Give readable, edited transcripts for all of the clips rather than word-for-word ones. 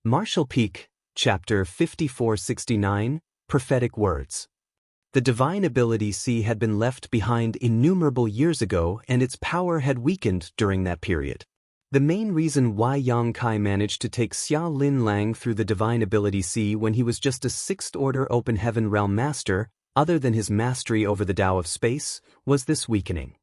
Martial Peak, Chapter 5469, Prophetic Words. The divine ability C had been left behind innumerable years ago, and its power had weakened during that period. The main reason why Yang Kai managed to take Xia Lin Lang through the divine ability C when he was just a 6th Order Open Heaven Realm Master, other than his mastery over the Tao of Space, was this weakening.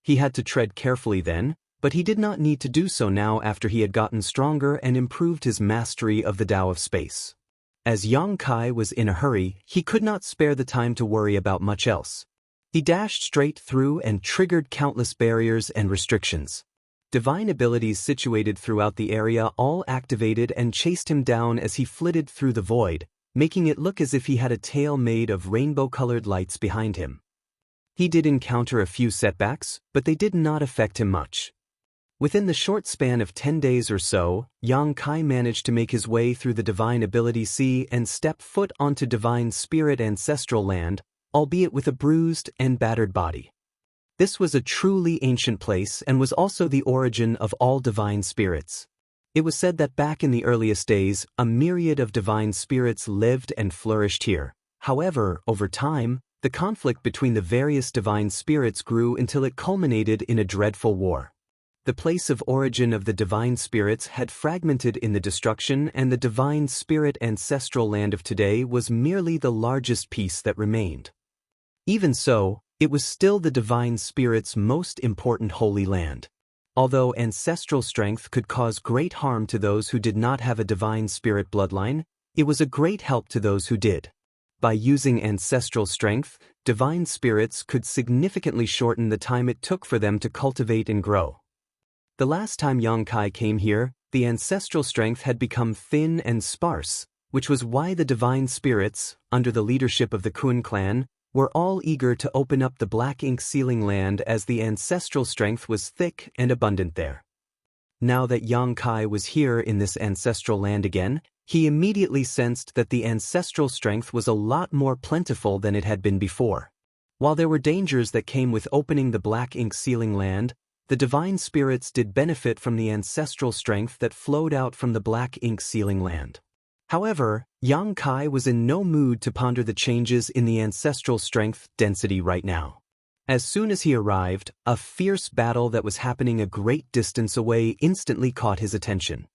He had to tread carefully then, but he did not need to do so now after he had gotten stronger and improved his mastery of the Tao of Space. As Yang Kai was in a hurry, he could not spare the time to worry about much else. He dashed straight through and triggered countless barriers and restrictions. Divine abilities situated throughout the area all activated and chased him down as he flitted through the void, making it look as if he had a tail made of rainbow-colored lights behind him. He did encounter a few setbacks, but they did not affect him much. Within the short span of 10 days or so, Yang Kai managed to make his way through the Divine Ability Sea and step foot onto Divine Spirit Ancestral Land, albeit with a bruised and battered body. This was a truly ancient place and was also the origin of all divine spirits. It was said that back in the earliest days, a myriad of divine spirits lived and flourished here. However, over time, the conflict between the various divine spirits grew until it culminated in a dreadful war. The place of origin of the divine spirits had fragmented in the destruction, and the divine spirit ancestral land of today was merely the largest piece that remained. Even so, it was still the divine spirit's most important holy land. Although ancestral strength could cause great harm to those who did not have a divine spirit bloodline, it was a great help to those who did. By using ancestral strength, divine spirits could significantly shorten the time it took for them to cultivate and grow. The last time Yang Kai came here, the ancestral strength had become thin and sparse, which was why the divine spirits, under the leadership of the Kun clan, were all eager to open up the Black Ink Sealing Land as the ancestral strength was thick and abundant there. Now that Yang Kai was here in this ancestral land again, he immediately sensed that the ancestral strength was a lot more plentiful than it had been before. While there were dangers that came with opening the Black Ink Sealing Land, the divine spirits did benefit from the ancestral strength that flowed out from the Black Ink Sealing Land. However, Yang Kai was in no mood to ponder the changes in the ancestral strength density right now. As soon as he arrived, a fierce battle that was happening a great distance away instantly caught his attention.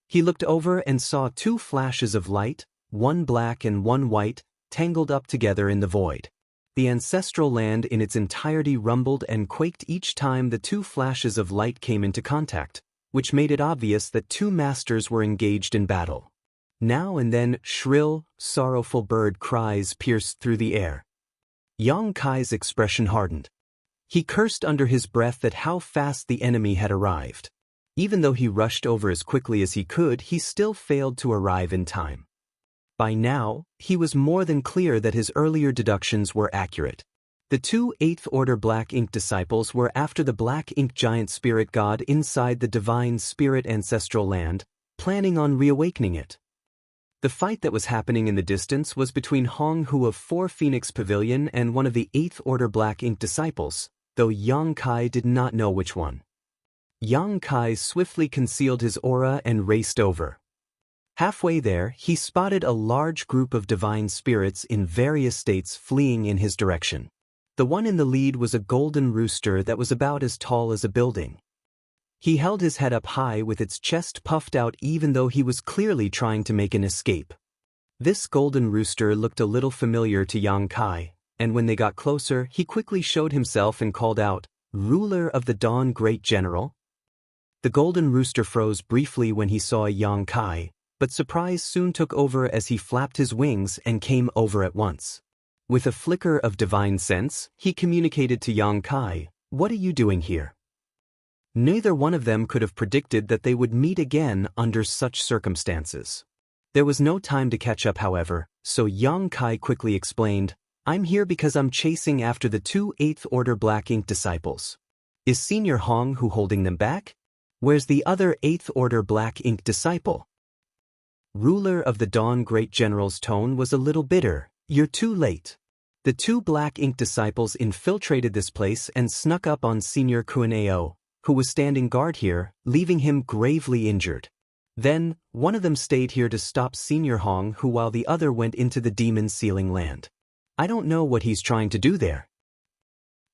He looked over and saw 2 flashes of light, one black and one white, tangled up together in the void. The ancestral land in its entirety rumbled and quaked each time the 2 flashes of light came into contact, which made it obvious that 2 masters were engaged in battle. Now and then, shrill, sorrowful bird cries pierced through the air. Yang Kai's expression hardened. He cursed under his breath at how fast the enemy had arrived. Even though he rushed over as quickly as he could, he still failed to arrive in time. By now, he was more than clear that his earlier deductions were accurate. The 2 8th Order Black Ink disciples were after the Black Ink Giant Spirit God inside the Divine Spirit Ancestral Land, planning on reawakening it. The fight that was happening in the distance was between Hong Hu of 4 Phoenix Pavilion and one of the 8th Order Black Ink disciples, though Yang Kai did not know which one. Yang Kai swiftly concealed his aura and raced over. Halfway there, he spotted a large group of divine spirits in various states fleeing in his direction. The one in the lead was a golden rooster that was about as tall as a building. He held his head up high with its chest puffed out even though he was clearly trying to make an escape. This golden rooster looked a little familiar to Yang Kai, and when they got closer, he quickly showed himself and called out, "Ruler of the Dawn, Great General?" The golden rooster froze briefly when he saw Yang Kai, but surprise soon took over as he flapped his wings and came over at once. With a flicker of divine sense, he communicated to Yang Kai, "What are you doing here?" Neither one of them could have predicted that they would meet again under such circumstances. There was no time to catch up, however, so Yang Kai quickly explained, "I'm here because I'm chasing after the 2 8th Order Black Ink disciples. Is Senior Hong Hu holding them back? Where's the other 8th Order Black Ink disciple?" Ruler of the Dawn Great General's tone was a little bitter. "You're too late." The 2 Black Ink disciples infiltrated this place and snuck up on Senior Kunao, who was standing guard here, leaving him gravely injured. Then, one of them stayed here to stop Senior Hong while the other went into the demon sealing land. I don't know what he's trying to do there.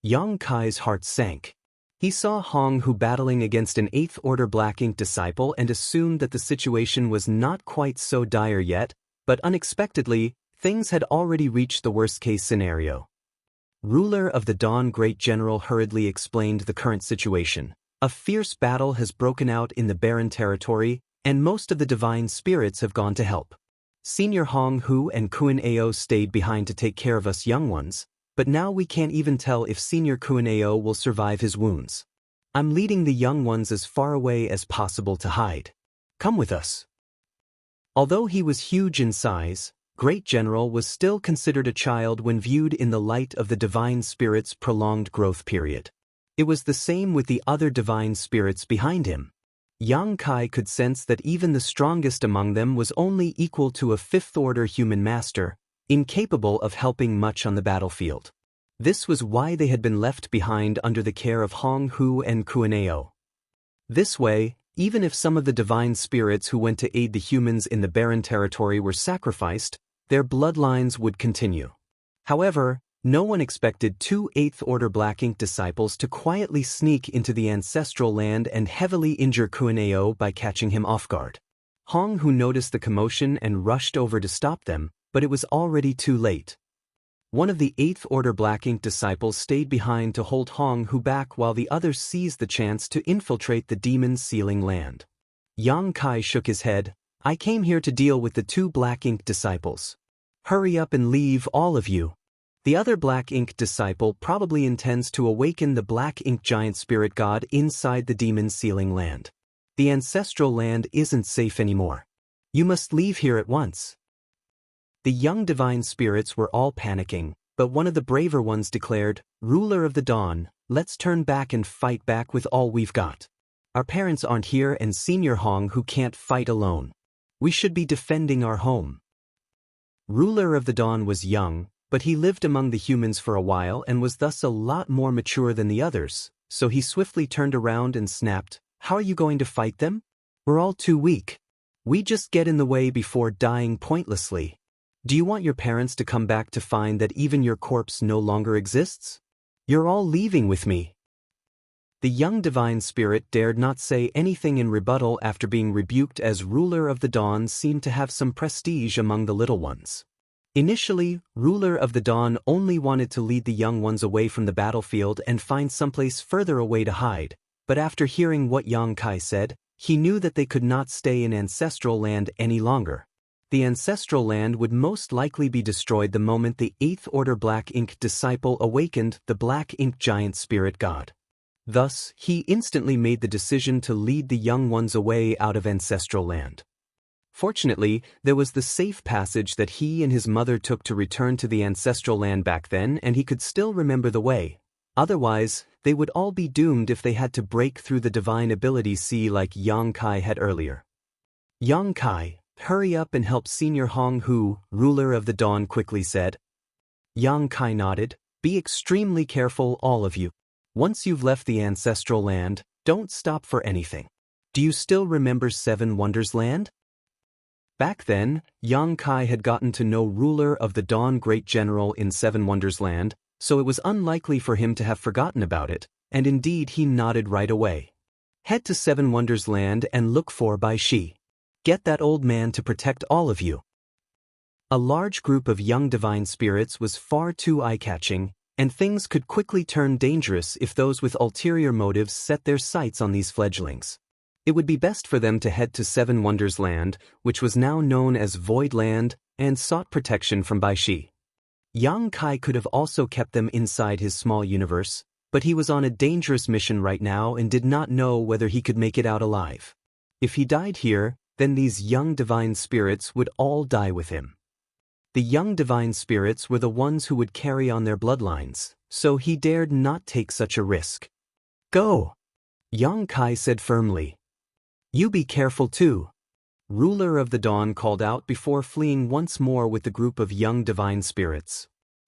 Yang Kai's heart sank. He saw Hong battling against an 8th Order Black Ink disciple and assumed that the situation was not quite so dire yet, but unexpectedly, things had already reached the worst-case scenario. Ruler of the Dawn Great General hurriedly explained the current situation. A fierce battle has broken out in the barren territory, and most of the divine spirits have gone to help. Senior Hong Hu and Kuan Ao stayed behind to take care of us young ones, but now we can't even tell if Senior Kuan Ao will survive his wounds. I'm leading the young ones as far away as possible to hide. Come with us. Although he was huge in size, Great General was still considered a child when viewed in the light of the divine spirit's prolonged growth period. It was the same with the other divine spirits behind him. Yang Kai could sense that even the strongest among them was only equal to a 5th Order human master, incapable of helping much on the battlefield. This was why they had been left behind under the care of Hong Hu and Kuan Ao. This way, even if some of the divine spirits who went to aid the humans in the barren territory were sacrificed, their bloodlines would continue. However, no one expected 2 8th Order Black Ink disciples to quietly sneak into the ancestral land and heavily injure Kuan Ao by catching him off guard. Hong Hu noticed the commotion and rushed over to stop them, but it was already too late. One of the 8th Order Black Ink disciples stayed behind to hold Hong Hu back while the others seized the chance to infiltrate the demon sealing land. Yang Kai shook his head. I came here to deal with the 2 Black Ink disciples. Hurry up and leave, all of you. The other Black Ink disciple probably intends to awaken the Black Ink giant spirit god inside the demon sealing land. The ancestral land isn't safe anymore. You must leave here at once. The young divine spirits were all panicking, but one of the braver ones declared, Ruler of the Dawn, let's turn back and fight back with all we've got. Our parents aren't here and Senior Hong can't fight alone. We should be defending our home. Ruler of the Dawn was young, but he lived among the humans for a while and was thus a lot more mature than the others, so he swiftly turned around and snapped, How are you going to fight them? We're all too weak. We just get in the way before dying pointlessly. Do you want your parents to come back to find that even your corpse no longer exists? You're all leaving with me. The young divine spirit dared not say anything in rebuttal after being rebuked, as Ruler of the Dawn seemed to have some prestige among the little ones. Initially, Ruler of the Dawn only wanted to lead the young ones away from the battlefield and find someplace further away to hide, but after hearing what Yang Kai said, he knew that they could not stay in ancestral land any longer. The ancestral land would most likely be destroyed the moment the 8th Order Black Ink disciple awakened the Black Ink giant spirit god. Thus, he instantly made the decision to lead the young ones away out of ancestral land. Fortunately, there was the safe passage that he and his mother took to return to the ancestral land back then, and he could still remember the way. Otherwise, they would all be doomed if they had to break through the divine ability sea like Yang Kai had earlier. Yang Kai, hurry up and help Senior Hong Hu, Ruler of the Dawn quickly said. Yang Kai nodded. Be extremely careful, all of you. Once you've left the ancestral land, don't stop for anything. Do you still remember 7 Wonders Land? Back then, Yang Kai had gotten to know Ruler of the Dawn Great General in 7 Wonders Land, so it was unlikely for him to have forgotten about it, and indeed he nodded right away. Head to 7 Wonders Land and look for Bai Shi. Get that old man to protect all of you. A large group of young divine spirits was far too eye-catching, and things could quickly turn dangerous if those with ulterior motives set their sights on these fledglings. It would be best for them to head to 7 Wonders Land, which was now known as Void Land, and sought protection from Bai Shi. Yang Kai could have also kept them inside his small universe, but he was on a dangerous mission right now and did not know whether he could make it out alive. If he died here, then these young divine spirits would all die with him. The young divine spirits were the ones who would carry on their bloodlines, so he dared not take such a risk. Go! Yang Kai said firmly. You be careful too. Ruler of the Dawn called out before fleeing once more with the group of young divine spirits.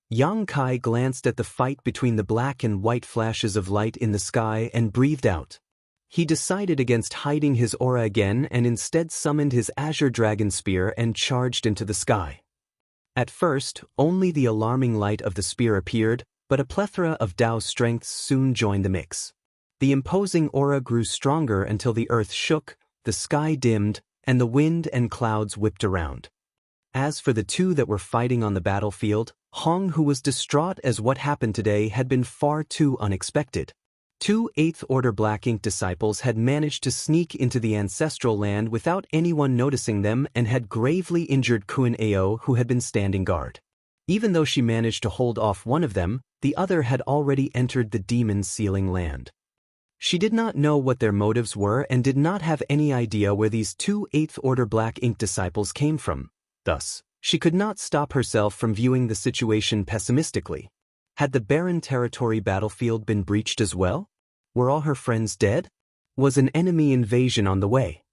Yang Kai glanced at the fight between the black and white flashes of light in the sky and breathed out. he decided against hiding his aura again and instead summoned his azure dragon spear and charged into the sky. At first, only the alarming light of the spear appeared, but a plethora of Dao strengths soon joined the mix. The imposing aura grew stronger until the earth shook, the sky dimmed, and the wind and clouds whipped around. As for the two that were fighting on the battlefield, Hong, who was distraught as what happened today had been far too unexpected. Two Eighth Order Black Ink disciples had managed to sneak into the ancestral land without anyone noticing them and had gravely injured Kun Ao, who had been standing guard. Even though she managed to hold off one of them, the other had already entered the demon sealing land. She did not know what their motives were and did not have any idea where these two Eighth Order Black Ink disciples came from. Thus, she could not stop herself from viewing the situation pessimistically. Had the barren territory battlefield been breached as well? Were all her friends dead? Was an enemy invasion on the way?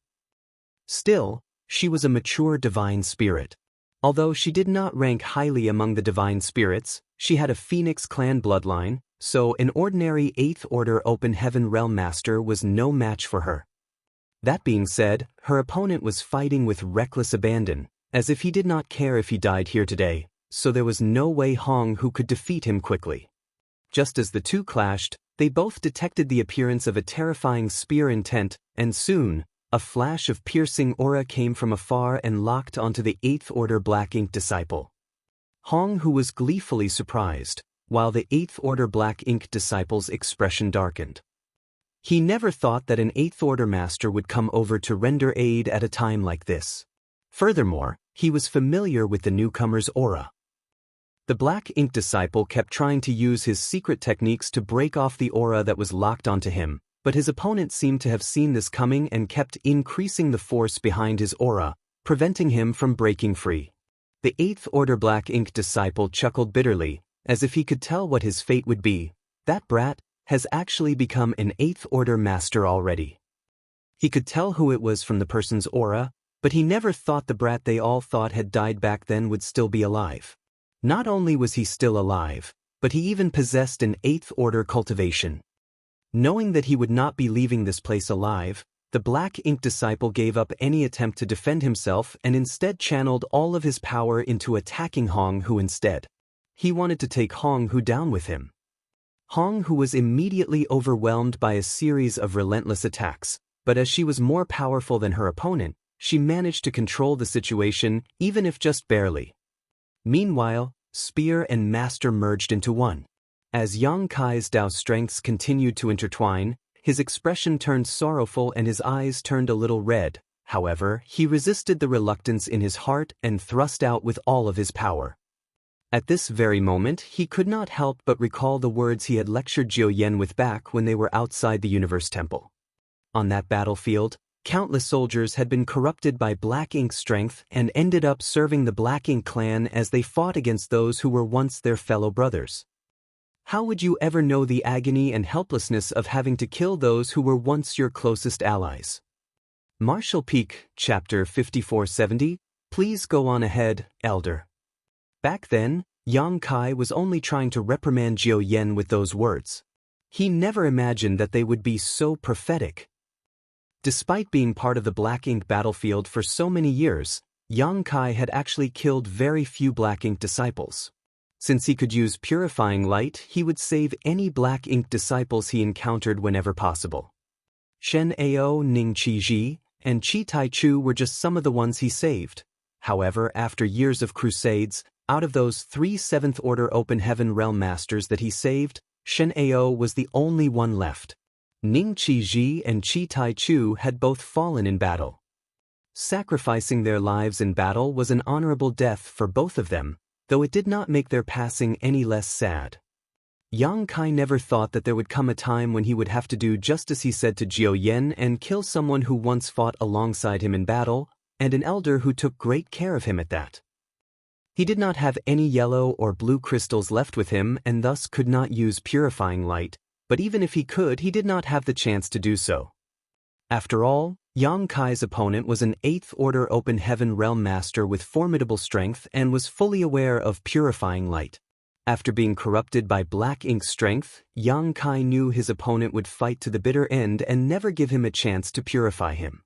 Still, she was a mature divine spirit. Although she did not rank highly among the divine spirits, she had a Phoenix clan bloodline, so an ordinary Eighth Order Open Heaven Realm Master was no match for her. That being said, her opponent was fighting with reckless abandon, as if he did not care if he died here today, so there was no way Hong who could defeat him quickly. Just as the two clashed, they both detected the appearance of a terrifying spear intent, and soon, a flash of piercing aura came from afar and locked onto the Eighth Order Black Ink disciple. Hong, who was gleefully surprised, while the Eighth Order Black Ink disciple's expression darkened. He never thought that an Eighth Order master would come over to render aid at a time like this. Furthermore, he was familiar with the newcomer's aura. The Black Ink disciple kept trying to use his secret techniques to break off the aura that was locked onto him, but his opponent seemed to have seen this coming and kept increasing the force behind his aura, preventing him from breaking free. The Eighth Order Black Ink disciple chuckled bitterly, as if he could tell what his fate would be. That brat has actually become an Eighth Order master already. He could tell who it was from the person's aura, but he never thought the brat they all thought had died back then would still be alive. Not only was he still alive, but he even possessed an Eighth Order cultivation. Knowing that he would not be leaving this place alive, the Black Ink disciple gave up any attempt to defend himself and instead channeled all of his power into attacking Hong Hu instead. He wanted to take Hong Hu down with him. Hong Hu was immediately overwhelmed by a series of relentless attacks, but as she was more powerful than her opponent, she managed to control the situation, even if just barely. Meanwhile, spear and master merged into one. As Yang Kai's Dao strengths continued to intertwine, his expression turned sorrowful and his eyes turned a little red. However, he resisted the reluctance in his heart and thrust out with all of his power. At this very moment, he could not help but recall the words he had lectured Jiu Yen with back when they were outside the Universe Temple. On that battlefield, countless soldiers had been corrupted by Black Ink strength and ended up serving the Black Ink clan as they fought against those who were once their fellow brothers. How would you ever know the agony and helplessness of having to kill those who were once your closest allies? Marshall Peak, Chapter 5470, please go on ahead, Elder. Back then, Yang Kai was only trying to reprimand Jiu Yen with those words. He never imagined that they would be so prophetic. Despite being part of the Black Ink battlefield for so many years, Yang Kai had actually killed very few Black Ink disciples. Since he could use purifying light, he would save any Black Ink disciples he encountered whenever possible. Shen Ao, Ning Qiji, and Chi Tai Chu were just some of the ones he saved. However, after years of crusades, out of those 3 Seventh Order Open Heaven Realm Masters that he saved, Shen Ao was the only one left. Ning Qiji and Chi Tai Chu had both fallen in battle. Sacrificing their lives in battle was an honorable death for both of them, though it did not make their passing any less sad. Yang Kai never thought that there would come a time when he would have to do just as he said to Jiu Yen and kill someone who once fought alongside him in battle, and an elder who took great care of him at that. He did not have any yellow or blue crystals left with him and thus could not use purifying light, but even if he could, he did not have the chance to do so. After all, Yang Kai's opponent was an 8th Order Open Heaven Realm Master with formidable strength and was fully aware of purifying light. After being corrupted by black ink strength, Xianxia knew his opponent would fight to the bitter end and never give him a chance to purify him.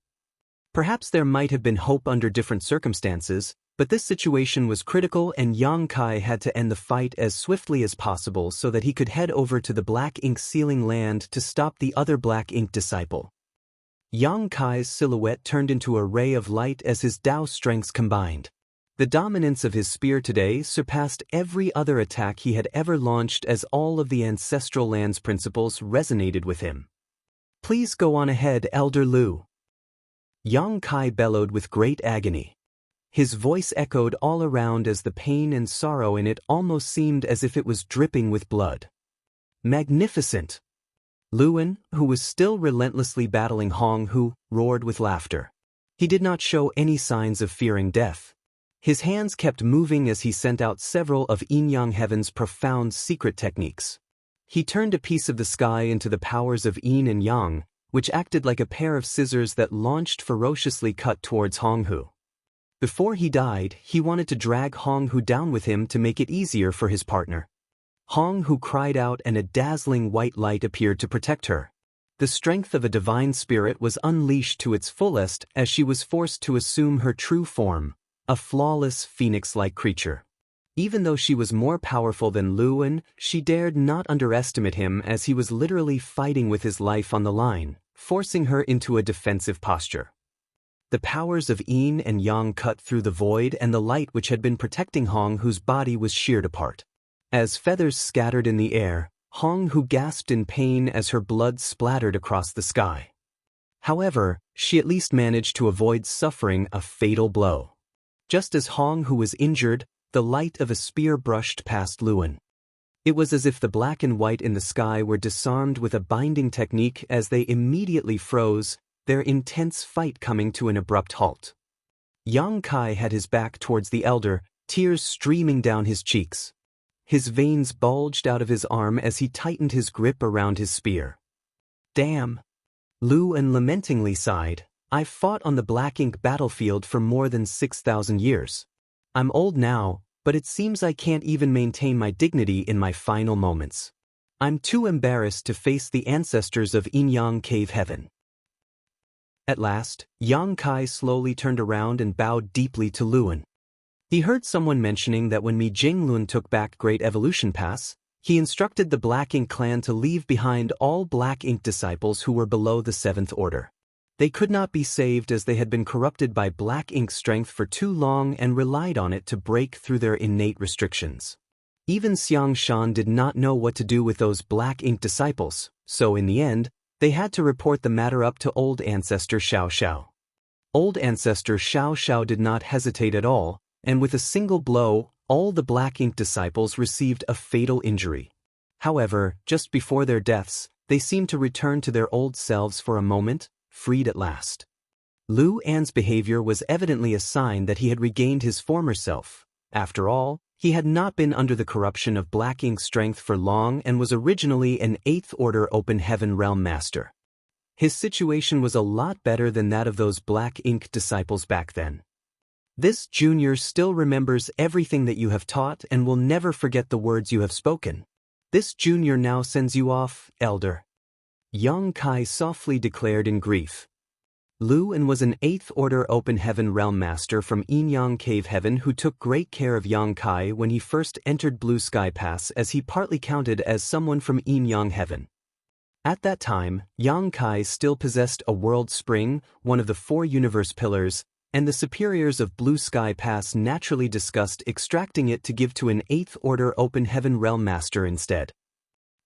Perhaps there might have been hope under different circumstances, but this situation was critical and Xianxia had to end the fight as swiftly as possible so that he could head over to the black ink sealing land to stop the other black ink disciple. Xianxia's silhouette turned into a ray of light as his Dao strengths combined. The dominance of his spear today surpassed every other attack he had ever launched as all of the ancestral land's principles resonated with him. "Please go on ahead, Elder Lu," Xianxia bellowed with great agony. His voice echoed all around as the pain and sorrow in it almost seemed as if it was dripping with blood. "Magnificent!" Luan, who was still relentlessly battling Hong Hu, roared with laughter. He did not show any signs of fearing death. His hands kept moving as he sent out several of Yin-Yang Heaven's profound secret techniques. He turned a piece of the sky into the powers of Yin and Yang, which acted like a pair of scissors that launched ferociously cut towards Hong Hu. Before he died, he wanted to drag Hong Hu down with him to make it easier for his partner. Hong Hu cried out and a dazzling white light appeared to protect her. The strength of a divine spirit was unleashed to its fullest as she was forced to assume her true form, a flawless phoenix-like creature. Even though she was more powerful than Luan, she dared not underestimate him as he was literally fighting with his life on the line, forcing her into a defensive posture. The powers of Yin and Yang cut through the void and the light which had been protecting Hong Hu's body was sheared apart. As feathers scattered in the air, Hong Hu gasped in pain as her blood splattered across the sky. However, she at least managed to avoid suffering a fatal blow. Just as Hong Hu was injured, the light of a spear brushed past Luan. It was as if the black and white in the sky were disarmed with a binding technique as they immediately froze, their intense fight coming to an abrupt halt. Xianxia had his back towards the elder, tears streaming down his cheeks. His veins bulged out of his arm as he tightened his grip around his spear. "Damn!" Luan lamentingly sighed. "I've fought on the black ink battlefield for more than 6,000 years. I'm old now, but it seems I can't even maintain my dignity in my final moments. I'm too embarrassed to face the ancestors of Yin-Yang Cave Heaven." At last, Xianxia slowly turned around and bowed deeply to Luan. He heard someone mentioning that when Mi Jinglun took back Great Evolution Pass, he instructed the Black Ink clan to leave behind all Black Ink disciples who were below the 7th Order. They could not be saved as they had been corrupted by Black Ink strength for too long and relied on it to break through their innate restrictions. Even Xianxia did not know what to do with those Black Ink disciples, so in the end, they had to report the matter up to Old Ancestor Xiaoxiao. Old Ancestor Xiaoxiao did not hesitate at all, and with a single blow, all the Black Ink disciples received a fatal injury. However, just before their deaths, they seemed to return to their old selves for a moment, freed at last. Lu An's behavior was evidently a sign that he had regained his former self. After all, he had not been under the corruption of Black Ink strength for long and was originally an 8th Order Open Heaven Realm Master. His situation was a lot better than that of those Black Ink disciples back then. "This junior still remembers everything that you have taught and will never forget the words you have spoken. This junior now sends you off, elder," Xianxia softly declared in grief. Luan was an 8th Order Open Heaven Realm Master from Yin-Yang Cave Heaven who took great care of Xianxia when he first entered Blue Sky Pass, as he partly counted as someone from Yin-Yang Heaven. At that time, Xianxia still possessed a world spring, one of the 4 universe pillars, and the superiors of Blue Sky Pass naturally discussed extracting it to give to an 8th Order Open Heaven Realm Master instead.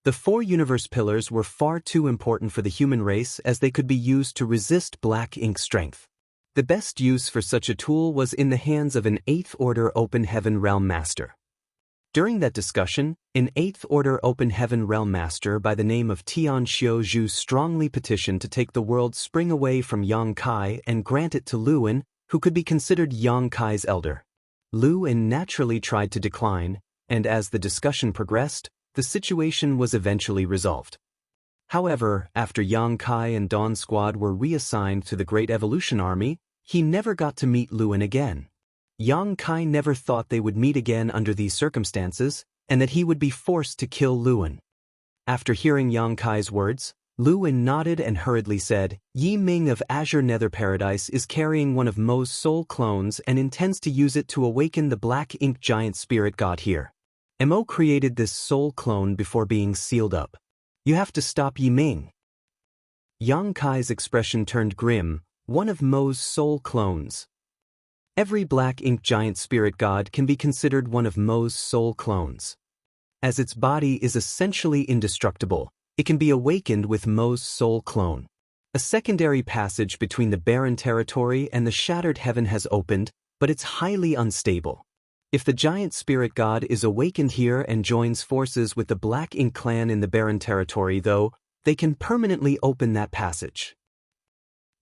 The 4 universe pillars were far too important for the human race as they could be used to resist Black Ink strength. The best use for such a tool was in the hands of an 8th Order Open Heaven Realm Master. During that discussion, an 8th Order Open Heaven Realm Master by the name of Tian Xiuzhu strongly petitioned to take the world spring away from Xianxia and grant it to Luan, who could be considered Xianxia's elder. Luan naturally tried to decline, and as the discussion progressed, the situation was eventually resolved. However, after Xianxia and Dawn Squad were reassigned to the Great Evolution Army, he never got to meet Luan again. Xianxia never thought they would meet again under these circumstances, and that he would be forced to kill Luan. After hearing Yang Kai's words, Luan nodded and hurriedly said, Yi Ming of Azure Nether Paradise is carrying one of Mo's soul clones and intends to use it to awaken the black ink giant spirit god here. Mo created this soul clone before being sealed up. You have to stop Yi Ming. Yang Kai's expression turned grim. One of Mo's soul clones. Every black ink giant spirit god can be considered one of Mo's soul clones. As its body is essentially indestructible, it can be awakened with Mo's soul clone. A secondary passage between the barren territory and the shattered heaven has opened, but it's highly unstable. If the giant spirit god is awakened here and joins forces with the Black Ink clan in the barren territory, though, they can permanently open that passage.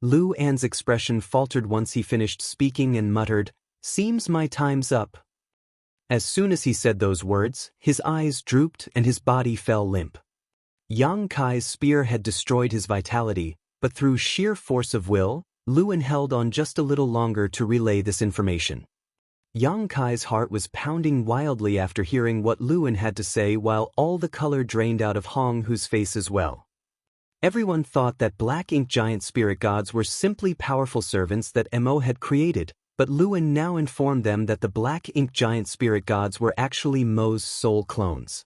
Lu An's expression faltered once he finished speaking and muttered, Seems my time's up. As soon as he said those words, his eyes drooped and his body fell limp. Yang Kai's spear had destroyed his vitality, but through sheer force of will, Luan held on just a little longer to relay this information. Yang Kai's heart was pounding wildly after hearing what Luan had to say, while all the color drained out of Hong Hu's face as well. Everyone thought that black ink giant spirit gods were simply powerful servants that Mo had created, but Luan now informed them that the black ink giant spirit gods were actually Mo's soul clones.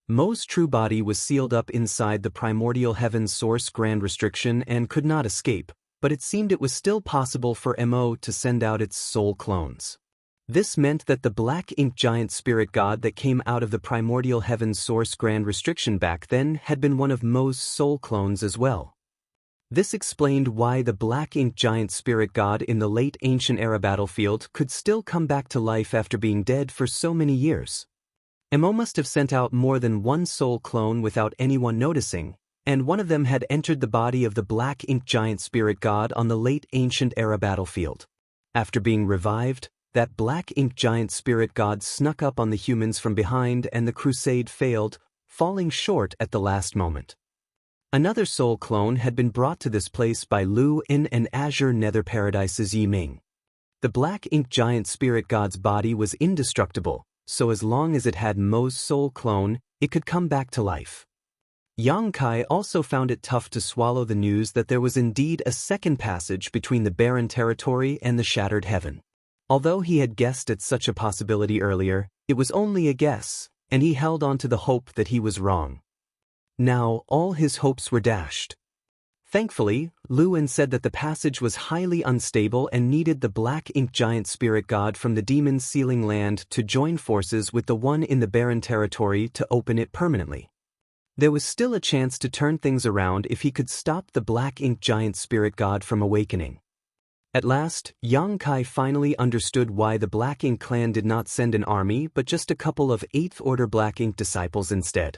Mo's true body was sealed up inside the primordial heaven's source grand restriction and could not escape, but it seemed it was still possible for Mo to send out its soul clones. This meant that the black ink giant spirit god that came out of the primordial heaven's source grand restriction back then had been one of Mo's soul clones as well. This explained why the black ink giant spirit god in the late ancient era battlefield could still come back to life after being dead for so many years. Mo must have sent out more than one soul clone without anyone noticing, and one of them had entered the body of the black ink giant spirit god on the late ancient era battlefield. After being revived, that black ink giant spirit god snuck up on the humans from behind and the crusade failed, falling short at the last moment. Another soul clone had been brought to this place by Lu In and Azure Nether Paradise's Yi Ming. The black ink giant spirit god's body was indestructible, so as long as it had Mo's soul clone, it could come back to life. Yang Kai also found it tough to swallow the news that there was indeed a second passage between the barren territory and the shattered heaven. Although he had guessed at such a possibility earlier, it was only a guess, and he held on to the hope that he was wrong. Now, all his hopes were dashed. Thankfully, Luan said that the passage was highly unstable and needed the black ink giant spirit god from the demon's sealing land to join forces with the one in the barren territory to open it permanently. There was still a chance to turn things around if he could stop the black ink giant spirit god from awakening. At last, Yang Kai finally understood why the Black Ink clan did not send an army but just a couple of 8th Order Black Ink disciples instead.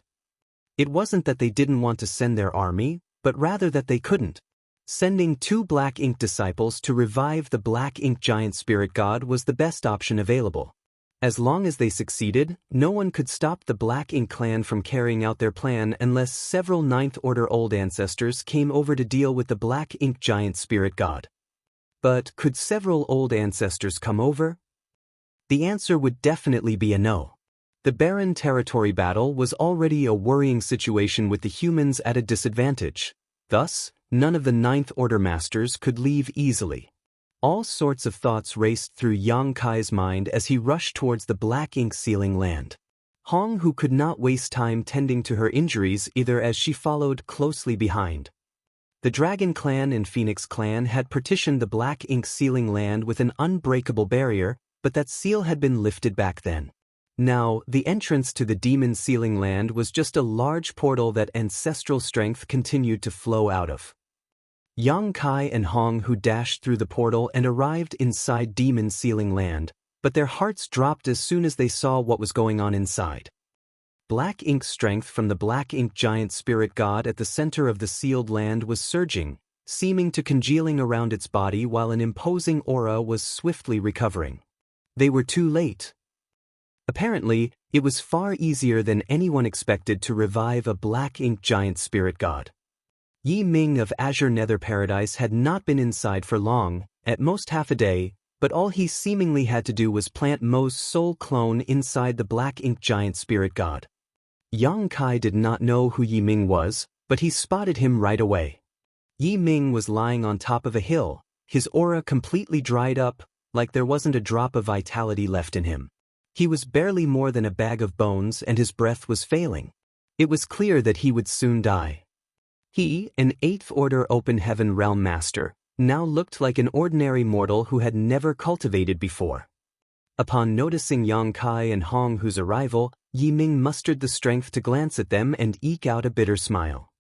It wasn't that they didn't want to send their army, but rather that they couldn't. Sending 2 Black Ink disciples to revive the Black Ink giant spirit god was the best option available. As long as they succeeded, no one could stop the Black Ink clan from carrying out their plan unless several 9th Order old ancestors came over to deal with the Black Ink giant spirit god. But could several old ancestors come over? The answer would definitely be a no. The barren territory battle was already a worrying situation with the humans at a disadvantage. Thus, none of the 9th Order masters could leave easily. All sorts of thoughts raced through Yang Kai's mind as he rushed towards the black ink sealing land. Hong Hu could not waste time tending to her injuries either, as she followed closely behind. The Dragon Clan and Phoenix Clan had partitioned the black ink sealing land with an unbreakable barrier, but that seal had been lifted back then. Now, the entrance to the demon sealing land was just a large portal that ancestral strength continued to flow out of. Yang Kai and Hong Hu dashed through the portal and arrived inside demon sealing land, but their hearts dropped as soon as they saw what was going on inside. Black ink strength from the black ink giant spirit god at the center of the sealed land was surging, seeming to congealing around its body while an imposing aura was swiftly recovering. They were too late. Apparently, it was far easier than anyone expected to revive a black ink giant spirit god. Yi Ming of Azure Nether Paradise had not been inside for long, at most half a day, but all he seemingly had to do was plant Mo's soul clone inside the black ink giant spirit god. Yang Kai did not know who Yi Ming was, but he spotted him right away. Yi Ming was lying on top of a hill, his aura completely dried up, like there wasn't a drop of vitality left in him. He was barely more than a bag of bones and his breath was failing. It was clear that he would soon die. He, an 8th Order Open Heaven Realm Master, now looked like an ordinary mortal who had never cultivated before. Upon noticing Yang Kai and Hong Hu's arrival, Yi Ming mustered the strength to glance at them and eke out a bitter smile.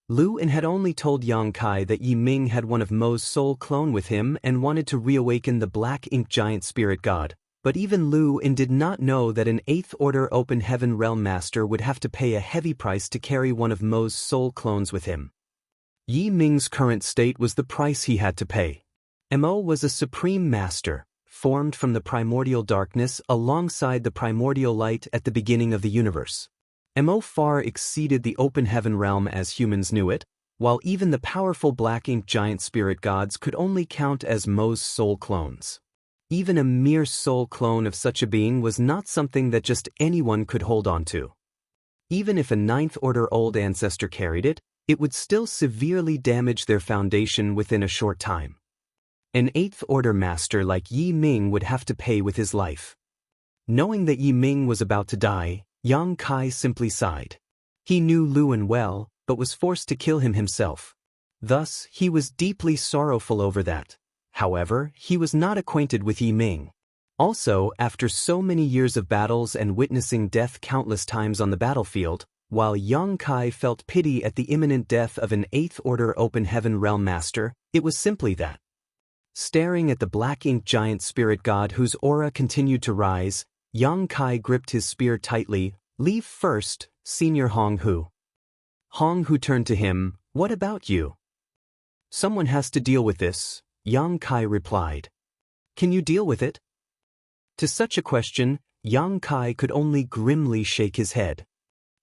Lu En had only told Yang Kai that Yi Ming had one of Mo's soul clone with him and wanted to reawaken the black ink giant spirit god, but even Lu En did not know that an 8th Order Open Heaven Realm Master would have to pay a heavy price to carry one of Mo's soul clones with him. Yi Ming's current state was the price he had to pay. Mo was a supreme master, formed from the primordial darkness alongside the primordial light at the beginning of the universe. Mo far exceeded the open heaven realm as humans knew it, while even the powerful black ink giant spirit gods could only count as Mo's soul clones. Even a mere soul clone of such a being was not something that just anyone could hold on to. Even if a 9th Order old ancestor carried it, it would still severely damage their foundation within a short time. An 8th Order master like Yi Ming would have to pay with his life. Knowing that Yi Ming was about to die, Yang Kai simply sighed. He knew Lu En well, but was forced to kill him himself. Thus, he was deeply sorrowful over that. However, he was not acquainted with Yi Ming. Also, after so many years of battles and witnessing death countless times on the battlefield, while Yang Kai felt pity at the imminent death of an 8th Order Open Heaven Realm Master, it was simply that. Staring at the black ink giant spirit god whose aura continued to rise, Yang Kai gripped his spear tightly. "Leave first, Senior Hong Hu." Hong Hu turned to him. "What about you?" "Someone has to deal with this," Yang Kai replied. "Can you deal with it?" To such a question, Yang Kai could only grimly shake his head.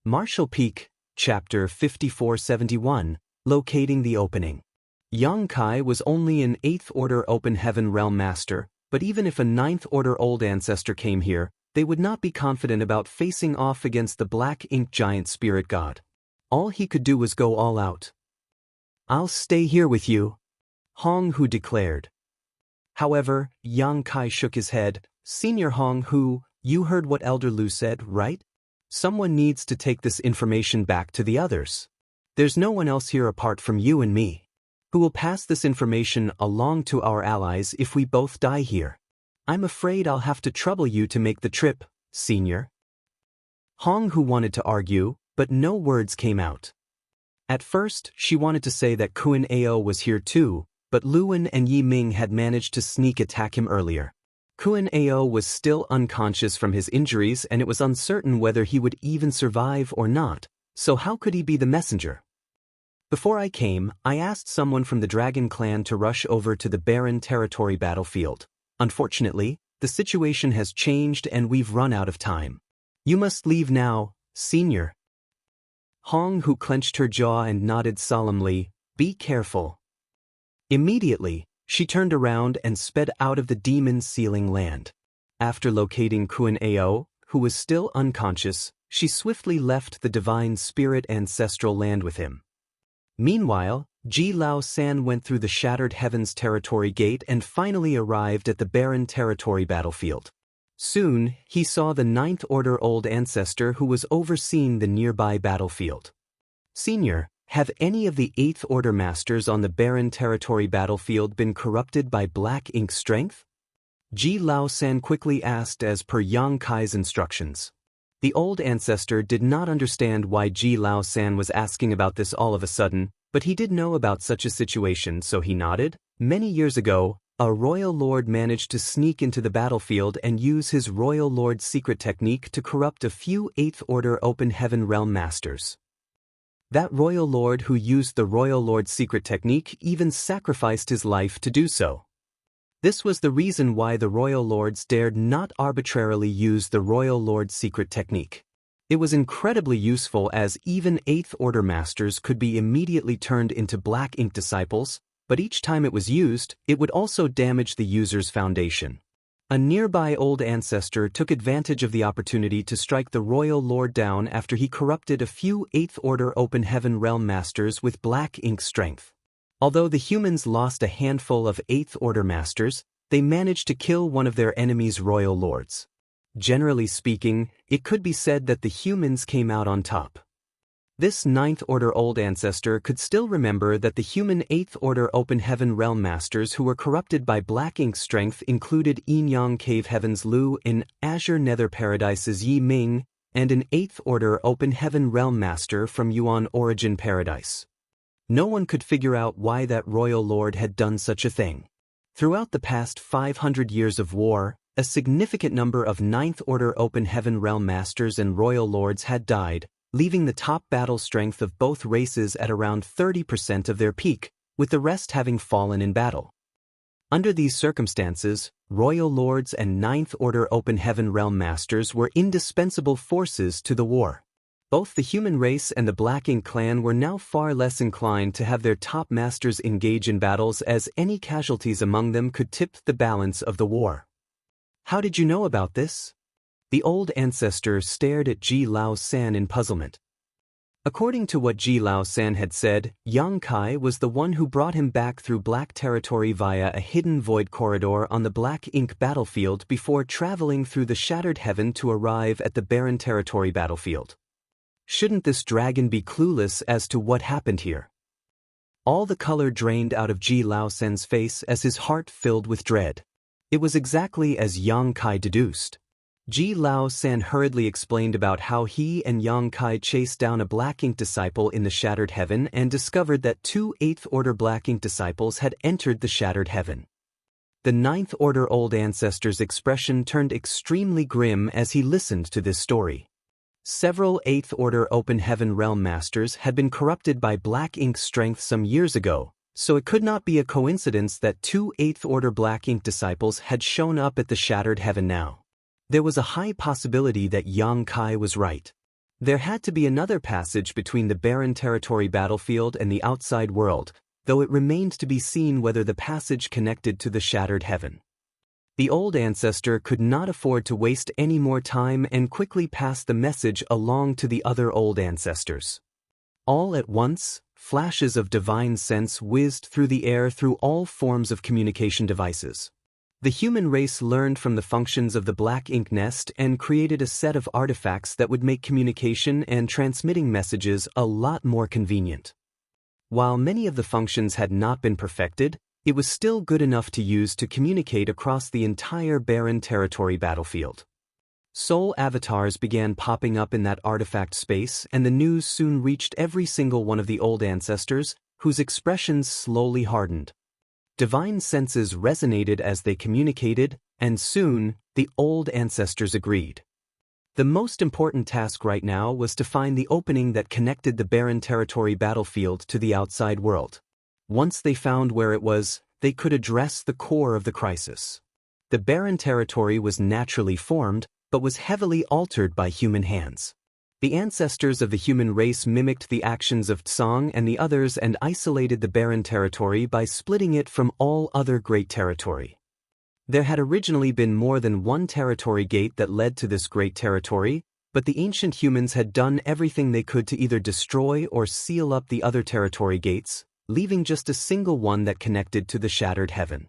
Martial Peak, Chapter 5471, Locating the Opening. Yang Kai was only an 8th Order Open Heaven Realm Master, but even if a 9th Order Old Ancestor came here, they would not be confident about facing off against the black ink giant spirit god. All he could do was go all out. "I'll stay here with you," Hong Hu declared. However, Yang Kai shook his head. "Senior Hong Hu, you heard what Elder Lu said, right? Someone needs to take this information back to the others. There's no one else here apart from you and me who will pass this information along to our allies if we both die here. I'm afraid I'll have to trouble you to make the trip, Senior." Hong Hu wanted to argue, but no words came out. At first, she wanted to say that Kun Ao was here too, but Lu En and Yi Ming had managed to sneak attack him earlier. Kun Ao was still unconscious from his injuries and it was uncertain whether he would even survive or not, so how could he be the messenger? "Before I came, I asked someone from the Dragon Clan to rush over to the barren territory battlefield. Unfortunately, the situation has changed and we've run out of time. You must leave now, Senior." Hong Hu clenched her jaw and nodded solemnly. "Be careful." Immediately, she turned around and sped out of the demon sealing land. After locating Kun Ao, who was still unconscious, she swiftly left the divine spirit ancestral land with him. Meanwhile, Ji Lao San went through the Shattered Heavens territory gate and finally arrived at the barren territory battlefield. Soon, he saw the 9th Order Old Ancestor who was overseeing the nearby battlefield. "Senior, have any of the 8th Order Masters on the barren territory battlefield been corrupted by black ink strength?" Ji Lao San quickly asked as per Yang Kai's instructions. The old ancestor did not understand why Ji Lao San was asking about this all of a sudden, but he did know about such a situation, so he nodded. "Many years ago, a royal lord managed to sneak into the battlefield and use his royal lord secret technique to corrupt a few 8th Order Open Heaven Realm Masters. That royal lord who used the royal lord secret technique even sacrificed his life to do so. This was the reason why the royal lords dared not arbitrarily use the royal lord secret technique. It was incredibly useful as even 8th Order Masters could be immediately turned into black ink disciples, but each time it was used, it would also damage the user's foundation. A nearby old ancestor took advantage of the opportunity to strike the royal lord down after he corrupted a few 8th Order Open Heaven Realm Masters with black ink strength. Although the humans lost a handful of 8th Order Masters, they managed to kill one of their enemy's royal lords. Generally speaking, it could be said that the humans came out on top. This 9th Order Old Ancestor could still remember that the human 8th Order Open Heaven Realm Masters who were corrupted by black ink strength included Yinyang Cave Heaven's Lu, an Azure Nether Paradise's Yi Ming, and an 8th Order Open Heaven Realm Master from Yuan Origin Paradise. No one could figure out why that royal lord had done such a thing. Throughout the past 500 years of war, a significant number of 9th Order Open Heaven Realm Masters and royal lords had died, leaving the top battle strength of both races at around 30% of their peak, with the rest having fallen in battle. Under these circumstances, royal lords and 9th Order Open Heaven Realm Masters were indispensable forces to the war. Both the human race and the Black Ink clan were now far less inclined to have their top masters engage in battles, as any casualties among them could tip the balance of the war. How did you know about this? The old ancestor stared at Ji Lao San in puzzlement. According to what Ji Lao San had said, Yang Kai was the one who brought him back through Black Territory via a hidden void corridor on the Black Ink battlefield before traveling through the Shattered Heaven to arrive at the Barren Territory battlefield. Shouldn't this dragon be clueless as to what happened here? All the color drained out of Ji Lao San's face as his heart filled with dread. It was exactly as Yang Kai deduced. Ji Lao San hurriedly explained about how he and Yang Kai chased down a Black Ink disciple in the Shattered Heaven and discovered that 2 8th Order Black Ink disciples had entered the Shattered Heaven. The 9th Order Old Ancestor's expression turned extremely grim as he listened to this story. Several 8th Order Open Heaven Realm Masters had been corrupted by Black Ink strength some years ago, so it could not be a coincidence that 2 8th Order Black Ink disciples had shown up at the Shattered Heaven now. There was a high possibility that Yang Kai was right. There had to be another passage between the Barren Territory battlefield and the outside world, though it remained to be seen whether the passage connected to the Shattered Heaven. The old ancestor could not afford to waste any more time and quickly passed the message along to the other old ancestors. All at once, flashes of divine sense whizzed through the air through all forms of communication devices. The human race learned from the functions of the Black Ink nest and created a set of artifacts that would make communication and transmitting messages a lot more convenient. While many of the functions had not been perfected, it was still good enough to use to communicate across the entire Barren Territory battlefield. Soul avatars began popping up in that artifact space, and the news soon reached every single one of the old ancestors, whose expressions slowly hardened. Divine senses resonated as they communicated, and soon, the old ancestors agreed. The most important task right now was to find the opening that connected the Barren Territory battlefield to the outside world. Once they found where it was, they could address the core of the crisis. The Barren Territory was naturally formed, but was heavily altered by human hands. The ancestors of the human race mimicked the actions of Tsang and the others and isolated the Barren Territory by splitting it from all other great territory. There had originally been more than one territory gate that led to this great territory, but the ancient humans had done everything they could to either destroy or seal up the other territory gates, leaving just a single one that connected to the Shattered Heaven.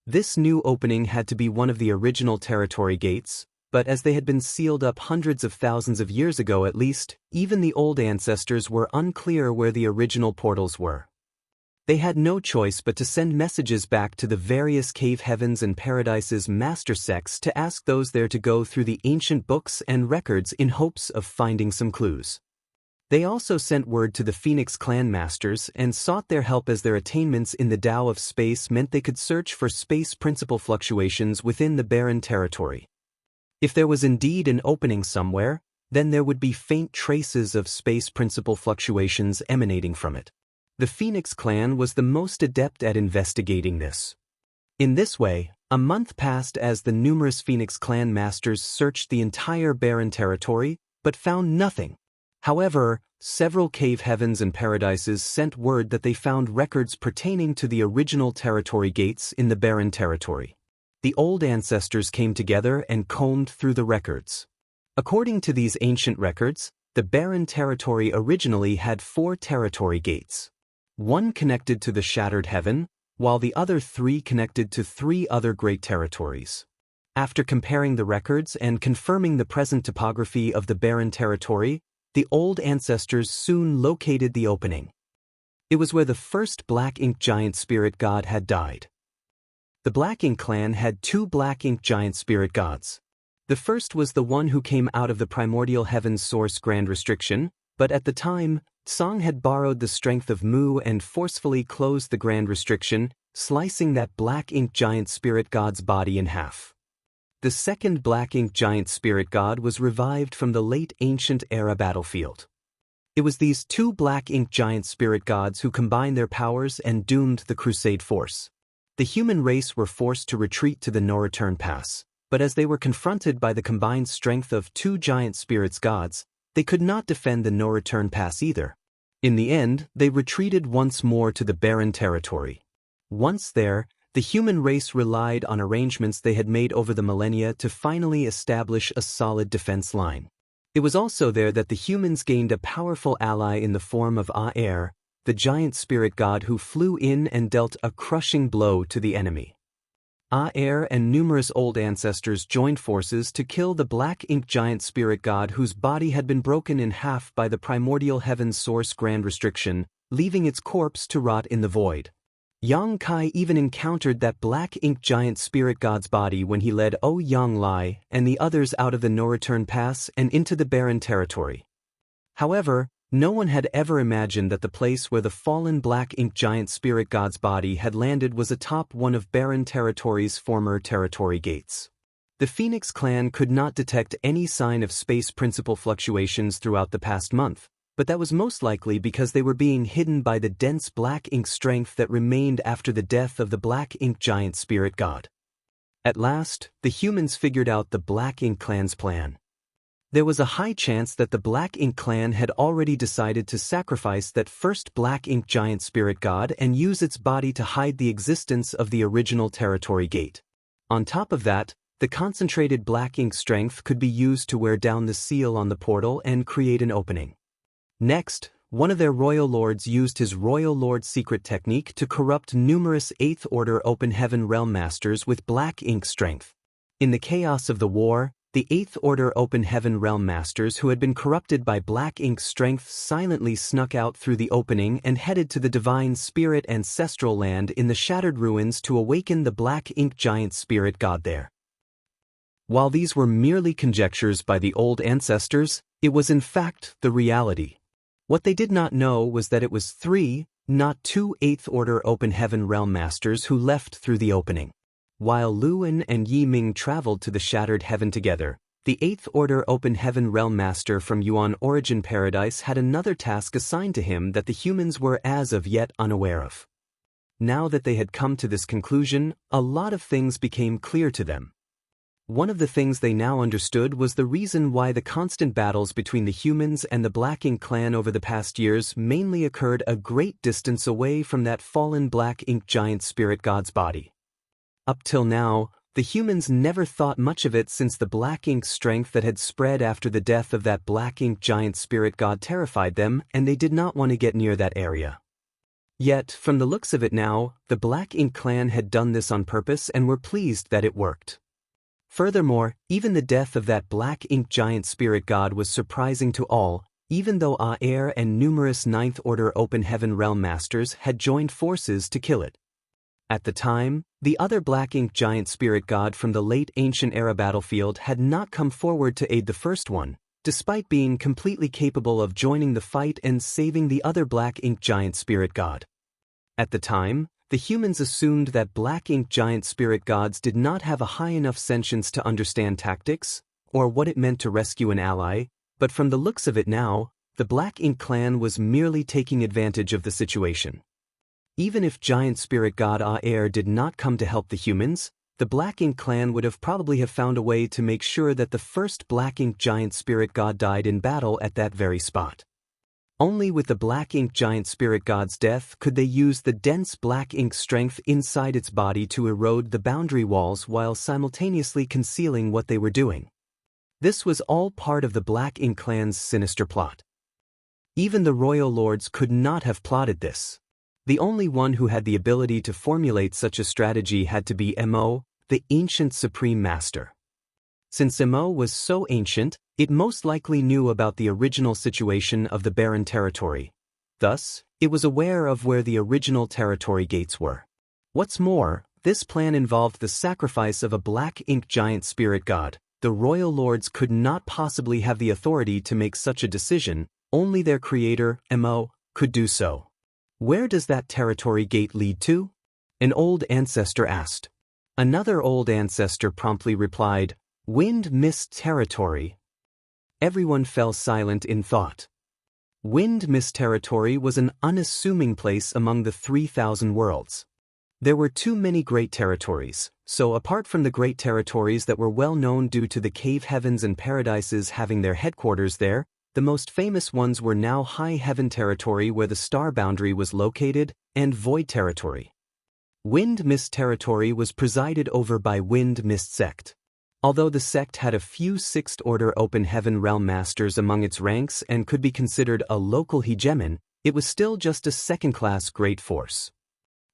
This new opening had to be one of the original territory gates, but as they had been sealed up hundreds of thousands of years ago at least, even the old ancestors were unclear where the original portals were. They had no choice but to send messages back to the various cave heavens and paradises master sects to ask those there to go through the ancient books and records in hopes of finding some clues. They also sent word to the Phoenix clan masters and sought their help, as their attainments in the Tao of space meant they could search for space principle fluctuations within the Barren Territory. If there was indeed an opening somewhere, then there would be faint traces of space principle fluctuations emanating from it. The Phoenix clan was the most adept at investigating this. In this way, a month passed as the numerous Phoenix clan masters searched the entire Barren Territory, but found nothing. However, several cave heavens and paradises sent word that they found records pertaining to the original territory gates in the barren territory. The old ancestors came together and combed through the records. According to these ancient records, the barren territory originally had 4 territory gates. One connected to the shattered heaven, while the other 3 connected to 3 other great territories. After comparing the records and confirming the present topography of the barren territory, the old ancestors soon located the opening. It was where the first Black Ink giant spirit god had died. The Black Ink clan had 2 Black Ink giant spirit gods. The first was the one who came out of the primordial heaven's source Grand Restriction, but at the time, Song had borrowed the strength of Mu and forcefully closed the Grand Restriction, slicing that Black Ink giant spirit god's body in half. The second Black Ink giant spirit god was revived from the late ancient era battlefield. It was these 2 Black Ink giant spirit gods who combined their powers and doomed the Crusade force. The human race were forced to retreat to the no-return pass, but as they were confronted by the combined strength of 2 giant spirits gods, they could not defend the no-return pass either. In the end, they retreated once more to the barren territory. Once there, the human race relied on arrangements they had made over the millennia to finally establish a solid defense line. It was also there that the humans gained a powerful ally in the form of Aer, the giant spirit god who flew in and dealt a crushing blow to the enemy. Aer and numerous old ancestors joined forces to kill the Black Ink giant spirit god whose body had been broken in half by the primordial heaven's source Grand Restriction, leaving its corpse to rot in the void. Yang Kai even encountered that Black Ink giant spirit god's body when he led Yang Lai and the others out of the no-return pass and into the barren territory. However, no one had ever imagined that the place where the fallen Black Ink giant spirit god's body had landed was atop one of barren territory's former territory gates. The Phoenix clan could not detect any sign of space principle fluctuations throughout the past month, but that was most likely because they were being hidden by the dense Black Ink strength that remained after the death of the Black Ink giant spirit god. At last, the humans figured out the Black Ink clan's plan. There was a high chance that the Black Ink clan had already decided to sacrifice that first Black Ink giant spirit god and use its body to hide the existence of the original territory gate. On top of that, the concentrated Black Ink strength could be used to wear down the seal on the portal and create an opening. Next, one of their royal lords used his royal lord secret technique to corrupt numerous 8th Order Open Heaven Realm Masters with Black Ink strength. In the chaos of the war, the 8th Order Open Heaven Realm Masters who had been corrupted by Black Ink strength silently snuck out through the opening and headed to the Divine Spirit Ancestral Land in the Shattered Ruins to awaken the Black Ink giant spirit god there. While these were merely conjectures by the old ancestors, it was in fact the reality. What they did not know was that it was 3, not 2 8th Order Open Heaven Realm Masters who left through the opening. While Luan and Yi Ming traveled to the Shattered Heaven together, the 8th Order Open Heaven Realm Master from Yuan Origin Paradise had another task assigned to him that the humans were as of yet unaware of. Now that they had come to this conclusion, a lot of things became clear to them. One of the things they now understood was the reason why the constant battles between the humans and the Black Ink clan over the past years mainly occurred a great distance away from that fallen Black Ink giant spirit god's body. Up till now, the humans never thought much of it since the Black Ink strength that had spread after the death of that Black Ink giant spirit god terrified them, and they did not want to get near that area. Yet, from the looks of it now, the Black Ink clan had done this on purpose and were pleased that it worked. Furthermore, even the death of that Black Ink giant spirit god was surprising to all, even though Aer and numerous 9th Order Open Heaven Realm Masters had joined forces to kill it. At the time, the other Black Ink giant spirit god from the late ancient era battlefield had not come forward to aid the first one, despite being completely capable of joining the fight and saving the other Black Ink giant spirit god. At the time, the humans assumed that Black Ink giant spirit gods did not have a high enough sentience to understand tactics, or what it meant to rescue an ally, but from the looks of it now, the Black Ink clan was merely taking advantage of the situation. Even if giant spirit god Aer did not come to help the humans, the Black Ink clan would have probably found a way to make sure that the first Black Ink giant spirit god died in battle at that very spot. Only with the Black Ink giant spirit god's death could they use the dense black ink strength inside its body to erode the boundary walls while simultaneously concealing what they were doing. This was all part of the Black Ink clan's sinister plot. Even the royal lords could not have plotted this. The only one who had the ability to formulate such a strategy had to be Mo, the ancient supreme master. Since Mo was so ancient, it most likely knew about the original situation of the barren territory. Thus, it was aware of where the original territory gates were. What's more, this plan involved the sacrifice of a Black Ink giant spirit god. The royal lords could not possibly have the authority to make such a decision. Only their creator, Mo, could do so. Where does that territory gate lead to? An old ancestor asked. Another old ancestor promptly replied, Wind Mist Territory. Everyone fell silent in thought. Wind Mist Territory was an unassuming place among the 3,000 worlds. There were too many great territories, so apart from the great territories that were well known due to the cave heavens and paradises having their headquarters there, the most famous ones were now High Heaven Territory where the star boundary was located, and Void Territory. Wind Mist Territory was presided over by Wind Mist Sect. Although the sect had a few 6th Order Open Heaven Realm Masters among its ranks and could be considered a local hegemon, it was still just a second-class great force.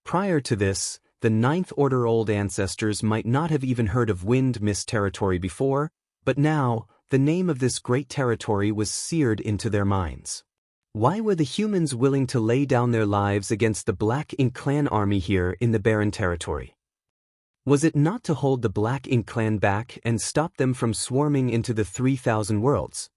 Prior to this, the 9th Order Old Ancestors might not have even heard of Wind Mist Territory before, but now, the name of this great territory was seared into their minds. Why were the humans willing to lay down their lives against the Black Ink clan army here in the barren territory? Was it not to hold the Black Ink clan back and stop them from swarming into the 3,000 worlds?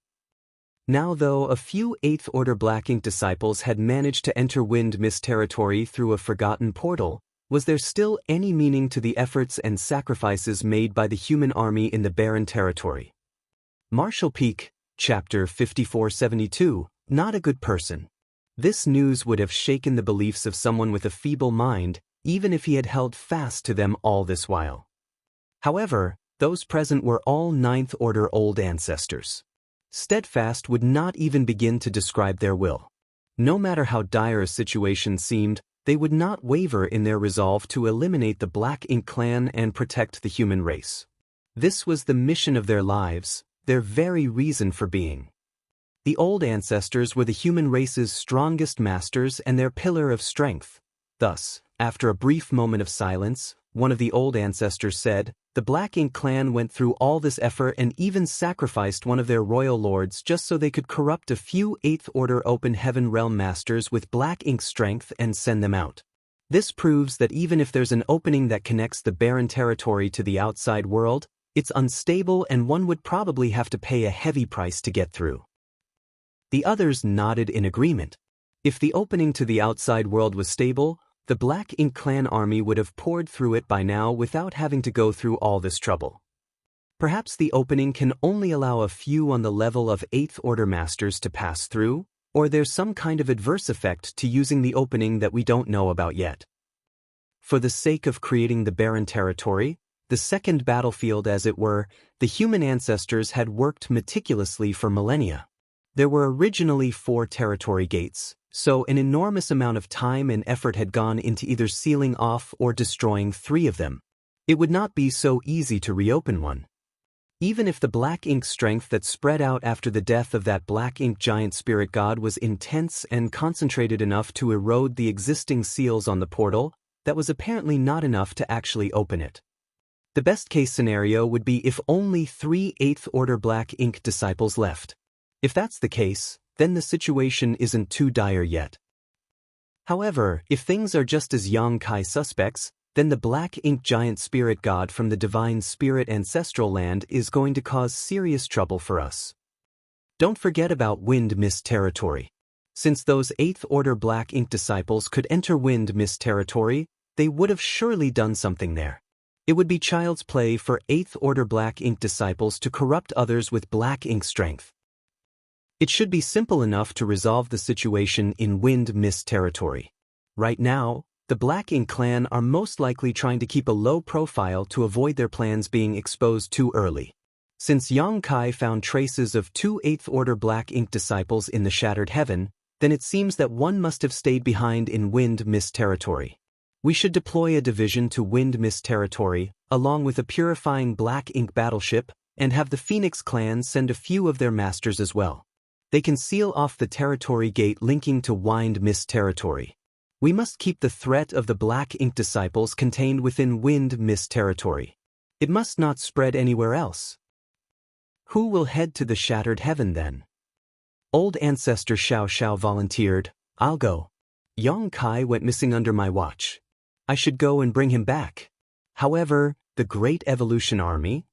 Now though a few 8th Order Black Ink disciples had managed to enter Wind Mist Territory through a forgotten portal, was there still any meaning to the efforts and sacrifices made by the human army in the barren territory? Marshall Peak, Chapter 5472, Not a Good Person. This news would have shaken the beliefs of someone with a feeble mind, even if he had held fast to them all this while. However, those present were all 9th Order Old Ancestors. Steadfast would not even begin to describe their will. No matter how dire a situation seemed, they would not waver in their resolve to eliminate the Black Ink clan and protect the human race. This was the mission of their lives, their very reason for being. The old ancestors were the human race's strongest masters and their pillar of strength. Thus, after a brief moment of silence, one of the old ancestors said, "The Black Ink clan went through all this effort and even sacrificed one of their royal lords just so they could corrupt a few 8th Order Open Heaven Realm Masters with Black Ink strength and send them out. This proves that even if there's an opening that connects the barren territory to the outside world, it's unstable and one would probably have to pay a heavy price to get through." The others nodded in agreement. If the opening to the outside world was stable, the Black Ink clan army would have poured through it by now without having to go through all this trouble. Perhaps the opening can only allow a few on the level of 8th Order Masters to pass through, or there's some kind of adverse effect to using the opening that we don't know about yet. For the sake of creating the barren territory, the second battlefield as it were, the human ancestors had worked meticulously for millennia. There were originally 4 territory gates, so an enormous amount of time and effort had gone into either sealing off or destroying 3 of them. It would not be so easy to reopen one. Even if the Black Ink strength that spread out after the death of that Black Ink giant spirit god was intense and concentrated enough to erode the existing seals on the portal, that was apparently not enough to actually open it. The best-case scenario would be if only 3 8th Order Black Ink disciples left. If that's the case, then the situation isn't too dire yet. However, if things are just as Xianxia suspects, then the Black Ink giant spirit god from the divine spirit ancestral land is going to cause serious trouble for us. Don't forget about Wind Mist Territory. Since those 8th Order Black Ink disciples could enter Wind Mist Territory, they would have surely done something there. It would be child's play for 8th Order Black Ink disciples to corrupt others with Black Ink strength. It should be simple enough to resolve the situation in Wind Mist Territory. Right now, The Black Ink clan are most likely trying to keep a low profile to avoid their plans being exposed too early. Since Yang Kai found traces of 2 8th Order Black Ink disciples in the Shattered Heaven, then it seems that one must have stayed behind in Wind Mist territory. We should deploy a division to Wind Mist territory, along with a purifying Black Ink battleship, and have the Phoenix clan send a few of their masters as well. They can seal off the territory gate linking to Wind Mist territory. We must keep the threat of the Black Ink disciples contained within Wind Mist territory. It must not spread anywhere else. Who will head to the Shattered Heaven then? Old Ancestor Xiao volunteered. I'll go. Yang Kai went missing under my watch. I should go and bring him back. However, the Great Evolution Army?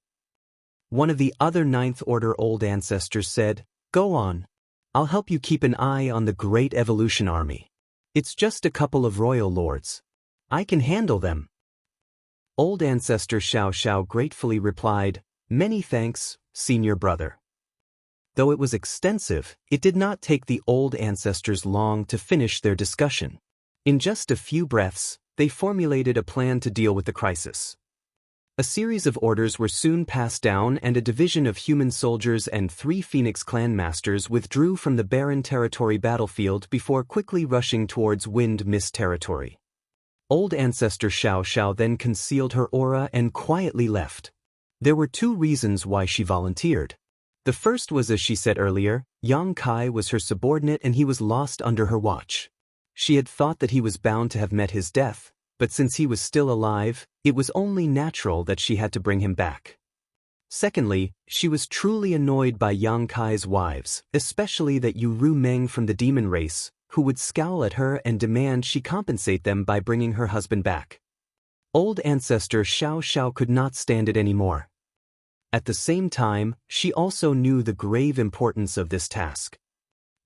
One of the other 9th Order Old Ancestors said, "Go on. I'll help you keep an eye on the Great Evolution Army. It's just a couple of royal lords. I can handle them." Old Ancestor Xiao gratefully replied, "Many thanks, senior brother." Though it was extensive, it did not take the old ancestors long to finish their discussion. In just a few breaths, they formulated a plan to deal with the crisis. A series of orders were soon passed down, and a division of human soldiers and 3 Phoenix clan masters withdrew from the barren territory battlefield before quickly rushing towards Wind Mist territory. Old Ancestor Xiao then concealed her aura and quietly left. There were 2 reasons why she volunteered. The first was, as she said earlier, Yang Kai was her subordinate and he was lost under her watch. She had thought that he was bound to have met his death, but since he was still alive, it was only natural that she had to bring him back. Secondly, she was truly annoyed by Yang Kai's wives, especially that Yu Ru Meng from the demon race, who would scowl at her and demand she compensate them by bringing her husband back. Old Ancestor Xiao could not stand it anymore. At the same time, she also knew the grave importance of this task.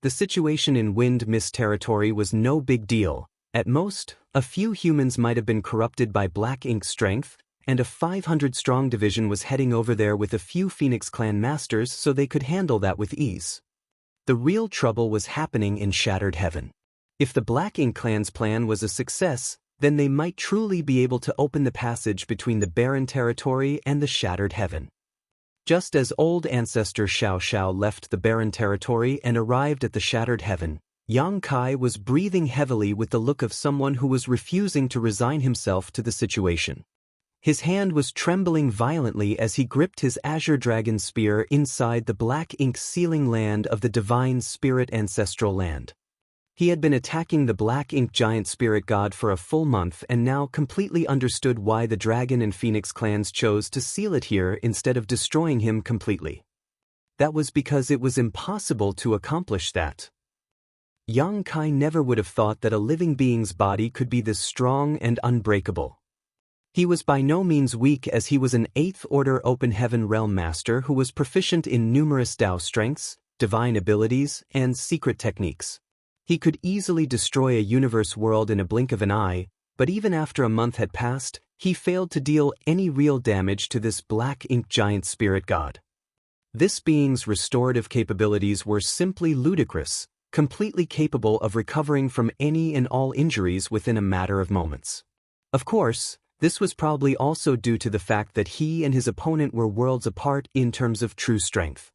The situation in Wind Mist territory was no big deal. At most, a few humans might have been corrupted by Black Ink strength, and a 500-strong division was heading over there with a few Phoenix clan masters so they could handle that with ease. The real trouble was happening in Shattered Heaven. If the Black Ink clan's plan was a success, then they might truly be able to open the passage between the barren territory and the Shattered Heaven. Just as Old Ancestor Xiao left the barren territory and arrived at the Shattered Heaven, Yang Kai was breathing heavily with the look of someone who was refusing to resign himself to the situation. His hand was trembling violently as he gripped his Azure Dragon Spear inside the Black Ink sealing land of the Divine Spirit Ancestral Land. He had been attacking the Black Ink Giant Spirit God for a full month and now completely understood why the Dragon and Phoenix clans chose to seal it here instead of destroying him completely. That was because it was impossible to accomplish that. Yang Kai never would have thought that a living being's body could be this strong and unbreakable. He was by no means weak, as he was an 8th Order Open Heaven Realm Master who was proficient in numerous Dao strengths, divine abilities, and secret techniques. He could easily destroy a universe world in a blink of an eye, but even after a month had passed, he failed to deal any real damage to this Black Ink Giant Spirit God. This being's restorative capabilities were simply ludicrous, completely capable of recovering from any and all injuries within a matter of moments. Of course, this was probably also due to the fact that he and his opponent were worlds apart in terms of true strength.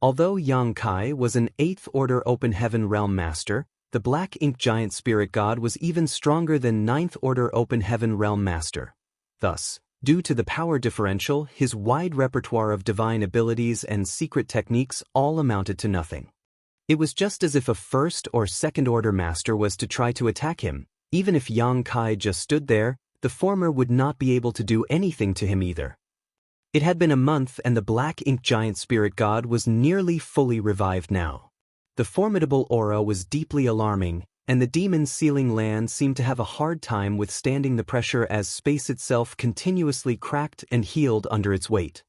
Although Yang Kai was an 8th Order Open Heaven Realm Master, the Black Ink Giant Spirit God was even stronger than 9th Order Open Heaven Realm Master. Thus, due to the power differential, his wide repertoire of divine abilities and secret techniques all amounted to nothing. It was just as if a 1st or 2nd Order Master was to try to attack him. Even if Yang Kai just stood there, the former would not be able to do anything to him either. It had been a month and the Black Ink Giant Spirit God was nearly fully revived now. The formidable aura was deeply alarming, and the demon sealing land seemed to have a hard time withstanding the pressure as space itself continuously cracked and healed under its weight.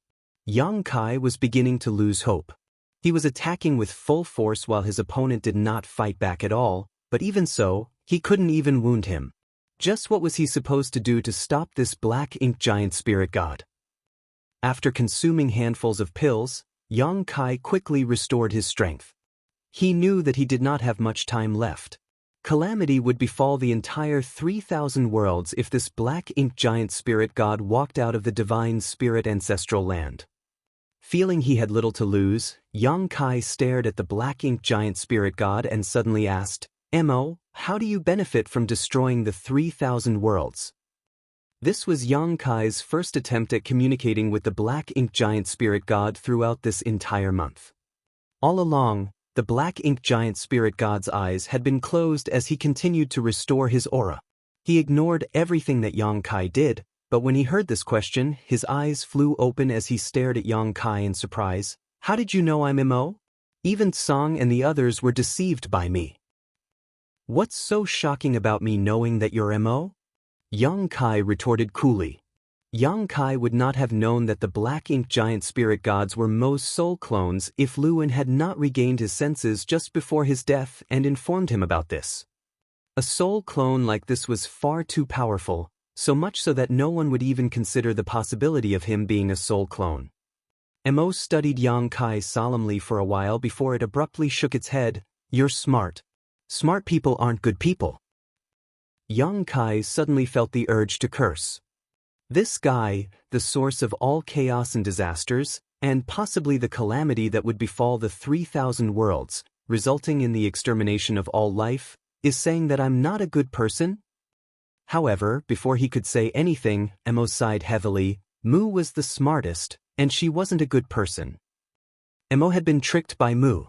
Yang Kai was beginning to lose hope. He was attacking with full force while his opponent did not fight back at all, but even so, he couldn't even wound him. Just what was he supposed to do to stop this Black Ink Giant Spirit God? After consuming handfuls of pills, Yang Kai quickly restored his strength. He knew that he did not have much time left. Calamity would befall the entire 3,000 worlds if this black ink giant spirit god walked out of the divine spirit ancestral land. Feeling he had little to lose, Xianxia stared at the black ink giant spirit god and suddenly asked, "Mo, how do you benefit from destroying the 3,000 worlds?" This was Xianxia's first attempt at communicating with the black ink giant spirit god throughout this entire month. All along, the black ink giant spirit god's eyes had been closed as he continued to restore his aura. He ignored everything that Xianxia did, but when he heard this question, his eyes flew open as he stared at Xianxia in surprise. "How did you know I'm Mo? Even Song and the others were deceived by me. What's so shocking about me knowing that you're Mo?" Xianxia retorted coolly. Xianxia would not have known that the black ink giant spirit gods were Mo's soul clones if Luan had not regained his senses just before his death and informed him about this. A soul clone like this was far too powerful, so much so that no one would even consider the possibility of him being a soul clone. Mo studied Xianxia solemnly for a while before it abruptly shook its head. "You're smart. Smart people aren't good people." Xianxia suddenly felt the urge to curse. This guy, the source of all chaos and disasters, and possibly the calamity that would befall the 3,000 worlds, resulting in the extermination of all life, is saying that I'm not a good person? However, before he could say anything, Mo sighed heavily. Mu was the smartest, and she wasn't a good person. Mo had been tricked by Mu.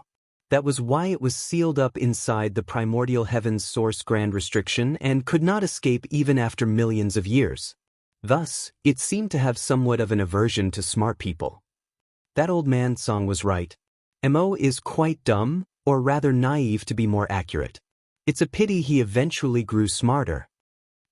That was why it was sealed up inside the primordial heaven's source grand restriction and could not escape even after millions of years. Thus, it seemed to have somewhat of an aversion to smart people. That old man Song was right. Mo is quite dumb, or rather naive to be more accurate. It's a pity he eventually grew smarter.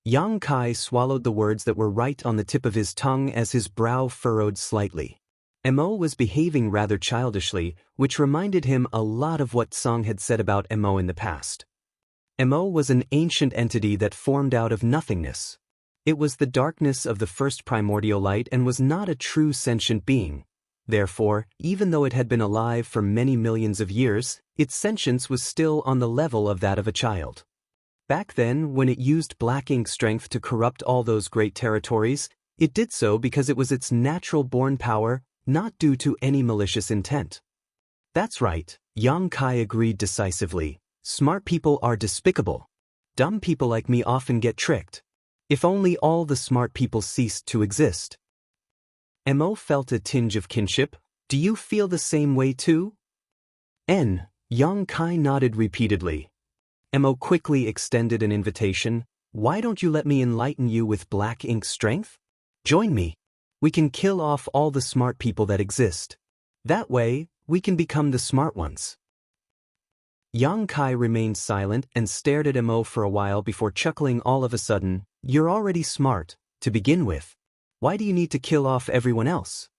Xianxia swallowed the words that were right on the tip of his tongue as his brow furrowed slightly. Mo was behaving rather childishly, which reminded him a lot of what Song had said about Mo in the past. Mo was an ancient entity that formed out of nothingness. It was the darkness of the first primordial light and was not a true sentient being. Therefore, even though it had been alive for many millions of years, its sentience was still on the level of that of a child. Back then, when it used black ink strength to corrupt all those great territories, it did so because it was its natural-born power, not due to any malicious intent. That's right, Xianxia agreed decisively. Smart people are despicable. Dumb people like me often get tricked. If only all the smart people ceased to exist. Mo felt a tinge of kinship. Do you feel the same way too? Xianxia nodded repeatedly. Mo quickly extended an invitation. Why don't you let me enlighten you with black ink strength? Join me. We can kill off all the smart people that exist. That way, we can become the smart ones. Xianxia remained silent and stared at Mo for a while before chuckling all of a sudden. You're already smart, to begin with. Why do you need to kill off everyone else?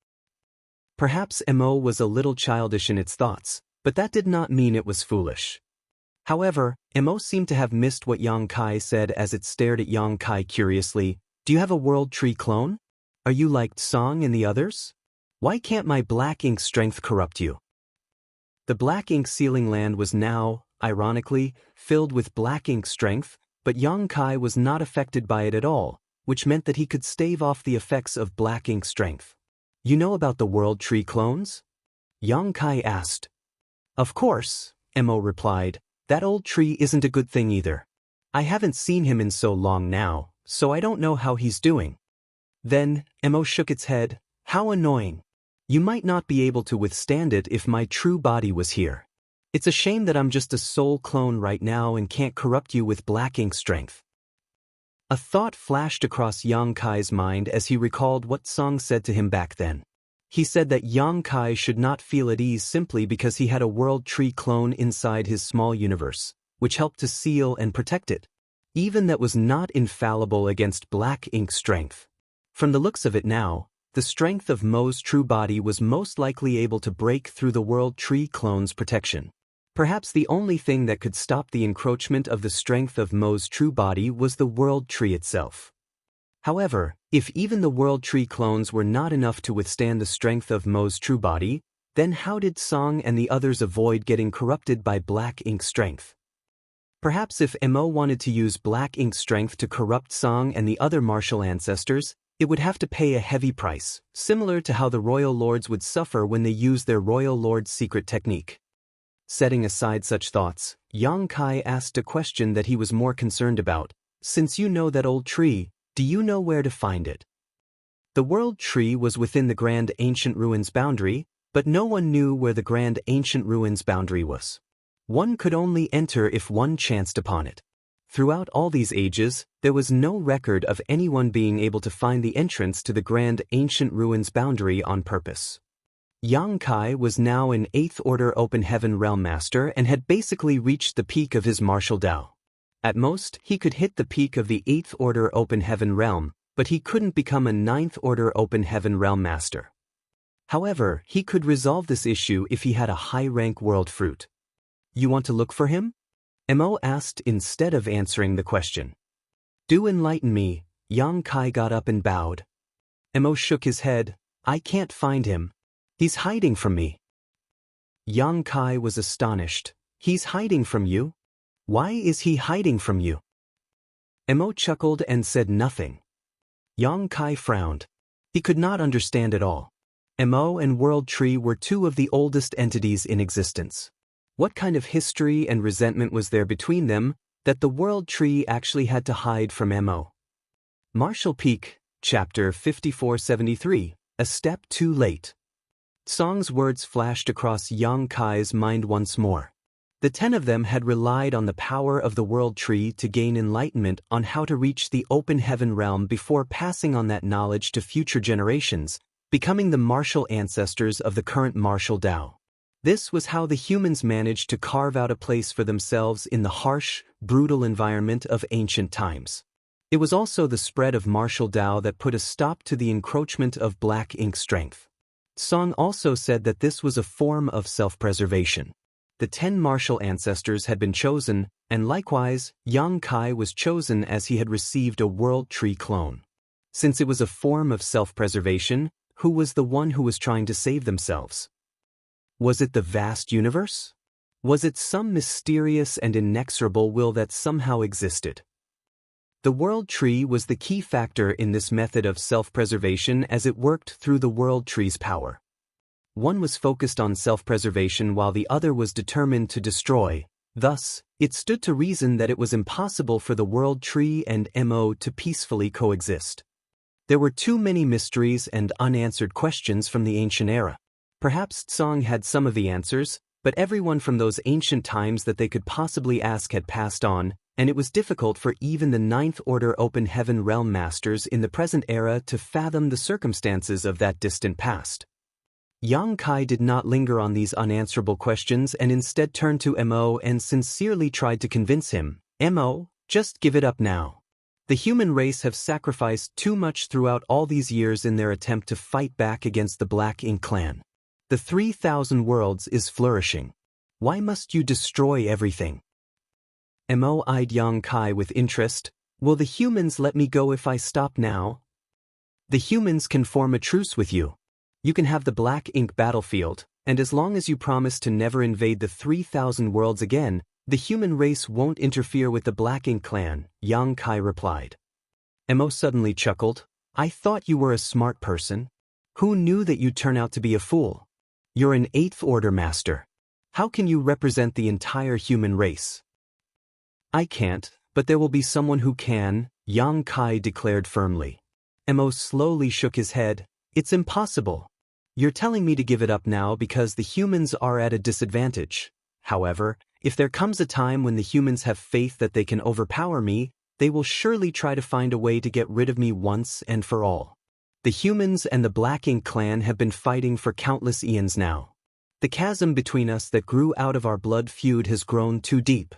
Perhaps Mo was a little childish in its thoughts, but that did not mean it was foolish. However, Mo seemed to have missed what Xianxia said as it stared at Xianxia curiously. Do you have a world tree clone? Are you like Song and the others? Why can't my black ink strength corrupt you? The black ink sealing land was now, ironically, filled with black ink strength, but Xianxia was not affected by it at all, which meant that he could stave off the effects of black ink strength. You know about the world tree clones? Xianxia asked. Of course, Mo replied. That old tree isn't a good thing either. I haven't seen him in so long now, so I don't know how he's doing. Then, Mo shook its head. How annoying. You might not be able to withstand it if my true body was here. It's a shame that I'm just a soul clone right now and can't corrupt you with black ink strength. A thought flashed across Xianxia's mind as he recalled what Song said to him back then. He said that Xianxia should not feel at ease simply because he had a world tree clone inside his small universe, which helped to seal and protect it. Even that was not infallible against black ink strength. From the looks of it now, the strength of Mo's true body was most likely able to break through the world tree clone's protection. Perhaps the only thing that could stop the encroachment of the strength of Mo's true body was the world tree itself. However, if even the world tree clones were not enough to withstand the strength of Mo's true body, then how did Song and the others avoid getting corrupted by black ink strength? Perhaps if Mo wanted to use black ink strength to corrupt Song and the other martial ancestors, it would have to pay a heavy price, similar to how the royal lords would suffer when they used their royal lord's secret technique. Setting aside such thoughts, Yang Kai asked a question that he was more concerned about. Since you know that old tree, do you know where to find it? The world tree was within the Grand Ancient Ruins boundary, but no one knew where the Grand Ancient Ruins boundary was. One could only enter if one chanced upon it. Throughout all these ages, there was no record of anyone being able to find the entrance to the Grand Ancient Ruins boundary on purpose. Yang Kai was now an 8th Order Open Heaven Realm Master and had basically reached the peak of his martial Dao. At most, he could hit the peak of the 8th Order Open Heaven Realm, but he couldn't become a 9th Order Open Heaven Realm Master. However, he could resolve this issue if he had a high-rank world fruit. You want to look for him? Mo asked instead of answering the question. Do enlighten me. Yang Kai got up and bowed. Mo shook his head. I can't find him. He's hiding from me. Yang Kai was astonished. He's hiding from you? Why is he hiding from you? Mo chuckled and said nothing. Yang Kai frowned. He could not understand at all. Mo and World Tree were two of the oldest entities in existence. What kind of history and resentment was there between them that the World Tree actually had to hide from Mo? Martial Peak, Chapter 5473, A Step Too Late. Song's words flashed across Yang Kai's mind once more. The 10 of them had relied on the power of the World Tree to gain enlightenment on how to reach the Open Heaven realm before passing on that knowledge to future generations, becoming the martial ancestors of the current martial Dao. This was how the humans managed to carve out a place for themselves in the harsh, brutal environment of ancient times. It was also the spread of martial Dao that put a stop to the encroachment of black ink strength. Song also said that this was a form of self-preservation. The 10 martial ancestors had been chosen, and likewise, Yang Kai was chosen as he had received a World Tree clone. Since it was a form of self-preservation, who was the one who was trying to save themselves? Was it the vast universe? Was it some mysterious and inexorable will that somehow existed? The World Tree was the key factor in this method of self-preservation as it worked through the World Tree's power. One was focused on self-preservation while the other was determined to destroy. Thus, it stood to reason that it was impossible for the World Tree and Mo to peacefully coexist. There were too many mysteries and unanswered questions from the ancient era. Perhaps Tsong had some of the answers, but everyone from those ancient times that they could possibly ask had passed on, and it was difficult for even the 9th Order Open Heaven Realm Masters in the present era to fathom the circumstances of that distant past. Yang Kai did not linger on these unanswerable questions and instead turned to Mo and sincerely tried to convince him, Mo, just give it up now. The human race have sacrificed too much throughout all these years in their attempt to fight back against the Black Ink clan. The 3,000 worlds is flourishing. Why must you destroy everything? Mo eyed Yang Kai with interest. Will the humans let me go if I stop now? The humans can form a truce with you. You can have the Black Ink battlefield, and as long as you promise to never invade the 3,000 worlds again, the human race won't interfere with the Black Ink clan, Yang Kai replied. Mo suddenly chuckled. I thought you were a smart person. Who knew that you'd turn out to be a fool? You're an 8th Order Master. How can you represent the entire human race? I can't, but there will be someone who can, Yang Kai declared firmly. Mo slowly shook his head. It's impossible. You're telling me to give it up now because the humans are at a disadvantage. However, if there comes a time when the humans have faith that they can overpower me, they will surely try to find a way to get rid of me once and for all. The humans and the Black Ink clan have been fighting for countless eons now. The chasm between us that grew out of our blood feud has grown too deep.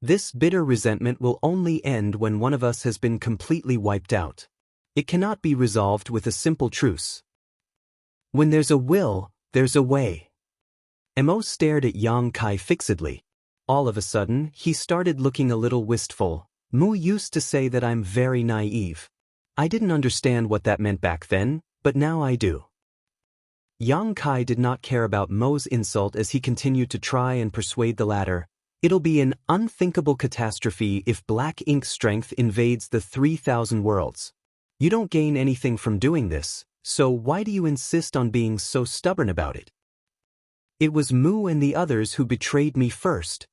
This bitter resentment will only end when one of us has been completely wiped out. It cannot be resolved with a simple truce. When there's a will, there's a way. Mo stared at Yang Kai fixedly. All of a sudden, he started looking a little wistful. Mu used to say that I'm very naive. I didn't understand what that meant back then, but now I do. Yang Kai did not care about Mo's insult as he continued to try and persuade the latter. It'll be an unthinkable catastrophe if black ink strength invades the 3,000 worlds. You don't gain anything from doing this, so why do you insist on being so stubborn about it? It was Mu and the others who betrayed me first.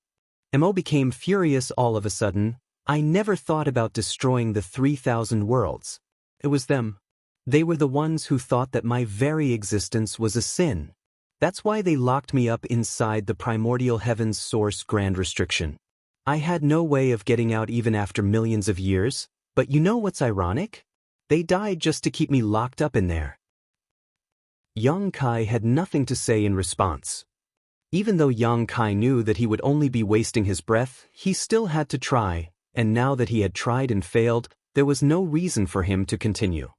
Mo became furious all of a sudden. I never thought about destroying the 3,000 worlds. It was them. They were the ones who thought that my very existence was a sin. That's why they locked me up inside the primordial heaven's source grand restriction. I had no way of getting out even after millions of years, but you know what's ironic? They died just to keep me locked up in there. Yang Kai had nothing to say in response. Even though Yang Kai knew that he would only be wasting his breath, he still had to try, and now that he had tried and failed, there was no reason for him to continue.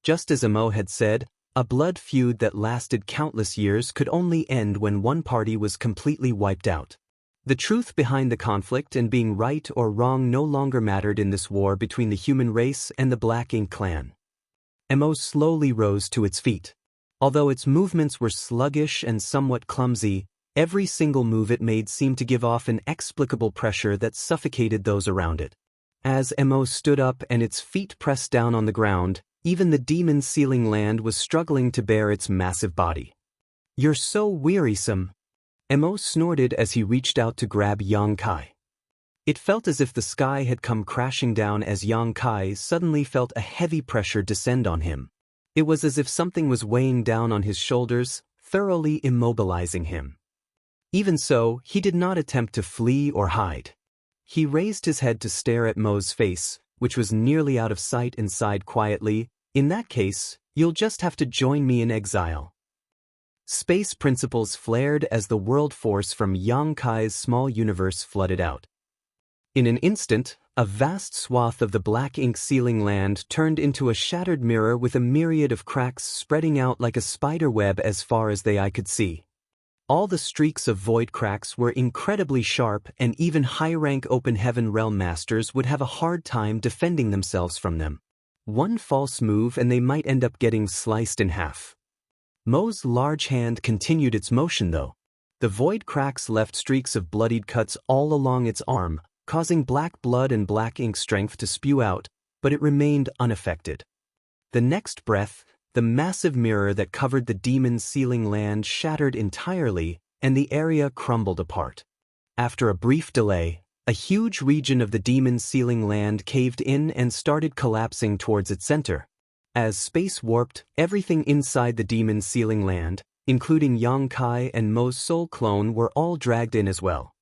Just as Mo had said, a blood feud that lasted countless years could only end when one party was completely wiped out. The truth behind the conflict and being right or wrong no longer mattered in this war between the human race and the Black Ink clan. Mo slowly rose to its feet. Although its movements were sluggish and somewhat clumsy, every single move it made seemed to give off an inexplicable pressure that suffocated those around it. As Mo stood up and its feet pressed down on the ground, even the demon sealing land was struggling to bear its massive body. "You're so wearisome," Mo snorted as he reached out to grab Yang Kai. It felt as if the sky had come crashing down as Yang Kai suddenly felt a heavy pressure descend on him. It was as if something was weighing down on his shoulders, thoroughly immobilizing him. Even so, he did not attempt to flee or hide. He raised his head to stare at Mo's face, which was nearly out of sight, and sighed quietly, "In that case, you'll just have to join me in exile." Space principles flared as the world force from Yang Kai's small universe flooded out. In an instant, a vast swath of the black ink sealing land turned into a shattered mirror with a myriad of cracks spreading out like a spider web as far as the eye could see. All the streaks of void cracks were incredibly sharp, and even high-rank open heaven realm masters would have a hard time defending themselves from them. One false move and they might end up getting sliced in half. Mo's large hand continued its motion though. The void cracks left streaks of bloodied cuts all along its arm, causing black blood and black ink strength to spew out, but it remained unaffected. The next breath, the massive mirror that covered the demon sealing land shattered entirely, and the area crumbled apart. After a brief delay, a huge region of the demon sealing land caved in and started collapsing towards its center. As space warped, everything inside the demon sealing land, including Yang Kai and Mo's soul clone, were all dragged in as well.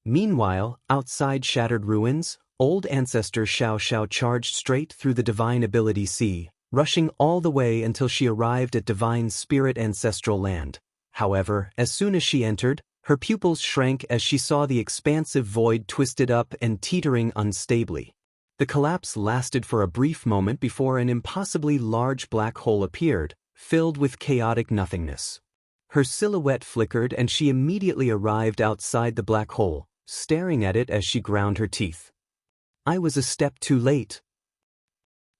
Meanwhile, outside shattered ruins, old ancestor Xianxia charged straight through the divine ability sea, rushing all the way until she arrived at divine spirit ancestral land. However, as soon as she entered, her pupils shrank as she saw the expansive void twisted up and teetering unstably. The collapse lasted for a brief moment before an impossibly large black hole appeared, filled with chaotic nothingness. Her silhouette flickered and she immediately arrived outside the black hole, staring at it as she ground her teeth. I was a step too late.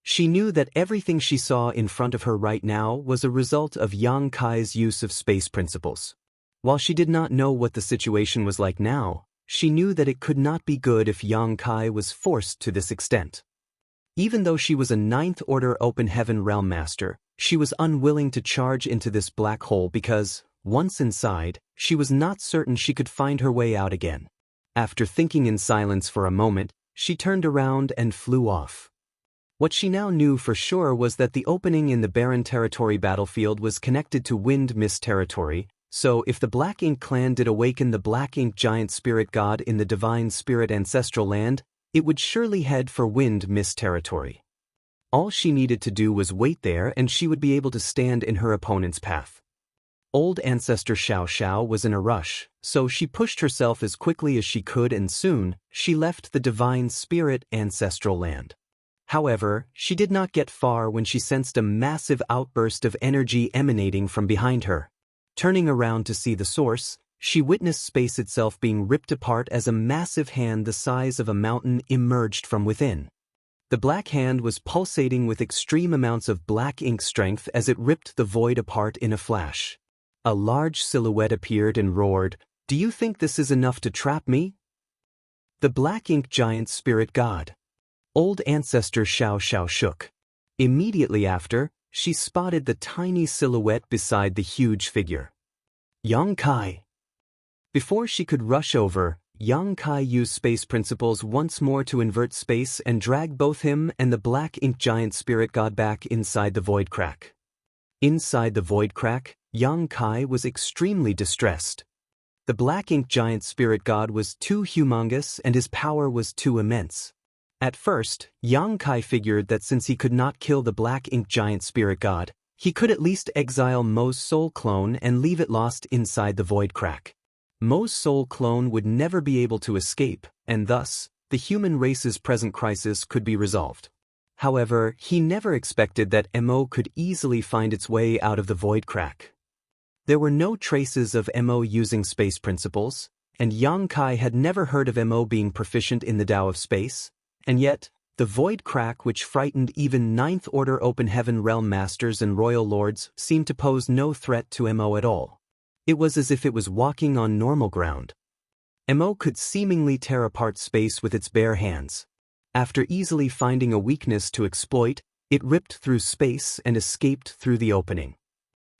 She knew that everything she saw in front of her right now was a result of Yang Kai's use of space principles. While she did not know what the situation was like now, she knew that it could not be good if Yang Kai was forced to this extent. Even though she was a ninth-order open heaven realm master, she was unwilling to charge into this black hole because, once inside, she was not certain she could find her way out again. After thinking in silence for a moment, she turned around and flew off. What she now knew for sure was that the opening in the barren territory battlefield was connected to wind mist territory, so if the Black Ink clan did awaken the Black Ink giant spirit god in the divine spirit ancestral land, it would surely head for wind mist territory. All she needed to do was wait there and she would be able to stand in her opponent's path. Old ancestor Xianxia was in a rush, so she pushed herself as quickly as she could and soon, she left the divine spirit ancestral land. However, she did not get far when she sensed a massive outburst of energy emanating from behind her. Turning around to see the source, she witnessed space itself being ripped apart as a massive hand the size of a mountain emerged from within. The black hand was pulsating with extreme amounts of black ink strength as it ripped the void apart in a flash. A large silhouette appeared and roared, "Do you think this is enough to trap me? The black ink giant spirit god. Old ancestor Xianxia shook. Immediately after, she spotted the tiny silhouette beside the huge figure. Yang Kai. Before she could rush over, Yang Kai used space principles once more to invert space and drag both him and the black ink giant spirit god back inside the void crack. Inside the void crack, Yang Kai was extremely distressed. The black ink giant spirit god was too humongous and his power was too immense. At first, Yang Kai figured that since he could not kill the black ink giant spirit god, he could at least exile Mo's soul clone and leave it lost inside the void crack. Mo's soul clone would never be able to escape, and thus, the human race's present crisis could be resolved. However, he never expected that Mo could easily find its way out of the void crack. There were no traces of Mo using space principles, and Yang Kai had never heard of Mo being proficient in the Tao of space, and yet, the void crack which frightened even Ninth Order Open Heaven Realm Masters and Royal Lords seemed to pose no threat to Mo at all. It was as if it was walking on normal ground. Mo could seemingly tear apart space with its bare hands. After easily finding a weakness to exploit, it ripped through space and escaped through the opening.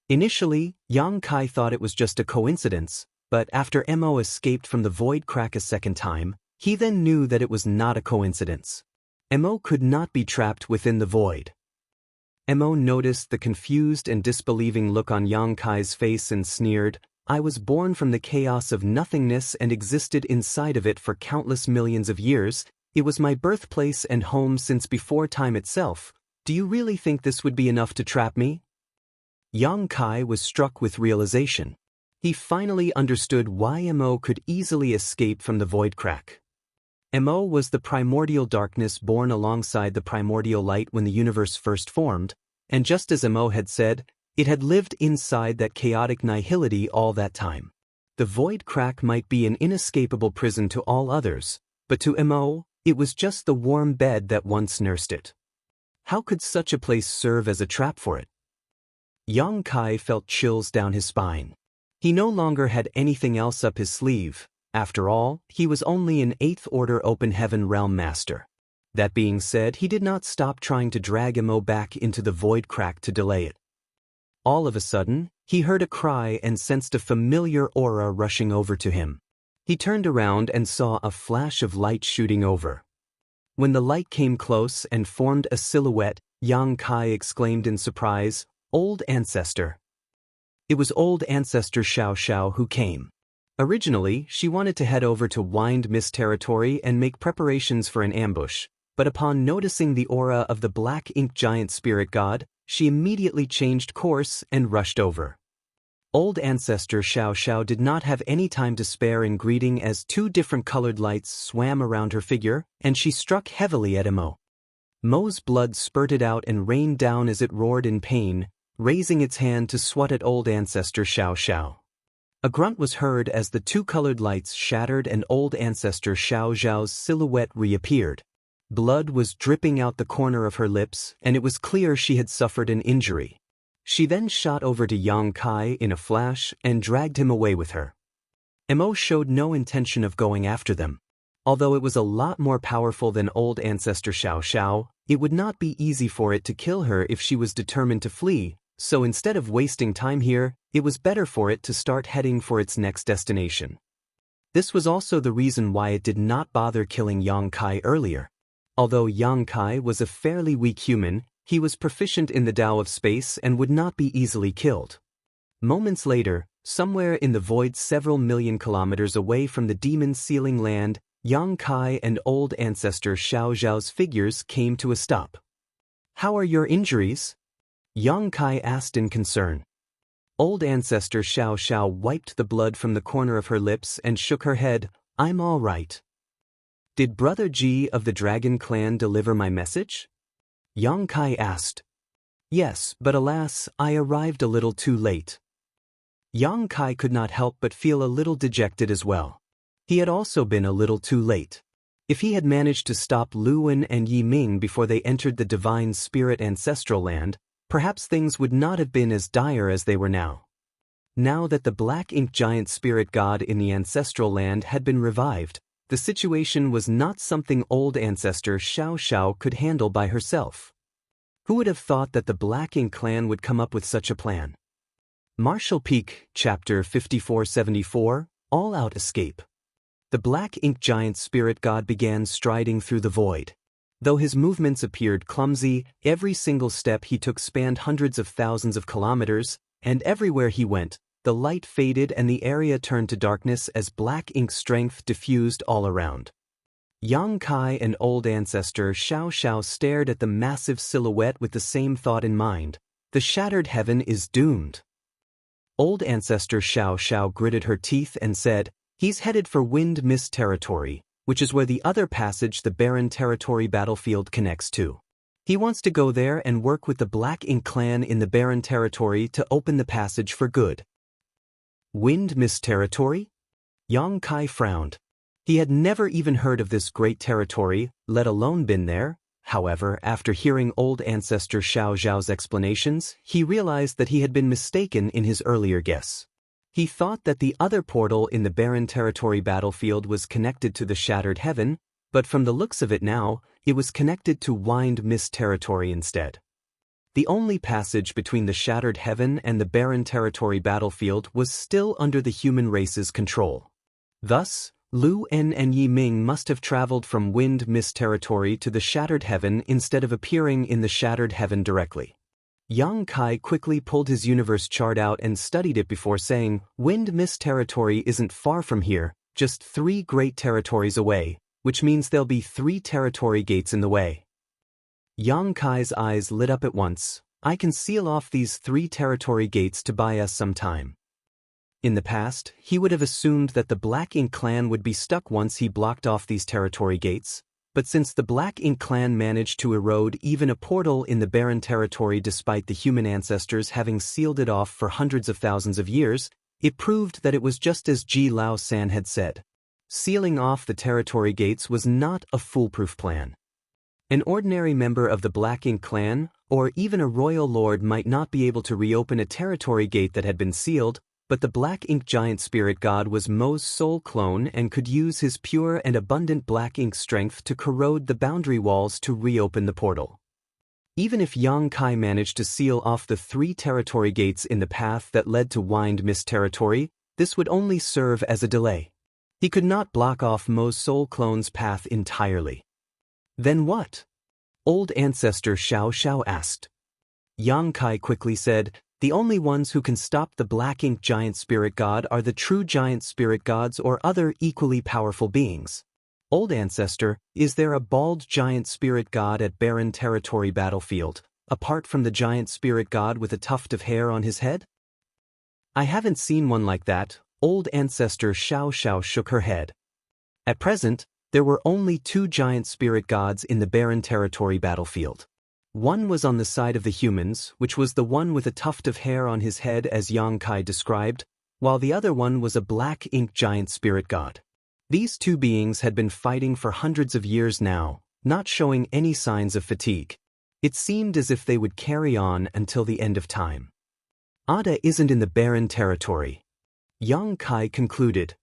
Initially, Yang Kai thought it was just a coincidence, but after Mo escaped from the void crack a second time, he then knew that it was not a coincidence. Mo could not be trapped within the void. Mo noticed the confused and disbelieving look on Yang Kai's face and sneered, "I was born from the chaos of nothingness and existed inside of it for countless millions of years. It was my birthplace and home since before time itself. Do you really think this would be enough to trap me?" Yang Kai was struck with realization. He finally understood why Mo could easily escape from the void crack. Mo was the primordial darkness born alongside the primordial light when the universe first formed, and just as Mo had said, it had lived inside that chaotic nihility all that time. The void crack might be an inescapable prison to all others, but to Mo, it was just the warm bed that once nursed it. How could such a place serve as a trap for it? Yang Kai felt chills down his spine. He no longer had anything else up his sleeve. After all, he was only an 8th Order Open Heaven Realm Master. That being said, he did not stop trying to drag Mo back into the void crack to delay it. All of a sudden, he heard a cry and sensed a familiar aura rushing over to him. He turned around and saw a flash of light shooting over. When the light came close and formed a silhouette, Yang Kai exclaimed in surprise, "Old Ancestor." It was Old Ancestor Xianxia who came. Originally, she wanted to head over to Wind Mist territory and make preparations for an ambush, but upon noticing the aura of the black ink giant spirit god, she immediately changed course and rushed over. Old Ancestor Xianxia did not have any time to spare in greeting as two different colored lights swam around her figure, and she struck heavily at Mo. Mo's blood spurted out and rained down as it roared in pain, raising its hand to swat at Old Ancestor Xianxia. A grunt was heard as the two colored lights shattered and Old Ancestor Xiaoxiao's silhouette reappeared. Blood was dripping out the corner of her lips, and it was clear she had suffered an injury. She then shot over to Yang Kai in a flash and dragged him away with her. Mo showed no intention of going after them. Although it was a lot more powerful than Old Ancestor Xiaoxiao, it would not be easy for it to kill her if she was determined to flee, so instead of wasting time here, it was better for it to start heading for its next destination. This was also the reason why it did not bother killing Yang Kai earlier. Although Yang Kai was a fairly weak human, he was proficient in the Tao of space and would not be easily killed. Moments later, somewhere in the void several million kilometers away from the demon sealing land, Yang Kai and Old Ancestor Xiaoxiao's figures came to a stop. "How are your injuries?" Yang Kai asked in concern. Old Ancestor Xiaoxiao wiped the blood from the corner of her lips and shook her head. "I'm all right." "Did Brother Ji of the Dragon Clan deliver my message?" Yang Kai asked. "Yes, but alas, I arrived a little too late." Yang Kai could not help but feel a little dejected as well. He had also been a little too late. If he had managed to stop Lu Wen and Yi Ming before they entered the Divine Spirit Ancestral Land, perhaps things would not have been as dire as they were now. Now that the black ink giant spirit god in the Ancestral Land had been revived, The situation was not something old ancestor Xianxia could handle by herself. Who would have thought that the Black Ink clan would come up with such a plan? Martial Peak, Chapter 5474, All-Out Escape. The Black Ink giant spirit god began striding through the void. Though his movements appeared clumsy, every single step he took spanned hundreds of thousands of kilometers, and everywhere he went, the light faded and the area turned to darkness as Black Ink's strength diffused all around. Xianxia and old ancestor Xiaoxiao stared at the massive silhouette with the same thought in mind. The shattered heaven is doomed. Old ancestor Xiaoxiao gritted her teeth and said, "He's headed for Wind Mist territory, which is where the other passage the Barren territory battlefield connects to. He wants to go there and work with the Black Ink clan in the Barren territory to open the passage for good." Wind Mist territory? Xianxia frowned. He had never even heard of this great territory, let alone been there. However, after hearing old ancestor Xiao Zhao's explanations, he realized that he had been mistaken in his earlier guess. He thought that the other portal in the Barren territory battlefield was connected to the Shattered Heaven, but from the looks of it now, it was connected to Wind Mist territory instead. The only passage between the Shattered Heaven and the Barren territory battlefield was still under the human race's control. Thus, Lu En and Yi Ming must have traveled from Wind Mist territory to the Shattered Heaven instead of appearing in the Shattered Heaven directly. Xianxia quickly pulled his universe chart out and studied it before saying, "Wind Mist territory isn't far from here, just 3 great territories away, which means there'll be 3 territory gates in the way." Xianxia's eyes lit up at once. "I can seal off these 3 territory gates to buy us some time." In the past, he would have assumed that the Black Ink clan would be stuck once he blocked off these territory gates, but since the Black Ink clan managed to erode even a portal in the Barren territory despite the human ancestors having sealed it off for hundreds of thousands of years, it proved that it was just as Ji Lao San had said. Sealing off the territory gates was not a foolproof plan. An ordinary member of the Black Ink clan, or even a royal lord, might not be able to reopen a territory gate that had been sealed, but the Black Ink giant spirit god was Mo's soul clone and could use his pure and abundant Black Ink strength to corrode the boundary walls to reopen the portal. Even if Xianxia managed to seal off the 3 territory gates in the path that led to Wind Mist territory, this would only serve as a delay. He could not block off Mo's soul clone's path entirely. Then what? Old ancestor Xiaoxiao asked. Xianxia quickly said, "The only ones who can stop the Black Ink giant spirit god are the true giant spirit gods or other equally powerful beings." Old ancestor, is there a bald giant spirit god at Barren territory battlefield, apart from the giant spirit god with a tuft of hair on his head? "I haven't seen one like that." Old ancestor Xiaoxiao shook her head. At present, there were only 2 giant spirit gods in the Barren territory battlefield. One was on the side of the humans, which was the one with a tuft of hair on his head as Xianxia described, while the other one was a Black Ink giant spirit god. These 2 beings had been fighting for hundreds of years now, not showing any signs of fatigue. It seemed as if they would carry on until the end of time. "Ada isn't in the Barren territory," Xianxia concluded.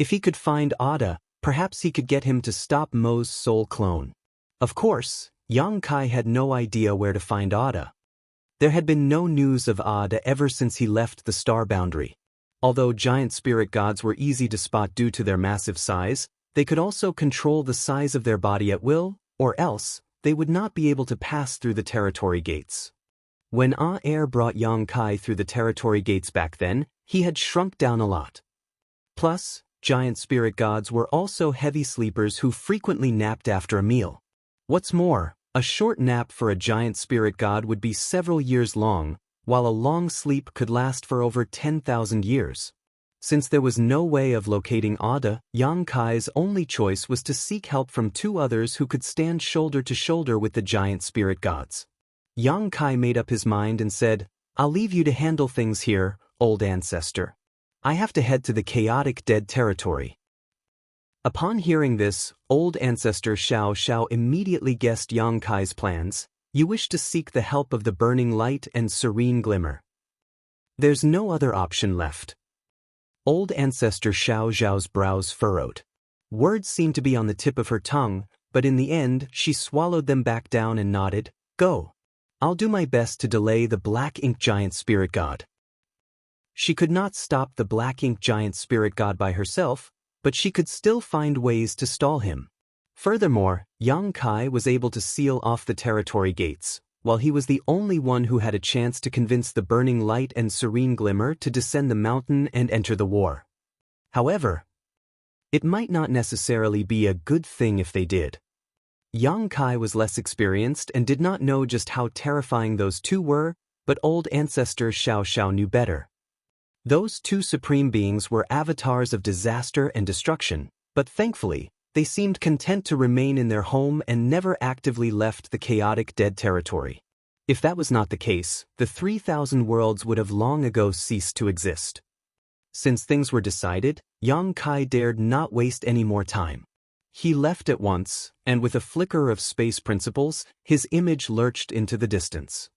If he could find Ada, perhaps he could get him to stop Mo's soul clone. Of course, Xianxia had no idea where to find Ada. There had been no news of Ada ever since he left the star boundary. Although giant spirit gods were easy to spot due to their massive size, they could also control the size of their body at will, or else, they would not be able to pass through the territory gates. When Air brought Xianxia through the territory gates back then, he had shrunk down a lot. Plus, giant spirit gods were also heavy sleepers who frequently napped after a meal. What's more, a short nap for a giant spirit god would be several years long, while a long sleep could last for over 10,000 years. Since there was no way of locating Ada, Xianxia's only choice was to seek help from 2 others who could stand shoulder to shoulder with the giant spirit gods. Xianxia made up his mind and said, "I'll leave you to handle things here, old ancestor. I have to head to the chaotic dead territory." Upon hearing this, old ancestor Xiaoxiao immediately guessed Xianxia's plans. "You wish to seek the help of the burning light and serene glimmer. There's no other option left." Old ancestor Xiao Zhao's brows furrowed. Words seemed to be on the tip of her tongue, but in the end she swallowed them back down and nodded. Go. I'll do my best to delay the black ink giant spirit god. She could not stop the black ink giant spirit god by herself, but she could still find ways to stall him. Furthermore, Yang Kai was able to seal off the territory gates, while he was the only one who had a chance to convince the burning light and serene glimmer to descend the mountain and enter the war. However, it might not necessarily be a good thing if they did. Yang Kai was less experienced and did not know just how terrifying those two were, but old ancestor Xianxia knew better. Those two supreme beings were avatars of disaster and destruction, but thankfully, they seemed content to remain in their home and never actively left the chaotic dead territory. If that was not the case, the 3,000 worlds would have long ago ceased to exist. Since things were decided, Yang Kai dared not waste any more time. He left at once, and with a flicker of space principles, his image lurched into the distance.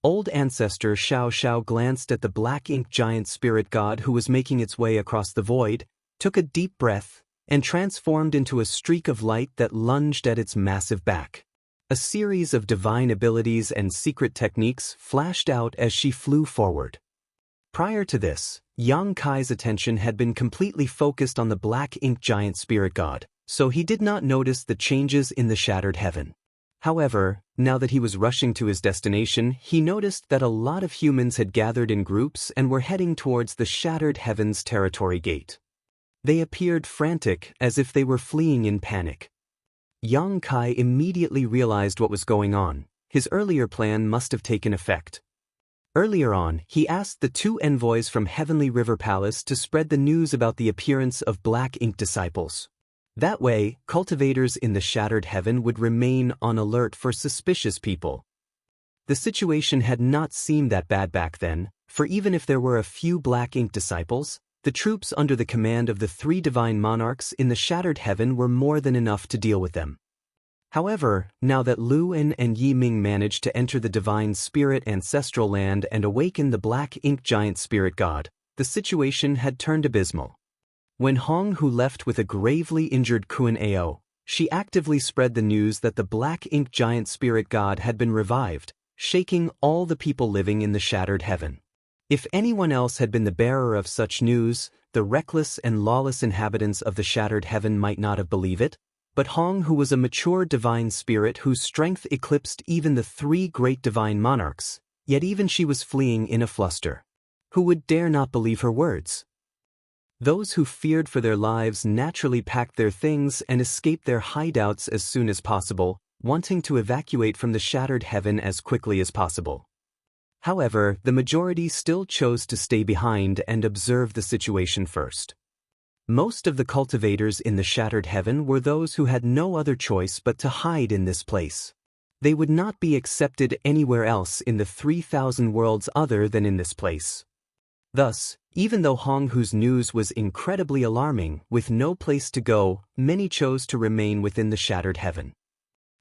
Old ancestor Xianxia glanced at the black ink giant spirit god who was making its way across the void, took a deep breath, and transformed into a streak of light that lunged at its massive back. A series of divine abilities and secret techniques flashed out as she flew forward. Prior to this, Yang Kai's attention had been completely focused on the black ink giant spirit god, so he did not notice the changes in the shattered heaven. However, now that he was rushing to his destination, he noticed that a lot of humans had gathered in groups and were heading towards the shattered heavens territory gate. They appeared frantic, as if they were fleeing in panic. Yang Kai immediately realized what was going on. His earlier plan must have taken effect. Earlier on, he asked the two envoys from Heavenly River Palace to spread the news about the appearance of black ink disciples. That way, cultivators in the shattered heaven would remain on alert for suspicious people. The situation had not seemed that bad back then, for even if there were a few black ink disciples, the troops under the command of the three divine monarchs in the shattered heaven were more than enough to deal with them. However, now that Lu En and Yi Ming managed to enter the divine spirit ancestral land and awaken the black ink giant spirit god, the situation had turned abysmal. When Hong Hu left with a gravely injured Kuan Ao, she actively spread the news that the black ink giant spirit god had been revived, shaking all the people living in the shattered heaven. If anyone else had been the bearer of such news, the reckless and lawless inhabitants of the shattered heaven might not have believed it, but Hong Hu was a mature divine spirit whose strength eclipsed even the three great divine monarchs, yet even she was fleeing in a fluster. Who would dare not believe her words? Those who feared for their lives naturally packed their things and escaped their hideouts as soon as possible, wanting to evacuate from the shattered heaven as quickly as possible. However, the majority still chose to stay behind and observe the situation first. Most of the cultivators in the shattered heaven were those who had no other choice but to hide in this place. They would not be accepted anywhere else in the 3,000 worlds other than in this place. Thus, even though Hong Hu's news was incredibly alarming, with no place to go, many chose to remain within the shattered heaven.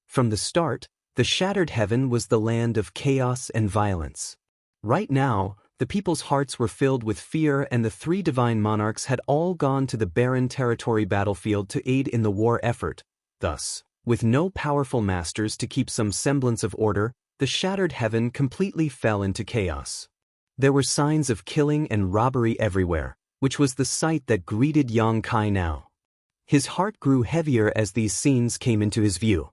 From the start, the shattered heaven was the land of chaos and violence. Right now, the people's hearts were filled with fear, and the three divine monarchs had all gone to the barren territory battlefield to aid in the war effort. Thus, with no powerful masters to keep some semblance of order, the shattered heaven completely fell into chaos. There were signs of killing and robbery everywhere, which was the sight that greeted Yang Kai now. His heart grew heavier as these scenes came into his view.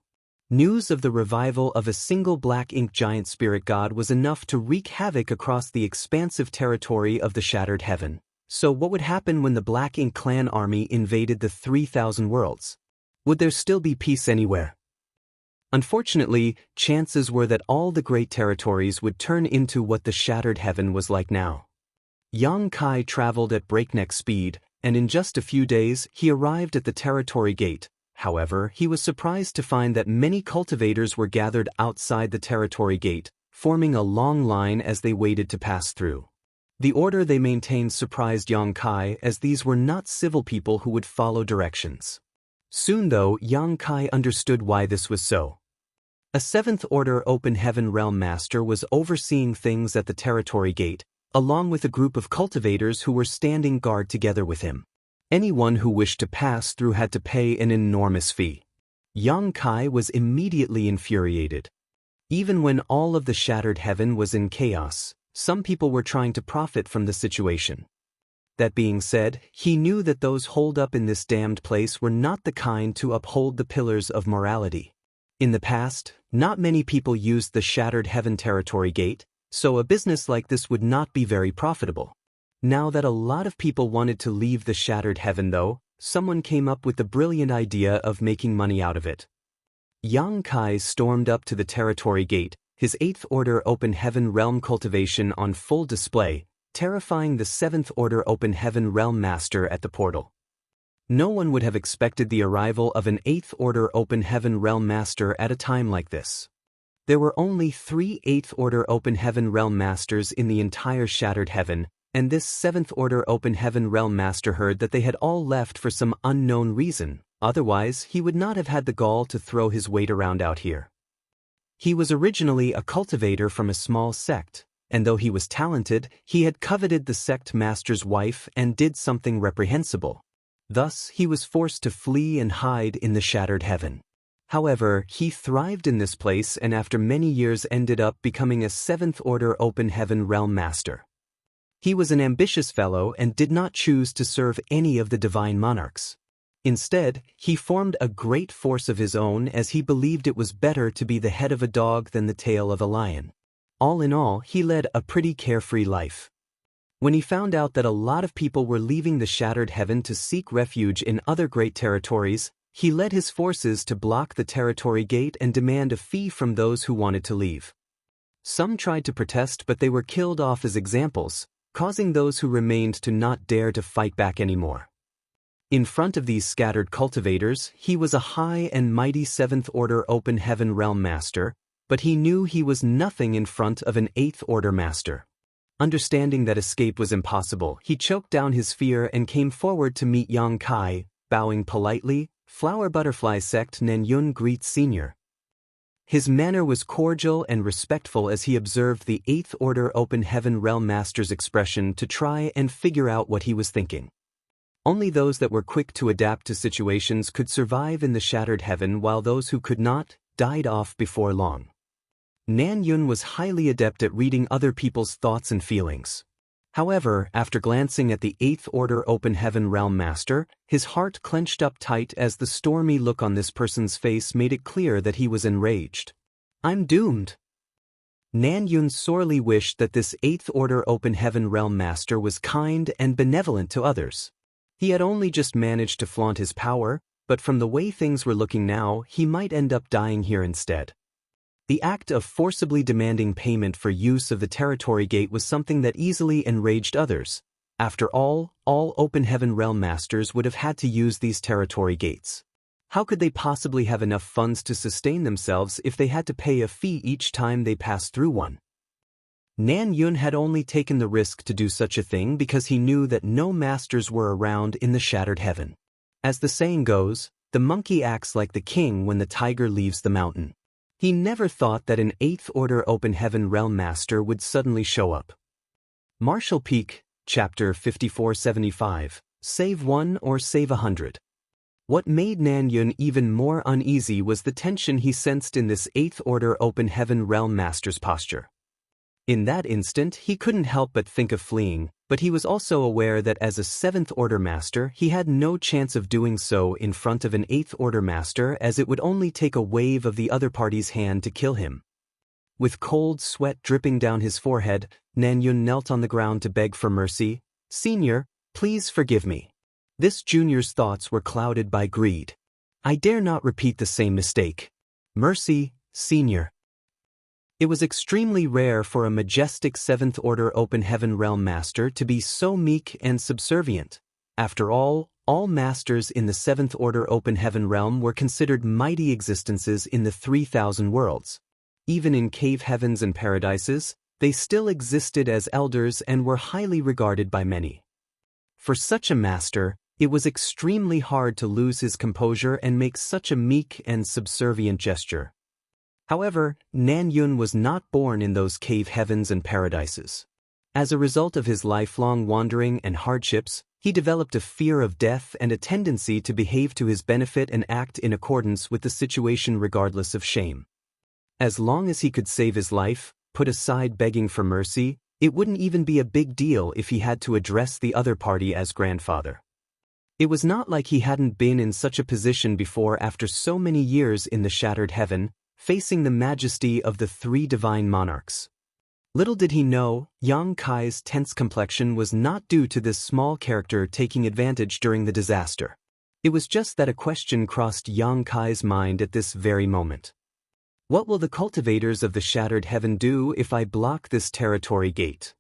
News of the revival of a single black ink giant spirit god was enough to wreak havoc across the expansive territory of the shattered heaven. So what would happen when the black ink clan army invaded the 3,000 worlds? Would there still be peace anywhere? Unfortunately, chances were that all the great territories would turn into what the shattered heaven was like now. Yang Kai traveled at breakneck speed, and in just a few days he arrived at the territory gate. However, he was surprised to find that many cultivators were gathered outside the territory gate, forming a long line as they waited to pass through. The order they maintained surprised Yang Kai, as these were not civil people who would follow directions. Soon though, Yang Kai understood why this was so. A Seventh Order Open Heaven Realm Master was overseeing things at the territory gate, along with a group of cultivators who were standing guard together with him. Anyone who wished to pass through had to pay an enormous fee. Yang Kai was immediately infuriated. Even when all of the shattered heaven was in chaos, some people were trying to profit from the situation. That being said, he knew that those holed up in this damned place were not the kind to uphold the pillars of morality. In the past, not many people used the shattered heaven territory gate, so a business like this would not be very profitable. Now that a lot of people wanted to leave the shattered heaven though, someone came up with the brilliant idea of making money out of it. Yang Kai stormed up to the territory gate, his 8th Order Open Heaven Realm cultivation on full display, terrifying the 7th Order Open Heaven Realm Master at the portal. No one would have expected the arrival of an 8th Order Open Heaven Realm Master at a time like this. There were only 3 8th Order Open Heaven Realm Masters in the entire Shattered Heaven, and this 7th Order Open Heaven Realm Master heard that they had all left for some unknown reason, otherwise he would not have had the gall to throw his weight around out here. He was originally a cultivator from a small sect, and though he was talented, he had coveted the sect master's wife and did something reprehensible. Thus, he was forced to flee and hide in the Shattered Heaven. However, he thrived in this place and after many years ended up becoming a 7th Order Open Heaven Realm Master. He was an ambitious fellow and did not choose to serve any of the divine monarchs. Instead, he formed a great force of his own as he believed it was better to be the head of a dog than the tail of a lion. All in all, he led a pretty carefree life. When he found out that a lot of people were leaving the Shattered Heaven to seek refuge in other great territories, he led his forces to block the territory gate and demand a fee from those who wanted to leave. Some tried to protest but they were killed off as examples, causing those who remained to not dare to fight back anymore. In front of these scattered cultivators, he was a high and mighty 7th Order Open Heaven Realm Master, but he knew he was nothing in front of an 8th Order Master. Understanding that escape was impossible, he choked down his fear and came forward to meet Yang Kai, bowing politely. Flower Butterfly Sect Nanyun greets Senior. His manner was cordial and respectful as he observed the 8th Order Open Heaven Realm Master's expression to try and figure out what he was thinking. Only those that were quick to adapt to situations could survive in the Shattered Heaven, while those who could not died off before long. Nanyun was highly adept at reading other people's thoughts and feelings. However, after glancing at the 8th Order Open Heaven Realm Master, his heart clenched up tight as the stormy look on this person's face made it clear that he was enraged. "I'm doomed." Nanyun sorely wished that this 8th Order Open Heaven Realm Master was kind and benevolent to others. He had only just managed to flaunt his power, but from the way things were looking now, he might end up dying here instead. The act of forcibly demanding payment for use of the territory gate was something that easily enraged others. After all Open Heaven Realm Masters would have had to use these territory gates. How could they possibly have enough funds to sustain themselves if they had to pay a fee each time they passed through one? Nanyun had only taken the risk to do such a thing because he knew that no masters were around in the Shattered Heaven. As the saying goes, the monkey acts like the king when the tiger leaves the mountain. He never thought that an 8th Order Open Heaven Realm Master would suddenly show up. Martial Peak, Chapter 5475, Save 1 or Save 100. What made Nanyun even more uneasy was the tension he sensed in this 8th Order Open Heaven Realm Master's posture. In that instant, he couldn't help but think of fleeing, but he was also aware that as a 7th Order Master, he had no chance of doing so in front of an 8th Order Master, as it would only take a wave of the other party's hand to kill him. With cold sweat dripping down his forehead, Nanyun knelt on the ground to beg for mercy. "Senior, please forgive me." This junior's thoughts were clouded by greed. "I dare not repeat the same mistake. Mercy, Senior." It was extremely rare for a majestic 7th Order Open Heaven Realm Master to be so meek and subservient. After all masters in the 7th Order Open Heaven Realm were considered mighty existences in the 3,000 worlds. Even in cave heavens and paradises, they still existed as elders and were highly regarded by many. For such a master, it was extremely hard to lose his composure and make such a meek and subservient gesture. However, Nanyun was not born in those cave heavens and paradises. As a result of his lifelong wandering and hardships, He developed a fear of death and a tendency to behave to his benefit and act in accordance with the situation regardless of shame. As long as he could save his life, put aside begging for mercy, it wouldn't even be a big deal if he had to address the other party as grandfather. It was not like he hadn't been in such a position before after so many years in the shattered heaven, facing the majesty of the three divine monarchs. Little did he know, Yang Kai's tense complexion was not due to this small character taking advantage during the disaster. It was just that a question crossed Yang Kai's mind at this very moment. What will the cultivators of the shattered heaven do if I block this territory gate?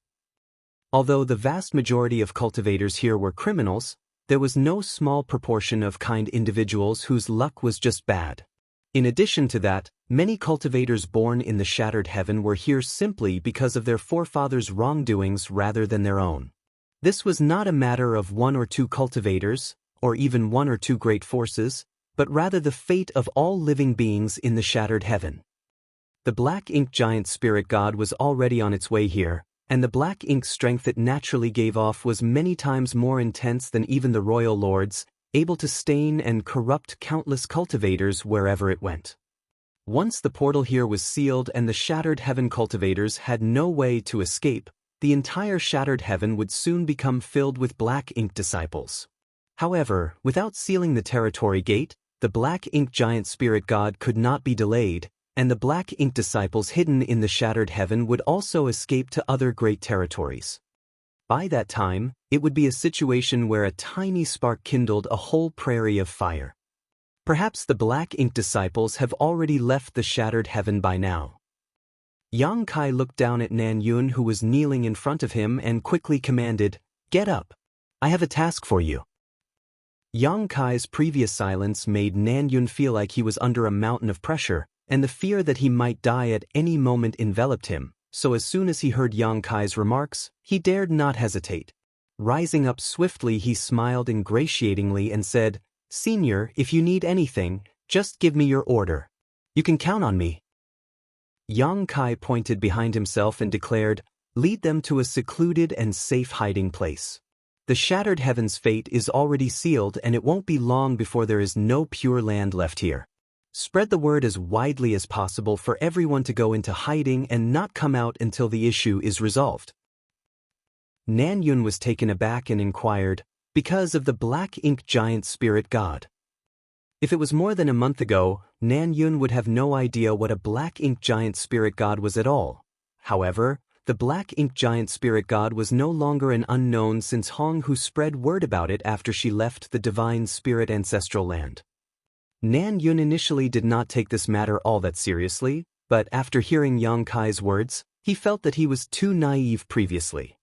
Although the vast majority of cultivators here were criminals, there was no small proportion of kind individuals whose luck was just bad. In addition to that, many cultivators born in the shattered heaven were here simply because of their forefathers' wrongdoings rather than their own. This was not a matter of one or two cultivators, or even one or two great forces, but rather the fate of all living beings in the shattered heaven. The black ink giant spirit god was already on its way here, and the black ink strength it naturally gave off was many times more intense than even the royal lords, able to stain and corrupt countless cultivators wherever it went. Once the portal here was sealed and the shattered heaven cultivators had no way to escape, the entire shattered heaven would soon become filled with black ink disciples. However, without sealing the territory gate, the black ink giant spirit god could not be delayed, and the black ink disciples hidden in the shattered heaven would also escape to other great territories. By that time, it would be a situation where a tiny spark kindled a whole prairie of fire. Perhaps the black ink disciples have already left the shattered heaven by now. Yang Kai looked down at Nan Yun, who was kneeling in front of him, and quickly commanded, "Get up. I have a task for you." Yang Kai's previous silence made Nan Yun feel like he was under a mountain of pressure, and the fear that he might die at any moment enveloped him, so as soon as he heard Yang Kai's remarks, he dared not hesitate. Rising up swiftly, he smiled ingratiatingly and said, "Senior, if you need anything, just give me your order. You can count on me." Yang Kai pointed behind himself and declared, "Lead them to a secluded and safe hiding place. The shattered heaven's fate is already sealed, and it won't be long before there is no pure land left here. Spread the word as widely as possible for everyone to go into hiding and not come out until the issue is resolved." Nan Yun was taken aback and inquired, "Because of the black ink giant spirit god?" If it was more than a month ago, Nan Yun would have no idea what a black ink giant spirit god was at all. However, the black ink giant spirit god was no longer an unknown since Hong Hu spread word about it after she left the divine spirit ancestral land. Nan Yun initially did not take this matter all that seriously, but after hearing Yang Kai's words, he felt that he was too naive previously.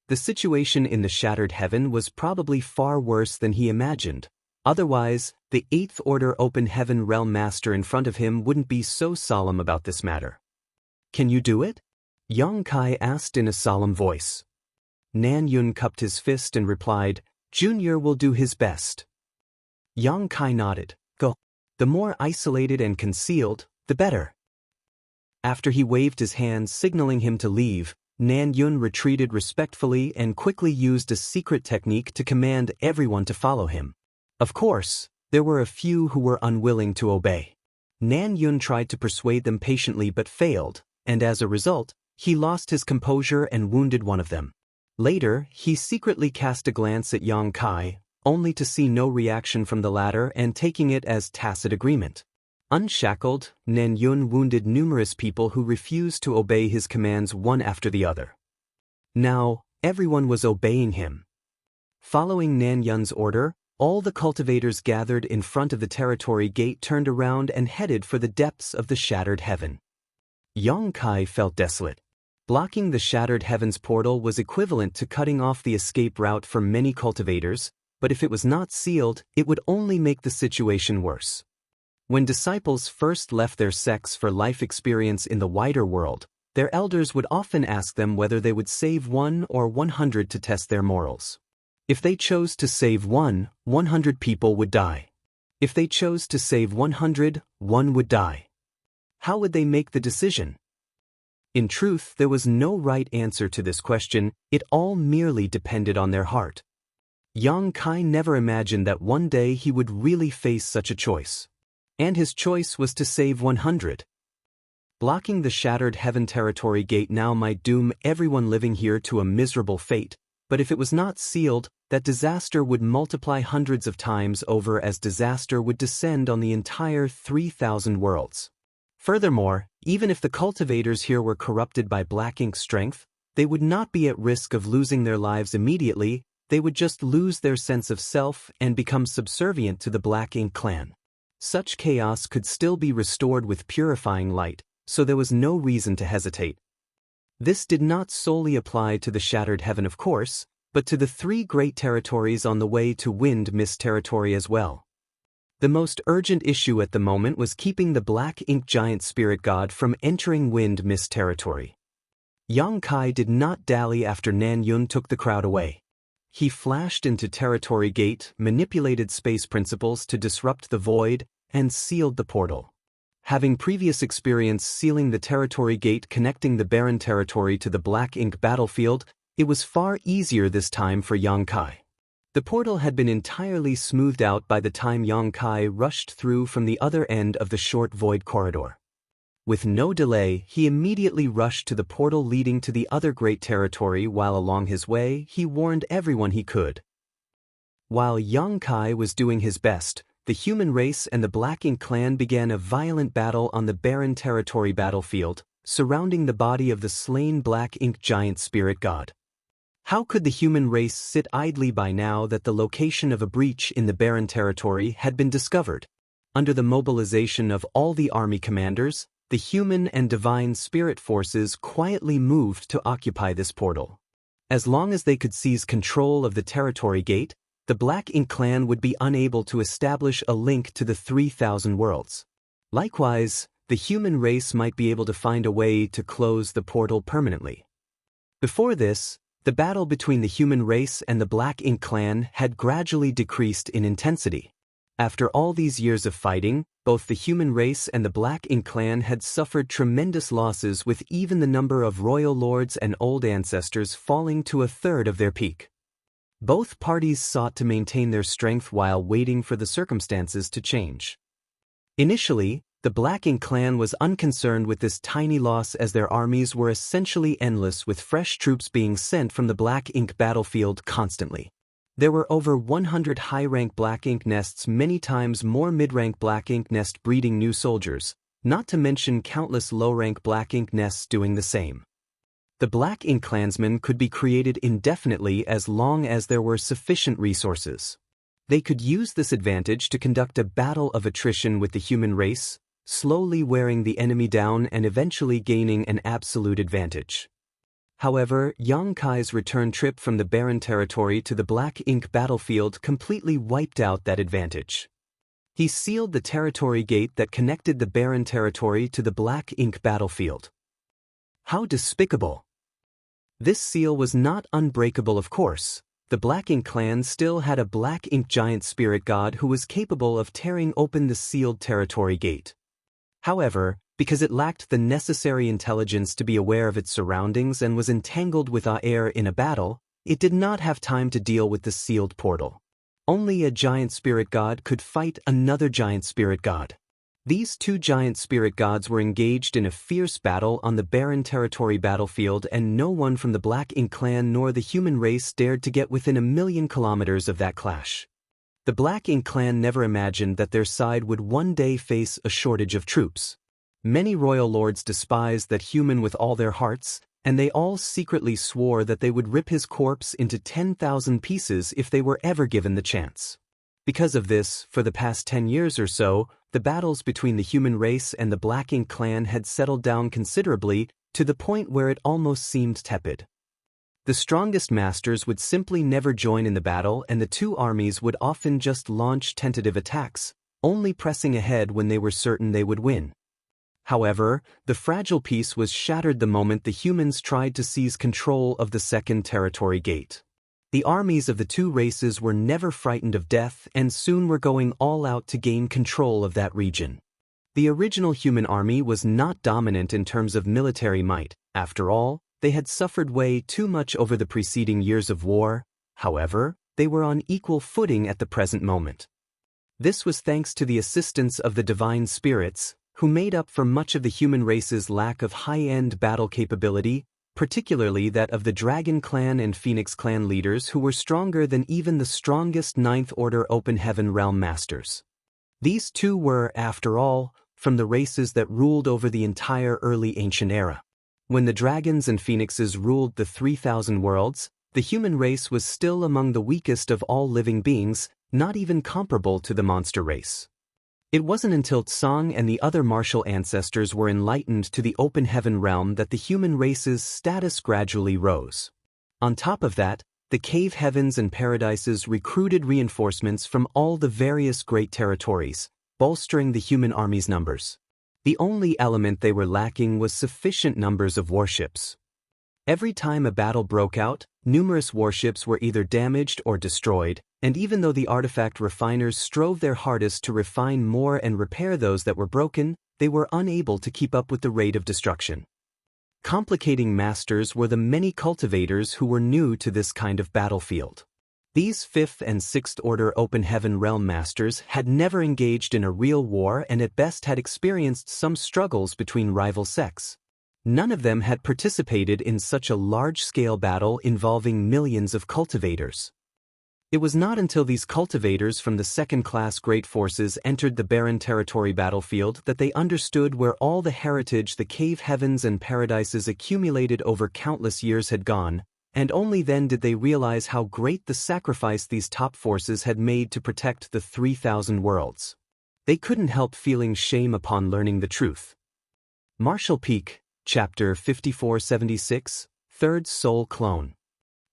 The situation in the shattered heaven was probably far worse than he imagined. Otherwise, the Eighth Order Open Heaven Realm Master in front of him wouldn't be so solemn about this matter. "Can you do it?" Yang Kai asked in a solemn voice. Nan Yun cupped his fist and replied, "Junior will do his best." Yang Kai nodded. "Go. The more isolated and concealed, the better." After he waved his hand signaling him to leave, Nan Yun retreated respectfully and quickly used a secret technique to command everyone to follow him. Of course, there were a few who were unwilling to obey. Nan Yun tried to persuade them patiently but failed, and as a result, he lost his composure and wounded one of them. Later, he secretly cast a glance at Yang Kai, only to see no reaction from the latter and taking it as tacit agreement. Unshackled, Nan Yun wounded numerous people who refused to obey his commands one after the other. Now, everyone was obeying him. Following Nan Yun's order, all the cultivators gathered in front of the territory gate turned around and headed for the depths of the shattered heaven. Yang Kai felt desolate. Blocking the shattered heaven's portal was equivalent to cutting off the escape route for many cultivators, but if it was not sealed, it would only make the situation worse. When disciples first left their sects for life experience in the wider world, their elders would often ask them whether they would save 1 or 100 to test their morals. If they chose to save 100 people would die. If they chose to save 100, 1 would die. How would they make the decision? In truth, there was no right answer to this question, it all merely depended on their heart. Yang Kai never imagined that one day he would really face such a choice. And his choice was to save 100. Blocking the shattered heaven territory gate now might doom everyone living here to a miserable fate, but if it was not sealed, that disaster would multiply hundreds of times over as disaster would descend on the entire 3,000 worlds. Furthermore, even if the cultivators here were corrupted by black ink strength, they would not be at risk of losing their lives immediately, they would just lose their sense of self and become subservient to the Black Ink clan. Such chaos could still be restored with purifying light, so there was no reason to hesitate. This did not solely apply to the Shattered Heaven, of course, but to the 3 great territories on the way to Wind Mist territory as well. The most urgent issue at the moment was keeping the Black Ink Giant Spirit God from entering Wind Mist territory. Yang Kai did not dally after Nan Yun took the crowd away. He flashed into Territory Gate, manipulated space principles to disrupt the void, and sealed the portal. Having previous experience sealing the Territory Gate connecting the barren territory to the Black Ink battlefield, it was far easier this time for Yang Kai. The portal had been entirely smoothed out by the time Yang Kai rushed through from the other end of the short void corridor. With no delay, he immediately rushed to the portal leading to the other great territory while along his way, he warned everyone he could. While Yang Kai was doing his best, the human race and the Black Ink clan began a violent battle on the barren territory battlefield, surrounding the body of the slain Black Ink Giant Spirit God. How could the human race sit idly by now that the location of a breach in the barren territory had been discovered? Under the mobilization of all the army commanders, the human and divine spirit forces quietly moved to occupy this portal. As long as they could seize control of the territory gate, the Black Ink clan would be unable to establish a link to the 3,000 worlds. Likewise, the human race might be able to find a way to close the portal permanently. Before this, the battle between the human race and the Black Ink clan had gradually decreased in intensity. After all these years of fighting, both the human race and the Black Ink clan had suffered tremendous losses, with even the number of royal lords and old ancestors falling to a third of their peak. Both parties sought to maintain their strength while waiting for the circumstances to change. Initially, the Black Ink clan was unconcerned with this tiny loss as their armies were essentially endless, with fresh troops being sent from the Black Ink battlefield constantly. There were over 100 high-rank Black Ink nests, many times more mid-rank Black Ink nest breeding new soldiers, not to mention countless low-rank Black Ink nests doing the same. The Black Ink clansmen could be created indefinitely as long as there were sufficient resources. They could use this advantage to conduct a battle of attrition with the human race, slowly wearing the enemy down and eventually gaining an absolute advantage. However, Yang Kai's return trip from the barren territory to the Black Ink battlefield completely wiped out that advantage. He sealed the territory gate that connected the barren territory to the Black Ink battlefield. How despicable! This seal was not unbreakable, of course. The Black Ink clan still had a Black Ink Giant Spirit God who was capable of tearing open the sealed territory gate. However, because it lacked the necessary intelligence to be aware of its surroundings and was entangled with air in a battle, it did not have time to deal with the sealed portal. Only a giant spirit god could fight another giant spirit god. These 2 giant spirit gods were engaged in a fierce battle on the barren territory battlefield, and no one from the Black Ink clan nor the human race dared to get within 1,000,000 kilometers of that clash. The Black Ink clan never imagined that their side would one day face a shortage of troops. Many royal lords despised that human with all their hearts, and they all secretly swore that they would rip his corpse into 10,000 pieces if they were ever given the chance. Because of this, for the past 10 years or so, the battles between the human race and the Black Ink clan had settled down considerably, to the point where it almost seemed tepid. The strongest masters would simply never join in the battle, and the 2 armies would often just launch tentative attacks, only pressing ahead when they were certain they would win. However, the fragile peace was shattered the moment the humans tried to seize control of the second territory gate. The armies of the 2 races were never frightened of death and soon were going all out to gain control of that region. The original human army was not dominant in terms of military might. After all, they had suffered way too much over the preceding years of war. However, they were on equal footing at the present moment. This was thanks to the assistance of the divine spirits, who made up for much of the human race's lack of high-end battle capability, particularly that of the Dragon Clan and Phoenix Clan leaders who were stronger than even the strongest Ninth Order Open Heaven Realm Masters. These two were, after all, from the races that ruled over the entire early ancient era. When the dragons and phoenixes ruled the 3,000 worlds, the human race was still among the weakest of all living beings, not even comparable to the monster race. It wasn't until Tsang and the other martial ancestors were enlightened to the open heaven realm that the human race's status gradually rose. On top of that, the cave heavens and paradises recruited reinforcements from all the various great territories, bolstering the human army's numbers. The only element they were lacking was sufficient numbers of warships. Every time a battle broke out, numerous warships were either damaged or destroyed, and even though the artifact refiners strove their hardest to refine more and repair those that were broken, they were unable to keep up with the rate of destruction. Complicating masters were the many cultivators who were new to this kind of battlefield. These 5th and 6th Order Open Heaven Realm Masters had never engaged in a real war and at best had experienced some struggles between rival sects. None of them had participated in such a large-scale battle involving millions of cultivators. It was not until these cultivators from the second-class great forces entered the barren territory battlefield that they understood where all the heritage the cave heavens and paradises accumulated over countless years had gone, and only then did they realize how great the sacrifice these top forces had made to protect the 3,000 worlds. They couldn't help feeling shame upon learning the truth. Martial Peak, Chapter 5476, Third Soul Clone.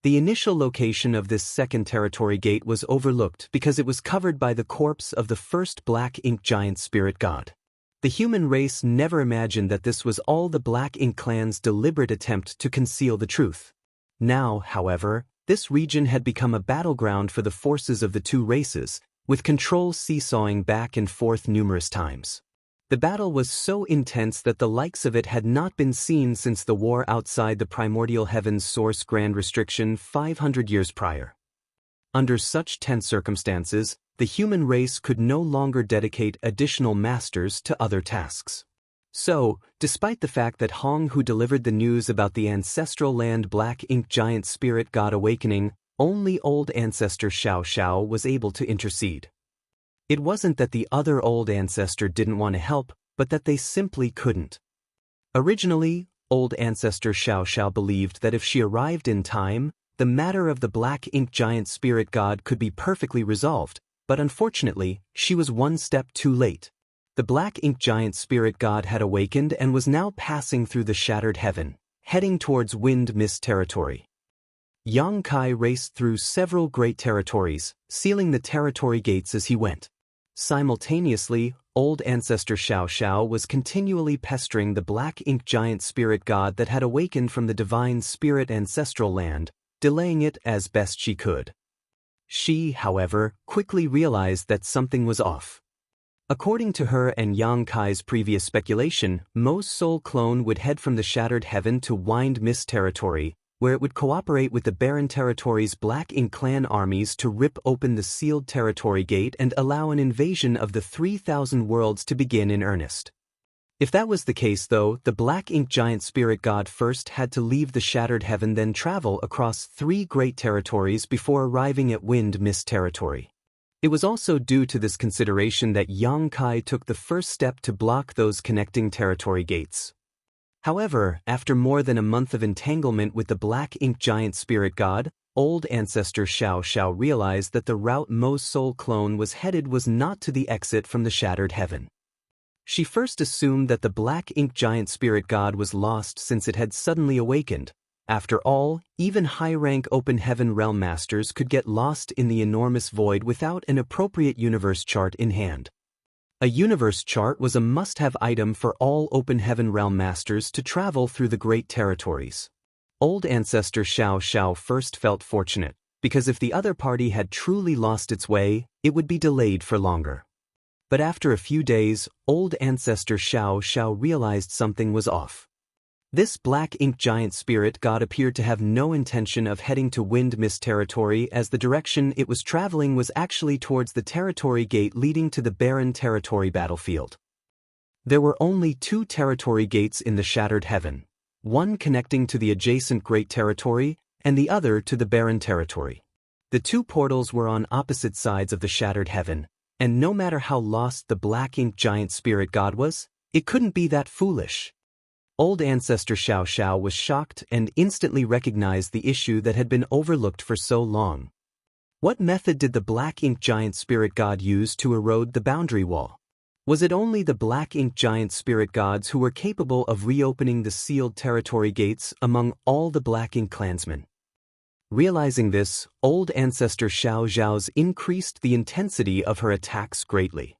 The initial location of this second territory gate was overlooked because it was covered by the corpse of the first Black Ink Giant Spirit God. The human race never imagined that this was all the Black Ink clan's deliberate attempt to conceal the truth. Now, however, this region had become a battleground for the forces of the two races, with control seesawing back and forth numerous times. The battle was so intense that the likes of it had not been seen since the war outside the primordial heaven's source grand restriction 500 years prior. Under such tense circumstances, the human race could no longer dedicate additional masters to other tasks. So, despite the fact that Hong, who delivered the news about the ancestral land Black Ink Giant Spirit God awakening, only old ancestor Xiao was able to intercede. It wasn't that the other old ancestor didn't want to help, but that they simply couldn't. Originally, old ancestor Xiao believed that if she arrived in time, the matter of the Black Ink Giant Spirit God could be perfectly resolved, but unfortunately, she was one step too late. The Black Ink Giant Spirit God had awakened and was now passing through the shattered heaven, heading towards Wind Mist territory. Yang Kai raced through several great territories, sealing the territory gates as he went. Simultaneously, old ancestor Xiao was continually pestering the Black Ink Giant Spirit God that had awakened from the divine spirit ancestral land, delaying it as best she could. She, however, quickly realized that something was off. According to her and Yang Kai's previous speculation, Mo's soul clone would head from the shattered heaven to Wind Mist territory, where it would cooperate with the barren territory's Black Ink clan armies to rip open the sealed territory gate and allow an invasion of the 3,000 worlds to begin in earnest. If that was the case though, the Black Ink Giant Spirit God first had to leave the shattered heaven, then travel across 3 great territories before arriving at Wind Mist territory. It was also due to this consideration that Yang Kai took the first step to block those connecting territory gates. However, after more than a month of entanglement with the Black Ink Giant Spirit God, old ancestor Xiao realized that the route Mo's soul clone was headed was not to the exit from the shattered heaven. She first assumed that the Black Ink Giant Spirit God was lost since it had suddenly awakened. After all, even high-rank Open Heaven Realm Masters could get lost in the enormous void without an appropriate universe chart in hand. A universe chart was a must-have item for all Open Heaven Realm Masters to travel through the great territories. Old ancestor Xiao first felt fortunate, because if the other party had truly lost its way, it would be delayed for longer. But after a few days, old ancestor Xiao realized something was off. This black ink giant spirit god appeared to have no intention of heading to Wind Mist territory, as the direction it was traveling was actually towards the territory gate leading to the barren territory battlefield. There were only 2 territory gates in the Shattered Heaven, one connecting to the adjacent Great Territory and the other to the barren territory. The 2 portals were on opposite sides of the Shattered Heaven, and no matter how lost the black ink giant spirit god was, it couldn't be that foolish. Old Ancestor Xiao was shocked and instantly recognized the issue that had been overlooked for so long. What method did the black ink giant spirit god use to erode the boundary wall? Was it only the black ink giant spirit gods who were capable of reopening the sealed territory gates among all the black ink clansmen? Realizing this, Old Ancestor Xiao's increased the intensity of her attacks greatly.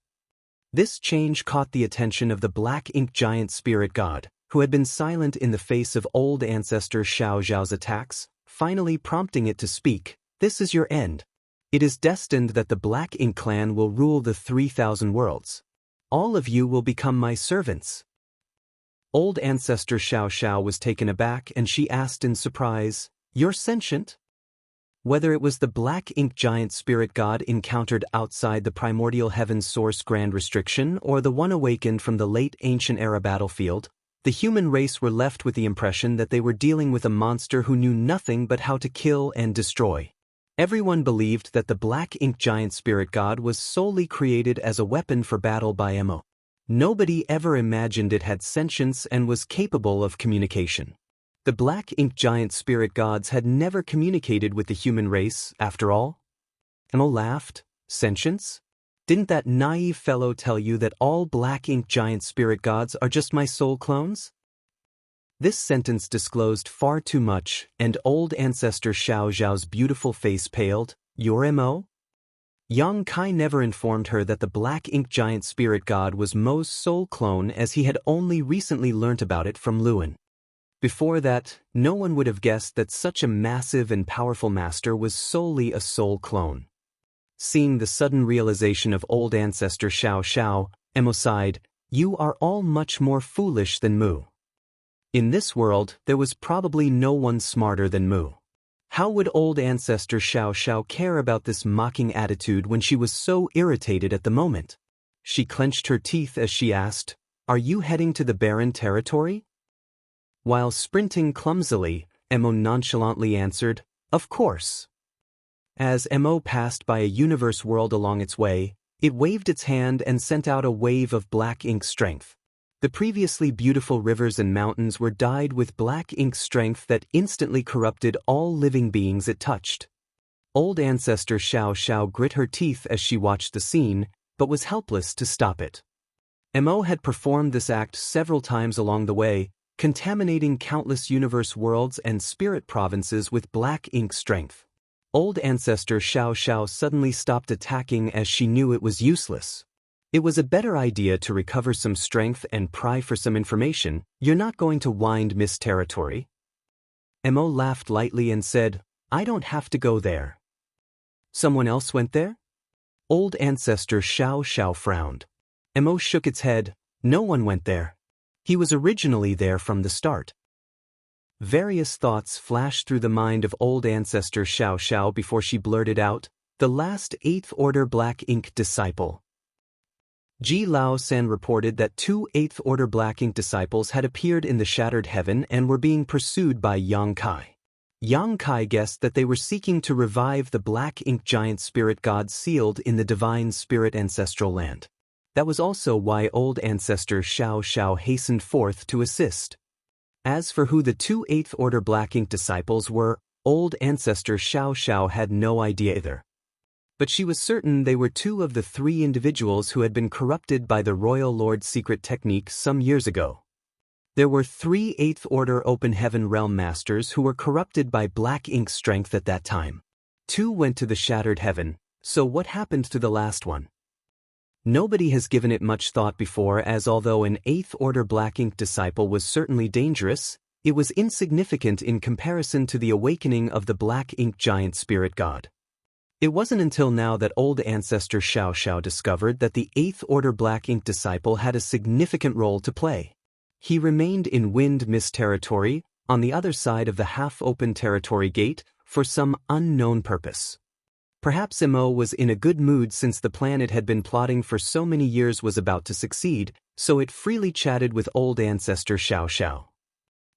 This change caught the attention of the black ink giant spirit god, who had been silent in the face of Old Ancestor Xiao's attacks, finally prompting it to speak. "This is your end. It is destined that the Black Ink clan will rule the 3,000 worlds. All of you will become my servants." Old Ancestor Xiao was taken aback, and she asked in surprise, "You're sentient?" Whether it was the black ink giant spirit god encountered outside the primordial heaven's source grand restriction or the one awakened from the late ancient era battlefield, the human race were left with the impression that they were dealing with a monster who knew nothing but how to kill and destroy. Everyone believed that the black ink giant spirit god was solely created as a weapon for battle by Mo. Nobody ever imagined it had sentience and was capable of communication. The black ink giant spirit gods had never communicated with the human race, after all. Mo laughed. "Sentience? Didn't that naive fellow tell you that all black ink giant spirit gods are just my soul clones?" This sentence disclosed far too much, and Old Ancestor Xiao's beautiful face paled. "You're Mo?" Yang Kai never informed her that the black ink giant spirit god was Mo's soul clone, as he had only recently learnt about it from Luan. Before that, no one would have guessed that such a massive and powerful master was solely a soul clone. Seeing the sudden realization of Old Ancestor Xiao, Mo sighed, "You are all much more foolish than Mu." In this world, there was probably no one smarter than Mu. How would Old Ancestor Xiao care about this mocking attitude when she was so irritated at the moment? She clenched her teeth as she asked, "Are you heading to the barren territory?" While sprinting clumsily, Mo nonchalantly answered, "Of course." As Mo passed by a universe world along its way, it waved its hand and sent out a wave of black ink strength. The previously beautiful rivers and mountains were dyed with black ink strength that instantly corrupted all living beings it touched. Old Ancestor Xiao grit her teeth as she watched the scene, but was helpless to stop it. Mo had performed this act several times along the way, contaminating countless universe worlds and spirit provinces with black ink strength. Old Ancestor Xiao suddenly stopped attacking as she knew it was useless. It was a better idea to recover some strength and pry for some information. "You're not going to Wind Mist territory?" Mo laughed lightly and said, "I don't have to go there." "Someone else went there?" Old Ancestor Xiao frowned. Mo shook its head. "No one went there. He was originally there from the start." Various thoughts flashed through the mind of Old Ancestor Xiao before she blurted out, "The last 8th Order Black Ink disciple." Ji Lao-san reported that 2 8th Order Black Ink disciples had appeared in the Shattered Heaven and were being pursued by Yang Kai. Yang Kai guessed that they were seeking to revive the black ink giant spirit god sealed in the divine spirit ancestral land. That was also why Old Ancestor Xiao hastened forth to assist. As for who the 2 8th Order Black Ink disciples were, Old Ancestor Xiao had no idea either. But she was certain they were 2 of the 3 individuals who had been corrupted by the Royal Lord's secret technique some years ago. There were 3 8th Order Open Heaven Realm Masters who were corrupted by black ink strength at that time. 2 went to the Shattered Heaven, so what happened to the last one? Nobody has given it much thought before, as although an 8th Order Black Ink disciple was certainly dangerous, it was insignificant in comparison to the awakening of the black ink giant spirit god. It wasn't until now that Old Ancestor Xiao discovered that the 8th Order Black Ink disciple had a significant role to play. he remained in wind mist territory, on the other side of the half-open territory gate, for some unknown purpose. Perhaps Mo was in a good mood since the plan it had been plotting for so many years was about to succeed, so it freely chatted with old ancestor Xiaoxiao.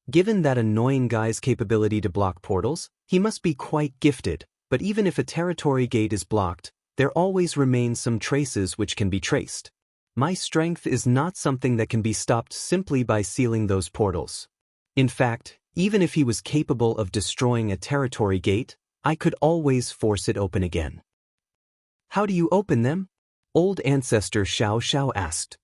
Given that annoying guy's capability to block portals, he must be quite gifted, but even if a territory gate is blocked, there always remain some traces which can be traced. My strength is not something that can be stopped simply by sealing those portals. In fact, even if he was capable of destroying a territory gate, I could always force it open again. How do you open them? Old ancestor Xiaoxiao asked.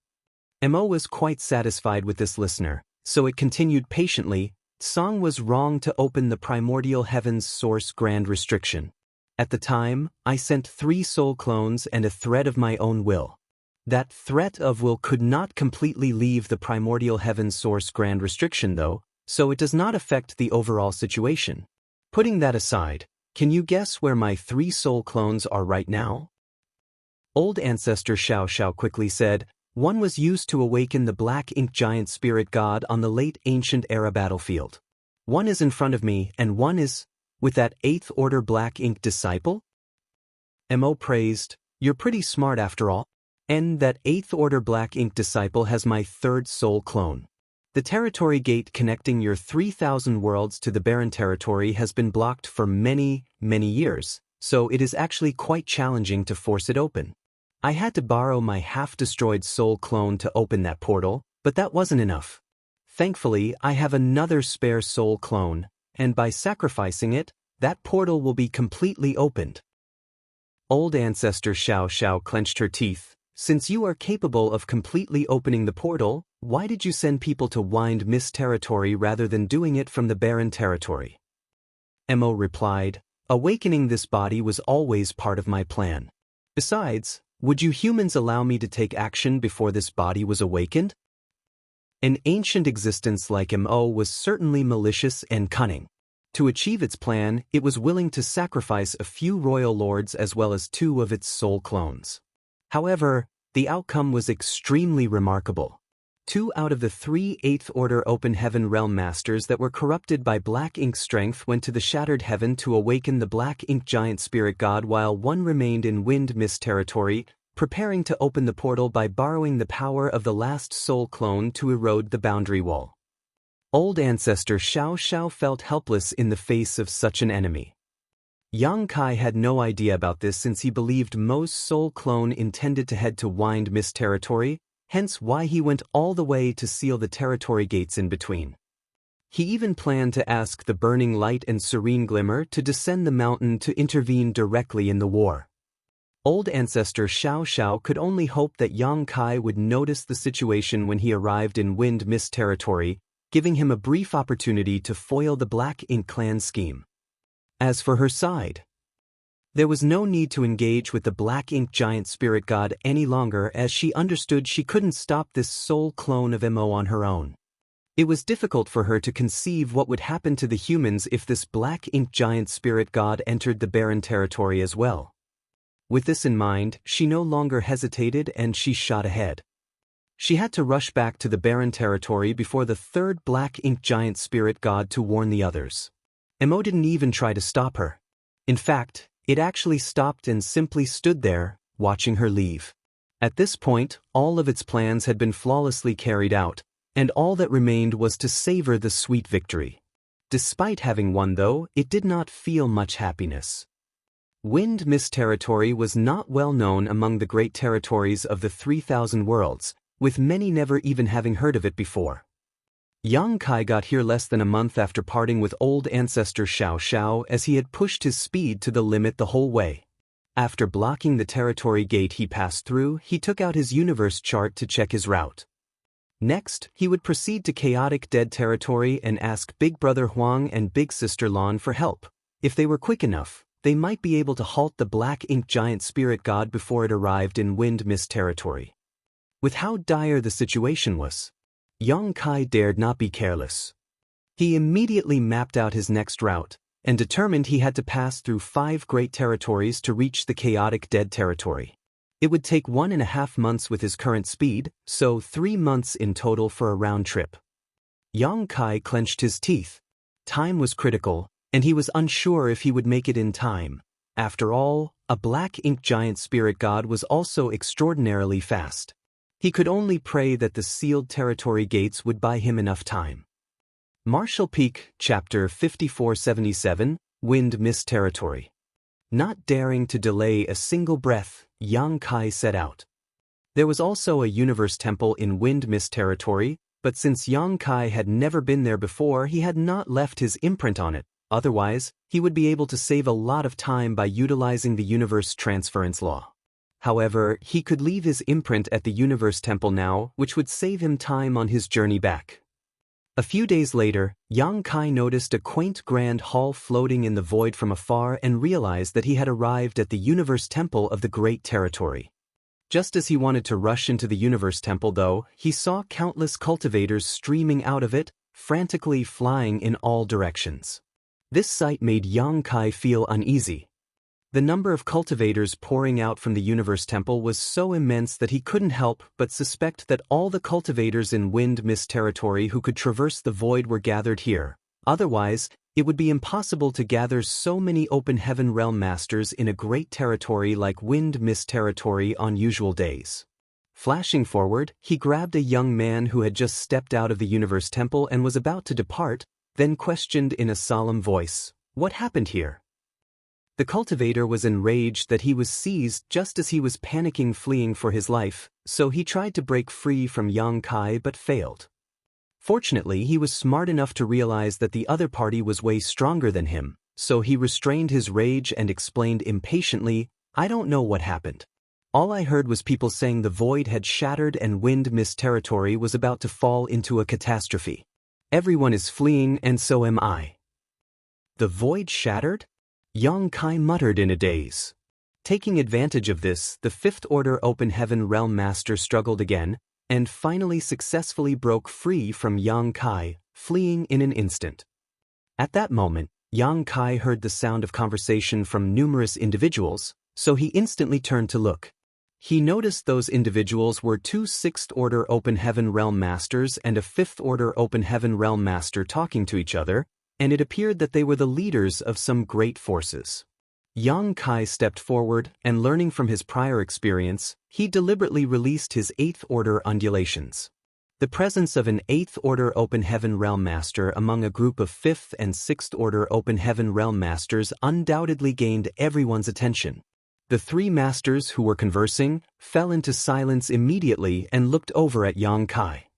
Mo was quite satisfied with this listener, so it continued patiently. Song was wrong to open the primordial heaven's source grand restriction. At the time, I sent 3 soul clones and a thread of my own will. That threat of will could not completely leave the primordial heaven's source grand restriction though, so it does not affect the overall situation. Putting that aside, can you guess where my 3 soul clones are right now? Old ancestor Xiaoxiao quickly said, one was used to awaken the black ink giant spirit god on the late ancient era battlefield. One is in front of me and one is with that 8th order black ink disciple? Mo praised, you're pretty smart after all. And that 8th order black ink disciple has my 3rd soul clone. The territory gate connecting your 3,000 worlds to the barren territory has been blocked for many, many years, so it is actually quite challenging to force it open. I had to borrow my half-destroyed soul clone to open that portal, but that wasn't enough. Thankfully, I have another spare soul clone, and by sacrificing it, that portal will be completely opened. Old ancestor Xiaoxiao clenched her teeth. Since you are capable of completely opening the portal, why did you send people to wind mist territory rather than doing it from the barren territory? Mo replied, awakening this body was always part of my plan. Besides, would you humans allow me to take action before this body was awakened? An ancient existence like Mo was certainly malicious and cunning. To achieve its plan, it was willing to sacrifice a few royal lords as well as 2 of its soul clones. However, the outcome was extremely remarkable. 2 out of the 3 8th order open heaven realm masters that were corrupted by black ink strength went to the shattered heaven to awaken the black ink giant spirit god, while 1 remained in wind mist territory, preparing to open the portal by borrowing the power of the last soul clone to erode the boundary wall. Old ancestor Xiaoxiao felt helpless in the face of such an enemy. Yang Kai had no idea about this since he believed Mo's soul clone intended to head to wind mist territory, hence why he went all the way to seal the territory gates in between. He even planned to ask the burning light and serene glimmer to descend the mountain to intervene directly in the war. Old ancestor Xiaoxiao could only hope that Yang Kai would notice the situation when he arrived in wind mist territory, giving him a brief opportunity to foil the Black Ink clan scheme. As for her side, there was no need to engage with the Black Ink giant spirit god any longer, as she understood she couldn't stop this soul clone of Mo on her own. It was difficult for her to conceive what would happen to the humans if this Black Ink giant spirit god entered the barren territory as well. With this in mind, she no longer hesitated and she shot ahead. She had to rush back to the barren territory before the 3rd Black Ink giant spirit god to warn the others. Mo didn't even try to stop her. In fact, it actually stopped and simply stood there, watching her leave. At this point, all of its plans had been flawlessly carried out, and all that remained was to savor the sweet victory. Despite having won though, it did not feel much happiness. Wind Mist territory was not well known among the great territories of the 3,000 worlds, with many never even having heard of it before. Yang Kai got here less than a month after parting with old ancestor Xiaoxiao, as he had pushed his speed to the limit the whole way. After blocking the territory gate he passed through, he took out his universe chart to check his route. Next, he would proceed to chaotic dead territory and ask Big Brother Huang and Big Sister Lan for help. If they were quick enough, they might be able to halt the Black Ink giant spirit god before it arrived in Wind Mist territory. With how dire the situation was, Yang Kai dared not be careless. He immediately mapped out his next route, and determined he had to pass through 5 great territories to reach the chaotic dead territory. It would take 1.5 months with his current speed, so 3 months in total for a round trip. Yang Kai clenched his teeth. Time was critical, and he was unsure if he would make it in time. After all, a black ink giant spirit god was also extraordinarily fast. He could only pray that the sealed territory gates would buy him enough time. Marshall Peak, Chapter 5477, Wind Mist Territory. Not daring to delay a single breath, Yang Kai set out. There was also a universe temple in Wind Mist Territory, but since Yang Kai had never been there before, he had not left his imprint on it. Otherwise, he would be able to save a lot of time by utilizing the universe transference law. However, he could leave his imprint at the universe temple now, which would save him time on his journey back. A few days later, Yang Kai noticed a quaint grand hall floating in the void from afar and realized that he had arrived at the universe temple of the Great Territory. Just as he wanted to rush into the universe temple though, he saw countless cultivators streaming out of it, frantically flying in all directions. This sight made Yang Kai feel uneasy. The number of cultivators pouring out from the universe temple was so immense that he couldn't help but suspect that all the cultivators in Wind Mist Territory who could traverse the void were gathered here. Otherwise, it would be impossible to gather so many open heaven realm masters in a great territory like Wind Mist Territory on usual days. Flashing forward, he grabbed a young man who had just stepped out of the universe temple and was about to depart, then questioned in a solemn voice, "What happened here?" The cultivator was enraged that he was seized just as he was panicking fleeing for his life, so he tried to break free from Yang Kai but failed. Fortunately, he was smart enough to realize that the other party was way stronger than him, so he restrained his rage and explained impatiently, "I don't know what happened. All I heard was people saying the void had shattered and Wind Mist Territory was about to fall into a catastrophe. Everyone is fleeing and so am I." "The void shattered?" Yang Kai muttered in a daze. Taking advantage of this, the Fifth Order Open Heaven Realm Master struggled again, and finally successfully broke free from Yang Kai, fleeing in an instant. At that moment, Yang Kai heard the sound of conversation from numerous individuals, so he instantly turned to look. He noticed those individuals were two Sixth Order Open Heaven Realm Masters and a Fifth Order Open Heaven Realm Master talking to each other, and it appeared that they were the leaders of some great forces. Yang Kai stepped forward, and learning from his prior experience, he deliberately released his Eighth Order undulations. The presence of an Eighth Order Open Heaven Realm Master among a group of Fifth and Sixth Order Open Heaven Realm Masters undoubtedly gained everyone's attention. The three masters who were conversing fell into silence immediately and looked over at Yang Kai.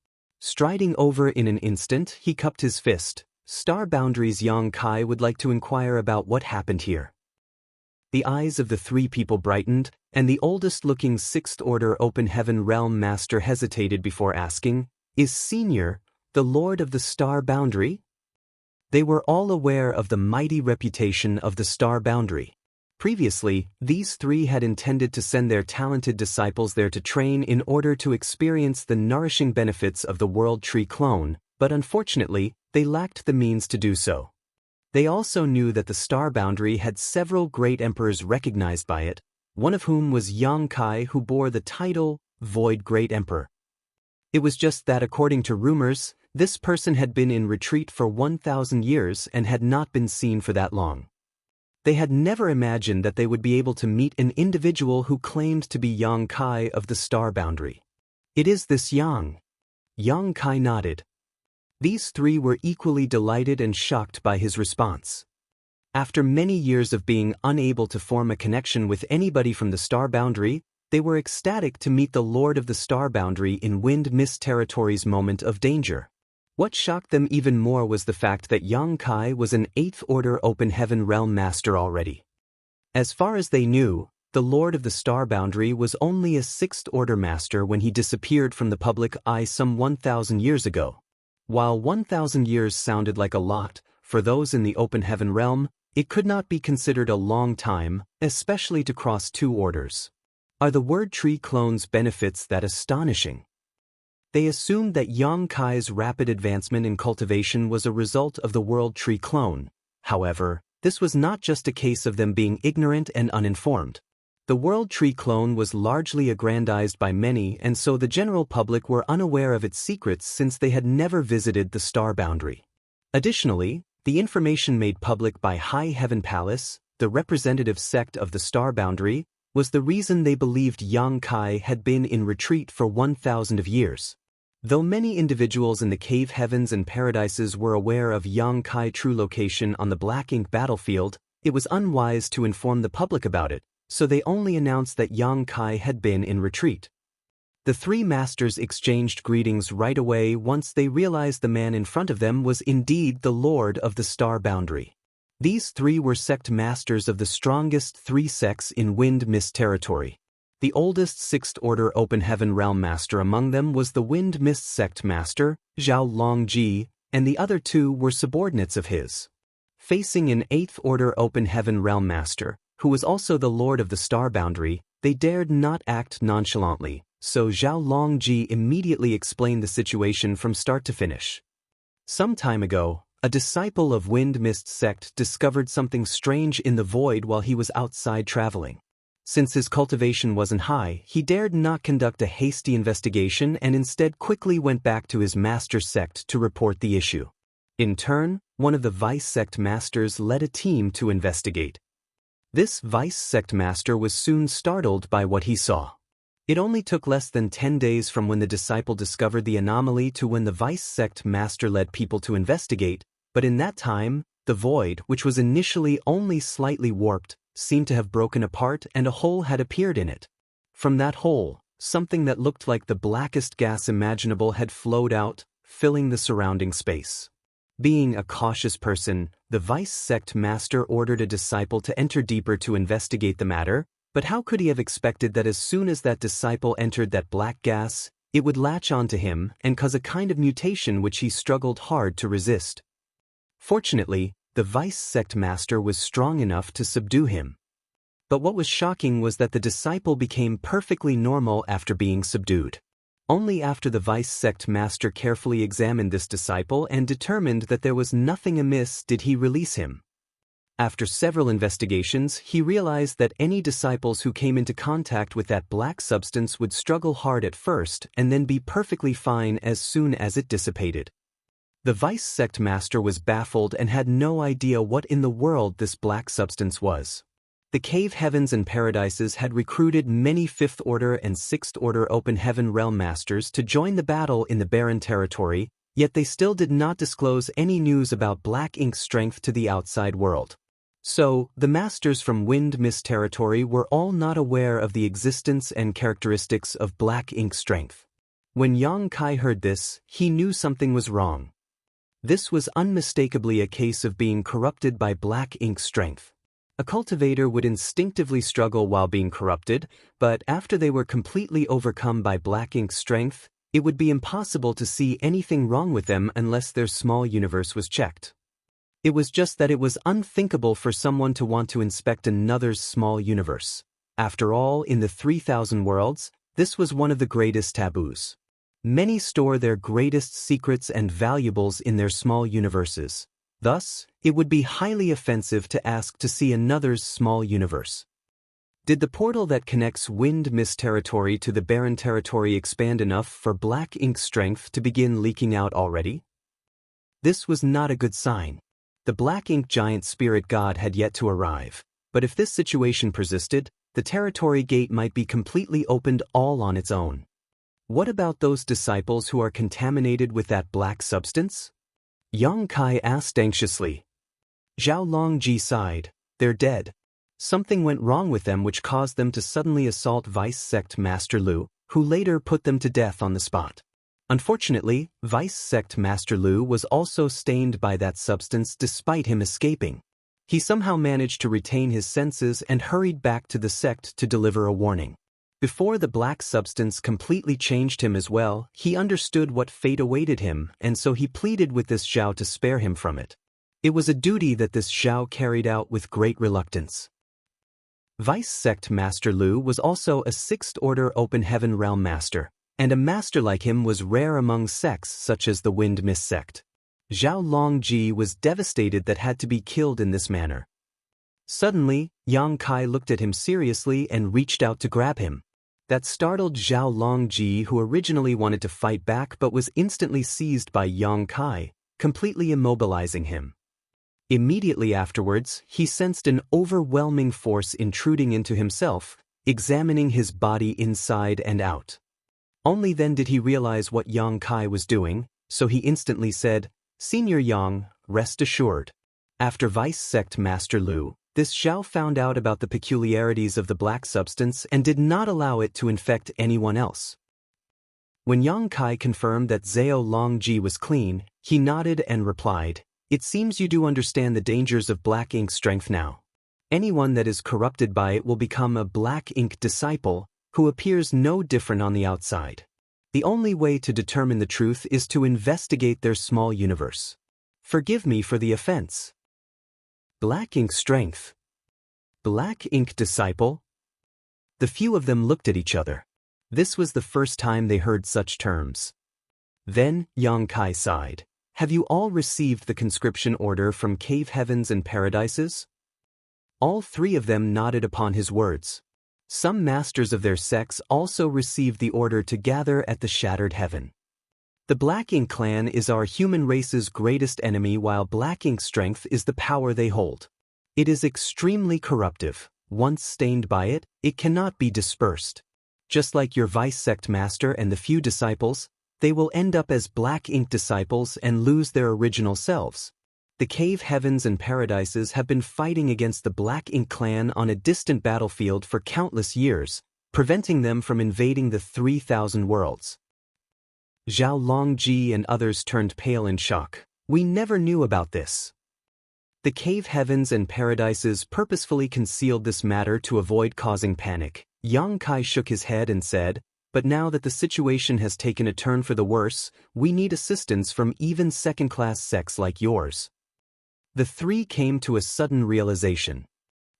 Striding over in an instant, he cupped his fist. "Star Boundaries." Yang Kai would like to inquire about what happened here. The eyes of the three people brightened, and the oldest-looking Sixth Order Open Heaven Realm Master hesitated before asking, "Is Senior, the Lord of the Star Boundary?" They were all aware of the mighty reputation of the Star Boundary. Previously, these three had intended to send their talented disciples there to train in order to experience the nourishing benefits of the World Tree clone, but unfortunately, they lacked the means to do so. They also knew that the Star Boundary had several great emperors recognized by it, one of whom was Yang Kai, who bore the title Void Great Emperor. It was just that according to rumors, this person had been in retreat for 1,000 years and had not been seen for that long. They had never imagined that they would be able to meet an individual who claimed to be Yang Kai of the Star Boundary. "It is this Yang." Yang Kai nodded. These three were equally delighted and shocked by his response. After many years of being unable to form a connection with anybody from the Star Boundary, they were ecstatic to meet the Lord of the Star Boundary in Wind Mist Territory's moment of danger. What shocked them even more was the fact that Yang Kai was an Eighth Order Open Heaven Realm Master already. As far as they knew, the Lord of the Star Boundary was only a Sixth Order Master when he disappeared from the public eye some 1,000 years ago. While 1,000 years sounded like a lot, for those in the Open Heaven realm, it could not be considered a long time, especially to cross two orders. Are the Word Tree clone's benefits that astonishing? They assumed that Yang Kai's rapid advancement in cultivation was a result of the World Tree clone. However, this was not just a case of them being ignorant and uninformed. The World Tree clone was largely aggrandized by many, and so the general public were unaware of its secrets since they had never visited the star boundary. Additionally, the information made public by High Heaven Palace, the representative sect of the star boundary, was the reason they believed Xianxia had been in retreat for 1,000 years. Though many individuals in the cave heavens and paradises were aware of Xianxia's true location on the Black Ink battlefield, it was unwise to inform the public about it, so they only announced that Xianxia had been in retreat. The three masters exchanged greetings right away once they realized the man in front of them was indeed the Lord of the Star Boundary. These three were sect masters of the strongest three sects in Wind Mist territory. The oldest Sixth Order Open Heaven Realm Master among them was the Wind Mist Sect Master, Zhao Longji, and the other two were subordinates of his. Facing an Eighth Order Open Heaven Realm Master, who was also the Lord of the Star Boundary, they dared not act nonchalantly, so Zhao Longji immediately explained the situation from start to finish. Some time ago, a disciple of Wind Mist Sect discovered something strange in the void while he was outside traveling. Since his cultivation wasn't high, he dared not conduct a hasty investigation and instead quickly went back to his master sect to report the issue. In turn, one of the vice sect masters led a team to investigate. This vice sect master was soon startled by what he saw. It only took less than 10 days from when the disciple discovered the anomaly to when the vice sect master led people to investigate, but in that time, the void, which was initially only slightly warped, seemed to have broken apart and a hole had appeared in it. From that hole, something that looked like the blackest gas imaginable had flowed out, filling the surrounding space. Being a cautious person, the vice sect master ordered a disciple to enter deeper to investigate the matter, but how could he have expected that as soon as that disciple entered that black gas, it would latch onto him and cause a kind of mutation which he struggled hard to resist? Fortunately, the vice sect master was strong enough to subdue him. But what was shocking was that the disciple became perfectly normal after being subdued. Only after the vice sect master carefully examined this disciple and determined that there was nothing amiss did he release him. After several investigations, he realized that any disciples who came into contact with that black substance would struggle hard at first and then be perfectly fine as soon as it dissipated. The vice sect master was baffled and had no idea what in the world this black substance was. The cave heavens and paradises had recruited many Fifth Order and Sixth Order Open Heaven Realm Masters to join the battle in the barren territory, yet they still did not disclose any news about Black Ink's strength to the outside world. So, the masters from Wind Mist territory were all not aware of the existence and characteristics of Black Ink's strength. When Xianxia heard this, he knew something was wrong. This was unmistakably a case of being corrupted by Black Ink's strength. A cultivator would instinctively struggle while being corrupted, but after they were completely overcome by Black Ink's strength, it would be impossible to see anything wrong with them unless their small universe was checked. It was just that it was unthinkable for someone to want to inspect another's small universe. After all, in the 3,000 worlds, this was one of the greatest taboos. Many store their greatest secrets and valuables in their small universes. Thus, it would be highly offensive to ask to see another's small universe. Did the portal that connects Wind Mist territory to the barren territory expand enough for Black Ink's strength to begin leaking out already? This was not a good sign. The Black Ink giant spirit god had yet to arrive, but if this situation persisted, the territory gate might be completely opened all on its own. What about those disciples who are contaminated with that black substance? Xianxia asked anxiously. Zhao Longji sighed. They're dead. Something went wrong with them which caused them to suddenly assault Vice Sect Master Lu, who later put them to death on the spot. Unfortunately, Vice Sect Master Lu was also stained by that substance despite him escaping. He somehow managed to retain his senses and hurried back to the sect to deliver a warning. Before the black substance completely changed him as well, he understood what fate awaited him, and so he pleaded with this Zhao to spare him from it. It was a duty that this Zhao carried out with great reluctance. Vice Sect Master Lu was also a Sixth Order Open Heaven Realm Master, and a master like him was rare among sects such as the Wind Mist Sect. Zhao Longji was devastated that had to be killed in this manner. Suddenly, Yang Kai looked at him seriously and reached out to grab him. That startled Zhao Longji, who originally wanted to fight back but was instantly seized by Yang Kai, completely immobilizing him. Immediately afterwards, he sensed an overwhelming force intruding into himself, examining his body inside and out. Only then did he realize what Yang Kai was doing, so he instantly said, "Senior Yang, rest assured." After Vice Sect Master Lu, this Xiao found out about the peculiarities of the black substance and did not allow it to infect anyone else. When Yang Kai confirmed that Zhao Longji was clean, he nodded and replied, "It seems you do understand the dangers of black ink strength now. Anyone that is corrupted by it will become a black ink disciple, who appears no different on the outside. The only way to determine the truth is to investigate their small universe. Forgive me for the offense." Black ink strength. Black ink disciple? The few of them looked at each other. This was the first time they heard such terms. Then, Yang Kai sighed. "Have you all received the conscription order from Cave Heavens and Paradises?" All three of them nodded upon his words. Some masters of their sects also received the order to gather at the Shattered Heaven. The Black Ink clan is our human race's greatest enemy, while Black Ink strength is the power they hold. It is extremely corruptive. Once stained by it, it cannot be dispersed. Just like your Vice Sect Master and the few disciples, they will end up as Black Ink disciples and lose their original selves. The Cave Heavens and Paradises have been fighting against the Black Ink clan on a distant battlefield for countless years, preventing them from invading the 3,000 worlds. Zhao Longji and others turned pale in shock. "We never knew about this." The Cave Heavens and Paradises purposefully concealed this matter to avoid causing panic. Yang Kai shook his head and said, "But now that the situation has taken a turn for the worse, we need assistance from even second-class sects like yours." The three came to a sudden realization.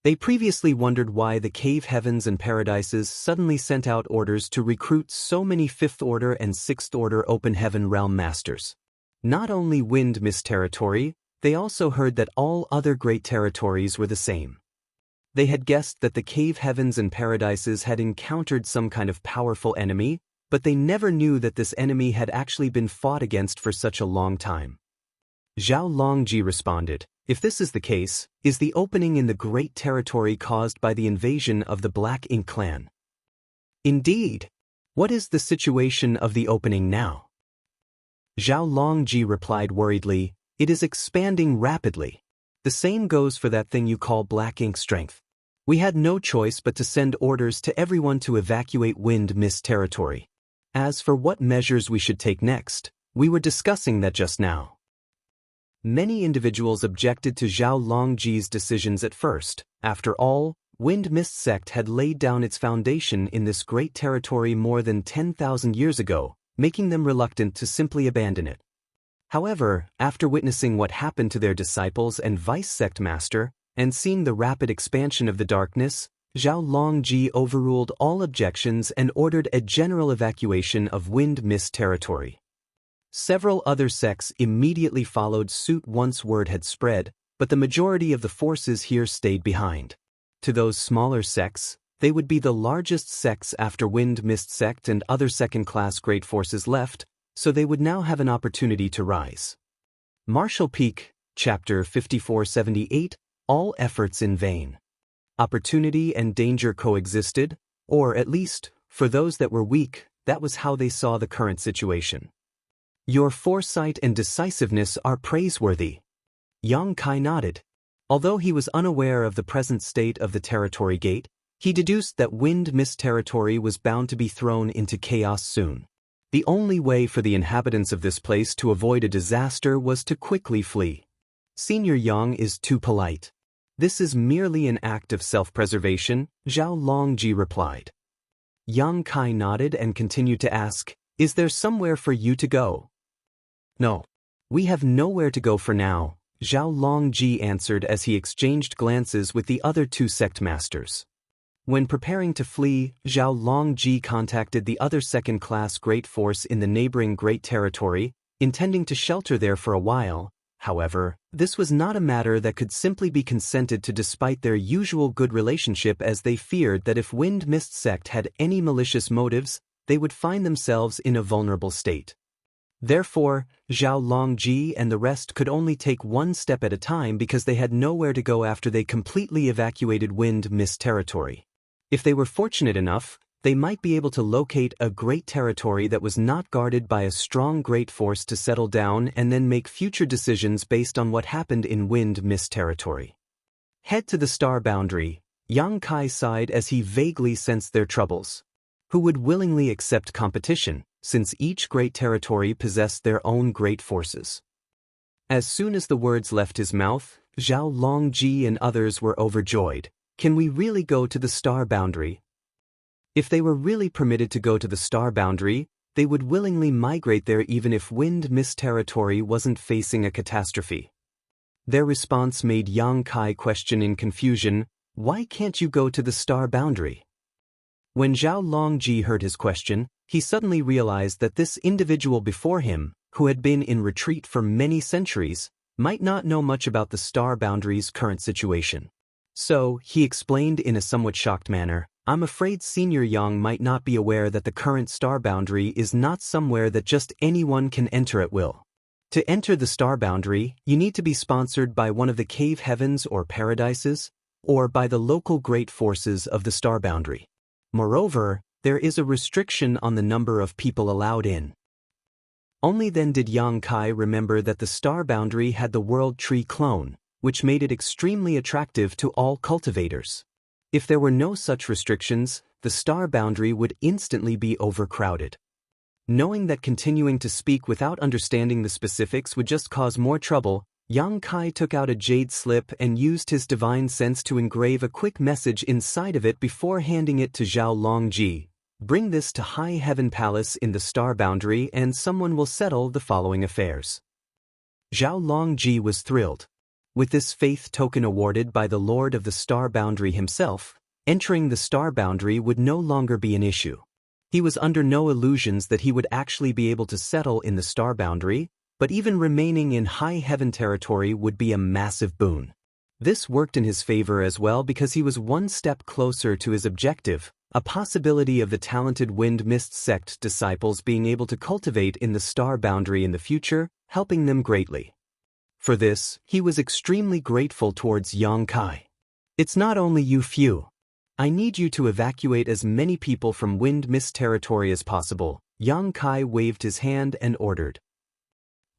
They previously wondered why the Cave Heavens and Paradises suddenly sent out orders to recruit so many 5th Order and 6th Order Open Heaven Realm Masters. Not only Wind Mist territory, they also heard that all other great territories were the same. They had guessed that the Cave Heavens and Paradises had encountered some kind of powerful enemy, but they never knew that this enemy had actually been fought against for such a long time. Zhao Longji responded, "If this is the case, is the opening in the great territory caused by the invasion of the Black Ink clan?" "Indeed. What is the situation of the opening now?" Zhao Longji replied worriedly, "It is expanding rapidly. The same goes for that thing you call Black Ink strength. We had no choice but to send orders to everyone to evacuate Wind Mist territory. As for what measures we should take next, we were discussing that just now." Many individuals objected to Zhao Longji's decisions at first. After all, Wind Mist sect had laid down its foundation in this great territory more than 10,000 years ago, making them reluctant to simply abandon it. However, after witnessing what happened to their disciples and Vice Sect Master, and seeing the rapid expansion of the darkness, Zhao Longji overruled all objections and ordered a general evacuation of Wind Mist territory. Several other sects immediately followed suit once word had spread, but the majority of the forces here stayed behind. To those smaller sects, they would be the largest sects after Wind Mist sect and other second-class great forces left, so they would now have an opportunity to rise. Martial Peak, Chapter 5478, All Efforts in Vain. Opportunity and danger coexisted, or at least, for those that were weak, that was how they saw the current situation. "Your foresight and decisiveness are praiseworthy." Yang Kai nodded. Although he was unaware of the present state of the territory gate, he deduced that Wind Mist territory was bound to be thrown into chaos soon. The only way for the inhabitants of this place to avoid a disaster was to quickly flee. "Senior Yang is too polite. This is merely an act of self-preservation," Zhao Longji replied. Yang Kai nodded and continued to ask, "Is there somewhere for you to go?" "No. We have nowhere to go for now," Zhao Longji answered as he exchanged glances with the other two sect masters. When preparing to flee, Zhao Longji contacted the other second-class great force in the neighboring great territory, intending to shelter there for a while. However, this was not a matter that could simply be consented to despite their usual good relationship, as they feared that if Wind Mist sect had any malicious motives, they would find themselves in a vulnerable state. Therefore, Zhao Longji and the rest could only take one step at a time because they had nowhere to go after they completely evacuated Wind Mist territory. If they were fortunate enough, they might be able to locate a great territory that was not guarded by a strong great force to settle down and then make future decisions based on what happened in Wind Mist territory. Head to the star boundary, Yang Kai sighed as he vaguely sensed their troubles. Who would willingly accept competition, since each great territory possessed their own great forces? As soon as the words left his mouth, Zhao Longji and others were overjoyed. Can we really go to the star boundary? If they were really permitted to go to the star boundary, they would willingly migrate there even if Wind Mist territory wasn't facing a catastrophe. Their response made Yang Kai question in confusion, "Why can't you go to the star boundary?" When Zhao Longji heard his question, he suddenly realized that this individual before him, who had been in retreat for many centuries, might not know much about the star boundary's current situation. So, he explained in a somewhat shocked manner, "I'm afraid Senior Yang might not be aware that the current star boundary is not somewhere that just anyone can enter at will. To enter the star boundary, you need to be sponsored by one of the cave heavens or paradises, or by the local great forces of the star boundary. Moreover, there is a restriction on the number of people allowed in." Only then did Yang Kai remember that the star boundary had the world tree clone, which made it extremely attractive to all cultivators. If there were no such restrictions, the star boundary would instantly be overcrowded. Knowing that continuing to speak without understanding the specifics would just cause more trouble, Yang Kai took out a jade slip and used his divine sense to engrave a quick message inside of it before handing it to Zhao Longji. "Bring this to High Heaven Palace in the star boundary and someone will settle the following affairs." Zhao Longji was thrilled. With this faith token awarded by the Lord of the Star Boundary himself, entering the star boundary would no longer be an issue. He was under no illusions that he would actually be able to settle in the star boundary, but even remaining in High Heaven territory would be a massive boon. This worked in his favor as well because he was one step closer to his objective, a possibility of the talented Wind Mist sect disciples being able to cultivate in the star boundary in the future, helping them greatly. For this, he was extremely grateful towards Yang Kai. "It's not only you few. I need you to evacuate as many people from Wind Mist territory as possible." Yang Kai waved his hand and ordered.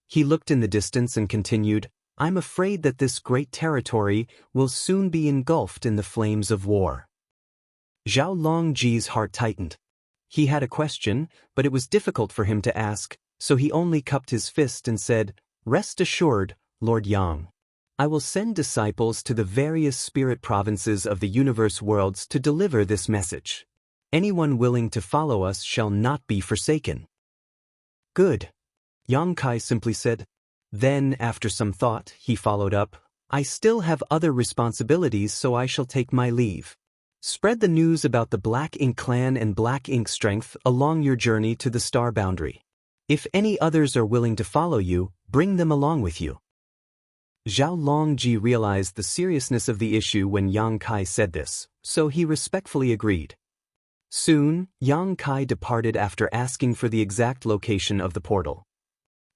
He looked in the distance and continued, "I'm afraid that this great territory will soon be engulfed in the flames of war." Zhao Longji's heart tightened. He had a question, but it was difficult for him to ask, so he only cupped his fist and said, "Rest assured, Lord Yang. I will send disciples to the various spirit provinces of the universe worlds to deliver this message. Anyone willing to follow us shall not be forsaken." "Good," Yang Kai simply said. Then, after some thought, he followed up, "I still have other responsibilities, so I shall take my leave. Spread the news about the Black Ink clan and Black Ink strength along your journey to the star boundary. If any others are willing to follow you, bring them along with you." Zhao Longji realized the seriousness of the issue when Yang Kai said this, so he respectfully agreed. Soon, Yang Kai departed after asking for the exact location of the portal.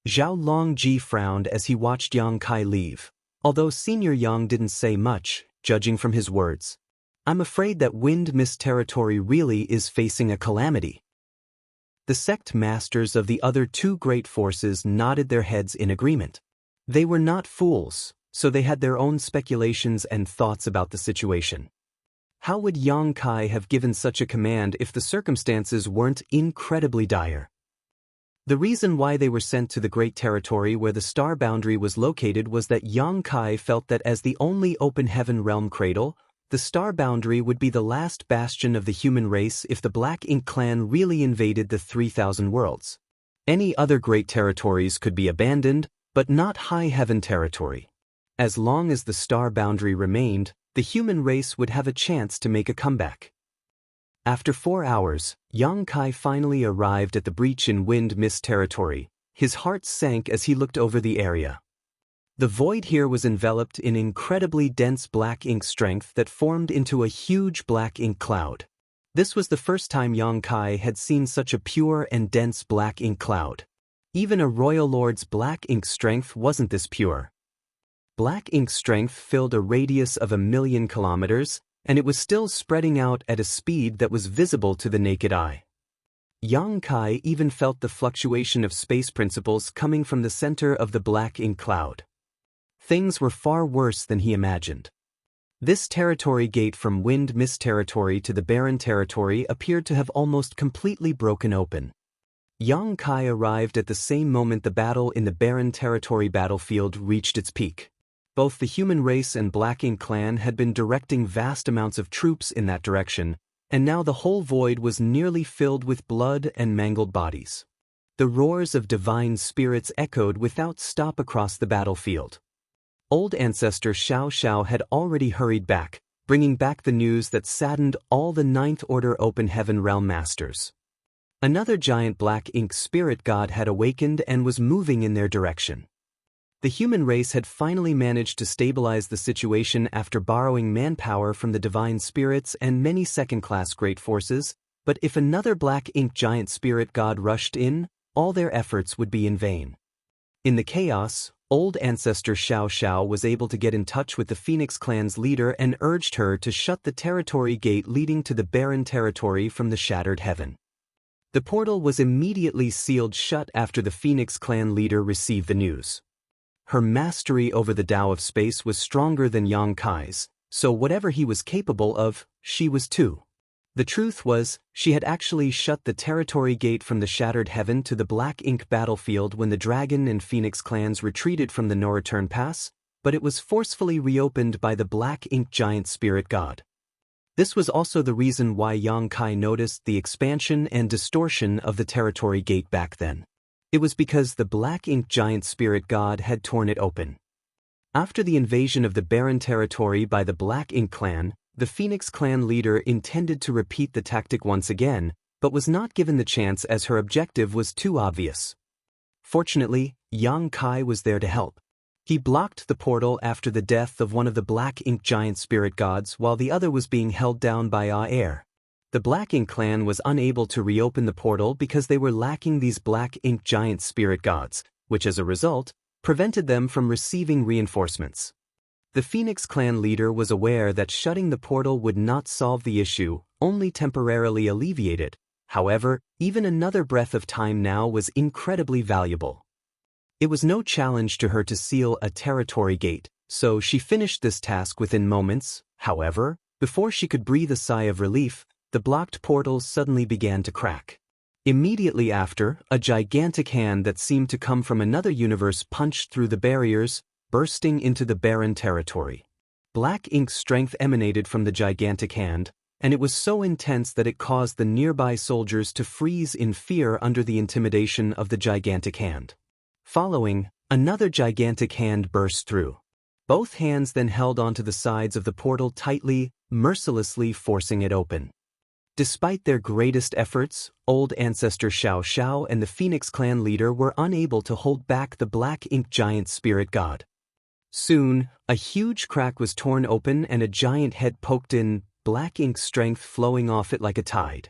Zhao Longji frowned as he watched Yang Kai leave, although Senior Yang didn't say much, judging from his words. "I'm afraid that Wind Mist territory really is facing a calamity." The sect masters of the other two great forces nodded their heads in agreement. They were not fools, so they had their own speculations and thoughts about the situation. How would Yang Kai have given such a command if the circumstances weren't incredibly dire? The reason why they were sent to the great territory where the star boundary was located was that Yang Kai felt that as the only open heaven realm cradle, the star boundary would be the last bastion of the human race if the Black Ink clan really invaded the 3,000 worlds. Any other great territories could be abandoned, but not High Heaven territory. As long as the star boundary remained, the human race would have a chance to make a comeback. After 4 hours, Yang Kai finally arrived at the breach in Wind Mist territory. His heart sank as he looked over the area. The void here was enveloped in incredibly dense black ink strength that formed into a huge black ink cloud. This was the first time Yang Kai had seen such a pure and dense black ink cloud. Even a royal lord's black ink strength wasn't this pure. Black ink strength filled a radius of 1,000,000 kilometers, and it was still spreading out at a speed that was visible to the naked eye. Yang Kai even felt the fluctuation of space principles coming from the center of the black ink cloud. Things were far worse than he imagined. This territory gate from wind mist territory to the barren territory appeared to have almost completely broken open. Yang Kai arrived at the same moment the battle in the barren territory battlefield reached its peak. Both the human race and Black Ink clan had been directing vast amounts of troops in that direction, and now the whole void was nearly filled with blood and mangled bodies. The roars of divine spirits echoed without stop across the battlefield. Old ancestor Xianxia had already hurried back, bringing back the news that saddened all the Ninth Order Open Heaven Realm Masters. Another giant Black Ink spirit god had awakened and was moving in their direction. The human race had finally managed to stabilize the situation after borrowing manpower from the divine spirits and many second-class great forces, but if another Black Ink giant spirit god rushed in, all their efforts would be in vain. In the chaos, old ancestor Xianxia was able to get in touch with the Phoenix clan's leader and urged her to shut the territory gate leading to the barren territory from the shattered heaven. The portal was immediately sealed shut after the Phoenix clan leader received the news. Her mastery over the Tao of space was stronger than Yang Kai's, so whatever he was capable of, she was too. The truth was, she had actually shut the territory gate from the shattered heaven to the Black Ink battlefield when the Dragon and Phoenix clans retreated from the no-return pass, but it was forcefully reopened by the Black Ink giant spirit god. This was also the reason why Yang Kai noticed the expansion and distortion of the territory gate back then. It was because the Black Ink giant spirit god had torn it open. After the invasion of the barren territory by the Black Ink clan, the Phoenix clan leader intended to repeat the tactic once again, but was not given the chance as her objective was too obvious. Fortunately, Yang Kai was there to help. He blocked the portal after the death of one of the Black Ink giant spirit gods while the other was being held down by air. The Black Ink clan was unable to reopen the portal because they were lacking these Black Ink giant spirit gods, which as a result, prevented them from receiving reinforcements. The Phoenix clan leader was aware that shutting the portal would not solve the issue, only temporarily alleviate it. However, even another breath of time now was incredibly valuable. It was no challenge to her to seal a territory gate, so she finished this task within moments. However, before she could breathe a sigh of relief, the blocked portal suddenly began to crack. Immediately after, a gigantic hand that seemed to come from another universe punched through the barriers, bursting into the barren territory. Black Ink's strength emanated from the gigantic hand, and it was so intense that it caused the nearby soldiers to freeze in fear under the intimidation of the gigantic hand. Following, another gigantic hand burst through. Both hands then held onto the sides of the portal tightly, mercilessly forcing it open. Despite their greatest efforts, old ancestor Xianxia and the Phoenix clan leader were unable to hold back the Black Ink giant spirit god. Soon, a huge crack was torn open and a giant head poked in, Black Ink strength flowing off it like a tide.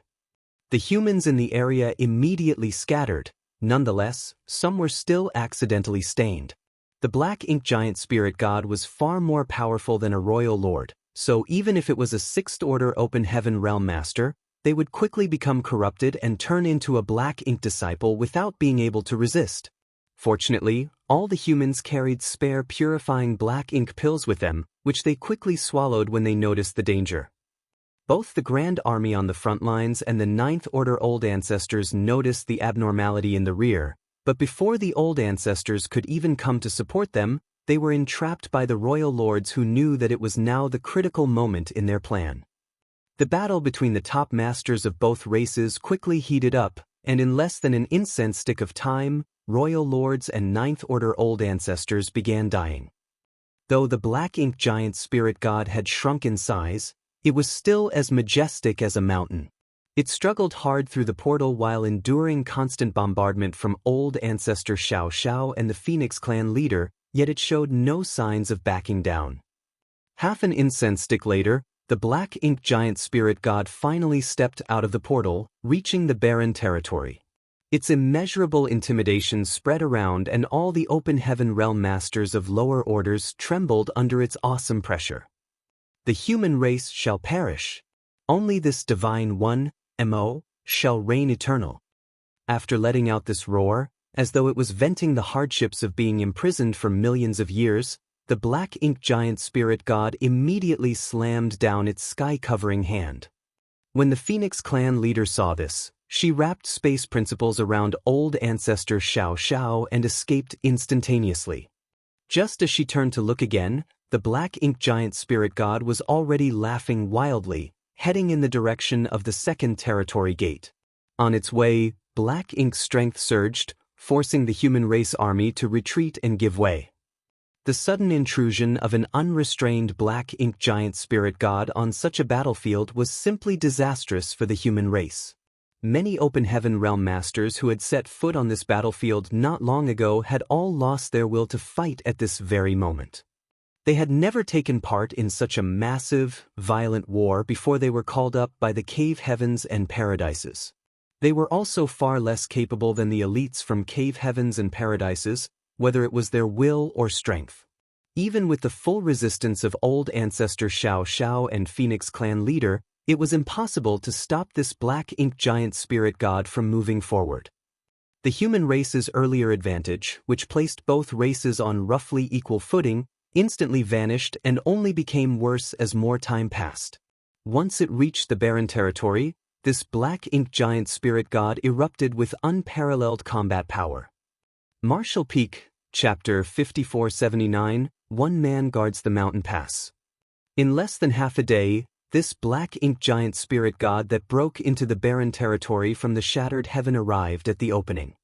The humans in the area immediately scattered. Nonetheless, some were still accidentally stained. The Black Ink giant spirit god was far more powerful than a royal lord, so even if it was a Sixth Order Open Heaven Realm Master, they would quickly become corrupted and turn into a Black Ink disciple without being able to resist. Fortunately, all the humans carried spare purifying Black Ink pills with them, which they quickly swallowed when they noticed the danger. Both the Grand Army on the front lines and the Ninth Order Old Ancestors noticed the abnormality in the rear, but before the Old Ancestors could even come to support them, they were entrapped by the royal lords who knew that it was now the critical moment in their plan. The battle between the top masters of both races quickly heated up, and in less than an incense stick of time, royal lords and Ninth Order Old Ancestors began dying. Though the Black Ink giant spirit god had shrunk in size, it was still as majestic as a mountain. It struggled hard through the portal while enduring constant bombardment from old ancestor Xianxia and the Phoenix clan leader, yet it showed no signs of backing down. Half an incense stick later, the black ink giant spirit god finally stepped out of the portal, reaching the barren territory. Its immeasurable intimidation spread around, and all the open heaven realm masters of lower orders trembled under its awesome pressure. The human race shall perish. Only this divine one, Mo, shall reign eternal. After letting out this roar, as though it was venting the hardships of being imprisoned for millions of years, the black ink giant spirit god immediately slammed down its sky-covering hand. When the Phoenix clan leader saw this, she wrapped space principles around old ancestor Xianxia and escaped instantaneously. Just as she turned to look again, the black ink giant spirit god was already laughing wildly, heading in the direction of the second territory gate. On its way, black ink strength surged, forcing the human race army to retreat and give way. The sudden intrusion of an unrestrained black ink giant spirit god on such a battlefield was simply disastrous for the human race. Many open heaven realm masters who had set foot on this battlefield not long ago had all lost their will to fight at this very moment. They had never taken part in such a massive, violent war before they were called up by the cave heavens and paradises. They were also far less capable than the elites from cave heavens and paradises, whether it was their will or strength. Even with the full resistance of old ancestor Xianxia and Phoenix clan leader, it was impossible to stop this black ink giant spirit god from moving forward. The human race's earlier advantage, which placed both races on roughly equal footing, instantly vanished and only became worse as more time passed. Once it reached the barren territory, this black ink giant spirit god erupted with unparalleled combat power. Martial Peak, Chapter 5479, One Man Guards the Mountain Pass. In less than half a day, this black ink giant spirit god that broke into the barren territory from the shattered heaven arrived at the opening.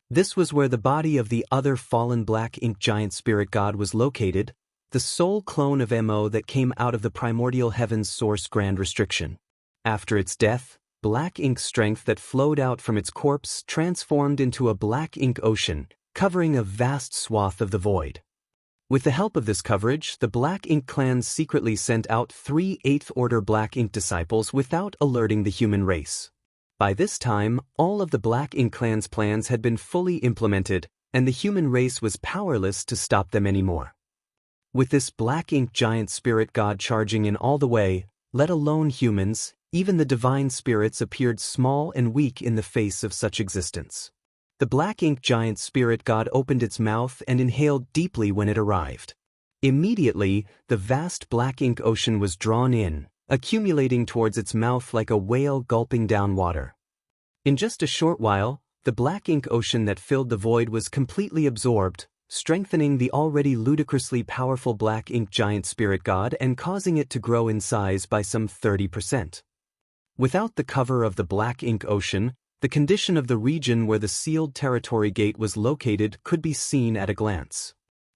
This was where the body of the other fallen black ink giant spirit god was located, the sole clone of Mo that came out of the primordial heaven's source grand restriction. After its death, black ink strength that flowed out from its corpse transformed into a black ink ocean, covering a vast swath of the void. With the help of this coverage, the Black Ink clans secretly sent out 3 8th-order Black Ink disciples without alerting the human race. By this time, all of the Black Ink clan's plans had been fully implemented, and the human race was powerless to stop them anymore. With this Black Ink giant spirit god charging in all the way, let alone humans, even the divine spirits appeared small and weak in the face of such existence. The black ink giant spirit god opened its mouth and inhaled deeply when it arrived. Immediately, the vast black ink ocean was drawn in, accumulating towards its mouth like a whale gulping down water. In just a short while, the black ink ocean that filled the void was completely absorbed, strengthening the already ludicrously powerful black ink giant spirit god and causing it to grow in size by some 30%. Without the cover of the black ink ocean, the condition of the region where the sealed territory gate was located could be seen at a glance.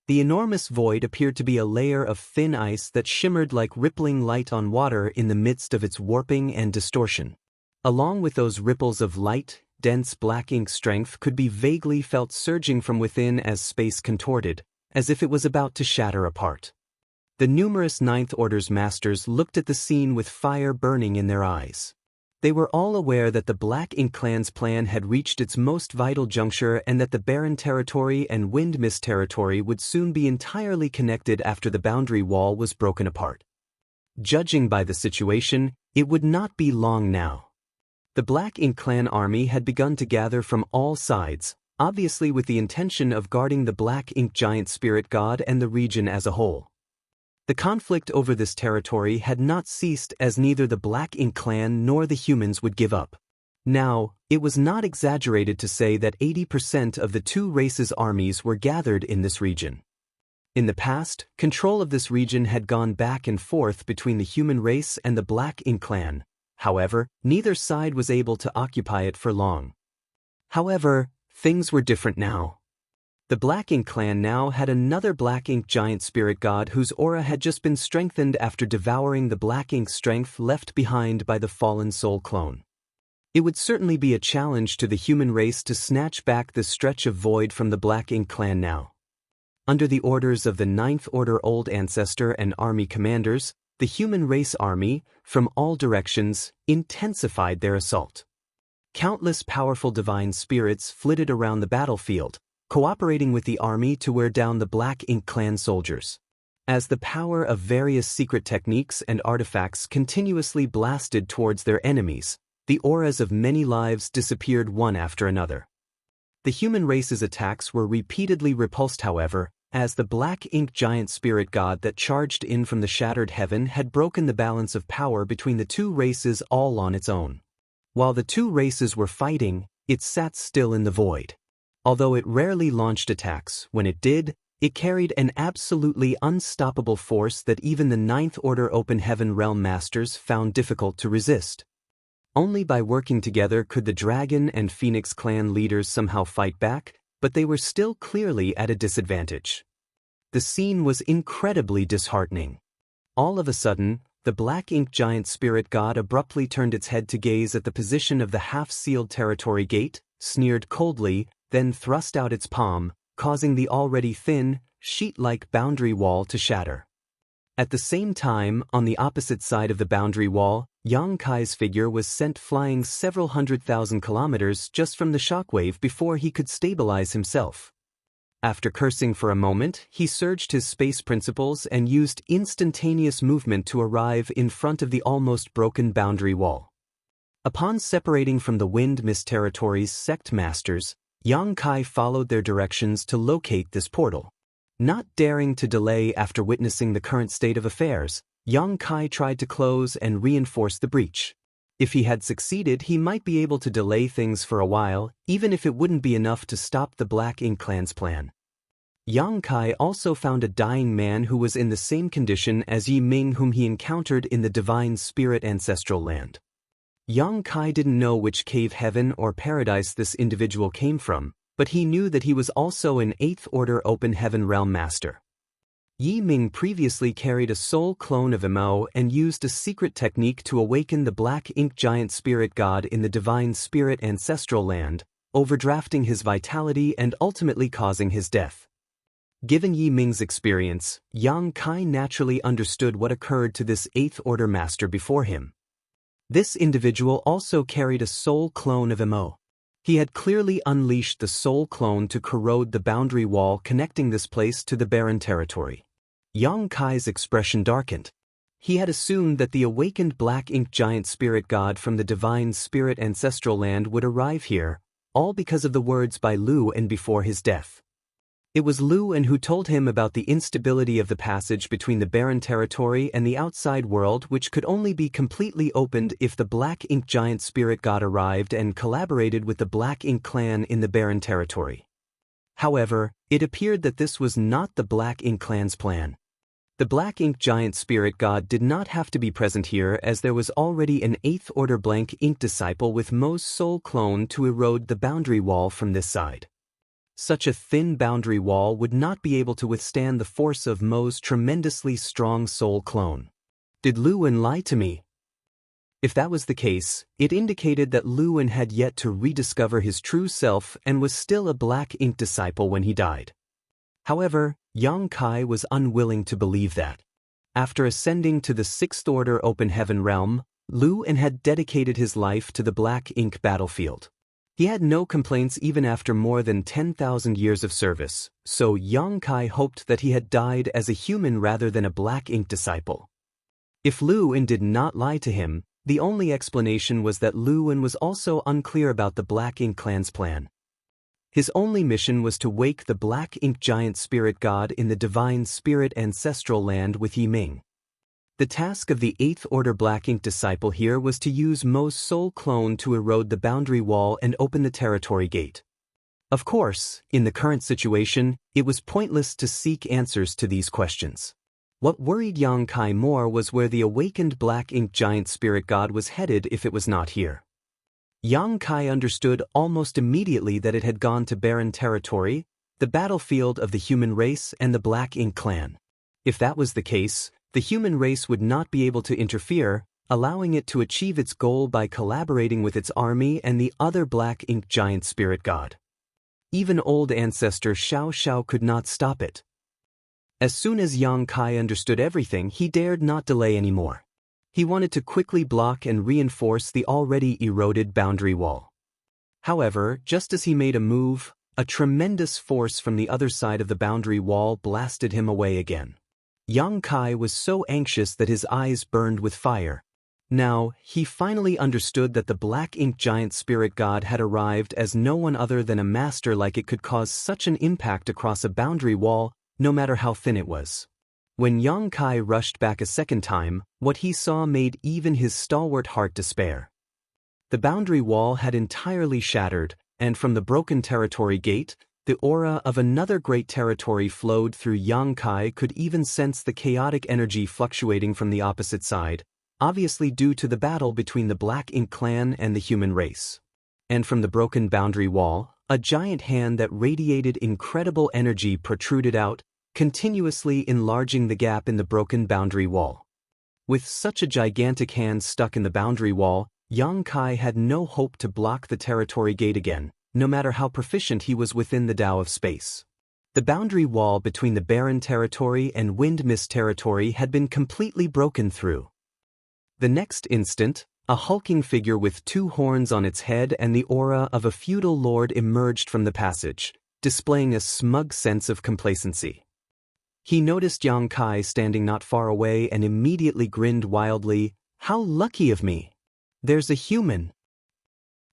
The enormous void appeared to be a layer of thin ice that shimmered like rippling light on water in the midst of its warping and distortion. Along with those ripples of light, dense black ink strength could be vaguely felt surging from within as space contorted, as if it was about to shatter apart. The numerous Ninth Order's masters looked at the scene with fire burning in their eyes. They were all aware that the Black Ink clan's plan had reached its most vital juncture and that the Barren Territory and Wind Mist Territory would soon be entirely connected after the boundary wall was broken apart. Judging by the situation, it would not be long now. The Black Ink clan army had begun to gather from all sides, obviously with the intention of guarding the Black Ink giant spirit god and the region as a whole. The conflict over this territory had not ceased as neither the Black Ink clan nor the humans would give up. Now, it was not exaggerated to say that 80% of the two races' armies were gathered in this region. In the past, control of this region had gone back and forth between the human race and the Black Ink clan. However, neither side was able to occupy it for long. However, things were different now. The Black Ink clan now had another Black Ink giant spirit god whose aura had just been strengthened after devouring the Black Ink strength left behind by the fallen soul clone. It would certainly be a challenge to the human race to snatch back this stretch of void from the Black Ink clan now. Under the orders of the Ninth Order Old Ancestor and army commanders, the human race army, from all directions, intensified their assault. Countless powerful divine spirits flitted around the battlefield, cooperating with the army to wear down the Black Ink clan soldiers. As the power of various secret techniques and artifacts continuously blasted towards their enemies, the auras of many lives disappeared one after another. The human race's attacks were repeatedly repulsed, however, as the Black Ink giant spirit god that charged in from the shattered heaven had broken the balance of power between the two races all on its own. While the two races were fighting, it sat still in the void. Although it rarely launched attacks, when it did, it carried an absolutely unstoppable force that even the Ninth Order Open Heaven Realm Masters found difficult to resist. Only by working together could the Dragon and Phoenix clan leaders somehow fight back, but they were still clearly at a disadvantage. The scene was incredibly disheartening. All of a sudden, the Black Ink giant spirit god abruptly turned its head to gaze at the position of the half-sealed territory gate, sneered coldly, then thrust out its palm, causing the already thin, sheet-like boundary wall to shatter. At the same time, on the opposite side of the boundary wall, Yang Kai's figure was sent flying several 100,000 kilometers just from the shockwave before he could stabilize himself. After cursing for a moment, he surged his space principles and used instantaneous movement to arrive in front of the almost broken boundary wall. Upon separating from the Wind Mist Territory's sect masters, Yang Kai followed their directions to locate this portal. Not daring to delay after witnessing the current state of affairs, Yang Kai tried to close and reinforce the breach. If he had succeeded, he might be able to delay things for a while, even if it wouldn't be enough to stop the Black Ink clan's plan. Yang Kai also found a dying man who was in the same condition as Yi Ming, whom he encountered in the Divine Spirit Ancestral Land. Yang Kai didn't know which cave, heaven, or paradise this individual came from, but he knew that he was also an Eighth Order Open Heaven Realm Master. Yi Ming previously carried a soul clone of Mo and used a secret technique to awaken the Black Ink giant spirit god in the Divine Spirit Ancestral Land, overdrafting his vitality and ultimately causing his death. Given Yi Ming's experience, Yang Kai naturally understood what occurred to this Eighth Order Master before him. This individual also carried a soul clone of Mo. He had clearly unleashed the soul clone to corrode the boundary wall connecting this place to the barren territory. Yang Kai's expression darkened. He had assumed that the awakened Black Ink giant spirit god from the Divine Spirit Ancestral Land would arrive here, all because of the words by Lu En before his death. It was Lu En who told him about the instability of the passage between the barren territory and the outside world, which could only be completely opened if the Black Ink giant spirit god arrived and collaborated with the Black Ink clan in the barren territory. However, it appeared that this was not the Black Ink clan's plan. The Black Ink giant spirit god did not have to be present here, as there was already an Eighth Order Blank Ink disciple with Mo's soul clone to erode the boundary wall from this side. Such a thin boundary wall would not be able to withstand the force of Mo's tremendously strong soul clone. Did Lu En lie to me? If that was the case, it indicated that Lu En had yet to rediscover his true self and was still a Black Ink disciple when he died. However, Yang Kai was unwilling to believe that. After ascending to the Sixth Order Open Heaven Realm, Lu En had dedicated his life to the Black Ink battlefield. He had no complaints even after more than 10,000 years of service, so Yang Kai hoped that he had died as a human rather than a Black Ink disciple. If Lu En did not lie to him, the only explanation was that Lu En was also unclear about the Black Ink clan's plan. His only mission was to wake the Black Ink giant spirit god in the Divine Spirit Ancestral Land with Yi Ming. The task of the Eighth Order Black Ink disciple here was to use Mo's soul clone to erode the boundary wall and open the territory gate. Of course, in the current situation, it was pointless to seek answers to these questions. What worried Yang Kai more was where the awakened Black Ink giant spirit god was headed if it was not here. Yang Kai understood almost immediately that it had gone to barren territory, the battlefield of the human race and the Black Ink clan. If that was the case, the human race would not be able to interfere, allowing it to achieve its goal by collaborating with its army and the other Black Ink giant spirit god. Even old ancestor Xiao Xiao could not stop it. As soon as Yang Kai understood everything, he dared not delay anymore. He wanted to quickly block and reinforce the already eroded boundary wall. However, just as he made a move, a tremendous force from the other side of the boundary wall blasted him away again. Yang Kai was so anxious that his eyes burned with fire. Now, he finally understood that the black ink giant spirit god had arrived, as no one other than a master like it could cause such an impact across a boundary wall, no matter how thin it was. When Yang Kai rushed back a second time, what he saw made even his stalwart heart despair. The boundary wall had entirely shattered, and from the broken territory gate, the aura of another great territory flowed through. Yang Kai could even sense the chaotic energy fluctuating from the opposite side, obviously due to the battle between the Black Ink clan and the human race. And from the broken boundary wall, a giant hand that radiated incredible energy protruded out, continuously enlarging the gap in the broken boundary wall. With such a gigantic hand stuck in the boundary wall, Yang Kai had no hope to block the territory gate again, no matter how proficient he was within the Tao of space. The boundary wall between the barren territory and wind mist territory had been completely broken through. The next instant, a hulking figure with two horns on its head and the aura of a feudal lord emerged from the passage, displaying a smug sense of complacency. He noticed Yang Kai standing not far away and immediately grinned wildly. "How lucky of me! There's a human."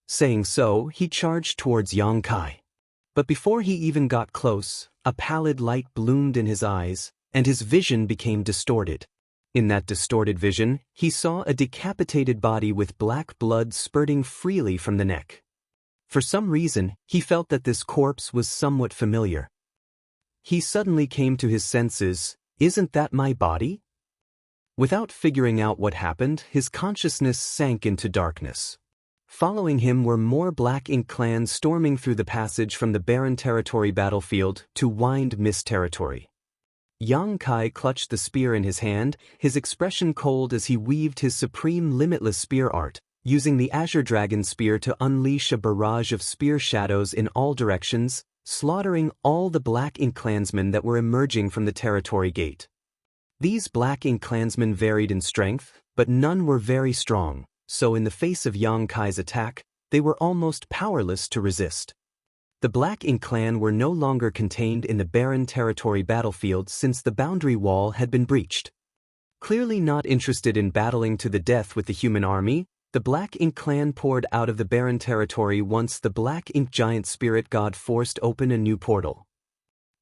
Saying so, he charged towards Yang Kai. But before he even got close, a pallid light bloomed in his eyes, and his vision became distorted. In that distorted vision, he saw a decapitated body with black blood spurting freely from the neck. For some reason, he felt that this corpse was somewhat familiar. He suddenly came to his senses. "Isn't that my body?" Without figuring out what happened, his consciousness sank into darkness. Following him were more Black Ink clans storming through the passage from the barren territory battlefield to wind mist territory. Yang Kai clutched the spear in his hand, his expression cold as he weaved his supreme limitless spear art, using the Azure Dragon Spear to unleash a barrage of spear shadows in all directions, slaughtering all the Black Ink clansmen that were emerging from the territory gate. These Black Ink clansmen varied in strength, but none were very strong, so in the face of Yang Kai's attack, they were almost powerless to resist. The Black Ink clan were no longer contained in the barren territory battlefield since the boundary wall had been breached. Clearly not interested in battling to the death with the human army, the Black Ink clan poured out of the barren territory once the Black Ink giant spirit god forced open a new portal.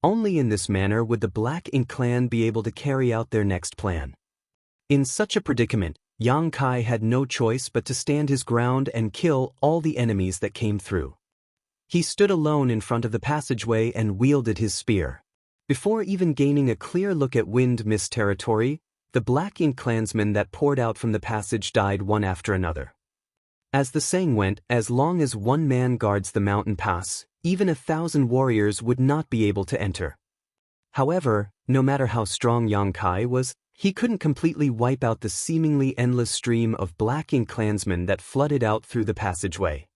Only in this manner would the Black Ink clan be able to carry out their next plan. In such a predicament, Yang Kai had no choice but to stand his ground and kill all the enemies that came through. He stood alone in front of the passageway and wielded his spear. Before even gaining a clear look at wind mist territory, the Black Ink clansmen that poured out from the passage died one after another. As the saying went, as long as one man guards the mountain pass, even 1,000 warriors would not be able to enter. However, no matter how strong Yang Kai was, he couldn't completely wipe out the seemingly endless stream of Black Ink clansmen that flooded out through the passageway.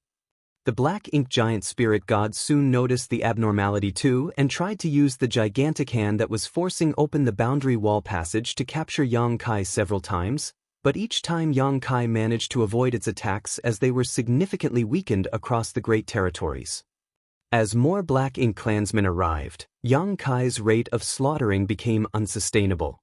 The Black Ink giant spirit god soon noticed the abnormality too and tried to use the gigantic hand that was forcing open the boundary wall passage to capture Yang Kai several times, but each time Yang Kai managed to avoid its attacks as they were significantly weakened across the great territories. As more Black Ink clansmen arrived, Yang Kai's rate of slaughtering became unsustainable.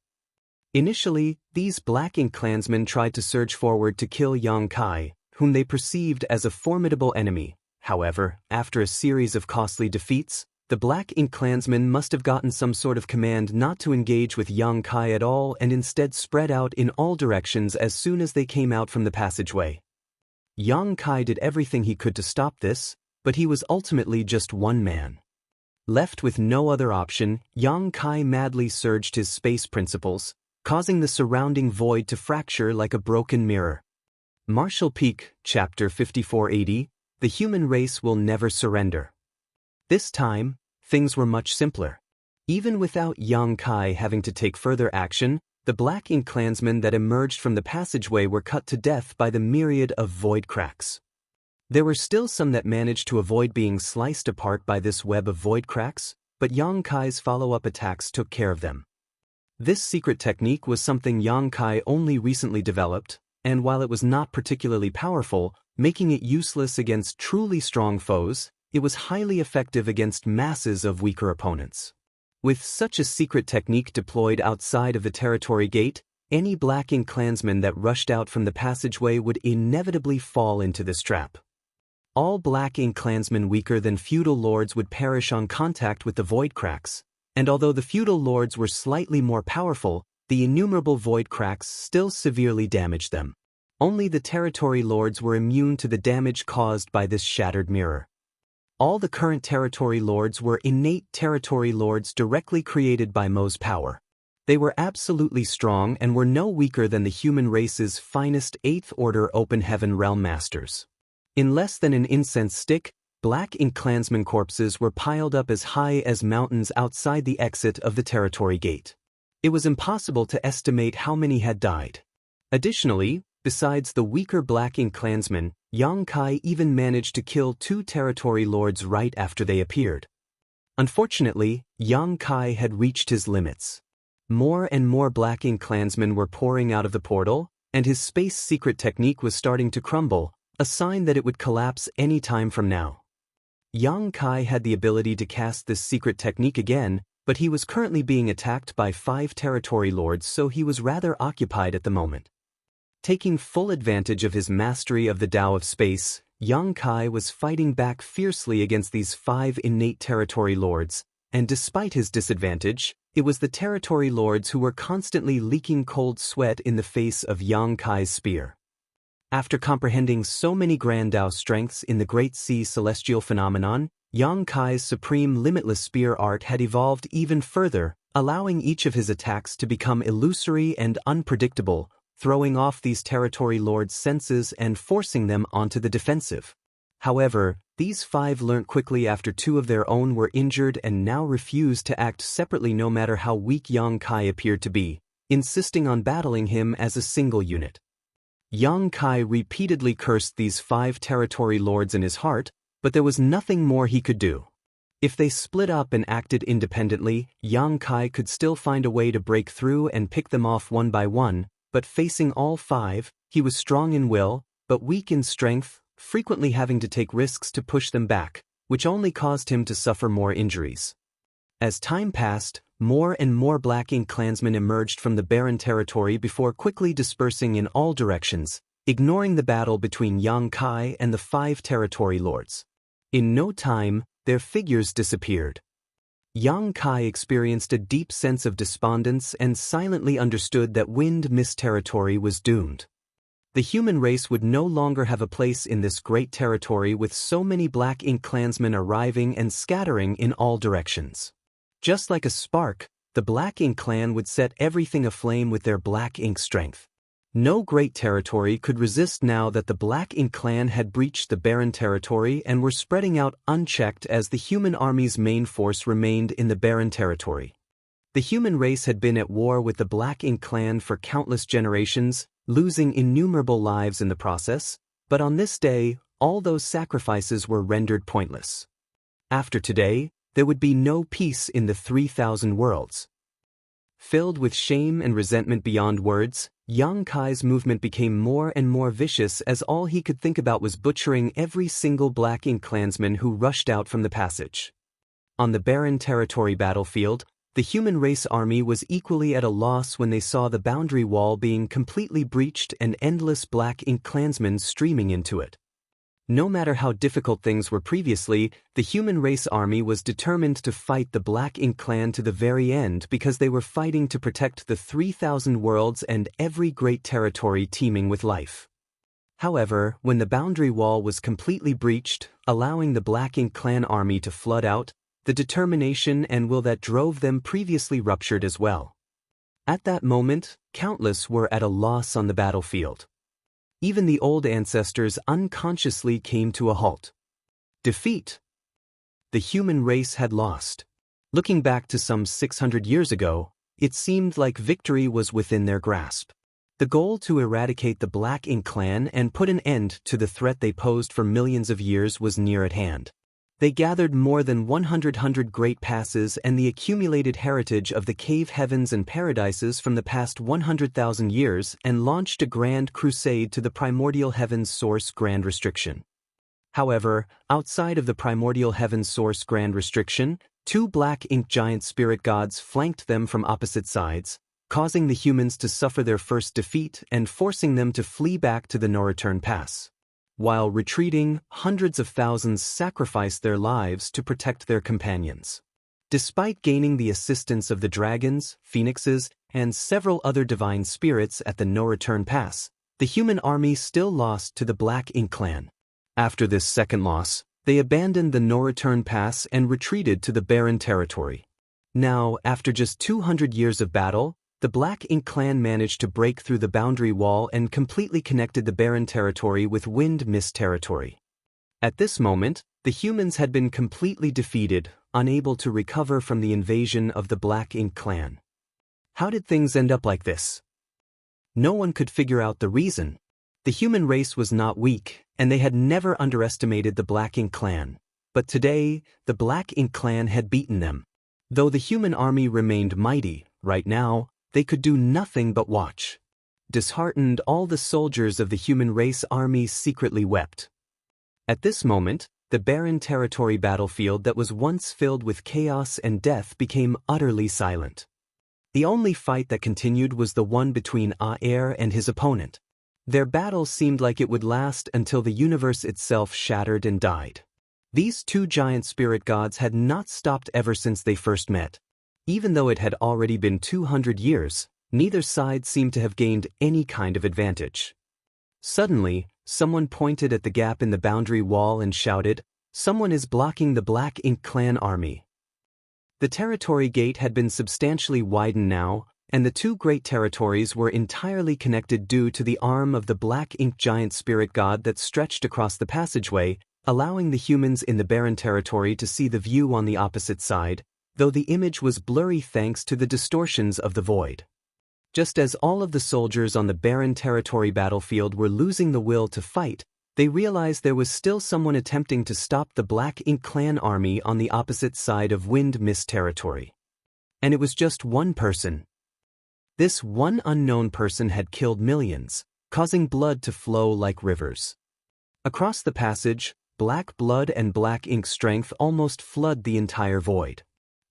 Initially, these Black Ink clansmen tried to surge forward to kill Yang Kai, whom they perceived as a formidable enemy. However, after a series of costly defeats, the Black Ink clansmen must have gotten some sort of command not to engage with Yang Kai at all and instead spread out in all directions as soon as they came out from the passageway. Yang Kai did everything he could to stop this, but he was ultimately just one man. Left with no other option, Yang Kai madly surged his space principles, causing the surrounding void to fracture like a broken mirror. Martial Peak, Chapter 5480, The Human Race Will Never Surrender. This time, things were much simpler. Even without Yang Kai having to take further action, the Black Ink clansmen that emerged from the passageway were cut to death by the myriad of void cracks. There were still some that managed to avoid being sliced apart by this web of void cracks, but Yang Kai's follow-up attacks took care of them, This secret technique was something Xianxia only recently developed, and while it was not particularly powerful, making it useless against truly strong foes, it was highly effective against masses of weaker opponents. With such a secret technique deployed outside of the territory gate, any Black Ink clansman that rushed out from the passageway would inevitably fall into this trap. All Black Ink clansmen weaker than feudal lords would perish on contact with the void cracks, and although the feudal lords were slightly more powerful, the innumerable void cracks still severely damaged them. Only the territory lords were immune to the damage caused by this shattered mirror. All the current territory lords were innate territory lords directly created by Mo's power. They were absolutely strong and were no weaker than the human race's finest 8th Order Open Heaven Realm Masters. In less than an incense stick, Black Ink clansmen corpses were piled up as high as mountains outside the exit of the territory gate. It was impossible to estimate how many had died. Additionally, besides the weaker Black Ink clansmen, Xianxia even managed to kill 2 territory lords right after they appeared. Unfortunately, Xianxia had reached his limits. More and more Black Ink clansmen were pouring out of the portal, and his space secret technique was starting to crumble, a sign that it would collapse any time from now. Xianxia had the ability to cast this secret technique again, but he was currently being attacked by 5 territory lords, so he was rather occupied at the moment. Taking full advantage of his mastery of the Tao of Space, Xianxia was fighting back fiercely against these 5 innate territory lords, and despite his disadvantage, it was the territory lords who were constantly leaking cold sweat in the face of Xianxia's spear. After comprehending so many grand Tao strengths in the Great Sea celestial phenomenon, Xianxia's supreme limitless spear art had evolved even further, allowing each of his attacks to become illusory and unpredictable, throwing off these territory lords' senses and forcing them onto the defensive. However, these 5 learnt quickly after 2 of their own were injured and now refused to act separately no matter how weak Xianxia appeared to be, insisting on battling him as a single unit. Xianxia repeatedly cursed these 5 territory lords in his heart, but there was nothing more he could do. If they split up and acted independently, Xianxia could still find a way to break through and pick them off one by one, but facing all 5, he was strong in will, but weak in strength, frequently having to take risks to push them back, which only caused him to suffer more injuries. As time passed, more and more Black Ink clansmen emerged from the barren territory before quickly dispersing in all directions, ignoring the battle between Xianxia and the 5 territory lords. In no time, their figures disappeared. Xianxia experienced a deep sense of despondence and silently understood that Wind Mist territory was doomed. The human race would no longer have a place in this great territory with so many Black Ink clansmen arriving and scattering in all directions. Just like a spark, the Black Ink clan would set everything aflame with their Black Ink strength. No great territory could resist now that the Black Ink clan had breached the barren territory and were spreading out unchecked as the human army's main force remained in the barren territory. The human race had been at war with the Black Ink clan for countless generations, losing innumerable lives in the process, but on this day, all those sacrifices were rendered pointless. After today, there would be no peace in the 3,000 worlds. Filled with shame and resentment beyond words, Xianxia's movement became more and more vicious as all he could think about was butchering every single Black Ink clansman who rushed out from the passage. On the barren territory battlefield, the human race army was equally at a loss when they saw the boundary wall being completely breached and endless Black Ink clansmen streaming into it. No matter how difficult things were previously, the human race army was determined to fight the Black Ink clan to the very end because they were fighting to protect the 3,000 worlds and every great territory teeming with life. However, when the boundary wall was completely breached, allowing the Black Ink clan army to flood out, the determination and will that drove them previously ruptured as well. At that moment, countless were at a loss on the battlefield. Even the old ancestors unconsciously came to a halt. Defeat. The human race had lost. Looking back to some 600 years ago, it seemed like victory was within their grasp. The goal to eradicate the Black Ink clan and put an end to the threat they posed for millions of years was near at hand. They gathered more than 100 great passes and the accumulated heritage of the cave heavens and paradises from the past 100,000 years and launched a grand crusade to the primordial heavens source grand restriction. However, outside of the primordial heavens source grand restriction, two black ink giant spirit gods flanked them from opposite sides, causing the humans to suffer their first defeat and forcing them to flee back to the no-return pass. While retreating, hundreds of thousands sacrificed their lives to protect their companions. Despite gaining the assistance of the dragons, phoenixes, and several other divine spirits at the no-return pass, the human army still lost to the Black Ink clan. After this second loss, they abandoned the no-return pass and retreated to the barren territory. Now, after just 200 years of battle, the Black Ink clan managed to break through the boundary wall and completely connected the barren territory with Wind Mist territory. At this moment, the humans had been completely defeated, unable to recover from the invasion of the Black Ink clan. How did things end up like this? No one could figure out the reason. The human race was not weak, and they had never underestimated the Black Ink clan. But today, the Black Ink clan had beaten them. Though the human army remained mighty, right now, they could do nothing but watch. Disheartened, all the soldiers of the human race army secretly wept. At this moment, the barren territory battlefield that was once filled with chaos and death became utterly silent. The only fight that continued was the one between Aer and his opponent. Their battle seemed like it would last until the universe itself shattered and died. These two giant spirit gods had not stopped ever since they first met. Even though it had already been 200 years, neither side seemed to have gained any kind of advantage. Suddenly, someone pointed at the gap in the boundary wall and shouted, "Someone is blocking the Black Ink clan army." The territory gate had been substantially widened now, and the two great territories were entirely connected due to the arm of the Black Ink giant spirit god that stretched across the passageway, allowing the humans in the barren territory to see the view on the opposite side, though the image was blurry thanks to the distortions of the void. Just as all of the soldiers on the barren territory battlefield were losing the will to fight, they realized there was still someone attempting to stop the Black Ink clan army on the opposite side of Wind Mist territory. And it was just one person. This one unknown person had killed millions, causing blood to flow like rivers. Across the passage, black blood and black ink strength almost flood the entire void.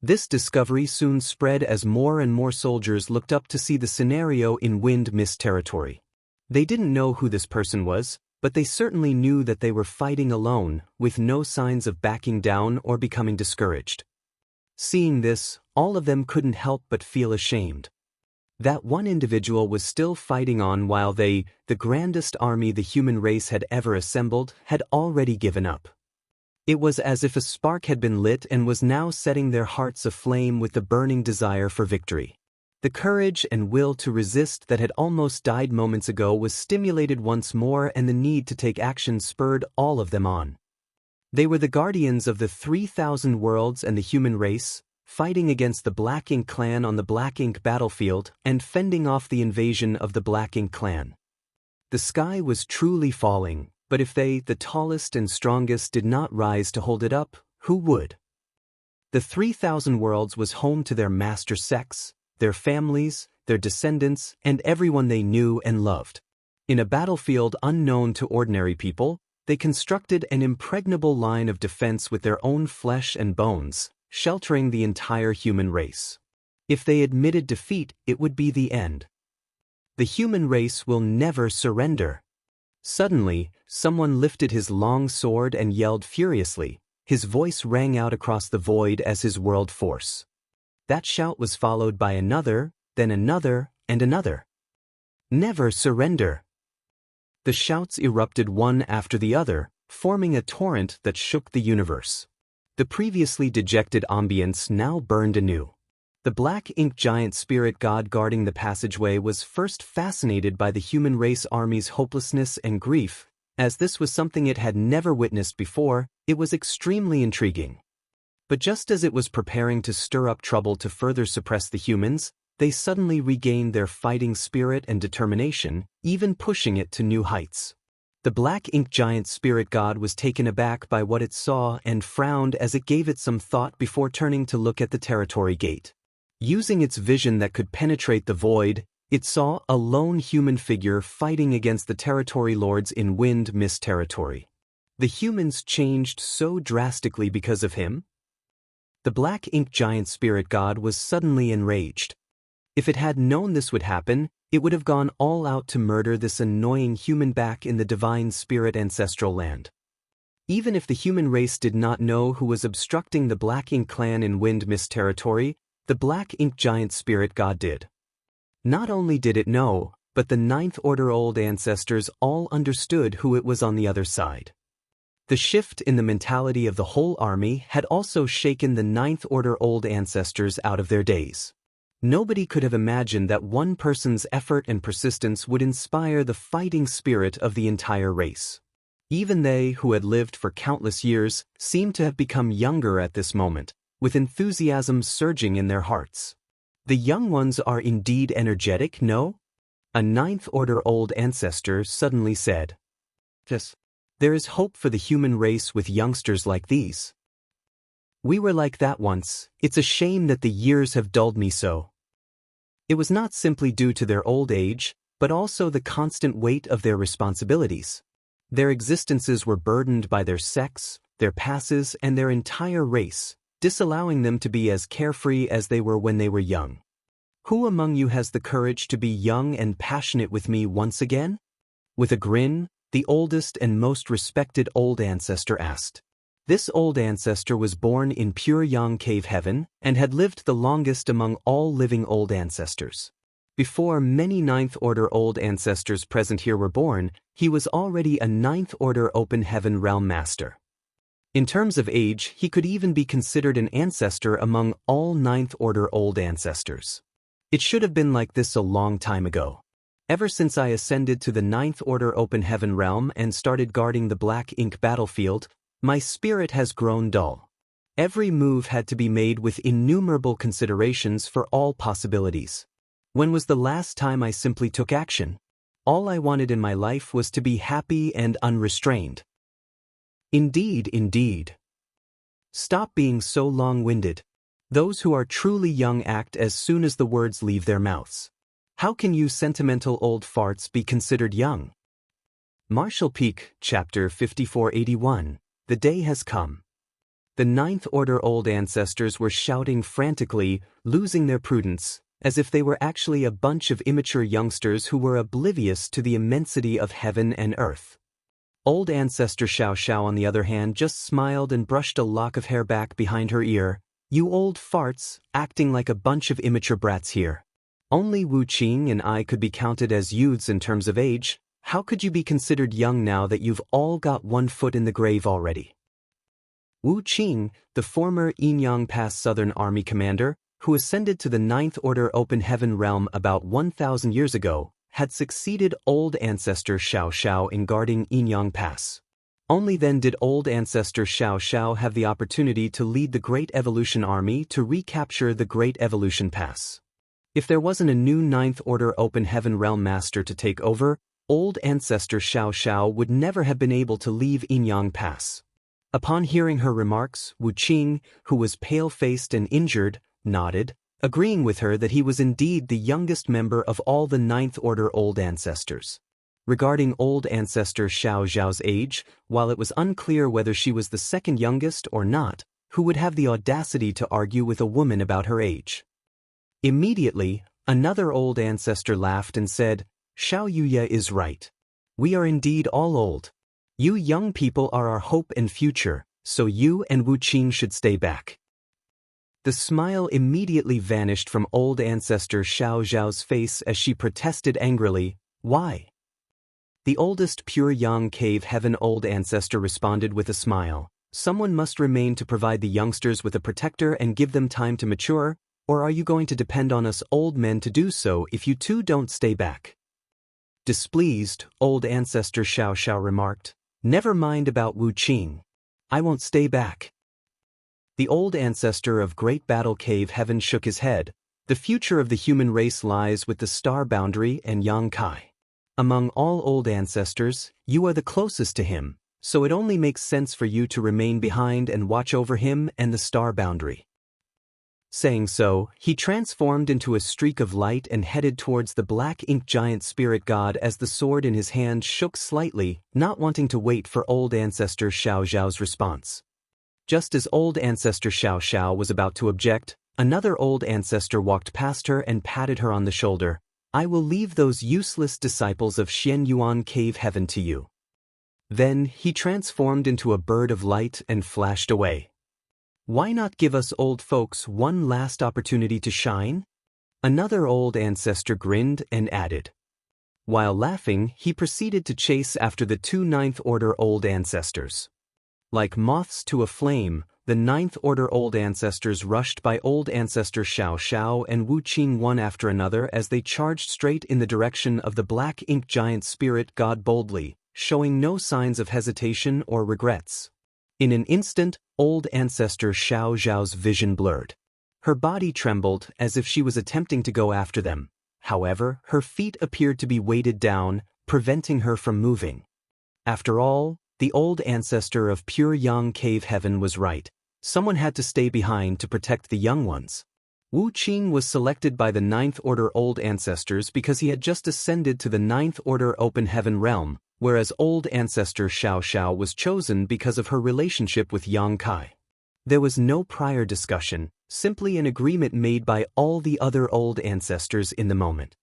This discovery soon spread as more and more soldiers looked up to see the scenario in Wind Mist territory. They didn't know who this person was, but they certainly knew that they were fighting alone, with no signs of backing down or becoming discouraged. Seeing this, all of them couldn't help but feel ashamed. That one individual was still fighting on while they, the grandest army the human race had ever assembled, had already given up. It was as if a spark had been lit and was now setting their hearts aflame with the burning desire for victory. The courage and will to resist that had almost died moments ago was stimulated once more, and the need to take action spurred all of them on. They were the guardians of the 3,000 worlds and the human race, fighting against the Black Ink clan on the Black Ink battlefield and fending off the invasion of the Black Ink clan. The sky was truly falling. But if they, the tallest and strongest, did not rise to hold it up, who would? The 3,000 worlds was home to their master sects, their families, their descendants, and everyone they knew and loved. In a battlefield unknown to ordinary people, they constructed an impregnable line of defense with their own flesh and bones, sheltering the entire human race. If they admitted defeat, it would be the end. The human race will never surrender. Suddenly, someone lifted his long sword and yelled furiously. His voice rang out across the void as his world force. That shout was followed by another, then another, and another. Never surrender! The shouts erupted one after the other, forming a torrent that shook the universe. The previously dejected ambience now burned anew. The Black Ink giant spirit god guarding the passageway was first fascinated by the human race army's hopelessness and grief. As this was something it had never witnessed before, it was extremely intriguing. But just as it was preparing to stir up trouble to further suppress the humans, they suddenly regained their fighting spirit and determination, even pushing it to new heights. The black ink giant spirit god was taken aback by what it saw and frowned as it gave it some thought before turning to look at the territory gate. Using its vision that could penetrate the void, it saw a lone human figure fighting against the territory lords in Wind Mist territory. The humans changed so drastically because of him? The black ink giant spirit god was suddenly enraged. If it had known this would happen, it would have gone all out to murder this annoying human back in the divine spirit ancestral land. Even if the human race did not know who was obstructing the Black Ink clan in Wind Mist territory, the Black Ink giant spirit god did. Not only did it know, but the Ninth Order old ancestors all understood who it was on the other side. The shift in the mentality of the whole army had also shaken the Ninth Order old ancestors out of their daze. Nobody could have imagined that one person's effort and persistence would inspire the fighting spirit of the entire race. Even they, who had lived for countless years, seemed to have become younger at this moment, with enthusiasm surging in their hearts. The young ones are indeed energetic, no? A Ninth Order old ancestor suddenly said. Yes. There is hope for the human race with youngsters like these. We were like that once. It's a shame that the years have dulled me so. It was not simply due to their old age, but also the constant weight of their responsibilities. Their existences were burdened by their sects, their passes, and their entire race, disallowing them to be as carefree as they were when they were young. Who among you has the courage to be young and passionate with me once again? With a grin, the oldest and most respected old ancestor asked. This old ancestor was born in pure Yang cave heaven and had lived the longest among all living old ancestors. Before many Ninth Order old ancestors present here were born, he was already a Ninth Order open heaven realm master. In terms of age, he could even be considered an ancestor among all Ninth Order old ancestors. It should have been like this a long time ago. Ever since I ascended to the Ninth Order open heaven realm and started guarding the Black Ink battlefield, my spirit has grown dull. Every move had to be made with innumerable considerations for all possibilities. When was the last time I simply took action? All I wanted in my life was to be happy and unrestrained. Indeed, indeed. Stop being so long-winded. Those who are truly young act as soon as the words leave their mouths. How can you sentimental old farts be considered young? Marshall Peak, Chapter 5481. The day has come. The Ninth Order old ancestors were shouting frantically, losing their prudence, as if they were actually a bunch of immature youngsters who were oblivious to the immensity of heaven and earth. Old ancestor Xianxia, on the other hand, just smiled and brushed a lock of hair back behind her ear. You old farts, acting like a bunch of immature brats here. Only Wuxia and I could be counted as youths in terms of age. How could you be considered young now that you've all got one foot in the grave already? Wuxia, the former Yinyang Pass Southern Army commander, who ascended to the Ninth Order open heaven realm about 1,000 years ago, had succeeded old ancestor Xianxia in guarding Yinyang Pass. Only then did old ancestor Xianxia have the opportunity to lead the Great Evolution Army to recapture the Great Evolution Pass. If there wasn't a new Ninth Order open heaven realm master to take over, old ancestor Xianxia would never have been able to leave Yinyang Pass. Upon hearing her remarks, Wuxia, who was pale-faced and injured, nodded, agreeing with her that he was indeed the youngest member of all the Ninth Order old ancestors. Regarding old ancestor Xiaoxiao's age, while it was unclear whether she was the second youngest or not, who would have the audacity to argue with a woman about her age? Immediately, another old ancestor laughed and said, Xiaoyuya is right. We are indeed all old. You young people are our hope and future, so you and Wuxia should stay back. The smile immediately vanished from old ancestor Xiaoxiao's face as she protested angrily, Why? The oldest pure Yang cave heaven old ancestor responded with a smile, Someone must remain to provide the youngsters with a protector and give them time to mature, or are you going to depend on us old men to do so if you two don't stay back? Displeased, old ancestor Xiaoxia remarked, Never mind about Wuxia. I won't stay back. The old ancestor of Great Battle Cave Heaven shook his head. The future of the human race lies with the star boundary and Yang Kai. Among all old ancestors, you are the closest to him, so it only makes sense for you to remain behind and watch over him and the star boundary." Saying so, he transformed into a streak of light and headed towards the black ink giant spirit god as the sword in his hand shook slightly, not wanting to wait for old ancestor Xiaoxiao's response. Just as old ancestor Xiaoxiao was about to object, another old ancestor walked past her and patted her on the shoulder. "I will leave those useless disciples of Xianyuan Cave Heaven to you." Then he transformed into a bird of light and flashed away. "Why not give us old folks one last opportunity to shine?" Another old ancestor grinned and added. While laughing, he proceeded to chase after the two Ninth Order old ancestors. Like moths to a flame, the Ninth Order old ancestors rushed by old ancestor Xiaoxiao and Wuqing one after another as they charged straight in the direction of the black ink giant spirit god boldly, showing no signs of hesitation or regrets. In an instant, old ancestor Xiao Zhao's vision blurred. Her body trembled as if she was attempting to go after them. However, her feet appeared to be weighted down, preventing her from moving. After all, the old ancestor of pure Yang Cave Heaven was right. Someone had to stay behind to protect the young ones. Wu Qing was selected by the Ninth Order old ancestors because he had just ascended to the Ninth Order open heaven realm, whereas old ancestor Xiaoxiao was chosen because of her relationship with Yang Kai. There was no prior discussion, simply an agreement made by all the other old ancestors in the moment.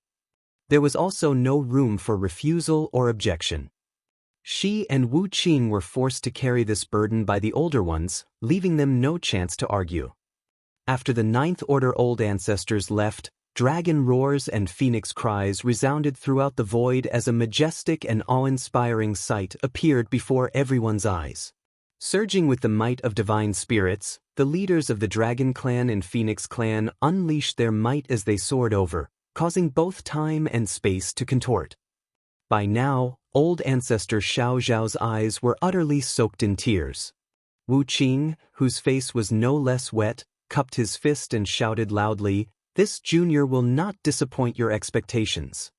There was also no room for refusal or objection. She and Wu Qing were forced to carry this burden by the older ones, leaving them no chance to argue. After the Ninth Order old ancestors left, dragon roars and phoenix cries resounded throughout the void as a majestic and awe-inspiring sight appeared before everyone's eyes. Surging with the might of divine spirits, the leaders of the Dragon Clan and Phoenix Clan unleashed their might as they soared over, causing both time and space to contort. By now, old ancestor Xiao Zhao's eyes were utterly soaked in tears. Wu Qing, whose face was no less wet, cupped his fist and shouted loudly, "This junior will not disappoint your expectations."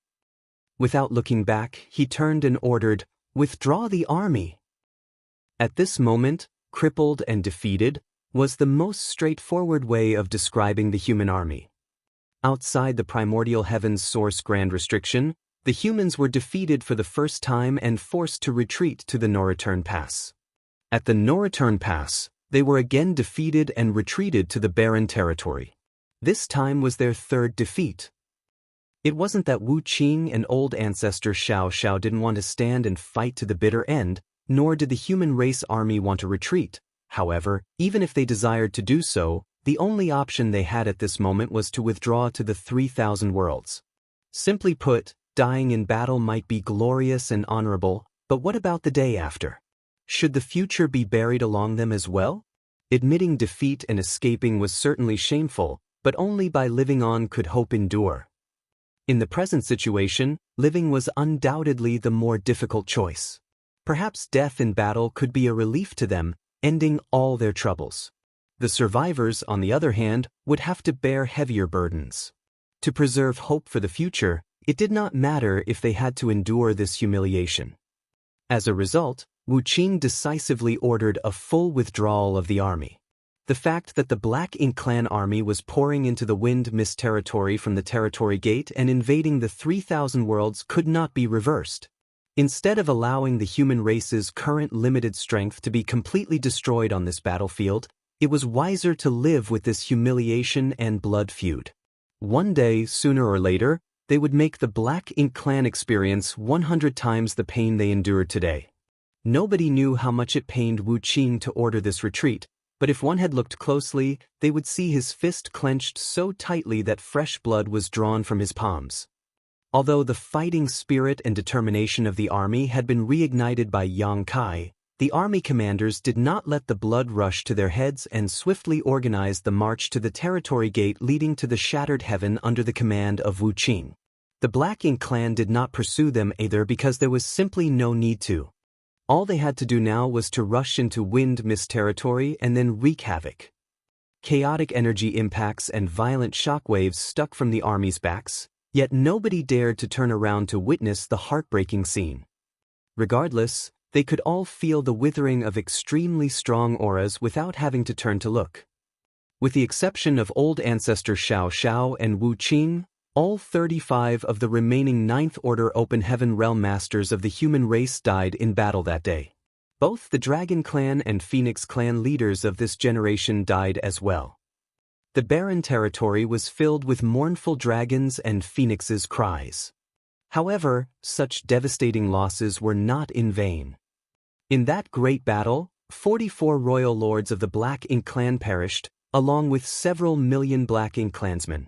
Without looking back, he turned and ordered, "Withdraw the army." At this moment, crippled and defeated, was the most straightforward way of describing the human army. Outside the primordial heaven's source grand restriction, the humans were defeated for the first time and forced to retreat to the no-return pass. At the no-return pass, they were again defeated and retreated to the barren territory. This time was their third defeat. It wasn't that Wu Qing and old ancestor Xiaoxiao didn't want to stand and fight to the bitter end, nor did the human race army want to retreat. However, even if they desired to do so, the only option they had at this moment was to withdraw to the 3,000 worlds. Simply put, dying in battle might be glorious and honorable, but what about the day after? Should the future be buried along them as well? Admitting defeat and escaping was certainly shameful, but only by living on could hope endure. In the present situation, living was undoubtedly the more difficult choice. Perhaps death in battle could be a relief to them, ending all their troubles. The survivors, on the other hand, would have to bear heavier burdens. To preserve hope for the future, it did not matter if they had to endure this humiliation. As a result, Wu Qing decisively ordered a full withdrawal of the army. The fact that the Black Ink Clan army was pouring into the Wind Mist territory from the Territory Gate and invading the 3,000 worlds could not be reversed. Instead of allowing the human race's current limited strength to be completely destroyed on this battlefield, it was wiser to live with this humiliation and blood feud. One day, sooner or later, they would make the Black Ink Clan experience 100 times the pain they endured today. Nobody knew how much it pained Wu Qing to order this retreat, but if one had looked closely, they would see his fist clenched so tightly that fresh blood was drawn from his palms. Although the fighting spirit and determination of the army had been reignited by Yang Kai, the army commanders did not let the blood rush to their heads and swiftly organized the march to the Territory Gate leading to the Shattered Heaven under the command of Wu Qing. The Black Ink Clan did not pursue them either because there was simply no need to. All they had to do now was to rush into Wind Mist territory and then wreak havoc. Chaotic energy impacts and violent shockwaves stuck from the army's backs, Yet nobody dared to turn around to witness the heartbreaking scene. Regardless, they could all feel the withering of extremely strong auras without having to turn to look. With the exception of old ancestor Xianxia and Wu Qing, all 35 of the remaining Ninth Order Open Heaven Realm Masters of the human race died in battle that day. Both the Dragon Clan and Phoenix Clan leaders of this generation died as well. The barren territory was filled with mournful dragons and phoenixes' cries. However, such devastating losses were not in vain. In that great battle, 44 royal lords of the Black Ink clan perished, along with several million Black Ink clansmen.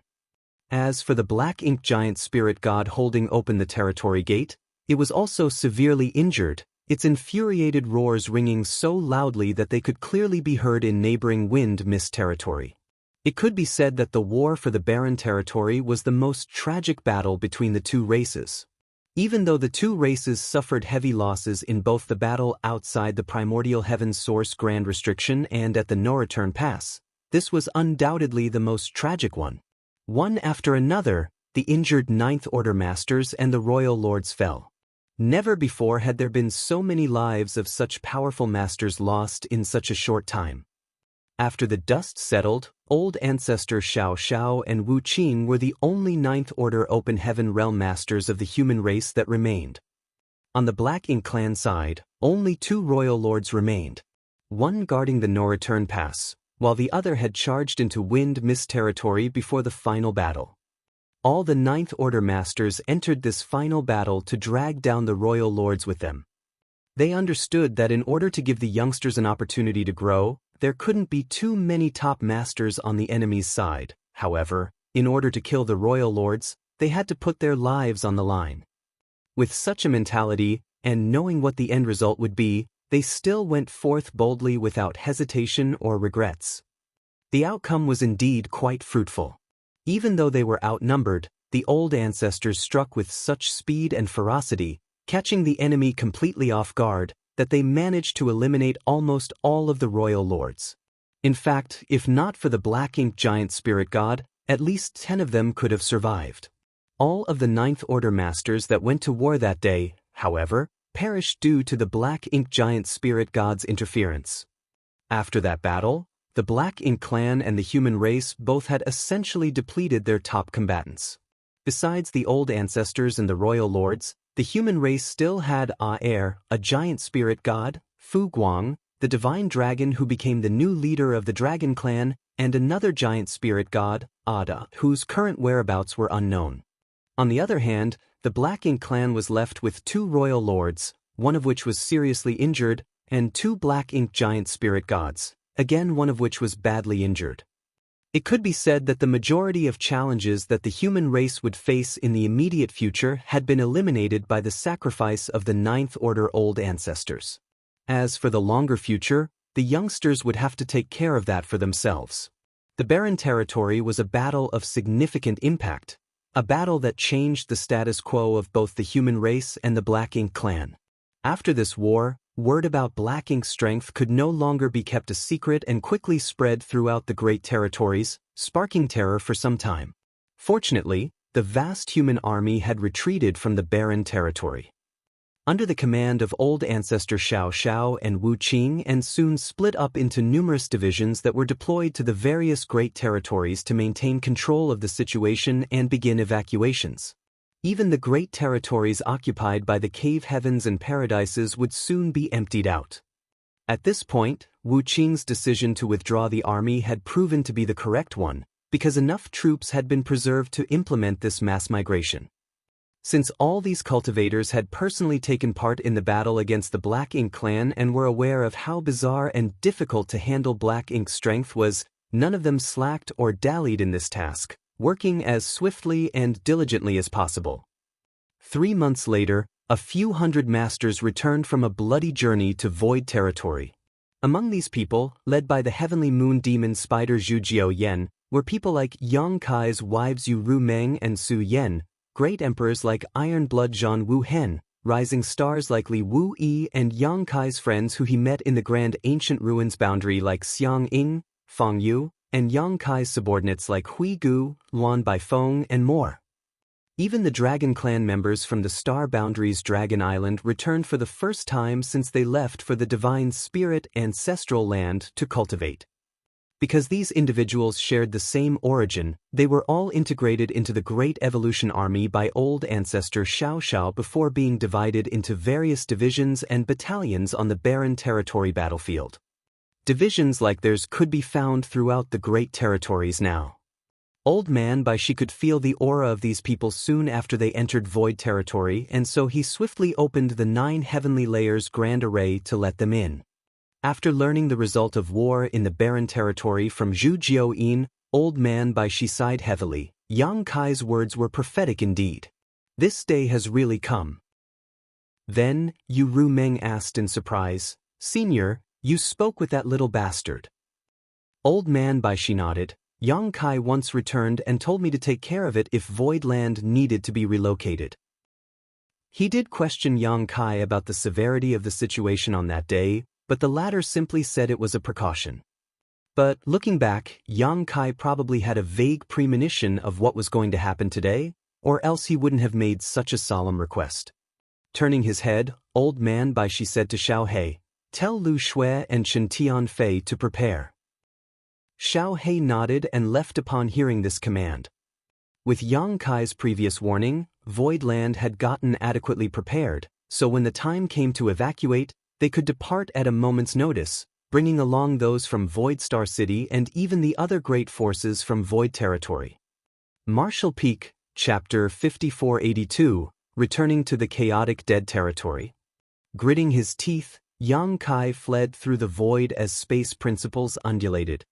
As for the Black Ink giant spirit god holding open the territory gate, it was also severely injured, its infuriated roars ringing so loudly that they could clearly be heard in neighboring Wind Mist territory. It could be said that the war for the barren territory was the most tragic battle between the two races. Even though the two races suffered heavy losses in both the battle outside the Primordial Heaven's Source Grand Restriction and at the No-Return Pass, this was undoubtedly the most tragic one. One after another, the injured Ninth Order Masters and the Royal Lords fell. Never before had there been so many lives of such powerful masters lost in such a short time. After the dust settled, old ancestor Xianxia and Wu Qing were the only Ninth Order Open Heaven Realm Masters of the human race that remained. On the Black Ink clan side, only 2 royal lords remained, one guarding the No-Return Pass, while the other had charged into Wind Mist territory before the final battle. All the Ninth Order Masters entered this final battle to drag down the royal lords with them. They understood that in order to give the youngsters an opportunity to grow, there couldn't be too many top masters on the enemy's side. However, in order to kill the royal lords, they had to put their lives on the line. With such a mentality, and knowing what the end result would be, they still went forth boldly without hesitation or regrets. The outcome was indeed quite fruitful. Even though they were outnumbered, the old ancestors struck with such speed and ferocity, catching the enemy completely off guard, that they managed to eliminate almost all of the royal lords. In fact, if not for the Black Ink giant spirit god, at least 10 of them could have survived. All of the Ninth Order Masters that went to war that day, however, perished due to the Black Ink giant spirit god's interference. After that battle, the Black Ink clan and the human race both had essentially depleted their top combatants. Besides the old ancestors and the royal lords, the human race still had A, a giant spirit god, Fu Guang, the divine dragon who became the new leader of the Dragon Clan, and another giant spirit god, Ada, whose current whereabouts were unknown. On the other hand, the Black Ink clan was left with 2 royal lords, one of which was seriously injured, and 2 Black Ink giant spirit gods, again one of which was badly injured. It could be said that the majority of challenges that the human race would face in the immediate future had been eliminated by the sacrifice of the Ninth Order old ancestors. As for the longer future, the youngsters would have to take care of that for themselves. The barren territory was a battle of significant impact, a battle that changed the status quo of both the human race and the Black Ink clan. After this war, word about Black Ink's strength could no longer be kept a secret and quickly spread throughout the great territories, sparking terror for some time. Fortunately, the vast human army had retreated from the barren territory. Under the command of old ancestor Xianxia and Wu Qing, and soon split up into numerous divisions that were deployed to the various great territories to maintain control of the situation and begin evacuations. Even the great territories occupied by the cave heavens and paradises would soon be emptied out. At this point, Wu Qing's decision to withdraw the army had proven to be the correct one, because enough troops had been preserved to implement this mass migration. Since all these cultivators had personally taken part in the battle against the Black Ink clan and were aware of how bizarre and difficult to handle Black Ink's strength was, none of them slacked or dallied in this task, working as swiftly and diligently as possible. 3 months later, a few hundred masters returned from a bloody journey to Void territory. Among these people, led by the heavenly moon demon spider Zhujiao Yen, were people like Yang Kai's wives Yu Ru Meng and Su Yen, great emperors like Iron Blood Zhan Wu Hen, rising stars like Li Wu Yi, and Yang Kai's friends who he met in the grand ancient ruins boundary like Xiang Ying, Fang Yu, and Yang Kai's subordinates like Hui Gu, Luan Baifeng, and more. Even the Dragon Clan members from the Star Boundaries Dragon Island returned for the first time since they left for the Divine Spirit ancestral land to cultivate. Because these individuals shared the same origin, they were all integrated into the Great Evolution Army by old ancestor Xianxia before being divided into various divisions and battalions on the barren territory battlefield. Divisions like theirs could be found throughout the Great Territories now. Old Man Baishi could feel the aura of these people soon after they entered Void Territory, and so he swiftly opened the 9 Heavenly Layers Grand Array to let them in. After learning the result of war in the barren territory from Zhu Jiuyin, Old Man Baishi sighed heavily. Yang Kai's words were prophetic indeed. This day has really come. Then, Yu Ru Meng asked in surprise, "Senior, you spoke with that little bastard?" Old Man Baishi nodded. Yang Kai once returned and told me to take care of it if Void Land needed to be relocated. He did question Yang Kai about the severity of the situation on that day, but the latter simply said it was a precaution. But, looking back, Yang Kai probably had a vague premonition of what was going to happen today, or else he wouldn't have made such a solemn request. Turning his head, Old Man Baishi said to Xiao He, "Tell Lu Shui and Chen Tianfei to prepare." Xiao He nodded and left upon hearing this command. With Yang Kai's previous warning, Void Land had gotten adequately prepared, so when the time came to evacuate, they could depart at a moment's notice, bringing along those from Void Star City and even the other great forces from Void Territory. Martial Peak, Chapter 5482, Returning to the Chaotic Dead Territory. Gritting his teeth, Yang Kai fled through the void as space principles undulated.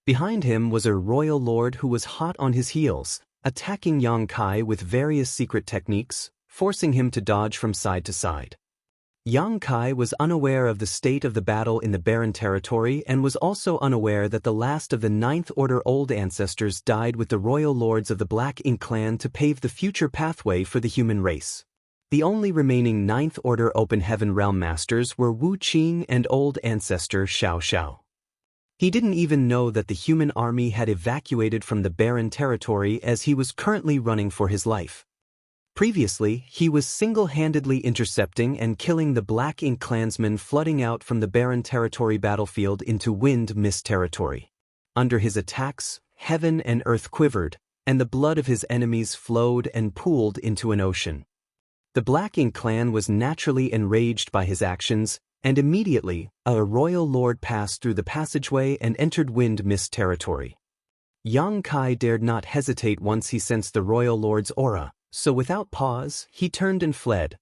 Behind him was a royal lord who was hot on his heels, attacking Yang Kai with various secret techniques, forcing him to dodge from side to side. Yang Kai was unaware of the state of the battle in the barren territory and was also unaware that the last of the 9th Order Old Ancestors died with the royal lords of the Black Ink clan to pave the future pathway for the human race. The only remaining 9th Order Open Heaven Realm Masters were Wu Qing and Old Ancestor Xiao Xiao. He didn't even know that the human army had evacuated from the barren territory as he was currently running for his life. Previously, he was single-handedly intercepting and killing the Black Ink clansmen flooding out from the barren territory battlefield into Wind Mist territory. Under his attacks, heaven and earth quivered, and the blood of his enemies flowed and pooled into an ocean. The Black Ink clan was naturally enraged by his actions, and immediately, a royal lord passed through the passageway and entered Wind Mist territory. Yang Kai dared not hesitate once he sensed the royal lord's aura, so without pause, he turned and fled.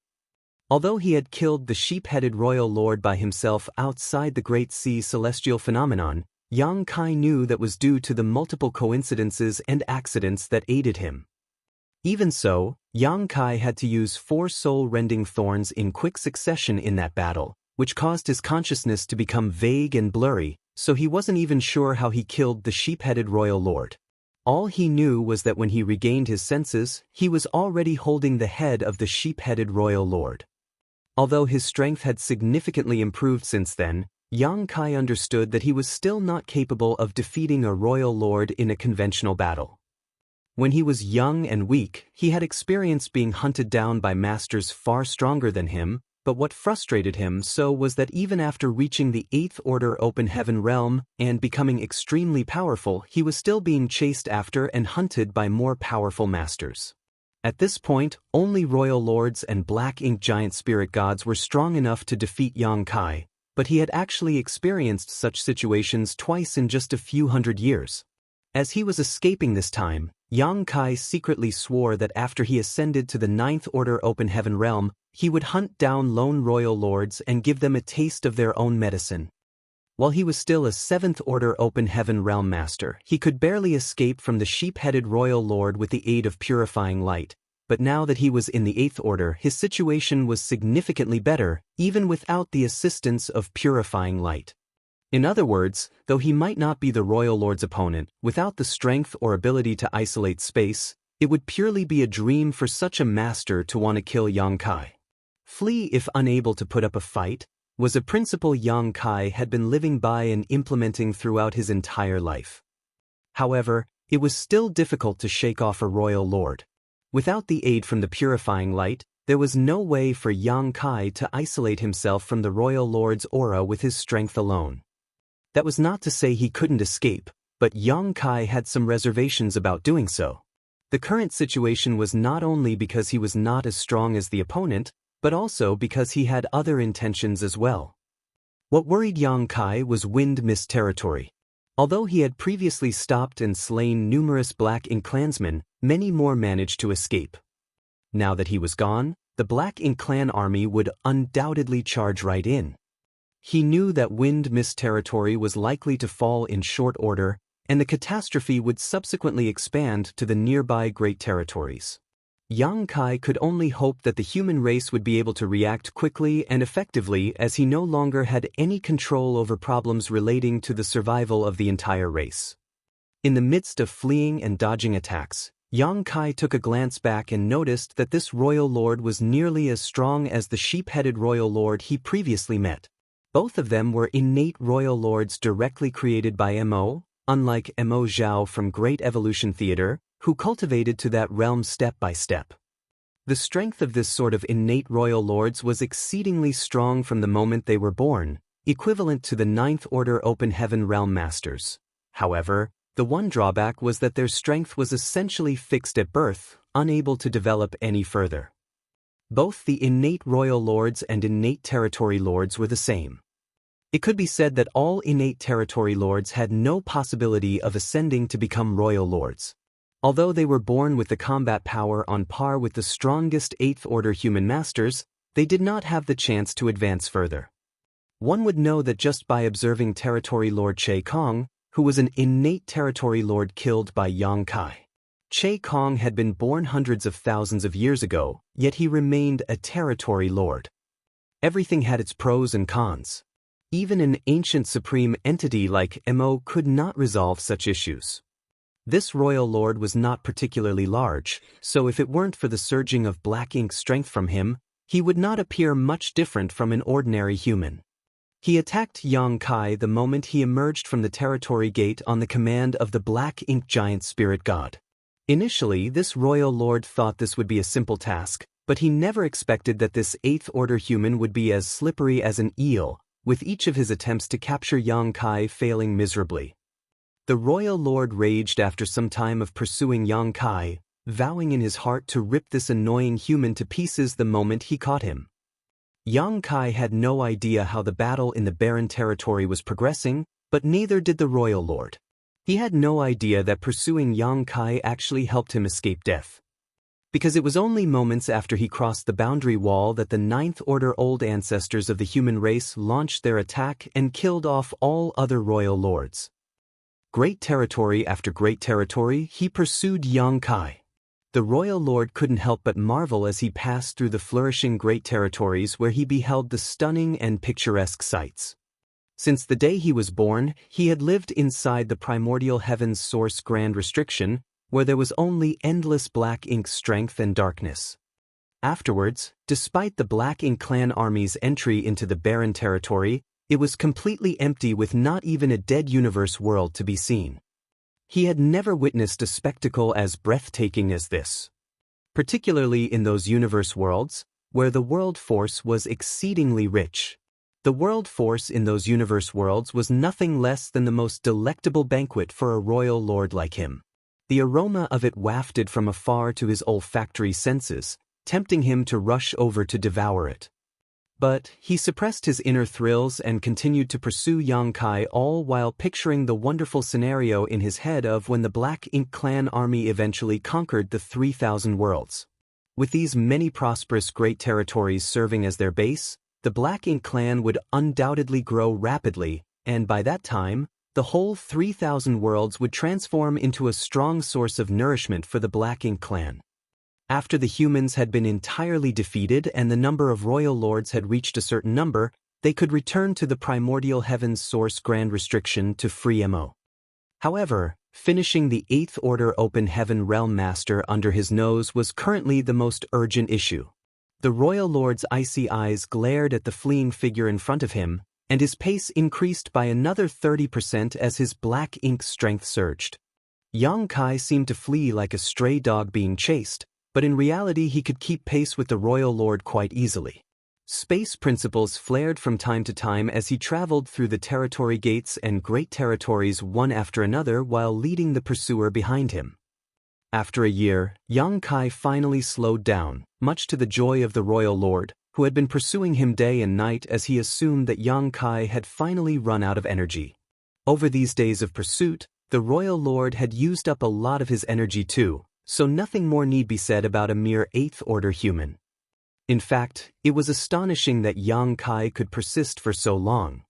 Although he had killed the sheep-headed royal lord by himself outside the Great Sea celestial phenomenon, Yang Kai knew that was due to the multiple coincidences and accidents that aided him. Even so, Yang Kai had to use 4 soul-rending thorns in quick succession in that battle, which caused his consciousness to become vague and blurry, so he wasn't even sure how he killed the sheep-headed royal lord. All he knew was that when he regained his senses, he was already holding the head of the sheep-headed royal lord. Although his strength had significantly improved since then, Yang Kai understood that he was still not capable of defeating a royal lord in a conventional battle. When he was young and weak, he had experienced being hunted down by masters far stronger than him, but what frustrated him so was that even after reaching the 8th Order Open Heaven realm and becoming extremely powerful, he was still being chased after and hunted by more powerful masters. At this point, only royal lords and Black Ink giant spirit gods were strong enough to defeat Yang Kai, but he had actually experienced such situations twice in just a few hundred years. As he was escaping this time, Yang Kai secretly swore that after he ascended to the 9th Order Open Heaven realm, he would hunt down lone royal lords and give them a taste of their own medicine. While he was still a 7th Order Open Heaven Realm Master, he could barely escape from the sheep-headed royal lord with the aid of purifying light, but now that he was in the 8th Order, his situation was significantly better, even without the assistance of purifying light. In other words, though he might not be the royal lord's opponent, without the strength or ability to isolate space, it would purely be a dream for such a master to want to kill Yang Kai. Flee if unable to put up a fight was a principle Yang Kai had been living by and implementing throughout his entire life. However, it was still difficult to shake off a royal lord. Without the aid from the purifying light, there was no way for Yang Kai to isolate himself from the Royal Lord's aura with his strength alone. That was not to say he couldn't escape, but Yang Kai had some reservations about doing so. The current situation was not only because he was not as strong as the opponent, but also because he had other intentions as well. What worried Yang Kai was wind mist territory. Although he had previously stopped and slain numerous Black Ink clansmen, many more managed to escape. Now that he was gone, the Black Ink clan army would undoubtedly charge right in. He knew that wind mist territory was likely to fall in short order, and the catastrophe would subsequently expand to the nearby Great Territories. Yang Kai could only hope that the human race would be able to react quickly and effectively, as he no longer had any control over problems relating to the survival of the entire race. In the midst of fleeing and dodging attacks, Yang Kai took a glance back and noticed that this royal lord was nearly as strong as the sheep-headed royal lord he previously met. Both of them were innate royal lords directly created by Mo, unlike Mo Zhao from Great Evolution Theater, who cultivated to that realm step by step. The strength of this sort of innate royal lords was exceedingly strong from the moment they were born, equivalent to the Ninth Order Open Heaven Realm Masters. However, the one drawback was that their strength was essentially fixed at birth, unable to develop any further. Both the innate royal lords and innate territory lords were the same. It could be said that all innate territory lords had no possibility of ascending to become royal lords. Although they were born with the combat power on par with the strongest Eighth Order human masters, they did not have the chance to advance further. One would know that just by observing Territory Lord Che Kong, who was an innate territory lord killed by Yang Kai. Che Kong had been born hundreds of thousands of years ago, yet he remained a territory lord. Everything had its pros and cons. Even an ancient supreme entity like Mo could not resolve such issues. This royal lord was not particularly large, so if it weren't for the surging of Black Ink strength from him, he would not appear much different from an ordinary human. He attacked Yang Kai the moment he emerged from the territory gate on the command of the Black Ink giant spirit god. Initially, this royal lord thought this would be a simple task, but he never expected that this Eighth Order human would be as slippery as an eel, with each of his attempts to capture Yang Kai failing miserably. The royal lord raged after some time of pursuing Yang Kai, vowing in his heart to rip this annoying human to pieces the moment he caught him. Yang Kai had no idea how the battle in the barren territory was progressing, but neither did the royal lord. He had no idea that pursuing Yang Kai actually helped him escape death. Because it was only moments after he crossed the boundary wall that the Ninth Order old ancestors of the human race launched their attack and killed off all other royal lords. Great territory after great territory, he pursued Yang Kai. The royal lord couldn't help but marvel as he passed through the flourishing great territories where he beheld the stunning and picturesque sights. Since the day he was born, he had lived inside the primordial heaven's source grand restriction, where there was only endless Black Ink strength and darkness. Afterwards, despite the Black Ink clan army's entry into the barren territory, it was completely empty with not even a dead universe world to be seen. He had never witnessed a spectacle as breathtaking as this. Particularly in those universe worlds, where the world force was exceedingly rich. The world force in those universe worlds was nothing less than the most delectable banquet for a royal lord like him. The aroma of it wafted from afar to his olfactory senses, tempting him to rush over to devour it. But he suppressed his inner thrills and continued to pursue Yang Kai, all while picturing the wonderful scenario in his head of when the Black Ink clan army eventually conquered the 3,000 worlds. With these many prosperous great territories serving as their base, the Black Ink clan would undoubtedly grow rapidly, and by that time, the whole 3,000 worlds would transform into a strong source of nourishment for the Black Ink clan. After the humans had been entirely defeated and the number of royal lords had reached a certain number, they could return to the primordial heaven's source grand restriction to free Mo. However, finishing the Eighth Order Open Heaven Realm Master under his nose was currently the most urgent issue. The royal lord's icy eyes glared at the fleeing figure in front of him, and his pace increased by another 30% as his Black Ink strength surged. Yang Kai seemed to flee like a stray dog being chased, but in reality he could keep pace with the royal lord quite easily. Space principles flared from time to time as he traveled through the territory gates and great territories one after another while leading the pursuer behind him. After a year, Yang Kai finally slowed down, much to the joy of the royal lord, who had been pursuing him day and night as he assumed that Yang Kai had finally run out of energy. Over these days of pursuit, the royal lord had used up a lot of his energy too, so nothing more need be said about a mere 8th order human. In fact, it was astonishing that Yang Kai could persist for so long.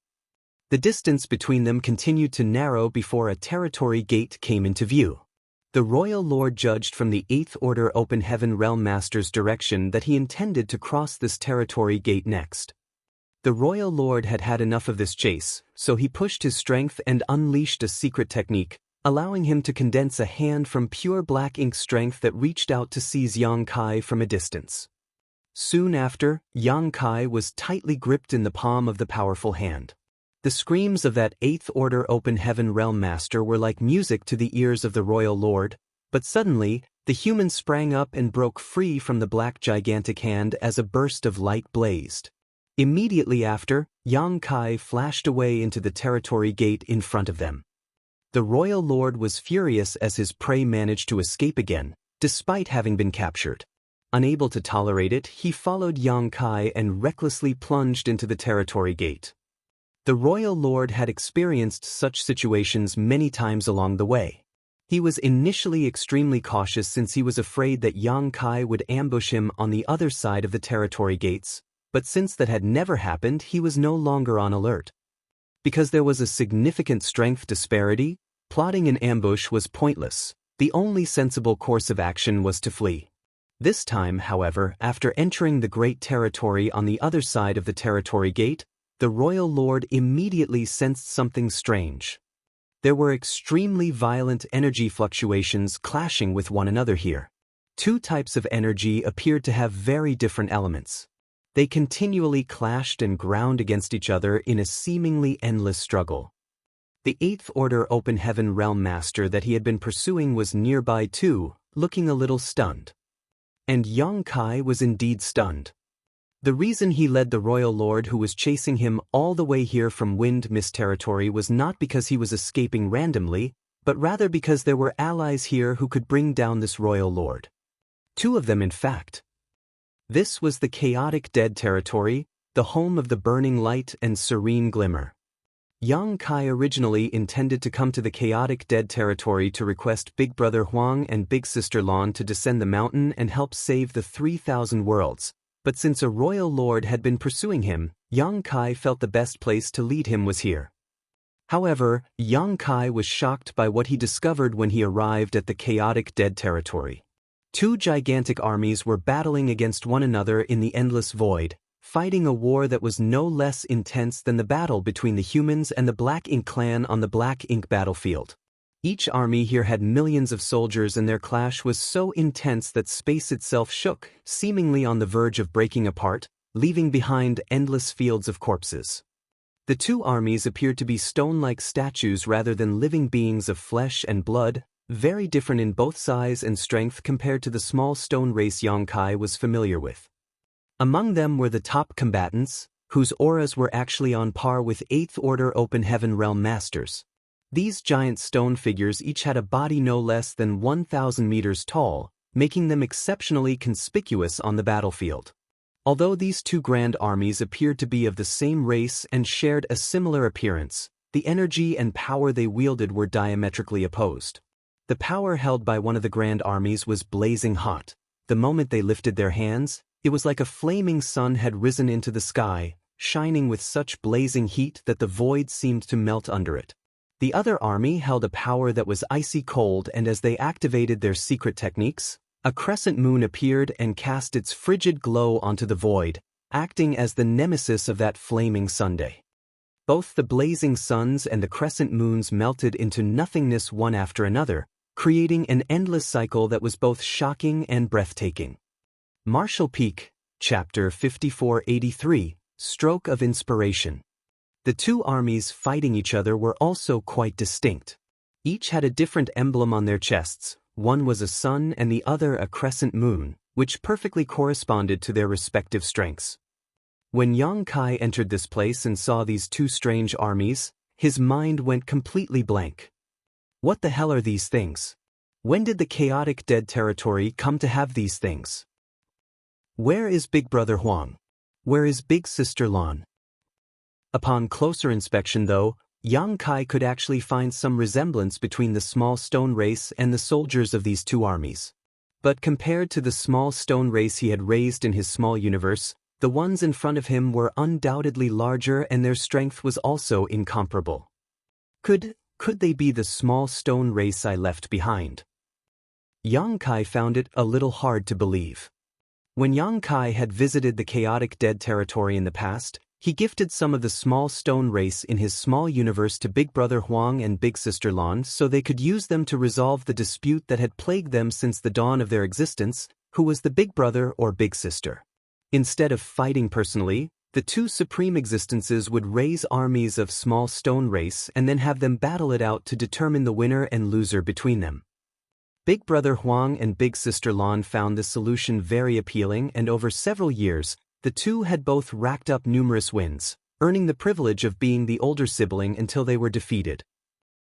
The distance between them continued to narrow before a territory gate came into view. The royal lord judged from the 8th order Open Heaven Realm Master's direction that he intended to cross this territory gate next. The royal lord had had enough of this chase, so he pushed his strength and unleashed a secret technique, allowing him to condense a hand from pure black ink strength that reached out to seize Yang Kai from a distance. Soon after, Yang Kai was tightly gripped in the palm of the powerful hand. The screams of that 8th order Open Heaven Realm Master were like music to the ears of the royal lord, but suddenly, the human sprang up and broke free from the black gigantic hand as a burst of light blazed. Immediately after, Yang Kai flashed away into the territory gate in front of them. The royal lord was furious as his prey managed to escape again, despite having been captured. Unable to tolerate it, he followed Yang Kai and recklessly plunged into the territory gate. The royal lord had experienced such situations many times along the way. He was initially extremely cautious since he was afraid that Yang Kai would ambush him on the other side of the territory gates, but since that had never happened, he was no longer on alert. Because there was a significant strength disparity, plotting an ambush was pointless. The only sensible course of action was to flee. This time, however, after entering the great territory on the other side of the territory gate, the royal lord immediately sensed something strange. There were extremely violent energy fluctuations clashing with one another here. Two types of energy appeared to have very different elements. They continually clashed and ground against each other in a seemingly endless struggle. The 8th order Open Heaven Realm Master that he had been pursuing was nearby too, looking a little stunned. And Yang Kai was indeed stunned. The reason he led the royal lord who was chasing him all the way here from Wind Mist territory was not because he was escaping randomly, but rather because there were allies here who could bring down this royal lord. 2 of them, in fact. This was the chaotic dead territory, the home of the burning light and serene glimmer. Yang Kai originally intended to come to the chaotic dead territory to request Big Brother Huang and Big Sister Lan to descend the mountain and help save the 3,000 worlds, but since a royal lord had been pursuing him, Yang Kai felt the best place to lead him was here. However, Yang Kai was shocked by what he discovered when he arrived at the chaotic dead territory. 2 gigantic armies were battling against one another in the endless void, fighting a war that was no less intense than the battle between the humans and the Black Ink clan on the Black Ink battlefield. Each army here had millions of soldiers and their clash was so intense that space itself shook, seemingly on the verge of breaking apart, leaving behind endless fields of corpses. The 2 armies appeared to be stone-like statues rather than living beings of flesh and blood, very different in both size and strength compared to the small stone race Yang Kai was familiar with. Among them were the top combatants, whose auras were actually on par with 8th order Open Heaven Realm Masters. These giant stone figures each had a body no less than 1,000 meters tall, making them exceptionally conspicuous on the battlefield. Although these 2 grand armies appeared to be of the same race and shared a similar appearance, the energy and power they wielded were diametrically opposed. The power held by one of the grand armies was blazing hot. The moment they lifted their hands, it was like a flaming sun had risen into the sky, shining with such blazing heat that the void seemed to melt under it. The other army held a power that was icy cold, and as they activated their secret techniques, a crescent moon appeared and cast its frigid glow onto the void, acting as the nemesis of that flaming Sunday. Both the blazing suns and the crescent moons melted into nothingness one after another, creating an endless cycle that was both shocking and breathtaking. Martial Peak, Chapter 5483, Stroke of Inspiration. The 2 armies fighting each other were also quite distinct. Each had a different emblem on their chests, one was a sun and the other a crescent moon, which perfectly corresponded to their respective strengths. When Yang Kai entered this place and saw these two strange armies, his mind went completely blank. What the hell are these things? When did the chaotic dead territory come to have these things? Where is Big Brother Huang? Where is Big Sister Lan? Upon closer inspection though, Yang Kai could actually find some resemblance between the small stone race and the soldiers of these two armies. But compared to the small stone race he had raised in his small universe, the ones in front of him were undoubtedly larger and their strength was also incomparable. Could they be the small stone race I left behind? Yang Kai found it a little hard to believe. When Yang Kai had visited the chaotic dead territory in the past, he gifted some of the small stone race in his small universe to Big Brother Huang and Big Sister Lan so they could use them to resolve the dispute that had plagued them since the dawn of their existence, who was the big brother or big sister. Instead of fighting personally, the two supreme existences would raise armies of small stone race and then have them battle it out to determine the winner and loser between them. Big Brother Huang and Big Sister Lan found this solution very appealing, and over several years, the two had both racked up numerous wins, earning the privilege of being the older sibling until they were defeated.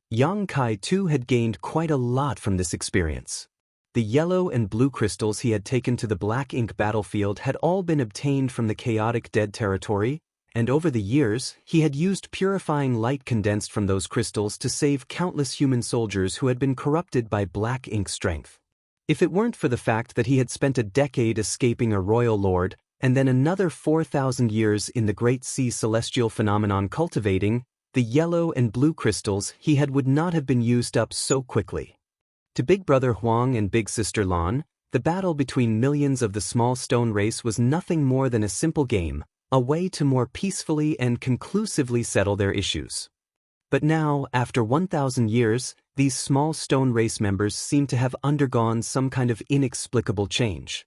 Yang Kai too had gained quite a lot from this experience. The yellow and blue crystals he had taken to the black ink battlefield had all been obtained from the chaotic dead territory, and over the years, he had used purifying light condensed from those crystals to save countless human soldiers who had been corrupted by black ink strength. If it weren't for the fact that he had spent a decade escaping a royal lord, and then another 4,000 years in the Great Sea celestial phenomenon cultivating, the yellow and blue crystals he would not have been used up so quickly. To Big Brother Huang and Big Sister Lan, the battle between millions of the small stone race was nothing more than a simple game, a way to more peacefully and conclusively settle their issues. But now, after 1,000 years, these small stone race members seem to have undergone some kind of inexplicable change.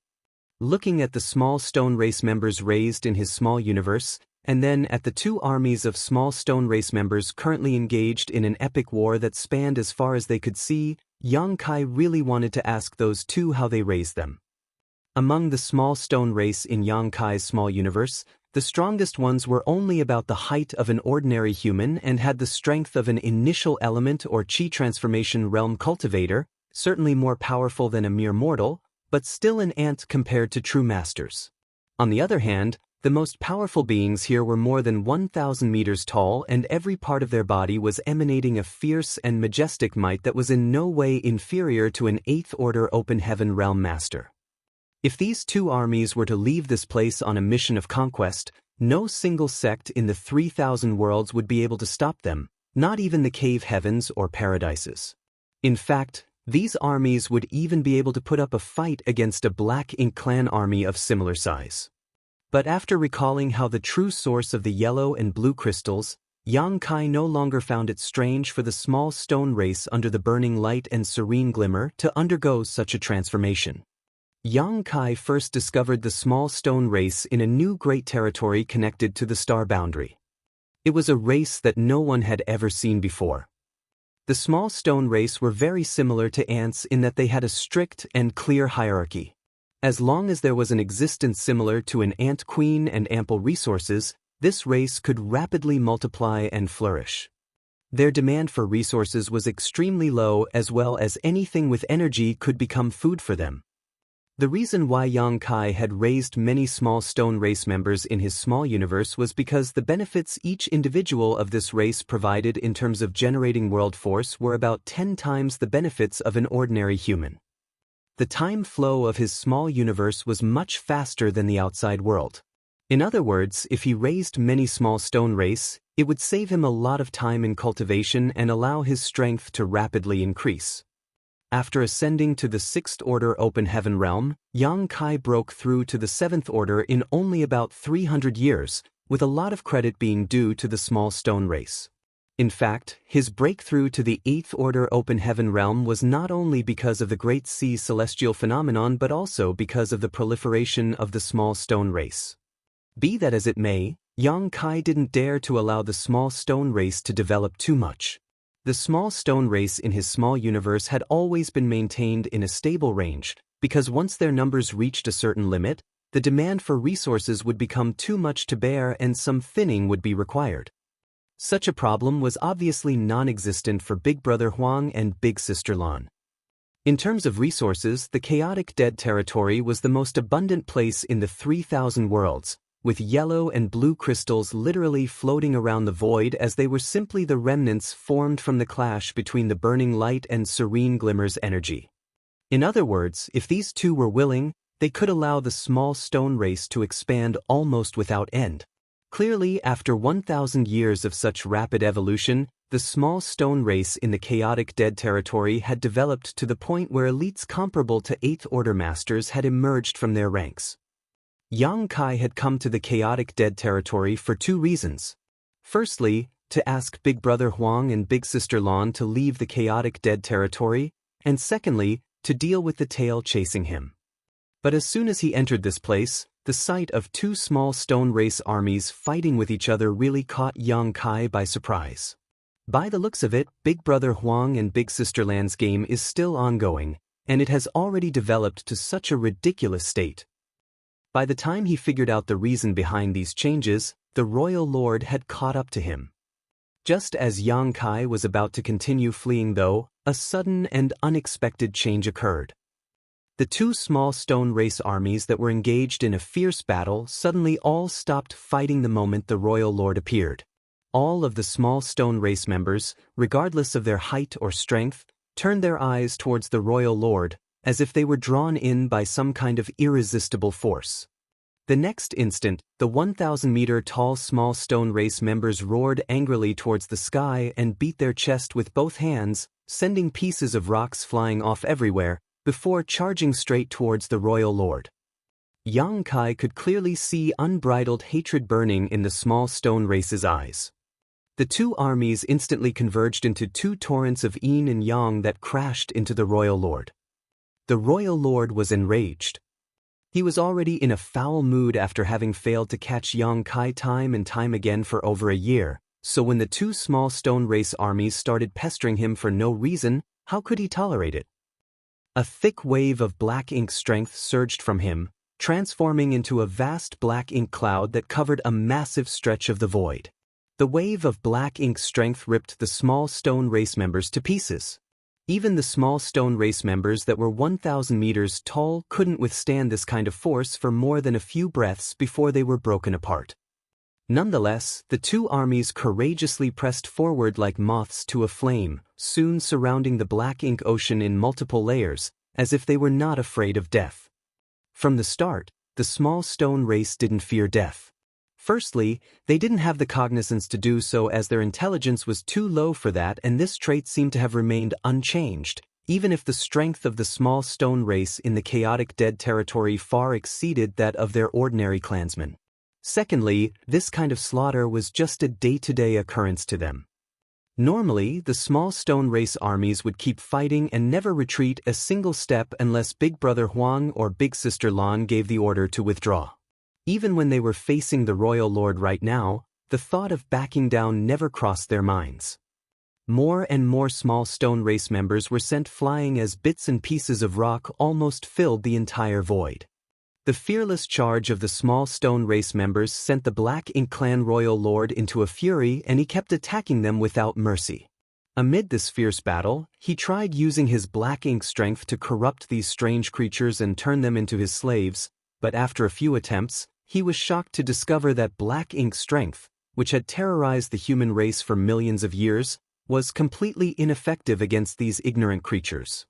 Looking at the small stone race members raised in his small universe, and then at the two armies of small stone race members currently engaged in an epic war that spanned as far as they could see, Yang Kai really wanted to ask those two how they raised them. Among the small stone race in Yang Kai's small universe, the strongest ones were only about the height of an ordinary human and had the strength of an initial element or chi transformation realm cultivator, certainly more powerful than a mere mortal, but still an ant compared to true masters. On the other hand, the most powerful beings here were more than 1,000 meters tall, and every part of their body was emanating a fierce and majestic might that was in no way inferior to an 8th order open heaven realm master. If these two armies were to leave this place on a mission of conquest, no single sect in the 3,000 worlds would be able to stop them, not even the cave heavens or paradises. In fact, these armies would even be able to put up a fight against a Black Ink clan army of similar size. But after recalling how the true source of the yellow and blue crystals, Yang Kai no longer found it strange for the small stone race under the burning light and serene glimmer to undergo such a transformation. Yang Kai first discovered the small stone race in a new great territory connected to the star boundary. It was a race that no one had ever seen before. The small stone race were very similar to ants in that they had a strict and clear hierarchy. As long as there was an existence similar to an ant queen and ample resources, this race could rapidly multiply and flourish. Their demand for resources was extremely low, as well as anything with energy could become food for them. The reason why Yang Kai had raised many small stone race members in his small universe was because the benefits each individual of this race provided in terms of generating world force were about 10 times the benefits of an ordinary human. The time flow of his small universe was much faster than the outside world. In other words, if he raised many small stone race, it would save him a lot of time in cultivation and allow his strength to rapidly increase. After ascending to the 6th order open heaven realm, Yang Kai broke through to the 7th order in only about 300 years, with a lot of credit being due to the small stone race. In fact, his breakthrough to the 8th order open heaven realm was not only because of the Great Sea celestial phenomenon but also because of the proliferation of the small stone race. Be that as it may, Yang Kai didn't dare to allow the small stone race to develop too much. The small stone race in his small universe had always been maintained in a stable range, because once their numbers reached a certain limit, the demand for resources would become too much to bear and some thinning would be required. Such a problem was obviously non-existent for Big Brother Huang and Big Sister Lan. In terms of resources, the chaotic dead territory was the most abundant place in the 3,000 worlds, with yellow and blue crystals literally floating around the void as they were simply the remnants formed from the clash between the burning light and serene glimmer's energy. In other words, if these two were willing, they could allow the small stone race to expand almost without end. Clearly, after 1,000 years of such rapid evolution, the small stone race in the chaotic dead territory had developed to the point where elites comparable to 8th Order masters had emerged from their ranks. Yang Kai had come to the chaotic dead territory for two reasons. Firstly, to ask Big Brother Huang and Big Sister Lan to leave the chaotic dead territory, and secondly, to deal with the tail chasing him. But as soon as he entered this place, the sight of two small stone race armies fighting with each other really caught Yang Kai by surprise. By the looks of it, Big Brother Huang and Big Sister Lan's game is still ongoing, and it has already developed to such a ridiculous state. By the time he figured out the reason behind these changes, the royal lord had caught up to him. Just as Yang Kai was about to continue fleeing though, a sudden and unexpected change occurred. The two small stone race armies that were engaged in a fierce battle suddenly all stopped fighting the moment the royal lord appeared. All of the small stone race members, regardless of their height or strength, turned their eyes towards the royal lord, as if they were drawn in by some kind of irresistible force. The next instant, the 1,000-meter-tall small stone race members roared angrily towards the sky and beat their chest with both hands, sending pieces of rocks flying off everywhere, before charging straight towards the royal lord. Yang Kai could clearly see unbridled hatred burning in the small stone race's eyes. The two armies instantly converged into two torrents of yin and yang that crashed into the royal lord. The royal lord was enraged. He was already in a foul mood after having failed to catch Yang Kai time and time again for over a year, so when the two small stone race armies started pestering him for no reason, how could he tolerate it? A thick wave of black ink strength surged from him, transforming into a vast black ink cloud that covered a massive stretch of the void. The wave of black ink strength ripped the small stone race members to pieces. Even the small stone race members that were 1,000 meters tall couldn't withstand this kind of force for more than a few breaths before they were broken apart. Nonetheless, the two armies courageously pressed forward like moths to a flame, soon surrounding the black ink ocean in multiple layers, as if they were not afraid of death. From the start, the small stone race didn't fear death. Firstly, they didn't have the cognizance to do so as their intelligence was too low for that, and this trait seemed to have remained unchanged, even if the strength of the small stone race in the chaotic dead territory far exceeded that of their ordinary clansmen. Secondly, this kind of slaughter was just a day-to-day occurrence to them. Normally, the small stone race armies would keep fighting and never retreat a single step unless Big Brother Huang or Big Sister Lan gave the order to withdraw. Even when they were facing the royal lord right now, the thought of backing down never crossed their minds. More and more small stone race members were sent flying as bits and pieces of rock almost filled the entire void. The fearless charge of the small stone race members sent the Black Ink Clan royal lord into a fury, and he kept attacking them without mercy. Amid this fierce battle, he tried using his black ink strength to corrupt these strange creatures and turn them into his slaves, but after a few attempts, he was shocked to discover that black ink strength, which had terrorized the human race for millions of years, was completely ineffective against these ignorant creatures.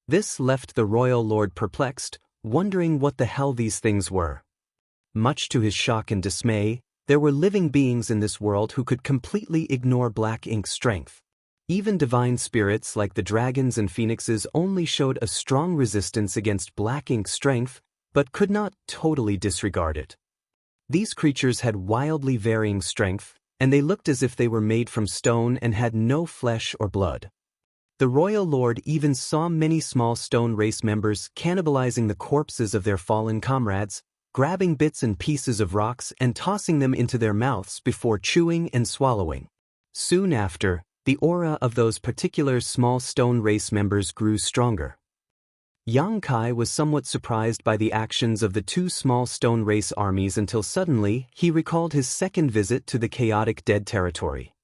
This left the royal lord perplexed, wondering what the hell these things were. Much to his shock and dismay, there were living beings in this world who could completely ignore black ink strength. Even divine spirits like the dragons and phoenixes only showed a strong resistance against black ink strength, but could not totally disregard it. These creatures had wildly varying strength, and they looked as if they were made from stone and had no flesh or blood. The royal lord even saw many small stone race members cannibalizing the corpses of their fallen comrades, grabbing bits and pieces of rocks and tossing them into their mouths before chewing and swallowing. Soon after, The aura of those particular small stone race members grew stronger. Yang Kai was somewhat surprised by the actions of the two small stone race armies until suddenly he recalled his second visit to the chaotic dead territory.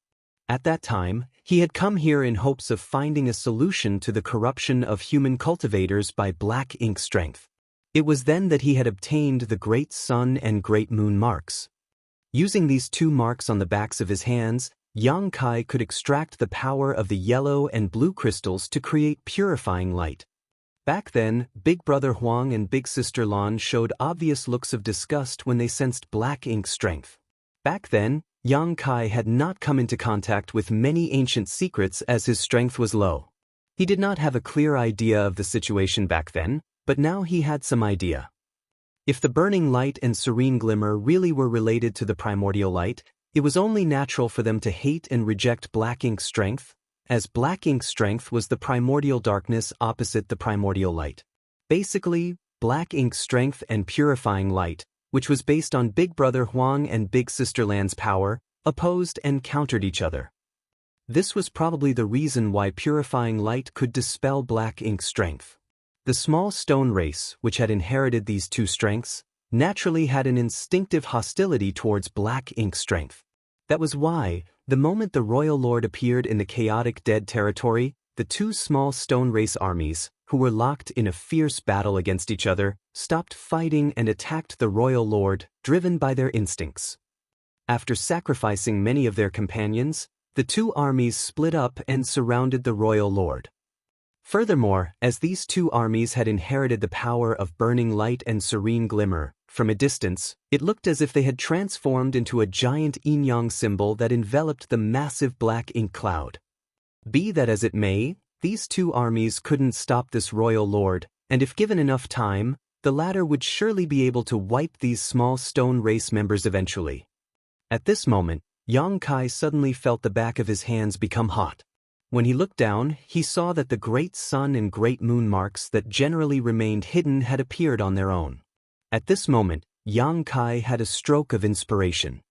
At that time, he had come here in hopes of finding a solution to the corruption of human cultivators by black ink strength. It was then that he had obtained the Great Sun and Great Moon marks. Using these two marks on the backs of his hands, Yang Kai could extract the power of the yellow and blue crystals to create purifying light. Back then, Big Brother Huang and Big Sister Lan showed obvious looks of disgust when they sensed black ink strength. Back then, Yang Kai had not come into contact with many ancient secrets as his strength was low. He did not have a clear idea of the situation back then, but now he had some idea. If the burning light and serene glimmer really were related to the primordial light, it was only natural for them to hate and reject black ink strength, as black ink strength was the primordial darkness opposite the primordial light. Basically, black ink strength and purifying light, which was based on Big Brother Huang and Big Sister Lan's power, opposed and countered each other. This was probably the reason why purifying light could dispel black ink strength. The small stone race, which had inherited these two strengths, naturally had an instinctive hostility towards black ink strength. That was why, the moment the Royal Lord appeared in the chaotic dead territory, the two small stone race armies, who were locked in a fierce battle against each other, stopped fighting and attacked the Royal Lord, driven by their instincts. After sacrificing many of their companions, the two armies split up and surrounded the Royal Lord. Furthermore, as these two armies had inherited the power of burning light and serene glimmer, from a distance, it looked as if they had transformed into a giant yin-yang symbol that enveloped the massive black ink cloud. Be that as it may, these two armies couldn't stop this royal lord, and if given enough time, the latter would surely be able to wipe these small stone race members eventually. At this moment, Yang Kai suddenly felt the back of his hands become hot. When he looked down, he saw that the Great Sun and Great Moon marks that generally remained hidden had appeared on their own. At this moment, Yang Kai had a stroke of inspiration.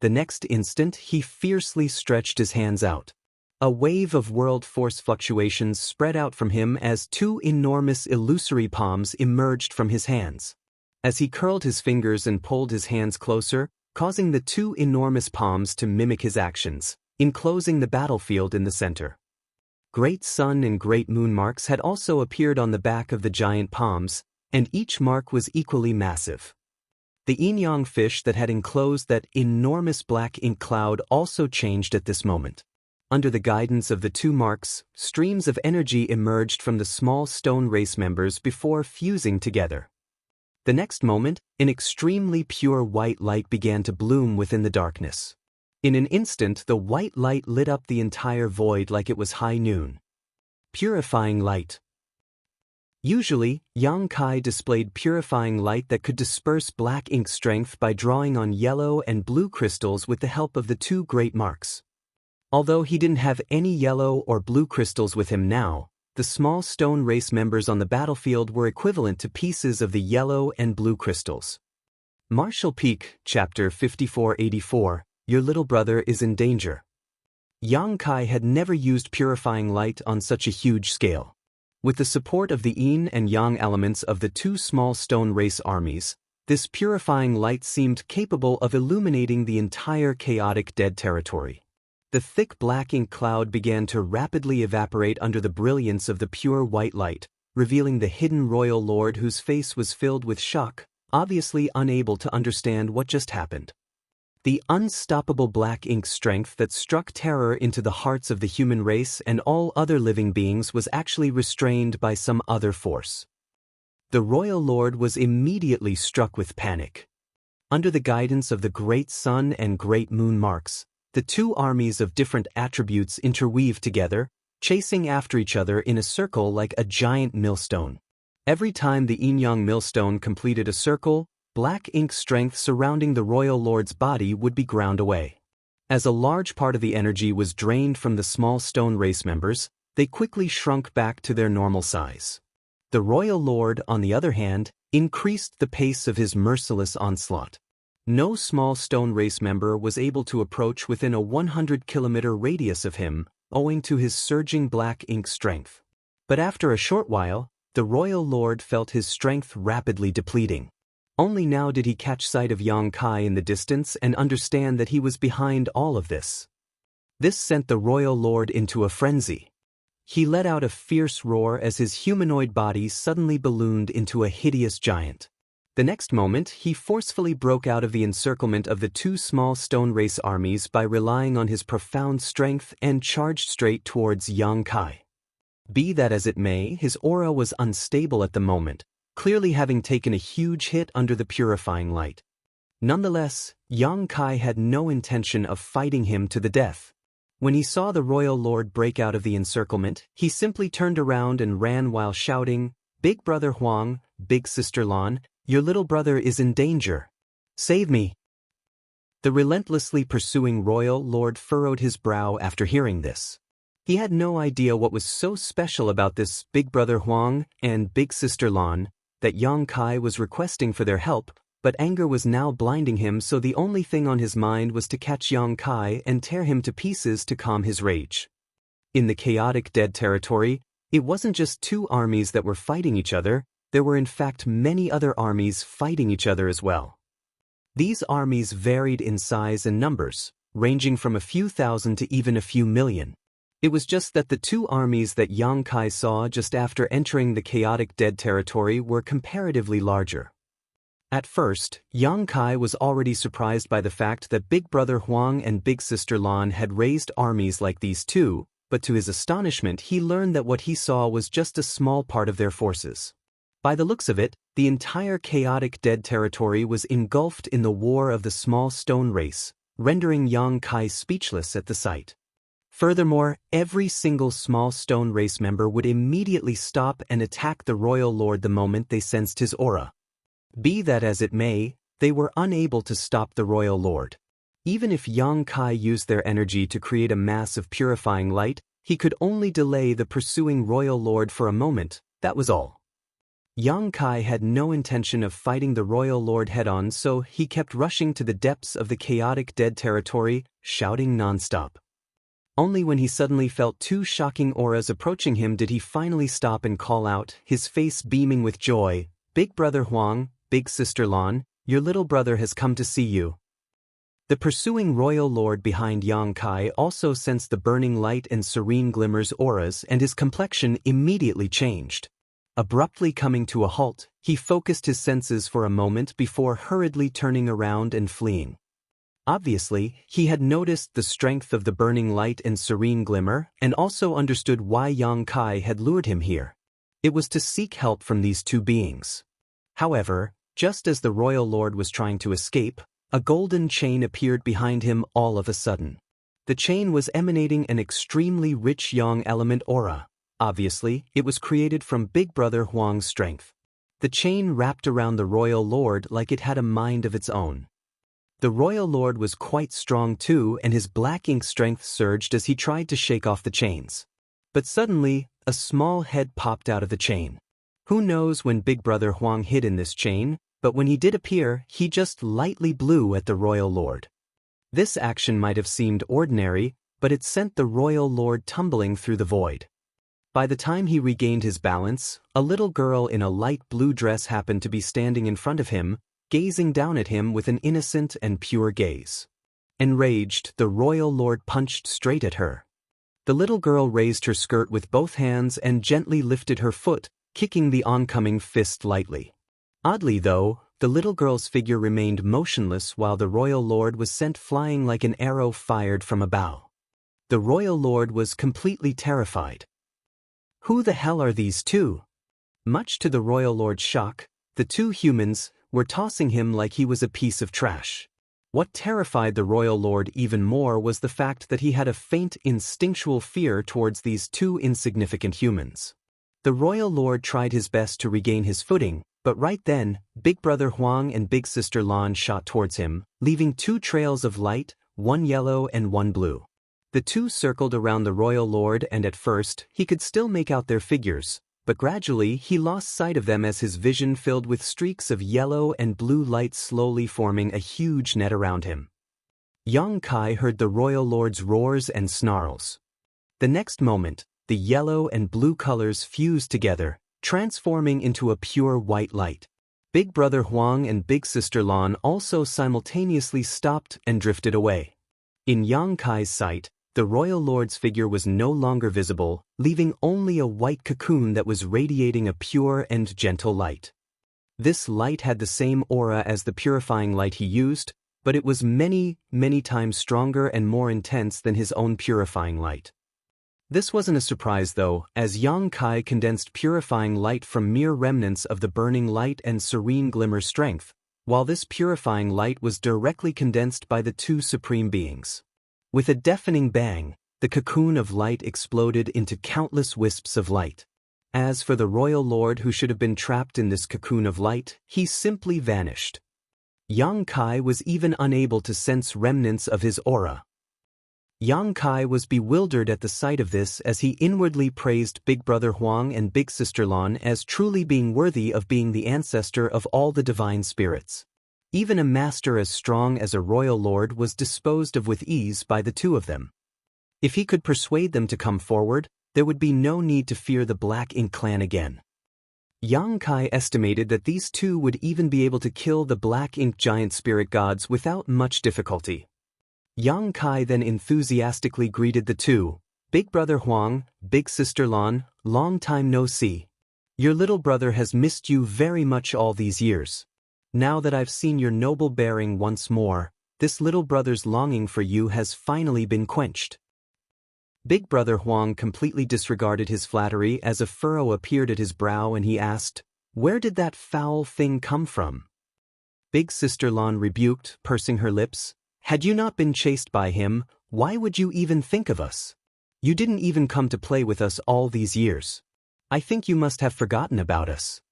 The next instant, he fiercely stretched his hands out. A wave of world force fluctuations spread out from him as two enormous illusory palms emerged from his hands. As he curled his fingers and pulled his hands closer, causing the two enormous palms to mimic his actions, enclosing the battlefield in the center. Great Sun and Great Moon marks had also appeared on the back of the giant palms, and each mark was equally massive. The yin-yang fish that had enclosed that enormous black ink cloud also changed at this moment. Under the guidance of the two marks, streams of energy emerged from the small stone race members before fusing together. The next moment, an extremely pure white light began to bloom within the darkness. In an instant, the white light lit up the entire void like it was high noon. Purifying light. Usually, Yang Kai displayed purifying light that could disperse black ink strength by drawing on yellow and blue crystals with the help of the two great marks. Although he didn't have any yellow or blue crystals with him now, the small stone race members on the battlefield were equivalent to pieces of the yellow and blue crystals. Martial Peak, Chapter 5484, Your Little Brother is in Danger. Yang Kai had never used purifying light on such a huge scale. With the support of the yin and yang elements of the two small stone race armies, this purifying light seemed capable of illuminating the entire chaotic dead territory. The thick black ink cloud began to rapidly evaporate under the brilliance of the pure white light, revealing the hidden royal lord whose face was filled with shock, obviously unable to understand what just happened. The unstoppable black ink strength that struck terror into the hearts of the human race and all other living beings was actually restrained by some other force. The royal lord was immediately struck with panic. Under the guidance of the Great Sun and Great Moon marks, the two armies of different attributes interweaved together, chasing after each other in a circle like a giant millstone. Every time the yin-yang millstone completed a circle, black ink strength surrounding the royal lord's body would be ground away. As a large part of the energy was drained from the small stone race members, they quickly shrunk back to their normal size. The royal lord, on the other hand, increased the pace of his merciless onslaught. No small stone race member was able to approach within a 100-kilometer radius of him, owing to his surging black ink strength. But after a short while, the royal lord felt his strength rapidly depleting. Only now did he catch sight of Yang Kai in the distance and understand that he was behind all of this. This sent the royal lord into a frenzy. He let out a fierce roar as his humanoid body suddenly ballooned into a hideous giant. The next moment, he forcefully broke out of the encirclement of the two small stone race armies by relying on his profound strength and charged straight towards Yang Kai. Be that as it may, his aura was unstable at the moment, clearly having taken a huge hit under the purifying light. Nonetheless, Yang Kai had no intention of fighting him to the death. When he saw the royal lord break out of the encirclement, he simply turned around and ran while shouting, "Big brother Huang, big sister Lan, your little brother is in danger. Save me." The relentlessly pursuing royal lord furrowed his brow after hearing this. He had no idea what was so special about this big brother Huang and big sister Lan that Yang Kai was requesting for their help, but anger was now blinding him, so the only thing on his mind was to catch Yang Kai and tear him to pieces to calm his rage. In the chaotic dead territory, it wasn't just two armies that were fighting each other, there were in fact many other armies fighting each other as well. These armies varied in size and numbers, ranging from a few thousand to even a few million. It was just that the two armies that Yang Kai saw just after entering the chaotic dead territory were comparatively larger. At first, Yang Kai was already surprised by the fact that Big Brother Huang and Big Sister Lan had raised armies like these too, but to his astonishment he learned that what he saw was just a small part of their forces. By the looks of it, the entire chaotic dead territory was engulfed in the war of the small stone race, rendering Yang Kai speechless at the sight. Furthermore, every single small stone race member would immediately stop and attack the royal lord the moment they sensed his aura. Be that as it may, they were unable to stop the royal lord. Even if Yang Kai used their energy to create a mass of purifying light, he could only delay the pursuing royal lord for a moment, that was all. Yang Kai had no intention of fighting the royal lord head-on, so he kept rushing to the depths of the chaotic dead territory, shouting non-stop. Only when he suddenly felt two shocking auras approaching him did he finally stop and call out, his face beaming with joy, "Big brother Huang, big sister Lan, your little brother has come to see you." The pursuing royal lord behind Yang Kai also sensed the burning light and serene glimmer's auras, and his complexion immediately changed. Abruptly coming to a halt, he focused his senses for a moment before hurriedly turning around and fleeing. Obviously, he had noticed the strength of the burning light and serene glimmer, and also understood why Yang Kai had lured him here. It was to seek help from these two beings. However, just as the royal lord was trying to escape, a golden chain appeared behind him all of a sudden. The chain was emanating an extremely rich yang element aura. Obviously, it was created from Big Brother Huang's strength. The chain wrapped around the royal lord like it had a mind of its own. The royal lord was quite strong too, and his black ink strength surged as he tried to shake off the chains. But suddenly, a small head popped out of the chain. Who knows when Big Brother Huang hid in this chain, but when he did appear, he just lightly blew at the royal lord. This action might have seemed ordinary, but it sent the royal lord tumbling through the void. By the time he regained his balance, a little girl in a light blue dress happened to be standing in front of him, gazing down at him with an innocent and pure gaze. Enraged, the royal lord punched straight at her. The little girl raised her skirt with both hands and gently lifted her foot, kicking the oncoming fist lightly. Oddly though, the little girl's figure remained motionless while the royal lord was sent flying like an arrow fired from a bow. The royal lord was completely terrified. Who the hell are these two? Much to the royal lord's shock, the two humans were tossing him like he was a piece of trash. What terrified the royal lord even more was the fact that he had a faint instinctual fear towards these two insignificant humans. The royal lord tried his best to regain his footing, but right then, Big Brother Huang and Big Sister Lan shot towards him, leaving two trails of light, one yellow and one blue. The two circled around the royal lord, and at first, he could still make out their figures, but gradually he lost sight of them as his vision filled with streaks of yellow and blue light slowly forming a huge net around him. Yang Kai heard the royal lord's roars and snarls. The next moment, the yellow and blue colors fused together, transforming into a pure white light. Big Brother Huang and Big Sister Lan also simultaneously stopped and drifted away. In Yang Kai's sight, the royal lord's figure was no longer visible, leaving only a white cocoon that was radiating a pure and gentle light. This light had the same aura as the purifying light he used, but it was many, many times stronger and more intense than his own purifying light. This wasn't a surprise though, as Yang Kai condensed purifying light from mere remnants of the burning light and serene glimmer strength, while this purifying light was directly condensed by the two supreme beings. With a deafening bang, the cocoon of light exploded into countless wisps of light. As for the royal lord who should have been trapped in this cocoon of light, he simply vanished. Yang Kai was even unable to sense remnants of his aura. Yang Kai was bewildered at the sight of this as he inwardly praised Big Brother Huang and Big Sister Lan as truly being worthy of being the ancestor of all the divine spirits. Even a master as strong as a royal lord was disposed of with ease by the two of them. If he could persuade them to come forward, there would be no need to fear the Black Ink clan again. Yang Kai estimated that these two would even be able to kill the Black Ink giant spirit gods without much difficulty. Yang Kai then enthusiastically greeted the two. Big Brother Huang, Big Sister Lan, long time no see. Your little brother has missed you very much all these years. Now that I've seen your noble bearing once more, this little brother's longing for you has finally been quenched. Big Brother Huang completely disregarded his flattery as a furrow appeared at his brow and he asked, "Where did that foul thing come from?" Big Sister Lan rebuked, pursing her lips, "Had you not been chased by him, why would you even think of us? You didn't even come to play with us all these years. I think you must have forgotten about us."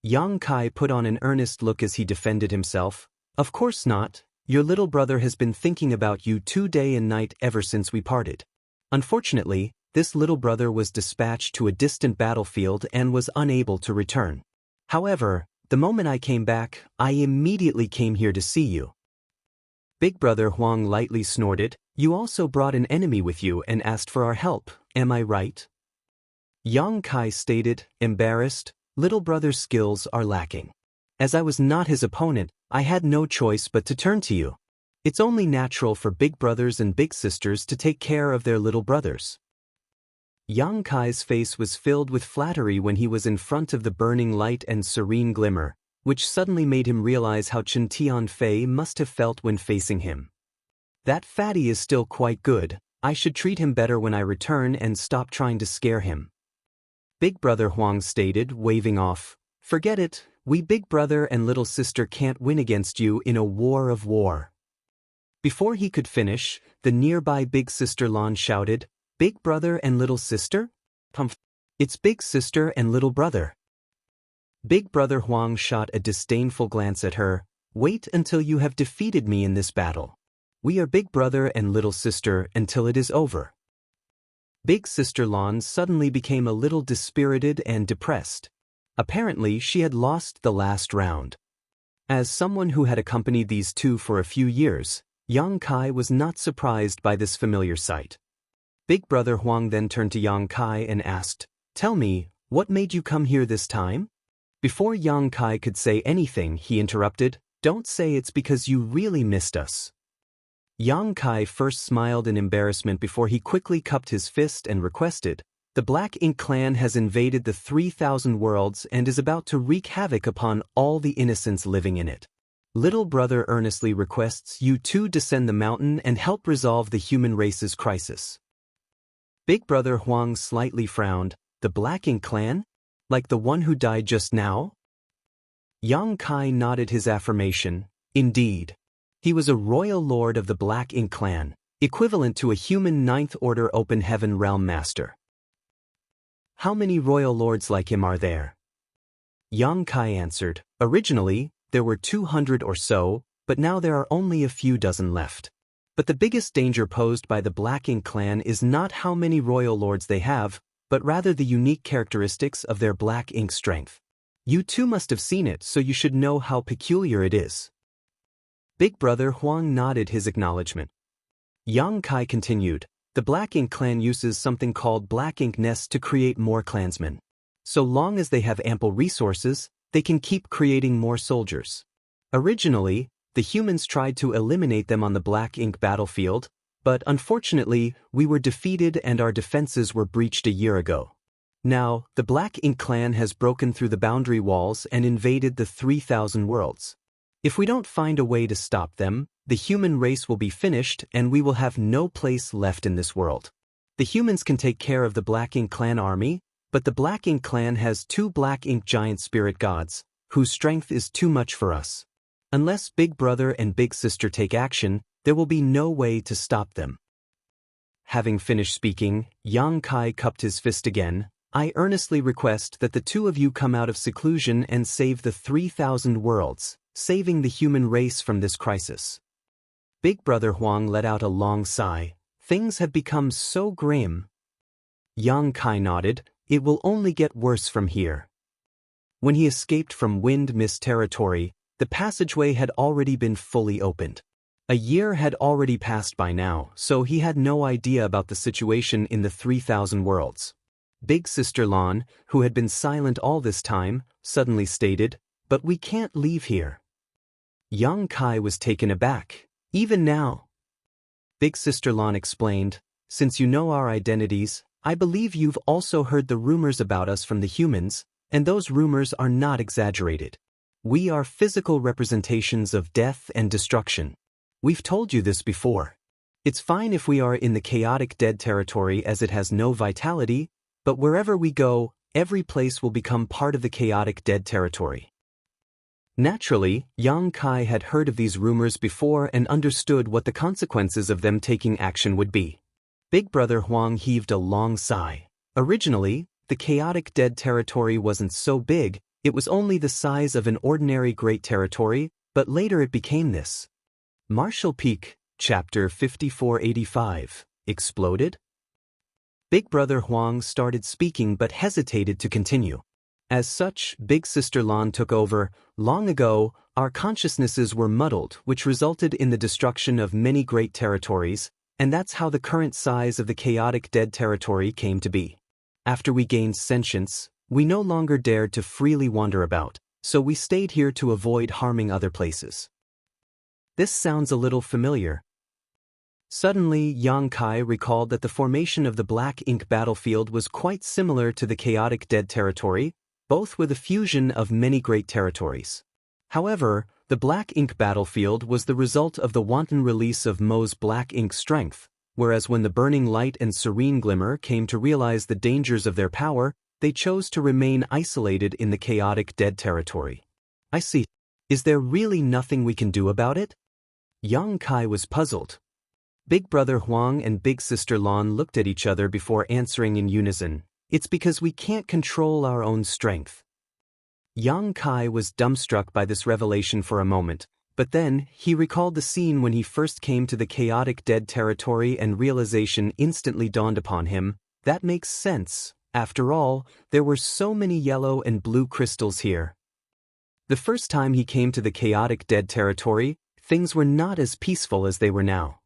Yang Kai put on an earnest look as he defended himself. "Of course not. Your little brother has been thinking about you day and night ever since we parted. Unfortunately, this little brother was dispatched to a distant battlefield and was unable to return. However, the moment I came back, I immediately came here to see you." Big Brother Huang lightly snorted, "You also brought an enemy with you and asked for our help, am I right?" Yang Kai stated, embarrassed, "Little brother's skills are lacking. As I was not his opponent, I had no choice but to turn to you. It's only natural for big brothers and big sisters to take care of their little brothers." Yang Kai's face was filled with flattery when he was in front of the burning light and serene glimmer, which suddenly made him realize how Chen Tianfei must have felt when facing him. "That fatty is still quite good. I should treat him better when I return and stop trying to scare him." Big Brother Huang stated, waving off, "Forget it, we big brother and little sister can't win against you in a war of war." Before he could finish, the nearby Big Sister Lan shouted, "Big brother and little sister? It's big sister and little brother." Big Brother Huang shot a disdainful glance at her. "Wait until you have defeated me in this battle. We are big brother and little sister until it is over." Big Sister Lan suddenly became a little dispirited and depressed. Apparently, she had lost the last round. As someone who had accompanied these two for a few years, Yang Kai was not surprised by this familiar sight. Big Brother Huang then turned to Yang Kai and asked, "Tell me, what made you come here this time?" Before Yang Kai could say anything, he interrupted, "Don't say it's because you really missed us." Yang Kai first smiled in embarrassment before he quickly cupped his fist and requested, "The Black Ink clan has invaded the 3,000 worlds and is about to wreak havoc upon all the innocents living in it. Little brother earnestly requests you to descend the mountain and help resolve the human race's crisis." Big Brother Huang slightly frowned, "The Black Ink clan? Like the one who died just now?" Yang Kai nodded his affirmation, "Indeed. He was a royal lord of the Black Ink clan, equivalent to a human Ninth Order Open Heaven Realm Master." "How many royal lords like him are there?" Yang Kai answered, "Originally, there were 200 or so, but now there are only a few dozen left. But the biggest danger posed by the Black Ink clan is not how many royal lords they have, but rather the unique characteristics of their black ink strength. You too must have seen it, so you should know how peculiar it is." Big Brother Huang nodded his acknowledgement. Yang Kai continued, The Black Ink clan uses something called Black Ink nests to create more clansmen. So long as they have ample resources, they can keep creating more soldiers. Originally, the humans tried to eliminate them on the Black Ink battlefield, but unfortunately, we were defeated and our defenses were breached a year ago. Now, the Black Ink clan has broken through the boundary walls and invaded the 3,000 worlds. If we don't find a way to stop them, the human race will be finished and we will have no place left in this world. The humans can take care of the Black Ink clan army, but the Black Ink clan has 2 Black Ink giant spirit gods, whose strength is too much for us. Unless Big Brother and Big Sister take action, there will be no way to stop them. Having finished speaking, Yang Kai cupped his fist again. I earnestly request that the 2 of you come out of seclusion and save the 3,000 worlds, saving the human race from this crisis. Big Brother Huang let out a long sigh. Things have become so grim. Yang Kai nodded. It will only get worse from here. When he escaped from Wind Mist territory, the passageway had already been fully opened. A year had already passed by now, so he had no idea about the situation in the 3,000 worlds. Big Sister Lan, who had been silent all this time, suddenly stated, "But we can't leave here." Yang Kai was taken aback. "Even now?" Big Sister Lan explained, "Since you know our identities, I believe you've also heard the rumors about us from the humans, and those rumors are not exaggerated. We are physical representations of death and destruction. We've told you this before. It's fine if we are in the chaotic dead territory as it has no vitality, but wherever we go, every place will become part of the chaotic dead territory." Naturally, Yang Kai had heard of these rumors before and understood what the consequences of them taking action would be. Big Brother Huang heaved a long sigh. Originally, the chaotic dead territory wasn't so big, it was only the size of an ordinary great territory, but later it became this. Martial Peak, Chapter 5485, Exploded? Big Brother Huang started speaking but hesitated to continue. As such, Big Sister Lan took over. Long ago, our consciousnesses were muddled, which resulted in the destruction of many great territories, and that's how the current size of the chaotic dead territory came to be. After we gained sentience, we no longer dared to freely wander about, so we stayed here to avoid harming other places. This sounds a little familiar. Suddenly, Yang Kai recalled that the formation of the Black Ink battlefield was quite similar to the chaotic dead territory, both with a fusion of many great territories. However, the Black Ink battlefield was the result of the wanton release of Mo's Black Ink strength, whereas when the Burning Light and Serene Glimmer came to realize the dangers of their power, they chose to remain isolated in the chaotic dead territory. I see. Is there really nothing we can do about it? Yang Kai was puzzled. Big Brother Huang and Big Sister Lan looked at each other before answering in unison. It's because we can't control our own strength. Yang Kai was dumbstruck by this revelation for a moment, but then he recalled the scene when he first came to the chaotic dead territory and realization instantly dawned upon him. That makes sense. After all, there were so many yellow and blue crystals here. The first time he came to the chaotic dead territory, things were not as peaceful as they were now.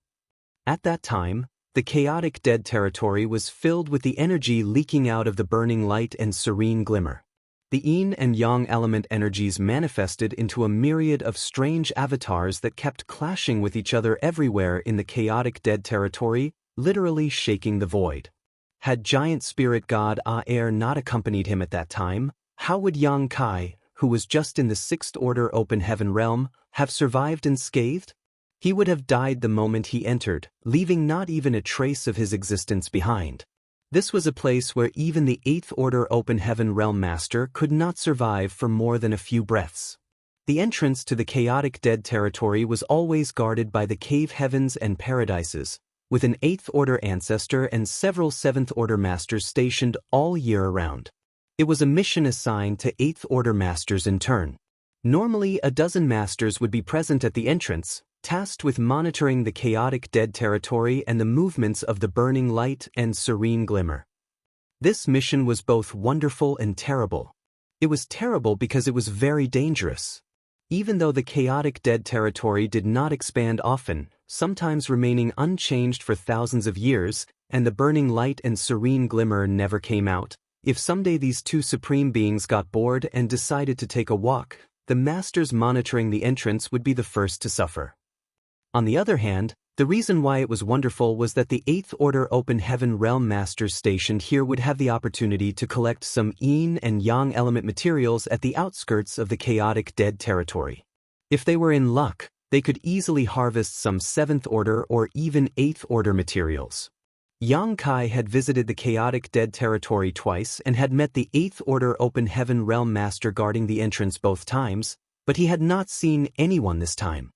At that time, the chaotic dead territory was filled with the energy leaking out of the Burning Light and Serene Glimmer. The yin and yang element energies manifested into a myriad of strange avatars that kept clashing with each other everywhere in the chaotic dead territory, literally shaking the void. Had giant spirit god Aer not accompanied him at that time, how would Yang Kai, who was just in the 6th Order Open Heaven realm, have survived unscathed? He would have died the moment he entered, leaving not even a trace of his existence behind. This was a place where even the 8th Order Open Heaven Realm Master could not survive for more than a few breaths. The entrance to the chaotic dead territory was always guarded by the cave heavens and paradises, with an 8th Order ancestor and several 7th Order Masters stationed all year around. It was a mission assigned to 8th Order Masters in turn. Normally, a dozen Masters would be present at the entrance, tasked with monitoring the chaotic dead territory and the movements of the Burning Light and Serene Glimmer. This mission was both wonderful and terrible. It was terrible because it was very dangerous. Even though the chaotic dead territory did not expand often, sometimes remaining unchanged for thousands of years, and the burning light and serene glimmer never came out. If someday these two supreme beings got bored and decided to take a walk, the masters monitoring the entrance would be the first to suffer. On the other hand, the reason why it was wonderful was that the Eighth Order Open Heaven Realm Masters stationed here would have the opportunity to collect some yin and yang element materials at the outskirts of the chaotic dead territory. If they were in luck, they could easily harvest some 7th Order or even 8th Order materials. Yang Kai had visited the chaotic dead territory twice and had met the 8th Order Open Heaven Realm Master guarding the entrance both times, but he had not seen anyone this time.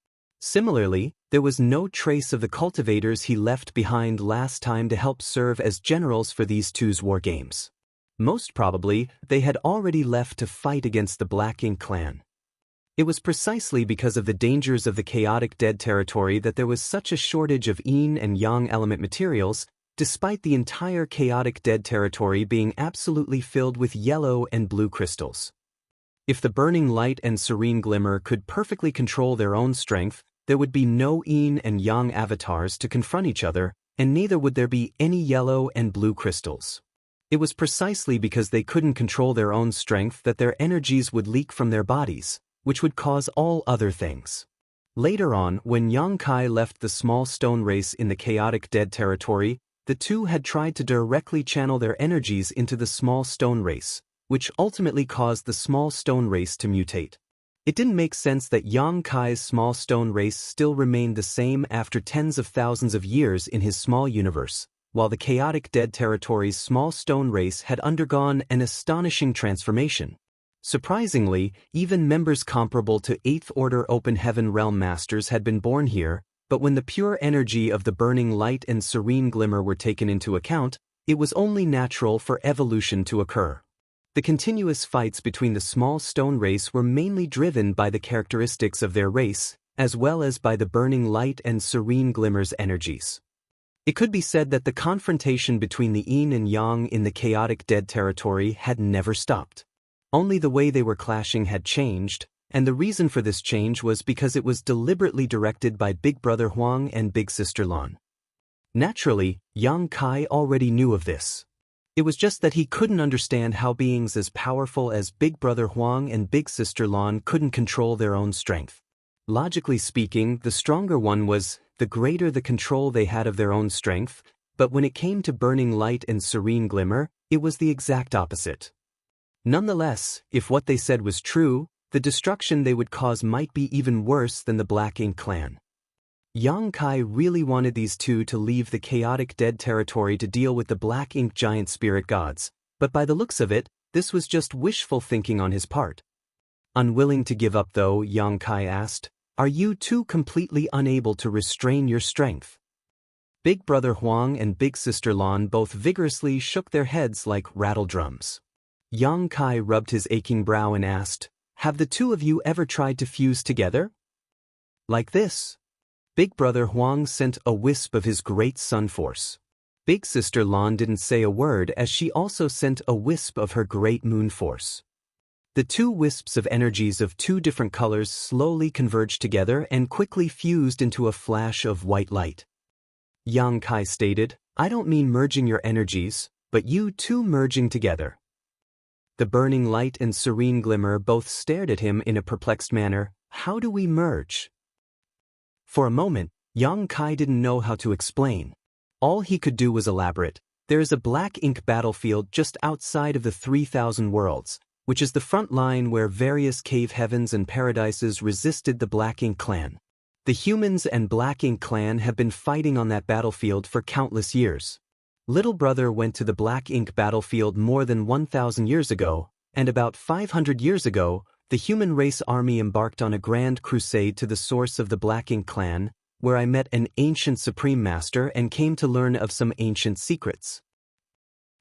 Similarly, there was no trace of the cultivators he left behind last time to help serve as generals for these two's war games. Most probably, they had already left to fight against the Black Ink clan. It was precisely because of the dangers of the chaotic dead territory that there was such a shortage of yin and yang element materials, despite the entire chaotic dead territory being absolutely filled with yellow and blue crystals. If the burning light and serene glimmer could perfectly control their own strength, there would be no yin and yang avatars to confront each other, and neither would there be any yellow and blue crystals. It was precisely because they couldn't control their own strength that their energies would leak from their bodies, which would cause all other things. Later on, when Yang Kai left the small stone race in the chaotic dead territory, the two had tried to directly channel their energies into the small stone race, which ultimately caused the small stone race to mutate. It didn't make sense that Yang Kai's small stone race still remained the same after tens of thousands of years in his small universe, while the chaotic dead territory's small stone race had undergone an astonishing transformation. Surprisingly, even members comparable to 8th Order Open Heaven Realm Masters had been born here, but when the pure energy of the burning light and serene glimmer were taken into account, it was only natural for evolution to occur. The continuous fights between the small stone race were mainly driven by the characteristics of their race, as well as by the burning light and serene glimmer's energies. It could be said that the confrontation between the yin and yang in the chaotic dead territory had never stopped. Only the way they were clashing had changed, and the reason for this change was because it was deliberately directed by Big Brother Huang and Big Sister Lan. Naturally, Yang Kai already knew of this. It was just that he couldn't understand how beings as powerful as Big Brother Huang and Big Sister Lan couldn't control their own strength. Logically speaking, the stronger one was, the greater the control they had of their own strength, but when it came to burning light and serene glimmer, it was the exact opposite. Nonetheless, if what they said was true, the destruction they would cause might be even worse than the Black Ink clan. Yang Kai really wanted these two to leave the chaotic dead territory to deal with the Black Ink giant spirit gods, but by the looks of it, this was just wishful thinking on his part. Unwilling to give up though, Yang Kai asked, "Are you two completely unable to restrain your strength?" Big Brother Huang and Big Sister Lan both vigorously shook their heads like rattle drums. Yang Kai rubbed his aching brow and asked, "Have the two of you ever tried to fuse together? Like this?" Big Brother Huang sent a wisp of his great sun force. Big Sister Lan didn't say a word as she also sent a wisp of her great moon force. The two wisps of energies of two different colors slowly converged together and quickly fused into a flash of white light. Yang Kai stated, "I don't mean merging your energies, but you two merging together." The burning light and serene glimmer both stared at him in a perplexed manner. "How do we merge?" For a moment, Yang Kai didn't know how to explain. All he could do was elaborate. There is a Black Ink battlefield just outside of the 3,000 worlds, which is the front line where various cave heavens and paradises resisted the Black Ink clan. The humans and Black Ink clan have been fighting on that battlefield for countless years. Little Brother went to the Black Ink battlefield more than 1,000 years ago, and about 500 years ago, the human race army embarked on a grand crusade to the source of the Black Ink clan, where I met an ancient supreme master and came to learn of some ancient secrets.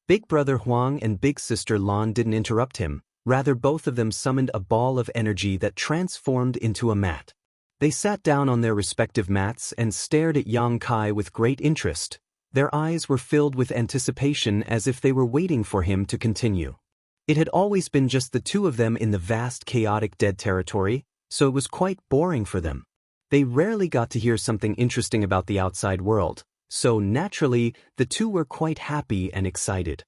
Big Brother Huang and Big Sister Lan didn't interrupt him, rather both of them summoned a ball of energy that transformed into a mat. They sat down on their respective mats and stared at Yang Kai with great interest. Their eyes were filled with anticipation as if they were waiting for him to continue. It had always been just the two of them in the vast chaotic dead territory, so it was quite boring for them. They rarely got to hear something interesting about the outside world, so naturally, the two were quite happy and excited.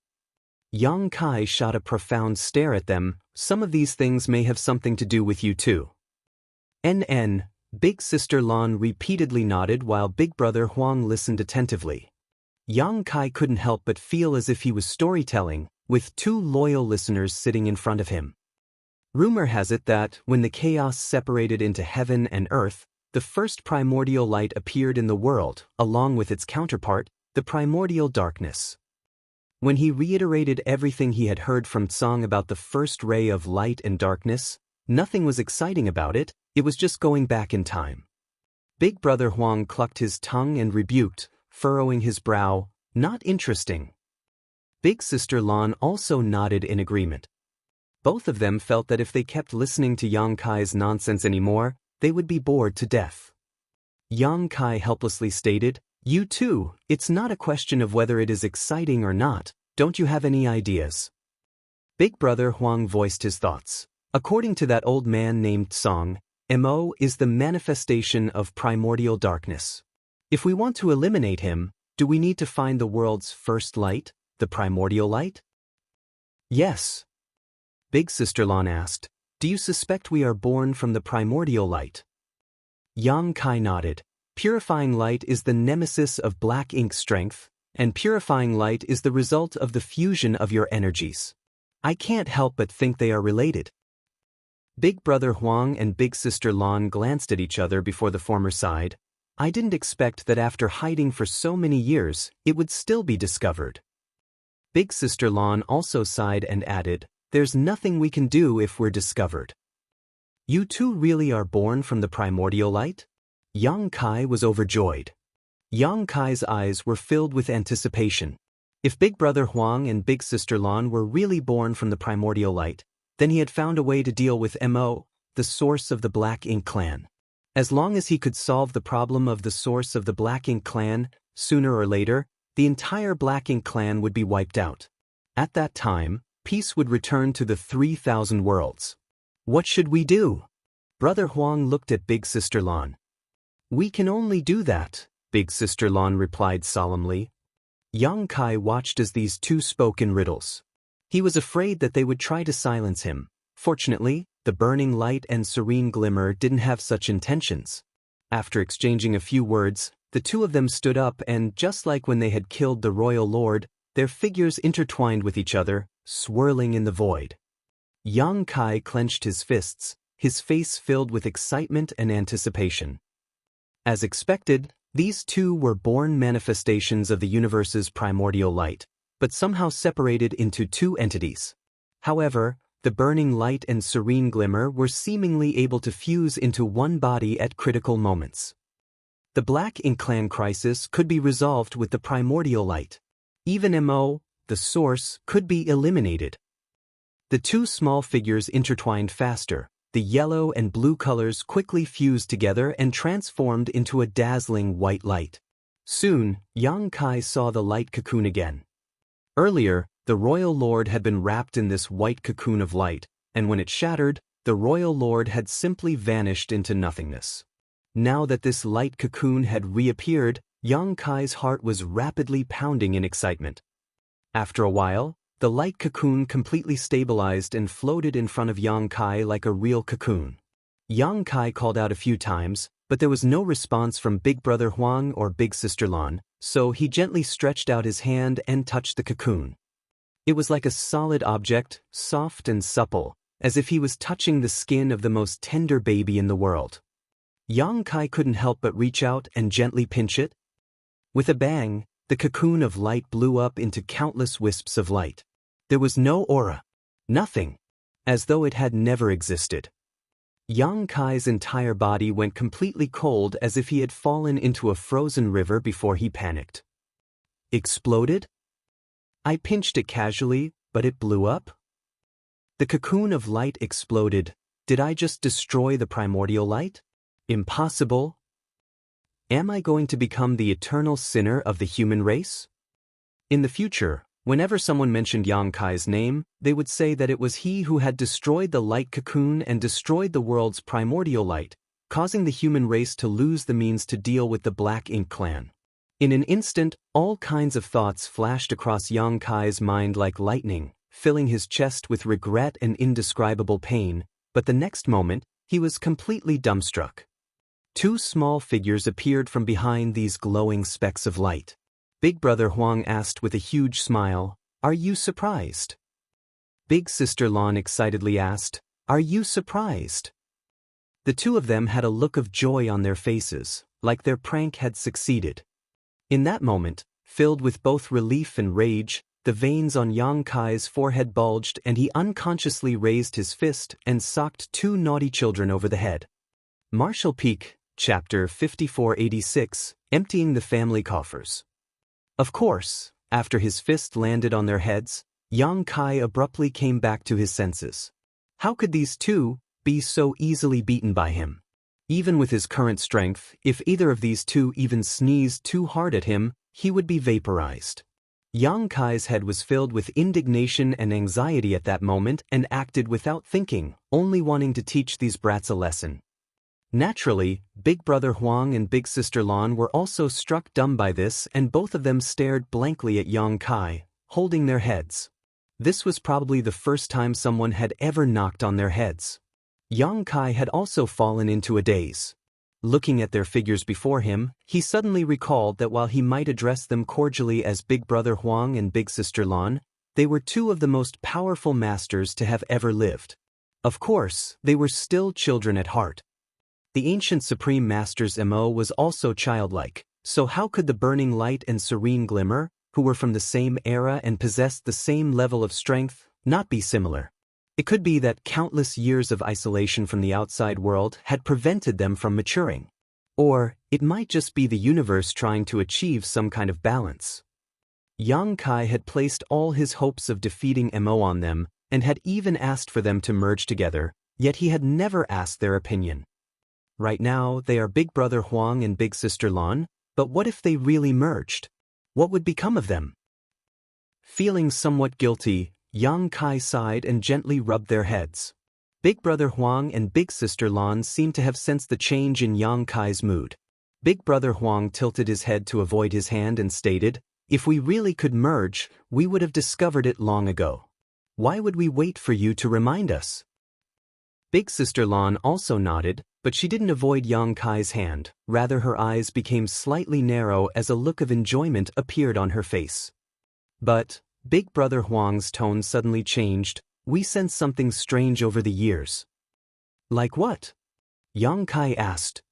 Yang Kai shot a profound stare at them. Some of these things may have something to do with you too. NN, Big Sister Lan repeatedly nodded while Big Brother Huang listened attentively. Yang Kai couldn't help but feel as if he was storytelling, with two loyal listeners sitting in front of him. Rumor has it that, when the chaos separated into heaven and earth, the first primordial light appeared in the world, along with its counterpart, the primordial darkness. When he reiterated everything he had heard from Tsang about the first ray of light and darkness, nothing was exciting about it, it was just going back in time. Big Brother Huang clucked his tongue and rebuked, furrowing his brow, "Not interesting." Big Sister Lan also nodded in agreement. Both of them felt that if they kept listening to Yang Kai's nonsense anymore, they would be bored to death. Yang Kai helplessly stated, "You too, it's not a question of whether it is exciting or not, don't you have any ideas?" Big Brother Huang voiced his thoughts. According to that old man named Song, Mo is the manifestation of primordial darkness. If we want to eliminate him, do we need to find the world's first light, the primordial light? Yes. Big Sister Lan asked, "Do you suspect we are born from the primordial light?" Yang Kai nodded. Purifying light is the nemesis of black ink strength, and purifying light is the result of the fusion of your energies. I can't help but think they are related. Big Brother Huang and Big Sister Lan glanced at each other before the former sighed. I didn't expect that after hiding for so many years, it would still be discovered. Big Sister Lan also sighed and added, "There's nothing we can do if we're discovered." You two really are born from the primordial light? Yang Kai was overjoyed. Yang Kai's eyes were filled with anticipation. If Big Brother Huang and Big Sister Lan were really born from the primordial light, then he had found a way to deal with Mo, the source of the Black Ink Clan. As long as he could solve the problem of the source of the Black Ink Clan, sooner or later, the entire Black Ink Clan would be wiped out. At that time, peace would return to the 3,000 worlds. What should we do? Brother Huang looked at Big Sister Lan. We can only do that, Big Sister Lan replied solemnly. Yang Kai watched as these two spoke in riddles. He was afraid that they would try to silence him. Fortunately, the burning light and serene glimmer didn't have such intentions. After exchanging a few words, the two of them stood up and, just like when they had killed the royal lord, their figures intertwined with each other, swirling in the void. Yang Kai clenched his fists, his face filled with excitement and anticipation. As expected, these two were born manifestations of the universe's primordial light, but somehow separated into two entities. However, the burning light and serene glimmer were seemingly able to fuse into one body at critical moments. The Black Ink Clan crisis could be resolved with the primordial light. Even Mo, the source, could be eliminated. The two small figures intertwined faster. The yellow and blue colors quickly fused together and transformed into a dazzling white light. Soon, Yang Kai saw the light cocoon again. Earlier, the royal lord had been wrapped in this white cocoon of light, and when it shattered, the royal lord had simply vanished into nothingness. Now that this light cocoon had reappeared, Yang Kai's heart was rapidly pounding in excitement. After a while, the light cocoon completely stabilized and floated in front of Yang Kai like a real cocoon. Yang Kai called out a few times, but there was no response from Big Brother Huang or Big Sister Lan, so he gently stretched out his hand and touched the cocoon. It was like a solid object, soft and supple, as if he was touching the skin of the most tender baby in the world. Yang Kai couldn't help but reach out and gently pinch it. With a bang, the cocoon of light blew up into countless wisps of light. There was no aura. Nothing. As though it had never existed. Yang Kai's entire body went completely cold as if he had fallen into a frozen river before he panicked. Exploded? I pinched it casually, but it blew up? The cocoon of light exploded. Did I just destroy the primordial light? Impossible. Am I going to become the eternal sinner of the human race? In the future, whenever someone mentioned Yang Kai's name, they would say that it was he who had destroyed the light cocoon and destroyed the world's primordial light, causing the human race to lose the means to deal with the Black Ink clan. In an instant, all kinds of thoughts flashed across Yang Kai's mind like lightning, filling his chest with regret and indescribable pain, but the next moment, he was completely dumbstruck. Two small figures appeared from behind these glowing specks of light. Big Brother Huang asked with a huge smile, "Are you surprised?" Big Sister Lan excitedly asked, "Are you surprised?" The two of them had a look of joy on their faces, like their prank had succeeded. In that moment, filled with both relief and rage, the veins on Yang Kai's forehead bulged and he unconsciously raised his fist and socked two naughty children over the head. Martial Peak, Chapter 5486, Emptying the Family Coffers. Of course, after his fist landed on their heads, Yang Kai abruptly came back to his senses. How could these two be so easily beaten by him? Even with his current strength, if either of these two even sneezed too hard at him, he would be vaporized. Yang Kai's head was filled with indignation and anxiety at that moment and acted without thinking, only wanting to teach these brats a lesson. Naturally, Big Brother Huang and Big Sister Lan were also struck dumb by this and both of them stared blankly at Yang Kai, holding their heads. This was probably the first time someone had ever knocked on their heads. Yang Kai had also fallen into a daze. Looking at their figures before him, he suddenly recalled that while he might address them cordially as Big Brother Huang and Big Sister Lan, they were two of the most powerful masters to have ever lived. Of course, they were still children at heart. The ancient Supreme Master's MO was also childlike, so how could the Burning Light and Serene Glimmer, who were from the same era and possessed the same level of strength, not be similar? It could be that countless years of isolation from the outside world had prevented them from maturing. Or, it might just be the universe trying to achieve some kind of balance. Yang Kai had placed all his hopes of defeating Mo on them and had even asked for them to merge together, yet he had never asked their opinion. Right now, they are Big Brother Huang and Big Sister Lan, but what if they really merged? What would become of them? Feeling somewhat guilty, Yang Kai sighed and gently rubbed their heads. Big Brother Huang and Big Sister Lan seemed to have sensed the change in Yang Kai's mood. Big Brother Huang tilted his head to avoid his hand and stated, "If we really could merge, we would have discovered it long ago. Why would we wait for you to remind us?" Big Sister Lan also nodded, but she didn't avoid Yang Kai's hand, rather her eyes became slightly narrow as a look of enjoyment appeared on her face. But Big Brother Huang's tone suddenly changed. "We sensed something strange over the years." "Like what?" Yang Kai asked.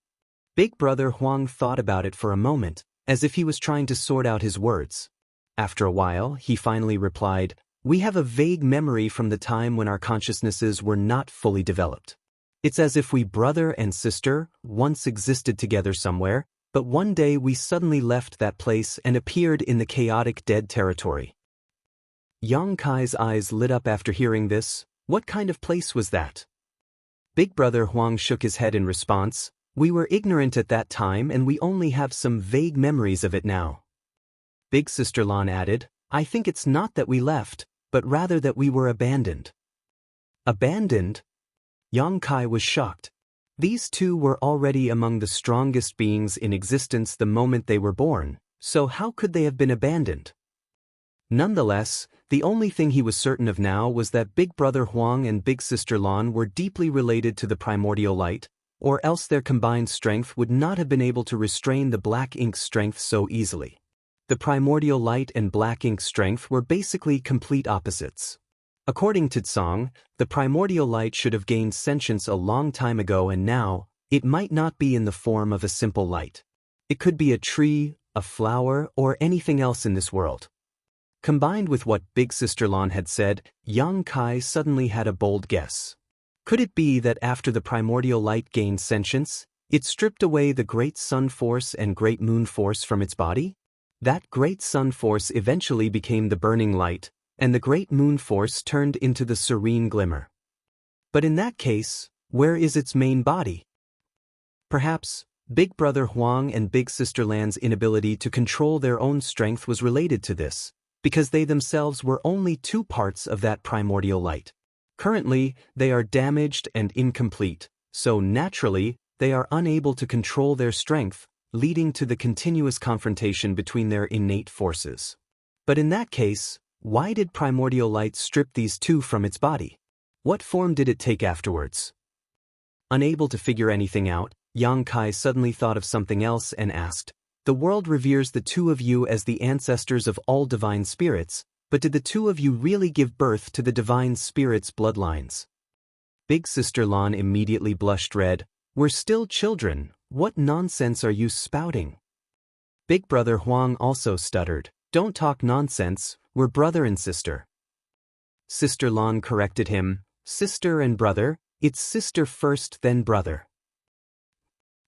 Big Brother Huang thought about it for a moment, as if he was trying to sort out his words. After a while, he finally replied, "We have a vague memory from the time when our consciousnesses were not fully developed. It's as if we brother and sister once existed together somewhere, but one day we suddenly left that place and appeared in the chaotic dead territory." Yang Kai's eyes lit up after hearing this. What kind of place was that? Big Brother Huang shook his head in response. "We were ignorant at that time and we only have some vague memories of it now." Big Sister Lan added, "I think it's not that we left, but rather that we were abandoned." Abandoned? Yang Kai was shocked. These two were already among the strongest beings in existence the moment they were born, so how could they have been abandoned? Nonetheless, the only thing he was certain of now was that Big Brother Huang and Big Sister Lan were deeply related to the primordial light, or else their combined strength would not have been able to restrain the Black Ink's strength so easily. The primordial light and Black Ink's strength were basically complete opposites. According to Tsang, the primordial light should have gained sentience a long time ago and now, it might not be in the form of a simple light. It could be a tree, a flower, or anything else in this world. Combined with what Big Sister Lan had said, Yang Kai suddenly had a bold guess. Could it be that after the primordial light gained sentience, it stripped away the great sun force and great moon force from its body? That great sun force eventually became the burning light, and the great moon force turned into the serene glimmer. But in that case, where is its main body? Perhaps, Big Brother Huang and Big Sister Lan's inability to control their own strength was related to this, because they themselves were only two parts of that primordial light. Currently, they are damaged and incomplete, so naturally, they are unable to control their strength, leading to the continuous confrontation between their innate forces. But in that case, why did primordial light strip these two from its body? What form did it take afterwards? Unable to figure anything out, Yang Kai suddenly thought of something else and asked, "The world reveres the two of you as the ancestors of all divine spirits, but did the two of you really give birth to the divine spirits' bloodlines?" Big Sister Lan immediately blushed red. "We're still children. What nonsense are you spouting?" Big Brother Huang also stuttered. "Don't talk nonsense, we're brother and sister." Sister Lan corrected him. "Sister and brother, it's sister first then brother."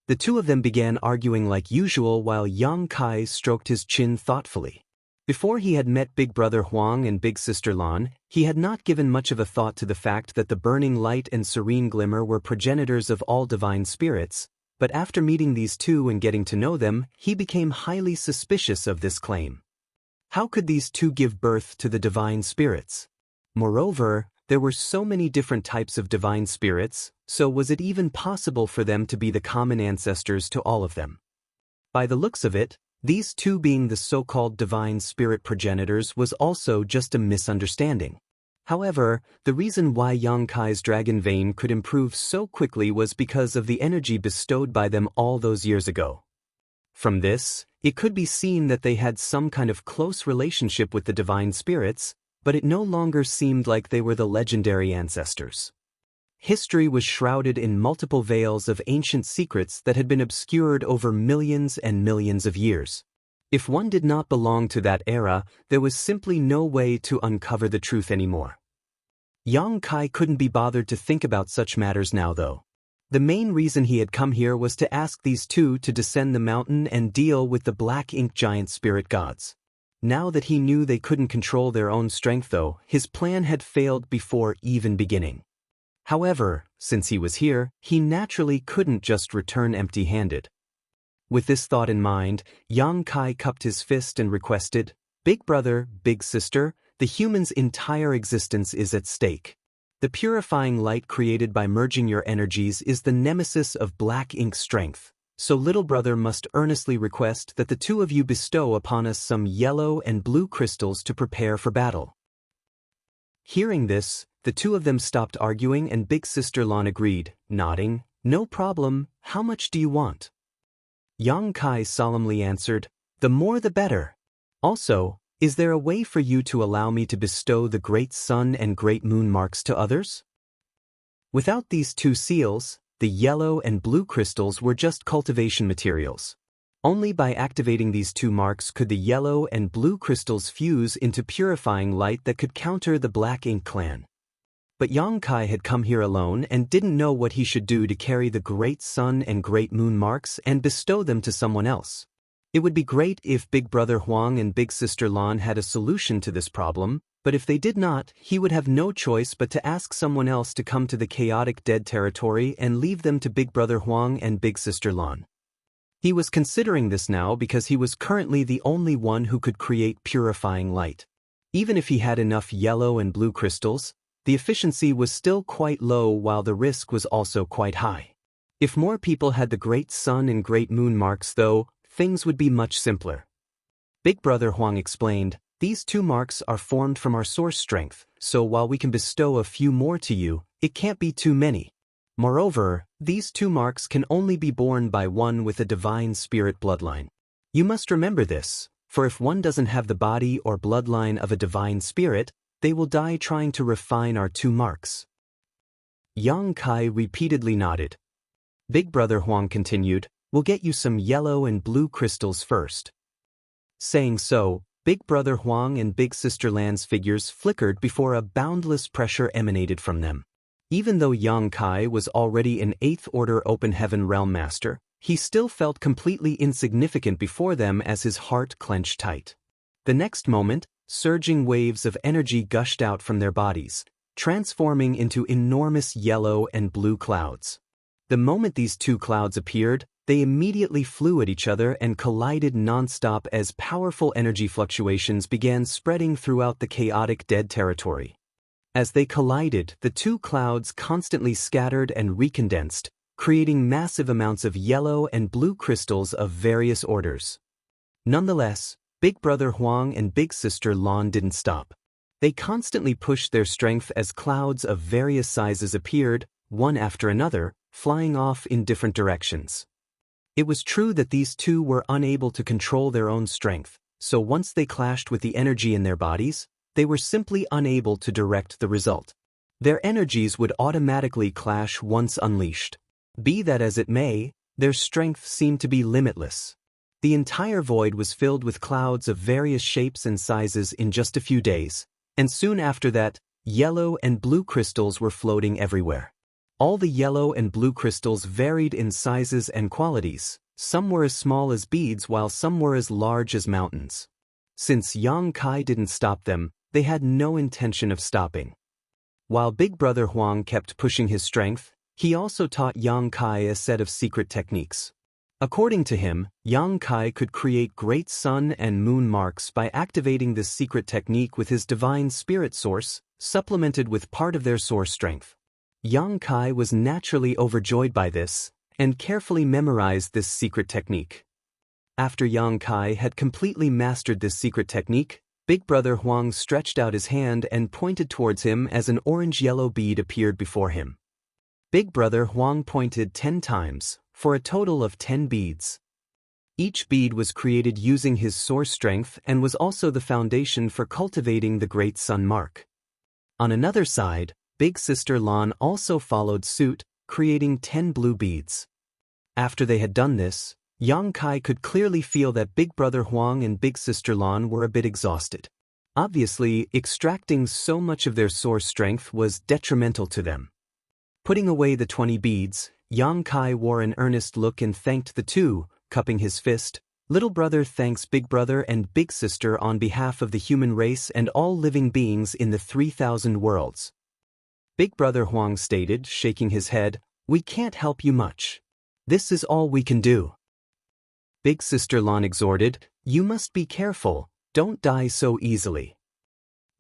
The two of them began arguing like usual while Yang Kai stroked his chin thoughtfully. Before he had met Big Brother Huang and Big Sister Lan, he had not given much of a thought to the fact that the burning light and serene glimmer were progenitors of all divine spirits, but after meeting these two and getting to know them, he became highly suspicious of this claim. How could these two give birth to the divine spirits? Moreover, there were so many different types of divine spirits, so was it even possible for them to be the common ancestors to all of them? By the looks of it, these two being the so-called divine spirit progenitors was also just a misunderstanding. However, the reason why Yang Kai's dragon vein could improve so quickly was because of the energy bestowed by them all those years ago. From this, it could be seen that they had some kind of close relationship with the divine spirits, but it no longer seemed like they were the legendary ancestors. History was shrouded in multiple veils of ancient secrets that had been obscured over millions and millions of years. If one did not belong to that era, there was simply no way to uncover the truth anymore. Yang Kai couldn't be bothered to think about such matters now though. The main reason he had come here was to ask these two to descend the mountain and deal with the black ink giant spirit gods. Now that he knew they couldn't control their own strength though, his plan had failed before even beginning. However, since he was here, he naturally couldn't just return empty-handed. With this thought in mind, Yang Kai cupped his fist and requested, "Big brother, big sister, the human's entire existence is at stake. The purifying light created by merging your energies is the nemesis of black ink strength, so little brother must earnestly request that the two of you bestow upon us some yellow and blue crystals to prepare for battle." Hearing this, the two of them stopped arguing and Big Sister Lan agreed, nodding, "No problem, how much do you want?" Yang Kai solemnly answered, "The more the better. Also, is there a way for you to allow me to bestow the great sun and great moon marks to others?" Without these two seals, the yellow and blue crystals were just cultivation materials. Only by activating these two marks could the yellow and blue crystals fuse into purifying light that could counter the Black Ink clan. But Yang Kai had come here alone and didn't know what he should do to carry the Great Sun and Great Moon marks and bestow them to someone else. It would be great if Big Brother Huang and Big Sister Lan had a solution to this problem, but if they did not, he would have no choice but to ask someone else to come to the chaotic dead territory and leave them to Big Brother Huang and Big Sister Lan. He was considering this now because he was currently the only one who could create purifying light. Even if he had enough yellow and blue crystals, the efficiency was still quite low while the risk was also quite high. If more people had the Great Sun and Great Moon marks though, things would be much simpler. Big Brother Huang explained, "These two marks are formed from our source strength, so while we can bestow a few more to you, it can't be too many. Moreover, these two marks can only be borne by one with a divine spirit bloodline. You must remember this, for if one doesn't have the body or bloodline of a divine spirit, they will die trying to refine our two marks." Yang Kai repeatedly nodded. Big Brother Huang continued, "We'll get you some yellow and blue crystals first." Saying so, Big Brother Huang and Big Sister Lan's figures flickered before a boundless pressure emanated from them. Even though Yang Kai was already an 8th Order Open Heaven Realm Master, he still felt completely insignificant before them as his heart clenched tight. The next moment, surging waves of energy gushed out from their bodies, transforming into enormous yellow and blue clouds. The moment these two clouds appeared, they immediately flew at each other and collided non-stop as powerful energy fluctuations began spreading throughout the chaotic dead territory. As they collided, the two clouds constantly scattered and recondensed, creating massive amounts of yellow and blue crystals of various orders. Nonetheless, Big Brother Huang and Big Sister Lan didn't stop. They constantly pushed their strength as clouds of various sizes appeared, one after another, flying off in different directions. It was true that these two were unable to control their own strength, so once they clashed with the energy in their bodies, they were simply unable to direct the result. Their energies would automatically clash once unleashed. Be that as it may, their strength seemed to be limitless. The entire void was filled with clouds of various shapes and sizes in just a few days, and soon after that, yellow and blue crystals were floating everywhere. All the yellow and blue crystals varied in sizes and qualities. Some were as small as beads while some were as large as mountains. Since Yang Kai didn't stop them, they had no intention of stopping. While Big Brother Huang kept pushing his strength, he also taught Yang Kai a set of secret techniques. According to him, Yang Kai could create great sun and moon marks by activating this secret technique with his divine spirit source, supplemented with part of their source strength. Yang Kai was naturally overjoyed by this, and carefully memorized this secret technique. After Yang Kai had completely mastered this secret technique, Big Brother Huang stretched out his hand and pointed towards him as an orange-yellow bead appeared before him. Big Brother Huang pointed 10 times, for a total of 10 beads. Each bead was created using his source strength and was also the foundation for cultivating the Great Sun Mark. On another side, Big Sister Lan also followed suit, creating 10 blue beads. After they had done this, Yang Kai could clearly feel that Big Brother Huang and Big Sister Lan were a bit exhausted. Obviously, extracting so much of their source strength was detrimental to them. Putting away the 20 beads, Yang Kai wore an earnest look and thanked the two, cupping his fist. Little brother thanks Big Brother and Big Sister on behalf of the human race and all living beings in the 3,000 worlds. Big Brother Huang stated, shaking his head, "We can't help you much. This is all we can do." Big Sister Lan exhorted, "You must be careful, don't die so easily."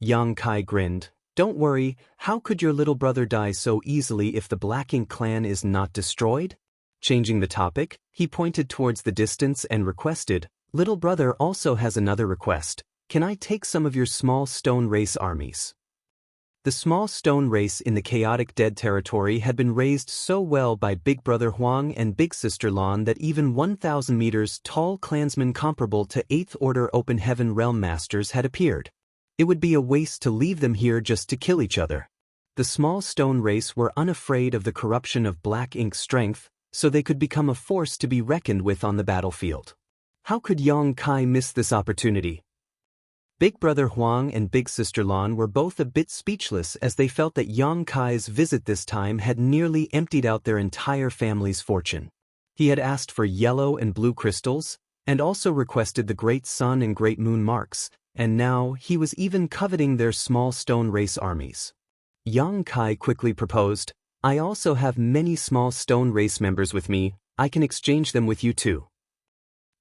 Yang Kai grinned, "Don't worry, how could your little brother die so easily if the Black Ink clan is not destroyed?" Changing the topic, he pointed towards the distance and requested, "Little brother also has another request. Can I take some of your small stone race armies?" The small stone race in the chaotic dead territory had been raised so well by Big Brother Huang and Big Sister Lan that even 1,000 meters tall clansmen comparable to 8th Order Open Heaven Realm Masters had appeared. It would be a waste to leave them here just to kill each other. The small stone race were unafraid of the corruption of Black Ink's strength, so they could become a force to be reckoned with on the battlefield. How could Yang Kai miss this opportunity? Big Brother Huang and Big Sister Lan were both a bit speechless as they felt that Yang Kai's visit this time had nearly emptied out their entire family's fortune. He had asked for yellow and blue crystals, and also requested the Great Sun and Great Moon marks, and now he was even coveting their small stone race armies. Yang Kai quickly proposed, "I also have many small stone race members with me, I can exchange them with you too."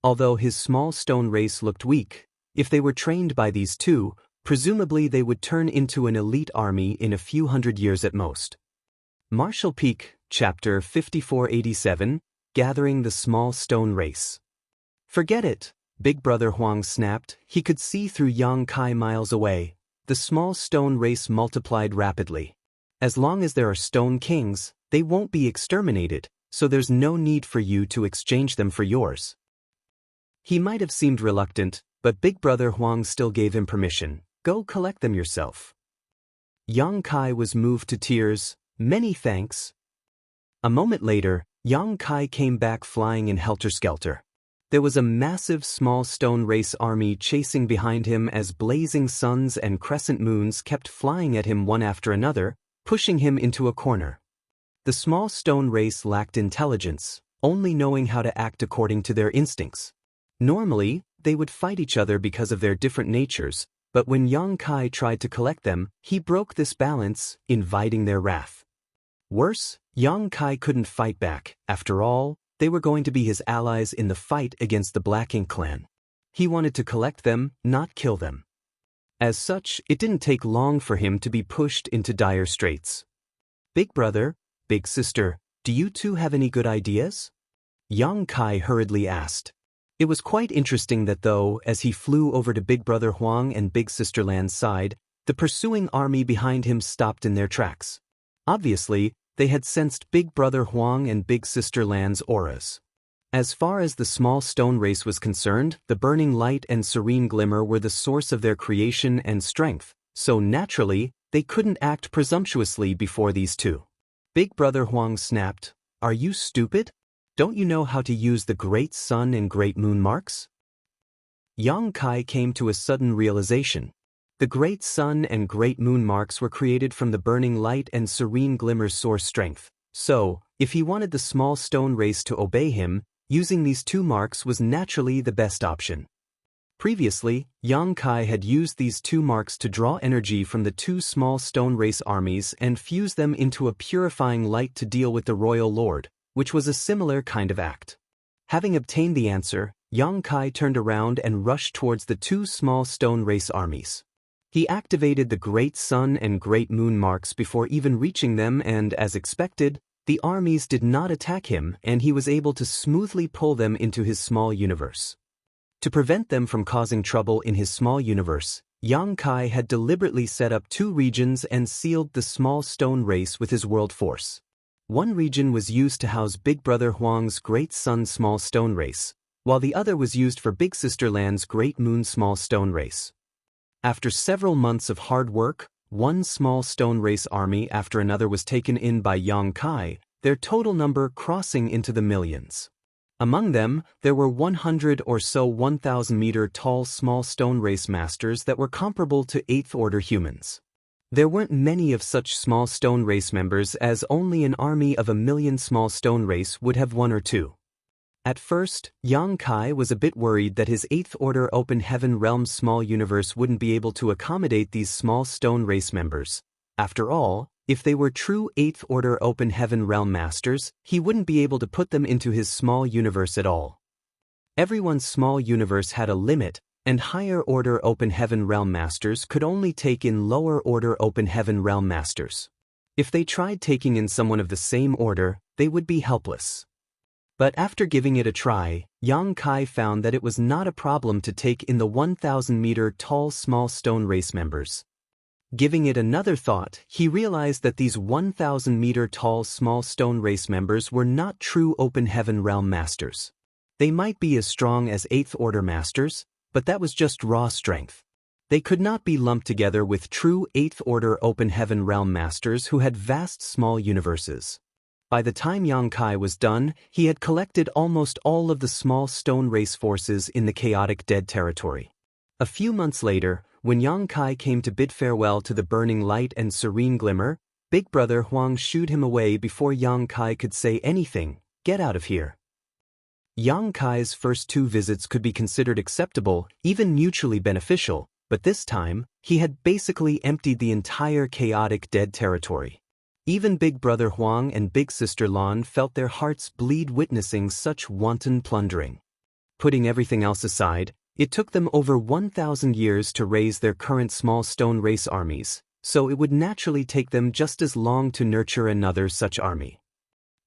Although his small stone race looked weak, if they were trained by these two, presumably they would turn into an elite army in a few hundred years at most. Martial Peak, Chapter 5487, Gathering the Small Stone Race. "Forget it," Big Brother Huang snapped. He could see through Yang Kai miles away. The small stone race multiplied rapidly. As long as there are stone kings, they won't be exterminated, so there's no need for you to exchange them for yours. He might have seemed reluctant, but Big Brother Huang still gave him permission. "Go collect them yourself." Yang Kai was moved to tears. "Many thanks." A moment later, Yang Kai came back flying in helter-skelter. There was a massive small stone race army chasing behind him as blazing suns and crescent moons kept flying at him one after another, pushing him into a corner. The small stone race lacked intelligence, only knowing how to act according to their instincts. Normally, they would fight each other because of their different natures, but when Yang Kai tried to collect them, he broke this balance, inviting their wrath. Worse, Yang Kai couldn't fight back. After all, they were going to be his allies in the fight against the Black Ink clan. He wanted to collect them, not kill them. As such, it didn't take long for him to be pushed into dire straits. "Big Brother, Big Sister, Do you two have any good ideas? Yang Kai hurriedly asked. It was quite interesting that though, as he flew over to Big Brother Huang and Big Sister Lan's side, the pursuing army behind him stopped in their tracks. Obviously, they had sensed Big Brother Huang and Big Sister Lan's auras. As far as the small stone race was concerned, the burning light and serene glimmer were the source of their creation and strength, so naturally, they couldn't act presumptuously before these two. Big Brother Huang snapped, "Are you stupid? Don't you know how to use the Great Sun and Great Moon marks?" Yang Kai came to a sudden realization. The Great Sun and Great Moon marks were created from the burning light and serene glimmer's source strength, so, if he wanted the small stone race to obey him, using these two marks was naturally the best option. Previously, Yang Kai had used these two marks to draw energy from the two small stone race armies and fuse them into a purifying light to deal with the royal lord, which was a similar kind of act. Having obtained the answer, Yang Kai turned around and rushed towards the two small stone race armies. He activated the Great Sun and Great Moon marks before even reaching them and, as expected, the armies did not attack him and he was able to smoothly pull them into his small universe. To prevent them from causing trouble in his small universe, Yang Kai had deliberately set up two regions and sealed the small stone race with his world force. One region was used to house Big Brother Huang's Great Sun small stone race, while the other was used for Big Sister Lan's Great Moon small stone race. After several months of hard work, one small stone race army after another was taken in by Yang Kai, their total number crossing into the millions. Among them, there were 100 or so 1,000-meter tall small stone race masters that were comparable to 8th Order humans. There weren't many of such small stone race members, as only an army of 1,000,000 small stone race would have one or two. At first, Yang Kai was a bit worried that his 8th Order Open Heaven Realm small universe wouldn't be able to accommodate these small stone race members. After all, if they were true 8th Order Open Heaven Realm masters, he wouldn't be able to put them into his small universe at all. Everyone's small universe had a limit, and higher Order Open Heaven Realm masters could only take in lower Order Open Heaven Realm masters. If they tried taking in someone of the same order, they would be helpless. But after giving it a try, Yang Kai found that it was not a problem to take in the 1,000-meter tall small stone race members. Giving it another thought, he realized that these 1,000-meter tall small stone race members were not true Open Heaven Realm masters. They might be as strong as 8th Order masters, but that was just raw strength. They could not be lumped together with true 8th Order Open Heaven Realm masters who had vast small universes. By the time Yang Kai was done, he had collected almost all of the small stone race forces in the chaotic dead territory. A few months later, when Yang Kai came to bid farewell to the burning light and serene glimmer, Big Brother Huang shooed him away before Yang Kai could say anything. "Get out of here." Yang Kai's first two visits could be considered acceptable, even mutually beneficial, but this time, he had basically emptied the entire chaotic dead territory. Even Big Brother Huang and Big Sister Lan felt their hearts bleed witnessing such wanton plundering. Putting everything else aside, it took them over 1,000 years to raise their current small stone race armies, so it would naturally take them just as long to nurture another such army.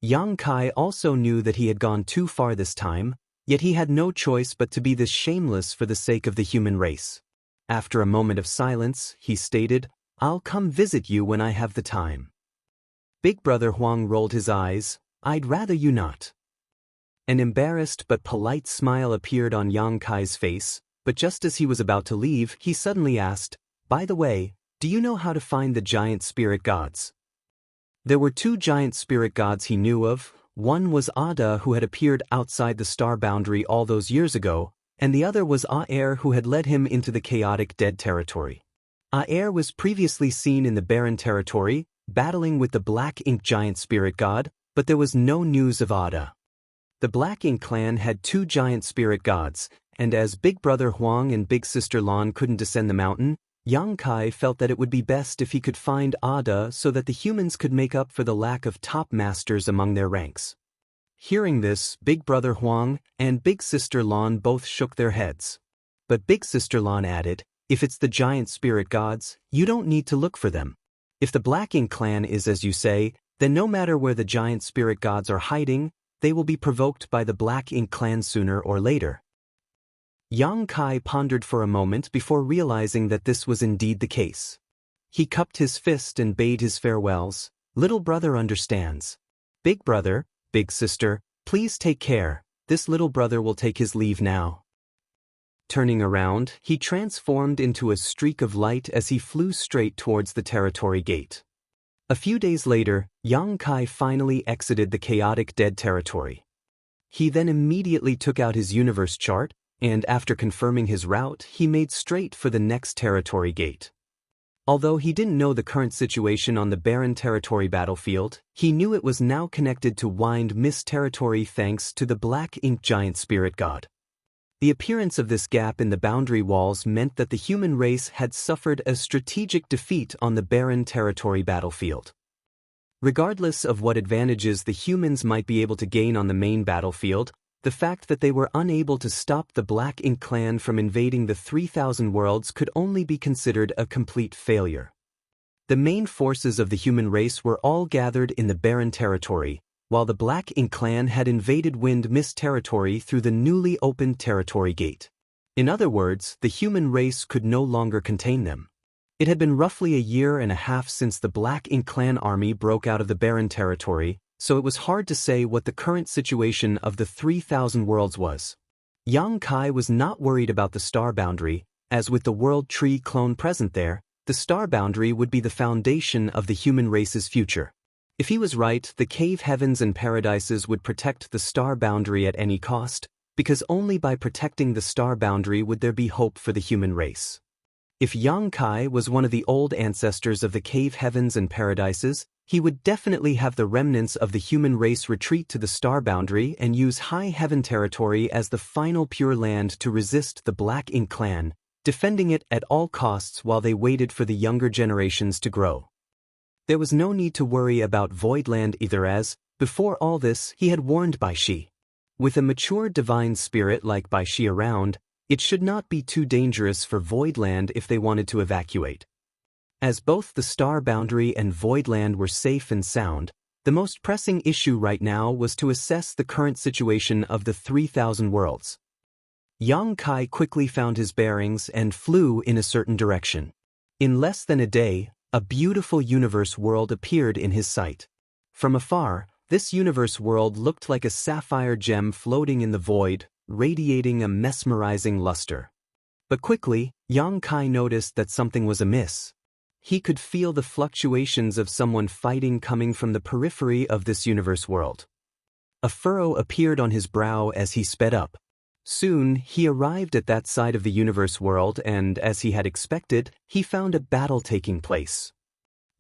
Yang Kai also knew that he had gone too far this time, yet he had no choice but to be this shameless for the sake of the human race. After a moment of silence, he stated, "I'll come visit you when I have the time." Big Brother Huang rolled his eyes. "I'd rather you not." An embarrassed but polite smile appeared on Yang Kai's face, but just as he was about to leave, he suddenly asked, "By the way, do you know how to find the giant spirit gods?" There were two giant spirit gods he knew of. One was Ada, who had appeared outside the star boundary all those years ago, and the other was Aer, who had led him into the chaotic dead territory. Aer was previously seen in the barren territory, battling with the Black Ink giant spirit god, but there was no news of Ada. The Black Ink clan had two giant spirit gods, and as Big Brother Huang and Big Sister Lan couldn't descend the mountain, Yang Kai felt that it would be best if he could find Ada so that the humans could make up for the lack of top masters among their ranks. Hearing this, Big Brother Huang and Big Sister Lan both shook their heads. But Big Sister Lan added, "If it's the giant spirit gods, you don't need to look for them. If the Black Ink clan is as you say, then no matter where the giant spirit gods are hiding, they will be provoked by the Black Ink clan sooner or later. Yang Kai pondered for a moment before realizing that this was indeed the case. He cupped his fist and bade his farewells. Little brother understands. Big brother, big sister, please take care. This little brother will take his leave now. Turning around, he transformed into a streak of light as he flew straight towards the territory gate. A few days later, Yang Kai finally exited the chaotic dead territory. He then immediately took out his universe chart, and after confirming his route, he made straight for the next territory gate. Although he didn't know the current situation on the barren territory battlefield, he knew it was now connected to Wind Mist territory thanks to the Black Ink giant spirit god. The appearance of this gap in the boundary walls meant that the human race had suffered a strategic defeat on the barren territory battlefield. Regardless of what advantages the humans might be able to gain on the main battlefield, the fact that they were unable to stop the Black Ink clan from invading the 3,000 worlds could only be considered a complete failure. The main forces of the human race were all gathered in the barren territory, while the Black Ink clan had invaded Wind Mist territory through the newly opened territory gate. In other words, the human race could no longer contain them. It had been roughly a year and a half since the Black Ink clan army broke out of the barren territory, so it was hard to say what the current situation of the 3,000 worlds was. Yang Kai was not worried about the star boundary, as with the world tree clone present there, the star boundary would be the foundation of the human race's future. If he was right, the cave heavens and paradises would protect the star boundary at any cost, because only by protecting the star boundary would there be hope for the human race. If Yang Kai was one of the old ancestors of the cave heavens and paradises, he would definitely have the remnants of the human race retreat to the star boundary and use High Heaven territory as the final Pure Land to resist the Black Ink clan, defending it at all costs while they waited for the younger generations to grow. There was no need to worry about Voidland either as, before all this, he had warned Bai Shi. With a mature divine spirit like Bai Shi around, it should not be too dangerous for Voidland if they wanted to evacuate. As both the star boundary and Voidland were safe and sound, the most pressing issue right now was to assess the current situation of the 3,000 worlds. Yang Kai quickly found his bearings and flew in a certain direction. In less than a day, a beautiful universe world appeared in his sight. From afar, this universe world looked like a sapphire gem floating in the void, radiating a mesmerizing luster. But quickly, Yang Kai noticed that something was amiss. He could feel the fluctuations of someone fighting coming from the periphery of this universe world. A furrow appeared on his brow as he sped up. Soon, he arrived at that side of the universe world and, as he had expected, he found a battle taking place.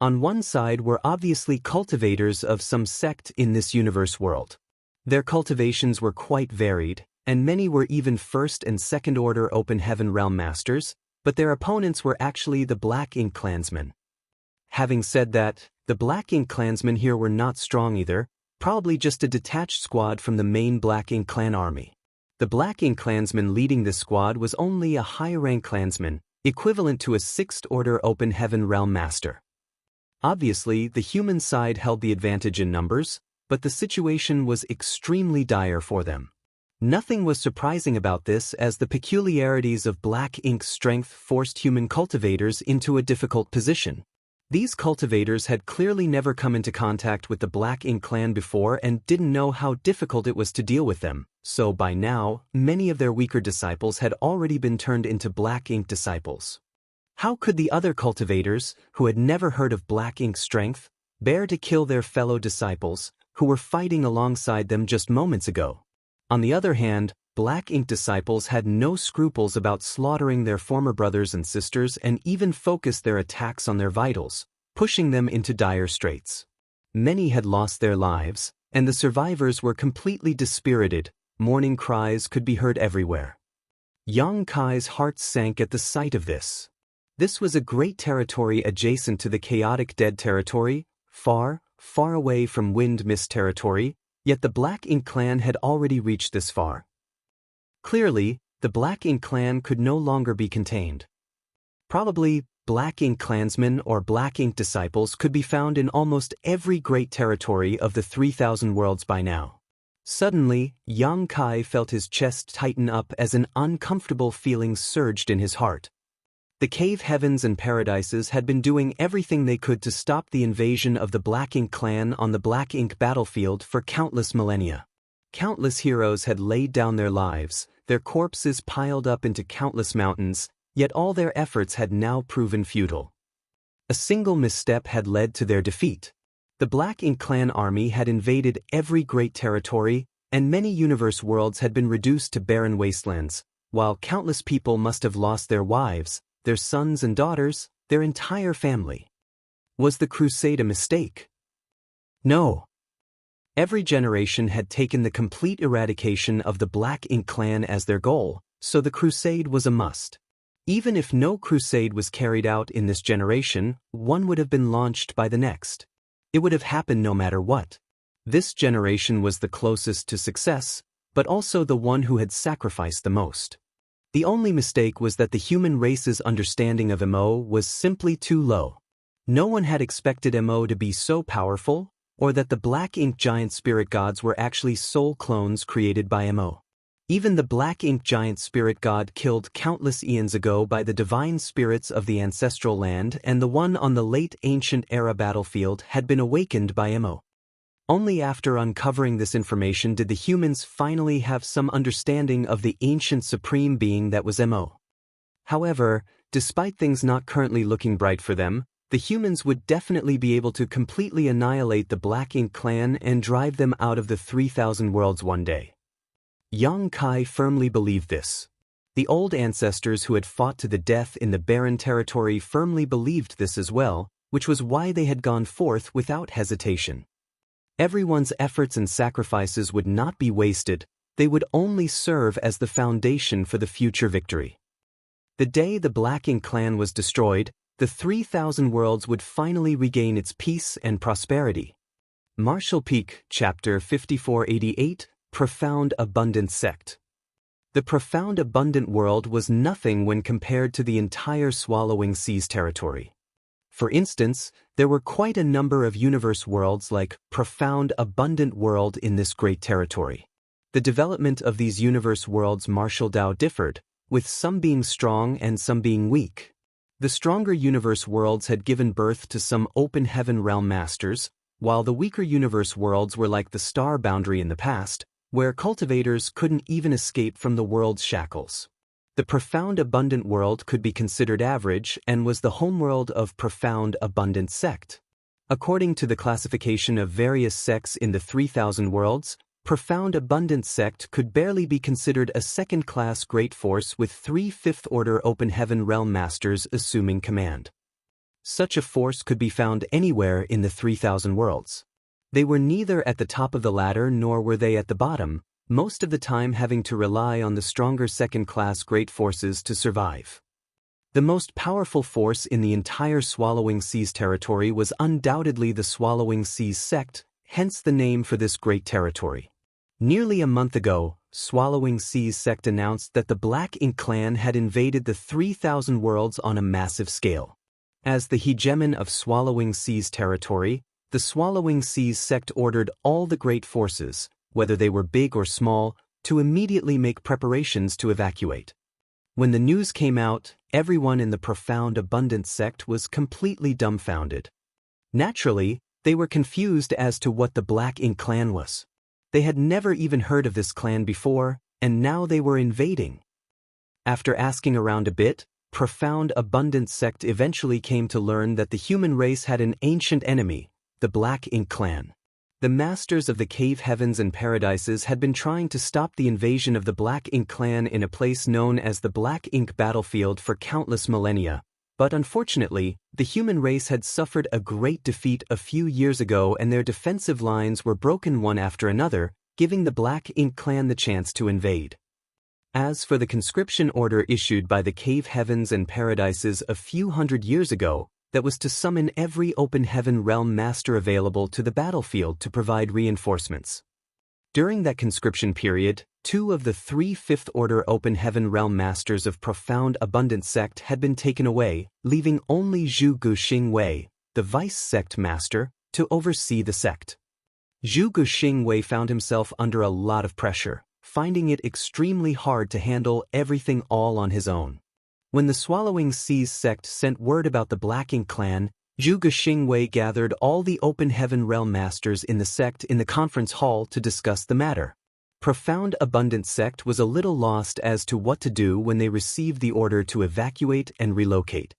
On one side were obviously cultivators of some sect in this universe world. Their cultivations were quite varied, and many were even first and second order open heaven realm masters, but their opponents were actually the Black Ink clansmen. Having said that, the Black Ink clansmen here were not strong either, probably just a detached squad from the main Black Ink clan army. The Black Ink clansman leading this squad was only a high-rank clansman, equivalent to a 6th order open heaven realm master. Obviously, the human side held the advantage in numbers, but the situation was extremely dire for them. Nothing was surprising about this, as the peculiarities of Black Ink's strength forced human cultivators into a difficult position. These cultivators had clearly never come into contact with the Black Ink clan before and didn't know how difficult it was to deal with them, so by now, many of their weaker disciples had already been turned into Black Ink disciples. How could the other cultivators, who had never heard of Black Ink's strength, bear to kill their fellow disciples, who were fighting alongside them just moments ago? On the other hand, Black Ink disciples had no scruples about slaughtering their former brothers and sisters and even focused their attacks on their vitals, pushing them into dire straits. Many had lost their lives, and the survivors were completely dispirited. Mourning cries could be heard everywhere. Yang Kai's heart sank at the sight of this. This was a great territory adjacent to the chaotic dead territory, far, far away from Wind Mist territory, yet the Black Ink clan had already reached this far. Clearly, the Black Ink clan could no longer be contained. Probably, Black Ink clansmen or Black Ink disciples could be found in almost every great territory of the 3,000 worlds by now. Suddenly, Yang Kai felt his chest tighten up as an uncomfortable feeling surged in his heart. The cave heavens and paradises had been doing everything they could to stop the invasion of the Black Ink clan on the Black Ink battlefield for countless millennia. Countless heroes had laid down their lives, their corpses piled up into countless mountains, yet all their efforts had now proven futile. A single misstep had led to their defeat. The Black Ink clan army had invaded every great territory, and many universe worlds had been reduced to barren wastelands, while countless people must have lost their wives, their sons and daughters, their entire family. Was the crusade a mistake? No. Every generation had taken the complete eradication of the Black Ink clan as their goal, so the crusade was a must. Even if no crusade was carried out in this generation, one would have been launched by the next. It would have happened no matter what. This generation was the closest to success, but also the one who had sacrificed the most. The only mistake was that the human race's understanding of MO was simply too low. No one had expected MO to be so powerful, or that the Black Ink giant spirit gods were actually soul clones created by MO. Even the Black Ink giant spirit god killed countless eons ago by the divine spirits of the ancestral land, and the one on the late ancient era battlefield had been awakened by MO. Only after uncovering this information did the humans finally have some understanding of the ancient supreme being that was MO. However, despite things not currently looking bright for them, the humans would definitely be able to completely annihilate the Black Ink clan and drive them out of the 3,000 worlds one day. Yang Kai firmly believed this. The old ancestors who had fought to the death in the barren territory firmly believed this as well, which was why they had gone forth without hesitation. Everyone's efforts and sacrifices would not be wasted, they would only serve as the foundation for the future victory. The day the Black Ink clan was destroyed, the 3,000 worlds would finally regain its peace and prosperity. Martial Peak, Chapter 5488, Profound Abundant Sect. The Profound Abundant World was nothing when compared to the entire Swallowing Seas territory. For instance, there were quite a number of universe worlds like Profound Abundant World in this great territory. The development of these universe worlds martial Dao differed, with some being strong and some being weak. The stronger universe worlds had given birth to some open heaven realm masters, while the weaker universe worlds were like the star boundary in the past, where cultivators couldn't even escape from the world's shackles. The Profound Abundant World could be considered average and was the homeworld of Profound Abundant Sect. According to the classification of various sects in the 3,000 worlds, Profound Abundant Sect could barely be considered a second-class great force with 3 fifth-order Open Heaven Realm Masters assuming command. Such a force could be found anywhere in the 3,000 worlds. They were neither at the top of the ladder nor were they at the bottom, most of the time having to rely on the stronger second-class great forces to survive. The most powerful force in the entire Swallowing Seas territory was undoubtedly the Swallowing Seas sect, hence the name for this great territory. Nearly a month ago, Swallowing Seas sect announced that the Black Ink clan had invaded the 3,000 worlds on a massive scale. As the hegemon of Swallowing Seas territory, the Swallowing Seas sect ordered all the great forces, whether they were big or small, to immediately make preparations to evacuate. When the news came out, everyone in the Profound Abundant sect was completely dumbfounded. Naturally, they were confused as to what the Black Ink clan was. They had never even heard of this clan before, and now they were invading. After asking around a bit, Profound Abundant sect eventually came to learn that the human race had an ancient enemy, the Black Ink clan. The masters of the cave heavens and paradises had been trying to stop the invasion of the Black Ink clan in a place known as the Black Ink battlefield for countless millennia, but unfortunately, the human race had suffered a great defeat a few years ago and their defensive lines were broken one after another, giving the Black Ink clan the chance to invade. As for the conscription order issued by the cave heavens and paradises a few hundred years ago, that was to summon every Open Heaven Realm Master available to the battlefield to provide reinforcements. During that conscription period, 2 of the 3 Fifth Order Open Heaven Realm Masters of Profound Abundant Sect had been taken away, leaving only Zhu Guxingwei, the Vice Sect Master, to oversee the sect. Zhu Guxingwei found himself under a lot of pressure, finding it extremely hard to handle everything all on his own. When the Swallowing Seas sect sent word about the Black Ink clan, Zhu Guxingwei gathered all the Open Heaven Realm Masters in the sect in the conference hall to discuss the matter. Profound Abundant Sect was a little lost as to what to do when they received the order to evacuate and relocate.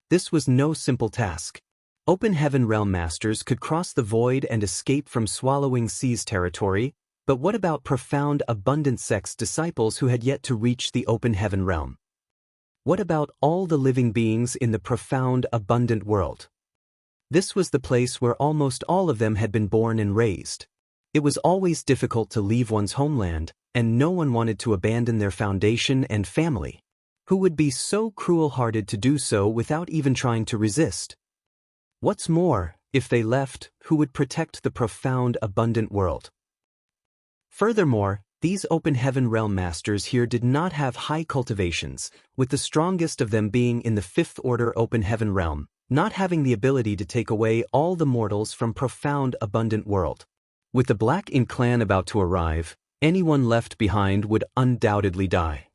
This was no simple task. Open Heaven Realm Masters could cross the void and escape from Swallowing Seas territory, but what about Profound Abundant Sect's disciples who had yet to reach the Open Heaven Realm? What about all the living beings in the Profound Abundant world? This was the place where almost all of them had been born and raised. It was always difficult to leave one's homeland, and no one wanted to abandon their foundation and family. Who would be so cruel-hearted to do so without even trying to resist? What's more, if they left, who would protect the Profound Abundant world? Furthermore, these Open Heaven Realm Masters here did not have high cultivations, with the strongest of them being in the Fifth Order Open Heaven Realm, not having the ability to take away all the mortals from Profound Abundant world. With the Black Ink clan about to arrive, anyone left behind would undoubtedly die.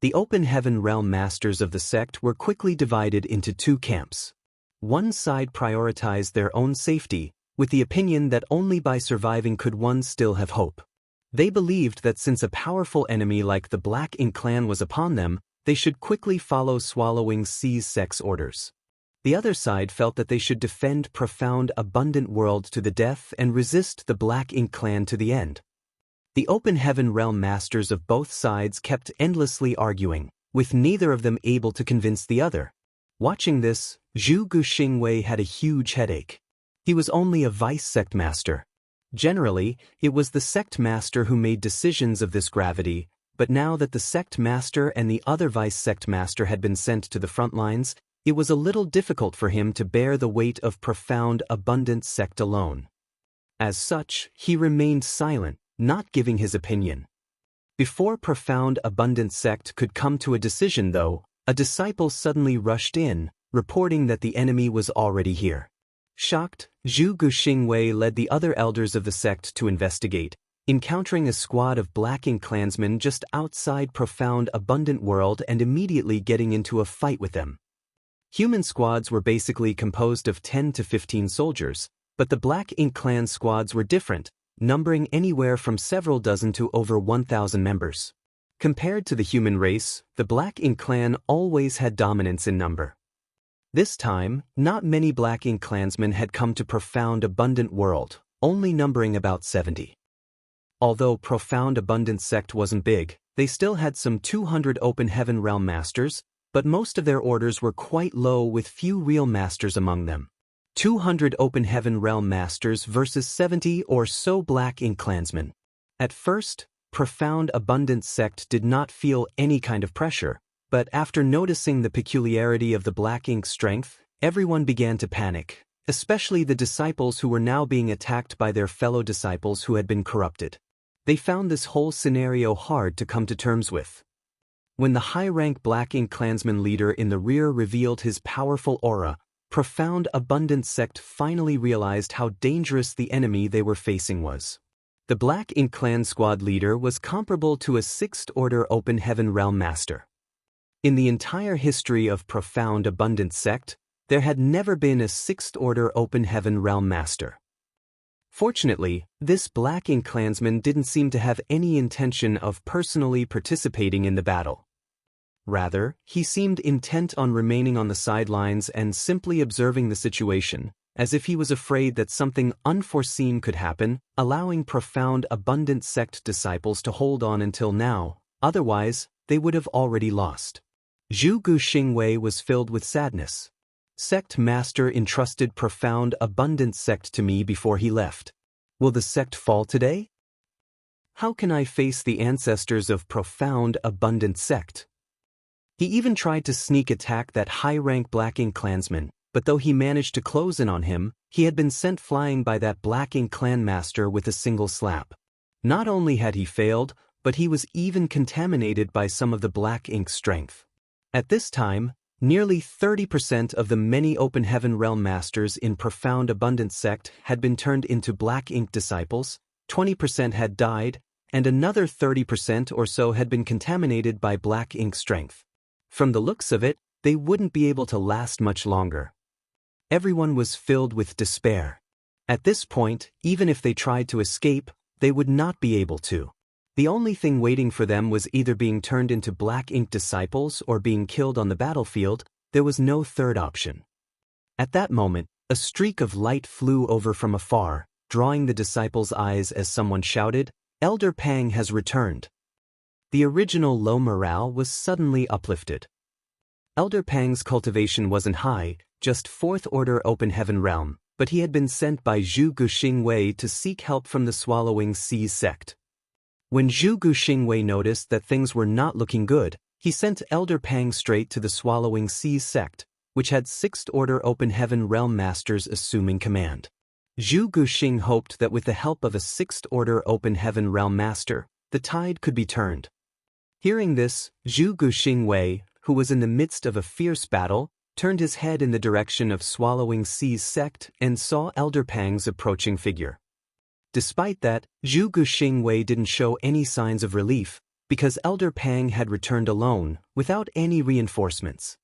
The Open Heaven Realm Masters of the sect were quickly divided into 2 camps. One side prioritized their own safety, with the opinion that only by surviving could one still have hope. They believed that since a powerful enemy like the Black Ink clan was upon them, they should quickly follow Swallowing Seas sect's orders. The other side felt that they should defend Profound Abundant world to the death and resist the Black Ink clan to the end. The Open Heaven Realm Masters of both sides kept endlessly arguing, with neither of them able to convince the other. Watching this, Zhu Guxingwei had a huge headache. He was only a Vice Sect Master. Generally, it was the Sect Master who made decisions of this gravity, but now that the Sect Master and the other Vice Sect Master had been sent to the front lines, it was a little difficult for him to bear the weight of Profound Abundant Sect alone. As such, he remained silent, not giving his opinion. Before Profound Abundant Sect could come to a decision though, a disciple suddenly rushed in, reporting that the enemy was already here. Shocked, Zhu Guxingwei led the other elders of the sect to investigate, encountering a squad of Black Ink clansmen just outside Profound Abundant world and immediately getting into a fight with them. Human squads were basically composed of 10 to 15 soldiers, but the Black Ink clan squads were different, numbering anywhere from several dozen to over 1,000 members. Compared to the human race, the Black Ink clan always had dominance in number. This time, not many Black Ink clansmen had come to Profound Abundant world, only numbering about 70. Although Profound Abundant sect wasn't big, they still had some 200 Open Heaven Realm Masters, but most of their orders were quite low with few real masters among them. 200 Open Heaven Realm Masters versus 70 or so Black Ink clansmen. At first, Profound Abundant sect did not feel any kind of pressure, but after noticing the peculiarity of the Black Ink strength, everyone began to panic, especially the disciples who were now being attacked by their fellow disciples who had been corrupted. They found this whole scenario hard to come to terms with. When the high-rank Black Ink clansman leader in the rear revealed his powerful aura, Profound Abundant sect finally realized how dangerous the enemy they were facing was. The Black Ink clan squad leader was comparable to a Sixth Order Open Heaven Realm Master. In the entire history of Profound Abundant sect, there had never been a Sixth Order Open Heaven Realm Master. Fortunately, this Black Ink clansman didn't seem to have any intention of personally participating in the battle. Rather, he seemed intent on remaining on the sidelines and simply observing the situation, as if he was afraid that something unforeseen could happen, allowing Profound Abundant sect disciples to hold on until now, otherwise, they would have already lost. Zhu Guxingwei was filled with sadness. Sect Master entrusted Profound Abundant sect to me before he left. Will the sect fall today? How can I face the ancestors of Profound Abundant sect? He even tried to sneak attack that high-rank Black Ink clansman, but though he managed to close in on him, he had been sent flying by that Black Ink clan master with a single slap. Not only had he failed, but he was even contaminated by some of the black ink strength. At this time, nearly 30% of the many Open Heaven Realm Masters in Profound Abundance sect had been turned into black ink disciples, 20% had died, and another 30% or so had been contaminated by black ink strength. From the looks of it, they wouldn't be able to last much longer. Everyone was filled with despair. At this point, even if they tried to escape, they would not be able to. The only thing waiting for them was either being turned into black ink disciples or being killed on the battlefield. There was no third option. At that moment, a streak of light flew over from afar, drawing the disciples' eyes as someone shouted, "Elder Pang has returned." The original low morale was suddenly uplifted. Elder Pang's cultivation wasn't high, just 4th Order Open Heaven Realm, but he had been sent by Zhu Guxingwei to seek help from the Swallowing Seas sect. When Zhu Guxingwei noticed that things were not looking good, he sent Elder Pang straight to the Swallowing Seas sect, which had 6th Order Open Heaven Realm Masters assuming command. Zhu Guxing hoped that with the help of a 6th Order Open Heaven Realm Master, the tide could be turned. Hearing this, Zhu Guxingwei, who was in the midst of a fierce battle, turned his head in the direction of Swallowing Seas sect and saw Elder Pang's approaching figure. Despite that, Zhu Guxingwei didn't show any signs of relief, because Elder Pang had returned alone, without any reinforcements.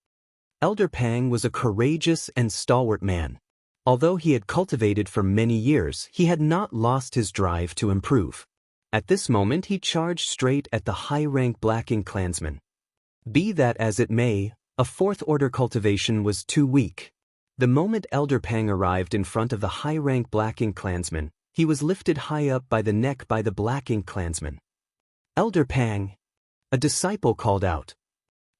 Elder Pang was a courageous and stalwart man. Although he had cultivated for many years, he had not lost his drive to improve. At this moment he charged straight at the high-rank Black Ink clansman. Be that as it may, a 4th Order cultivation was too weak. The moment Elder Pang arrived in front of the high-rank Black Ink clansman, he was lifted high up by the neck by the Black Ink clansman. "Elder Pang!" A disciple called out.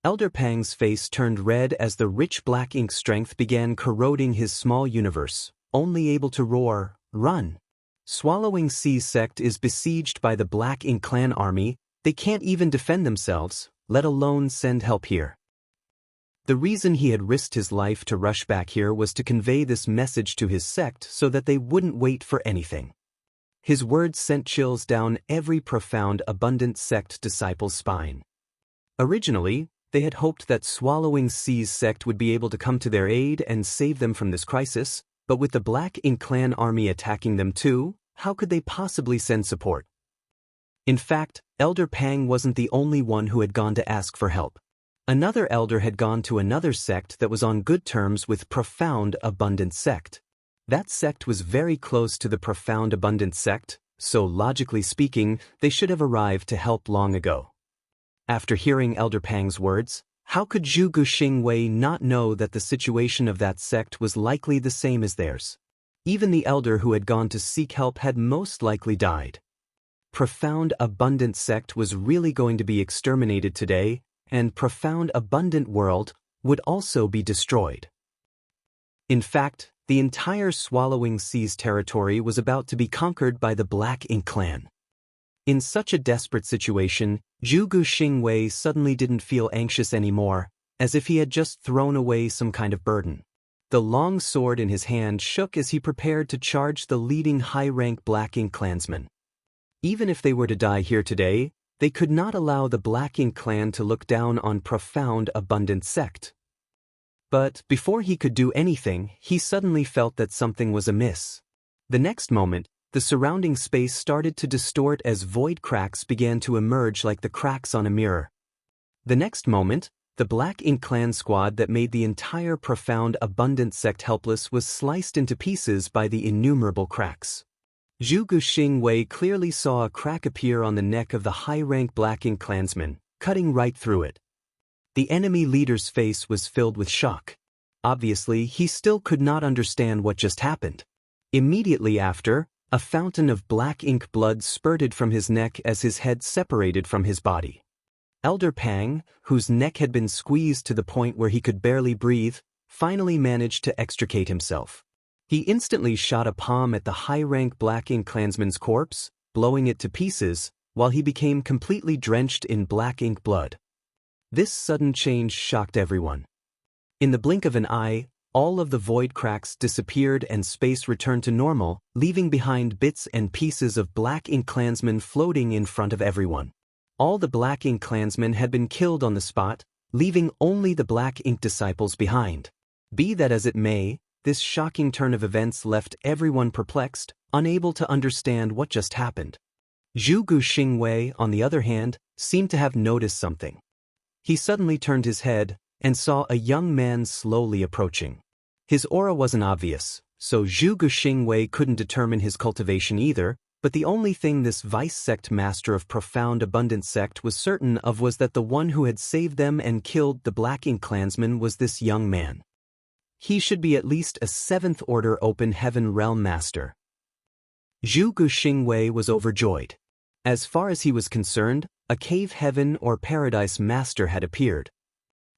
Elder Pang's face turned red as the rich black ink strength began corroding his small universe, only able to roar, "Run!" Swallowing Seas sect is besieged by the Black Ink clan army. They can't even defend themselves, let alone send help here. The reason he had risked his life to rush back here was to convey this message to his sect so that they wouldn't wait for anything. His words sent chills down every Profound Abundant sect disciple's spine. Originally, they had hoped that Swallowing Seas sect would be able to come to their aid and save them from this crisis, but with the Black Ink clan army attacking them too, how could they possibly send support? In fact, Elder Pang wasn't the only one who had gone to ask for help. Another elder had gone to another sect that was on good terms with Profound Abundant sect. That sect was very close to the Profound Abundant sect, so logically speaking, they should have arrived to help long ago. After hearing Elder Pang's words, how could Zhu Guxingwei not know that the situation of that sect was likely the same as theirs? Even the elder who had gone to seek help had most likely died. Profound Abundant sect was really going to be exterminated today, and Profound Abundant world would also be destroyed. In fact, the entire Swallowing Seas territory was about to be conquered by the Black Ink clan. In such a desperate situation, Zhu Guxingwei suddenly didn't feel anxious anymore, as if he had just thrown away some kind of burden. The long sword in his hand shook as he prepared to charge the leading high-rank Black Ink clansman. Even if they were to die here today, they could not allow the Black Ink clan to look down on Profound Abundant sect. But before he could do anything, he suddenly felt that something was amiss. The next moment, the surrounding space started to distort as void cracks began to emerge like the cracks on a mirror. The next moment, the Black Ink clan squad that made the entire Profound Abundant sect helpless was sliced into pieces by the innumerable cracks. Zhu Guxingwei clearly saw a crack appear on the neck of the high-rank Black Ink clansman, cutting right through it. The enemy leader's face was filled with shock. Obviously, he still could not understand what just happened. Immediately after, a fountain of black ink blood spurted from his neck as his head separated from his body. Elder Pang, whose neck had been squeezed to the point where he could barely breathe, finally managed to extricate himself. He instantly shot a palm at the high-rank Black Ink clansman's corpse, blowing it to pieces, while he became completely drenched in black ink blood. This sudden change shocked everyone. In the blink of an eye, all of the void cracks disappeared and space returned to normal, leaving behind bits and pieces of Black Ink clansmen floating in front of everyone. All the Black Ink clansmen had been killed on the spot, leaving only the Black Ink disciples behind. Be that as it may, this shocking turn of events left everyone perplexed, unable to understand what just happened. Zhu Guxingwei, on the other hand, seemed to have noticed something. He suddenly turned his head and saw a young man slowly approaching. His aura wasn't obvious, so Zhu Guxingwei couldn't determine his cultivation either, but the only thing this vice sect master of profound abundance sect was certain of was that the one who had saved them and killed the Black Ink clansmen was this young man. He should be at least a 7th order open heaven realm master. Zhu Guxingwei was overjoyed. As far as he was concerned, a cave heaven or paradise master had appeared.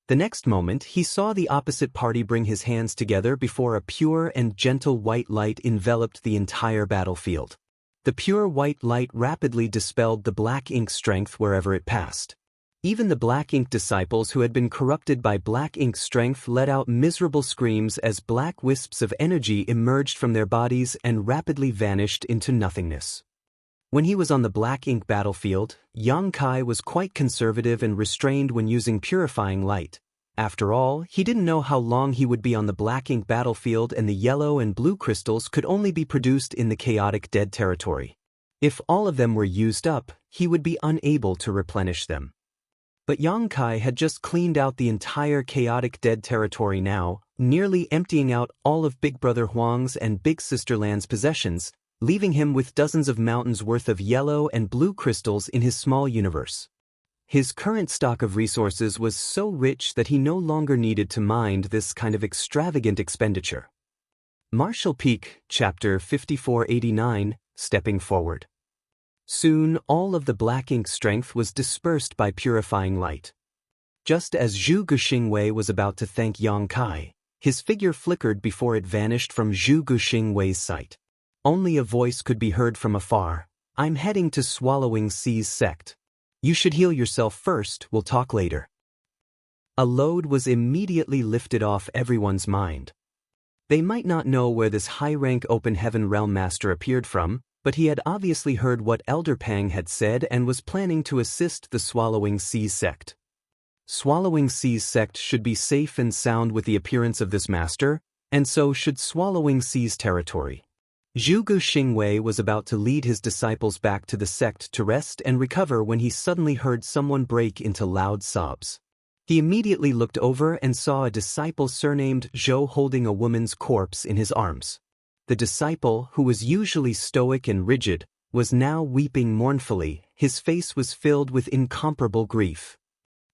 The next moment, he saw the opposite party bring his hands together before a pure and gentle white light enveloped the entire battlefield. The pure white light rapidly dispelled the Black Ink strength wherever it passed. Even the Black Ink disciples who had been corrupted by Black Ink strength let out miserable screams as black wisps of energy emerged from their bodies and rapidly vanished into nothingness. When he was on the Black Ink battlefield, Yang Kai was quite conservative and restrained when using purifying light. After all, he didn't know how long he would be on the Black Ink battlefield, and the yellow and blue crystals could only be produced in the chaotic dead territory. If all of them were used up, he would be unable to replenish them. But Yang Kai had just cleaned out the entire chaotic dead territory now, nearly emptying out all of Big Brother Huang's and Big Sister Lan's possessions, leaving him with dozens of mountains worth of yellow and blue crystals in his small universe. His current stock of resources was so rich that he no longer needed to mind this kind of extravagant expenditure. Martial Peak, Chapter 5489, Stepping Forward. Soon, all of the Black Ink strength was dispersed by purifying light. Just as Zhu Guxingwei was about to thank Yang Kai, his figure flickered before it vanished from Zhu Guxingwei's sight. Only a voice could be heard from afar. "I'm heading to Swallowing Sea's sect. You should heal yourself first, we'll talk later." A load was immediately lifted off everyone's mind. They might not know where this high-rank open heaven realm master appeared from, but he had obviously heard what Elder Pang had said and was planning to assist the Swallowing Sea's sect. Swallowing Sea's sect should be safe and sound with the appearance of this master, and so should Swallowing Sea's territory. Zhu Guxingwei was about to lead his disciples back to the sect to rest and recover when he suddenly heard someone break into loud sobs. He immediately looked over and saw a disciple surnamed Zhou holding a woman's corpse in his arms. The disciple, who was usually stoic and rigid, was now weeping mournfully. His face was filled with incomparable grief.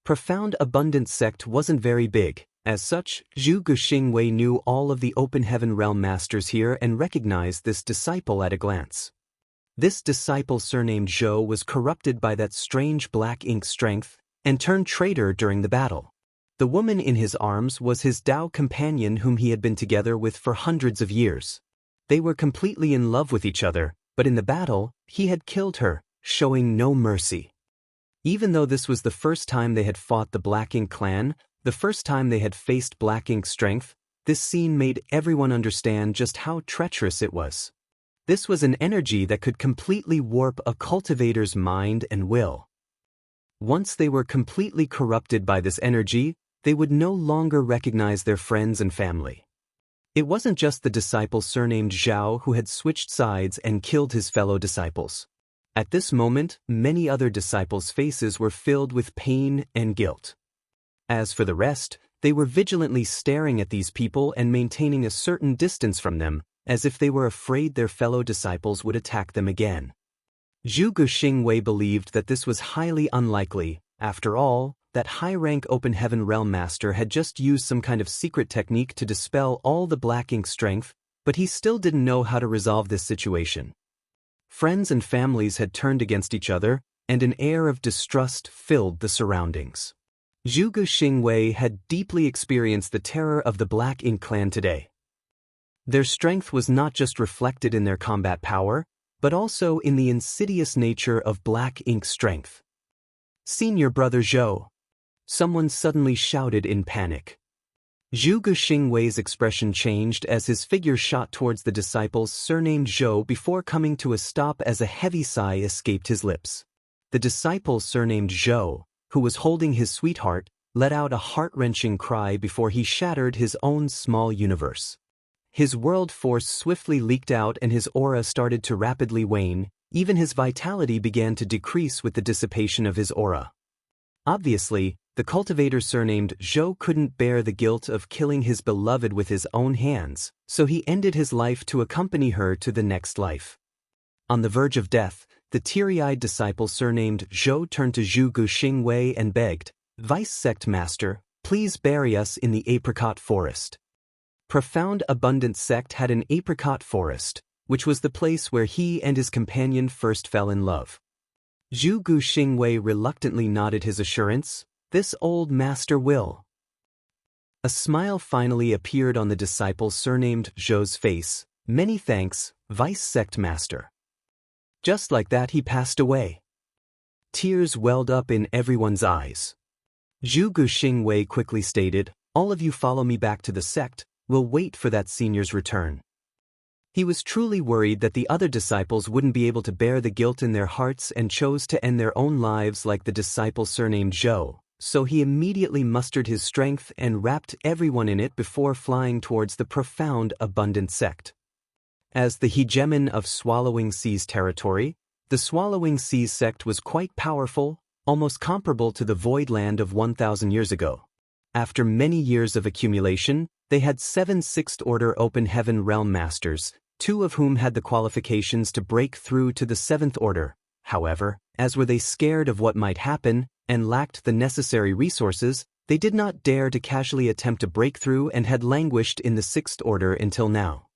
Profound Abundance sect wasn't very big. As such, Zhu Guxingwei knew all of the open heaven realm masters here and recognized this disciple at a glance. This disciple surnamed Zhou was corrupted by that strange Black Ink strength and turned traitor during the battle. The woman in his arms was his Dao companion whom he had been together with for hundreds of years. They were completely in love with each other, but in the battle, he had killed her, showing no mercy. Even though this was the first time they had fought the Black Ink clan, the first time they had faced Black Ink strength, this scene made everyone understand just how treacherous it was. This was an energy that could completely warp a cultivator's mind and will. Once they were completely corrupted by this energy, they would no longer recognize their friends and family. It wasn't just the disciple surnamed Zhao who had switched sides and killed his fellow disciples. At this moment, many other disciples' faces were filled with pain and guilt. As for the rest, they were vigilantly staring at these people and maintaining a certain distance from them, as if they were afraid their fellow disciples would attack them again. Zhu Guxingwei believed that this was highly unlikely. After all, that high-rank open heaven realm master had just used some kind of secret technique to dispel all the Black Ink strength, but he still didn't know how to resolve this situation. Friends and families had turned against each other, and an air of distrust filled the surroundings. Zhu Guxingwei had deeply experienced the terror of the Black Ink clan today. Their strength was not just reflected in their combat power, but also in the insidious nature of Black Ink strength. "Senior Brother Zhou!" Someone suddenly shouted in panic. Zhu Guxingwei's expression changed as his figure shot towards the disciples surnamed Zhou before coming to a stop as a heavy sigh escaped his lips. The disciple surnamed Zhou, who was holding his sweetheart, let out a heart-wrenching cry before he shattered his own small universe. His world force swiftly leaked out and his aura started to rapidly wane. Even his vitality began to decrease with the dissipation of his aura. Obviously, the cultivator surnamed Zhou couldn't bear the guilt of killing his beloved with his own hands, so he ended his life to accompany her to the next life. On the verge of death, the teary-eyed disciple surnamed Zhou turned to Zhu Guxingwei and begged, "Vice Sect Master, please bury us in the apricot forest." Profound Abundant Sect had an apricot forest, which was the place where he and his companion first fell in love. Zhu Guxingwei reluctantly nodded his assurance, "This old master will." A smile finally appeared on the disciple surnamed Zhou's face. "Many thanks, Vice Sect Master." Just like that he passed away. Tears welled up in everyone's eyes. Zhu Guxingwei quickly stated, "All of you follow me back to the sect, we'll wait for that senior's return." He was truly worried that the other disciples wouldn't be able to bear the guilt in their hearts and chose to end their own lives like the disciple surnamed Zhou, so he immediately mustered his strength and wrapped everyone in it before flying towards the Profound Abundant Sect. As the hegemon of Swallowing Sea's territory, the Swallowing Seas sect was quite powerful, almost comparable to the Void Land of 1,000 years ago. After many years of accumulation, they had 7 Sixth-Order Open Heaven Realm Masters, 2 of whom had the qualifications to break through to the 7th Order. However, as were they scared of what might happen, and lacked the necessary resources, they did not dare to casually attempt a breakthrough and had languished in the 6th Order until now.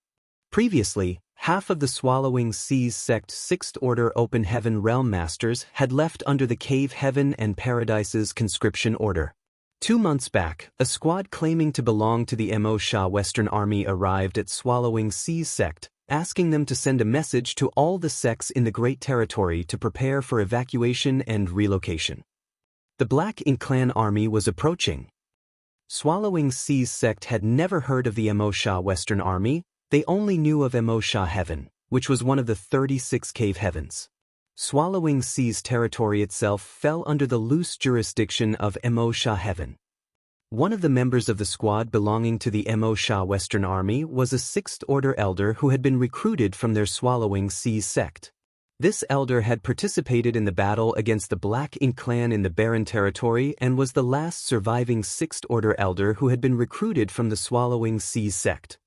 Previously, half of the Swallowing Seas sect 6th Order Open Heaven Realm Masters had left under the Cave Heaven and Paradise's conscription order. 2 months back, a squad claiming to belong to the Mo Sha Western Army arrived at Swallowing Seas sect, asking them to send a message to all the sects in the Great Territory to prepare for evacuation and relocation. The Black Ink Clan army was approaching. Swallowing Seas sect had never heard of the Mo Sha Western Army, they only knew of Mo Sha Heaven, which was one of the 36 cave heavens. Swallowing Seas territory itself fell under the loose jurisdiction of Mo Sha Heaven. One of the members of the squad belonging to the Mo Sha Western Army was a 6th Order elder who had been recruited from their Swallowing Seas sect. This elder had participated in the battle against the Black Ink Clan in the Barren Territory and was the last surviving 6th Order elder who had been recruited from the Swallowing Seas sect.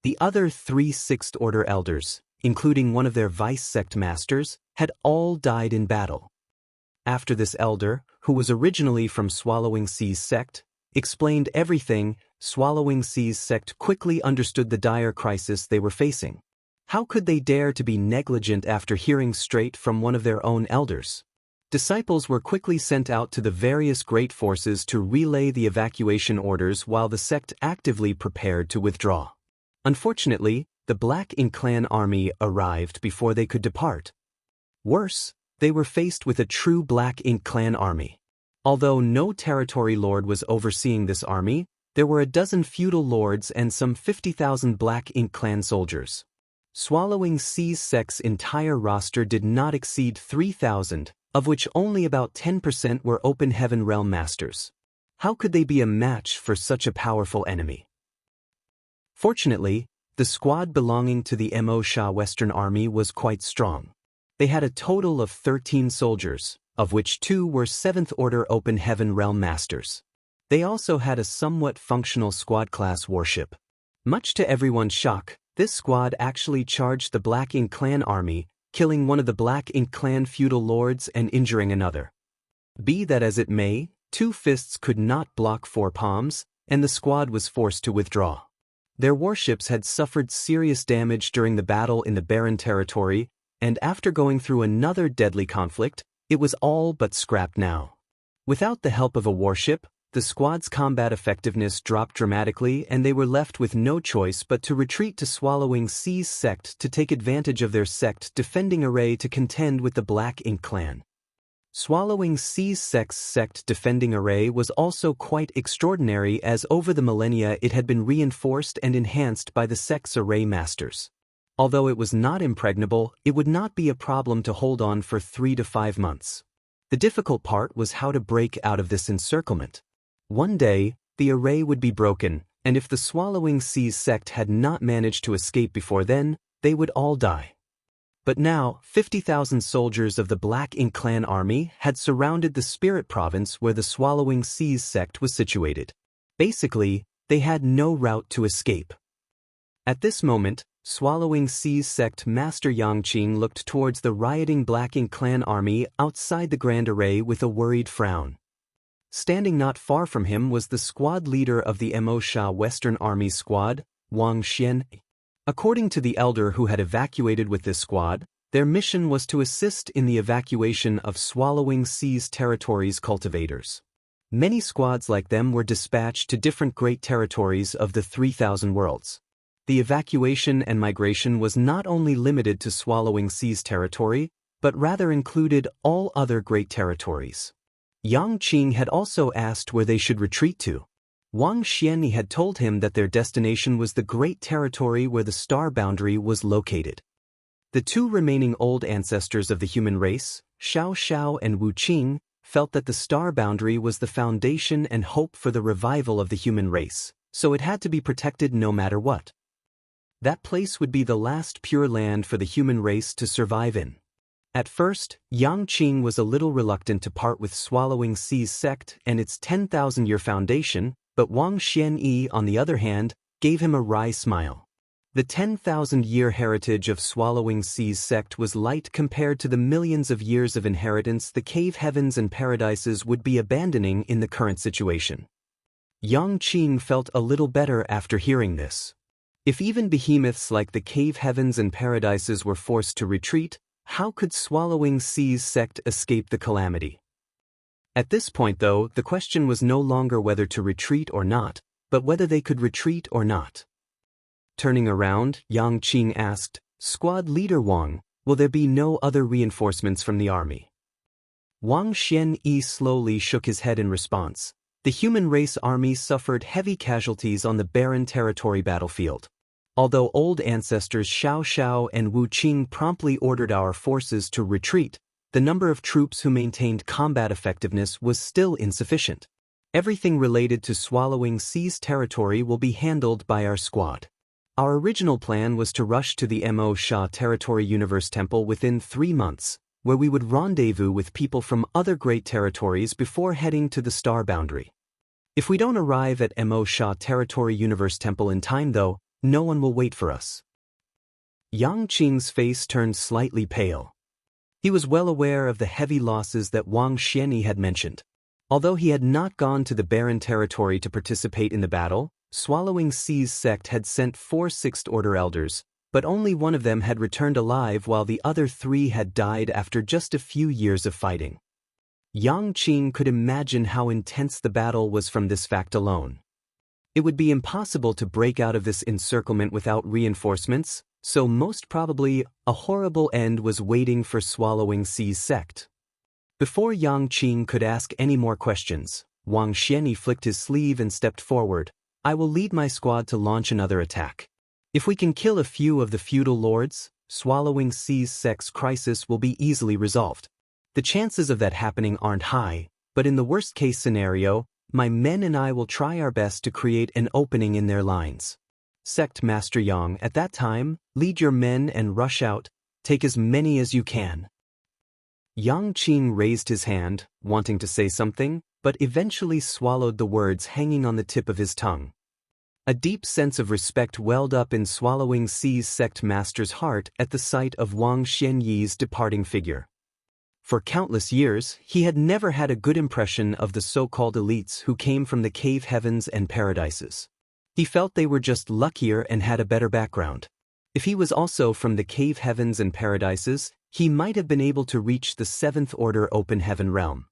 The other 3 6th Order elders, including one of their vice sect masters, had all died in battle. After this elder, who was originally from Swallowing Seas sect, explained everything, Swallowing Seas sect quickly understood the dire crisis they were facing. How could they dare to be negligent after hearing straight from one of their own elders? Disciples were quickly sent out to the various great forces to relay the evacuation orders while the sect actively prepared to withdraw. Unfortunately, the Black Ink Clan army arrived before they could depart. Worse, they were faced with a true Black Ink Clan army. Although no territory lord was overseeing this army, there were a dozen feudal lords and some 50,000 Black Ink Clan soldiers. Swallowing Seas sect's entire roster did not exceed 3,000, of which only about 10% were Open Heaven Realm Masters. How could they be a match for such a powerful enemy? Fortunately, the squad belonging to the Mo Sha Western Army was quite strong. They had a total of 13 soldiers, of which 2 were 7th Order Open Heaven Realm Masters. They also had a somewhat functional squad-class warship. Much to everyone's shock, this squad actually charged the Black Ink Clan army, killing one of the Black Ink Clan feudal lords and injuring another. Be that as it may, 2 fists could not block 4 palms, and the squad was forced to withdraw. Their warships had suffered serious damage during the battle in the Barren Territory, and after going through another deadly conflict, it was all but scrapped now. Without the help of a warship, the squad's combat effectiveness dropped dramatically and they were left with no choice but to retreat to Swallowing Seas sect to take advantage of their sect defending array to contend with the Black Ink Clan. Swallowing Seas sect's sect defending array was also quite extraordinary as over the millennia it had been reinforced and enhanced by the sect's array masters. Although it was not impregnable, it would not be a problem to hold on for 3 to 5 months. The difficult part was how to break out of this encirclement. One day, the array would be broken, and if the Swallowing Seas sect had not managed to escape before then, they would all die. But now, 50,000 soldiers of the Black Ink Clan army had surrounded the Spirit Province where the Swallowing Seas sect was situated. Basically, they had no route to escape. At this moment, Swallowing Seas sect Master Xianxia looked towards the rioting Black Ink Clan army outside the Grand Array with a worried frown. Standing not far from him was the squad leader of the Mo-Sha Western Army Squad, Wang Xian. According to the elder who had evacuated with this squad, their mission was to assist in the evacuation of Swallowing Seas territories' cultivators. Many squads like them were dispatched to different great territories of the 3,000 worlds. The evacuation and migration was not only limited to Swallowing Seas territory, but rather included all other great territories. Xianxia had also asked where they should retreat to. Wang Xian had told him that their destination was the great territory where the star boundary was located. The two remaining old ancestors of the human race, Xiaoxiao and Wuxia, felt that the star boundary was the foundation and hope for the revival of the human race, so it had to be protected no matter what. That place would be the last pure land for the human race to survive in. At first, Xianxia was a little reluctant to part with Swallowing Seas sect and its 10,000-year foundation, but Wang Xian, on the other hand, gave him a wry smile. The 10,000-year heritage of Swallowing Seas sect was light compared to the millions of years of inheritance the cave heavens and paradises would be abandoning in the current situation. Xianxia felt a little better after hearing this. If even behemoths like the cave heavens and paradises were forced to retreat, how could Swallowing Seas sect escape the calamity? At this point, though, the question was no longer whether to retreat or not, but whether they could retreat or not. Turning around, Xianxia asked, "Squad leader Wang, will there be no other reinforcements from the army?" Wang Xian slowly shook his head in response. The human race army suffered heavy casualties on the barren territory battlefield. Although old ancestors Xiaoxiao and Wuxia promptly ordered our forces to retreat, the number of troops who maintained combat effectiveness was still insufficient. Everything related to Swallowing Seas territory will be handled by our squad. Our original plan was to rush to the Mo-Sha Territory Universe Temple within 3 months, where we would rendezvous with people from other great territories before heading to the star boundary. If we don't arrive at Mo-Sha Territory Universe Temple in time, though, no one will wait for us. Xianxia's face turned slightly pale. He was well aware of the heavy losses that Wang Xian had mentioned. Although he had not gone to the barren territory to participate in the battle, Swallowing Seas sect had sent 4 Sixth Order elders, but only one of them had returned alive while the other 3 had died after just a few years of fighting. Xianxia could imagine how intense the battle was from this fact alone. It would be impossible to break out of this encirclement without reinforcements, so most probably a horrible end was waiting for Swallowing Seas sect. Before Xianxia could ask any more questions, Wang Xian flicked his sleeve and stepped forward. "I will lead my squad to launch another attack. If we can kill a few of the feudal lords, Swallowing Seas sect's crisis will be easily resolved. The chances of that happening aren't high, but in the worst-case scenario, my men and I will try our best to create an opening in their lines. Sect Master Yang, at that time, lead your men and rush out, take as many as you can." Xianxia raised his hand, wanting to say something, but eventually swallowed the words hanging on the tip of his tongue. A deep sense of respect welled up in Swallowing Seas sect master's heart at the sight of Wang Xian's departing figure. For countless years, he had never had a good impression of the so-called elites who came from the cave heavens and paradises. He felt they were just luckier and had a better background. If he was also from the cave heavens and paradises, he might have been able to reach the 7th Order open heaven realm.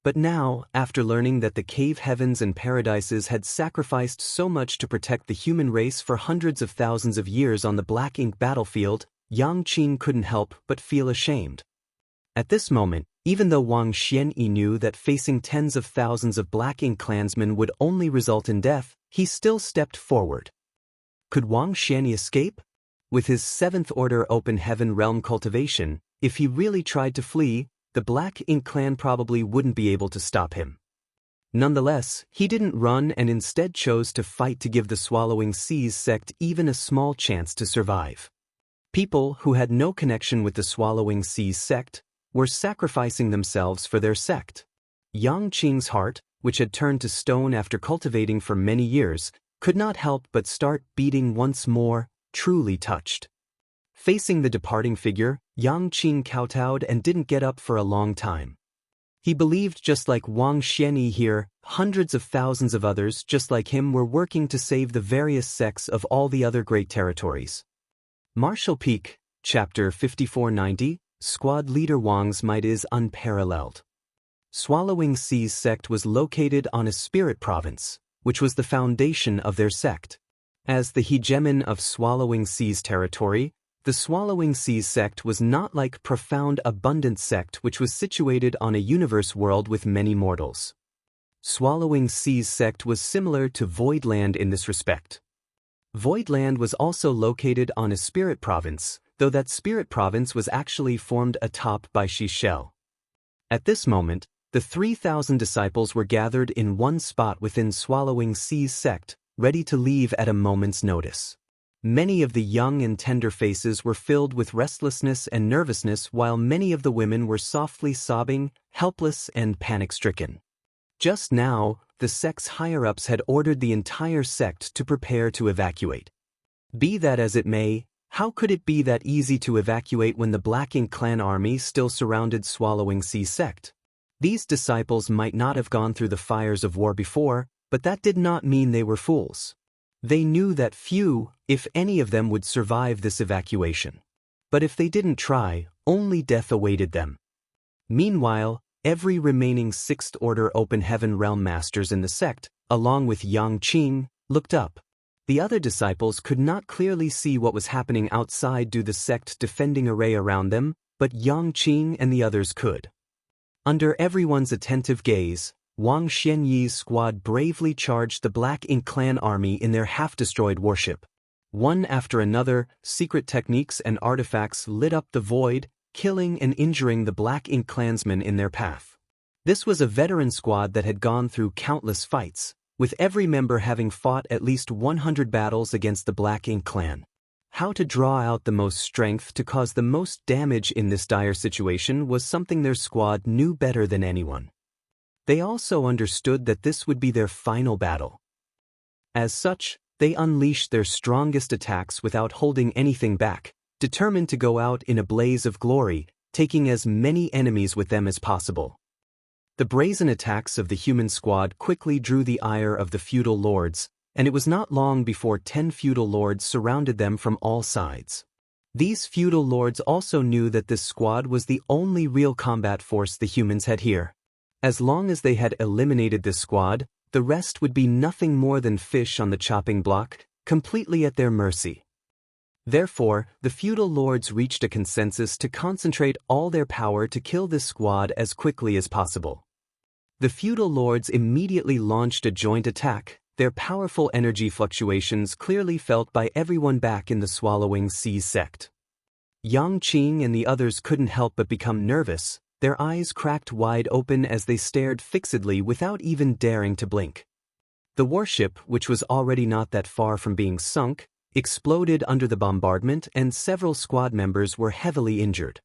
But now, after learning that the cave heavens and paradises had sacrificed so much to protect the human race for hundreds of thousands of years on the Black Ink battlefield, Xianxia couldn't help but feel ashamed. At this moment, even though Wang Xian knew that facing tens of thousands of Black Ink clansmen would only result in death, he still stepped forward. Could Wang Xian escape? With his 7th Order open heaven realm cultivation, if he really tried to flee, the Black Ink clan probably wouldn't be able to stop him. Nonetheless, he didn't run and instead chose to fight to give the Swallowing Seas sect even a small chance to survive. People who had no connection with the Swallowing Seas sect were sacrificing themselves for their sect. Yang Qing's heart, which had turned to stone after cultivating for many years, could not help but start beating once more, truly touched. Facing the departing figure, Yang Qing kowtowed and didn't get up for a long time. He believed just like Wang Xianyi here, hundreds of thousands of others just like him were working to save the various sects of all the other great territories. Martial Peak, Chapter 5490, Squad Leader Wang's might is unparalleled. Swallowing Seas sect was located on a spirit province, which was the foundation of their sect. As the hegemon of Swallowing Seas territory, the Swallowing Seas sect was not like Profound Abundance sect which was situated on a universe world with many mortals. Swallowing Seas sect was similar to Voidland in this respect. Voidland was also located on a spirit province, though that spirit province was actually formed atop by Shishel. At this moment, the 3,000 disciples were gathered in one spot within Swallowing Seas sect, ready to leave at a moment's notice. Many of the young and tender faces were filled with restlessness and nervousness while many of the women were softly sobbing, helpless and panic-stricken. Just now, the sect's higher-ups had ordered the entire sect to prepare to evacuate. Be that as it may, how could it be that easy to evacuate when the Black Ink clan army still surrounded Swallowing Seas sect? These disciples might not have gone through the fires of war before, but that did not mean they were fools. They knew that few, if any of them would survive this evacuation. But if they didn't try, only death awaited them. Meanwhile, every remaining Sixth Order Open Heaven Realm Masters in the sect, along with Yang Qing, looked up. The other disciples could not clearly see what was happening outside due to the sect defending array around them, but Yang Qing and the others could. Under everyone's attentive gaze, Wang Xianyi's squad bravely charged the Black Ink clan army in their half-destroyed warship. One after another, secret techniques and artifacts lit up the void, killing and injuring the Black Ink clansmen in their path. This was a veteran squad that had gone through countless fights, with every member having fought at least 100 battles against the Black Ink clan. How to draw out the most strength to cause the most damage in this dire situation was something their squad knew better than anyone. They also understood that this would be their final battle. As such, they unleashed their strongest attacks without holding anything back, determined to go out in a blaze of glory, taking as many enemies with them as possible. The brazen attacks of the human squad quickly drew the ire of the feudal lords, and it was not long before 10 feudal lords surrounded them from all sides. These feudal lords also knew that this squad was the only real combat force the humans had here. As long as they had eliminated this squad, the rest would be nothing more than fish on the chopping block, completely at their mercy. Therefore, the feudal lords reached a consensus to concentrate all their power to kill this squad as quickly as possible. The feudal lords immediately launched a joint attack, their powerful energy fluctuations clearly felt by everyone back in the Swallowing Seas sect. Yang Qing and the others couldn't help but become nervous, their eyes cracked wide open as they stared fixedly without even daring to blink. The warship, which was already not that far from being sunk, exploded under the bombardment and several squad members were heavily injured.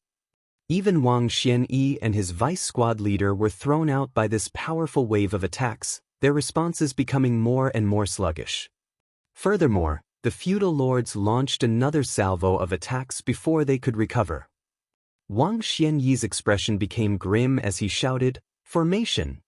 Even Wang Xianyi and his vice squad leader were thrown out by this powerful wave of attacks, their responses becoming more and more sluggish. Furthermore, the feudal lords launched another salvo of attacks before they could recover. Wang Xianyi's expression became grim as he shouted, "Formation!"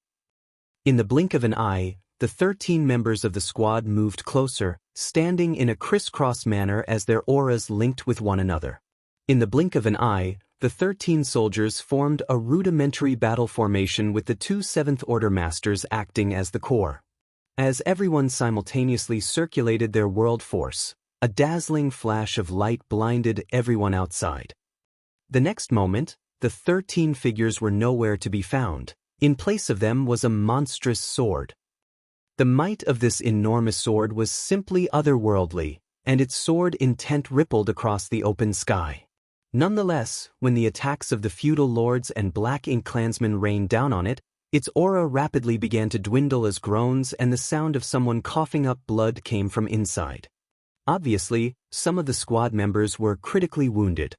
In the blink of an eye, the 13 members of the squad moved closer, standing in a crisscross manner as their auras linked with one another. In the blink of an eye, the 13 soldiers formed a rudimentary battle formation with the 2 Seventh Order Masters acting as the core. As everyone simultaneously circulated their world force, a dazzling flash of light blinded everyone outside. The next moment, the 13 figures were nowhere to be found. In place of them was a monstrous sword. The might of this enormous sword was simply otherworldly, and its sword intent rippled across the open sky. Nonetheless, when the attacks of the feudal lords and black ink clansmen rained down on it, its aura rapidly began to dwindle as groans and the sound of someone coughing up blood came from inside. Obviously, some of the squad members were critically wounded.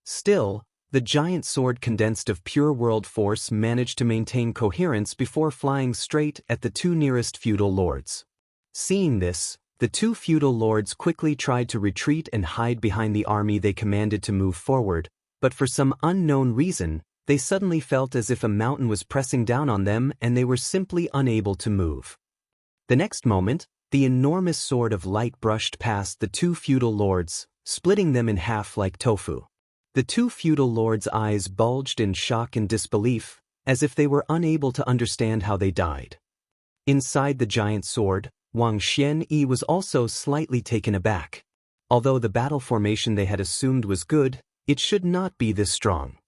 Still, the giant sword condensed of pure world force managed to maintain coherence before flying straight at the two nearest feudal lords. Seeing this, the two feudal lords quickly tried to retreat and hide behind the army they commanded to move forward, but for some unknown reason, they suddenly felt as if a mountain was pressing down on them and they were simply unable to move. The next moment, the enormous sword of light brushed past the two feudal lords, splitting them in half like tofu. The two feudal lords' eyes bulged in shock and disbelief, as if they were unable to understand how they died. Inside the giant sword, Xianxia was also slightly taken aback. Although the battle formation they had assumed was good, it should not be this strong.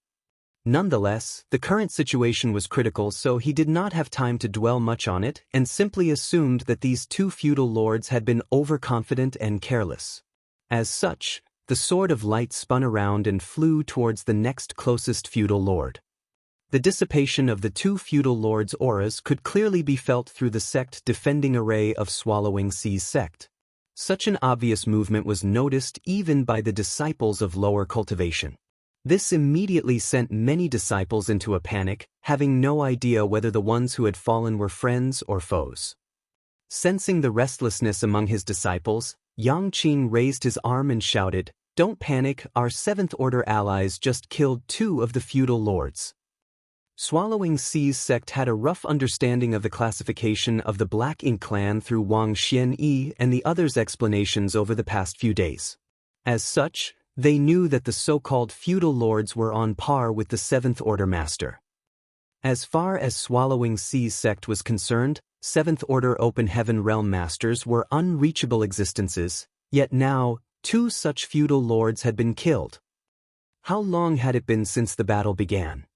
Nonetheless, the current situation was critical, so he did not have time to dwell much on it and simply assumed that these two feudal lords had been overconfident and careless. As such, the sword of light spun around and flew towards the next closest feudal lord. The dissipation of the two feudal lords' auras could clearly be felt through the sect defending array of Swallowing Sea's sect. Such an obvious movement was noticed even by the disciples of lower cultivation. This immediately sent many disciples into a panic, having no idea whether the ones who had fallen were friends or foes. Sensing the restlessness among his disciples, Xianxia raised his arm and shouted, "Don't panic, our 7th Order allies just killed 2 of the feudal lords." Swallowing Sea's sect had a rough understanding of the classification of the Black Ink clan through Xianxia and the others' explanations over the past few days. As such, they knew that the so-called feudal lords were on par with the 7th Order master. As far as Swallowing Sea's sect was concerned, 7th Order Open Heaven Realm Masters were unreachable existences, yet now, 2 such feudal lords had been killed. How long had it been since the battle began?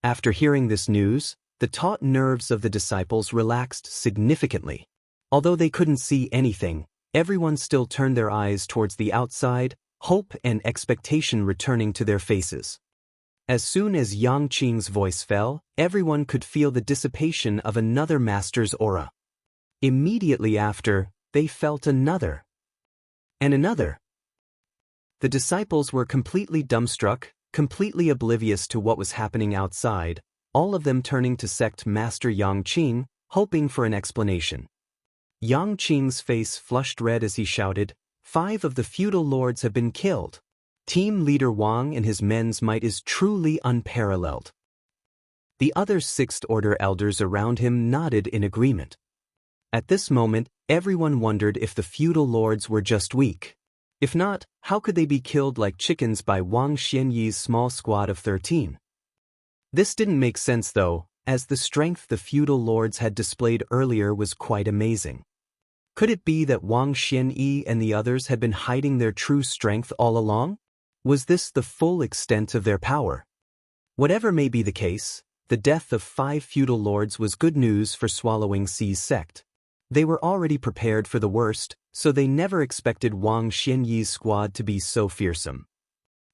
After hearing this news, the taut nerves of the disciples relaxed significantly. Although they couldn't see anything, everyone still turned their eyes towards the outside, hope and expectation returning to their faces. As soon as Xianxia's voice fell, everyone could feel the dissipation of another master's aura. Immediately after, they felt another. And another. The disciples were completely dumbstruck, completely oblivious to what was happening outside, all of them turning to sect master Xianxia, hoping for an explanation. Xianxia's face flushed red as he shouted, 5 of the feudal lords have been killed. Team leader Wang and his men's might is truly unparalleled. The other 6th Order elders around him nodded in agreement. At this moment, everyone wondered if the feudal lords were just weak. If not, how could they be killed like chickens by Wang Xianyi's small squad of 13? This didn't make sense though, as the strength the feudal lords had displayed earlier was quite amazing. Could it be that Wang Xianyi and the others had been hiding their true strength all along? Was this the full extent of their power? Whatever may be the case, the death of 5 feudal lords was good news for Swallowing Sea's sect. They were already prepared for the worst, so they never expected Wang Xianyi's squad to be so fearsome.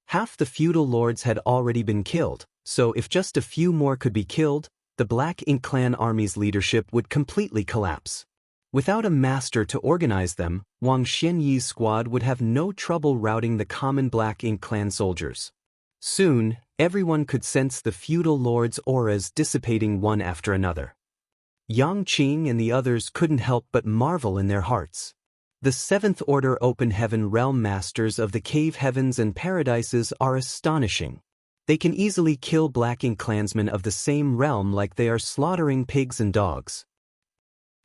Half the feudal lords had already been killed, so if just a few more could be killed, the Black Ink clan army's leadership would completely collapse. Without a master to organize them, Wang Xianyi's squad would have no trouble routing the common Black Ink clan soldiers. Soon, everyone could sense the feudal lords' auras dissipating one after another. Xianxia and the others couldn't help but marvel in their hearts. The 7th Order Open Heaven Realm Masters of the Cave Heavens and Paradises are astonishing. They can easily kill Black Ink clansmen of the same realm like they are slaughtering pigs and dogs.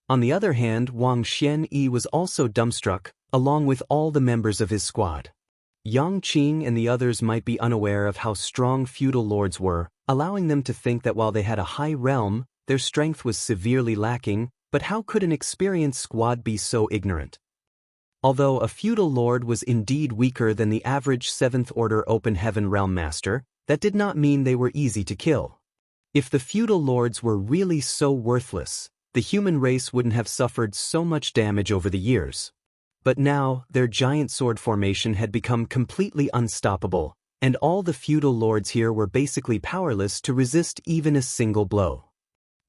On the other hand, Wang Xianyi was also dumbstruck, along with all the members of his squad. Xianxia and the others might be unaware of how strong feudal lords were, allowing them to think that while they had a high realm, their strength was severely lacking, but how could an experienced squad be so ignorant? Although a feudal lord was indeed weaker than the average 7th Order Open Heaven Realm Master, that did not mean they were easy to kill. If the feudal lords were really so worthless, the human race wouldn't have suffered so much damage over the years. But now, their giant sword formation had become completely unstoppable, and all the feudal lords here were basically powerless to resist even a single blow.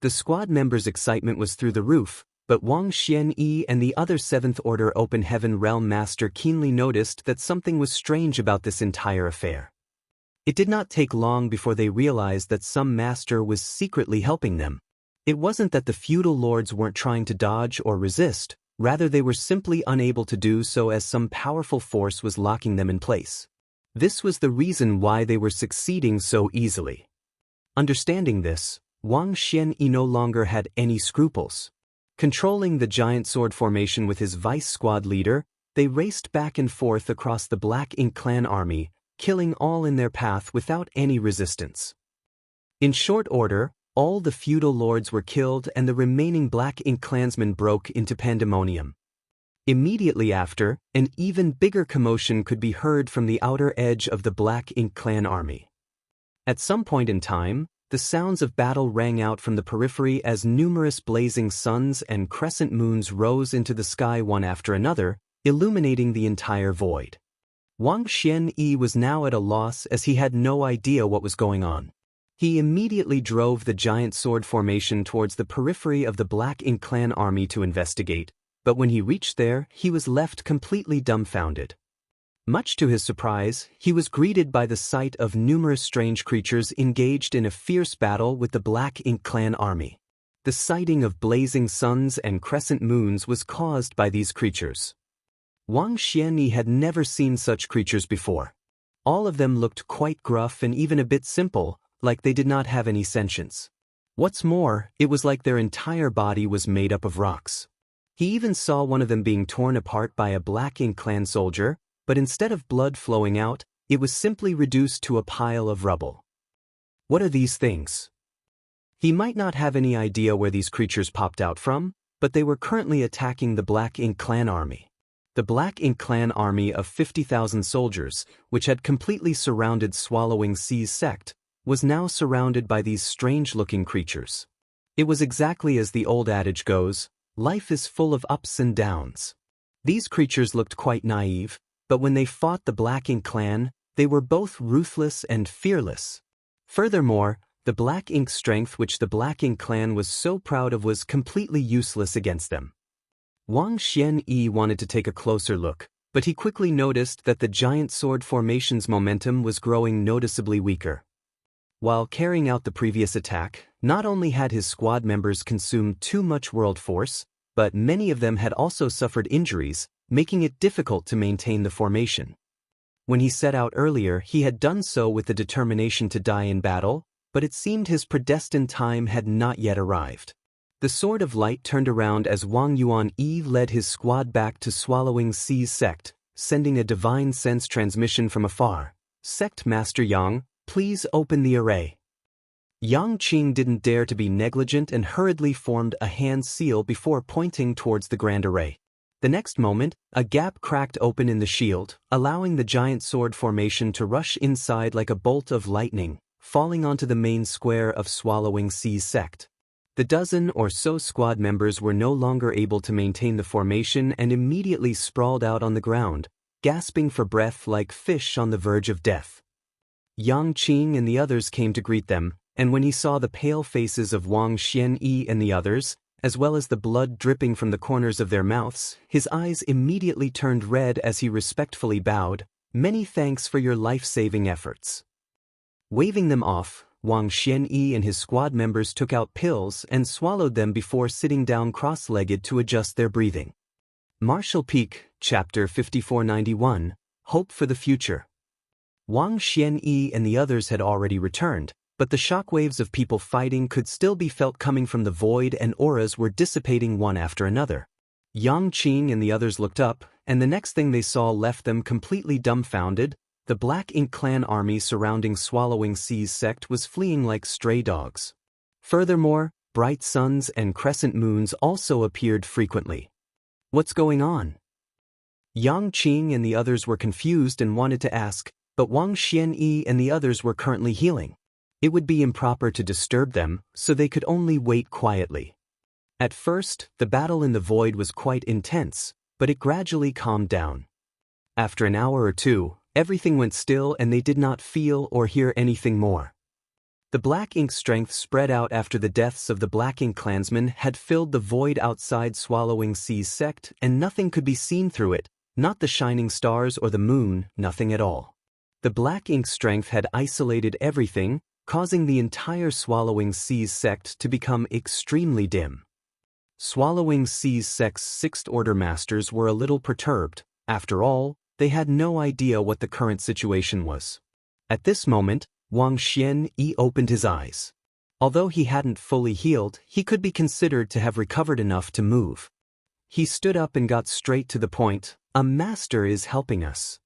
The squad members' excitement was through the roof, but Wang Xianyi and the other 7th Order Open Heaven Realm Master keenly noticed that something was strange about this entire affair. It did not take long before they realized that some master was secretly helping them. It wasn't that the feudal lords weren't trying to dodge or resist, rather they were simply unable to do so as some powerful force was locking them in place. This was the reason why they were succeeding so easily. Understanding this, Wang Xianyi no longer had any scruples. Controlling the giant sword formation with his vice squad leader, they raced back and forth across the Black Ink clan army, killing all in their path without any resistance. In short order, all the feudal lords were killed and the remaining Black Ink clansmen broke into pandemonium. Immediately after, an even bigger commotion could be heard from the outer edge of the Black Ink clan army. At some point in time, the sounds of battle rang out from the periphery as numerous blazing suns and crescent moons rose into the sky one after another, illuminating the entire void. Wang Xianyi was now at a loss as he had no idea what was going on. He immediately drove the giant sword formation towards the periphery of the Black Ink clan army to investigate, but when he reached there, he was left completely dumbfounded. Much to his surprise, he was greeted by the sight of numerous strange creatures engaged in a fierce battle with the Black Ink clan army. The sighting of blazing suns and crescent moons was caused by these creatures. Wang Xianyi had never seen such creatures before. All of them looked quite gruff and even a bit simple, like they did not have any sentience. What's more, it was like their entire body was made up of rocks. He even saw one of them being torn apart by a Black Ink clan soldier, but instead of blood flowing out, it was simply reduced to a pile of rubble. What are these things? He might not have any idea where these creatures popped out from, but they were currently attacking the Black Ink clan army. The Black Ink clan army of 50,000 soldiers, which had completely surrounded Swallowing Sea's sect, was now surrounded by these strange-looking creatures. It was exactly as the old adage goes, life is full of ups and downs. These creatures looked quite naive, but when they fought the Black Ink clan, they were both ruthless and fearless. Furthermore, the Black Ink strength which the Black Ink clan was so proud of was completely useless against them. Wang Xianyi wanted to take a closer look, but he quickly noticed that the giant sword formation's momentum was growing noticeably weaker. While carrying out the previous attack, not only had his squad members consumed too much world force, but many of them had also suffered injuries, making it difficult to maintain the formation. When he set out earlier, he had done so with the determination to die in battle, but it seemed his predestined time had not yet arrived. The Sword of Light turned around as Wang Yuan-yi led his squad back to Swallowing Sea's sect, sending a divine sense transmission from afar. "Sect Master Yang, please open the array." Yang Qing didn't dare to be negligent and hurriedly formed a hand seal before pointing towards the grand array. The next moment, a gap cracked open in the shield, allowing the giant sword formation to rush inside like a bolt of lightning, falling onto the main square of Swallowing Sea's sect. The dozen or so squad members were no longer able to maintain the formation and immediately sprawled out on the ground, gasping for breath like fish on the verge of death. Yang Qing and the others came to greet them, and when he saw the pale faces of Wang Xianyi and the others, as well as the blood dripping from the corners of their mouths, his eyes immediately turned red as he respectfully bowed, "Many thanks for your life-saving efforts." Waving them off, Wang Xianyi and his squad members took out pills and swallowed them before sitting down cross-legged to adjust their breathing. Martial Peak, Chapter 5491, Hope for the Future. Wang Xianyi and the others had already returned, but the shockwaves of people fighting could still be felt coming from the void and auras were dissipating one after another. Yang Qing and the others looked up, and the next thing they saw left them completely dumbfounded. The Black Ink clan army surrounding Swallowing Sea's sect was fleeing like stray dogs. Furthermore, bright suns and crescent moons also appeared frequently. What's going on? Yang Qing and the others were confused and wanted to ask, but Wang Xianyi and the others were currently healing. It would be improper to disturb them, so they could only wait quietly. At first, the battle in the void was quite intense, but it gradually calmed down. After an hour or two, Everything went still and they did not feel or hear anything more. The black ink strength spread out after the deaths of the black ink clansmen had filled the void outside Swallowing Sea's sect, and nothing could be seen through it, not the shining stars or the moon, nothing at all. The black ink strength had isolated everything, causing the entire Swallowing Sea's sect to become extremely dim. Swallowing Sea's sect's Sixth Order masters were a little perturbed. After all, they had no idea what the current situation was. At this moment, Wang Xianyi opened his eyes. Although he hadn't fully healed, he could be considered to have recovered enough to move. He stood up and got straight to the point. "A master is helping us."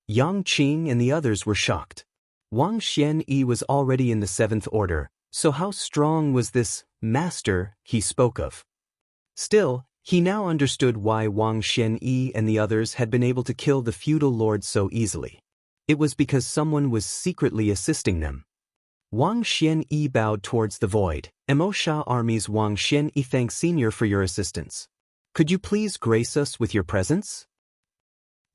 Yang Qing and the others were shocked. Wang Xianyi was already in the Seventh Order, so how strong was this master he spoke of? Still, he now understood why Wang Xianyi and the others had been able to kill the feudal lord so easily. It was because someone was secretly assisting them. Wang Xianyi bowed towards the void. Emosha Army's Wang Xianyi thanks Senior for your assistance. Could you please grace us with your presence?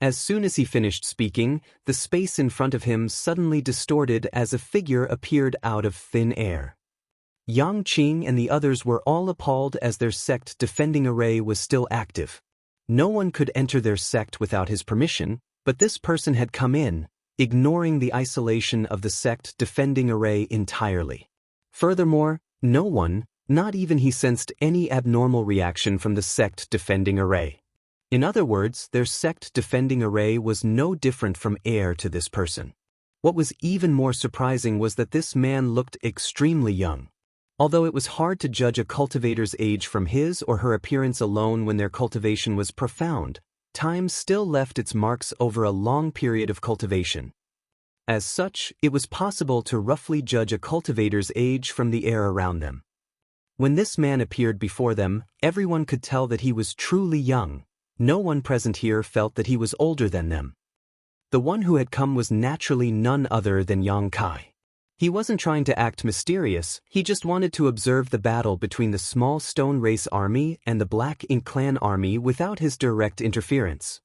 As soon as he finished speaking, the space in front of him suddenly distorted as a figure appeared out of thin air. Yang Qing and the others were all appalled as their sect defending array was still active. No one could enter their sect without his permission, but this person had come in, ignoring the isolation of the sect defending array entirely. Furthermore, no one, not even he, sensed any abnormal reaction from the sect defending array. In other words, their sect defending array was no different from air to this person. What was even more surprising was that this man looked extremely young. Although it was hard to judge a cultivator's age from his or her appearance alone when their cultivation was profound, time still left its marks over a long period of cultivation. As such, it was possible to roughly judge a cultivator's age from the air around them. When this man appeared before them, everyone could tell that he was truly young. No one present here felt that he was older than them. The one who had come was naturally none other than Yang Kai. He wasn't trying to act mysterious, he just wanted to observe the battle between the small stone race army and the black ink clan army without his direct interference.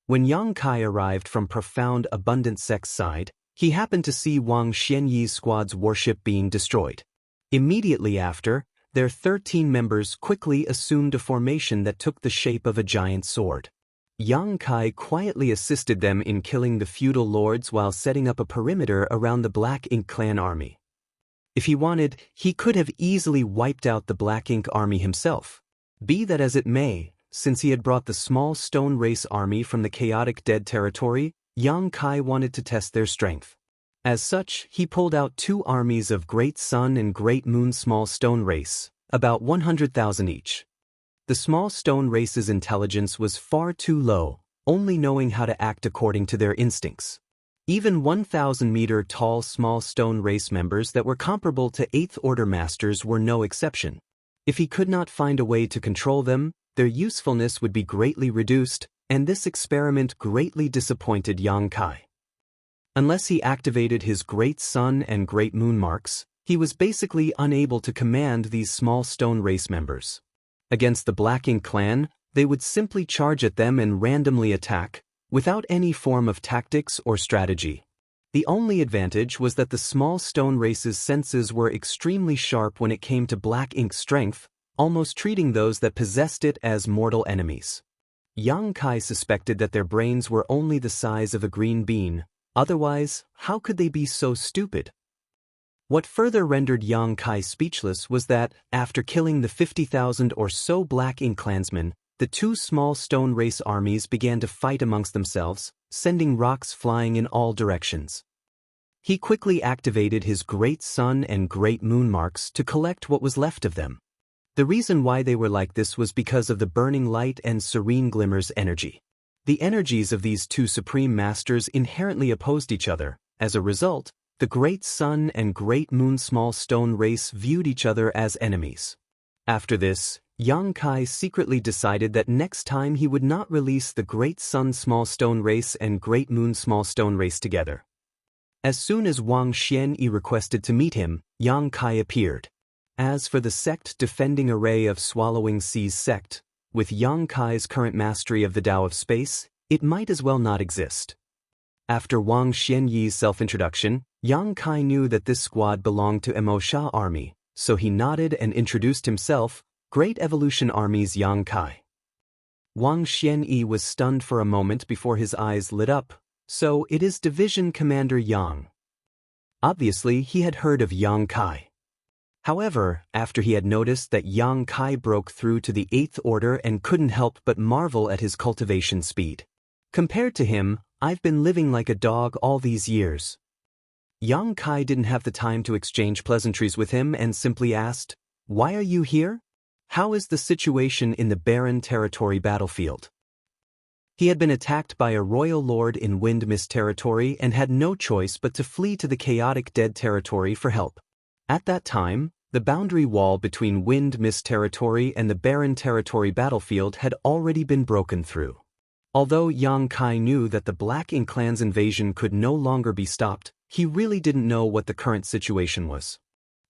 When Yang Kai arrived from profound abundant sect's side, he happened to see Wang Xianyi's squad's warship being destroyed. Immediately after, their 13 members quickly assumed a formation that took the shape of a giant sword. Yang Kai quietly assisted them in killing the feudal lords while setting up a perimeter around the Black Ink clan army. If he wanted, he could have easily wiped out the Black Ink army himself. Be that as it may, since he had brought the small stone race army from the chaotic dead territory, Yang Kai wanted to test their strength. As such, he pulled out 2 armies of Great Sun and Great Moon small stone race, about 100,000 each. The small stone race's intelligence was far too low, only knowing how to act according to their instincts. Even 1,000-meter tall small stone race members that were comparable to 8th Order masters were no exception. If he could not find a way to control them, their usefulness would be greatly reduced, and this experiment greatly disappointed Yang Kai. Unless he activated his Great Sun and Great Moon marks, he was basically unable to command these small stone race members. Against the Black Ink clan, they would simply charge at them and randomly attack, without any form of tactics or strategy. The only advantage was that the small stone race's senses were extremely sharp when it came to Black Ink strength, almost treating those that possessed it as mortal enemies. Yang Kai suspected that their brains were only the size of a green bean, otherwise, how could they be so stupid? What further rendered Yang Kai speechless was that, after killing the 50,000 or so Black Ink clansmen, the 2 small stone race armies began to fight amongst themselves, sending rocks flying in all directions. He quickly activated his Great Sun and Great Moon marks to collect what was left of them. The reason why they were like this was because of the burning light and serene glimmer's energy. The energies of these 2 supreme masters inherently opposed each other. As a result, the Great Sun and Great Moon small stone race viewed each other as enemies. After this, Yang Kai secretly decided that next time he would not release the Great Sun small stone race and Great Moon small stone race together. As soon as Wang Xianyi requested to meet him, Yang Kai appeared. As for the sect defending array of Swallowing Sea's sect, with Yang Kai's current mastery of the Tao of Space, it might as well not exist. After Wang Xianyi's self-introduction, Yang Kai knew that this squad belonged to Emosha Army, so he nodded and introduced himself, Great Evolution Army's Yang Kai. Wang Xianyi was stunned for a moment before his eyes lit up. So it is Division Commander Yang. Obviously, he had heard of Yang Kai. However, after he had noticed that Yang Kai broke through to the 8th Order and couldn't help but marvel at his cultivation speed. Compared to him, I've been living like a dog all these years. Yang Kai didn't have the time to exchange pleasantries with him and simply asked, "Why are you here? How is the situation in the barren territory battlefield?" He had been attacked by a royal lord in Wind Mist territory and had no choice but to flee to the chaotic dead territory for help. At that time, the boundary wall between Wind Mist territory and the barren territory battlefield had already been broken through. Although Yang Kai knew that the Black Ink clan's invasion could no longer be stopped, he really didn't know what the current situation was.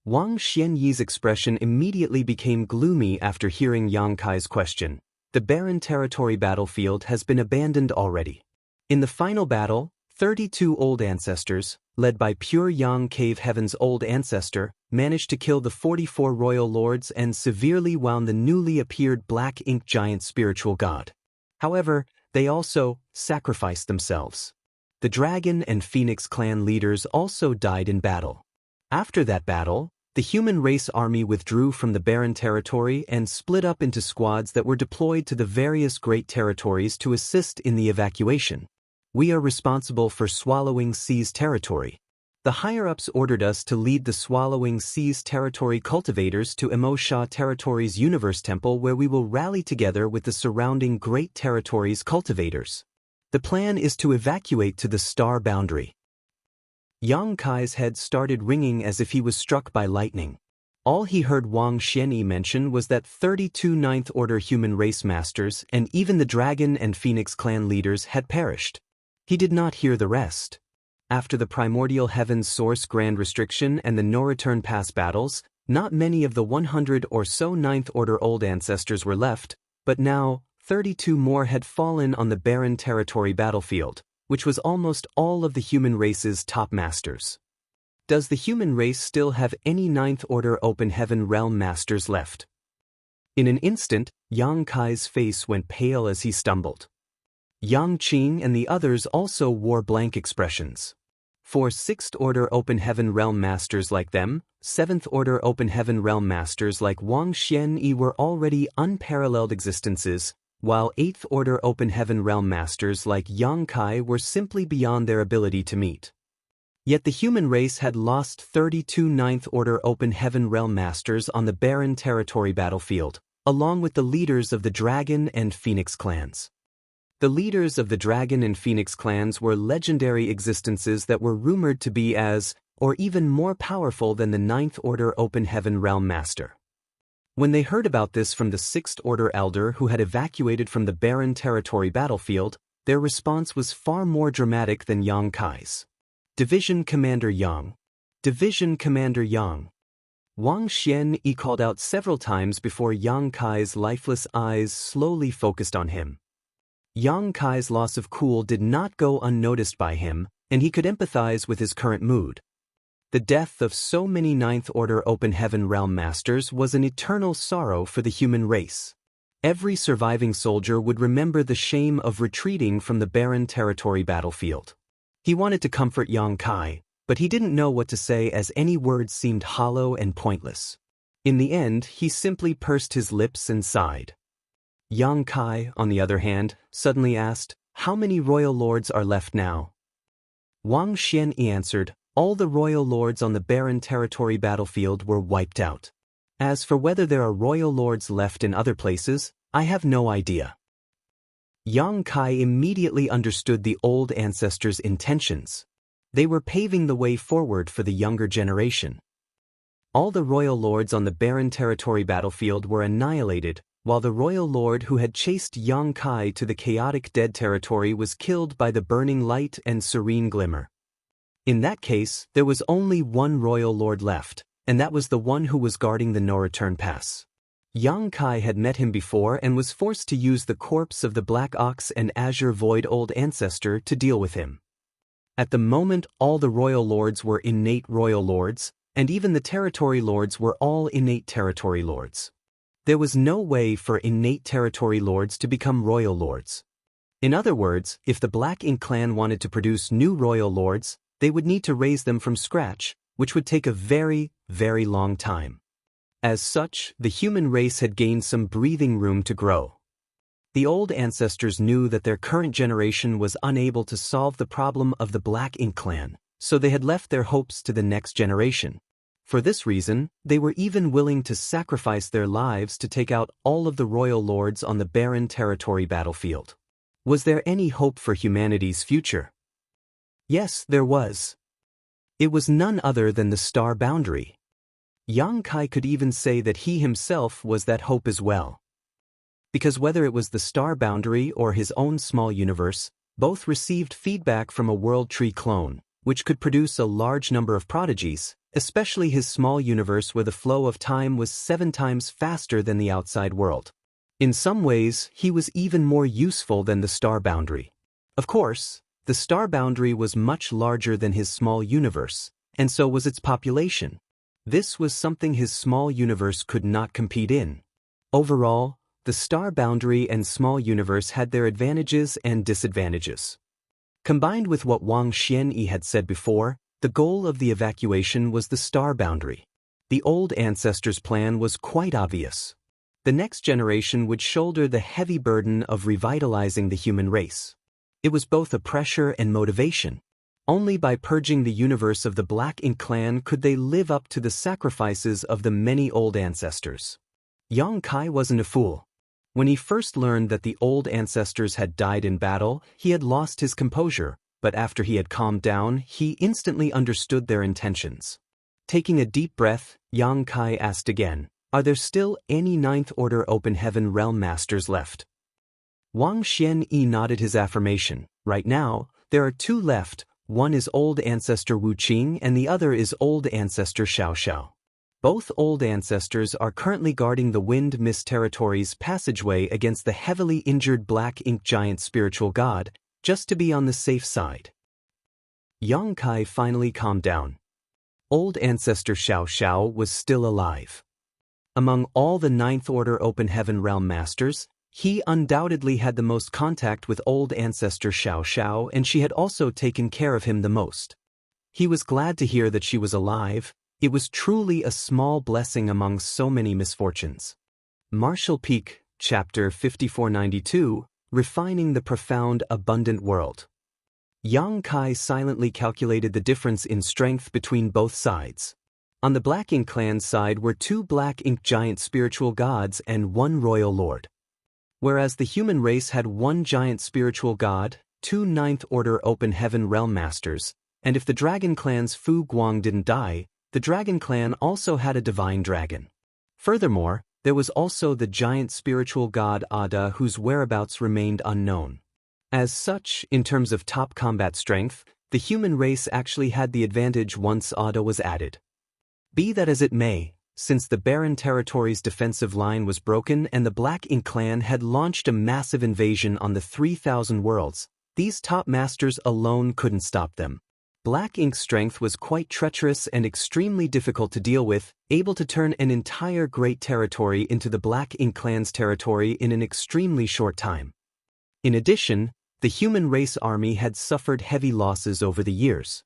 Wang Xianyi's expression immediately became gloomy after hearing Yang Kai's question. The barren territory battlefield has been abandoned already. In the final battle, 32 old ancestors, led by Pure Yang Cave Heaven's old ancestor, managed to kill the 44 royal lords and severely wound the newly appeared Black Ink giant spiritual god. However, they also sacrificed themselves. The Dragon and Phoenix clan leaders also died in battle. After that battle, the human race army withdrew from the barren territory and split up into squads that were deployed to the various great territories to assist in the evacuation. We are responsible for Swallowing Sea's territory. The higher-ups ordered us to lead the Swallowing Sea's territory cultivators to Emosha Territory's Universe Temple, where we will rally together with the surrounding great territories' cultivators. The plan is to evacuate to the star boundary. Yang Kai's head started ringing as if he was struck by lightning. All he heard Wang Xianyi mention was that 32 Ninth Order human race masters and even the Dragon and Phoenix clan leaders had perished. He did not hear the rest. After the Primordial Heaven's Source Grand Restriction and the No-Return Pass battles, not many of the 100 or so Ninth Order old ancestors were left, but now 32 more had fallen on the barren territory battlefield, which was almost all of the human race's top masters. Does the human race still have any Ninth Order Open Heaven Realm masters left? In an instant, Yang Kai's face went pale as he stumbled. Yang Qing and the others also wore blank expressions. For 6th Order Open Heaven Realm masters like them, 7th Order Open Heaven Realm masters like Wang Xianyi were already unparalleled existences, while 8th Order Open Heaven Realm masters like Yang Kai were simply beyond their ability to meet. Yet the human race had lost 32 Ninth Order Open Heaven Realm masters on the barren territory battlefield, along with the leaders of the Dragon and Phoenix clans. The leaders of the Dragon and Phoenix clans were legendary existences that were rumored to be as, or even more powerful than the Ninth Order Open Heaven Realm master. When they heard about this from the 6th Order Elder who had evacuated from the barren territory battlefield, their response was far more dramatic than Yang Kai's. Division Commander Yang. Division Commander Yang. Wang Xianyi called out several times before Yang Kai's lifeless eyes slowly focused on him. Yang Kai's loss of cool did not go unnoticed by him, and he could empathize with his current mood. The death of so many Ninth Order Open Heaven Realm masters was an eternal sorrow for the human race. Every surviving soldier would remember the shame of retreating from the barren territory battlefield. He wanted to comfort Yang Kai, but he didn't know what to say as any words seemed hollow and pointless. In the end, he simply pursed his lips and sighed. Yang Kai, on the other hand, suddenly asked, "How many royal lords are left now?" Wang Xianyi answered, "All the royal lords on the barren territory battlefield were wiped out. As for whether there are royal lords left in other places, I have no idea." Yang Kai immediately understood the old ancestors' intentions. They were paving the way forward for the younger generation. All the royal lords on the barren territory battlefield were annihilated, while the royal lord who had chased Yang Kai to the chaotic dead territory was killed by the burning light and serene glimmer. In that case, there was only one royal lord left, and that was the one who was guarding the no-return pass. Yang Kai had met him before and was forced to use the corpse of the Black Ox and Azure Void old ancestor to deal with him. At the moment, all the royal lords were innate royal lords, and even the territory lords were all innate territory lords. There was no way for innate territory lords to become royal lords. In other words, if the Black Ink clan wanted to produce new royal lords, they would need to raise them from scratch, which would take a very, very long time. As such, the human race had gained some breathing room to grow. The old ancestors knew that their current generation was unable to solve the problem of the Black Ink clan, so they had left their hopes to the next generation. For this reason, they were even willing to sacrifice their lives to take out all of the royal lords on the barren territory battlefield. Was there any hope for humanity's future? Yes, there was. It was none other than the star boundary. Xianxia could even say that he himself was that hope as well. Because whether it was the star boundary or his own small universe, both received feedback from a world tree clone, which could produce a large number of prodigies, especially his small universe where the flow of time was 7 times faster than the outside world. In some ways, he was even more useful than the star boundary. Of course, the star boundary was much larger than his small universe, and so was its population. This was something his small universe could not compete in. Overall, the star boundary and small universe had their advantages and disadvantages. Combined with what Wang Xianyi had said before, the goal of the evacuation was the star boundary. The old ancestors' plan was quite obvious. The next generation would shoulder the heavy burden of revitalizing the human race. It was both a pressure and motivation. Only by purging the universe of the Black Ink clan could they live up to the sacrifices of the many old ancestors. Xianxia wasn't a fool. When he first learned that the old ancestors had died in battle, he had lost his composure, but after he had calmed down, he instantly understood their intentions. Taking a deep breath, Xianxia asked again, "Are there still any Ninth Order Open Heaven Realm Masters left?" Wang Xianyi nodded his affirmation. Right now, there are 2 left. One is Old Ancestor Wu Qing and the other is Old Ancestor Xiaoxiao. Both old ancestors are currently guarding the Wind Mist Territory's passageway against the heavily injured Black Ink giant spiritual god, just to be on the safe side. Xianxia finally calmed down. Old Ancestor Xiaoxiao was still alive. Among all the Ninth Order Open Heaven Realm Masters, he undoubtedly had the most contact with Old Ancestor Xiaoxiao, and she had also taken care of him the most. He was glad to hear that she was alive. It was truly a small blessing among so many misfortunes. Martial Peak, Chapter 5492, Refining the Profound Abundant World. Xianxia silently calculated the difference in strength between both sides. On the Black Ink clan's side were 2 Black Ink giant spiritual gods and 1 royal lord. Whereas the human race had 1 giant spiritual god, 2 Ninth Order Open Heaven Realm Masters, and if the Dragon clan's Fu Guang didn't die, the Dragon clan also had a divine dragon. Furthermore, there was also the giant spiritual god Ada, whose whereabouts remained unknown. As such, in terms of top combat strength, the human race actually had the advantage once Ada was added. Be that as it may, since the barren territory's defensive line was broken and the Black Ink clan had launched a massive invasion on the 3,000 worlds, these top masters alone couldn't stop them. Black Ink's strength was quite treacherous and extremely difficult to deal with, able to turn an entire great territory into the Black Ink clan's territory in an extremely short time. In addition, the human race army had suffered heavy losses over the years.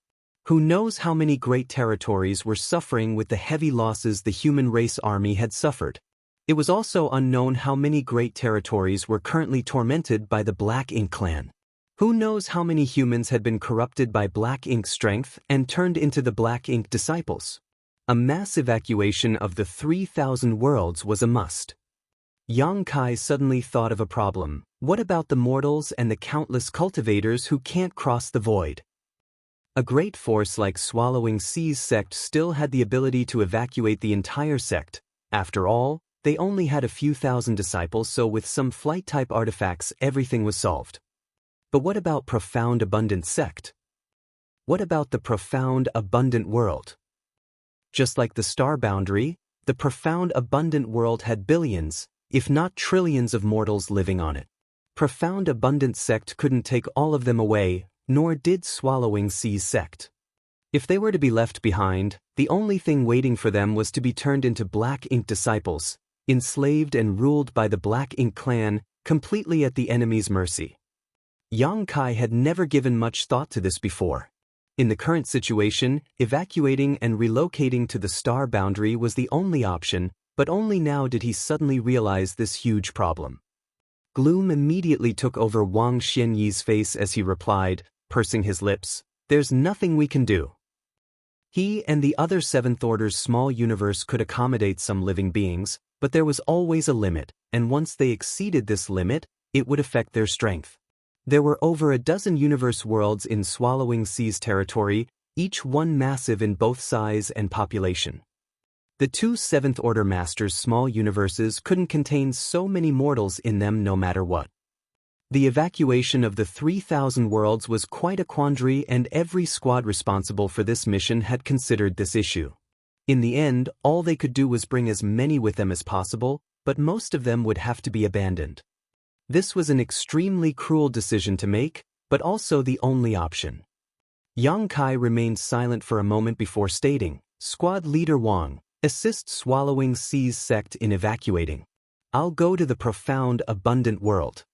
Who knows how many great territories were suffering with the heavy losses the human race army had suffered. It was also unknown how many great territories were currently tormented by the Black Ink clan. Who knows how many humans had been corrupted by Black Ink's strength and turned into the Black Ink disciples? A mass evacuation of the 3,000 worlds was a must. Xianxia suddenly thought of a problem. What about the mortals and the countless cultivators who can't cross the void? A great force like Swallowing Sea's sect still had the ability to evacuate the entire sect. After all, they only had a few thousand disciples, so with some flight-type artifacts everything was solved. But what about Profound Abundant Sect? What about the Profound Abundant World? Just like the star boundary, the Profound Abundant World had billions, if not trillions of mortals living on it. Profound Abundant Sect couldn't take all of them away, nor did Swallowing Sea's sect. If they were to be left behind, the only thing waiting for them was to be turned into Black Ink disciples, enslaved and ruled by the Black Ink clan, completely at the enemy's mercy. Yang Kai had never given much thought to this before. In the current situation, evacuating and relocating to the star boundary was the only option, but only now did he suddenly realize this huge problem. Gloom immediately took over Wang Xianyi's face as he replied, pursing his lips, "There's nothing we can do." He and the other Seventh Order's small universe could accommodate some living beings, but there was always a limit, and once they exceeded this limit, it would affect their strength. There were over a dozen universe worlds in Swallowing Sea's territory, each one massive in both size and population. The two Seventh Order Masters' small universes couldn't contain so many mortals in them no matter what. The evacuation of the 3,000 worlds was quite a quandary, and every squad responsible for this mission had considered this issue. In the end, all they could do was bring as many with them as possible, but most of them would have to be abandoned. This was an extremely cruel decision to make, but also the only option. Yang Kai remained silent for a moment before stating, "Squad Leader Wang, assist Swallowing Sea's sect in evacuating. I'll go to the profound, abundant world."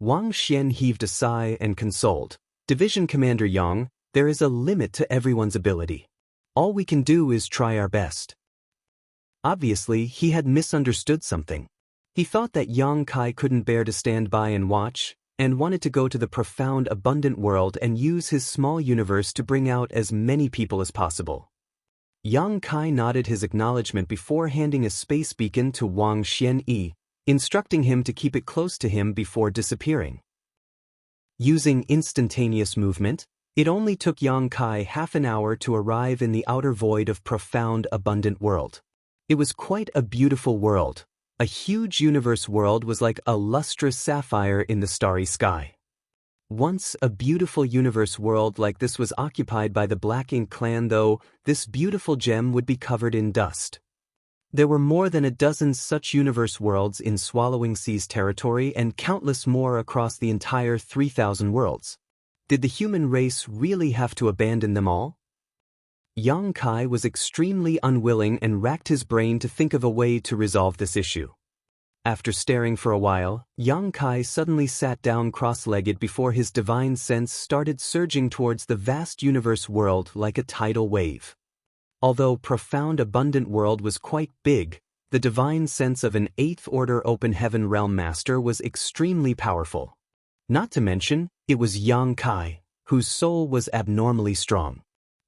Wang Xian heaved a sigh and consoled, "Division Commander Yang, there is a limit to everyone's ability. All we can do is try our best." Obviously, he had misunderstood something. He thought that Yang Kai couldn't bear to stand by and watch, and wanted to go to the profound, abundant world and use his small universe to bring out as many people as possible. Yang Kai nodded his acknowledgement before handing a space beacon to Wang Xianyi, instructing him to keep it close to him before disappearing. Using instantaneous movement, it only took Yang Kai half an hour to arrive in the outer void of profound, abundant world. It was quite a beautiful world. A huge universe world was like a lustrous sapphire in the starry sky. Once a beautiful universe world like this was occupied by the Black Ink clan, though, this beautiful gem would be covered in dust. There were more than a dozen such universe worlds in Swallowing Sea's territory and countless more across the entire 3,000 worlds. Did the human race really have to abandon them all? Yang Kai was extremely unwilling and racked his brain to think of a way to resolve this issue. After staring for a while, Yang Kai suddenly sat down cross-legged before his divine sense started surging towards the vast universe world like a tidal wave. Although profound, abundant world was quite big, the divine sense of an 8th Order Open Heaven Realm Master was extremely powerful. Not to mention, it was Yang Kai, whose soul was abnormally strong.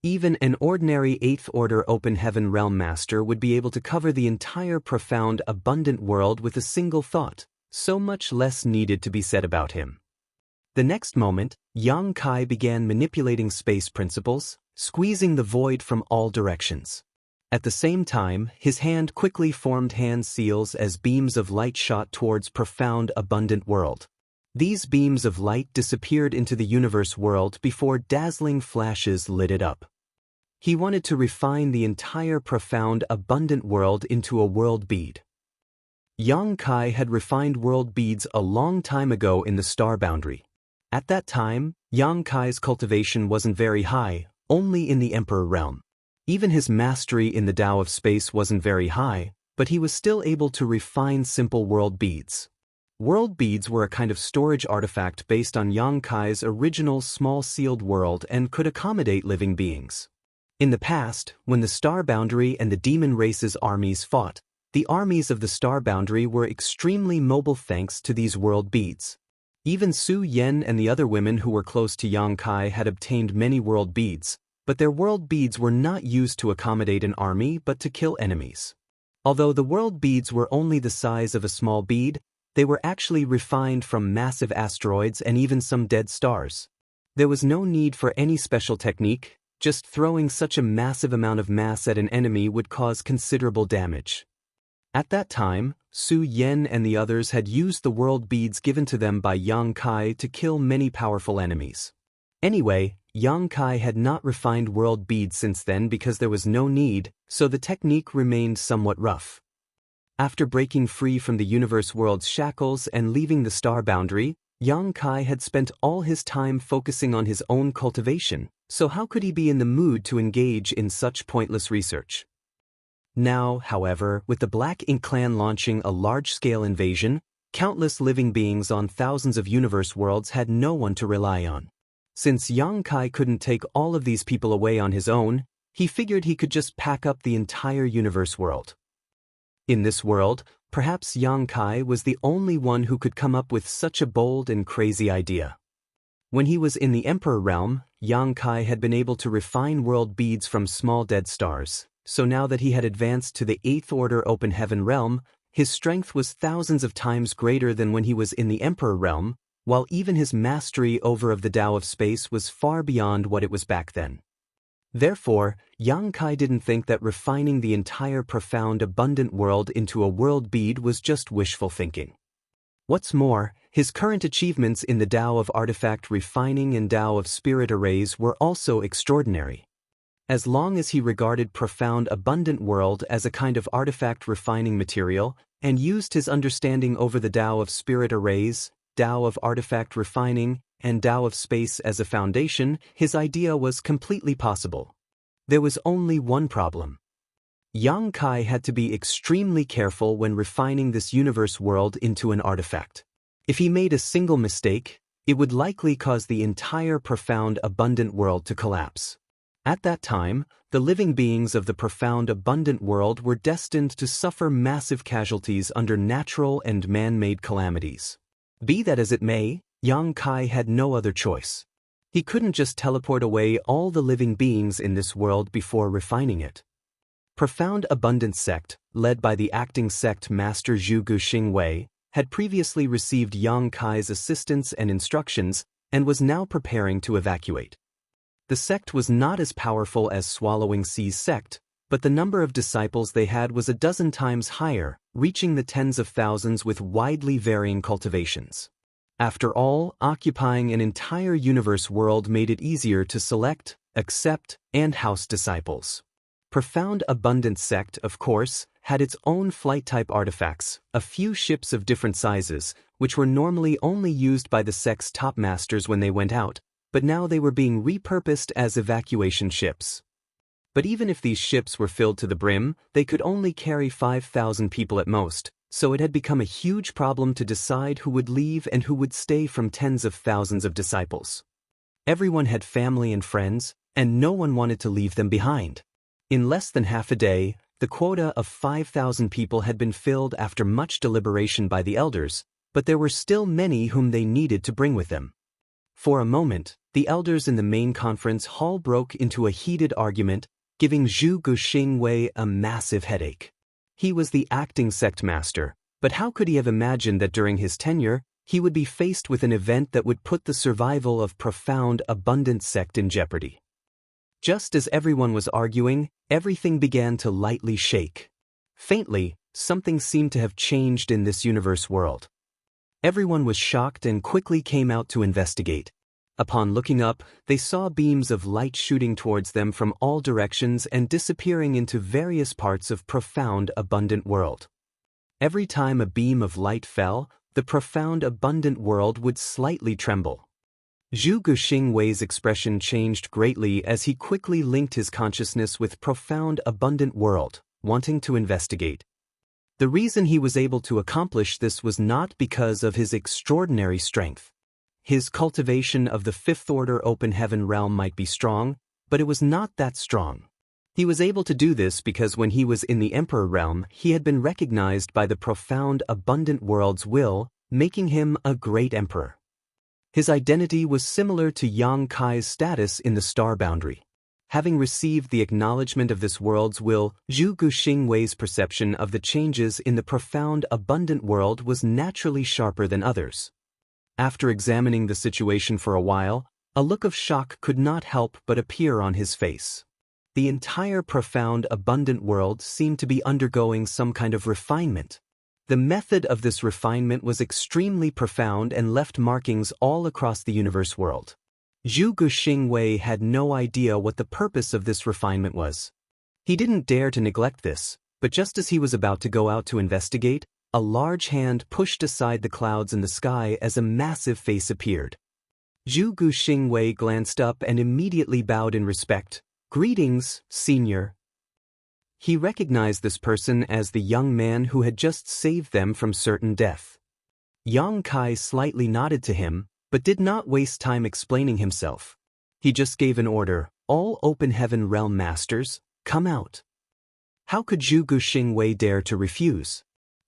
Even an ordinary 8th Order Open Heaven Realm Master would be able to cover the entire profound, abundant world with a single thought, so much less needed to be said about him. The next moment, Yang Kai began manipulating space principles, squeezing the void from all directions. At the same time, his hand quickly formed hand seals as beams of light shot towards profound, abundant world. These beams of light disappeared into the universe world before dazzling flashes lit it up. He wanted to refine the entire profound, abundant world into a world bead. Yang Kai had refined world beads a long time ago in the star boundary. At that time, Yang Kai's cultivation wasn't very high, only in the Emperor realm. Even his mastery in the Tao of space wasn't very high, but he was still able to refine simple world beads. World beads were a kind of storage artifact based on Yang Kai's original small sealed world and could accommodate living beings. In the past, when the star boundary and the demon race's armies fought, the armies of the star boundary were extremely mobile thanks to these world beads. Even Su Yen and the other women who were close to Yang Kai had obtained many world beads, but their world beads were not used to accommodate an army but to kill enemies. Although the world beads were only the size of a small bead, they were actually refined from massive asteroids and even some dead stars. There was no need for any special technique, just throwing such a massive amount of mass at an enemy would cause considerable damage. At that time, Su Yen and the others had used the world beads given to them by Yang Kai to kill many powerful enemies. Anyway, Yang Kai had not refined world beads since then because there was no need, so the technique remained somewhat rough. After breaking free from the universe world's shackles and leaving the star boundary, Yang Kai had spent all his time focusing on his own cultivation, so how could he be in the mood to engage in such pointless research? Now, however, with the Black Ink clan launching a large-scale invasion, countless living beings on thousands of universe worlds had no one to rely on. Since Yang Kai couldn't take all of these people away on his own, he figured he could just pack up the entire universe world. In this world, perhaps Yang Kai was the only one who could come up with such a bold and crazy idea. When he was in the Emperor realm, Yang Kai had been able to refine world beads from small dead stars, so now that he had advanced to the 8th Order Open Heaven realm, his strength was thousands of times greater than when he was in the Emperor realm, while even his mastery over of the Tao of Space was far beyond what it was back then. Therefore, Yang Kai didn't think that refining the entire profound abundant world into a world bead was just wishful thinking. What's more, his current achievements in the Tao of Artifact Refining and Tao of Spirit Arrays were also extraordinary. As long as he regarded profound abundant world as a kind of artifact refining material, and used his understanding over the Tao of Spirit Arrays, Tao of Artifact Refining, and Tao of Space as a foundation, his idea was completely possible. There was only one problem. Yang Kai had to be extremely careful when refining this universe world into an artifact. If he made a single mistake, it would likely cause the entire profound abundant world to collapse. At that time, the living beings of the profound abundant world were destined to suffer massive casualties under natural and man-made calamities. Be that as it may, Yang Kai had no other choice. He couldn't just teleport away all the living beings in this world before refining it. Profound Abundance Sect, led by the acting sect master Zhu Guxing Wei, had previously received Yang Kai's assistance and instructions and was now preparing to evacuate. The sect was not as powerful as Swallowing Sea's sect, but the number of disciples they had was a dozen times higher, reaching the tens of thousands with widely varying cultivations. After all, occupying an entire universe world made it easier to select, accept, and house disciples. Profound Abundance Sect, of course, had its own flight-type artifacts, a few ships of different sizes, which were normally only used by the sect's top masters when they went out, but now they were being repurposed as evacuation ships. But even if these ships were filled to the brim, they could only carry 5,000 people at most, so it had become a huge problem to decide who would leave and who would stay from tens of thousands of disciples. Everyone had family and friends, and no one wanted to leave them behind. In less than half a day, the quota of 5,000 people had been filled after much deliberation by the elders, but there were still many whom they needed to bring with them. For a moment, the elders in the main conference hall broke into a heated argument, giving Zhu Guxing Wei a massive headache. He was the acting sect master, but how could he have imagined that during his tenure, he would be faced with an event that would put the survival of Profound Abundant Sect in jeopardy? Just as everyone was arguing, everything began to lightly shake. Faintly, something seemed to have changed in this universe world. Everyone was shocked and quickly came out to investigate. Upon looking up, they saw beams of light shooting towards them from all directions and disappearing into various parts of Profound Abundant World. Every time a beam of light fell, the Profound Abundant World would slightly tremble. Zhu Guxing Wei's expression changed greatly as he quickly linked his consciousness with Profound Abundant World, wanting to investigate. The reason he was able to accomplish this was not because of his extraordinary strength. His cultivation of the 5th Order Open Heaven realm might be strong, but it was not that strong. He was able to do this because when he was in the Emperor realm, he had been recognized by the Profound Abundant World's will, making him a great emperor. His identity was similar to Yang Kai's status in the star boundary. Having received the acknowledgement of this world's will, Zhu Guxing Wei's perception of the changes in the Profound Abundant World was naturally sharper than others. After examining the situation for a while, a look of shock could not help but appear on his face. The entire Profound Abundant World seemed to be undergoing some kind of refinement. The method of this refinement was extremely profound and left markings all across the universe world. Zhu Guxing Wei had no idea what the purpose of this refinement was. He didn't dare to neglect this, but just as he was about to go out to investigate, A large hand pushed aside the clouds in the sky as a massive face appeared. Zhu Guxingwei glanced up and immediately bowed in respect. "Greetings, senior." He recognized this person as the young man who had just saved them from certain death. Yang Kai slightly nodded to him, but did not waste time explaining himself. He just gave an order, "All Open Heaven Realm Masters, come out." How could Zhu Guxingwei dare to refuse?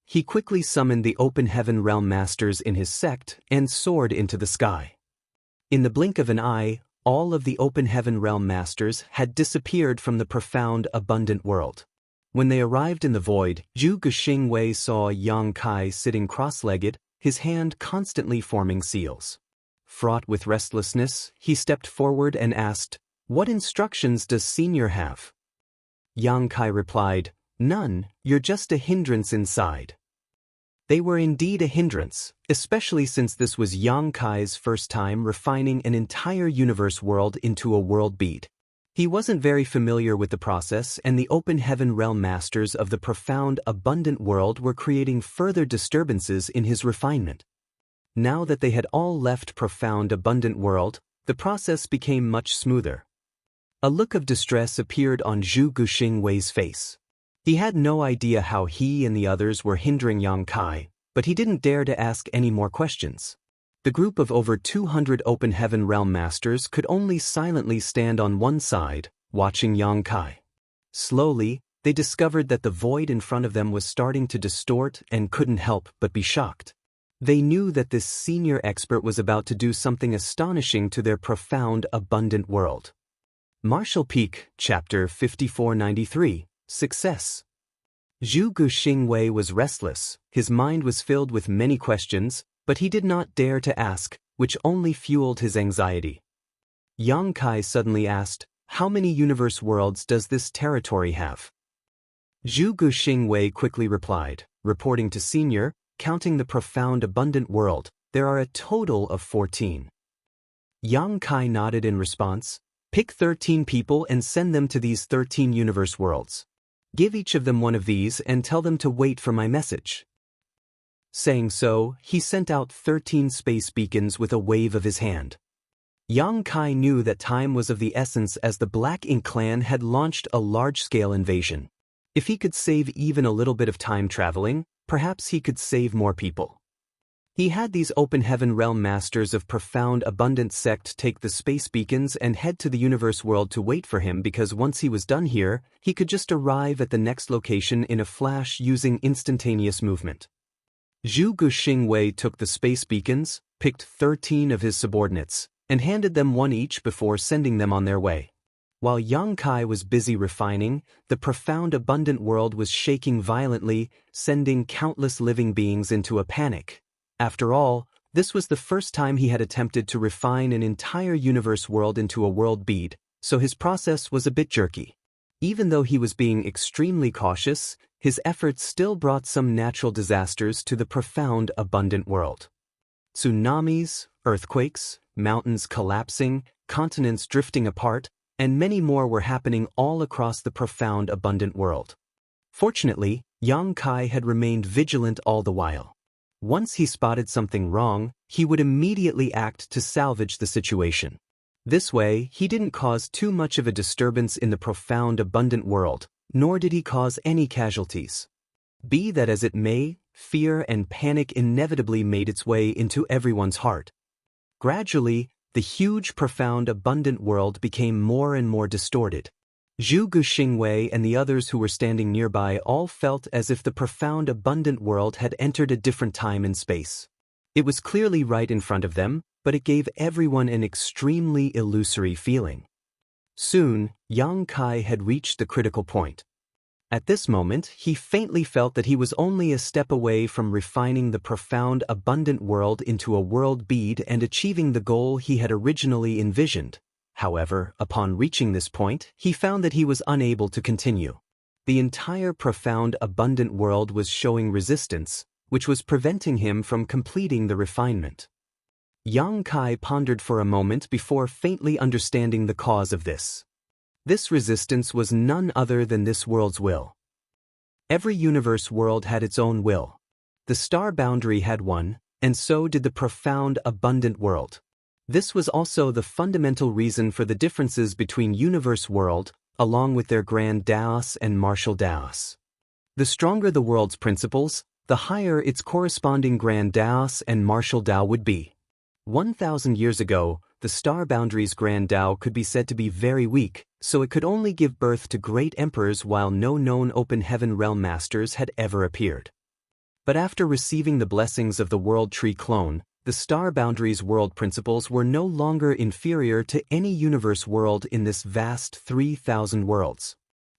He quickly summoned the Open Heaven Realm Masters in his sect and soared into the sky. In the blink of an eye, all of the Open Heaven Realm Masters had disappeared from the profound, abundant world. When they arrived in the void, Zhu Guxingwei saw Yang Kai sitting cross-legged, his hand constantly forming seals. Fraught with restlessness, he stepped forward and asked, "What instructions does Senior have?" Yang Kai replied, "None, you're just a hindrance inside." They were indeed a hindrance, especially since this was Yang Kai's first time refining an entire universe world into a world bead. He wasn't very familiar with the process, and the Open Heaven Realm Masters of the profound, abundant world were creating further disturbances in his refinement. Now that they had all left profound, abundant world, the process became much smoother. A look of distress appeared on Zhu Guxingwei's face. He had no idea how he and the others were hindering Yang Kai, but he didn't dare to ask any more questions. The group of over 200 Open Heaven Realm Masters could only silently stand on one side, watching Yang Kai. Slowly, they discovered that the void in front of them was starting to distort and couldn't help but be shocked. They knew that this senior expert was about to do something astonishing to their profound, abundant world. Martial Peak, Chapter 5493, Success. Zhu Guxingwei was restless, his mind was filled with many questions, but he did not dare to ask, which only fueled his anxiety. Yang Kai suddenly asked, "How many universe worlds does this territory have?" Zhu Guxingwei quickly replied, reporting to Senior, "Counting the profound, abundant world, there are a total of 14. Yang Kai nodded in response, "Pick 13 people and send them to these 13 universe worlds. Give each of them one of these and tell them to wait for my message." Saying so, he sent out 13 space beacons with a wave of his hand. Yang Kai knew that time was of the essence as the Black Ink clan had launched a large-scale invasion. If he could save even a little bit of time traveling, perhaps he could save more people. He had these Open Heaven Realm Masters of profound, abundant sect take the space beacons and head to the universe world to wait for him, because once he was done here, he could just arrive at the next location in a flash using instantaneous movement. Zhu Guxingwei took the space beacons, picked 13 of his subordinates, and handed them one each before sending them on their way. While Yang Kai was busy refining, the profound, abundant world was shaking violently, sending countless living beings into a panic. After all, this was the first time he had attempted to refine an entire universe world into a world bead, so his process was a bit jerky. Even though he was being extremely cautious, his efforts still brought some natural disasters to the profound, abundant world. Tsunamis, earthquakes, mountains collapsing, continents drifting apart, and many more were happening all across the profound, abundant world. Fortunately, Yang Kai had remained vigilant all the while. Once he spotted something wrong, he would immediately act to salvage the situation. This way, he didn't cause too much of a disturbance in the profound, abundant world, nor did he cause any casualties. Be that as it may, fear and panic inevitably made its way into everyone's heart. Gradually, the huge, profound, abundant world became more and more distorted. Zhu Guxingwei and the others who were standing nearby all felt as if the profound, abundant world had entered a different time and space. It was clearly right in front of them, but it gave everyone an extremely illusory feeling. Soon, Yang Kai had reached the critical point. At this moment, he faintly felt that he was only a step away from refining the profound, abundant world into a world bead and achieving the goal he had originally envisioned. However, upon reaching this point, he found that he was unable to continue. The entire profound, abundant world was showing resistance, which was preventing him from completing the refinement. Yang Kai pondered for a moment before faintly understanding the cause of this. This resistance was none other than this world's will. Every universe world had its own will. The star boundary had one, and so did the profound, abundant world. This was also the fundamental reason for the differences between universe world, along with their grand Daos and martial Daos. The stronger the world's principles, the higher its corresponding grand Daos and martial Dao would be. 1,000 years ago, the star boundary's grand Dao could be said to be very weak, so it could only give birth to great emperors while no known open heaven realm masters had ever appeared. But after receiving the blessings of the World Tree clone, the star boundary's world principles were no longer inferior to any universe world in this vast 3,000 worlds.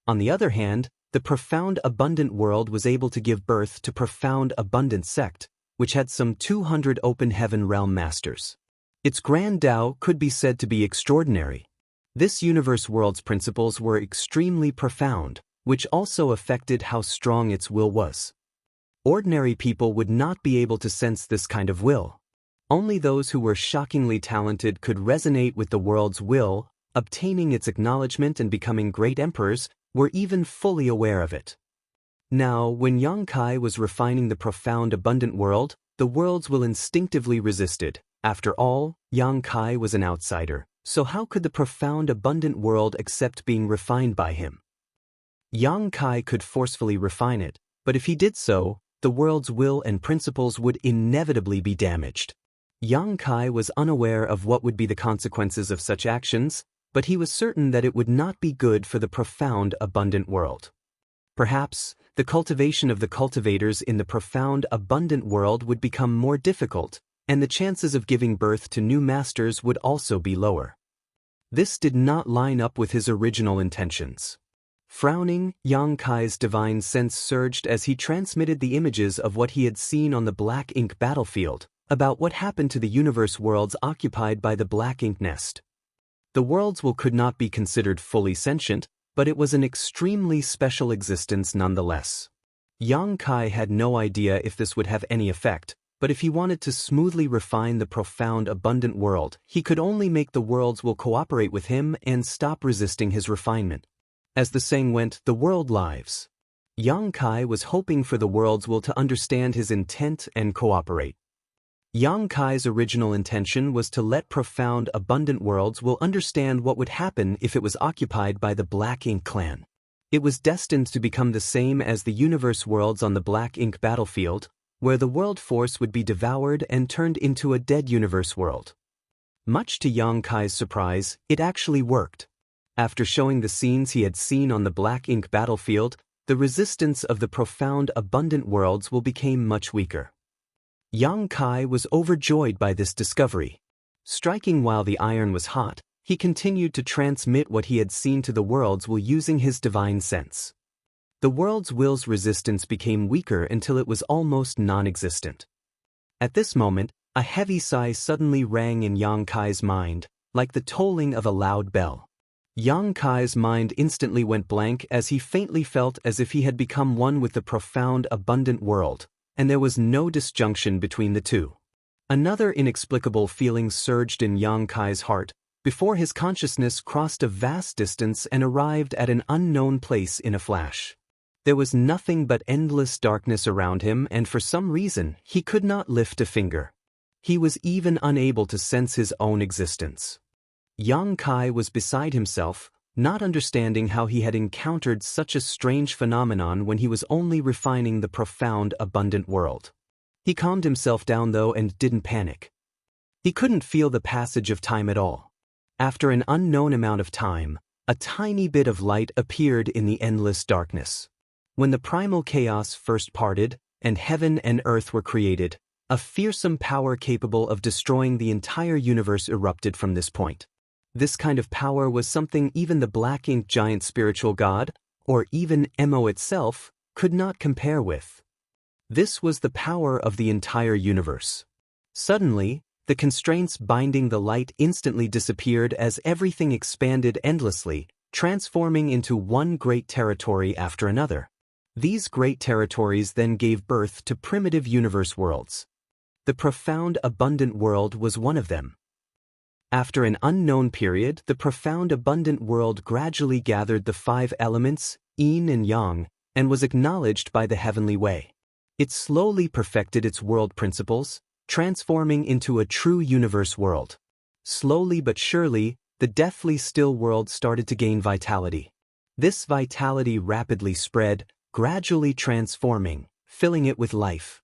On the other hand, the profound abundant world was able to give birth to profound abundant sect, which had some 200 open heaven realm masters. Its grand Tao could be said to be extraordinary. This universe world's principles were extremely profound, which also affected how strong its will was. Ordinary people would not be able to sense this kind of will. Only those who were shockingly talented could resonate with the world's will, obtaining its acknowledgement and becoming great emperors, were even fully aware of it. Now, when Yang Kai was refining the profound abundant world, the world's will instinctively resisted. After all, Yang Kai was an outsider, so how could the profound abundant world accept being refined by him? Yang Kai could forcefully refine it, but if he did so, the world's will and principles would inevitably be damaged. Yang Kai was unaware of what would be the consequences of such actions, but he was certain that it would not be good for the profound abundant world. Perhaps, the cultivation of the cultivators in the profound abundant world would become more difficult, and the chances of giving birth to new masters would also be lower. This did not line up with his original intentions. Frowning, Yang Kai's divine sense surged as he transmitted the images of what he had seen on the black ink battlefield, about what happened to the universe worlds occupied by the black ink nest. The world's will could not be considered fully sentient, but it was an extremely special existence nonetheless. Yang Kai had no idea if this would have any effect, but if he wanted to smoothly refine the profound abundant world, he could only make the world's will cooperate with him and stop resisting his refinement. As the saying went, the world lives. Yang Kai was hoping for the world's will to understand his intent and cooperate. Yang Kai's original intention was to let profound abundant worlds will understand what would happen if it was occupied by the Black Ink clan. It was destined to become the same as the universe worlds on the Black Ink battlefield, where the world force would be devoured and turned into a dead universe world. Much to Yang Kai's surprise, it actually worked. After showing the scenes he had seen on the Black Ink battlefield, the resistance of the profound abundant worlds will became much weaker. Yang Kai was overjoyed by this discovery. Striking while the iron was hot, he continued to transmit what he had seen to the worlds while using his divine sense. The world's will's resistance became weaker until it was almost non-existent. At this moment, a heavy sigh suddenly rang in Yang Kai's mind, like the tolling of a loud bell. Yang Kai's mind instantly went blank as he faintly felt as if he had become one with the profound abundant world, and there was no disjunction between the two. Another inexplicable feeling surged in Yang Kai's heart, before his consciousness crossed a vast distance and arrived at an unknown place in a flash. There was nothing but endless darkness around him, and for some reason, he could not lift a finger. He was even unable to sense his own existence. Yang Kai was beside himself, not understanding how he had encountered such a strange phenomenon when he was only refining the profound abundant world. He calmed himself down though and didn't panic. He couldn't feel the passage of time at all. After an unknown amount of time, a tiny bit of light appeared in the endless darkness. When the primal chaos first parted, and heaven and earth were created, a fearsome power capable of destroying the entire universe erupted from this point. This kind of power was something even the Black Ink giant spiritual god, or even Mo itself, could not compare with. This was the power of the entire universe. Suddenly, the constraints binding the light instantly disappeared as everything expanded endlessly, transforming into one great territory after another. These great territories then gave birth to primitive universe worlds. The profound abundant world was one of them. After an unknown period, the profound abundant world gradually gathered the 5 elements, yin and yang, and was acknowledged by the heavenly way. It slowly perfected its world principles, transforming into a true universe world. Slowly but surely, the deathly still world started to gain vitality. This vitality rapidly spread, gradually transforming, filling it with life.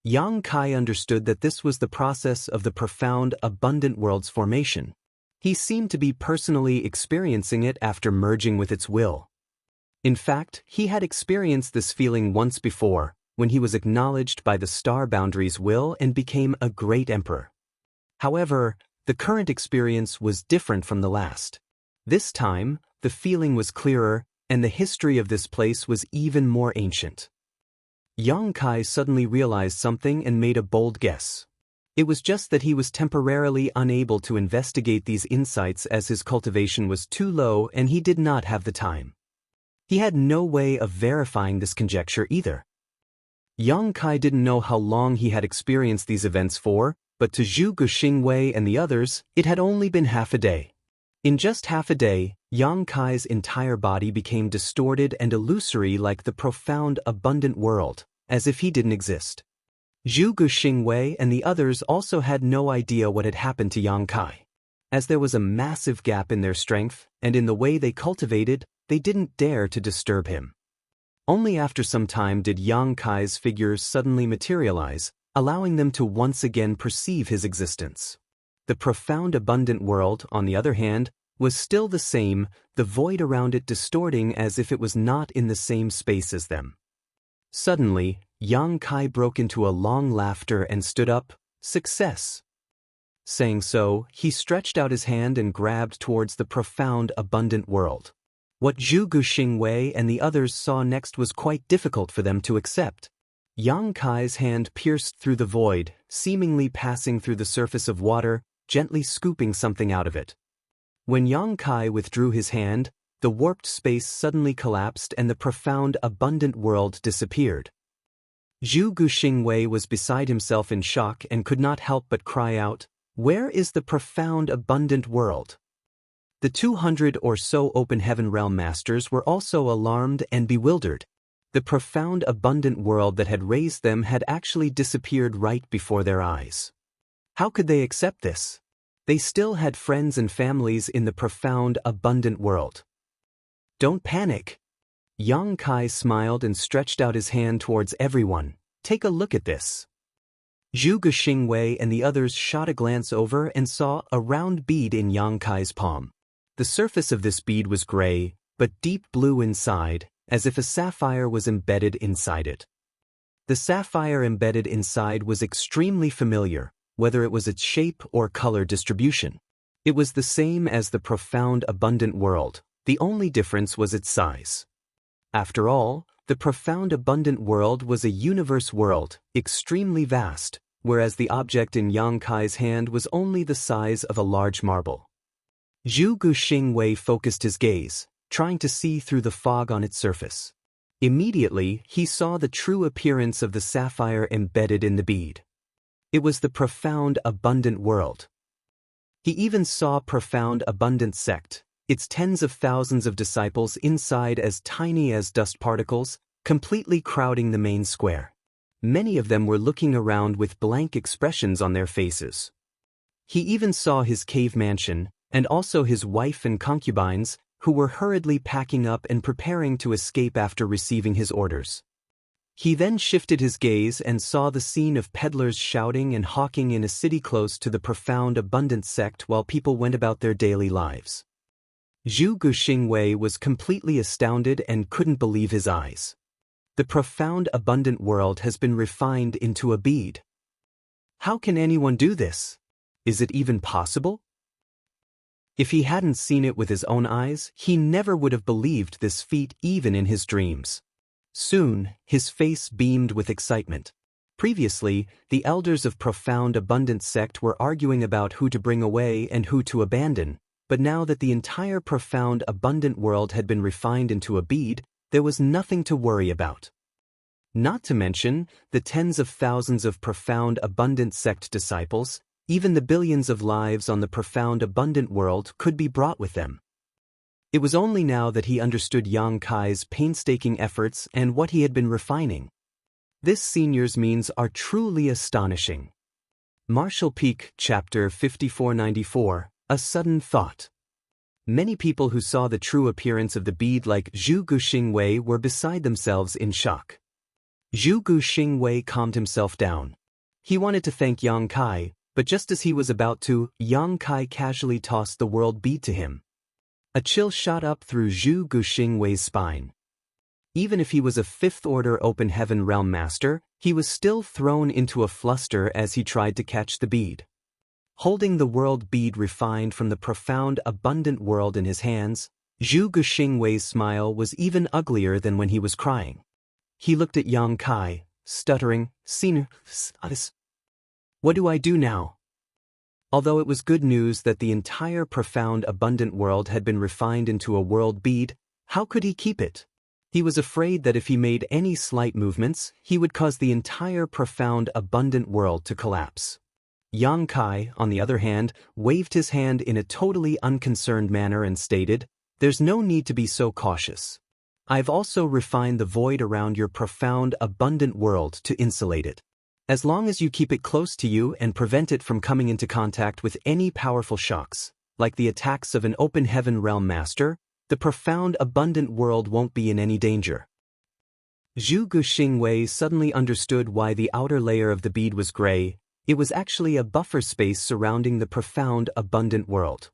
Yang Kai understood that this was the process of the profound, abundant world's formation. He seemed to be personally experiencing it after merging with its will. In fact, he had experienced this feeling once before, when he was acknowledged by the Star Boundary's will and became a great emperor. However, the current experience was different from the last. This time, the feeling was clearer, and the history of this place was even more ancient. Yang Kai suddenly realized something and made a bold guess. It was just that he was temporarily unable to investigate these insights as his cultivation was too low and he did not have the time. He had no way of verifying this conjecture either. Yang Kai didn't know how long he had experienced these events for, but to Zhu Guxingwei and the others, it had only been half a day. In just half a day, Yang Kai's entire body became distorted and illusory like the profound, abundant world, as if he didn't exist. Zhu Guxingwei and the others also had no idea what had happened to Yang Kai. As there was a massive gap in their strength, and in the way they cultivated, they didn't dare to disturb him. Only after some time did Yang Kai's figures suddenly materialize, allowing them to once again perceive his existence. The profound abundant world, on the other hand, was still the same, the void around it distorting as if it was not in the same space as them. Suddenly, Yang Kai broke into a long laughter and stood up. "Success!" Saying so, he stretched out his hand and grabbed towards the profound abundant world. What Zhu Guxingwei and the others saw next was quite difficult for them to accept. Yang Kai's hand pierced through the void, seemingly passing through the surface of water, gently scooping something out of it. When Yang Kai withdrew his hand, the warped space suddenly collapsed and the profound, abundant world disappeared. Zhu Guxingwei was beside himself in shock and could not help but cry out, "Where is the profound, abundant world?" The 200 or so Open Heaven Realm Masters were also alarmed and bewildered. The profound, abundant world that had raised them had actually disappeared right before their eyes. How could they accept this? They still had friends and families in the profound, abundant world. "Don't panic." Yang Kai smiled and stretched out his hand towards everyone. "Take a look at this." Zhu Guxingwei and the others shot a glance over and saw a round bead in Yang Kai's palm. The surface of this bead was gray, but deep blue inside, as if a sapphire was embedded inside it. The sapphire embedded inside was extremely familiar, whether it was its shape or color distribution. It was the same as the profound, abundant world, the only difference was its size. After all, the profound, abundant world was a universe world, extremely vast, whereas the object in Yang Kai's hand was only the size of a large marble. Zhu Guxingwei focused his gaze, trying to see through the fog on its surface. Immediately, he saw the true appearance of the sapphire embedded in the bead. It was the profound, abundant world. He even saw profound, abundant sect, its tens of thousands of disciples inside as tiny as dust particles, completely crowding the main square. Many of them were looking around with blank expressions on their faces. He even saw his cave mansion, and also his wife and concubines, who were hurriedly packing up and preparing to escape after receiving his orders. He then shifted his gaze and saw the scene of peddlers shouting and hawking in a city close to the profound, abundant sect while people went about their daily lives. Zhu Guxingwei was completely astounded and couldn't believe his eyes. The profound, abundant world has been refined into a bead. How can anyone do this? Is it even possible? If he hadn't seen it with his own eyes, he never would have believed this feat even in his dreams. Soon, his face beamed with excitement. Previously, the elders of Profound Abundant Sect were arguing about who to bring away and who to abandon, but now that the entire Profound Abundant world had been refined into a bead, there was nothing to worry about. Not to mention, the tens of thousands of Profound Abundant Sect disciples, even the billions of lives on the profound abundant world could be brought with them. It was only now that he understood Yang Kai's painstaking efforts and what he had been refining. This senior's means are truly astonishing. Martial Peak, Chapter 5494, A Sudden Thought. Many people who saw the true appearance of the bead like Zhu Guxingwei were beside themselves in shock. Zhu Guxingwei calmed himself down. He wanted to thank Yang Kai, but just as he was about to, Yang Kai casually tossed the world bead to him. A chill shot up through Zhu Guxingwei's spine. Even if he was a fifth-order open heaven realm master, he was still thrown into a fluster as he tried to catch the bead. Holding the world bead refined from the profound, abundant world in his hands, Zhu Guxingwei's smile was even uglier than when he was crying. He looked at Yang Kai, stuttering, "Senior, what do I do now?" Although it was good news that the entire profound, abundant world had been refined into a world bead, how could he keep it? He was afraid that if he made any slight movements, he would cause the entire profound, abundant world to collapse. Yang Kai, on the other hand, waved his hand in a totally unconcerned manner and stated, "There's no need to be so cautious. I've also refined the void around your profound, abundant world to insulate it. As long as you keep it close to you and prevent it from coming into contact with any powerful shocks, like the attacks of an open heaven realm master, the profound, abundant world won't be in any danger." Zhu Guxingwei suddenly understood why the outer layer of the bead was gray. It was actually a buffer space surrounding the profound, abundant world.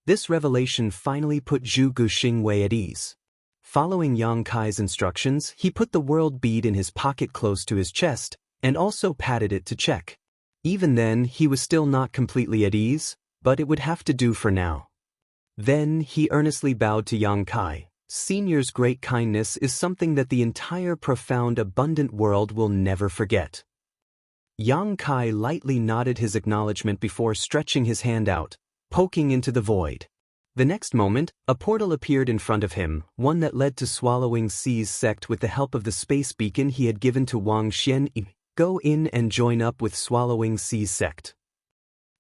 This revelation finally put Zhu Guxingwei at ease. Following Yang Kai's instructions, he put the world bead in his pocket close to his chest, and also patted it to check. Even then, he was still not completely at ease, but it would have to do for now. Then, he earnestly bowed to Yang Kai. "Senior's great kindness is something that the entire profound, abundant world will never forget." Yang Kai lightly nodded his acknowledgement before stretching his hand out, poking into the void. The next moment, a portal appeared in front of him, one that led to Swallowing Sea's sect with the help of the space beacon he had given to Wang Xianxia. Go in and join up with Swallowing Sea's sect.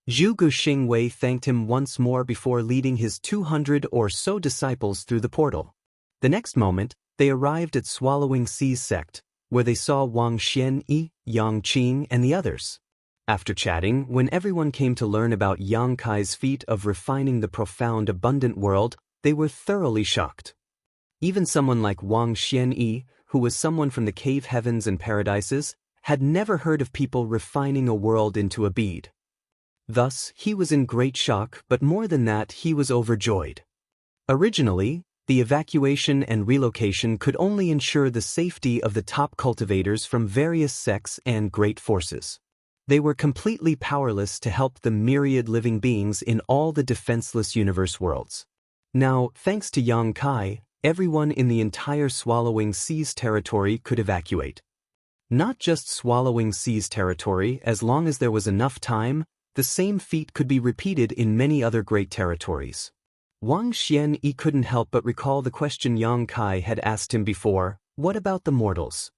Zhu Guxingwei thanked him once more before leading his 200 or so disciples through the portal. The next moment, they arrived at Swallowing Sea's sect, where they saw Wang Xianxia, Yang Qing, and the others. After chatting, when everyone came to learn about Yang Kai's feat of refining the profound, abundant world, they were thoroughly shocked. Even someone like Wang Xianxia, who was someone from the cave heavens and paradises, had never heard of people refining a world into a bead. Thus, he was in great shock, but more than that, he was overjoyed. Originally, the evacuation and relocation could only ensure the safety of the top cultivators from various sects and great forces. They were completely powerless to help the myriad living beings in all the defenseless universe worlds. Now, thanks to Yang Kai, everyone in the entire Swallowing Sea's territory could evacuate. Not just Swallowing Sea's territory, as long as there was enough time, the same feat could be repeated in many other great territories. Wang Xianxia couldn't help but recall the question Yang Kai had asked him before, "What about the mortals?"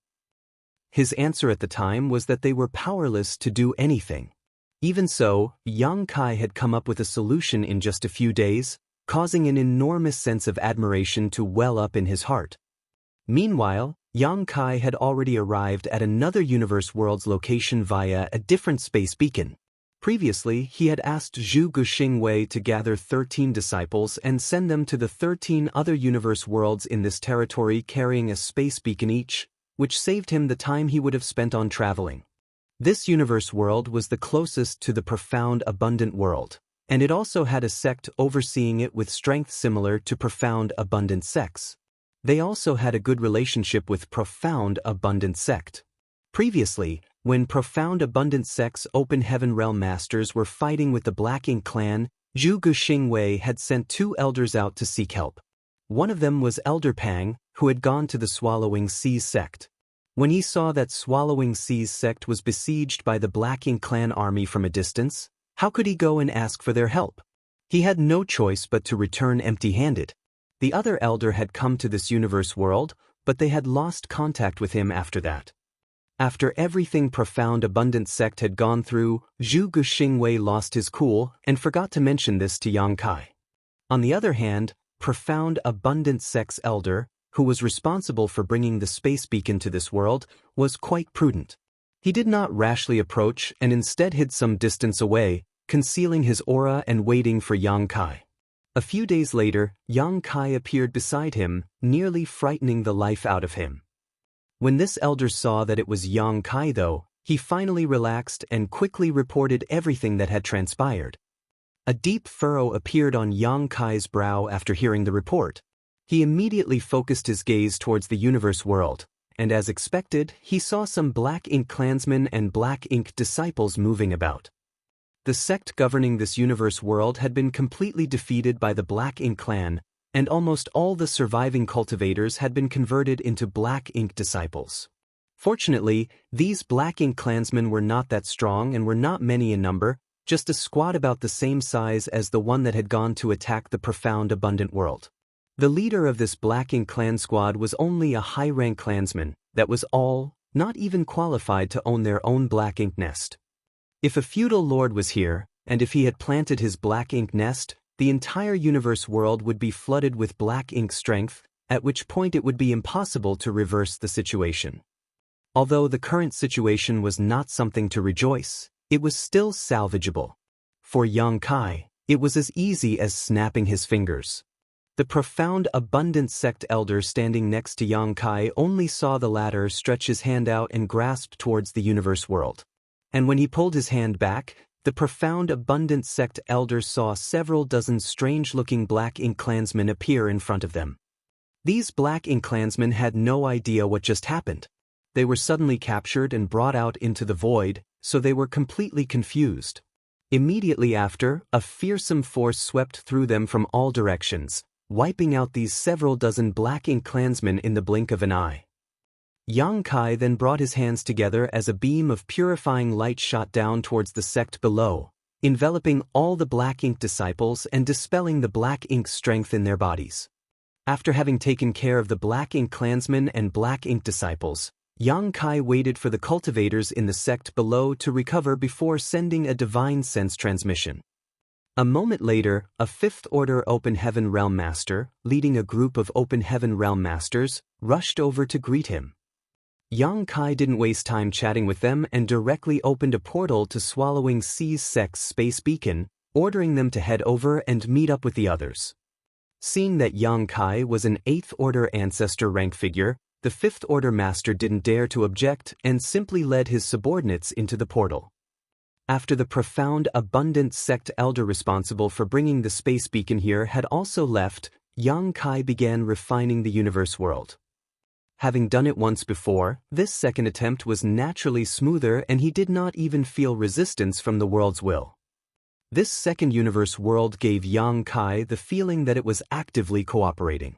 His answer at the time was that they were powerless to do anything. Even so, Yang Kai had come up with a solution in just a few days, causing an enormous sense of admiration to well up in his heart. Meanwhile, Yang Kai had already arrived at another universe world's location via a different space beacon. Previously, he had asked Zhu Guxingwei to gather 13 disciples and send them to the 13 other universe worlds in this territory carrying a space beacon each, which saved him the time he would have spent on traveling. This universe world was the closest to the profound, abundant world, and it also had a sect overseeing it with strength similar to profound, abundant sects. They also had a good relationship with profound, abundant sect. Previously, when profound, abundant sects open heaven realm masters were fighting with the Black Ink clan, Zhu Guxingwei had sent 2 elders out to seek help. One of them was Elder Pang, who had gone to the Swallowing Sea's sect. When he saw that Swallowing Sea's sect was besieged by the Black Ink clan army from a distance, how could he go and ask for their help? He had no choice but to return empty-handed. The other elder had come to this universe world, but they had lost contact with him after that. After everything profound, abundant sect had gone through, Zhu Guxingwei lost his cool and forgot to mention this to Yang Kai. On the other hand, profound, abundant sect's elder, who was responsible for bringing the space beacon to this world, was quite prudent. He did not rashly approach and instead hid some distance away, concealing his aura and waiting for Yang Kai. A few days later, Yang Kai appeared beside him, nearly frightening the life out of him. When this elder saw that it was Yang Kai though, he finally relaxed and quickly reported everything that had transpired. A deep furrow appeared on Yang Kai's brow after hearing the report. He immediately focused his gaze towards the universe world, and as expected, he saw some Black Ink clansmen and Black Ink disciples moving about. The sect governing this universe world had been completely defeated by the Black Ink clan, and almost all the surviving cultivators had been converted into Black Ink disciples. Fortunately, these Black Ink clansmen were not that strong and were not many in number, just a squad about the same size as the one that had gone to attack the profound abundant world. The leader of this Black Ink clan squad was only a high-rank clansman, that was all, not even qualified to own their own Black Ink nest. If a feudal lord was here, and if he had planted his Black Ink nest, the entire universe world would be flooded with Black Ink strength, at which point it would be impossible to reverse the situation. Although the current situation was not something to rejoice, it was still salvageable. For Yang Kai, it was as easy as snapping his fingers. The profound abundant sect elder standing next to Yang Kai only saw the latter stretch his hand out and grasp towards the universe world. And when he pulled his hand back, the profound abundant sect elder saw several dozen strange-looking Black Ink clansmen appear in front of them. These Black Ink clansmen had no idea what just happened. They were suddenly captured and brought out into the void, so they were completely confused. Immediately after, a fearsome force swept through them from all directions, wiping out these several dozen Black Ink clansmen in the blink of an eye. Yang Kai then brought his hands together as a beam of purifying light shot down towards the sect below, enveloping all the Black Ink disciples and dispelling the Black Ink strength in their bodies. After having taken care of the Black Ink clansmen and Black Ink disciples, Yang Kai waited for the cultivators in the sect below to recover before sending a divine sense transmission. A moment later, a Fifth Order Open Heaven Realm Master, leading a group of Open Heaven Realm Masters, rushed over to greet him. Yang Kai didn't waste time chatting with them and directly opened a portal to Swallowing Sea's sect's space beacon, ordering them to head over and meet up with the others. Seeing that Yang Kai was an 8th Order Ancestor rank figure, the 5th Order Master didn't dare to object and simply led his subordinates into the portal. After the profound abundant sect elder responsible for bringing the space beacon here had also left, Yang Kai began refining the universe world. Having done it once before, this second attempt was naturally smoother and he did not even feel resistance from the world's will. This second universe world gave Yang Kai the feeling that it was actively cooperating.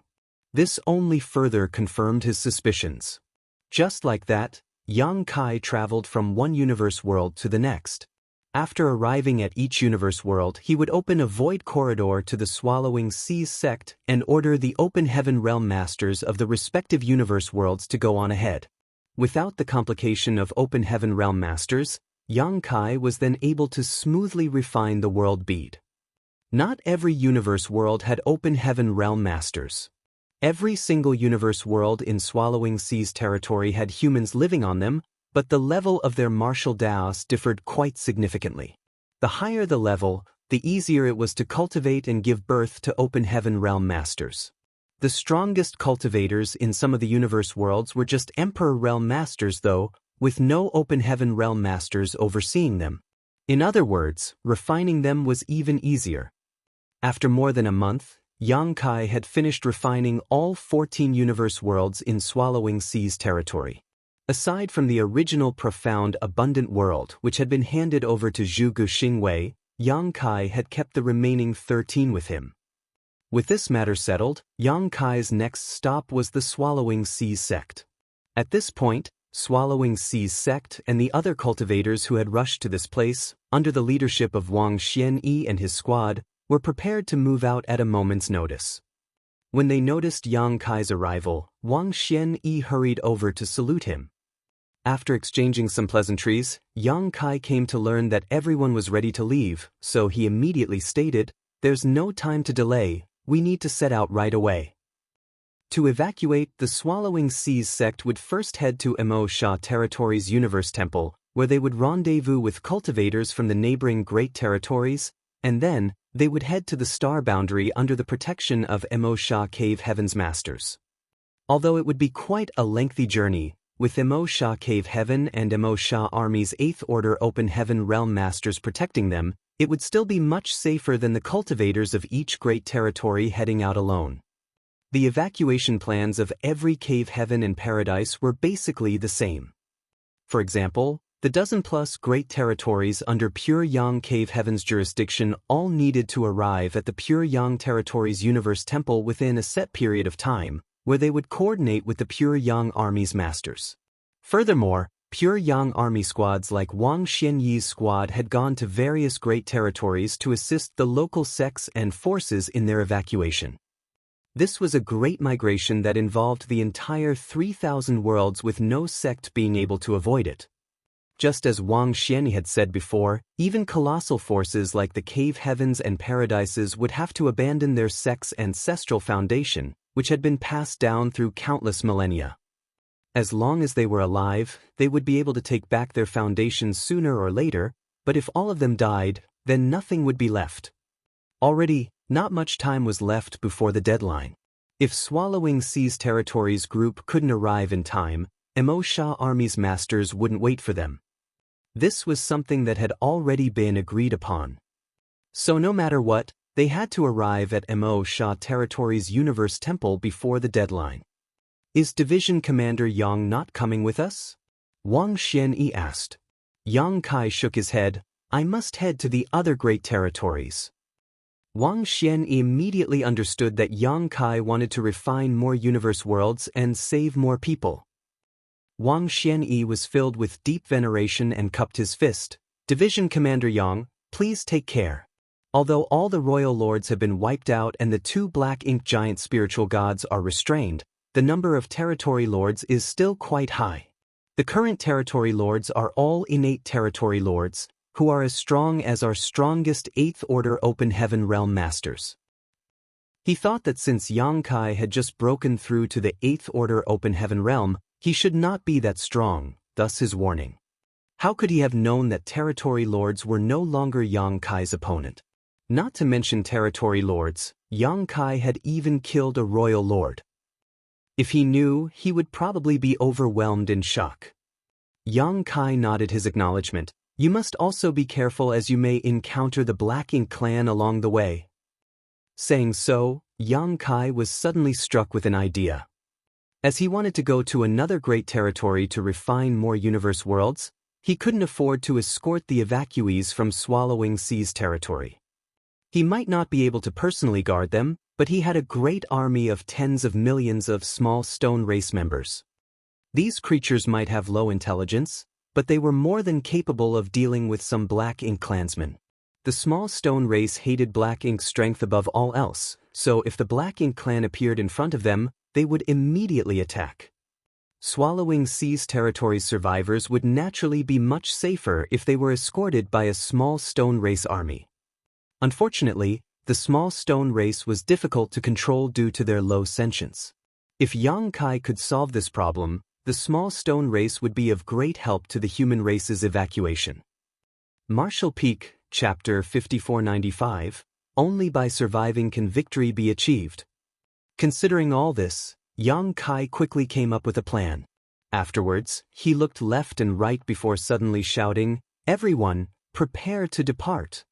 This only further confirmed his suspicions. Just like that, Yang Kai traveled from one universe world to the next. After arriving at each universe world, he would open a void corridor to the Swallowing Seas sect and order the Open Heaven Realm Masters of the respective universe worlds to go on ahead. Without the complication of Open Heaven Realm Masters, Yang Kai was then able to smoothly refine the world bead. Not every universe world had Open Heaven Realm Masters. Every single universe world in Swallowing Seas territory had humans living on them, but the level of their martial daos differed quite significantly. The higher the level, the easier it was to cultivate and give birth to Open Heaven Realm Masters. The strongest cultivators in some of the universe worlds were just Emperor Realm Masters though, with no Open Heaven Realm Masters overseeing them. In other words, refining them was even easier. After more than a month, Yang Kai had finished refining all 14 universe worlds in Swallowing Seas territory. Aside from the original profound abundant world which had been handed over to Zhuge Xingwei, Yang Kai had kept the remaining 13 with him. With this matter settled, Yang Kai's next stop was the Swallowing Seas sect. At this point, Swallowing Seas sect and the other cultivators who had rushed to this place, under the leadership of Wang Xianyi and his squad, were prepared to move out at a moment's notice. When they noticed Yang Kai's arrival, Wang Xianyi hurried over to salute him. After exchanging some pleasantries, Yang Kai came to learn that everyone was ready to leave, so he immediately stated, "There's no time to delay, we need to set out right away." To evacuate, the Swallowing Seas sect would first head to Mo Sha Territories' Universe Temple, where they would rendezvous with cultivators from the neighboring Great Territories, and then they would head to the Star Boundary under the protection of Mo Sha Cave Heaven's Masters. Although it would be quite a lengthy journey, with Mo Sha Cave Heaven and Mo Sha Army's 8th Order Open Heaven Realm Masters protecting them, it would still be much safer than the cultivators of each great territory heading out alone. The evacuation plans of every cave heaven and paradise were basically the same. For example, the dozen-plus great territories under Pure Yang Cave Heaven's jurisdiction all needed to arrive at the Pure Yang Territories Universe Temple within a set period of time, where they would coordinate with the Pure Yang Army's masters. Furthermore, Pure Yang Army squads like Wang Xianyi's squad had gone to various great territories to assist the local sects and forces in their evacuation. This was a great migration that involved the entire 3,000 worlds with no sect being able to avoid it. Just as Wang Xianyi had said before, even colossal forces like the cave heavens and paradises would have to abandon their sect's ancestral foundation, which had been passed down through countless millennia. As long as they were alive, they would be able to take back their foundations sooner or later, but if all of them died, then nothing would be left. Already, not much time was left before the deadline. If Swallowing Seas Territories group couldn't arrive in time, Mo Sha Army's masters wouldn't wait for them. This was something that had already been agreed upon. So no matter what, they had to arrive at Mo Sha Territories' Universe Temple before the deadline. Is Division Commander Yang not coming with us? Wang Xianyi asked. Yang Kai shook his head. I must head to the other great territories. Wang Xianyi immediately understood that Yang Kai wanted to refine more universe worlds and save more people. Wang Xianyi was filled with deep veneration and cupped his fist. Division Commander Yang, please take care. Although all the royal lords have been wiped out and the 2 black ink giant spiritual gods are restrained, the number of territory lords is still quite high. The current territory lords are all innate territory lords, who are as strong as our strongest 8th Order Open Heaven Realm Masters. He thought that since Yang Kai had just broken through to the 8th Order Open Heaven Realm, he should not be that strong, thus his warning. How could he have known that territory lords were no longer Yang Kai's opponent? Not to mention territory lords, Yang Kai had even killed a royal lord. If he knew, he would probably be overwhelmed in shock. Yang Kai nodded his acknowledgement. You must also be careful as you may encounter the Black Ink clan along the way. Saying so, Yang Kai was suddenly struck with an idea. As he wanted to go to another great territory to refine more universe worlds, he couldn't afford to escort the evacuees from Swallowing Seas territory. He might not be able to personally guard them, but he had a great army of tens of millions of small stone race members. These creatures might have low intelligence, but they were more than capable of dealing with some Black Ink clansmen. The small stone race hated Black Ink's strength above all else, so if the Black Ink clan appeared in front of them, they would immediately attack. Swallowing Seas Territories survivors would naturally be much safer if they were escorted by a small stone race army. Unfortunately, the small stone race was difficult to control due to their low sentience. If Yang Kai could solve this problem, the small stone race would be of great help to the human race's evacuation. Martial Peak, Chapter 5495, Only by surviving can victory be achieved. Considering all this, Yang Kai quickly came up with a plan. Afterwards, he looked left and right before suddenly shouting, Everyone, prepare to depart.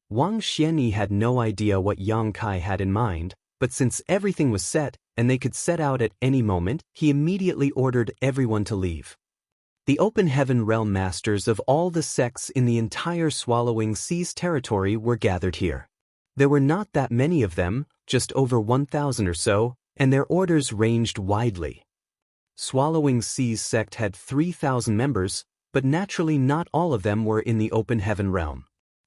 Wang Xianyi had no idea what Yang Kai had in mind, but since everything was set, and they could set out at any moment, he immediately ordered everyone to leave. The Open Heaven Realm Masters of all the sects in the entire Swallowing Seas territory were gathered here. There were not that many of them, just over 1,000 or so, and their orders ranged widely. Swallowing Seas sect had 3,000 members, but naturally not all of them were in the Open Heaven realm.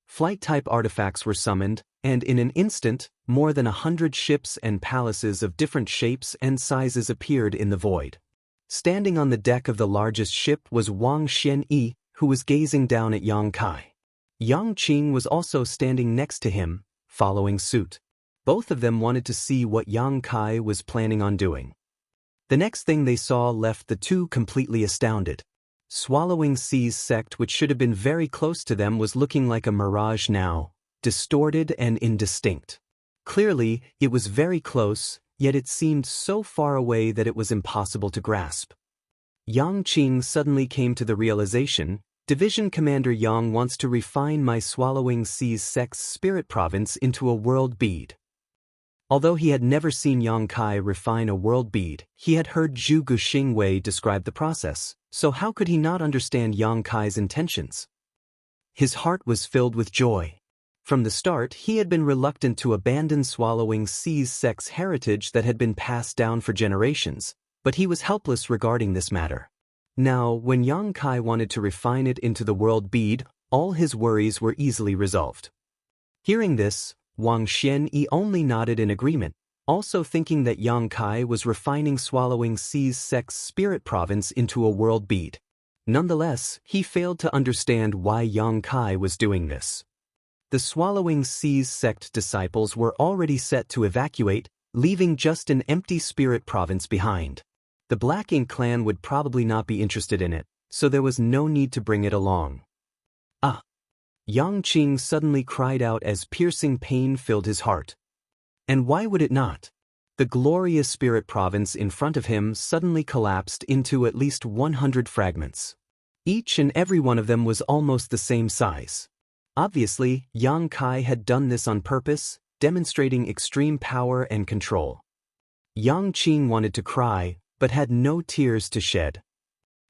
Flight-type artifacts were summoned, and in an instant, more than 100 ships and palaces of different shapes and sizes appeared in the void. Standing on the deck of the largest ship was Wang Xianyi, who was gazing down at Yang Kai. Yang Qing was also standing next to him, following suit. Both of them wanted to see what Yang Kai was planning on doing. The next thing they saw left the two completely astounded. Swallowing Sea's sect, which should have been very close to them, was looking like a mirage now, distorted and indistinct. Clearly, it was very close, yet it seemed so far away that it was impossible to grasp. Yang Qing suddenly came to the realization, Division Commander Yang wants to refine my Swallowing Sea's sect's spirit province into a world bead. Although he had never seen Yang Kai refine a world bead, he had heard Zhu Guxingwei describe the process, so how could he not understand Yang Kai's intentions? His heart was filled with joy. From the start, he had been reluctant to abandon Swallowing Sea's sect's heritage that had been passed down for generations, but he was helpless regarding this matter. Now, when Yang Kai wanted to refine it into the world bead, all his worries were easily resolved. Hearing this, Wang Xianyi only nodded in agreement, also thinking that Yang Kai was refining Swallowing Sea's sect's spirit province into a world bead. Nonetheless, he failed to understand why Yang Kai was doing this. The Swallowing Sea's sect disciples were already set to evacuate, leaving just an empty spirit province behind. The Black Ink clan would probably not be interested in it, so there was no need to bring it along. Ah! Yang Qing suddenly cried out as piercing pain filled his heart. And why would it not? The glorious spirit province in front of him suddenly collapsed into at least 100 fragments. Each and every one of them was almost the same size. Obviously, Yang Kai had done this on purpose, demonstrating extreme power and control. Yang Qing wanted to cry, but had no tears to shed.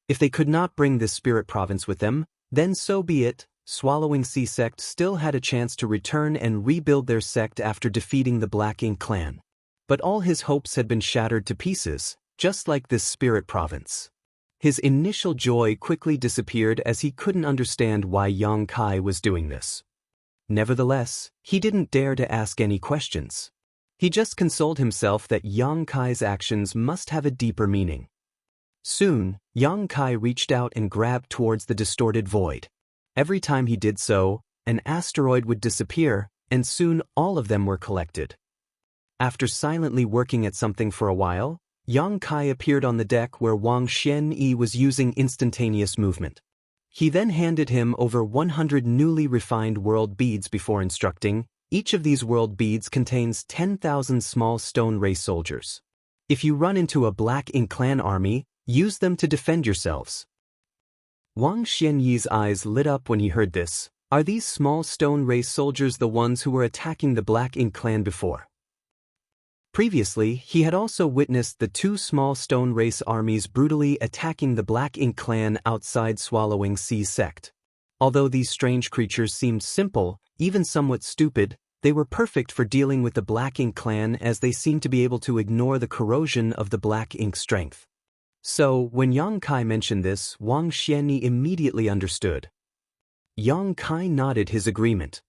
If they could not bring this spirit province with them, then so be it. Swallowing Sea sect still had a chance to return and rebuild their sect after defeating the Black Ink clan. But all his hopes had been shattered to pieces, just like this spirit province. His initial joy quickly disappeared as he couldn't understand why Yang Kai was doing this. Nevertheless, he didn't dare to ask any questions. He just consoled himself that Yang Kai's actions must have a deeper meaning. Soon, Yang Kai reached out and grabbed towards the distorted void. Every time he did so, an asteroid would disappear, and soon all of them were collected. After silently working at something for a while, Yang Kai appeared on the deck where Wang Xianyi was using instantaneous movement. He then handed him over 100 newly refined world beads before instructing, each of these world beads contains 10,000 small stone ray soldiers. If you run into a Black Ink clan army, use them to defend yourselves. Wang Xianyi's eyes lit up when he heard this. Are these small stone ray soldiers the ones who were attacking the Black Ink clan before? Previously, he had also witnessed the two small stone race armies brutally attacking the Black Ink clan outside Swallowing Sea sect. Although these strange creatures seemed simple, even somewhat stupid, they were perfect for dealing with the Black Ink clan as they seemed to be able to ignore the corrosion of the Black Ink strength. So, when Yang Kai mentioned this, Wang Xianyi immediately understood. Yang Kai nodded his agreement.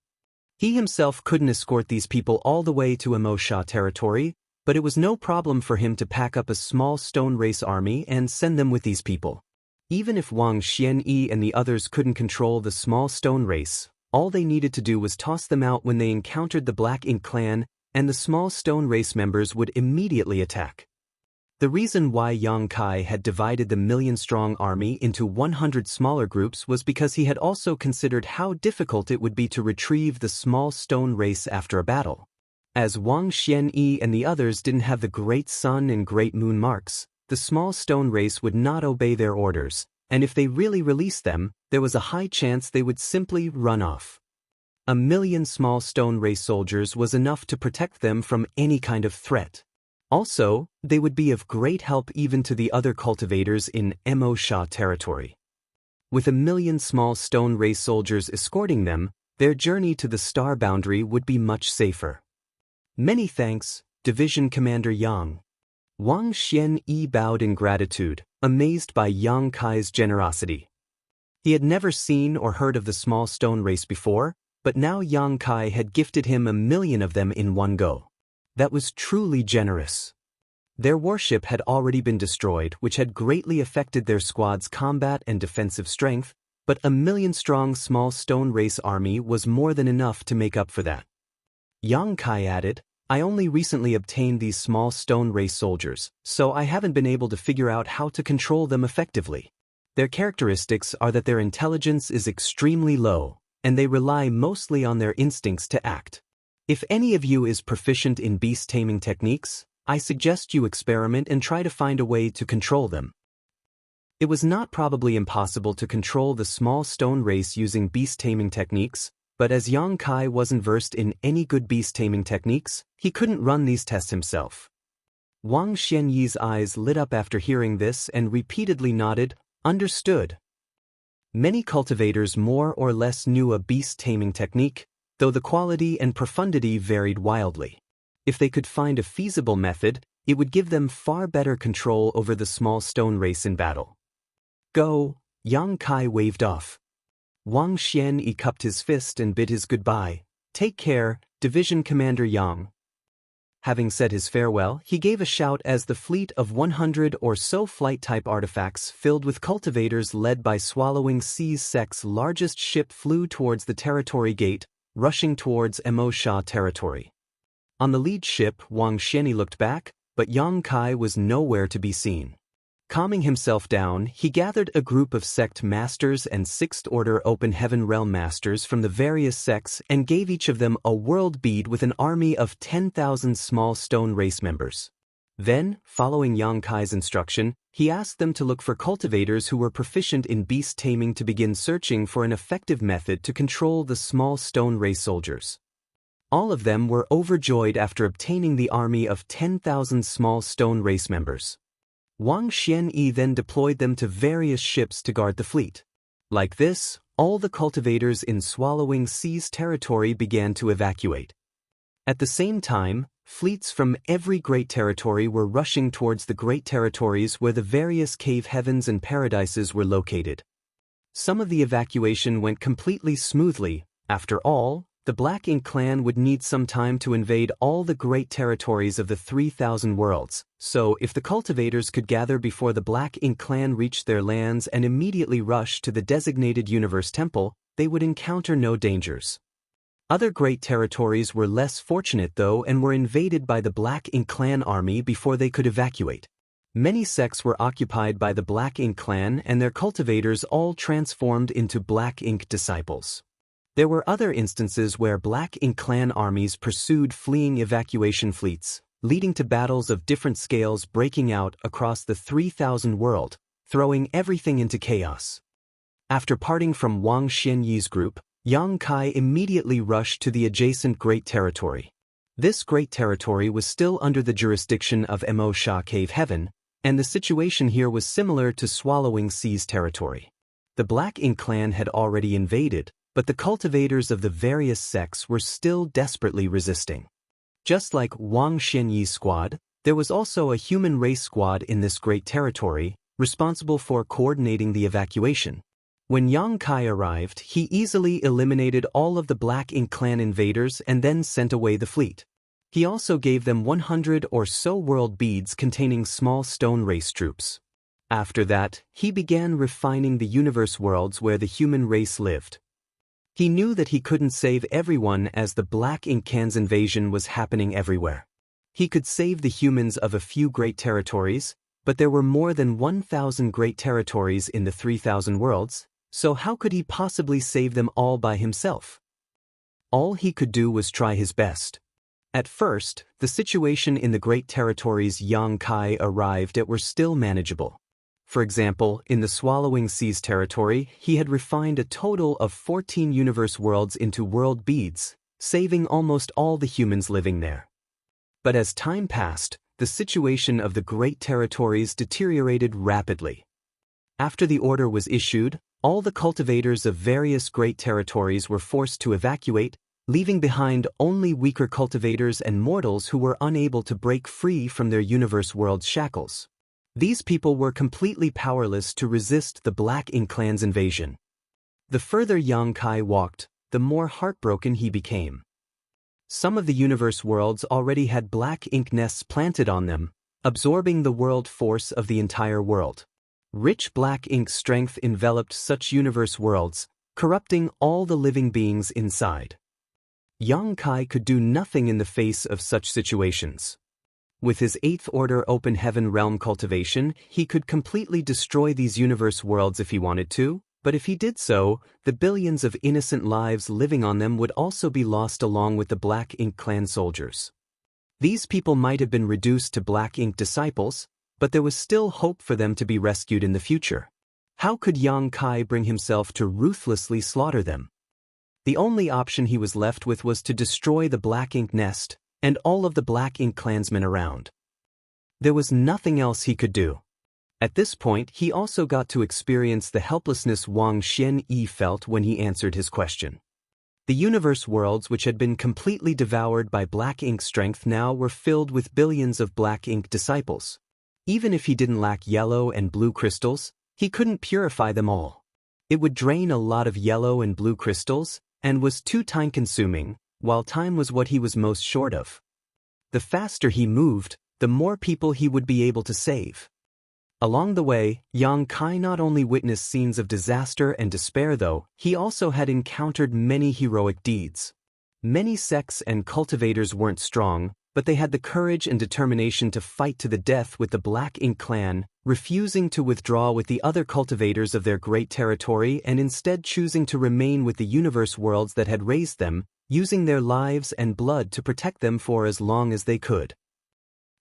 He himself couldn't escort these people all the way to Wuxia territory, but it was no problem for him to pack up a small stone race army and send them with these people. Even if Wang Xianyi and the others couldn't control the small stone race, all they needed to do was toss them out when they encountered the Black Ink clan, and the small stone race members would immediately attack. The reason why Yang Kai had divided the million-strong army into 100 smaller groups was because he had also considered how difficult it would be to retrieve the small stone race after a battle. As Wang Xianyi and the others didn't have the Great Sun and Great Moon marks, the small stone race would not obey their orders, and if they really released them, there was a high chance they would simply run off. 1,000,000 small stone race soldiers was enough to protect them from any kind of threat. Also, they would be of great help even to the other cultivators in Wuxia territory. With 1,000,000 small stone race soldiers escorting them, their journey to the star boundary would be much safer. Many thanks, Division Commander Yang. Wang Xianyi bowed in gratitude, amazed by Yang Kai's generosity. He had never seen or heard of the small stone race before, but now Yang Kai had gifted him 1,000,000 of them in one go. That was truly generous. Their warship had already been destroyed, which had greatly affected their squad's combat and defensive strength, but 1,000,000-strong small stone race army was more than enough to make up for that. Yang Kai added, I only recently obtained these small stone race soldiers, so I haven't been able to figure out how to control them effectively. Their characteristics are that their intelligence is extremely low, and they rely mostly on their instincts to act. If any of you is proficient in beast taming techniques, I suggest you experiment and try to find a way to control them. It was not probably impossible to control the small stone race using beast taming techniques, but as Yang Kai wasn't versed in any good beast taming techniques, he couldn't run these tests himself. Wang Xianyi's eyes lit up after hearing this and repeatedly nodded, understood. Many cultivators more or less knew a beast taming technique, though the quality and profundity varied wildly. If they could find a feasible method, it would give them far better control over the small stone race in battle. Go, Yang Kai waved off. Wang Xianyi cupped his fist and bid his goodbye. Take care, Division Commander Yang. Having said his farewell, he gave a shout as the fleet of 100 or so flight-type artifacts filled with cultivators led by Swallowing Sea's sect's largest ship flew towards the territory gate, rushing towards Wuxia territory. On the lead ship, Wang Xianyi looked back, but Yang Kai was nowhere to be seen. Calming himself down, he gathered a group of sect masters and Sixth Order Open Heaven Realm masters from the various sects and gave each of them a world bead with an army of 10,000 small stone race members. Then, following Yang Kai's instruction, he asked them to look for cultivators who were proficient in beast taming to begin searching for an effective method to control the small stone race soldiers. All of them were overjoyed after obtaining the army of 10,000 small stone race members. Wang Xianyi then deployed them to various ships to guard the fleet. Like this, all the cultivators in Swallowing Sea's territory began to evacuate. At the same time, fleets from every great territory were rushing towards the great territories where the various cave heavens and paradises were located. Some of the evacuation went completely smoothly. After all, the Black Ink clan would need some time to invade all the great territories of the 3,000 worlds, so if the cultivators could gather before the Black Ink clan reached their lands and immediately rush to the designated universe temple, they would encounter no dangers. Other great territories were less fortunate though and were invaded by the Black Ink clan army before they could evacuate. Many sects were occupied by the Black Ink clan and their cultivators all transformed into Black Ink disciples. There were other instances where Black Ink clan armies pursued fleeing evacuation fleets, leading to battles of different scales breaking out across the 3,000 world, throwing everything into chaos. After parting from Wang Xianyi's group, Yang Kai immediately rushed to the adjacent Great Territory. This Great Territory was still under the jurisdiction of Wuxia Cave Heaven, and the situation here was similar to Swallowing Sea's territory. The Black Ink clan had already invaded, but the cultivators of the various sects were still desperately resisting. Just like Wang Xianyi's squad, there was also a human race squad in this great territory, responsible for coordinating the evacuation. When Yang Kai arrived, he easily eliminated all of the Black Ink clan invaders and then sent away the fleet. He also gave them 100 or so world beads containing small stone race troops. After that, he began refining the universe worlds where the human race lived. He knew that he couldn't save everyone as the Black Ink clan's invasion was happening everywhere. He could save the humans of a few great territories, but there were more than 1,000 great territories in the 3,000 worlds, so how could he possibly save them all by himself? All he could do was try his best. At first, the situation in the great territories Yang Kai arrived at were still manageable. For example, in the Swallowing Sea's territory, he had refined a total of 14 universe worlds into world beads, saving almost all the humans living there. But as time passed, the situation of the great territories deteriorated rapidly. After the order was issued, all the cultivators of various great territories were forced to evacuate, leaving behind only weaker cultivators and mortals who were unable to break free from their universe world's shackles. These people were completely powerless to resist the Black Ink clan's invasion. The further Yang Kai walked, the more heartbroken he became. Some of the universe worlds already had Black Ink nests planted on them, absorbing the world force of the entire world. Rich Black Ink strength enveloped such universe worlds, corrupting all the living beings inside. Yang Kai could do nothing in the face of such situations. With his 8th Order Open Heaven Realm cultivation, he could completely destroy these universe worlds if he wanted to, but if he did so, the billions of innocent lives living on them would also be lost along with the Black Ink clan soldiers. These people might have been reduced to Black Ink disciples, but there was still hope for them to be rescued in the future. How could Yang Kai bring himself to ruthlessly slaughter them? The only option he was left with was to destroy the Black Ink nest and all of the Black Ink clansmen around. There was nothing else he could do. At this point, he also got to experience the helplessness Wang Xianyi felt when he answered his question. The universe worlds which had been completely devoured by Black Ink strength now were filled with billions of Black Ink disciples. Even if he didn't lack yellow and blue crystals, he couldn't purify them all. It would drain a lot of yellow and blue crystals, and was too time-consuming, while time was what he was most short of. The faster he moved, the more people he would be able to save. Along the way, Yang Kai not only witnessed scenes of disaster and despair though, he also had encountered many heroic deeds. Many sects and cultivators weren't strong, but they had the courage and determination to fight to the death with the Black Ink clan, refusing to withdraw with the other cultivators of their great territory and instead choosing to remain with the universe worlds that had raised them, using their lives and blood to protect them for as long as they could.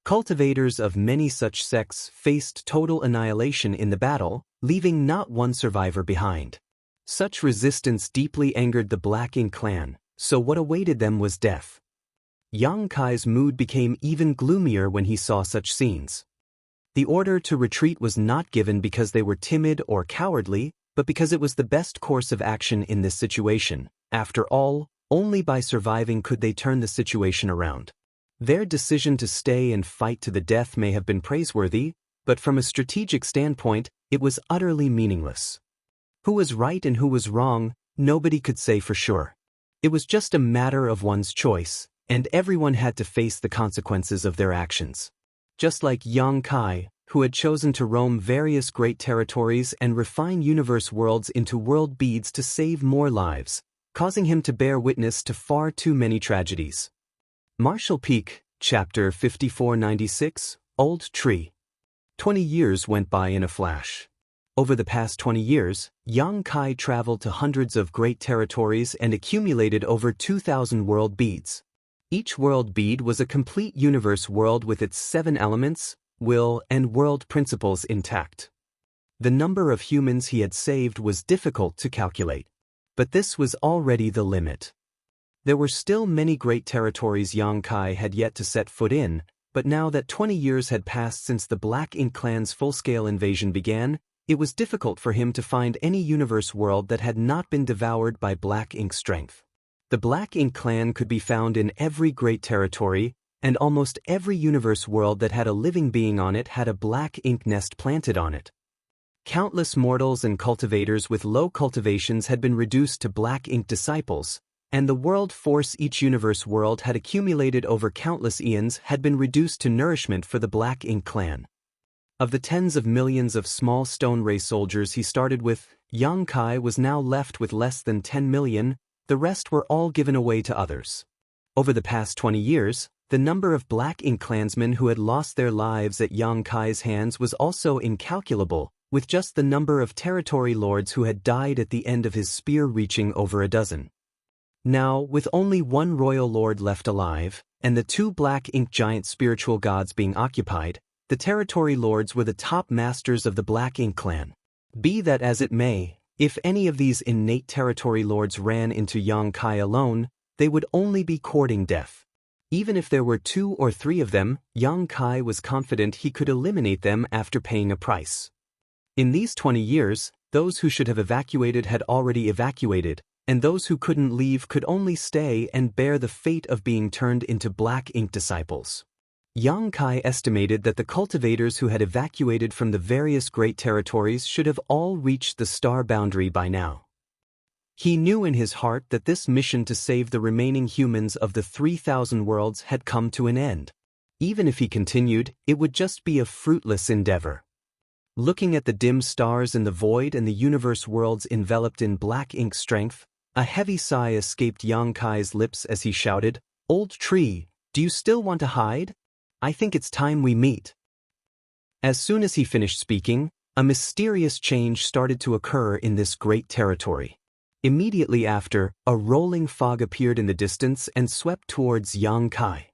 Cultivators of many such sects faced total annihilation in the battle, leaving not one survivor behind. Such resistance deeply angered the Black Ink clan, so what awaited them was death. Yang Kai's mood became even gloomier when he saw such scenes. The order to retreat was not given because they were timid or cowardly, but because it was the best course of action in this situation. After all, only by surviving could they turn the situation around. Their decision to stay and fight to the death may have been praiseworthy, but from a strategic standpoint, it was utterly meaningless. Who was right and who was wrong, nobody could say for sure. It was just a matter of one's choice, and everyone had to face the consequences of their actions. Just like Yang Kai, who had chosen to roam various great territories and refine universe worlds into world beads to save more lives, causing him to bear witness to far too many tragedies. Marshall Peak, Chapter 5496, Old Tree. 20 years went by in a flash. Over the past 20 years, Yang Kai traveled to hundreds of great territories and accumulated over 2,000 world beads. Each world bead was a complete universe world with its 7 elements, will, and world principles intact. The number of humans he had saved was difficult to calculate. But this was already the limit. There were still many great territories Yang Kai had yet to set foot in, but now that 20 years had passed since the Black Ink clan's full-scale invasion began, it was difficult for him to find any universe world that had not been devoured by Black Ink strength. The Black Ink clan could be found in every great territory, and almost every universe world that had a living being on it had a Black Ink nest planted on it. Countless mortals and cultivators with low cultivations had been reduced to Black Ink disciples, and the world force each universe world had accumulated over countless eons had been reduced to nourishment for the Black Ink clan. Of the tens of millions of small stone ray soldiers he started with, Yang Kai was now left with less than 10 million, the rest were all given away to others. Over the past 20 years, the number of Black Ink clansmen who had lost their lives at Yang Kai's hands was also incalculable, with just the number of territory lords who had died at the end of his spear reaching over a dozen. Now, with only one royal lord left alive, and the 2 Black Ink giant spiritual gods being occupied, the territory lords were the top masters of the Black Ink clan. Be that as it may, if any of these innate territory lords ran into Yang Kai alone, they would only be courting death. Even if there were 2 or 3 of them, Yang Kai was confident he could eliminate them after paying a price. In these 20 years, those who should have evacuated had already evacuated, and those who couldn't leave could only stay and bear the fate of being turned into Black Ink disciples. Yang Kai estimated that the cultivators who had evacuated from the various great territories should have all reached the star boundary by now. He knew in his heart that this mission to save the remaining humans of the 3,000 worlds had come to an end. Even if he continued, it would just be a fruitless endeavor. Looking at the dim stars in the void and the universe worlds enveloped in Black Ink strength, A heavy sigh escaped Yang Kai's lips as he shouted, "Old tree, do you still want to hide? I think it's time we meet." As soon as he finished speaking, a mysterious change started to occur in this great territory. Immediately after, a rolling fog appeared in the distance and swept towards Yang Kai.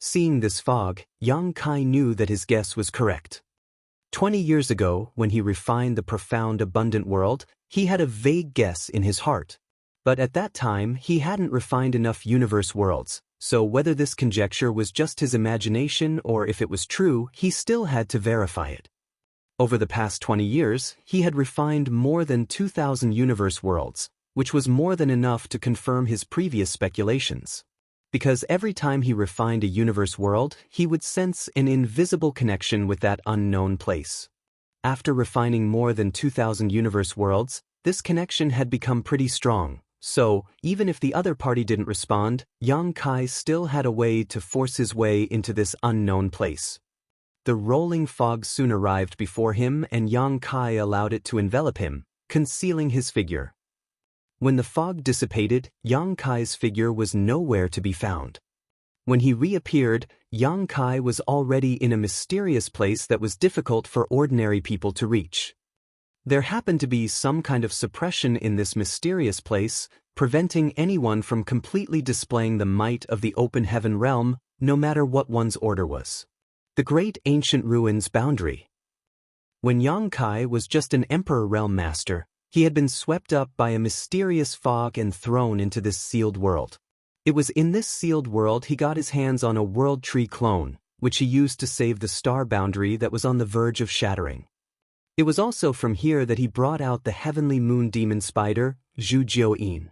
Seeing this fog, Yang Kai knew that his guess was correct. 20 years ago, when he refined the profound abundant world, he had a vague guess in his heart. But at that time, he hadn't refined enough universe worlds, so whether this conjecture was just his imagination or if it was true, he still had to verify it. Over the past 20 years, he had refined more than 2,000 universe worlds, which was more than enough to confirm his previous speculations. Because every time he refined a universe world, he would sense an invisible connection with that unknown place. After refining more than 2,000 universe worlds, this connection had become pretty strong. So, even if the other party didn't respond, Yang Kai still had a way to force his way into this unknown place. The rolling fog soon arrived before him and Yang Kai allowed it to envelop him, concealing his figure. When the fog dissipated, Yang Kai's figure was nowhere to be found. When he reappeared, Yang Kai was already in a mysterious place that was difficult for ordinary people to reach. There happened to be some kind of suppression in this mysterious place, preventing anyone from completely displaying the might of the open heaven realm, no matter what one's order was. The great ancient ruins boundary. When Yang Kai was just an emperor realm master, he had been swept up by a mysterious fog and thrown into this sealed world. It was in this sealed world he got his hands on a world tree clone, which he used to save the star boundary that was on the verge of shattering. It was also from here that he brought out the heavenly moon demon spider, Zhu Jiuyin.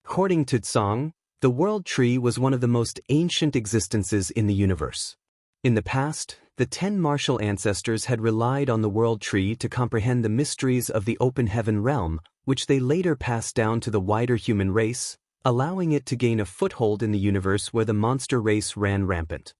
According to Tsang, the world tree was one of the most ancient existences in the universe. In the past, the 10 martial ancestors had relied on the world tree to comprehend the mysteries of the open heaven realm, which they later passed down to the wider human race, allowing it to gain a foothold in the universe where the monster race ran rampant.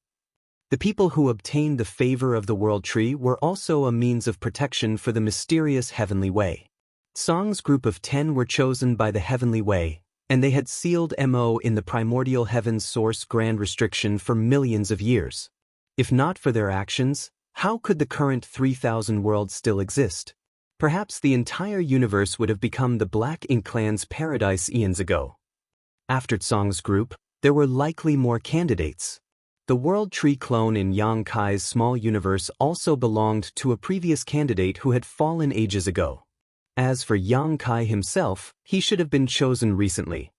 The people who obtained the favor of the world tree were also a means of protection for the mysterious heavenly way. Tsang's group of 10 were chosen by the heavenly way, and they had sealed Mo in the primordial heaven's source grand restriction for millions of years. If not for their actions, how could the current 3,000 worlds still exist? Perhaps the entire universe would have become the Black Ink clan's paradise eons ago. After Tsang's group, there were likely more candidates. The world tree clone in Yang Kai's small universe also belonged to a previous candidate who had fallen ages ago. As for Yang Kai himself, he should have been chosen recently.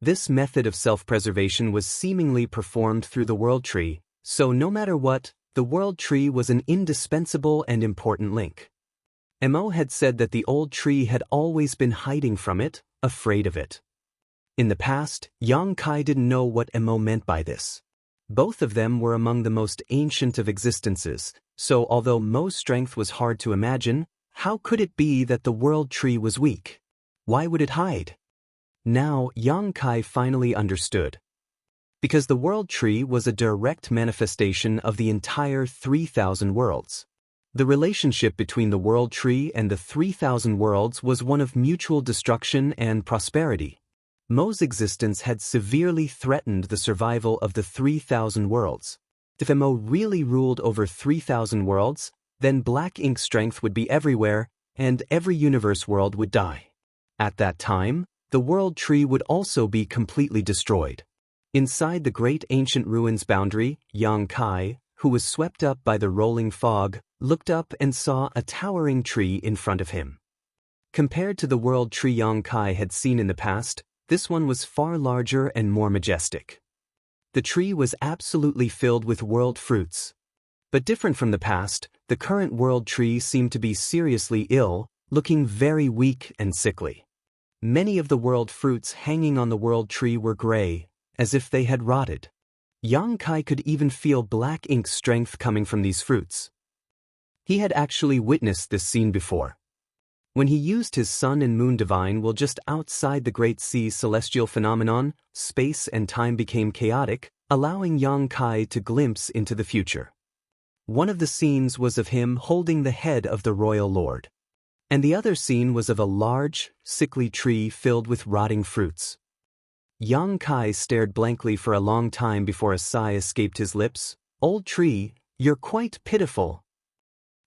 This method of self-preservation was seemingly performed through the world tree, so no matter what, the world tree was an indispensable and important link. Mo had said that the old tree had always been hiding from it, afraid of it. In the past, Yang Kai didn't know what Mo meant by this. Both of them were among the most ancient of existences, so although Mo's strength was hard to imagine, how could it be that the world tree was weak? Why would it hide? Now, Yang Kai finally understood. Because the world tree was a direct manifestation of the entire 3,000 worlds. The relationship between the world tree and the 3,000 worlds was one of mutual destruction and prosperity. Mo's existence had severely threatened the survival of the 3,000 worlds. If Mo really ruled over 3,000 worlds, then Black Ink's strength would be everywhere, and every universe world would die. At that time, the world tree would also be completely destroyed. Inside the great ancient ruins boundary, Yang Kai, who was swept up by the rolling fog, looked up and saw a towering tree in front of him. Compared to the world tree Yang Kai had seen in the past, this one was far larger and more majestic. The tree was absolutely filled with world fruits. But different from the past, the current world tree seemed to be seriously ill, looking very weak and sickly. Many of the world fruits hanging on the world tree were gray, as if they had rotted. Yang Kai could even feel Black Ink's strength coming from these fruits. He had actually witnessed this scene before. When he used his sun and moon divine while just outside the Great Sea's celestial phenomenon, space and time became chaotic, allowing Yang Kai to glimpse into the future. One of the scenes was of him holding the head of the royal lord. and the other scene was of a large, sickly tree filled with rotting fruits. Yang Kai stared blankly for a long time before a sigh escaped his lips. "Old tree, you're quite pitiful."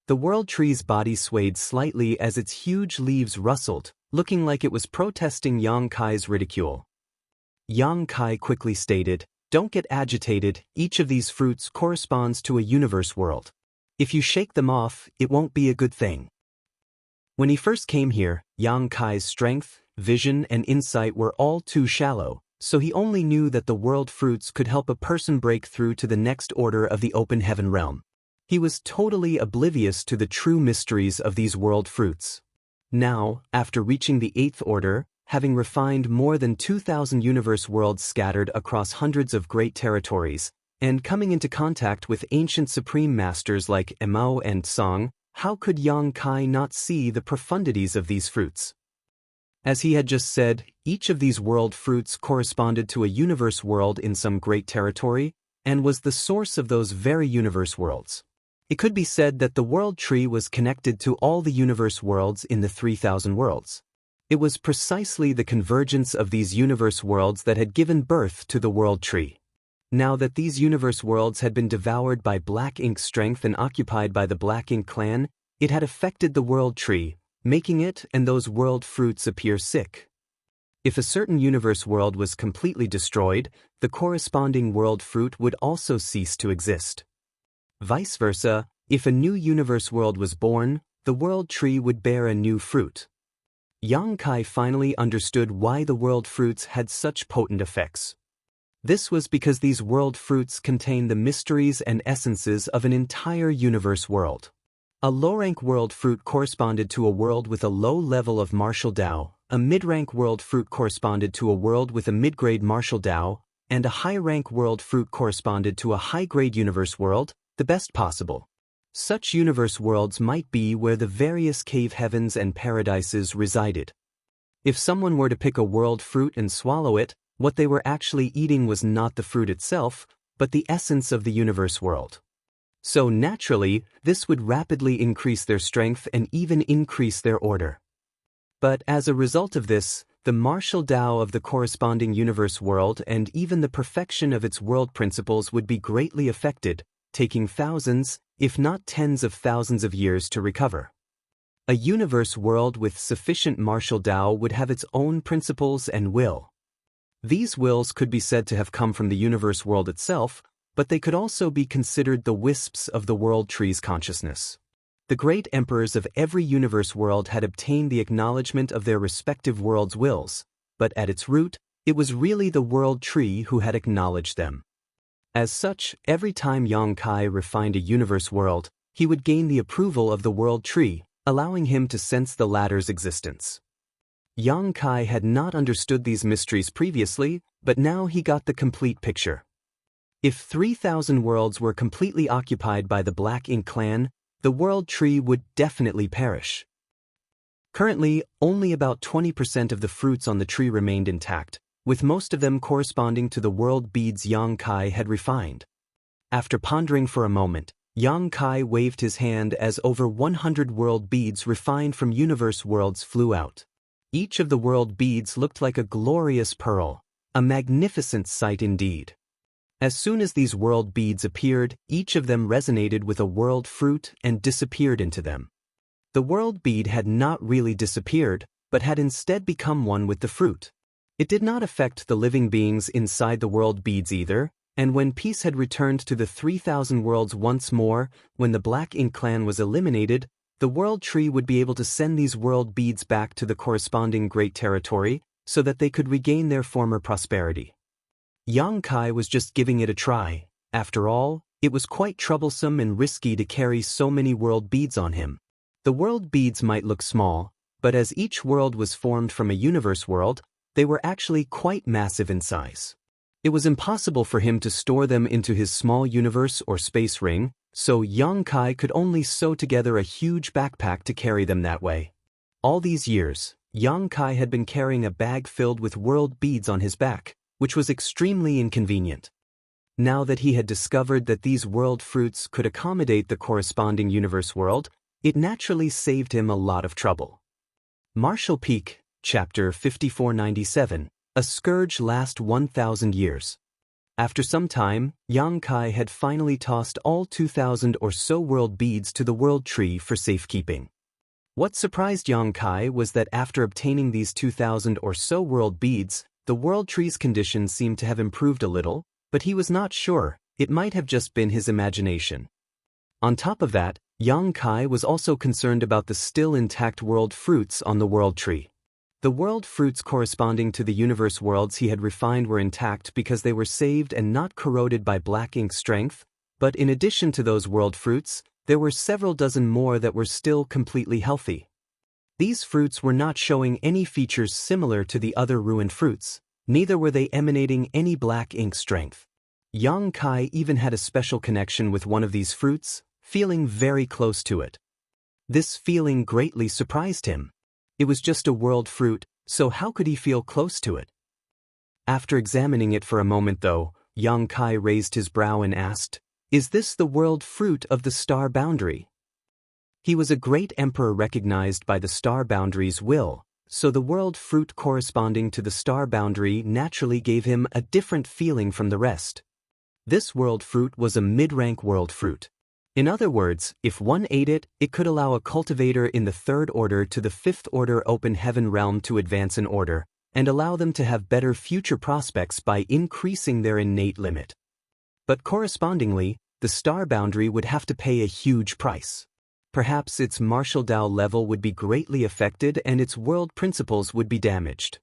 The world tree's body swayed slightly as its huge leaves rustled, looking like it was protesting Yang Kai's ridicule. Yang Kai quickly stated, "Don't get agitated, each of these fruits corresponds to a universe world. If you shake them off, it won't be a good thing." When he first came here, Yang Kai's strength, vision, and insight were all too shallow, so he only knew that the world fruits could help a person break through to the next order of the open heaven realm. He was totally oblivious to the true mysteries of these world fruits. Now, after reaching the 8th order, having refined more than 2,000 universe worlds scattered across hundreds of great territories, and coming into contact with ancient supreme masters like Emao and Song, how could Yang Kai not see the profundities of these fruits? As he had just said, each of these world fruits corresponded to a universe world in some great territory, and was the source of those very universe worlds. It could be said that the world tree was connected to all the universe worlds in the 3,000 worlds. It was precisely the convergence of these universe worlds that had given birth to the world tree. Now that these universe worlds had been devoured by Black Ink's strength and occupied by the Black Ink clan, it had affected the world tree, making it and those world fruits appear sick. If a certain universe world was completely destroyed, the corresponding world fruit would also cease to exist. Vice versa, if a new universe world was born, the world tree would bear a new fruit. Yang Kai finally understood why the world fruits had such potent effects. This was because these world fruits contain the mysteries and essences of an entire universe world. A low-rank world fruit corresponded to a world with a low level of martial Tao, a mid-rank world fruit corresponded to a world with a mid-grade martial Tao, and a high-rank world fruit corresponded to a high-grade universe world, the best possible. Such universe worlds might be where the various cave heavens and paradises resided. If someone were to pick a world fruit and swallow it, what they were actually eating was not the fruit itself, but the essence of the universe world. So naturally, this would rapidly increase their strength and even increase their order. But as a result of this, the martial Tao of the corresponding universe world and even the perfection of its world principles would be greatly affected, taking thousands, if not tens of thousands of years to recover. A universe world with sufficient martial Tao would have its own principles and will. These wills could be said to have come from the universe world itself, but they could also be considered the wisps of the world tree's consciousness. The great emperors of every universe world had obtained the acknowledgement of their respective world's wills, but at its root, it was really the world tree who had acknowledged them. As such, every time Yang Kai refined a universe world, he would gain the approval of the world tree, allowing him to sense the latter's existence. Yang Kai had not understood these mysteries previously, but now he got the complete picture. If 3,000 worlds were completely occupied by the Black Ink clan, the world tree would definitely perish. Currently, only about 20% of the fruits on the tree remained intact, with most of them corresponding to the world beads Yang Kai had refined. After pondering for a moment, Yang Kai waved his hand as over 100 world beads refined from universe worlds flew out. Each of the world beads looked like a glorious pearl, a magnificent sight indeed. As soon as these world beads appeared, each of them resonated with a world fruit and disappeared into them. The world bead had not really disappeared, but had instead become one with the fruit. It did not affect the living beings inside the world beads either, and when peace had returned to the 3,000 worlds once more, when the Black Ink clan was eliminated, the world tree would be able to send these world beads back to the corresponding great territory, so that they could regain their former prosperity. Yang Kai was just giving it a try. After all, it was quite troublesome and risky to carry so many world beads on him. The world beads might look small, but as each world was formed from a universe world, they were actually quite massive in size. It was impossible for him to store them into his small universe or space ring, so Yang Kai could only sew together a huge backpack to carry them that way. All these years, Yang Kai had been carrying a bag filled with world beads on his back, which was extremely inconvenient. Now that he had discovered that these world fruits could accommodate the corresponding universe world, It naturally saved him a lot of trouble. Martial Peak, Chapter 5497, A Scourge Last 1,000 Years. After some time, Xianxia had finally tossed all 2,000 or so world beads to the world tree for safekeeping. What surprised Xianxia was that after obtaining these 2,000 or so world beads, the world tree's condition seemed to have improved a little, but he was not sure. It might have just been his imagination. On top of that, Xianxia was also concerned about the still intact world fruits on the world tree. The world fruits corresponding to the universe worlds he had refined were intact because they were saved and not corroded by black ink strength, but in addition to those world fruits, there were several dozen more that were still completely healthy. These fruits were not showing any features similar to the other ruined fruits, neither were they emanating any black ink strength. Xianxia even had a special connection with one of these fruits, feeling very close to it. This feeling greatly surprised him. It was just a world fruit, so how could he feel close to it? After examining it for a moment though, Xianxia raised his brow and asked, "Is this the world fruit of the star boundary?" He was a great emperor recognized by the star boundary's will, so the world fruit corresponding to the star boundary naturally gave him a different feeling from the rest. This world fruit was a mid-rank world fruit. In other words, if one ate it, it could allow a cultivator in the 3rd order to the 5th order open heaven realm to advance in order, and allow them to have better future prospects by increasing their innate limit. But correspondingly, the star boundary would have to pay a huge price. Perhaps its martial Dao level would be greatly affected and its world principles would be damaged.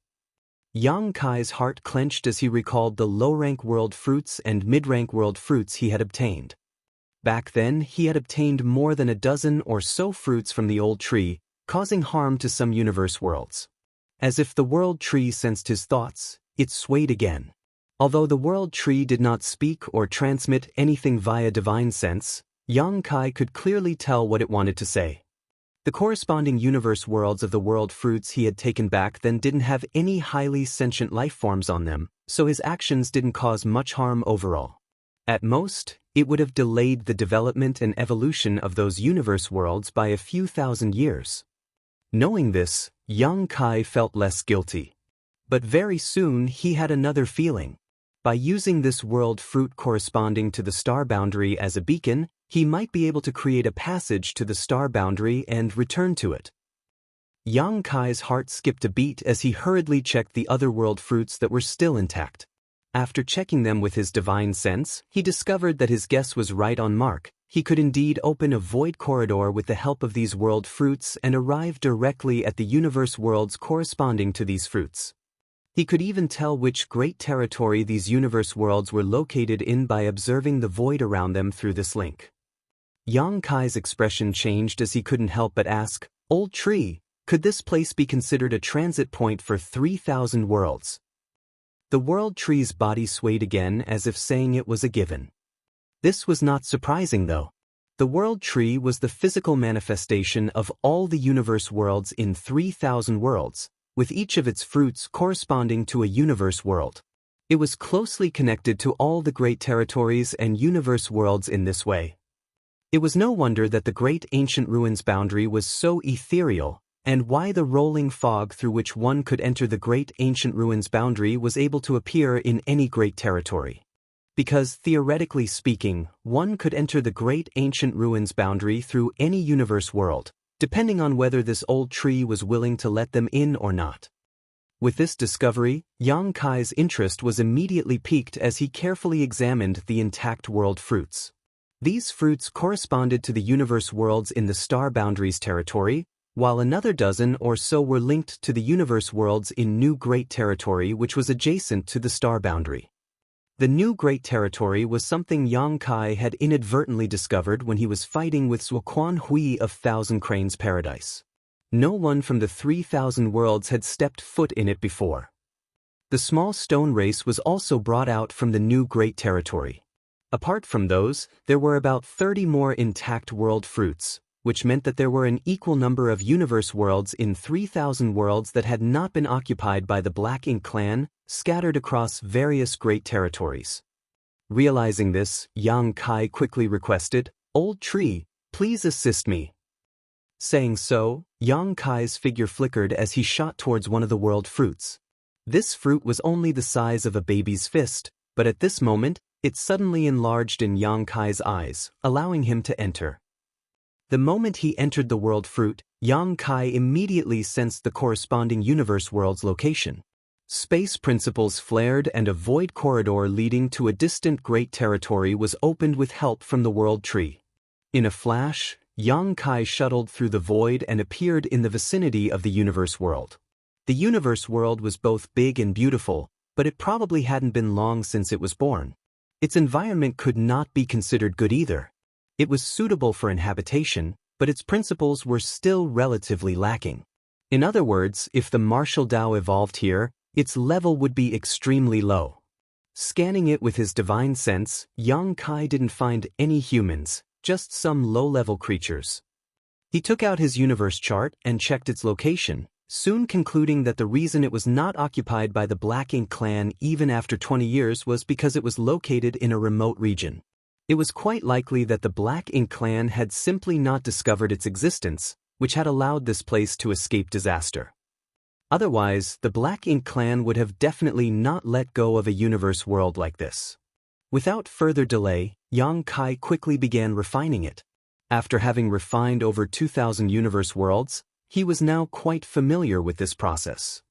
Xianxia's heart clenched as he recalled the low-rank world fruits and mid-rank world fruits he had obtained. Back then, he had obtained more than a dozen or so fruits from the old tree, causing harm to some universe worlds. As if the world tree sensed his thoughts, it swayed again. Although the world tree did not speak or transmit anything via divine sense, Xianxia could clearly tell what it wanted to say. The corresponding universe worlds of the world fruits he had taken back then didn't have any highly sentient life forms on them, so his actions didn't cause much harm overall. At most, it would have delayed the development and evolution of those universe worlds by a few thousand years. Knowing this, Xianxia felt less guilty. But very soon he had another feeling. By using this world fruit corresponding to the star boundary as a beacon, he might be able to create a passage to the star boundary and return to it. Xianxia's heart skipped a beat as he hurriedly checked the other world fruits that were still intact. After checking them with his divine sense, he discovered that his guess was right on mark. He could indeed open a void corridor with the help of these world fruits and arrive directly at the universe worlds corresponding to these fruits. He could even tell which great territory these universe worlds were located in by observing the void around them through this link. Xianxia's expression changed as he couldn't help but ask, "Old tree, could this place be considered a transit point for 3,000 worlds?" The world tree's body swayed again as if saying it was a given. This was not surprising though. The world tree was the physical manifestation of all the universe worlds in 3,000 worlds, with each of its fruits corresponding to a universe world. It was closely connected to all the great territories and universe worlds in this way. It was no wonder that the great ancient ruins boundary was so ethereal, and why the rolling fog through which one could enter the great ancient ruins boundary was able to appear in any great territory. Because, theoretically speaking, one could enter the great ancient ruins boundary through any universe world, depending on whether this old tree was willing to let them in or not. With this discovery, Xianxia's interest was immediately piqued as he carefully examined the intact world fruits. These fruits corresponded to the universe worlds in the star boundaries territory, while another dozen or so were linked to the universe worlds in New Great Territory, which was adjacent to the star boundary. The New Great Territory was something Xianxia had inadvertently discovered when he was fighting with Zuoquan Hui of Thousand Cranes Paradise. No one from the 3,000 worlds had stepped foot in it before. The small stone race was also brought out from the New Great Territory. Apart from those, there were about 30 more intact world fruits, which meant that there were an equal number of universe worlds in 3,000 worlds that had not been occupied by the Black Ink clan, scattered across various great territories. Realizing this, Xianxia quickly requested, "Old tree, please assist me." Saying so, Yang Kai's figure flickered as he shot towards one of the world fruits. This fruit was only the size of a baby's fist, but at this moment, it suddenly enlarged in Yang Kai's eyes, allowing him to enter. The moment he entered the world fruit, Yang Kai immediately sensed the corresponding universe world's location. Space principles flared and a void corridor leading to a distant great territory was opened with help from the world tree. In a flash, Yang Kai shuttled through the void and appeared in the vicinity of the universe world. The universe world was both big and beautiful, but it probably hadn't been long since it was born. Its environment could not be considered good either. It was suitable for inhabitation, but its principles were still relatively lacking. In other words, if the martial Tao evolved here, its level would be extremely low. Scanning it with his divine sense, Yang Kai didn't find any humans, just some low-level creatures. He took out his universe chart and checked its location, soon concluding that the reason it was not occupied by the Black Ink clan even after 20 years was because it was located in a remote region. It was quite likely that the Black Ink clan had simply not discovered its existence, which had allowed this place to escape disaster. Otherwise, the Black Ink clan would have definitely not let go of a universe world like this. Without further delay, Yang Kai quickly began refining it. After having refined over 2,000 universe worlds, he was now quite familiar with this process.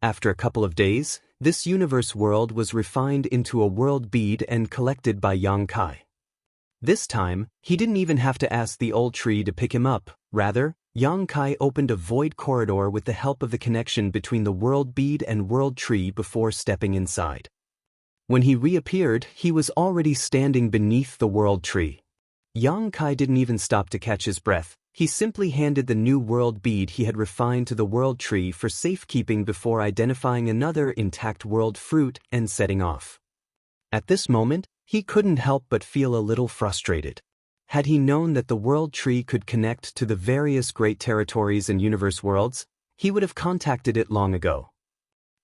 After a couple of days, this universe world was refined into a world bead and collected by Yang Kai. This time, he didn't even have to ask the old tree to pick him up. Rather, Yang Kai opened a void corridor with the help of the connection between the world bead and world tree before stepping inside. When he reappeared, he was already standing beneath the world tree. Yang Kai didn't even stop to catch his breath. He simply handed the new world bead he had refined to the world tree for safekeeping before identifying another intact world fruit and setting off. At this moment, he couldn't help but feel a little frustrated. Had he known that the world tree could connect to the various great territories and universe worlds, he would have contacted it long ago.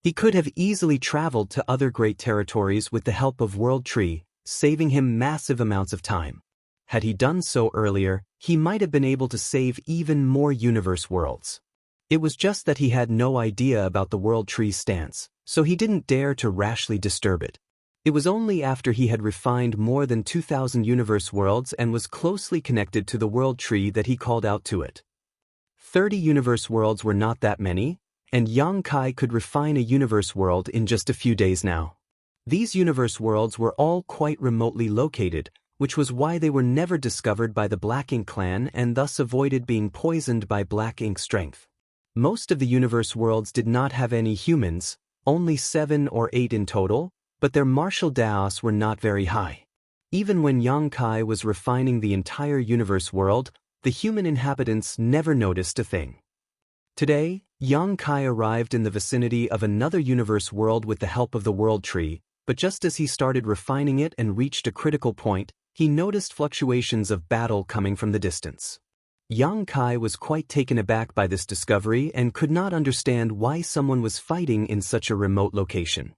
He could have easily traveled to other great territories with the help of world tree, saving him massive amounts of time. Had he done so earlier, he might have been able to save even more universe worlds. It was just that he had no idea about the world tree's stance, so he didn't dare to rashly disturb it. It was only after he had refined more than 2,000 universe worlds and was closely connected to the world tree that he called out to it. 30 universe worlds were not that many, and Yang Kai could refine a universe world in just a few days now. These universe worlds were all quite remotely located, which was why they were never discovered by the Black Ink clan and thus avoided being poisoned by Black Ink strength. Most of the universe worlds did not have any humans, only 7 or 8 in total, but their martial daos were not very high. Even when Yang Kai was refining the entire universe world, the human inhabitants never noticed a thing. Today, Yang Kai arrived in the vicinity of another universe world with the help of the world tree, but just as he started refining it and reached a critical point, he noticed fluctuations of battle coming from the distance. Yang Kai was quite taken aback by this discovery and could not understand why someone was fighting in such a remote location.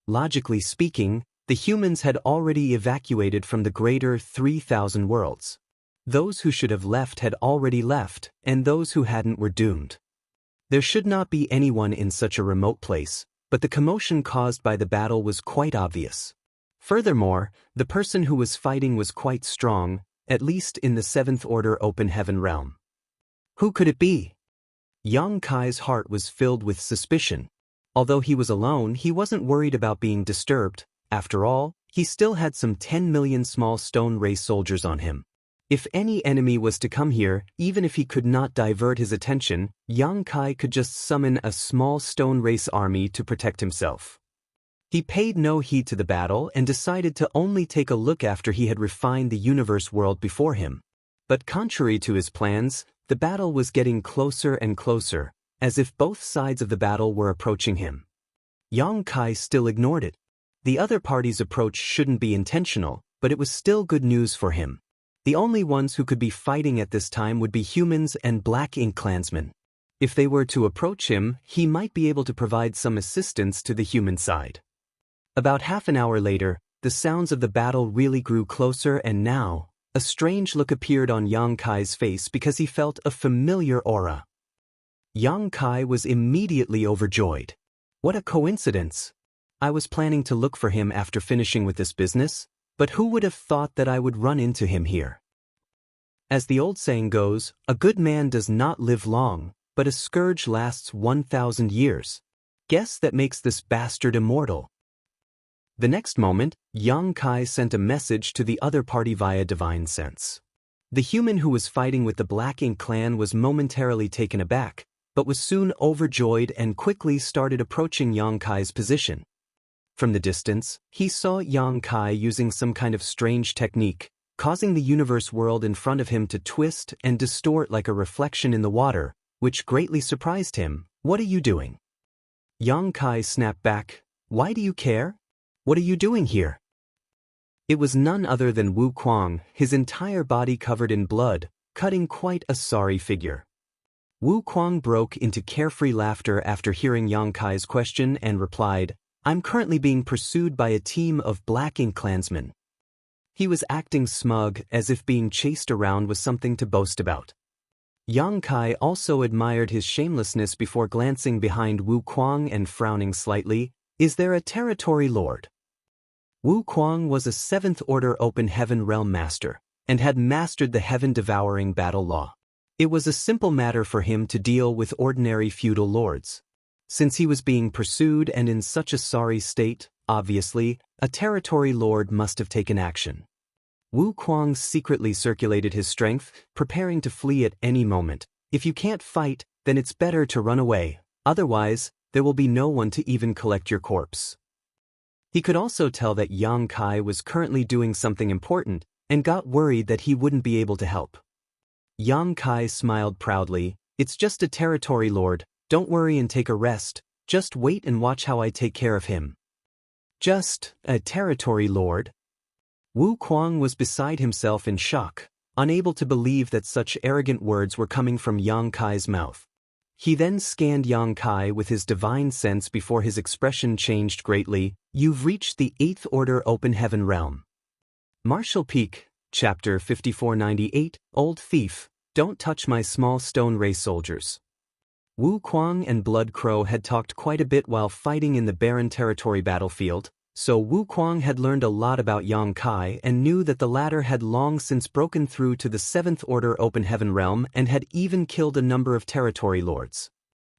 Logically speaking, the humans had already evacuated from the greater 3,000 worlds. Those who should have left had already left, and those who hadn't were doomed. There should not be anyone in such a remote place, but the commotion caused by the battle was quite obvious. Furthermore, the person who was fighting was quite strong, at least in the 7th Order Open Heaven realm. Who could it be? Yang Kai's heart was filled with suspicion. Although he was alone, he wasn't worried about being disturbed. After all, he still had some 10 million small stone race soldiers on him. If any enemy was to come here, even if he could not divert his attention, Yang Kai could just summon a small stone race army to protect himself. He paid no heed to the battle and decided to only take a look after he had refined the universe world before him. But contrary to his plans, the battle was getting closer and closer, as if both sides of the battle were approaching him. Yang Kai still ignored it. The other party's approach shouldn't be intentional, but it was still good news for him. The only ones who could be fighting at this time would be humans and Black Ink clansmen. If they were to approach him, he might be able to provide some assistance to the human side. About half an hour later, the sounds of the battle really grew closer and now, A strange look appeared on Yang Kai's face because he felt a familiar aura. Yang Kai was immediately overjoyed. What a coincidence! I was planning to look for him after finishing with this business, but who would have thought that I would run into him here? As the old saying goes, a good man does not live long, but a scourge lasts 1,000 years. Guess that makes this bastard immortal. The next moment, Yang Kai sent a message to the other party via divine sense. The human who was fighting with the Black Ink clan was momentarily taken aback, but was soon overjoyed and quickly started approaching Yang Kai's position. From the distance, he saw Yang Kai using some kind of strange technique, causing the universe world in front of him to twist and distort like a reflection in the water, which greatly surprised him. "What are you doing?" Yang Kai snapped back, "Why do you care? What are you doing here?" It was none other than Wu Kuang, his entire body covered in blood, cutting quite a sorry figure. Wu Kuang broke into carefree laughter after hearing Yang Kai's question and replied, "I'm currently being pursued by a team of Black Ink clansmen." He was acting smug, as if being chased around was something to boast about. Yang Kai also admired his shamelessness before glancing behind Wu Kuang and frowning slightly. "Is there a territory lord?" Wu Kuang was a 7th Order Open Heaven Realm Master, and had mastered the heaven-devouring battle law. It was a simple matter for him to deal with ordinary feudal lords. Since he was being pursued and in such a sorry state, obviously, a territory lord must have taken action. Wu Kuang secretly circulated his strength, preparing to flee at any moment. If you can't fight, then it's better to run away, otherwise, there will be no one to even collect your corpse. He could also tell that Yang Kai was currently doing something important, and got worried that he wouldn't be able to help. Yang Kai smiled proudly, "It's just a territory lord, don't worry and take a rest, just wait and watch how I take care of him." "Just a territory lord?" Wu Kuang was beside himself in shock, unable to believe that such arrogant words were coming from Yang Kai's mouth. He then scanned Yang Kai with his divine sense before his expression changed greatly. "You've reached the 8th Order Open Heaven Realm." Martial Peak, Chapter 5498, Old Thief, Don't Touch My Small Stone Ray Soldiers. Wu Kuang and Blood Crow had talked quite a bit while fighting in the barren territory battlefield, so Wu Kuang had learned a lot about Yang Kai and knew that the latter had long since broken through to the 7th Order Open Heaven Realm and had even killed a number of territory lords.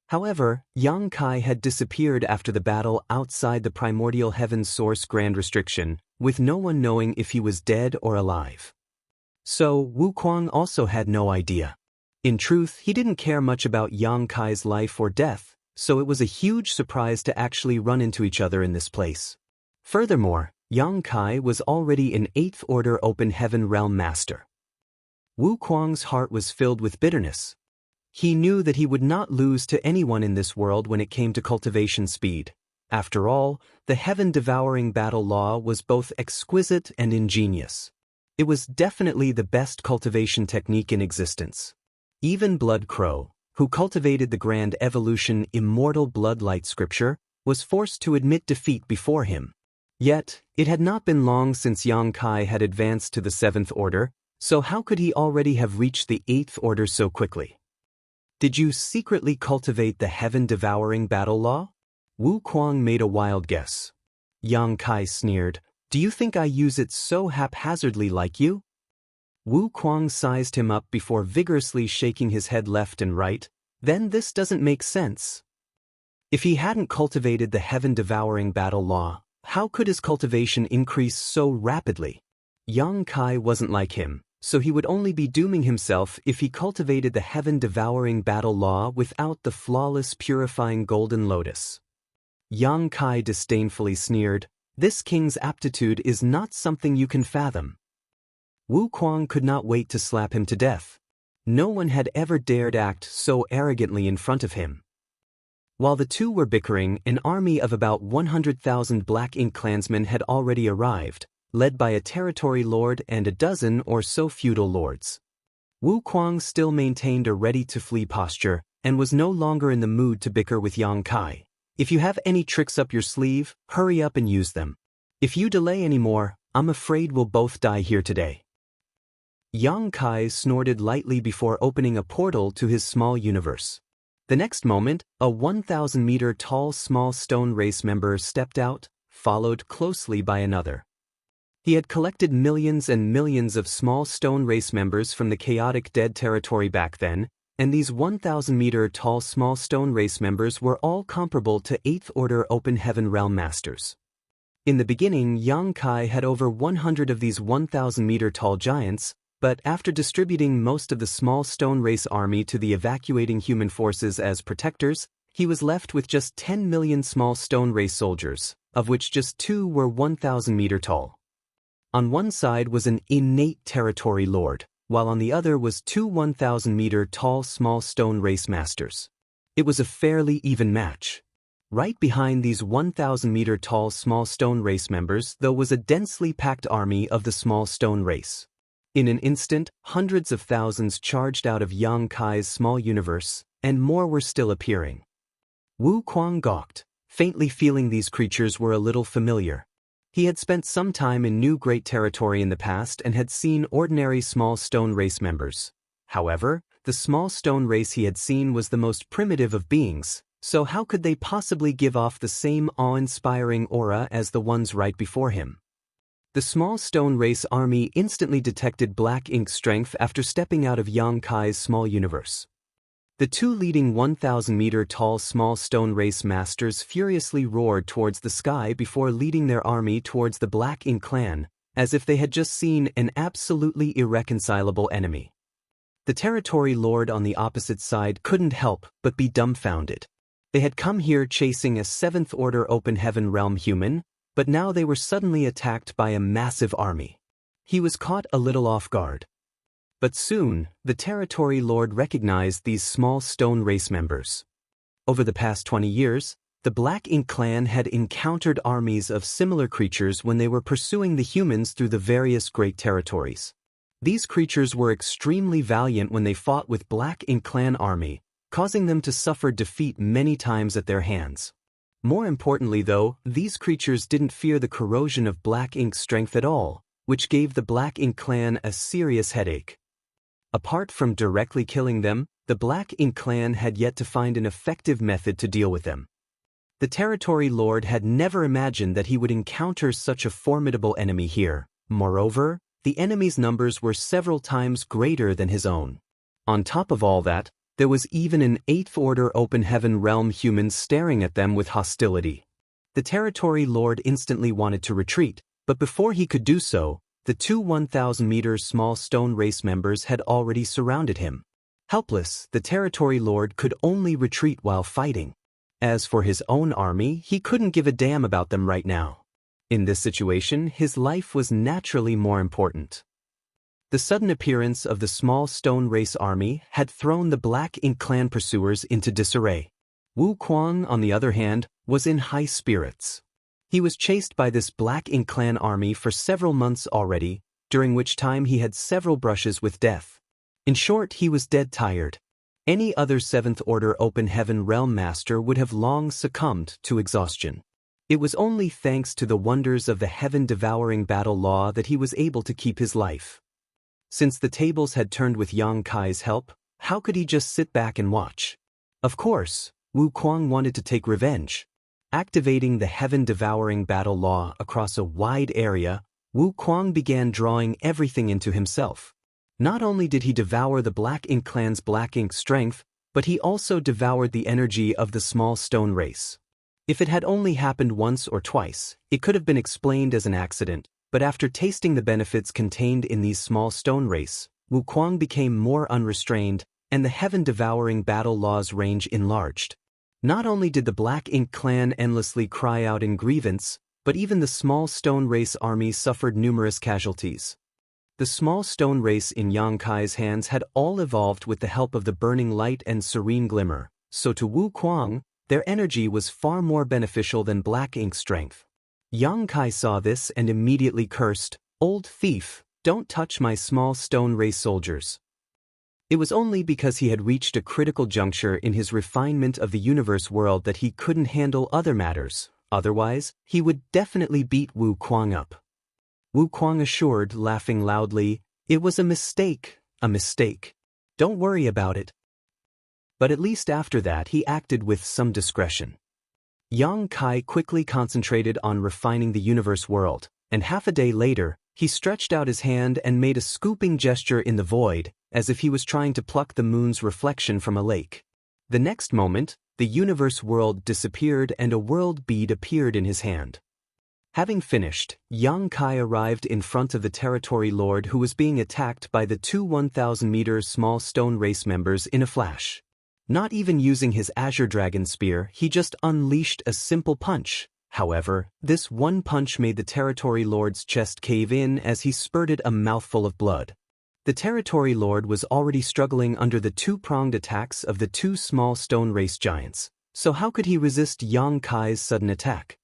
However, Yang Kai had disappeared after the battle outside the Primordial Heaven's Source Grand Restriction, with no one knowing if he was dead or alive. So, Wu Kuang also had no idea. In truth, he didn't care much about Yang Kai's life or death, so it was a huge surprise to actually run into each other in this place. Furthermore, Yang Kai was already an 8th Order Open Heaven Realm Master. Wu Kuang's heart was filled with bitterness. He knew that he would not lose to anyone in this world when it came to cultivation speed. After all, the heaven-devouring battle law was both exquisite and ingenious. It was definitely the best cultivation technique in existence. Even Blood Crow, who cultivated the Grand Evolution Immortal Bloodlight scripture, was forced to admit defeat before him. Yet, it had not been long since Yang Kai had advanced to the 7th Order, so how could he already have reached the 8th Order so quickly? "Did you secretly cultivate the heaven-devouring battle law?" Wu Kuang made a wild guess. Yang Kai sneered, "Do you think I use it so haphazardly like you?" Wu Kuang sized him up before vigorously shaking his head left and right. "Then this doesn't make sense. If he hadn't cultivated the heaven-devouring battle law, how could his cultivation increase so rapidly? Yang Kai wasn't like him, so he would only be dooming himself if he cultivated the heaven-devouring battle law without the flawless purifying golden lotus." Yang Kai disdainfully sneered, "This king's aptitude is not something you can fathom." Wu Kuang could not wait to slap him to death. No one had ever dared act so arrogantly in front of him. While the two were bickering, an army of about 100,000 Black Ink clansmen had already arrived, led by a territory lord and a dozen or so feudal lords. Wu Kuang still maintained a ready-to-flee posture, and was no longer in the mood to bicker with Yang Kai. "If you have any tricks up your sleeve, hurry up and use them. If you delay anymore, I'm afraid we'll both die here today." Yang Kai snorted lightly before opening a portal to his small universe. The next moment, a 1,000-meter-tall small stone race member stepped out, followed closely by another. He had collected millions and millions of small stone race members from the chaotic dead territory back then, and these 1,000-meter-tall small stone race members were all comparable to 8th Order Open Heaven Realm Masters. In the beginning, Yang Kai had over 100 of these 1,000-meter-tall giants, but after distributing most of the small stone race army to the evacuating human forces as protectors, he was left with just 10 million small stone race soldiers, of which just 2 were 1,000-meter tall. On one side was an innate territory lord, while on the other was 2 1,000-meter-tall small stone race masters. It was a fairly even match. Right behind these 1,000-meter-tall small stone race members, though, was a densely packed army of the small stone race. In an instant, hundreds of thousands charged out of Yang Kai's small universe, and more were still appearing. Wu Kuang gawked, faintly feeling these creatures were a little familiar. He had spent some time in New Great Territory in the past and had seen ordinary small stone race members. However, the small stone race he had seen was the most primitive of beings, so how could they possibly give off the same awe-inspiring aura as the ones right before him? The small stone race army instantly detected black ink strength after stepping out of Yang Kai's small universe. The 2 leading 1,000-meter-tall small stone race masters furiously roared towards the sky before leading their army towards the Black Ink clan, as if they had just seen an absolutely irreconcilable enemy. The territory lord on the opposite side couldn't help but be dumbfounded. They had come here chasing a 7th Order Open Heaven Realm human, but now they were suddenly attacked by a massive army. He was caught a little off guard. But soon, the territory lord recognized these small stone race members. Over the past 20 years, the Black Ink clan had encountered armies of similar creatures when they were pursuing the humans through the various great territories. These creatures were extremely valiant when they fought with Black Ink clan army, causing them to suffer defeat many times at their hands. More importantly though, these creatures didn't fear the corrosion of Black Ink's strength at all, which gave the Black Ink clan a serious headache. Apart from directly killing them, the Black Ink clan had yet to find an effective method to deal with them. The territory lord had never imagined that he would encounter such a formidable enemy here. Moreover, the enemy's numbers were several times greater than his own. On top of all that, there was even an 8th Order Open Heaven Realm human staring at them with hostility. The territory lord instantly wanted to retreat, but before he could do so, the 2 1,000-meter small stone race members had already surrounded him. Helpless, the territory lord could only retreat while fighting. As for his own army, he couldn't give a damn about them right now. In this situation, his life was naturally more important. The sudden appearance of the small stone race army had thrown the Black Ink clan pursuers into disarray. Wu Kuang, on the other hand, was in high spirits. He was chased by this Black Ink clan army for several months already, during which time he had several brushes with death. In short, he was dead tired. Any other 7th Order Open Heaven Realm Master would have long succumbed to exhaustion. It was only thanks to the wonders of the heaven-devouring battle law that he was able to keep his life. Since the tables had turned with Yang Kai's help, how could he just sit back and watch? Of course, Wu Kuang wanted to take revenge. Activating the heaven-devouring battle law across a wide area, Wu Kuang began drawing everything into himself. Not only did he devour the Black Ink clan's Black Ink strength, but he also devoured the energy of the small stone race. If it had only happened once or twice, it could have been explained as an accident, but after tasting the benefits contained in these small stone race, Wu Kuang became more unrestrained, and the heaven-devouring battle law's range enlarged. Not only did the Black Ink clan endlessly cry out in grievance, but even the small stone race army suffered numerous casualties. The small stone race in Yang Kai's hands had all evolved with the help of the burning light and serene glimmer, so to Wu Kuang, their energy was far more beneficial than Black Ink strength. Yang Kai saw this and immediately cursed, "Old thief, don't touch my small stone race soldiers." It was only because he had reached a critical juncture in his refinement of the universe world that he couldn't handle other matters. Otherwise, he would definitely beat Wu Kuang up. Wu Kuang assured, laughing loudly, It was a mistake, a mistake. Don't worry about it. But at least after that he acted with some discretion. Yang Kai quickly concentrated on refining the universe world, and half a day later, he stretched out his hand and made a scooping gesture in the void, as if he was trying to pluck the moon's reflection from a lake. The next moment, the universe world disappeared and a world bead appeared in his hand. Having finished, Yang Kai arrived in front of the territory lord who was being attacked by the two 1,000-meter small stone race members in a flash. Not even using his Azure Dragon Spear, he just unleashed a simple punch. However, this one punch made the territory lord's chest cave in as he spurted a mouthful of blood. The territory lord was already struggling under the two-pronged attacks of the two small stone race giants, so how could he resist Yang Kai's sudden attack?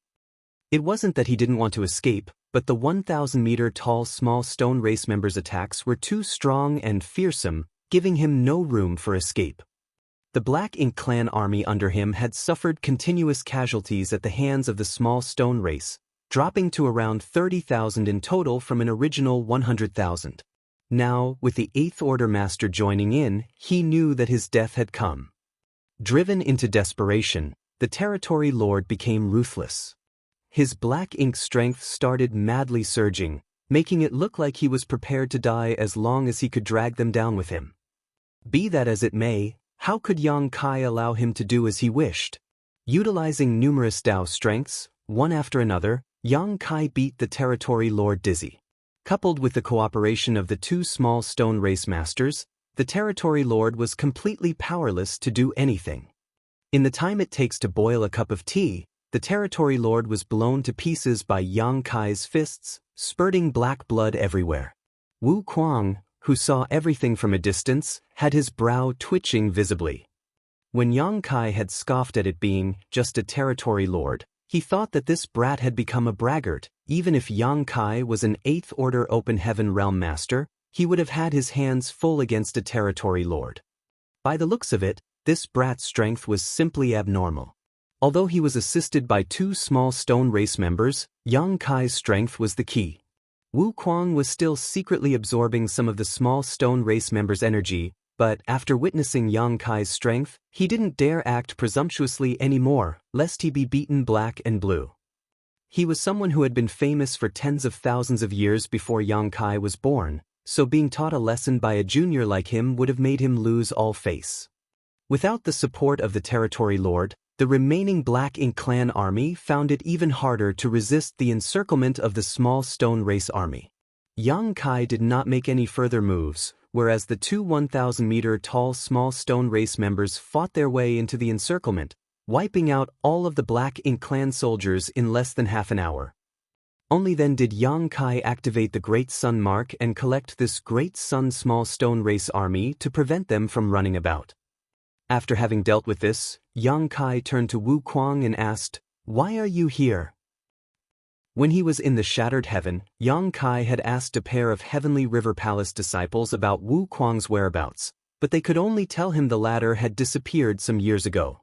It wasn't that he didn't want to escape, but the 1,000-meter tall small stone race members' attacks were too strong and fearsome, giving him no room for escape. The Black Ink clan army under him had suffered continuous casualties at the hands of the small stone race, dropping to around 30,000 in total from an original 100,000. Now, with the 8th Order Master joining in, he knew that his death had come. Driven into desperation, the territory lord became ruthless. His Black Ink strength started madly surging, making it look like he was prepared to die as long as he could drag them down with him. Be that as it may, how could Yang Kai allow him to do as he wished? Utilizing numerous Dao strengths, one after another, Yang Kai beat the territory lord dizzy. Coupled with the cooperation of the two small stone race masters, the territory lord was completely powerless to do anything. In the time it takes to boil a cup of tea, the territory lord was blown to pieces by Yang Kai's fists, spurting black blood everywhere. Wu Kuang, who saw everything from a distance, had his brow twitching visibly. When Yang Kai had scoffed at it being just a territory lord, he thought that this brat had become a braggart. Even if Yang Kai was an 8th Order Open Heaven Realm Master, he would have had his hands full against a territory lord. By the looks of it, this brat's strength was simply abnormal. Although he was assisted by two small stone race members, Yang Kai's strength was the key. Wu Kuang was still secretly absorbing some of the small stone race members' energy, but after witnessing Yang Kai's strength, he didn't dare act presumptuously anymore, lest he be beaten black and blue. He was someone who had been famous for tens of thousands of years before Yang Kai was born, so being taught a lesson by a junior like him would have made him lose all face. Without the support of the territory lord, the remaining Black Ink clan army found it even harder to resist the encirclement of the small stone race army. Yang Kai did not make any further moves, whereas the two 1,000-meter tall small stone race members fought their way into the encirclement, wiping out all of the Black Ink clan soldiers in less than half an hour. Only then did Yang Kai activate the Great Sun Mark and collect this Great Sun small stone race army to prevent them from running about. After having dealt with this, Yang Kai turned to Wu Kuang and asked, "Why are you here?" When he was in the Shattered Heaven, Yang Kai had asked a pair of Heavenly River Palace disciples about Wu Kuang's whereabouts, but they could only tell him the latter had disappeared some years ago.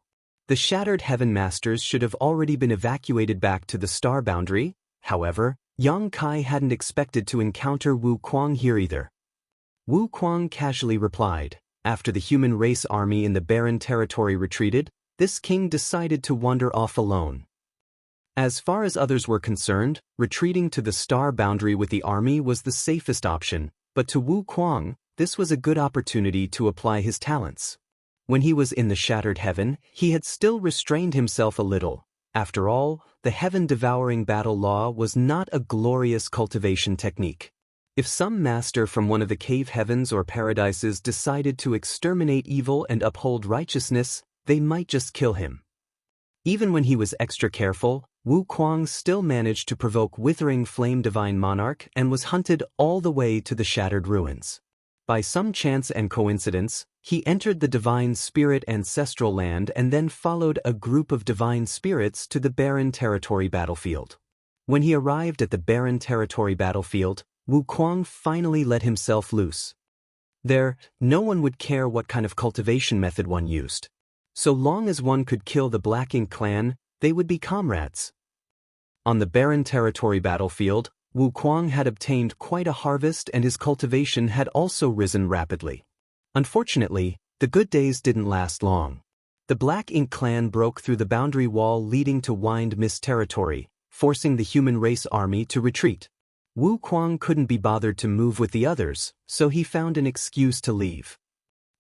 The Shattered Heaven Masters should have already been evacuated back to the Star Boundary. However, Yang Kai hadn't expected to encounter Wu Kuang here either. Wu Kuang casually replied, "After the human race army in the barren territory retreated, this king decided to wander off alone." As far as others were concerned, retreating to the Star Boundary with the army was the safest option, but to Wu Kuang, this was a good opportunity to apply his talents. When he was in the Shattered Heaven, he had still restrained himself a little. After all, the heaven-devouring battle law was not a glorious cultivation technique. If some master from one of the cave heavens or paradises decided to exterminate evil and uphold righteousness, they might just kill him. Even when he was extra careful, Wu Kuang still managed to provoke Withering Flame Divine Monarch and was hunted all the way to the Shattered Ruins. By some chance and coincidence, he entered the Divine Spirit Ancestral Land and then followed a group of Divine Spirits to the Barren Territory battlefield. When he arrived at the Barren Territory battlefield, Wu Kuang finally let himself loose. There, no one would care what kind of cultivation method one used. So long as one could kill the Black Ink clan, they would be comrades. On the Barren Territory battlefield, Wu Kuang had obtained quite a harvest and his cultivation had also risen rapidly. Unfortunately, the good days didn't last long. The Black Ink clan broke through the boundary wall leading to Wind Mist territory, forcing the human race army to retreat. Wu Kuang couldn't be bothered to move with the others, so he found an excuse to leave.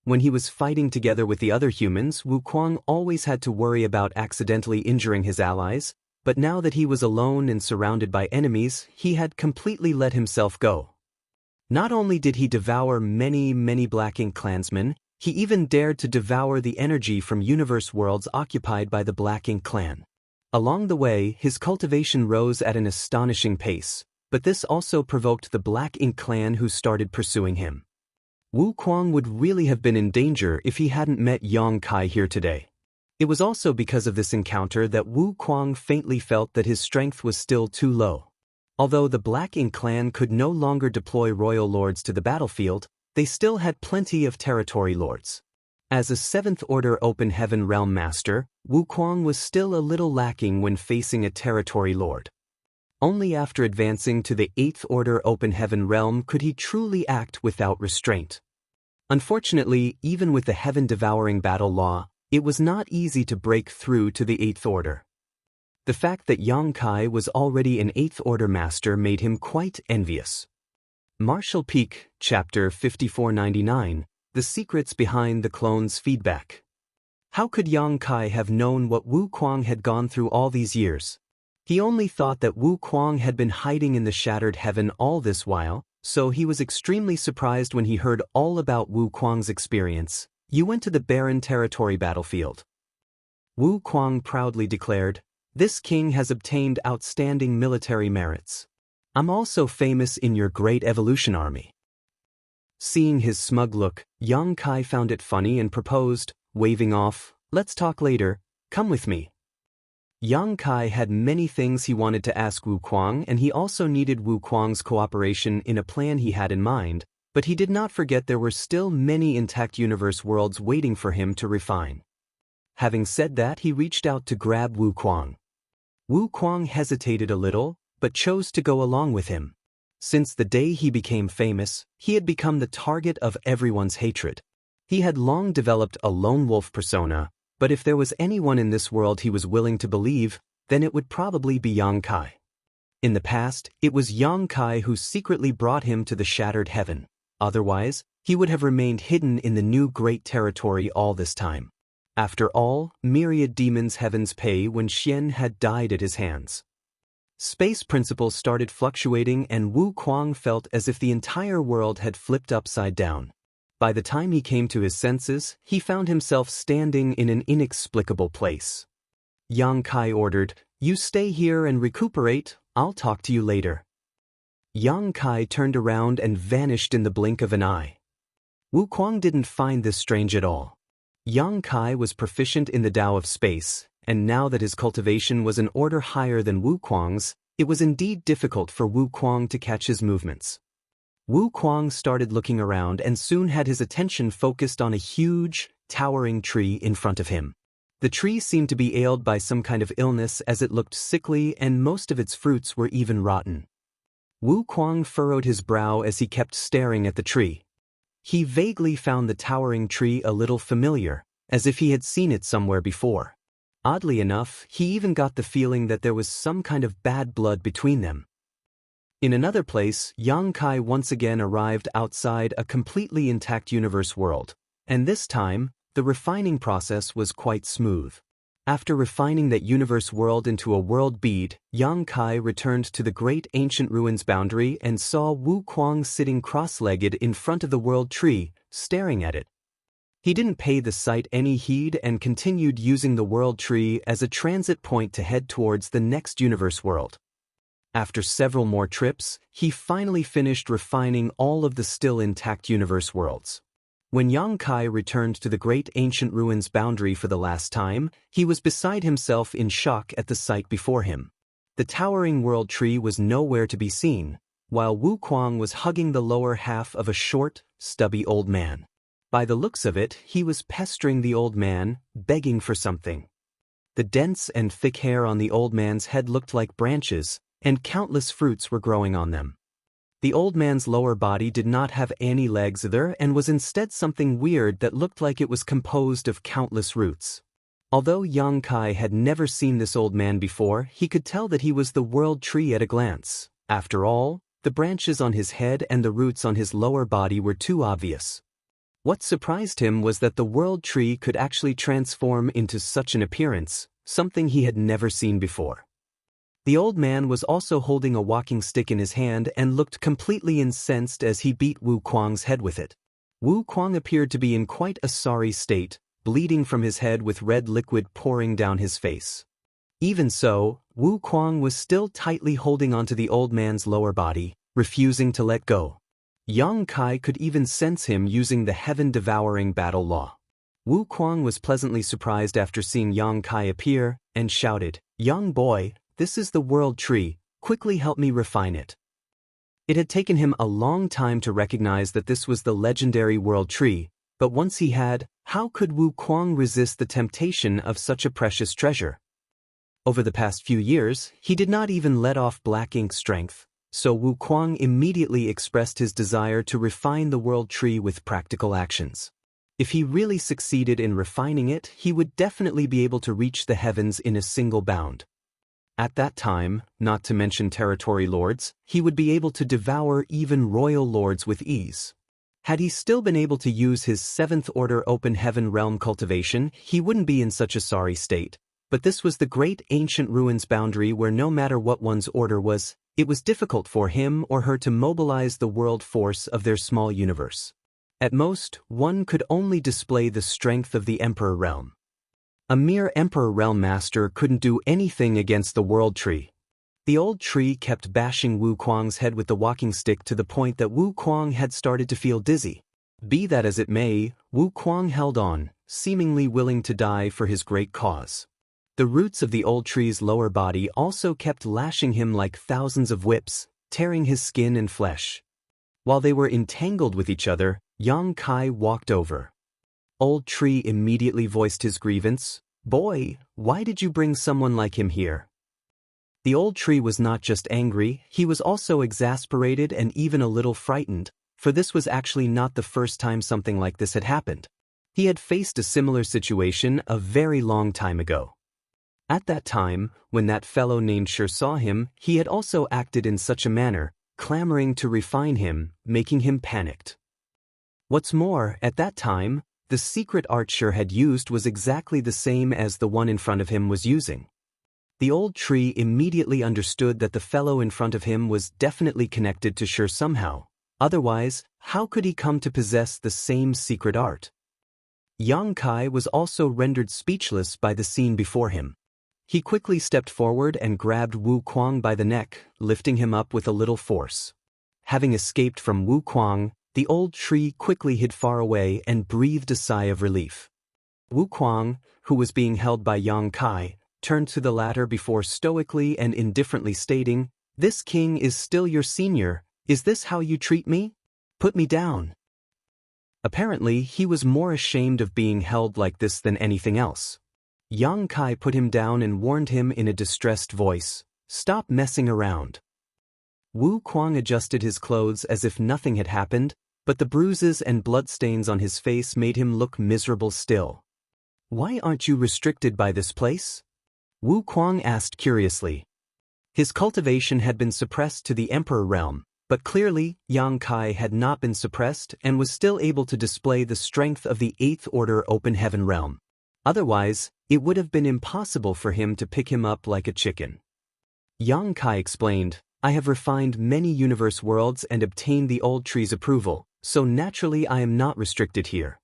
When he was fighting together with the other humans, Wu Kuang always had to worry about accidentally injuring his allies, but now that he was alone and surrounded by enemies, he had completely let himself go. Not only did he devour many Black Ink clansmen, he even dared to devour the energy from universe worlds occupied by the Black Ink clan. Along the way, his cultivation rose at an astonishing pace, but this also provoked the Black Ink clan who started pursuing him. Wu Kuang would really have been in danger if he hadn't met Xianxia here today. It was also because of this encounter that Wu Kuang faintly felt that his strength was still too low. Although the Black Ink clan could no longer deploy royal lords to the battlefield, they still had plenty of territory lords. As a 7th Order Open Heaven Realm Master, Wu Kuang was still a little lacking when facing a territory lord. Only after advancing to the 8th Order Open Heaven Realm could he truly act without restraint. Unfortunately, even with the heaven-devouring battle law, it was not easy to break through to the 8th Order. The fact that Xianxia was already an 8th Order Master made him quite envious. Martial Peak, Chapter 5499, The Secrets Behind the Clone's Feedback. How could Xianxia have known what Wu Kuang had gone through all these years? He only thought that Wu Kuang had been hiding in the Shattered Heaven all this while, so he was extremely surprised when he heard all about Wu Kuang's experience. You went to the barren territory battlefield. Wu Kuang proudly declared, "This king has obtained outstanding military merits. I'm also famous in your great evolution army." Seeing his smug look, Xianxia found it funny and proposed, waving off, "Let's talk later, come with me." Xianxia had many things he wanted to ask Wu Kuang, and he also needed Wu Kuang's cooperation in a plan he had in mind, but he did not forget there were still many intact universe worlds waiting for him to refine. Having said that, he reached out to grab Wu Kuang. Wu Kuang hesitated a little, but chose to go along with him. Since the day he became famous, he had become the target of everyone's hatred. He had long developed a lone wolf persona, but if there was anyone in this world he was willing to believe, then it would probably be Xianxia. In the past, it was Xianxia who secretly brought him to the Shattered Heaven. Otherwise, he would have remained hidden in the new great territory all this time. After all, myriad demons' heavens pay when Xian had died at his hands. Space principles started fluctuating and Wu Kuang felt as if the entire world had flipped upside down. By the time he came to his senses, he found himself standing in an inexplicable place. Xianxia ordered, "You stay here and recuperate, I'll talk to you later." Xianxia turned around and vanished in the blink of an eye. Wu Kuang didn't find this strange at all. Xianxia was proficient in the Tao of space, and now that his cultivation was an order higher than Wu Kuang's, it was indeed difficult for Wu Kuang to catch his movements. Wu Kuang started looking around and soon had his attention focused on a huge, towering tree in front of him. The tree seemed to be ailed by some kind of illness as it looked sickly and most of its fruits were even rotten. Wu Kuang furrowed his brow as he kept staring at the tree. He vaguely found the towering tree a little familiar, as if he had seen it somewhere before. Oddly enough, he even got the feeling that there was some kind of bad blood between them. In another place, Xianxia once again arrived outside a completely intact universe world, and this time, the refining process was quite smooth. After refining that universe world into a world bead, Xianxia returned to the great ancient ruins boundary and saw Wu Kuang sitting cross-legged in front of the world tree, staring at it. He didn't pay the sight any heed and continued using the world tree as a transit point to head towards the next universe world. After several more trips, he finally finished refining all of the still intact universe worlds. When Xianxia returned to the great ancient ruins boundary for the last time, he was beside himself in shock at the sight before him. The towering world tree was nowhere to be seen, while Wu Kuang was hugging the lower half of a short, stubby old man. By the looks of it, he was pestering the old man, begging for something. The dense and thick hair on the old man's head looked like branches, and countless fruits were growing on them. The old man's lower body did not have any legs either and was instead something weird that looked like it was composed of countless roots. Although Yang Kai had never seen this old man before, he could tell that he was the world tree at a glance. After all, the branches on his head and the roots on his lower body were too obvious. What surprised him was that the world tree could actually transform into such an appearance, something he had never seen before. The old man was also holding a walking stick in his hand and looked completely incensed as he beat Wu Kuang's head with it. Wu Kuang appeared to be in quite a sorry state, bleeding from his head with red liquid pouring down his face. Even so, Wu Kuang was still tightly holding onto the old man's lower body, refusing to let go. Yang Kai could even sense him using the heaven-devouring battle law. Wu Kuang was pleasantly surprised after seeing Yang Kai appear, and shouted, "Young boy, this is the world tree, quickly help me refine it." It had taken him a long time to recognize that this was the legendary world tree, but once he had, how could Wu Kuang resist the temptation of such a precious treasure? Over the past few years, he did not even let off black ink strength, so Wu Kuang immediately expressed his desire to refine the world tree with practical actions. If he really succeeded in refining it, he would definitely be able to reach the heavens in a single bound. At that time, not to mention territory lords, he would be able to devour even royal lords with ease. Had he still been able to use his 7th order open heaven realm cultivation, he wouldn't be in such a sorry state. But this was the great ancient ruins boundary where no matter what one's order was, it was difficult for him or her to mobilize the world force of their small universe. At most, one could only display the strength of the Emperor Realm. A mere Emperor Realm master couldn't do anything against the world tree. The old tree kept bashing Wu Kuang's head with the walking stick to the point that Wu Kuang had started to feel dizzy. Be that as it may, Wu Kuang held on, seemingly willing to die for his great cause. The roots of the old tree's lower body also kept lashing him like thousands of whips, tearing his skin and flesh. While they were entangled with each other, Yang Kai walked over. Old Tree immediately voiced his grievance. "Boy, why did you bring someone like him here?" The old tree was not just angry, he was also exasperated and even a little frightened, for this was actually not the first time something like this had happened. He had faced a similar situation a very long time ago. At that time, when that fellow named Shi saw him, he had also acted in such a manner, clamoring to refine him, making him panicked. What's more, at that time, the secret art Shi had used was exactly the same as the one in front of him was using. The old tree immediately understood that the fellow in front of him was definitely connected to Shi somehow. Otherwise, how could he come to possess the same secret art? Yang Kai was also rendered speechless by the scene before him. He quickly stepped forward and grabbed Wu Kuang by the neck, lifting him up with a little force. Having escaped from Wu Kuang, the old tree quickly hid far away and breathed a sigh of relief. Wu Kuang, who was being held by Yang Kai, turned to the latter before stoically and indifferently stating, "This king is still your senior. Is this how you treat me? Put me down." Apparently, he was more ashamed of being held like this than anything else. Yang Kai put him down and warned him in a distressed voice, "Stop messing around." Wu Kuang adjusted his clothes as if nothing had happened, but the bruises and bloodstains on his face made him look miserable still. "Why aren't you restricted by this place?" Wu Kuang asked curiously. His cultivation had been suppressed to the Emperor Realm, but clearly, Yang Kai had not been suppressed and was still able to display the strength of the 8th Order Open Heaven Realm. Otherwise, it would have been impossible for him to pick him up like a chicken. Yang Kai explained, "I have refined many universe worlds and obtained the old tree's approval, so naturally I am not restricted here."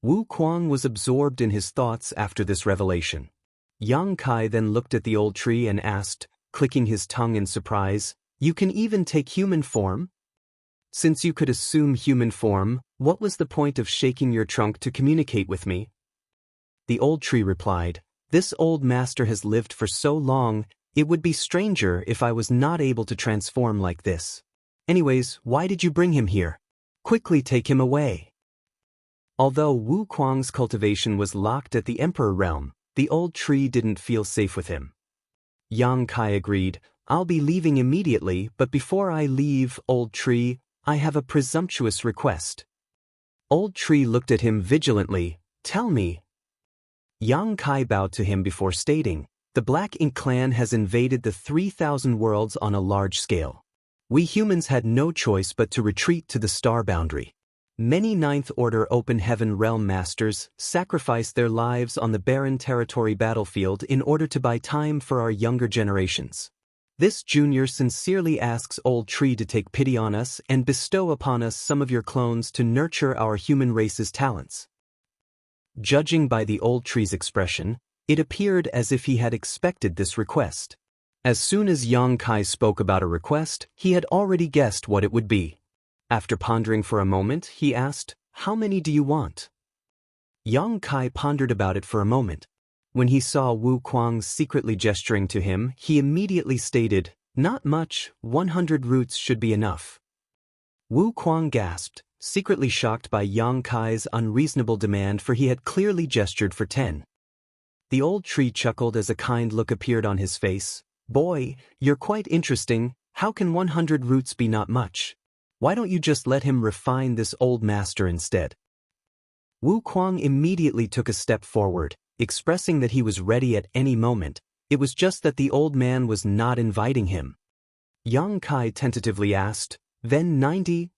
Wu Kuang was absorbed in his thoughts after this revelation. Yang Kai then looked at the old tree and asked, clicking his tongue in surprise, "You can even take human form? Since you could assume human form, what was the point of shaking your trunk to communicate with me?" The old tree replied, "This old master has lived for so long, it would be stranger if I was not able to transform like this. Anyways, why did you bring him here? Quickly take him away." Although Wu Kuang's cultivation was locked at the Emperor Realm, the old tree didn't feel safe with him. Yang Kai agreed, I'll be leaving immediately, but before I leave, old tree, I have a presumptuous request. Old tree looked at him vigilantly. Tell me. Yang Kai bowed to him before stating, the Black Ink clan has invaded the 3,000 worlds on a large scale. We humans had no choice but to retreat to the star boundary. Many Ninth Order Open Heaven Realm Masters sacrificed their lives on the barren territory battlefield in order to buy time for our younger generations. This junior sincerely asks Old Tree to take pity on us and bestow upon us some of your clones to nurture our human race's talents. Judging by the Old Tree's expression, it appeared as if he had expected this request. As soon as Yang Kai spoke about a request, he had already guessed what it would be. After pondering for a moment, he asked, How many do you want? Yang Kai pondered about it for a moment. When he saw Wu Kuang secretly gesturing to him, he immediately stated, Not much, 100 roots should be enough. Wu Kuang gasped, secretly shocked by Yang Kai's unreasonable demand, for he had clearly gestured for 10. The old tree chuckled as a kind look appeared on his face. Boy, you're quite interesting. How can 100 roots be not much? Why don't you just let him refine this old master instead? Wu Kuang immediately took a step forward, expressing that he was ready at any moment. It was just that the old man was not inviting him. Yang Kai tentatively asked, Then 90?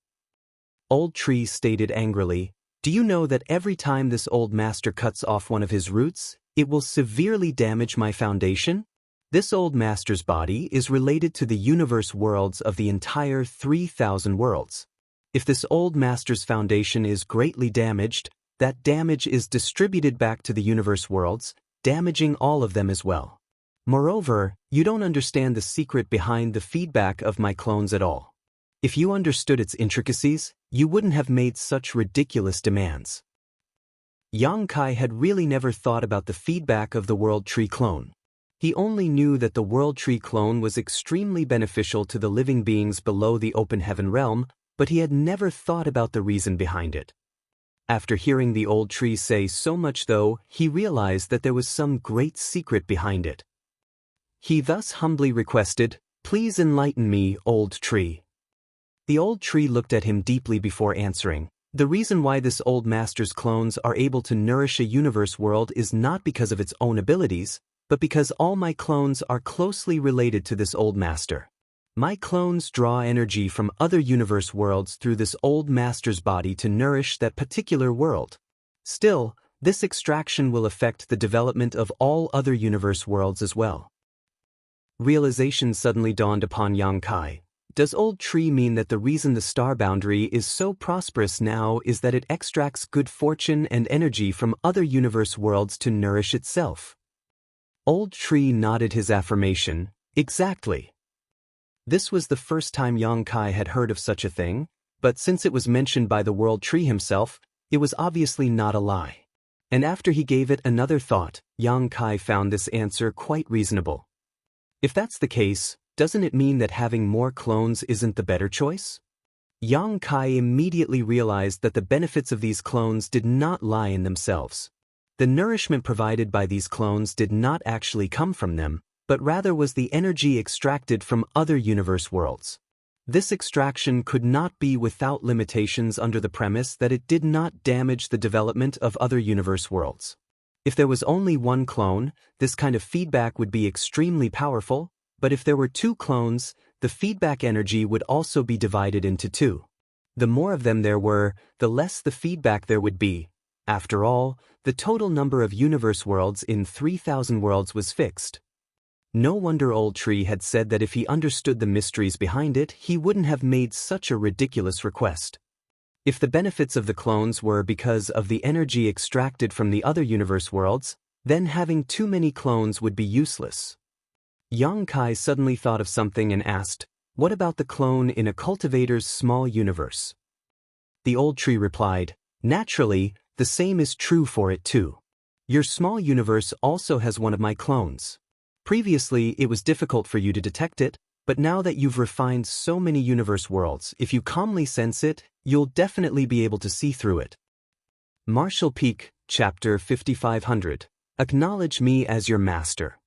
Old Tree stated angrily, Do you know that every time this old master cuts off one of his roots, it will severely damage my foundation? This old master's body is related to the universe worlds of the entire 3,000 worlds. If this old master's foundation is greatly damaged, that damage is distributed back to the universe worlds, damaging all of them as well. Moreover, you don't understand the secret behind the feedback of my clones at all. If you understood its intricacies, you wouldn't have made such ridiculous demands. Yang Kai had really never thought about the feedback of the World Tree clone. He only knew that the World Tree clone was extremely beneficial to the living beings below the Open Heaven realm, but he had never thought about the reason behind it. After hearing the old tree say so much though, he realized that there was some great secret behind it. He thus humbly requested, Please enlighten me, old tree. The old tree looked at him deeply before answering. The reason why this old master's clones are able to nourish a universe world is not because of its own abilities, but because all my clones are closely related to this old master. My clones draw energy from other universe worlds through this old master's body to nourish that particular world. Still, this extraction will affect the development of all other universe worlds as well. Realization suddenly dawned upon Yang Kai. Does old tree mean that the reason the star boundary is so prosperous now is that it extracts good fortune and energy from other universe worlds to nourish itself? Old tree nodded his affirmation. Exactly. This was the first time Yang Kai had heard of such a thing, but since it was mentioned by the World Tree himself, it was obviously not a lie. And after he gave it another thought, Yang Kai found this answer quite reasonable. If that's the case, doesn't it mean that having more clones isn't the better choice? Yang Kai immediately realized that the benefits of these clones did not lie in themselves. The nourishment provided by these clones did not actually come from them, but rather was the energy extracted from other universe worlds. This extraction could not be without limitations under the premise that it did not damage the development of other universe worlds. If there was only one clone, this kind of feedback would be extremely powerful, but if there were two clones, the feedback energy would also be divided into two. The more of them there were, the less the feedback there would be. After all, the total number of universe worlds in 3,000 worlds was fixed. No wonder Old Tree had said that if he understood the mysteries behind it, he wouldn't have made such a ridiculous request. If the benefits of the clones were because of the energy extracted from the other universe worlds, then having too many clones would be useless. Yang Kai suddenly thought of something and asked, What about the clone in a cultivator's small universe? The Old Tree replied, Naturally, the same is true for it too. Your small universe also has one of my clones. Previously, it was difficult for you to detect it, but now that you've refined so many universe worlds, if you calmly sense it, you'll definitely be able to see through it. Martial Peak, Chapter 5500. Acknowledge me as your master.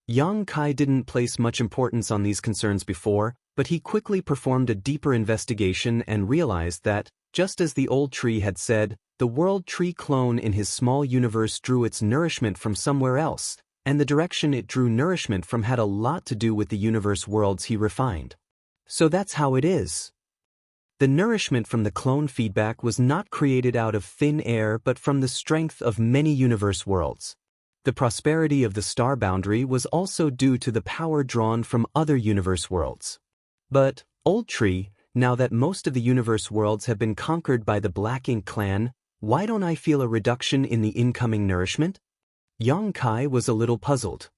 Yang Kai didn't place much importance on these concerns before, but he quickly performed a deeper investigation and realized that, just as the old tree had said, the world tree clone in his small universe drew its nourishment from somewhere else, and the direction it drew nourishment from had a lot to do with the universe worlds he refined. So that's how it is. The nourishment from the clone feedback was not created out of thin air but from the strength of many universe worlds. The prosperity of the star boundary was also due to the power drawn from other universe worlds. But, Old Tree, now that most of the universe worlds have been conquered by the Black Ink clan, why don't I feel a reduction in the incoming nourishment? Yang Kai was a little puzzled.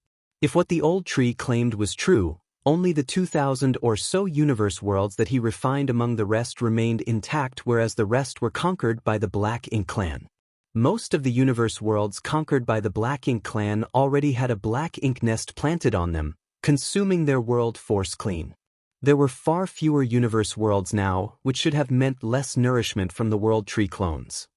If what the Old Tree claimed was true, only the 2,000 or so universe worlds that he refined among the rest remained intact, whereas the rest were conquered by the Black Ink clan. Most of the universe worlds conquered by the Black Ink clan already had a black ink nest planted on them, consuming their world force clean. There were far fewer universe worlds now, which should have meant less nourishment from the world tree clones.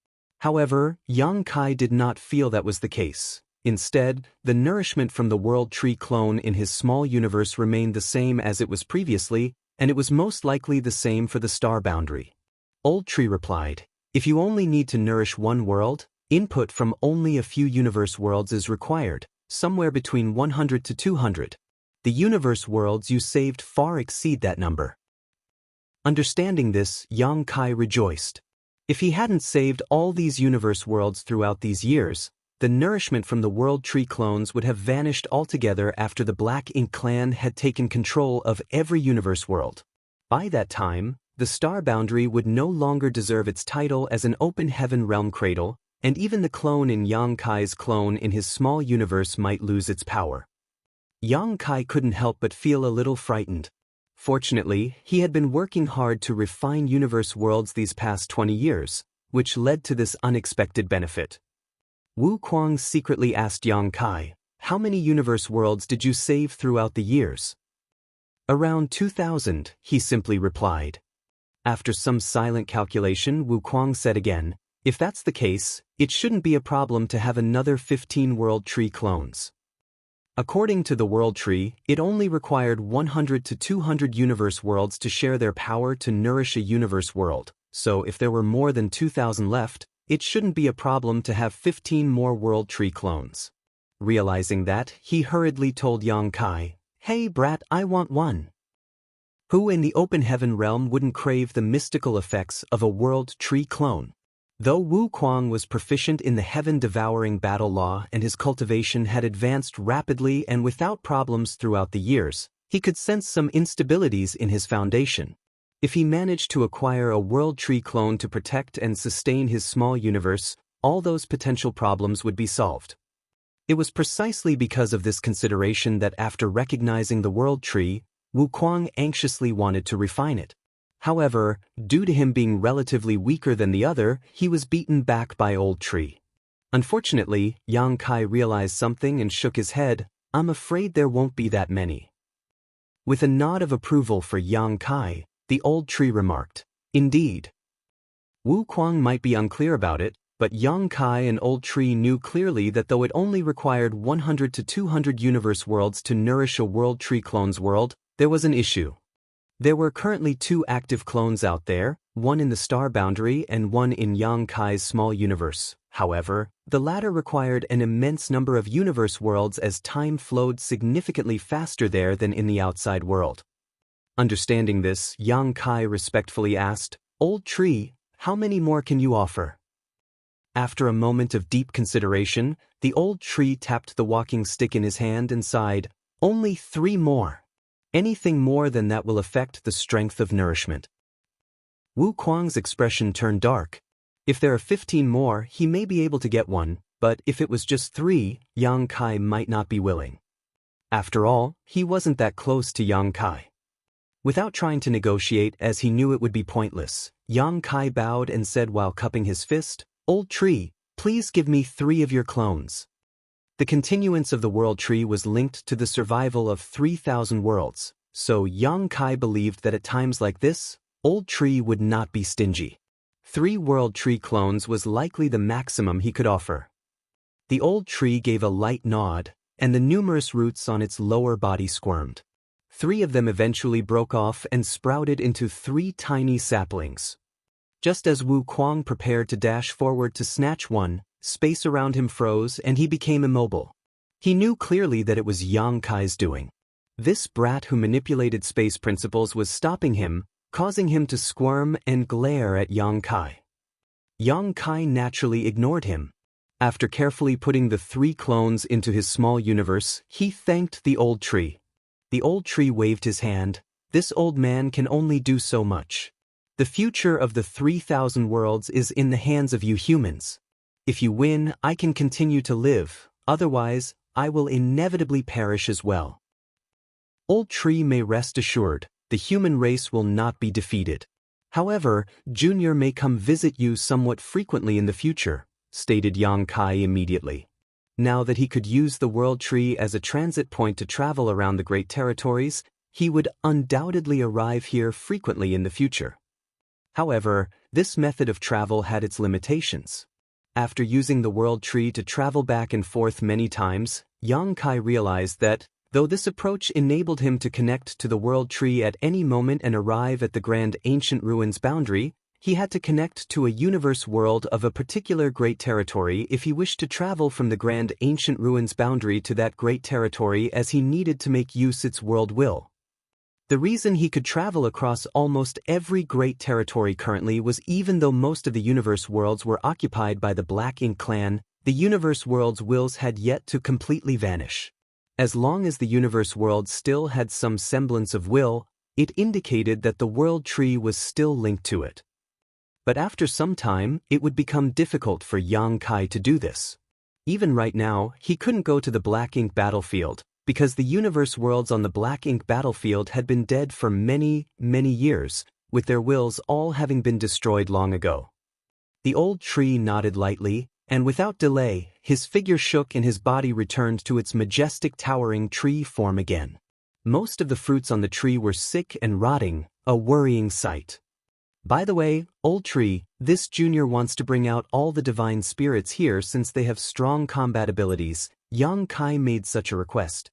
However, Yang Kai did not feel that was the case. Instead, the nourishment from the world tree clone in his small universe remained the same as it was previously, and it was most likely the same for the star boundary. Old Tree replied, "If you only need to nourish one world, input from only a few universe worlds is required, somewhere between 100 to 200. The universe worlds you saved far exceed that number." Understanding this, Yang Kai rejoiced. If he hadn't saved all these universe worlds throughout these years, the nourishment from the world tree clones would have vanished altogether after the Black Ink clan had taken control of every universe world. By that time, the star boundary would no longer deserve its title as an open heaven realm cradle, and even the clone in Yang Kai's clone in his small universe might lose its power. Yang Kai couldn't help but feel a little frightened. Fortunately, he had been working hard to refine universe worlds these past 20 years, which led to this unexpected benefit. Wu Kuang secretly asked Yang Kai, "How many universe worlds did you save throughout the years?" "Around 2,000, he simply replied. After some silent calculation, Wu Kuang said again, "If that's the case, it shouldn't be a problem to have another 15 world tree clones." According to the world tree, it only required 100 to 200 universe worlds to share their power to nourish a universe world, so if there were more than 2,000 left, it shouldn't be a problem to have 15 more world tree clones. Realizing that, he hurriedly told Yang Kai, "Hey brat, I want one." Who in the open heaven realm wouldn't crave the mystical effects of a world tree clone? Though Wu Kuang was proficient in the heaven-devouring battle law and his cultivation had advanced rapidly and without problems throughout the years, he could sense some instabilities in his foundation. If he managed to acquire a world tree clone to protect and sustain his small universe, all those potential problems would be solved. It was precisely because of this consideration that after recognizing the world tree, Wu Kuang anxiously wanted to refine it. However, due to him being relatively weaker than the other, he was beaten back by Old Tree. Unfortunately, Yang Kai realized something and shook his head. "I'm afraid there won't be that many." With a nod of approval for Yang Kai, the Old Tree remarked, "Indeed." Wu Kuang might be unclear about it, but Yang Kai and Old Tree knew clearly that though it only required 100 to 200 universe worlds to nourish a world tree clone's world, there was an issue. There were currently 2 active clones out there, one in the star boundary and one in Yang Kai's small universe. However, the latter required an immense number of universe worlds as time flowed significantly faster there than in the outside world. Understanding this, Yang Kai respectfully asked, "Old Tree, how many more can you offer?" After a moment of deep consideration, the Old Tree tapped the walking stick in his hand and sighed, "Only 3 more. Anything more than that will affect the strength of nourishment." Wu Kuang's expression turned dark. If there are 15 more, he may be able to get one, but if it was just 3, Yang Kai might not be willing. After all, he wasn't that close to Yang Kai. Without trying to negotiate, as he knew it would be pointless, Yang Kai bowed and said while cupping his fist, "Old Tree, please give me 3 of your clones." The continuance of the world tree was linked to the survival of 3,000 worlds, so Yang Kai believed that at times like this, Old Tree would not be stingy. 3 world tree clones was likely the maximum he could offer. The Old Tree gave a light nod, and the numerous roots on its lower body squirmed. 3 of them eventually broke off and sprouted into 3 tiny saplings. Just as Wu Kuang prepared to dash forward to snatch one, space around him froze and he became immobile. He knew clearly that it was Yang Kai's doing. This brat who manipulated space principles was stopping him, causing him to squirm and glare at Yang Kai. Yang Kai naturally ignored him. After carefully putting the 3 clones into his small universe, he thanked the old tree. The old tree waved his hand. This old man can only do so much. The future of the 3,000 worlds is in the hands of you humans. If you win, I can continue to live, otherwise, I will inevitably perish as well. Old tree may rest assured, the human race will not be defeated. However, Junior may come visit you somewhat frequently in the future, stated Yang Kai immediately. Now that he could use the World Tree as a transit point to travel around the Great Territories, he would undoubtedly arrive here frequently in the future. However, this method of travel had its limitations. After using the World Tree to travel back and forth many times, Yang Kai realized that, though this approach enabled him to connect to the World Tree at any moment and arrive at the Grand Ancient Ruins boundary, he had to connect to a universe world of a particular great territory if he wished to travel from the Grand Ancient Ruins boundary to that great territory, as he needed to make use its world will. The reason he could travel across almost every great territory currently was even though most of the universe worlds were occupied by the Black Ink clan, the universe world's wills had yet to completely vanish. As long as the universe world still had some semblance of will, it indicated that the World Tree was still linked to it. But after some time, it would become difficult for Yang Kai to do this. Even right now, he couldn't go to the Black Ink battlefield, because the universe worlds on the Black Ink battlefield had been dead for many, many years, with their wills all having been destroyed long ago. The old tree nodded lightly, and without delay, his figure shook and his body returned to its majestic towering tree form again. Most of the fruits on the tree were sick and rotting, a worrying sight. By the way, old tree, this junior wants to bring out all the divine spirits here since they have strong combat abilities. Yang Kai made such a request.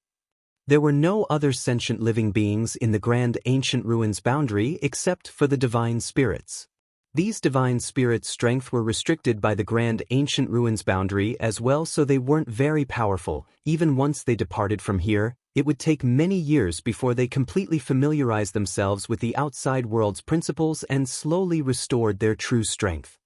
There were no other sentient living beings in the Grand Ancient Ruins boundary except for the divine spirits. These divine spirits' strength were restricted by the Grand Ancient Ruins boundary as well, so they weren't very powerful. Even once they departed from here, it would take many years before they completely familiarized themselves with the outside world's principles and slowly restored their true strength.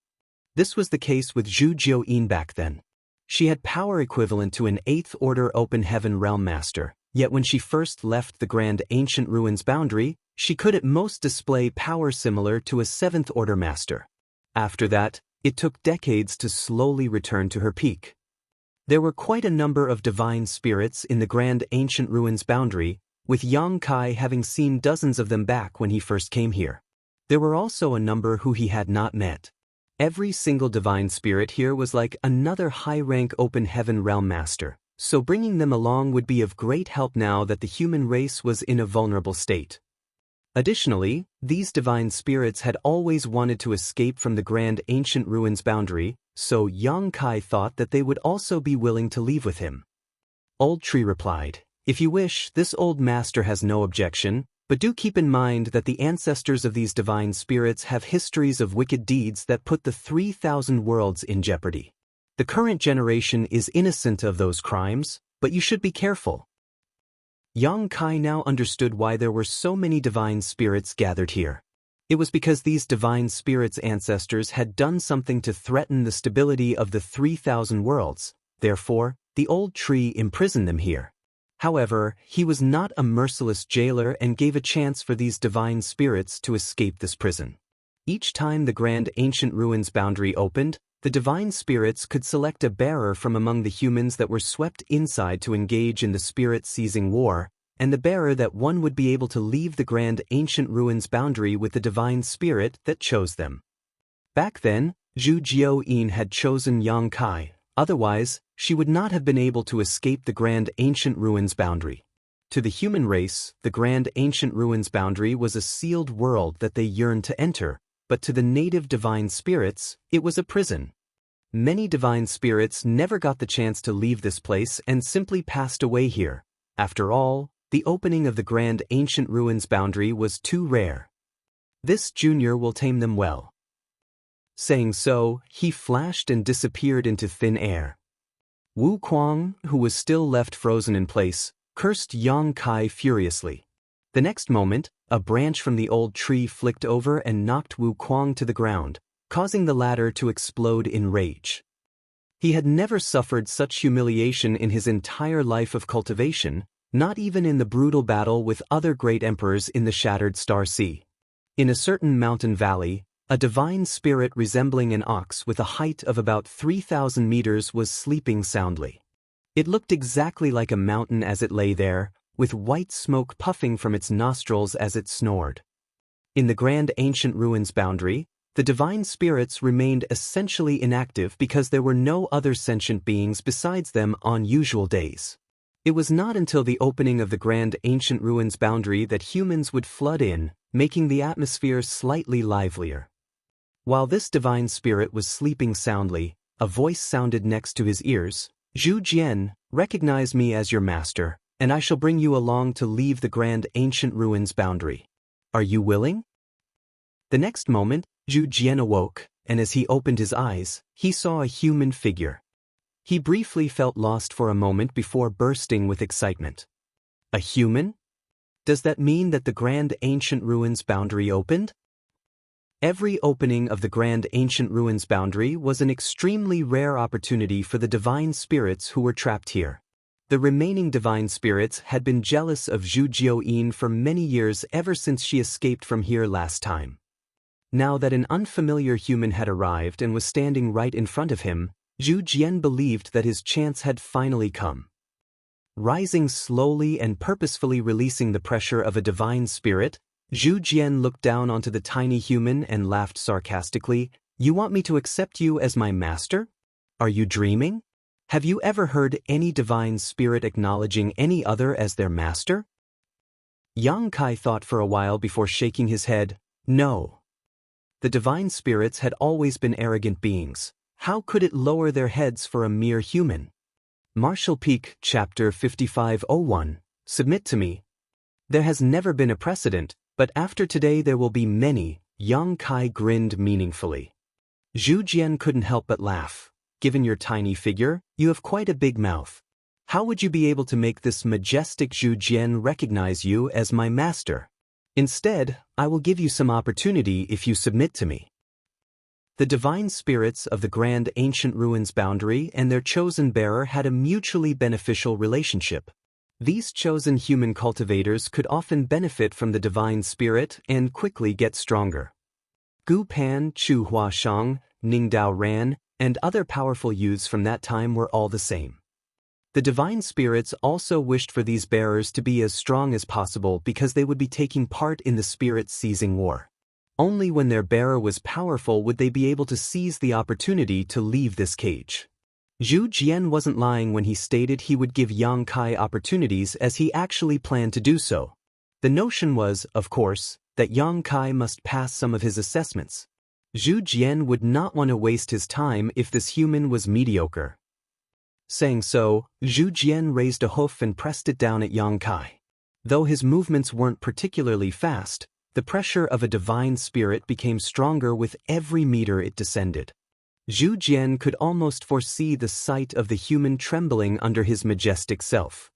This was the case with Zhu Jiuyin back then. She had power equivalent to an 8th Order Open Heaven Realm Master, yet when she first left the Grand Ancient Ruins boundary, she could at most display power similar to a 7th Order Master. After that, it took decades to slowly return to her peak. There were quite a number of divine spirits in the Grand Ancient Ruins boundary, with Yang Kai having seen dozens of them back when he first came here. There were also a number who he had not met. Every single divine spirit here was like another high-rank Open Heaven Realm Master, so bringing them along would be of great help now that the human race was in a vulnerable state. Additionally, these divine spirits had always wanted to escape from the Grand Ancient Ruins boundary, so Yang Kai thought that they would also be willing to leave with him. Old Tree replied, "If you wish, this old master has no objection, but do keep in mind that the ancestors of these divine spirits have histories of wicked deeds that put the 3,000 worlds in jeopardy. The current generation is innocent of those crimes, but you should be careful." Yang Kai now understood why there were so many divine spirits gathered here. It was because these divine spirits' ancestors had done something to threaten the stability of the 3,000 worlds, therefore, the old tree imprisoned them here. However, he was not a merciless jailer and gave a chance for these divine spirits to escape this prison. Each time the Grand Ancient Ruins boundary opened, the divine spirits could select a bearer from among the humans that were swept inside to engage in the spirit-seizing war, and the bearer that one would be able to leave the Grand Ancient Ruins boundary with the divine spirit that chose them. Back then, Zhu Jiuyin had chosen Yang Kai, otherwise, she would not have been able to escape the Grand Ancient Ruins boundary. To the human race, the Grand Ancient Ruins boundary was a sealed world that they yearned to enter, but to the native divine spirits, it was a prison. Many divine spirits never got the chance to leave this place and simply passed away here. After all, the opening of the grand ancient ruins boundary was too rare. This junior will tame them well. Saying so, he flashed and disappeared into thin air. Wu Kuang, who was still left frozen in place, cursed Yang Kai furiously. The next moment, a branch from the old tree flicked over and knocked Wu Kuang to the ground, causing the latter to explode in rage. He had never suffered such humiliation in his entire life of cultivation, not even in the brutal battle with other great emperors in the Shattered Star Sea. In a certain mountain valley, a divine spirit resembling an ox with a height of about 3,000 meters was sleeping soundly. It looked exactly like a mountain as it lay there, with white smoke puffing from its nostrils as it snored. In the grand ancient ruins boundary, the divine spirits remained essentially inactive because there were no other sentient beings besides them on usual days. It was not until the opening of the grand ancient ruins boundary that humans would flood in, making the atmosphere slightly livelier. While this divine spirit was sleeping soundly, a voice sounded next to his ears. "Zhu Jian, recognize me as your master, and I shall bring you along to leave the grand ancient ruins boundary. Are you willing?" The next moment, Zhu Jian awoke, and as he opened his eyes, he saw a human figure. He briefly felt lost for a moment before bursting with excitement. A human? Does that mean that the grand ancient ruins boundary opened? Every opening of the grand ancient ruins boundary was an extremely rare opportunity for the divine spirits who were trapped here. The remaining divine spirits had been jealous of Zhu Jiaoyin for many years ever since she escaped from here last time. Now that an unfamiliar human had arrived and was standing right in front of him, Zhu Jian believed that his chance had finally come. Rising slowly and purposefully releasing the pressure of a divine spirit, Zhu Jian looked down onto the tiny human and laughed sarcastically. "You want me to accept you as my master? Are you dreaming? Have you ever heard any divine spirit acknowledging any other as their master?" Yang Kai thought for a while before shaking his head. No. The divine spirits had always been arrogant beings. How could it lower their heads for a mere human? Martial Peak, Chapter 5501, Submit to me. There has never been a precedent, but after today there will be many. Yang Kai grinned meaningfully. Zhu Jian couldn't help but laugh. Given your tiny figure, you have quite a big mouth. How would you be able to make this majestic Zhu Jian recognize you as my master? Instead, I will give you some opportunity if you submit to me. The divine spirits of the grand ancient ruins boundary and their chosen bearer had a mutually beneficial relationship. These chosen human cultivators could often benefit from the divine spirit and quickly get stronger. Gu Pan, Chu Huashang, Ning Dao Ran, and other powerful youths from that time were all the same. The divine spirits also wished for these bearers to be as strong as possible because they would be taking part in the spirit-seizing war. Only when their bearer was powerful would they be able to seize the opportunity to leave this cage. Zhu Jian wasn't lying when he stated he would give Yang Kai opportunities, as he actually planned to do so. The notion was, of course, that Yang Kai must pass some of his assessments. Zhu Jian would not want to waste his time if this human was mediocre. Saying so, Zhu Jian raised a hoof and pressed it down at Yang Kai. Though his movements weren't particularly fast, the pressure of a divine spirit became stronger with every meter it descended. Zhu Jian could almost foresee the sight of the human trembling under his majestic self.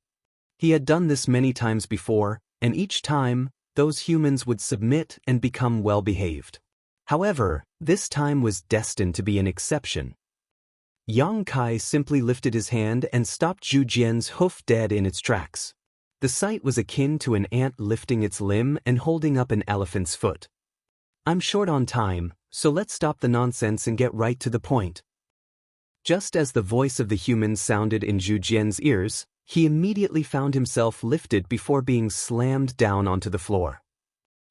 He had done this many times before, and each time, those humans would submit and become well-behaved. However, this time was destined to be an exception. Yang Kai simply lifted his hand and stopped Zhu Jian's hoof dead in its tracks. The sight was akin to an ant lifting its limb and holding up an elephant's foot. "I'm short on time, so let's stop the nonsense and get right to the point." Just as the voice of the human sounded in Zhu Jian's ears, he immediately found himself lifted before being slammed down onto the floor.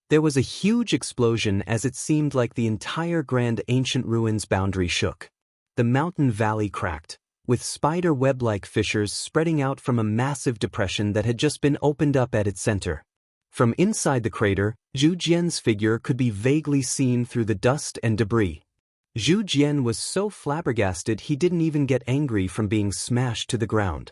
There was a huge explosion as it seemed like the entire grand ancient ruins boundary shook. The mountain valley cracked, with spider web-like fissures spreading out from a massive depression that had just been opened up at its center. From inside the crater, Zhu Jian's figure could be vaguely seen through the dust and debris. Zhu Jian was so flabbergasted he didn't even get angry from being smashed to the ground.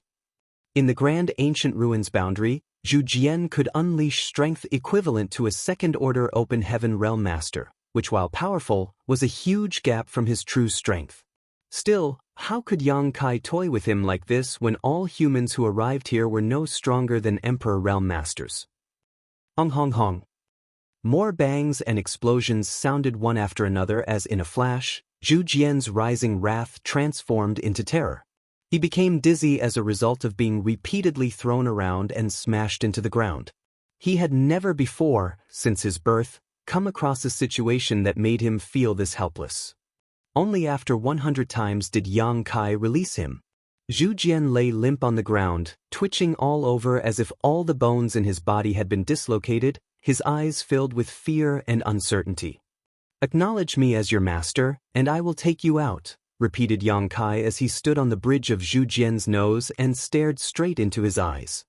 In the grand ancient ruins boundary, Zhu Jian could unleash strength equivalent to a second-order open heaven realm master, which while powerful, was a huge gap from his true strength. Still, how could Yang Kai toy with him like this when all humans who arrived here were no stronger than Emperor Realm Masters? Hong hong hong. More bangs and explosions sounded one after another as in a flash, Zhu Jian's rising wrath transformed into terror. He became dizzy as a result of being repeatedly thrown around and smashed into the ground. He had never before, since his birth, come across a situation that made him feel this helpless. Only after 100 times did Yang Kai release him. Zhu Jian lay limp on the ground, twitching all over as if all the bones in his body had been dislocated, his eyes filled with fear and uncertainty. "Acknowledge me as your master, and I will take you out," repeated Yang Kai as he stood on the bridge of Zhu Jian's nose and stared straight into his eyes.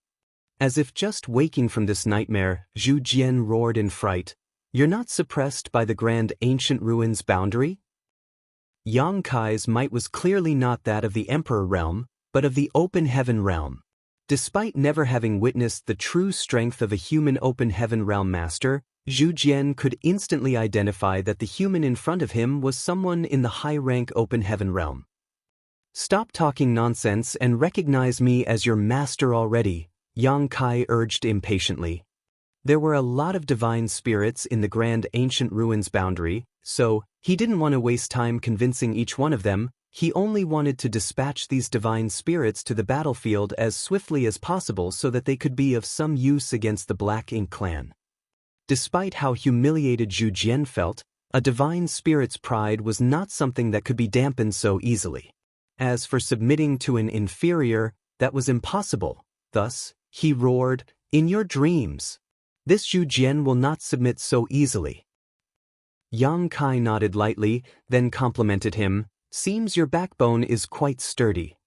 As if just waking from this nightmare, Zhu Jian roared in fright, "You're not suppressed by the grand ancient ruins boundary?" Yang Kai's might was clearly not that of the Emperor realm, but of the open heaven realm. Despite never having witnessed the true strength of a human open heaven realm master, Zhu Jian could instantly identify that the human in front of him was someone in the high-rank open heaven realm. "Stop talking nonsense and recognize me as your master already," Yang Kai urged impatiently. There were a lot of divine spirits in the grand ancient ruins boundary, so he didn't want to waste time convincing each one of them. He only wanted to dispatch these divine spirits to the battlefield as swiftly as possible so that they could be of some use against the Black Ink clan. Despite how humiliated Zhu Jian felt, a divine spirit's pride was not something that could be dampened so easily. As for submitting to an inferior, that was impossible. Thus, he roared, "In your dreams! This Zhu Jian will not submit so easily." Yang Kai nodded lightly, then complimented him, "Seems your backbone is quite sturdy."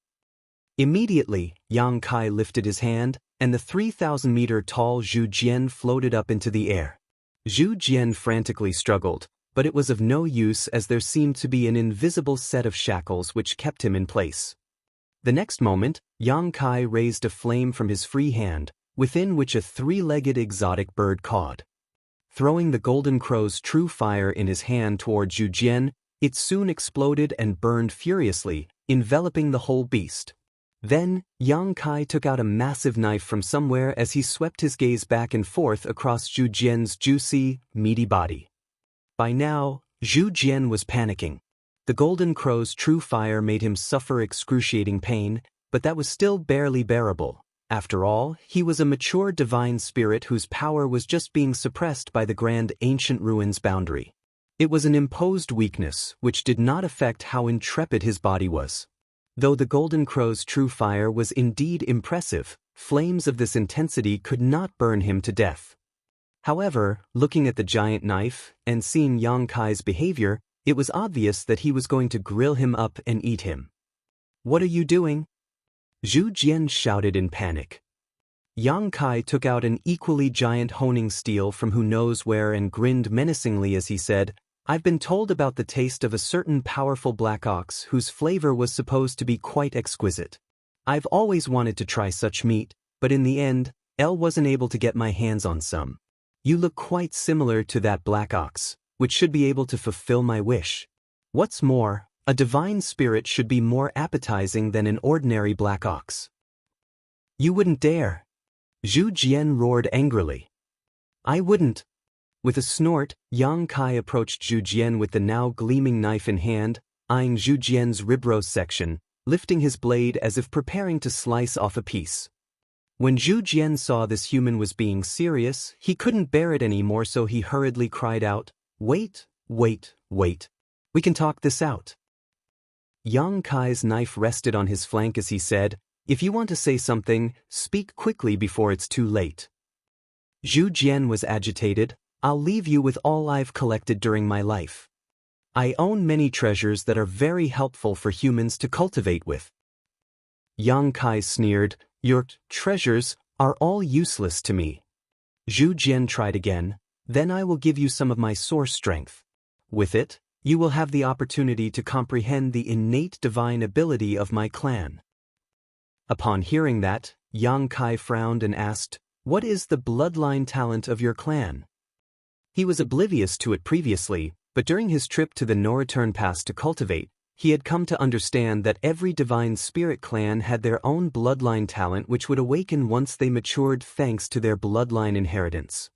Immediately, Yang Kai lifted his hand, and the 3,000-meter-tall Zhu Jian floated up into the air. Zhu Jian frantically struggled, but it was of no use as there seemed to be an invisible set of shackles which kept him in place. The next moment, Yang Kai raised a flame from his free hand, within which a three-legged exotic bird cawed. Throwing the golden crow's true fire in his hand toward Zhu Jian, it soon exploded and burned furiously, enveloping the whole beast. Then, Yang Kai took out a massive knife from somewhere as he swept his gaze back and forth across Zhu Jian's juicy, meaty body. By now, Zhu Jian was panicking. The golden crow's true fire made him suffer excruciating pain, but that was still barely bearable. After all, he was a mature divine spirit whose power was just being suppressed by the grand ancient ruins boundary. It was an imposed weakness, which did not affect how intrepid his body was. Though the golden crow's true fire was indeed impressive, flames of this intensity could not burn him to death. However, looking at the giant knife and seeing Yang Kai's behavior, it was obvious that he was going to grill him up and eat him. "What are you doing?" Zhu Jian shouted in panic. Yang Kai took out an equally giant honing steel from who knows where and grinned menacingly as he said, "I've been told about the taste of a certain powerful black ox whose flavor was supposed to be quite exquisite. I've always wanted to try such meat, but in the end, wasn't able to get my hands on some. You look quite similar to that black ox, which should be able to fulfill my wish. What's more, a divine spirit should be more appetizing than an ordinary black ox." "You wouldn't dare!" Zhu Jian roared angrily. "I wouldn't." With a snort, Yang Kai approached Zhu Jian with the now gleaming knife in hand, eyeing Zhu Jian's ribrow section, lifting his blade as if preparing to slice off a piece. When Zhu Jian saw this human was being serious, he couldn't bear it anymore, so he hurriedly cried out, "Wait, wait, wait. We can talk this out." Yang Kai's knife rested on his flank as he said, "If you want to say something, speak quickly before it's too late." Zhu Jian was agitated. "I'll leave you with all I've collected during my life. I own many treasures that are very helpful for humans to cultivate with." Yang Kai sneered, "Your treasures are all useless to me." Zhu Jian tried again, "Then I will give you some of my source strength. With it, you will have the opportunity to comprehend the innate divine ability of my clan." Upon hearing that, Yang Kai frowned and asked, "What is the bloodline talent of your clan?" He was oblivious to it previously, but during his trip to the No-Return Pass to cultivate, he had come to understand that every divine spirit clan had their own bloodline talent which would awaken once they matured thanks to their bloodline inheritance.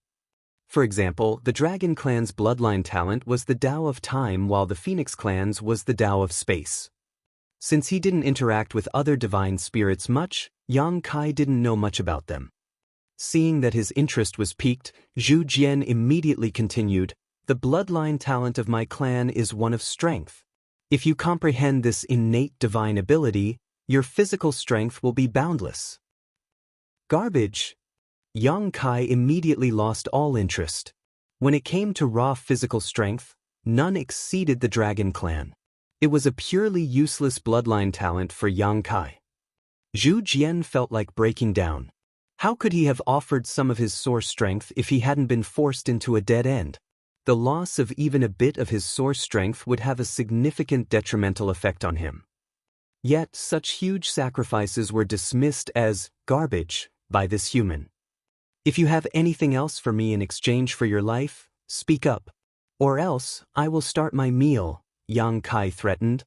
For example, the Dragon clan's bloodline talent was the Tao of Time while the Phoenix clan's was the Tao of Space. Since he didn't interact with other divine spirits much, Yang Kai didn't know much about them. Seeing that his interest was piqued, Zhu Jian immediately continued, "The bloodline talent of my clan is one of strength. If you comprehend this innate divine ability, your physical strength will be boundless." Garbage! Yang Kai immediately lost all interest. When it came to raw physical strength, none exceeded the Dragon clan. It was a purely useless bloodline talent for Yang Kai. Zhu Jian felt like breaking down. How could he have offered some of his source strength if he hadn't been forced into a dead end? The loss of even a bit of his source strength would have a significant detrimental effect on him. Yet such huge sacrifices were dismissed as garbage by this human. "If you have anything else for me in exchange for your life, speak up. Or else, I will start my meal," Yang Kai threatened.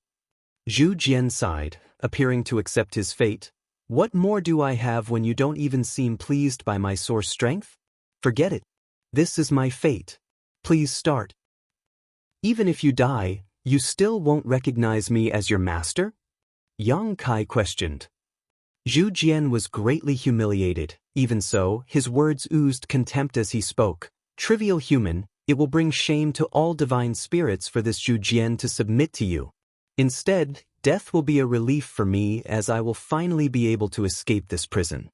Zhu Jian sighed, appearing to accept his fate. "What more do I have when you don't even seem pleased by my source strength? Forget it. This is my fate. Please start." "Even if you die, you still won't recognize me as your master?" Yang Kai questioned. Zhu Jian was greatly humiliated. Even so, his words oozed contempt as he spoke. "Trivial human, it will bring shame to all divine spirits for this Zhu Jian to submit to you. Instead, death will be a relief for me as I will finally be able to escape this prison."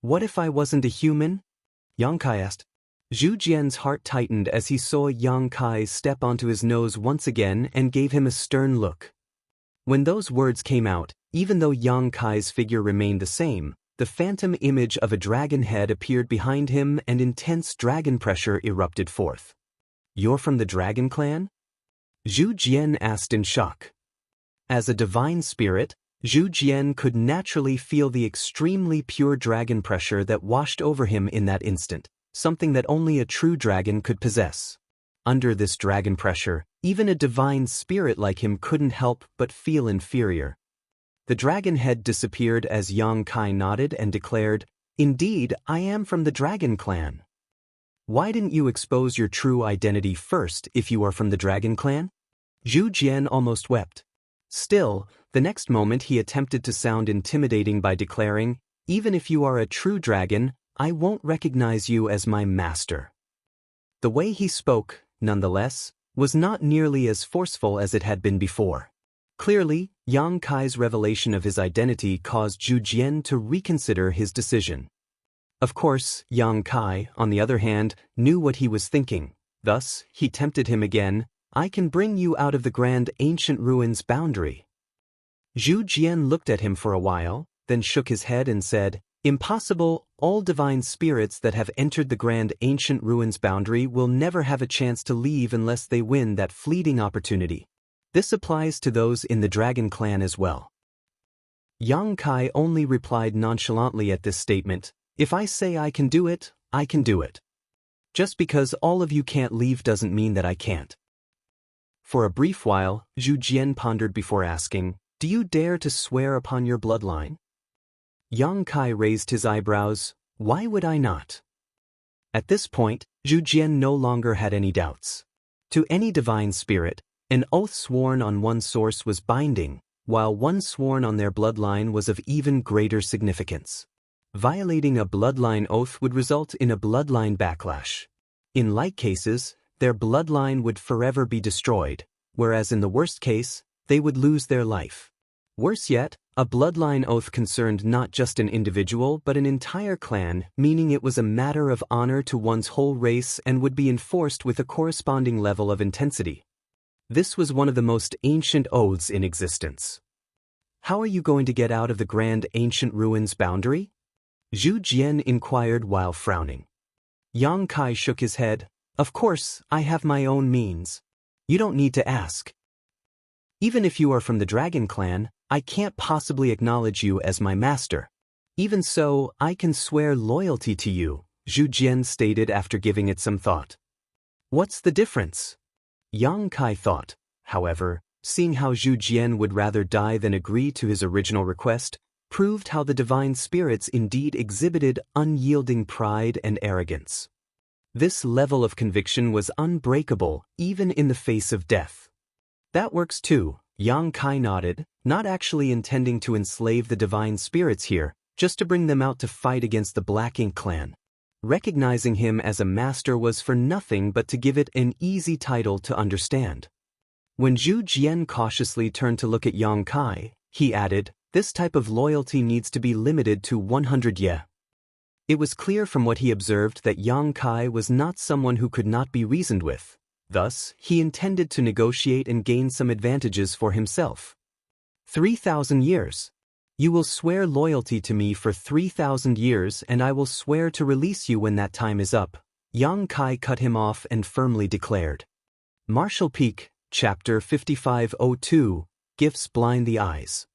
"What if I wasn't a human?" Yang Kai asked. Zhu Jian's heart tightened as he saw Yang Kai step onto his nose once again and gave him a stern look. When those words came out, even though Yang Kai's figure remained the same, the phantom image of a dragon head appeared behind him and intense dragon pressure erupted forth. "You're from the Dragon clan?" Zhu Jian asked in shock. As a divine spirit, Zhu Jian could naturally feel the extremely pure dragon pressure that washed over him in that instant, something that only a true dragon could possess. Under this dragon pressure, even a divine spirit like him couldn't help but feel inferior. The dragon head disappeared as Yang Kai nodded and declared, "Indeed, I am from the Dragon clan." "Why didn't you expose your true identity first if you are from the Dragon clan?" Zhu Jian almost wept. Still, the next moment he attempted to sound intimidating by declaring, "Even if you are a true dragon, I won't recognize you as my master." The way he spoke, nonetheless, was not nearly as forceful as it had been before. Clearly, Yang Kai's revelation of his identity caused Zhu Jian to reconsider his decision. Of course, Yang Kai, on the other hand, knew what he was thinking. Thus, he tempted him again, "I can bring you out of the grand ancient ruins boundary." Zhu Jian looked at him for a while, then shook his head and said, "Impossible, all divine spirits that have entered the grand ancient ruins boundary will never have a chance to leave unless they win that fleeting opportunity. This applies to those in the Dragon clan as well." Yang Kai only replied nonchalantly at this statement, "If I say I can do it, I can do it. Just because all of you can't leave doesn't mean that I can't." For a brief while, Zhu Jian pondered before asking, "Do you dare to swear upon your bloodline?" Yang Kai raised his eyebrows. "Why would I not?" At this point, Zhu Jian no longer had any doubts. To any divine spirit, an oath sworn on one source was binding, while one sworn on their bloodline was of even greater significance. Violating a bloodline oath would result in a bloodline backlash. In like cases, their bloodline would forever be destroyed, whereas in the worst case, they would lose their life. Worse yet, a bloodline oath concerned not just an individual but an entire clan, meaning it was a matter of honor to one's whole race and would be enforced with a corresponding level of intensity. This was one of the most ancient oaths in existence. "How are you going to get out of the grand ancient ruins boundary?" Zhu Jian inquired while frowning. Yang Kai shook his head. "Of course, I have my own means. You don't need to ask. Even if you are from the Dragon Clan, I can't possibly acknowledge you as my master. Even so, I can swear loyalty to you, Zhu Jian stated after giving it some thought. What's the difference? Yang Kai thought. However, seeing how Zhu Jian would rather die than agree to his original request, proved how the divine spirits indeed exhibited unyielding pride and arrogance. This level of conviction was unbreakable even in the face of death. That works too, Yang Kai nodded, not actually intending to enslave the divine spirits here, just to bring them out to fight against the Black Ink clan. Recognizing him as a master was for nothing but to give it an easy title to understand. When Zhu Jian cautiously turned to look at Yang Kai, he added, "This type of loyalty needs to be limited to 100 ye." It was clear from what he observed that Yang Kai was not someone who could not be reasoned with. Thus, he intended to negotiate and gain some advantages for himself. 3,000 years. You will swear loyalty to me for 3,000 years and I will swear to release you when that time is up, Yang Kai cut him off and firmly declared. Martial Peak, Chapter 5502, Gifts Blind the Eyes.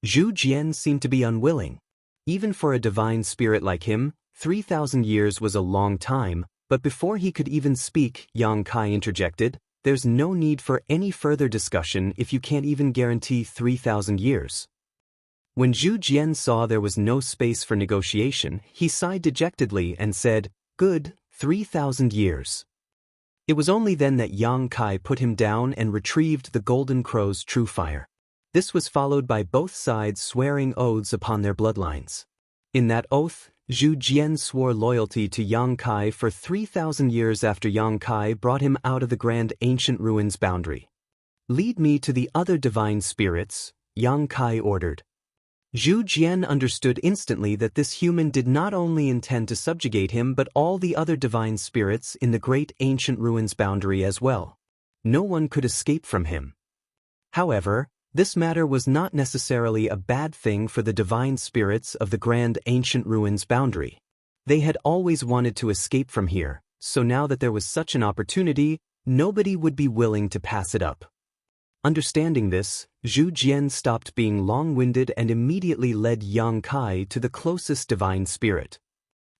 Zhu Jian seemed to be unwilling. Even for a divine spirit like him, 3,000 years was a long time, but before he could even speak, Yang Kai interjected, "There's no need for any further discussion if you can't even guarantee 3,000 years. When Zhu Jian saw there was no space for negotiation, he sighed dejectedly and said, "Good, 3,000 years." It was only then that Yang Kai put him down and retrieved the Golden Crow's true fire. This was followed by both sides swearing oaths upon their bloodlines. In that oath, Zhu Jian swore loyalty to Yang Kai for 3,000 years after Yang Kai brought him out of the Grand Ancient Ruins boundary. "Lead me to the other divine spirits," Yang Kai ordered. Zhu Jian understood instantly that this human did not only intend to subjugate him but all the other divine spirits in the Great Ancient Ruins boundary as well. No one could escape from him. However, this matter was not necessarily a bad thing for the divine spirits of the Grand Ancient Ruins boundary. They had always wanted to escape from here, so now that there was such an opportunity, nobody would be willing to pass it up. Understanding this, Zhu Jian stopped being long-winded and immediately led Yang Kai to the closest divine spirit.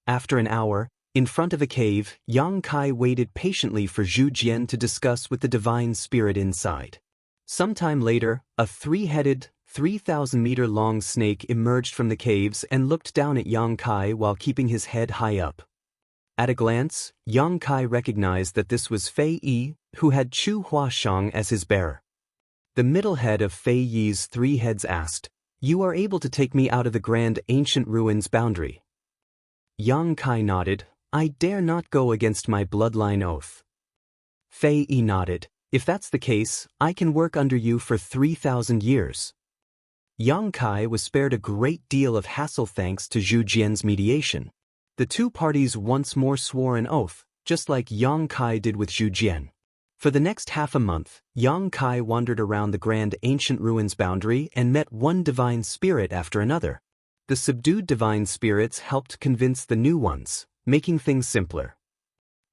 After an hour, in front of a cave, Yang Kai waited patiently for Zhu Jian to discuss with the divine spirit inside. Sometime later, a three-headed, 3,000-meter-long snake emerged from the caves and looked down at Yang Kai while keeping his head high up. At a glance, Yang Kai recognized that this was Fei Yi, who had Chu Huashang as his bearer. The middle head of Fei Yi's three heads asked, "You are able to take me out of the Grand Ancient Ruins boundary?" Yang Kai nodded, "I dare not go against my bloodline oath." Fei Yi nodded, "If that's the case, I can work under you for 3,000 years. Yang Kai was spared a great deal of hassle thanks to Zhu Jian's mediation. The two parties once more swore an oath, just like Yang Kai did with Zhu Jian. For the next half a month, Yang Kai wandered around the Grand Ancient Ruins boundary and met one divine spirit after another. The subdued divine spirits helped convince the new ones, making things simpler.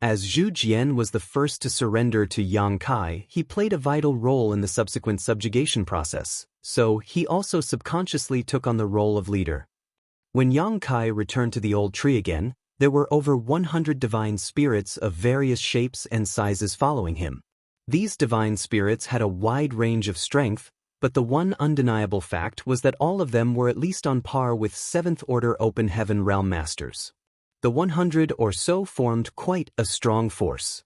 As Zhu Jian was the first to surrender to Yang Kai, he played a vital role in the subsequent subjugation process, so he also subconsciously took on the role of leader. When Yang Kai returned to the old tree again, there were over 100 divine spirits of various shapes and sizes following him. These divine spirits had a wide range of strength, but the one undeniable fact was that all of them were at least on par with 7th Order Open Heaven Realm Masters. The 100 or so formed quite a strong force.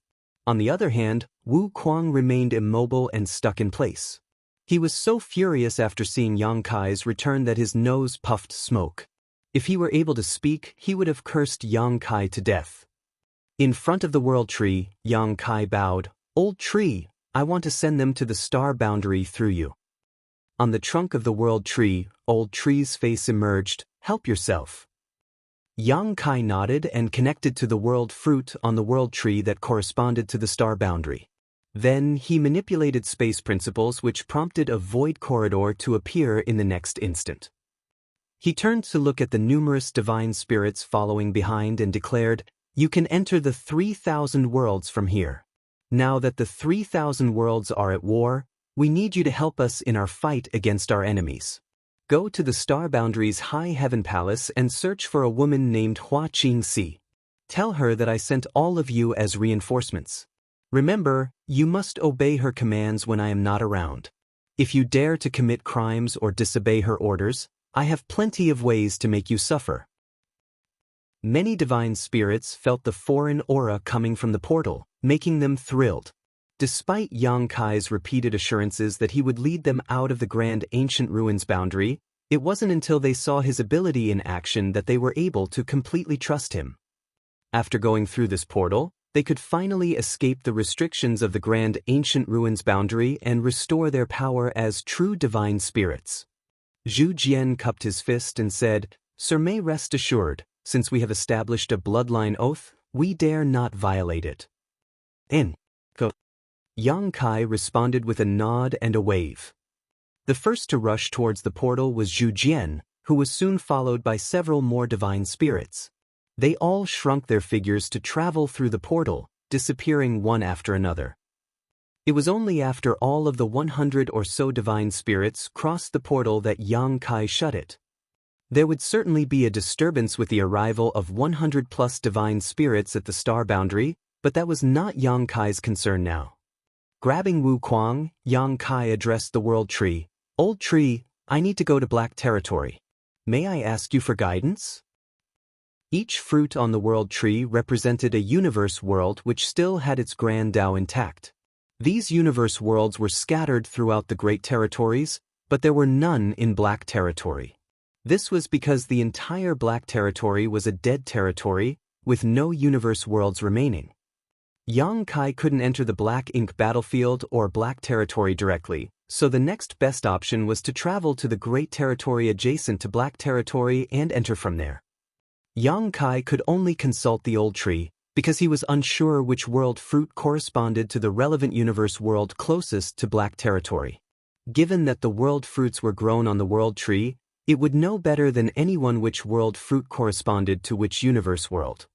On the other hand, Wu Kuang remained immobile and stuck in place. He was so furious after seeing Yang Kai's return that his nose puffed smoke. If he were able to speak, he would have cursed Yang Kai to death. In front of the World Tree, Yang Kai bowed, "Old Tree, I want to send them to the star boundary through you." On the trunk of the World Tree, Old Tree's face emerged, "Help yourself." Yang Kai nodded and connected to the World Fruit on the World Tree that corresponded to the star boundary. Then he manipulated space principles which prompted a void corridor to appear in the next instant. He turned to look at the numerous divine spirits following behind and declared, "You can enter the 3,000 worlds from here." Now that the 3,000 worlds are at war, we need you to help us in our fight against our enemies. Go to the Star Boundary's High Heaven Palace and search for a woman named Hua Qingxi. Tell her that I sent all of you as reinforcements. Remember, you must obey her commands when I am not around. If you dare to commit crimes or disobey her orders, I have plenty of ways to make you suffer. Many divine spirits felt the foreign aura coming from the portal, making them thrilled. Despite Yang Kai's repeated assurances that he would lead them out of the grand ancient ruins boundary, it wasn't until they saw his ability in action that they were able to completely trust him. After going through this portal, they could finally escape the restrictions of the grand ancient ruins boundary and restore their power as true divine spirits. Zhu Jian cupped his fist and said, "Sir, may rest assured, since we have established a bloodline oath, we dare not violate it." Yang Kai responded with a nod and a wave. The first to rush towards the portal was Zhu Jian, who was soon followed by several more divine spirits. They all shrunk their figures to travel through the portal, disappearing one after another. It was only after all of the 100 or so divine spirits crossed the portal that Yang Kai shut it. There would certainly be a disturbance with the arrival of 100+ divine spirits at the star boundary, but that was not Yang Kai's concern now. Grabbing Wu Kuang, Yang Kai addressed the World Tree. "Old Tree, I need to go to Black Territory. May I ask you for guidance?" Each fruit on the World Tree represented a universe world which still had its grand Tao intact. These universe worlds were scattered throughout the Great Territories, but there were none in Black Territory. This was because the entire Black Territory was a dead territory, with no universe worlds remaining. Yang Kai couldn't enter the Black Ink battlefield or Black Territory directly, so the next best option was to travel to the Great Territory adjacent to Black Territory and enter from there. Yang Kai could only consult the Old Tree, because he was unsure which world fruit corresponded to the relevant universe world closest to Black Territory. Given that the world fruits were grown on the World Tree, it would know better than anyone which world fruit corresponded to which universe world.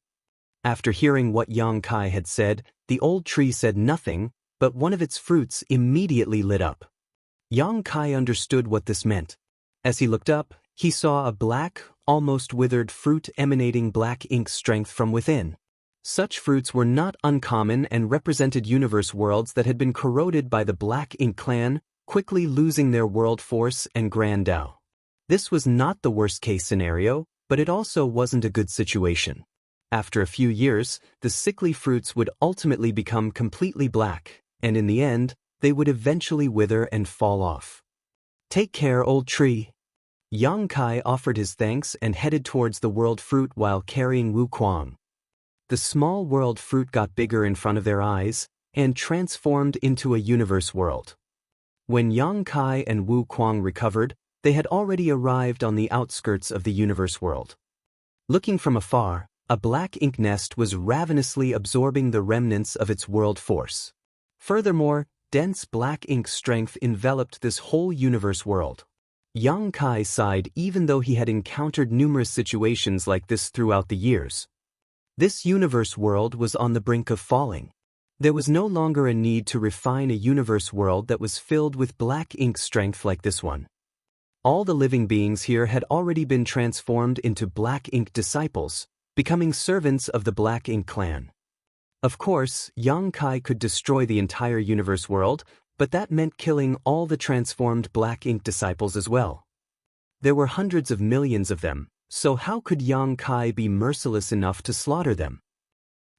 After hearing what Yang Kai had said, the Old Tree said nothing, but one of its fruits immediately lit up. Yang Kai understood what this meant. As he looked up, he saw a black, almost withered fruit emanating black ink strength from within. Such fruits were not uncommon and represented universe worlds that had been corroded by the Black Ink clan, quickly losing their world force and grand Tao. This was not the worst-case scenario, but it also wasn't a good situation. After a few years, the sickly fruits would ultimately become completely black, and in the end, they would eventually wither and fall off. "Take care, Old Tree." Yang Kai offered his thanks and headed towards the world fruit while carrying Wu Kuang. The small world fruit got bigger in front of their eyes and transformed into a universe world. When Yang Kai and Wu Kuang recovered, they had already arrived on the outskirts of the universe world. Looking from afar, a black ink nest was ravenously absorbing the remnants of its world force. Furthermore, dense black ink strength enveloped this whole universe world. Yang Kai sighed even though he had encountered numerous situations like this throughout the years. This universe world was on the brink of falling. There was no longer a need to refine a universe world that was filled with black ink strength like this one. All the living beings here had already been transformed into black ink disciples, becoming servants of the Black Ink clan. Of course, Yang Kai could destroy the entire universe world, but that meant killing all the transformed Black Ink disciples as well. There were hundreds of millions of them, so how could Yang Kai be merciless enough to slaughter them?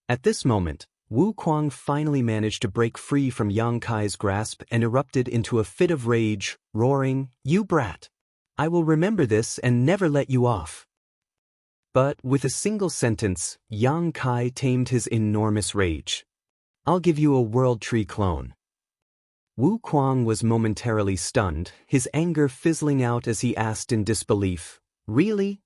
At this moment, Wu Kuang finally managed to break free from Yang Kai's grasp and erupted into a fit of rage, roaring, "You brat! I will remember this and never let you off." But with a single sentence, Yang Kai tamed his enormous rage. "I'll give you a World Tree clone." Wu Kuang was momentarily stunned, his anger fizzling out as he asked in disbelief, "Really?"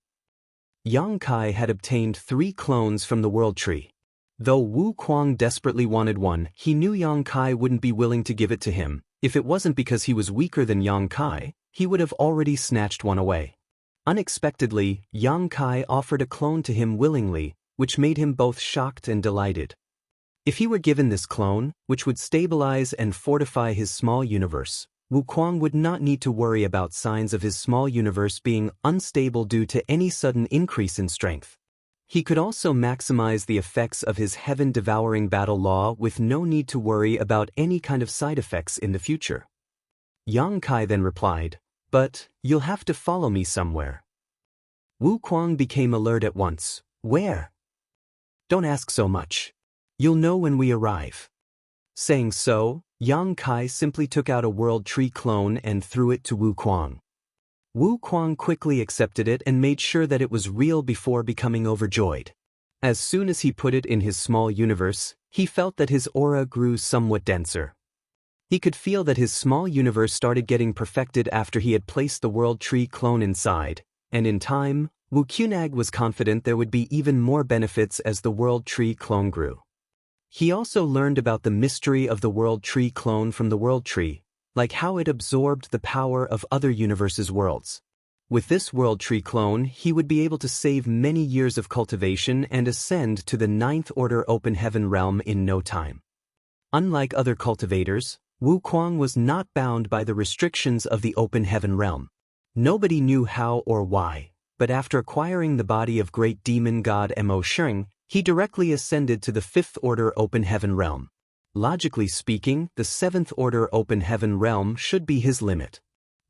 Yang Kai had obtained 3 clones from the World Tree. Though Wu Kuang desperately wanted one, he knew Yang Kai wouldn't be willing to give it to him. If it wasn't because he was weaker than Yang Kai, he would have already snatched one away. Unexpectedly, Yang Kai offered a clone to him willingly, which made him both shocked and delighted. If he were given this clone, which would stabilize and fortify his small universe, Wuquang would not need to worry about signs of his small universe being unstable due to any sudden increase in strength. He could also maximize the effects of his heaven-devouring battle law with no need to worry about any kind of side effects in the future. Yang Kai then replied, "But you'll have to follow me somewhere." Wuquang became alert at once. "Where?" "Don't ask so much. You'll know when we arrive." Saying so, Yang Kai simply took out a World Tree clone and threw it to Wuquang. Wuquang quickly accepted it and made sure that it was real before becoming overjoyed. As soon as he put it in his small universe, he felt that his aura grew somewhat denser. He could feel that his small universe started getting perfected after he had placed the World Tree clone inside, and in time, Wuqianag was confident there would be even more benefits as the World Tree clone grew. He also learned about the mystery of the World Tree clone from the World Tree, like how it absorbed the power of other universes' worlds. With this World Tree clone, he would be able to save many years of cultivation and ascend to the 9th Order Open Heaven realm in no time. Unlike other cultivators, Wuquang was not bound by the restrictions of the Open Heaven realm. Nobody knew how or why, but after acquiring the body of great demon god Mo Sheng, he directly ascended to the 5th Order Open Heaven realm. Logically speaking, the 7th Order Open Heaven realm should be his limit.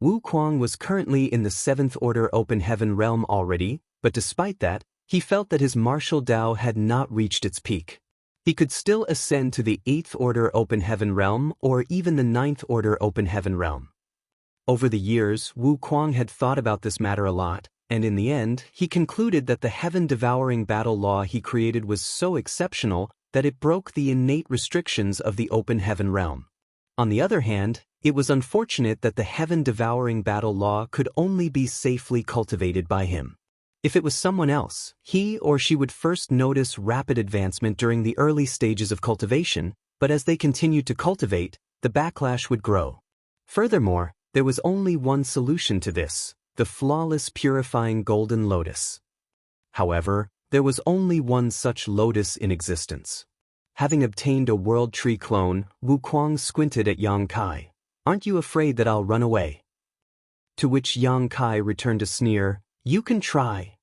Wuquang was currently in the 7th Order Open Heaven realm already, but despite that, he felt that his martial Dao had not reached its peak. He could still ascend to the 8th Order Open Heaven realm or even the 9th Order Open Heaven realm. Over the years, Wuquang had thought about this matter a lot, and in the end, he concluded that the heaven-devouring battle law he created was so exceptional that it broke the innate restrictions of the Open Heaven realm. On the other hand, it was unfortunate that the heaven-devouring battle law could only be safely cultivated by him. If it was someone else, he or she would first notice rapid advancement during the early stages of cultivation, but as they continued to cultivate, the backlash would grow. Furthermore, there was only one solution to this: the flawless purifying golden lotus. However, there was only one such lotus in existence. Having obtained a World Tree clone, Wuquang squinted at Yang Kai. "Aren't you afraid that I'll run away?" To which Yang Kai returned a sneer, "You can try."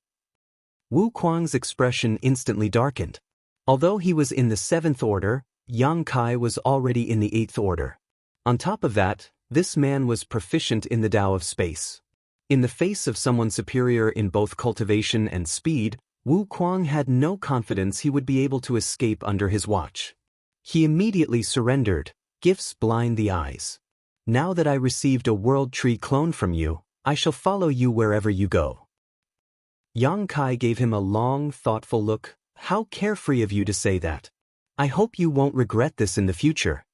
Wuquang's expression instantly darkened. Although he was in the 7th Order, Yang Kai was already in the 8th Order. On top of that, this man was proficient in the Tao of space. In the face of someone superior in both cultivation and speed, Wuquang had no confidence he would be able to escape under his watch. He immediately surrendered. "Gifts blind the eyes. Now that I received a World Tree clone from you, I shall follow you wherever you go." Yang Kai gave him a long, thoughtful look. "How carefree of you to say that. I hope you won't regret this in the future."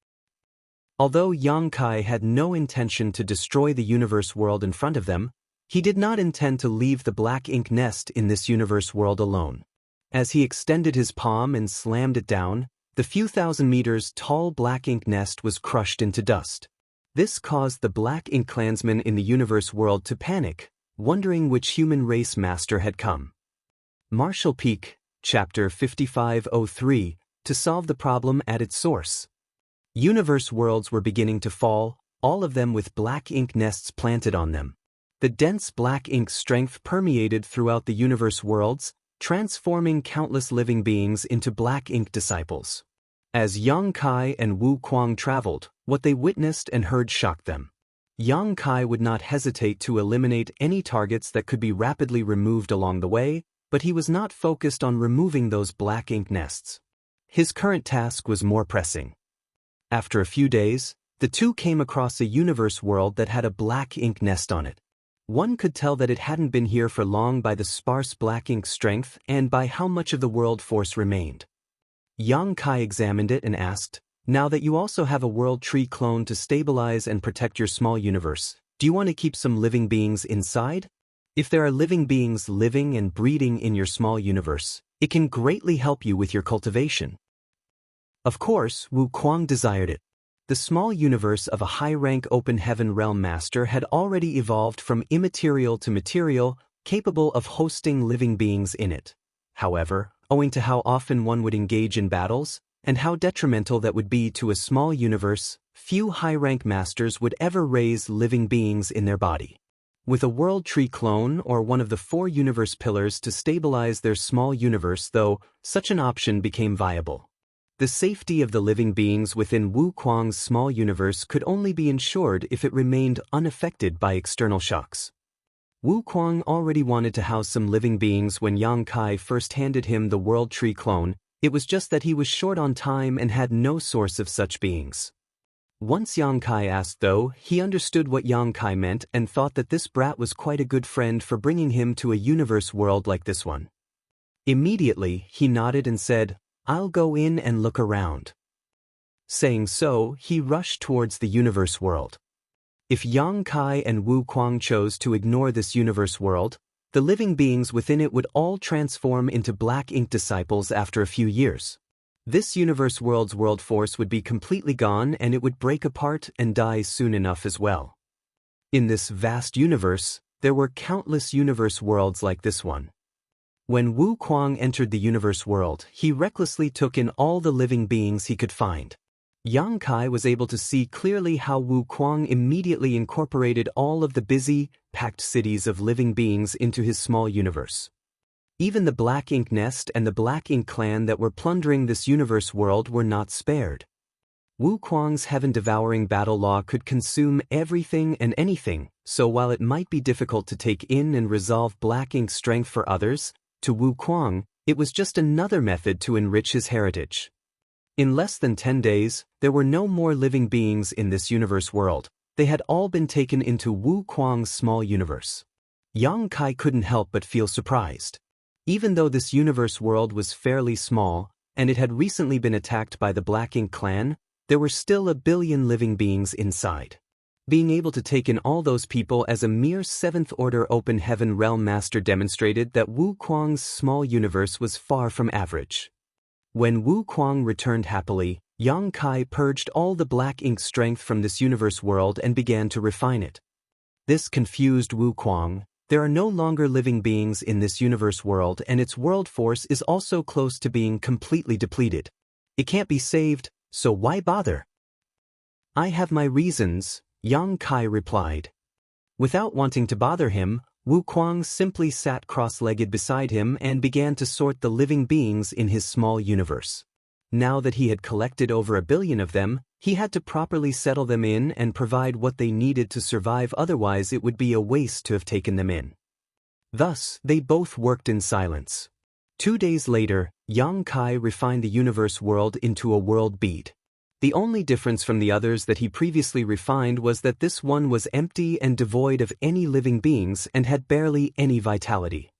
Although Yang Kai had no intention to destroy the universe world in front of them, he did not intend to leave the black ink nest in this universe world alone. As he extended his palm and slammed it down, the few thousand meters tall black ink nest was crushed into dust. This caused the black ink clansmen in the universe world to panic, wondering which human race master had come. Marshall Peak, Chapter 5503, to solve the problem at its source. Universe worlds were beginning to fall, all of them with black ink nests planted on them. The dense black ink strength permeated throughout the universe worlds, transforming countless living beings into black ink disciples. As Yang Kai and Wuquang traveled, what they witnessed and heard shocked them. Yang Kai would not hesitate to eliminate any targets that could be rapidly removed along the way, but he was not focused on removing those black ink nests. His current task was more pressing. After a few days, the two came across a universe world that had a black ink nest on it. One could tell that it hadn't been here for long by the sparse black ink strength and by how much of the world force remained. Yang Kai examined it and asked, "Now that you also have a World Tree clone to stabilize and protect your small universe, do you want to keep some living beings inside? If there are living beings living and breeding in your small universe, it can greatly help you with your cultivation." Of course, Wuquang desired it. The small universe of a high-rank Open Heaven realm master had already evolved from immaterial to material, capable of hosting living beings in it. However, owing to how often one would engage in battles, and how detrimental that would be to a small universe. Few high-rank masters would ever raise living beings in their body. With a world tree clone or one of the 4 universe pillars to stabilize their small universe, though, such an option became viable. The safety of the living beings within Wu Kuang's small universe could only be ensured if it remained unaffected by external shocks. Wu Kuang already wanted to house some living beings when Yang Kai first handed him the World Tree clone. It was just that he was short on time and had no source of such beings. Once Yang Kai asked, though, he understood what Yang Kai meant and thought that this brat was quite a good friend for bringing him to a universe world like this one. Immediately, he nodded and said, "I'll go in and look around." Saying so, he rushed towards the universe world. If Yang Kai and Wu Kuang chose to ignore this universe world, the living beings within it would all transform into black ink disciples after a few years. This universe world's world force would be completely gone and it would break apart and die soon enough as well. In this vast universe, there were countless universe worlds like this one. When Wu Kuang entered the universe world, he recklessly took in all the living beings he could find. Yang Kai was able to see clearly how Wu Kuang immediately incorporated all of the busy, packed cities of living beings into his small universe. Even the Black Ink Nest and the Black Ink Clan that were plundering this universe world were not spared. Wu Kuang's heaven-devouring battle law could consume everything and anything, so while it might be difficult to take in and resolve Black Ink's strength for others, to Wu Kuang, it was just another method to enrich his heritage. In less than 10 days, there were no more living beings in this universe world. They had all been taken into Wu Kuang's small universe. Yang Kai couldn't help but feel surprised. Even though this universe world was fairly small, and it had recently been attacked by the Black Ink Clan, there were still a billion living beings inside. Being able to take in all those people as a mere 7th-order open heaven realm master demonstrated that Wu Kuang's small universe was far from average. When Wu Kuang returned happily, Yang Kai purged all the Black Ink strength from this universe world and began to refine it. This confused Wu Kuang. There are no longer living beings in this universe world and its world force is also close to being completely depleted. It can't be saved, so why bother? "I have my reasons," Yang Kai replied. Without wanting to bother him, Wu Kuang simply sat cross-legged beside him and began to sort the living beings in his small universe. Now that he had collected over 1 billion of them, he had to properly settle them in and provide what they needed to survive, otherwise it would be a waste to have taken them in. Thus, they both worked in silence. 2 days later, Yang Kai refined the universe world into a world bead. The only difference from the others that he previously refined was that this one was empty and devoid of any living beings and had barely any vitality.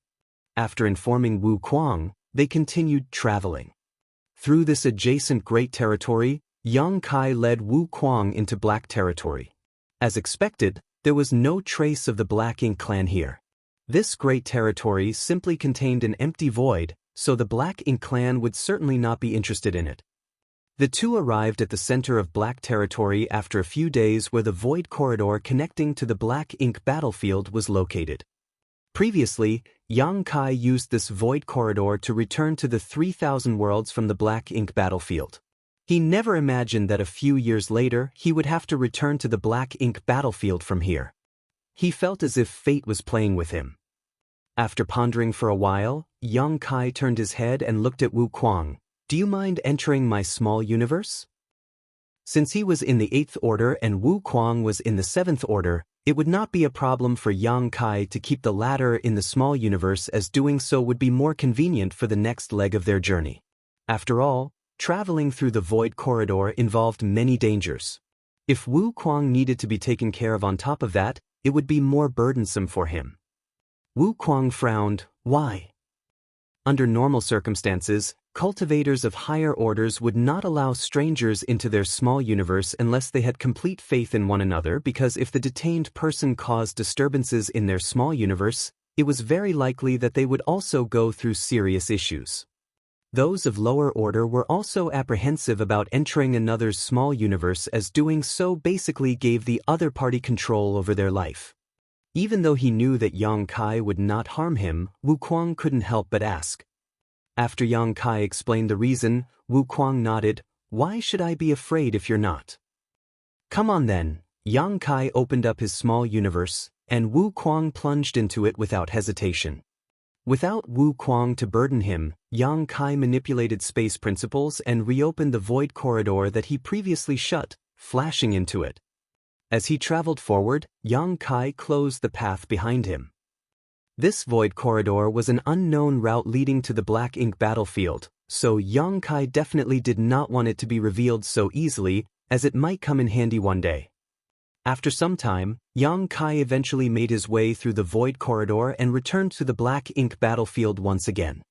After informing Wu Kuang, they continued traveling. Through this adjacent great territory, Yang Kai led Wu Kuang into Black territory. As expected, there was no trace of the Black Ink Clan here. This great territory simply contained an empty void, so the Black Ink Clan would certainly not be interested in it. The two arrived at the center of Black territory after a few days where the void corridor connecting to the Black Ink battlefield was located. Previously, Yang Kai used this void corridor to return to the 3,000 worlds from the Black Ink battlefield. He never imagined that a few years later he would have to return to the Black Ink battlefield from here. He felt as if fate was playing with him. After pondering for a while, Yang Kai turned his head and looked at Wu Kuang. "Do you mind entering my small universe?" Since he was in the 8th order and Wu Kuang was in the 7th order, it would not be a problem for Yang Kai to keep the latter in the small universe, as doing so would be more convenient for the next leg of their journey. After all, traveling through the void corridor involved many dangers. If Wu Kuang needed to be taken care of on top of that, it would be more burdensome for him. Wu Kuang frowned. Why? Under normal circumstances, cultivators of higher orders would not allow strangers into their small universe unless they had complete faith in one another, because if the detained person caused disturbances in their small universe, it was very likely that they would also go through serious issues. Those of lower order were also apprehensive about entering another's small universe, as doing so basically gave the other party control over their life. Even though he knew that Yang Kai would not harm him, Wu Kuang couldn't help but ask. After Yang Kai explained the reason, Wu Kuang nodded. Why should I be afraid if you're not? Come on then. Yang Kai opened up his small universe, and Wu Kuang plunged into it without hesitation. Without Wu Kuang to burden him, Yang Kai manipulated space principles and reopened the void corridor that he previously shut, flashing into it. As he traveled forward, Yang Kai closed the path behind him. This void corridor was an unknown route leading to the Black Ink battlefield, so Yang Kai definitely did not want it to be revealed so easily, as it might come in handy one day. After some time, Yang Kai eventually made his way through the void corridor and returned to the Black Ink battlefield once again.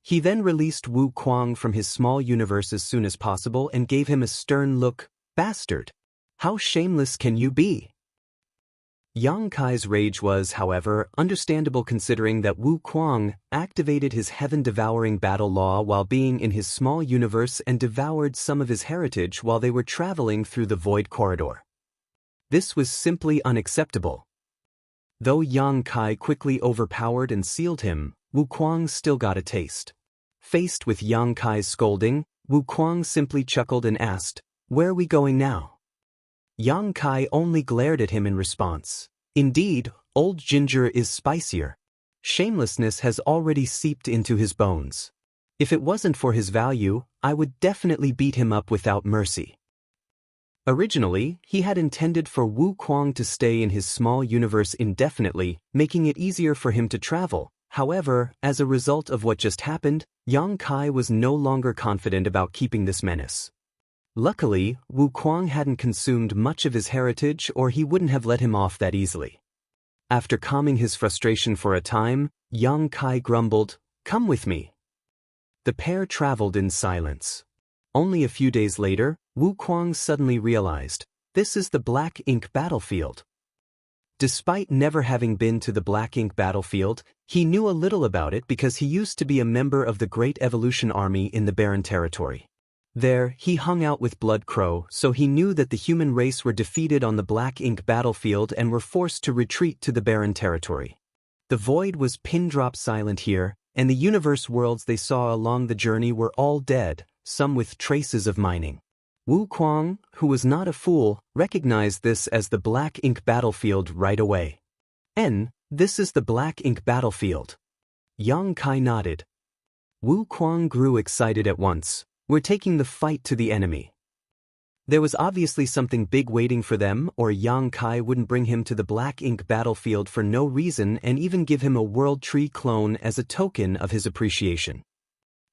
He then released Wu Kuang from his small universe as soon as possible and gave him a stern look. Bastard! How shameless can you be? Yang Kai's rage was, however, understandable considering that Wu Kuang activated his heaven-devouring battle law while being in his small universe and devoured some of his heritage while they were traveling through the void corridor. This was simply unacceptable. Though Yang Kai quickly overpowered and sealed him, Wu Kuang still got a taste. Faced with Yang Kai's scolding, Wu Kuang simply chuckled and asked, "Where are we going now?" Yang Kai only glared at him in response. Indeed, old ginger is spicier. Shamelessness has already seeped into his bones. If it wasn't for his value, I would definitely beat him up without mercy. Originally, he had intended for Wu Kuang to stay in his small universe indefinitely, making it easier for him to travel. However, as a result of what just happened, Yang Kai was no longer confident about keeping this menace. Luckily, Wu Kuang hadn't consumed much of his heritage or he wouldn't have let him off that easily. After calming his frustration for a time, Yang Kai grumbled, "Come with me." The pair traveled in silence. Only a few days later, Wu Kuang suddenly realized, this is the Black Ink battlefield. Despite never having been to the Black Ink battlefield, he knew a little about it because he used to be a member of the Great Evolution Army in the Barren Territory. There, he hung out with Blood Crow, so he knew that the human race were defeated on the Black Ink battlefield and were forced to retreat to the Barren Territory. The void was pin-drop silent here, and the universe worlds they saw along the journey were all dead, some with traces of mining. Wu Kuang, who was not a fool, recognized this as the Black Ink battlefield right away. This is the Black Ink battlefield. Yang Kai nodded. Wu Kuang grew excited at once. We're taking the fight to the enemy. There was obviously something big waiting for them, or Yang Kai wouldn't bring him to the Black Ink battlefield for no reason and even give him a World Tree clone as a token of his appreciation.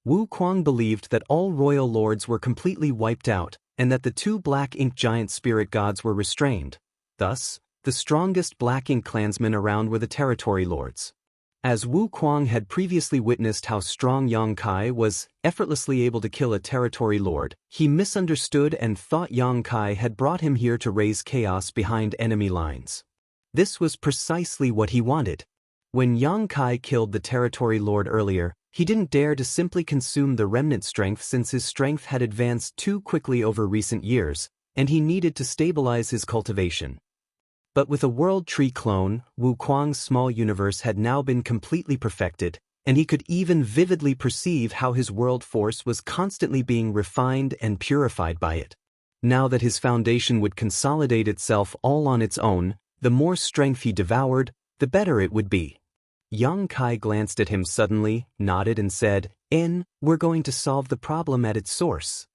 Wu Kuang believed that all royal lords were completely wiped out, and that the two Black Ink giant spirit gods were restrained. Thus, the strongest Black Ink clansmen around were the territory lords. As Wu Kuang had previously witnessed how strong Yang Kai was effortlessly able to kill a territory lord, he misunderstood and thought Yang Kai had brought him here to raise chaos behind enemy lines. This was precisely what he wanted. When Yang Kai killed the territory lord earlier, he didn't dare to simply consume the remnant strength since his strength had advanced too quickly over recent years, and he needed to stabilize his cultivation. But with a World Tree clone, Wu Kuang's small universe had now been completely perfected, and he could even vividly perceive how his world force was constantly being refined and purified by it. Now that his foundation would consolidate itself all on its own, the more strength he devoured, the better it would be. Yang Kai glanced at him suddenly, nodded and said, "We're going to solve the problem at its source."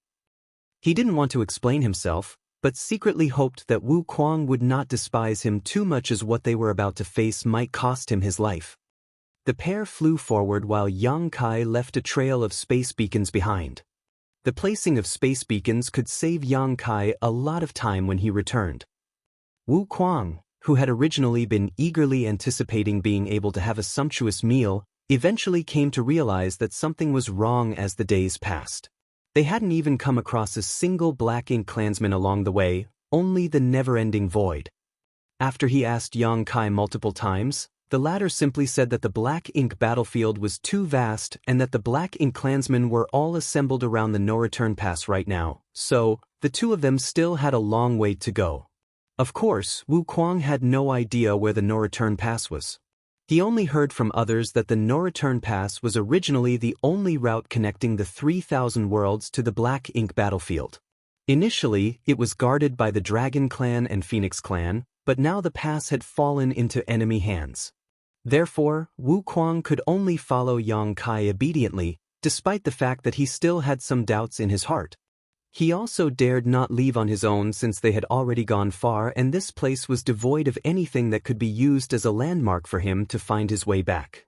He didn't want to explain himself, but secretly hoped that Wu Kuang would not despise him too much as what they were about to face might cost him his life. The pair flew forward while Yang Kai left a trail of space beacons behind. The placing of space beacons could save Yang Kai a lot of time when he returned. Wu Kuang, who had originally been eagerly anticipating being able to have a sumptuous meal, eventually came to realize that something was wrong as the days passed. They hadn't even come across a single Black Ink clansman along the way, only the never-ending void. After he asked Yang Kai multiple times, the latter simply said that the Black Ink battlefield was too vast and that the Black Ink clansmen were all assembled around the no-return pass right now, so the two of them still had a long way to go. Of course, Wu Kuang had no idea where the no-return pass was. He only heard from others that the no-return pass was originally the only route connecting the 3,000 worlds to the Black Ink battlefield. Initially, it was guarded by the Dragon Clan and Phoenix Clan, but now the pass had fallen into enemy hands. Therefore, Wu Kuang could only follow Yang Kai obediently, despite the fact that he still had some doubts in his heart. He also dared not leave on his own since they had already gone far and this place was devoid of anything that could be used as a landmark for him to find his way back.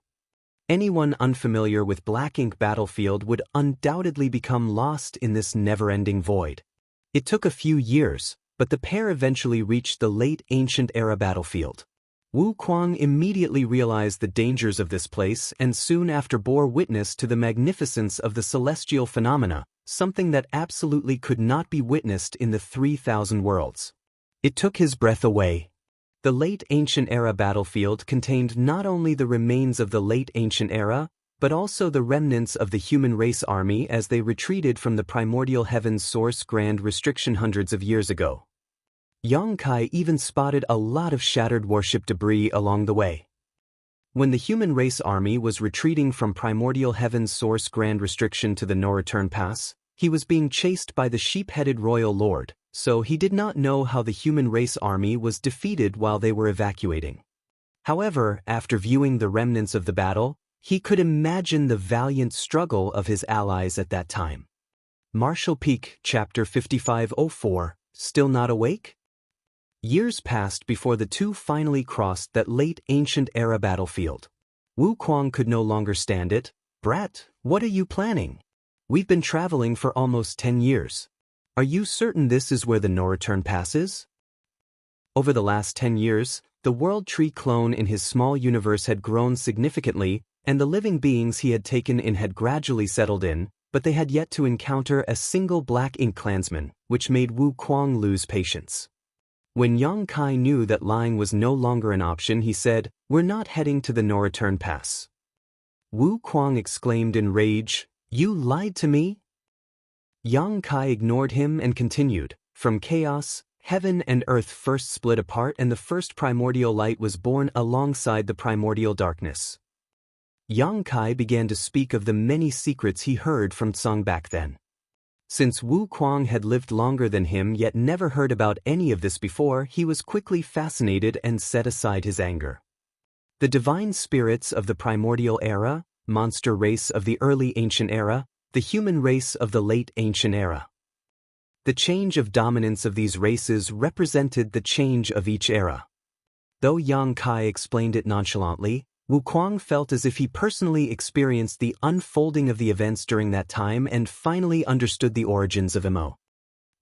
Anyone unfamiliar with Black Ink battlefield would undoubtedly become lost in this never-ending void. It took a few years, but the pair eventually reached the late ancient era battlefield. Wu Kuang immediately realized the dangers of this place and soon after bore witness to the magnificence of the celestial phenomena, something that absolutely could not be witnessed in the 3,000 worlds. It took his breath away. The late ancient era battlefield contained not only the remains of the late ancient era, but also the remnants of the human race army as they retreated from the primordial heaven's source grand restriction hundreds of years ago. Yang Kai even spotted a lot of shattered warship debris along the way. When the human race army was retreating from primordial heaven's source grand restriction to the no-return pass, he was being chased by the sheep-headed royal lord, so he did not know how the human race army was defeated while they were evacuating. However, after viewing the remnants of the battle, he could imagine the valiant struggle of his allies at that time. Marshall Peak, Chapter 5504, Still Not Awake? Years passed before the two finally crossed that late ancient era battlefield. Wu Kuang could no longer stand it. "Brat, what are you planning? We've been traveling for almost 10 years. Are you certain this is where the no-return pass is?" Over the last 10 years, the world tree clone in his small universe had grown significantly, and the living beings he had taken in had gradually settled in, but they had yet to encounter a single Black Ink clansman, which made Wu Kuang lose patience. When Yang Kai knew that lying was no longer an option, he said, "We're not heading to the no-return pass." Wu Kuang exclaimed in rage, "You lied to me?" Yang Kai ignored him and continued, "From chaos, heaven and earth first split apart and the first primordial light was born alongside the primordial darkness." Yang Kai began to speak of the many secrets he heard from Tsang back then. Since Wu Kuang had lived longer than him yet never heard about any of this before, he was quickly fascinated and set aside his anger. The divine spirits of the primordial era, monster race of the early ancient era, the human race of the late ancient era. The change of dominance of these races represented the change of each era. Though Yang Kai explained it nonchalantly, Wu Kuang felt as if he personally experienced the unfolding of the events during that time and finally understood the origins of MO.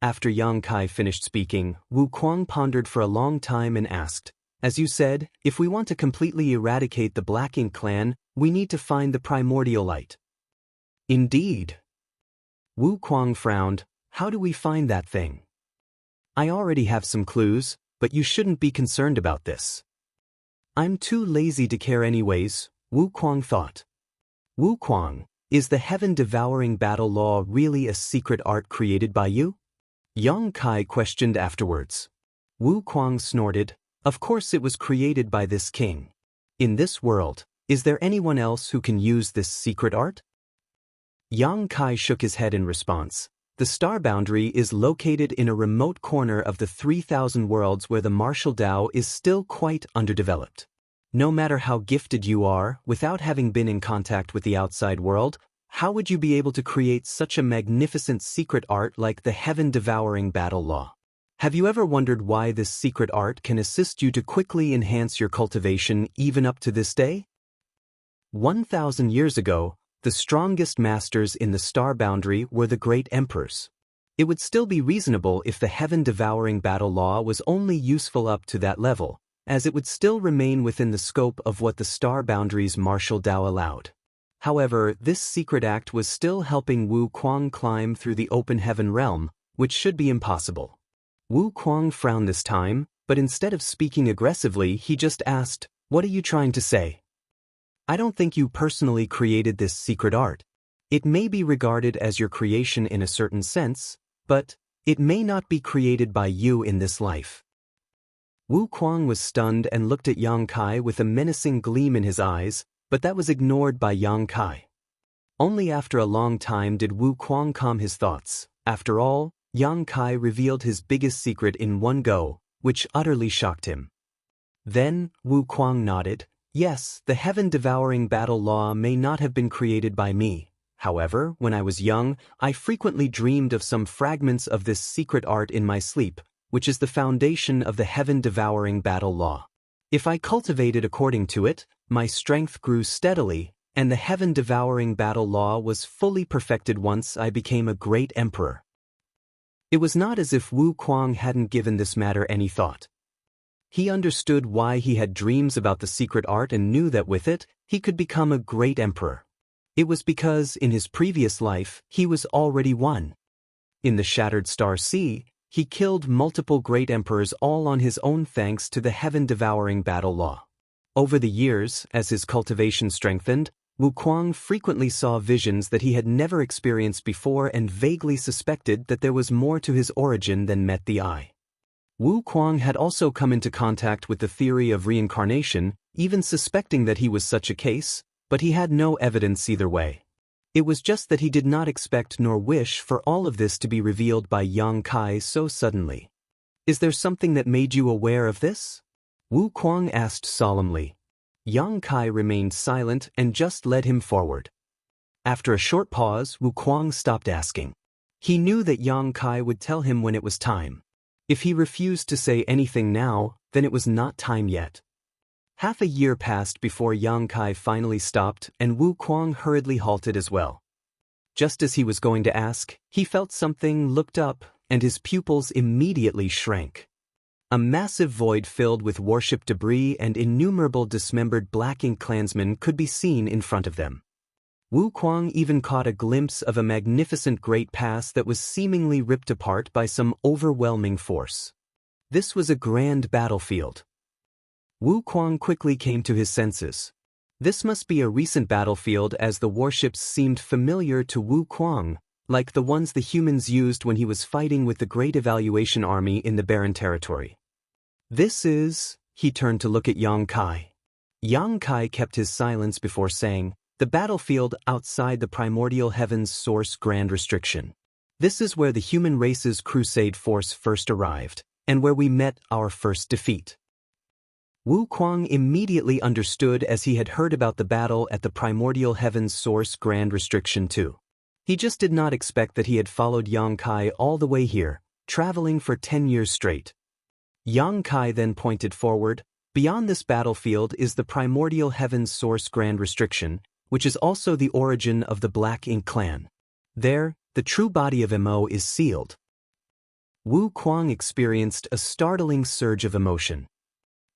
After Yang Kai finished speaking, Wu Kuang pondered for a long time and asked, "As you said, if we want to completely eradicate the Black Ink clan, we need to find the primordial light." "Indeed." Wu Kuang frowned. "How do we find that thing?" "I already have some clues, but you shouldn't be concerned about this." "I'm too lazy to care anyways," Wu Kuang thought. "Wu Kuang, is the heaven-devouring battle law really a secret art created by you?" Yang Kai questioned afterwards. Wu Kuang snorted, "Of course it was created by this king. In this world, is there anyone else who can use this secret art?" Yang Kai shook his head in response. "The star boundary is located in a remote corner of the 3,000 worlds where the martial Dao is still quite underdeveloped. No matter how gifted you are, without having been in contact with the outside world, how would you be able to create such a magnificent secret art like the heaven-devouring battle law? Have you ever wondered why this secret art can assist you to quickly enhance your cultivation even up to this day? 1,000 years ago, the strongest masters in the star boundary were the great emperors. It would still be reasonable if the heaven-devouring battle law was only useful up to that level, as it would still remain within the scope of what the star boundary's martial Dao allowed. However, this secret act was still helping Wu Kuang climb through the open heaven realm, which should be impossible. Wu Kuang frowned this time, but instead of speaking aggressively, he just asked, "What are you trying to say?" "I don't think you personally created this secret art. It may be regarded as your creation in a certain sense, but it may not be created by you in this life." Wu Kuang was stunned and looked at Yang Kai with a menacing gleam in his eyes, but that was ignored by Yang Kai. Only after a long time did Wu Kuang calm his thoughts. After all, Yang Kai revealed his biggest secret in one go, which utterly shocked him. Then, Wu Kuang nodded. Yes, the heaven-devouring battle law may not have been created by me. However, when I was young, I frequently dreamed of some fragments of this secret art in my sleep, which is the foundation of the heaven-devouring battle law. If I cultivated according to it, my strength grew steadily, and the heaven-devouring battle law was fully perfected once I became a great emperor. It was not as if Wu Kuang hadn't given this matter any thought. He understood why he had dreams about the secret art and knew that with it, he could become a great emperor. It was because, in his previous life, he was already one. In the Shattered Star Sea, he killed multiple great emperors all on his own thanks to the heaven-devouring battle law. Over the years, as his cultivation strengthened, Wu Kuang frequently saw visions that he had never experienced before and vaguely suspected that there was more to his origin than met the eye. Wu Kuang had also come into contact with the theory of reincarnation, even suspecting that he was such a case, but he had no evidence either way. It was just that he did not expect nor wish for all of this to be revealed by Yang Kai so suddenly. Is there something that made you aware of this? Wu Kuang asked solemnly. Yang Kai remained silent and just led him forward. After a short pause, Wu Kuang stopped asking. He knew that Yang Kai would tell him when it was time. If he refused to say anything now, then it was not time yet. Half a year passed before Yang Kai finally stopped, and Wu Kuang hurriedly halted as well. Just as he was going to ask, he felt something, looked up, and his pupils immediately shrank. A massive void filled with warship debris and innumerable dismembered Black Ink clansmen could be seen in front of them. Wu Kuang even caught a glimpse of a magnificent great pass that was seemingly ripped apart by some overwhelming force. This was a grand battlefield. Wu Kuang quickly came to his senses. This must be a recent battlefield, as the warships seemed familiar to Wu Kuang, like the ones the humans used when he was fighting with the Great Evaluation Army in the Barren Territory. He turned to look at Yang Kai. Yang Kai kept his silence before saying, the battlefield outside the primordial heaven's source grand restriction. This is where the human race's crusade force first arrived, and where we met our first defeat. Wu Kuang immediately understood, as he had heard about the battle at the primordial heaven's source grand restriction too. He just did not expect that he had followed Yang Kai all the way here, traveling for 10 years straight. Yang Kai then pointed forward. Beyond this battlefield is the primordial heaven's source grand restriction, which is also the origin of the Black Ink clan. There, the true body of Mo is sealed. Wu Kuang experienced a startling surge of emotion.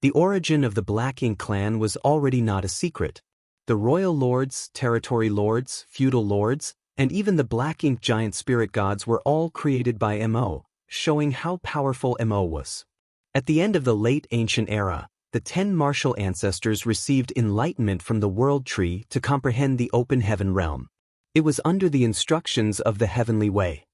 The origin of the Black Ink clan was already not a secret. The royal lords, territory lords, feudal lords, and even the Black Ink giant spirit gods were all created by Mo, showing how powerful Mo was. At the end of the late ancient era, the 10 martial ancestors received enlightenment from the World Tree to comprehend the open heaven realm. It was under the instructions of the Heavenly Way.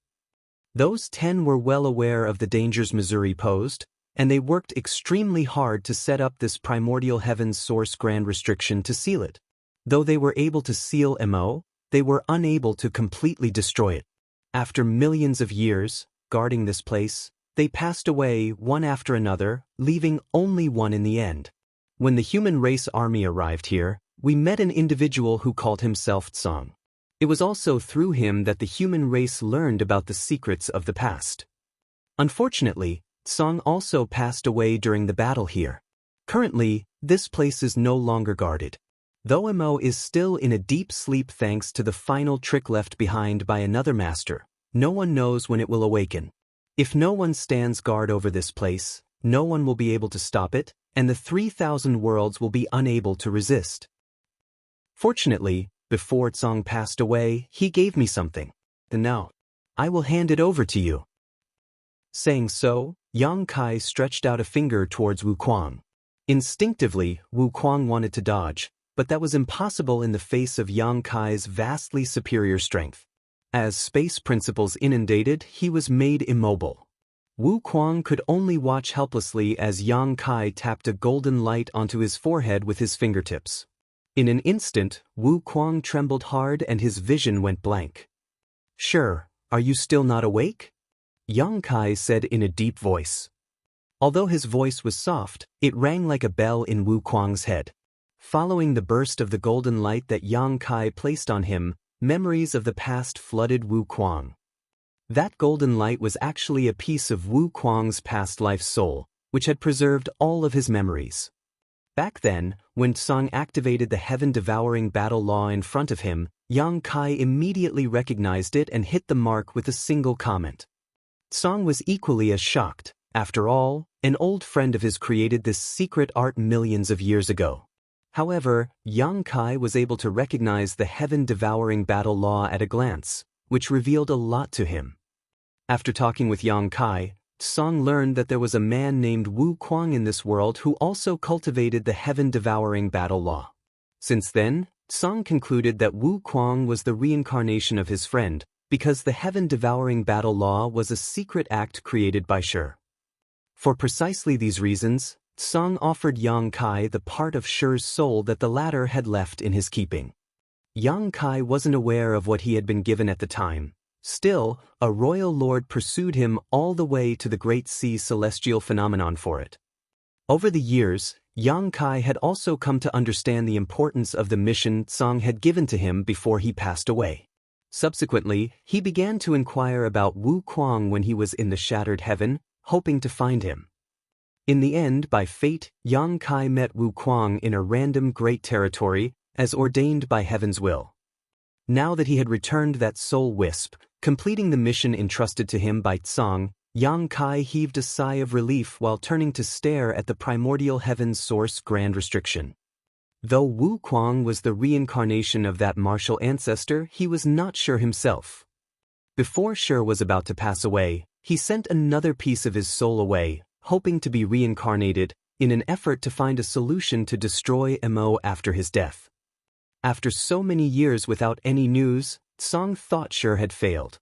Those 10 were well aware of the dangers Missouri posed, and they worked extremely hard to set up this primordial heaven's source grand restriction to seal it. Though they were able to seal Mo, they were unable to completely destroy it. After millions of years, guarding this place, they passed away one after another, leaving only one in the end. When the human race army arrived here, we met an individual who called himself Tsang. It was also through him that the human race learned about the secrets of the past. Unfortunately, Tsang also passed away during the battle here. Currently, this place is no longer guarded. Though Mo is still in a deep sleep thanks to the final trick left behind by another master, no one knows when it will awaken. If no one stands guard over this place, no one will be able to stop it, and the 3,000 worlds will be unable to resist. Fortunately, before Tsang passed away, he gave me something. Now, I will hand it over to you. Saying so, Yang Kai stretched out a finger towards Wu Kuang. Instinctively, Wu Kuang wanted to dodge, but that was impossible in the face of Yang Kai's vastly superior strength. As space principles inundated, he was made immobile. Wu Kuang could only watch helplessly as Yang Kai tapped a golden light onto his forehead with his fingertips. In an instant, Wu Kuang trembled hard and his vision went blank. "Sure, are you still not awake?" Yang Kai said in a deep voice. Although his voice was soft, it rang like a bell in Wu Kuang's head. Following the burst of the golden light that Yang Kai placed on him, memories of the past flooded Wu Kuang. That golden light was actually a piece of Wu Kuang's past life's soul, which had preserved all of his memories. Back then, when Tsang activated the heaven-devouring battle law in front of him, Yang Kai immediately recognized it and hit the mark with a single comment. Tsang was equally as shocked. After all, an old friend of his created this secret art millions of years ago. However, Yang Kai was able to recognize the heaven-devouring battle law at a glance, which revealed a lot to him. After talking with Yang Kai, Tsang learned that there was a man named Wu Kuang in this world who also cultivated the heaven-devouring battle law. Since then, Tsang concluded that Wu Kuang was the reincarnation of his friend, because the heaven-devouring battle law was a secret act created by Shi. For precisely these reasons, Tsang offered Yang Kai the part of Shi's soul that the latter had left in his keeping. Yang Kai wasn't aware of what he had been given at the time. Still, a royal lord pursued him all the way to the Great Sea celestial phenomenon for it. Over the years, Yang Kai had also come to understand the importance of the mission Tsang had given to him before he passed away. Subsequently, he began to inquire about Wu Kuang when he was in the shattered heaven, hoping to find him. In the end, by fate, Yang Kai met Wu Kuang in a random great territory, as ordained by heaven's will. Now that he had returned that soul wisp, completing the mission entrusted to him by Tsang, Yang Kai heaved a sigh of relief while turning to stare at the primordial heaven's source grand restriction. Though Wu Kuang was the reincarnation of that martial ancestor, he was not sure himself. Before Shi was about to pass away, he sent another piece of his soul away, hoping to be reincarnated, in an effort to find a solution to destroy Mo after his death. After so many years without any news, Tsang thought Shi had failed.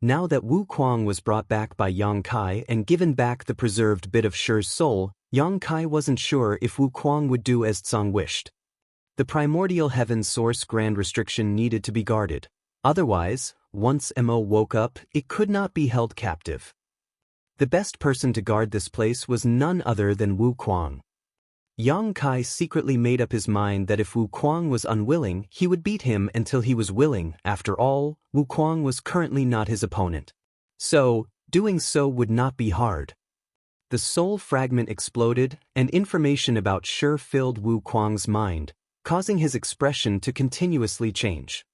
Now that Wu Kuang was brought back by Yang Kai and given back the preserved bit of Shi's soul, Yang Kai wasn't sure if Wu Kuang would do as Tsang wished. The primordial heaven source grand restriction needed to be guarded. Otherwise, once Mo woke up, it could not be held captive. The best person to guard this place was none other than Wu Kuang. Yang Kai secretly made up his mind that if Wu Kuang was unwilling, he would beat him until he was willing. After all, Wu Kuang was currently not his opponent. So, doing so would not be hard. The soul fragment exploded, and information about Shi filled Wu Kuang's mind, causing his expression to continuously change.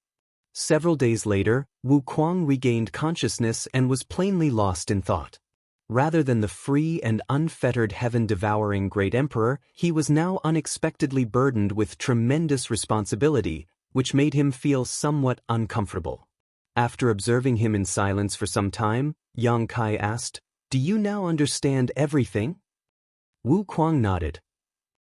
Several days later, Wu Kuang regained consciousness and was plainly lost in thought. Rather than the free and unfettered heaven-devouring great emperor, he was now unexpectedly burdened with tremendous responsibility, which made him feel somewhat uncomfortable. After observing him in silence for some time, Yang Kai asked, "Do you now understand everything?" Wu Kuang nodded.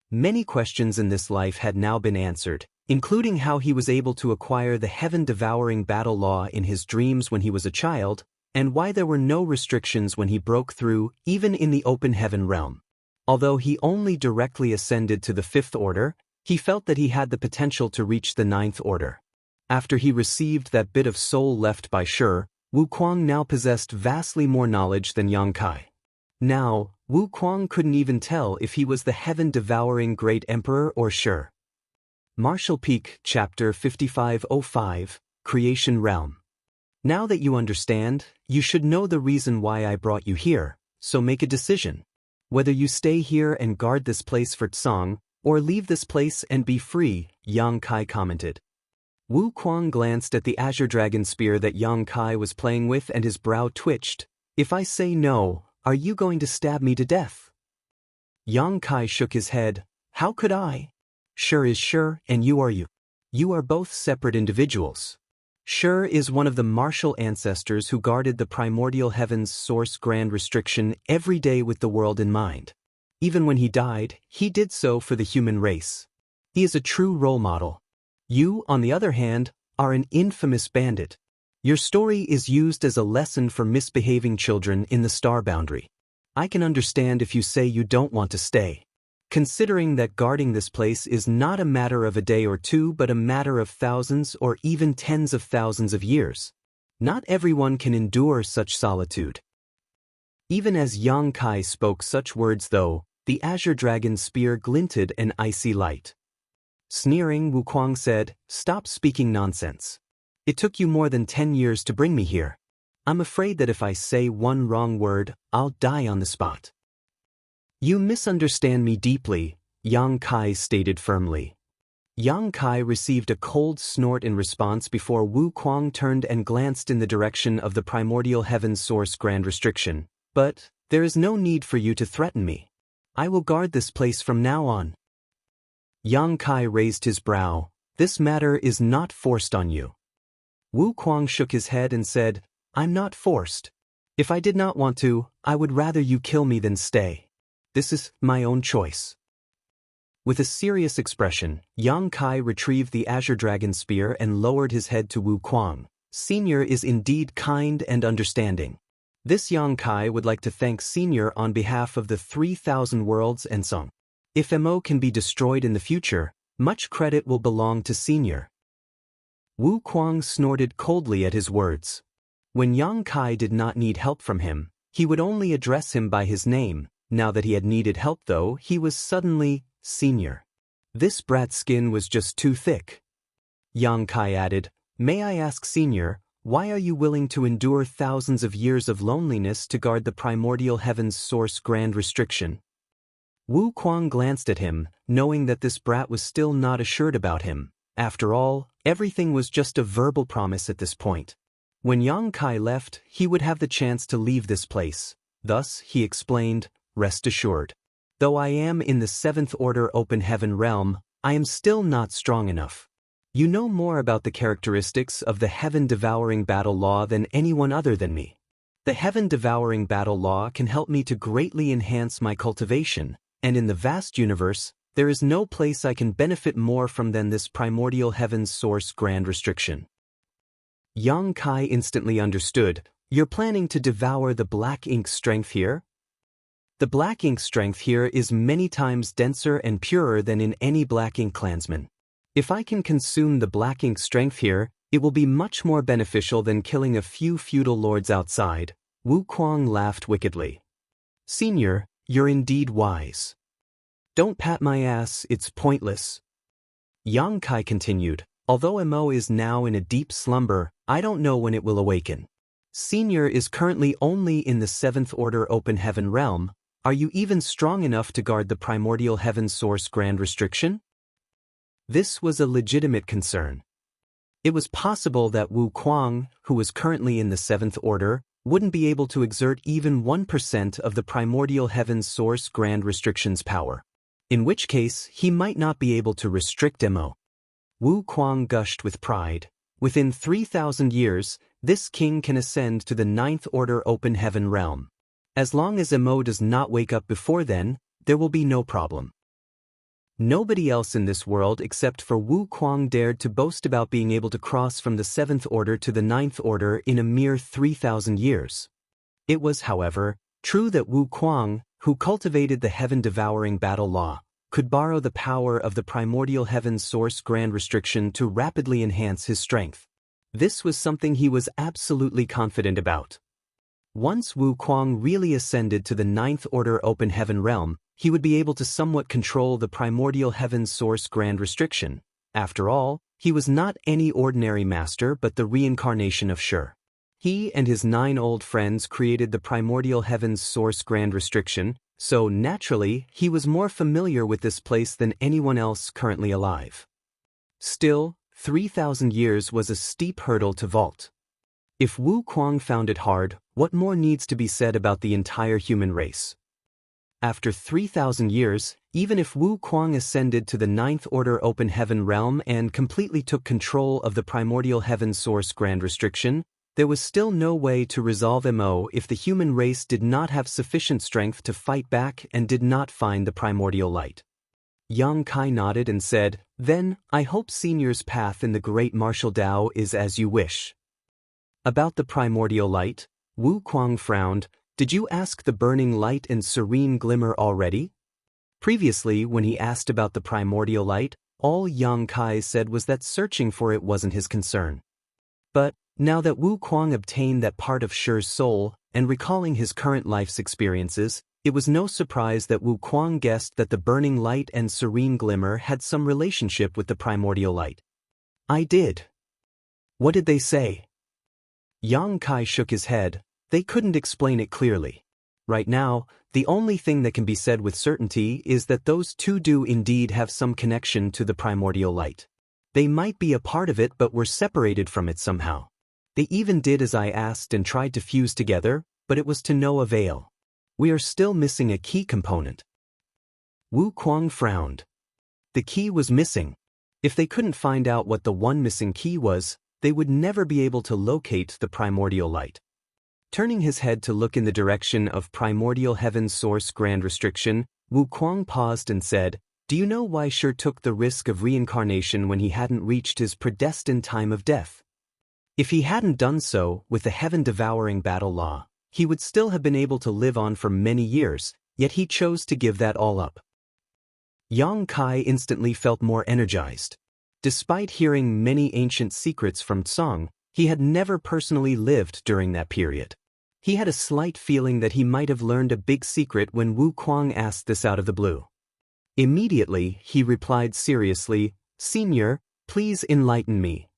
Many questions in this life had now been answered, including how he was able to acquire the heaven-devouring battle law in his dreams when he was a child, and why there were no restrictions when he broke through, even in the open heaven realm. Although he only directly ascended to the 5th order, he felt that he had the potential to reach the 9th order. After he received that bit of soul left by Shi, Wu Kuang now possessed vastly more knowledge than Yang Kai. Now, Wu Kuang couldn't even tell if he was the heaven-devouring great emperor or Shi. Martial Peak, Chapter 5505, Creation Realm. Now that you understand, you should know the reason why I brought you here, so make a decision. Whether you stay here and guard this place for Tsang, or leave this place and be free, Yang Kai commented. Wu Kuang glanced at the azure dragon spear that Yang Kai was playing with and his brow twitched. "If I say no, are you going to stab me to death?" Yang Kai shook his head. "How could I? Shi is Shi and you are you. You are both separate individuals. Shi is one of the martial ancestors who guarded the primordial heaven's source grand restriction every day with the world in mind. Even when he died, he did so for the human race. He is a true role model. You, on the other hand, are an infamous bandit. Your story is used as a lesson for misbehaving children in the star boundary. I can understand if you say you don't want to stay. Considering that guarding this place is not a matter of a day or two but a matter of thousands or even tens of thousands of years. Not everyone can endure such solitude. Even as Yang Kai spoke such words though, the azure dragon's spear glinted an icy light. Sneering, Wuquang said, "Stop speaking nonsense. It took you more than 10 years to bring me here. I'm afraid that if I say one wrong word, I'll die on the spot." "You misunderstand me deeply," Yang Kai stated firmly. Yang Kai received a cold snort in response before Wuquang turned and glanced in the direction of the primordial heaven's source Grand Restriction. "But there is no need for you to threaten me. I will guard this place from now on." Yang Kai raised his brow. "This matter is not forced on you." Wuquang shook his head and said, "I'm not forced. If I did not want to, I would rather you kill me than stay. This is my own choice." With a serious expression, Yang Kai retrieved the azure dragon spear and lowered his head to Wuquang. "Senior is indeed kind and understanding. This Yang Kai would like to thank Senior on behalf of the 3,000 worlds and Song. If MO can be destroyed in the future, much credit will belong to Senior." Wuquang snorted coldly at his words. When Yang Kai did not need help from him, he would only address him by his name. Now that he had needed help though, he was suddenly Senior. This brat's skin was just too thick. Yang Kai added, "May I ask Senior, why are you willing to endure thousands of years of loneliness to guard the primordial heaven's source Grand Restriction?" Wuquang glanced at him, knowing that this brat was still not assured about him. After all, everything was just a verbal promise at this point. When Yang Kai left, he would have the chance to leave this place. Thus, he explained, "Rest assured. Though I am in the 7th Order Open Heaven realm, I am still not strong enough. You know more about the characteristics of the Heaven-Devouring Battle Law than anyone other than me. The Heaven-Devouring Battle Law can help me to greatly enhance my cultivation, and in the vast universe, there is no place I can benefit more from than this primordial heaven's source Grand Restriction." Yang Kai instantly understood. "You're planning to devour the black ink strength here?" "The black ink strength here is many times denser and purer than in any black ink clansman. If I can consume the black ink strength here, it will be much more beneficial than killing a few feudal lords outside." Wuquang laughed wickedly. "Senior, you're indeed wise. Don't pat my ass, it's pointless." Yang Kai continued, "Although MO is now in a deep slumber, I don't know when it will awaken. Senior is currently only in the 7th Order Open Heaven realm. Are you even strong enough to guard the primordial heaven source Grand Restriction?" This was a legitimate concern. It was possible that Wuquang, who was currently in the 7th Order, wouldn't be able to exert even 1% of the primordial heaven's source Grand Restriction's power. In which case, he might not be able to restrict MO. Wuquang gushed with pride. "Within 3,000 years, this king can ascend to the 9th Order Open Heaven realm. As long as MO does not wake up before then, there will be no problem." Nobody else in this world except for Wuquang dared to boast about being able to cross from the 7th Order to the 9th Order in a mere 3,000 years. It was, however, true that Wuquang, who cultivated the heaven-devouring battle law, could borrow the power of the primordial heaven's source Grand Restriction to rapidly enhance his strength. This was something he was absolutely confident about. Once Wuquang really ascended to the 9th Order Open Heaven realm, he would be able to somewhat control the primordial heaven's source Grand Restriction. After all, he was not any ordinary master but the reincarnation of Shi. He and his 9 old friends created the primordial heaven's source Grand Restriction, so naturally, he was more familiar with this place than anyone else currently alive. Still, 3,000 years was a steep hurdle to vault. If Wuquang found it hard, what more needs to be said about the entire human race? After 3,000 years, even if Wuquang ascended to the 9th Order Open Heaven realm and completely took control of the primordial heaven source Grand Restriction, there was still no way to resolve MO if the human race did not have sufficient strength to fight back and did not find the primordial light. Yang Kai nodded and said, "Then, I hope Senior's path in the great martial Tao is as you wish." About the primordial light, Wu Kuang frowned. Did you ask the burning light and serene glimmer already? Previously, when he asked about the primordial light, all Yang Kai said was that searching for it wasn't his concern. But, now that Wu Kuang obtained that part of Shi's soul, and recalling his current life's experiences, it was no surprise that Wu Kuang guessed that the burning light and serene glimmer had some relationship with the primordial light. I did. What did they say? Yang Kai shook his head. They couldn't explain it clearly. Right now, the only thing that can be said with certainty is that those two do indeed have some connection to the primordial light. They might be a part of it but were separated from it somehow. They even did as I asked and tried to fuse together, but it was to no avail. We are still missing a key component. Wu Kuang frowned. The key was missing. If they couldn't find out what the one missing key was, they would never be able to locate the primordial light. Turning his head to look in the direction of primordial heaven's source grand restriction, Wu Kuang paused and said, Do you know why Shi took the risk of reincarnation when he hadn't reached his predestined time of death? If he hadn't done so, with the heaven-devouring battle law, he would still have been able to live on for many years, yet he chose to give that all up. Yang Kai instantly felt more energized. Despite hearing many ancient secrets from Tsang, he had never personally lived during that period. He had a slight feeling that he might have learned a big secret when Wu Kuang asked this out of the blue. Immediately, he replied seriously, Senior, please enlighten me.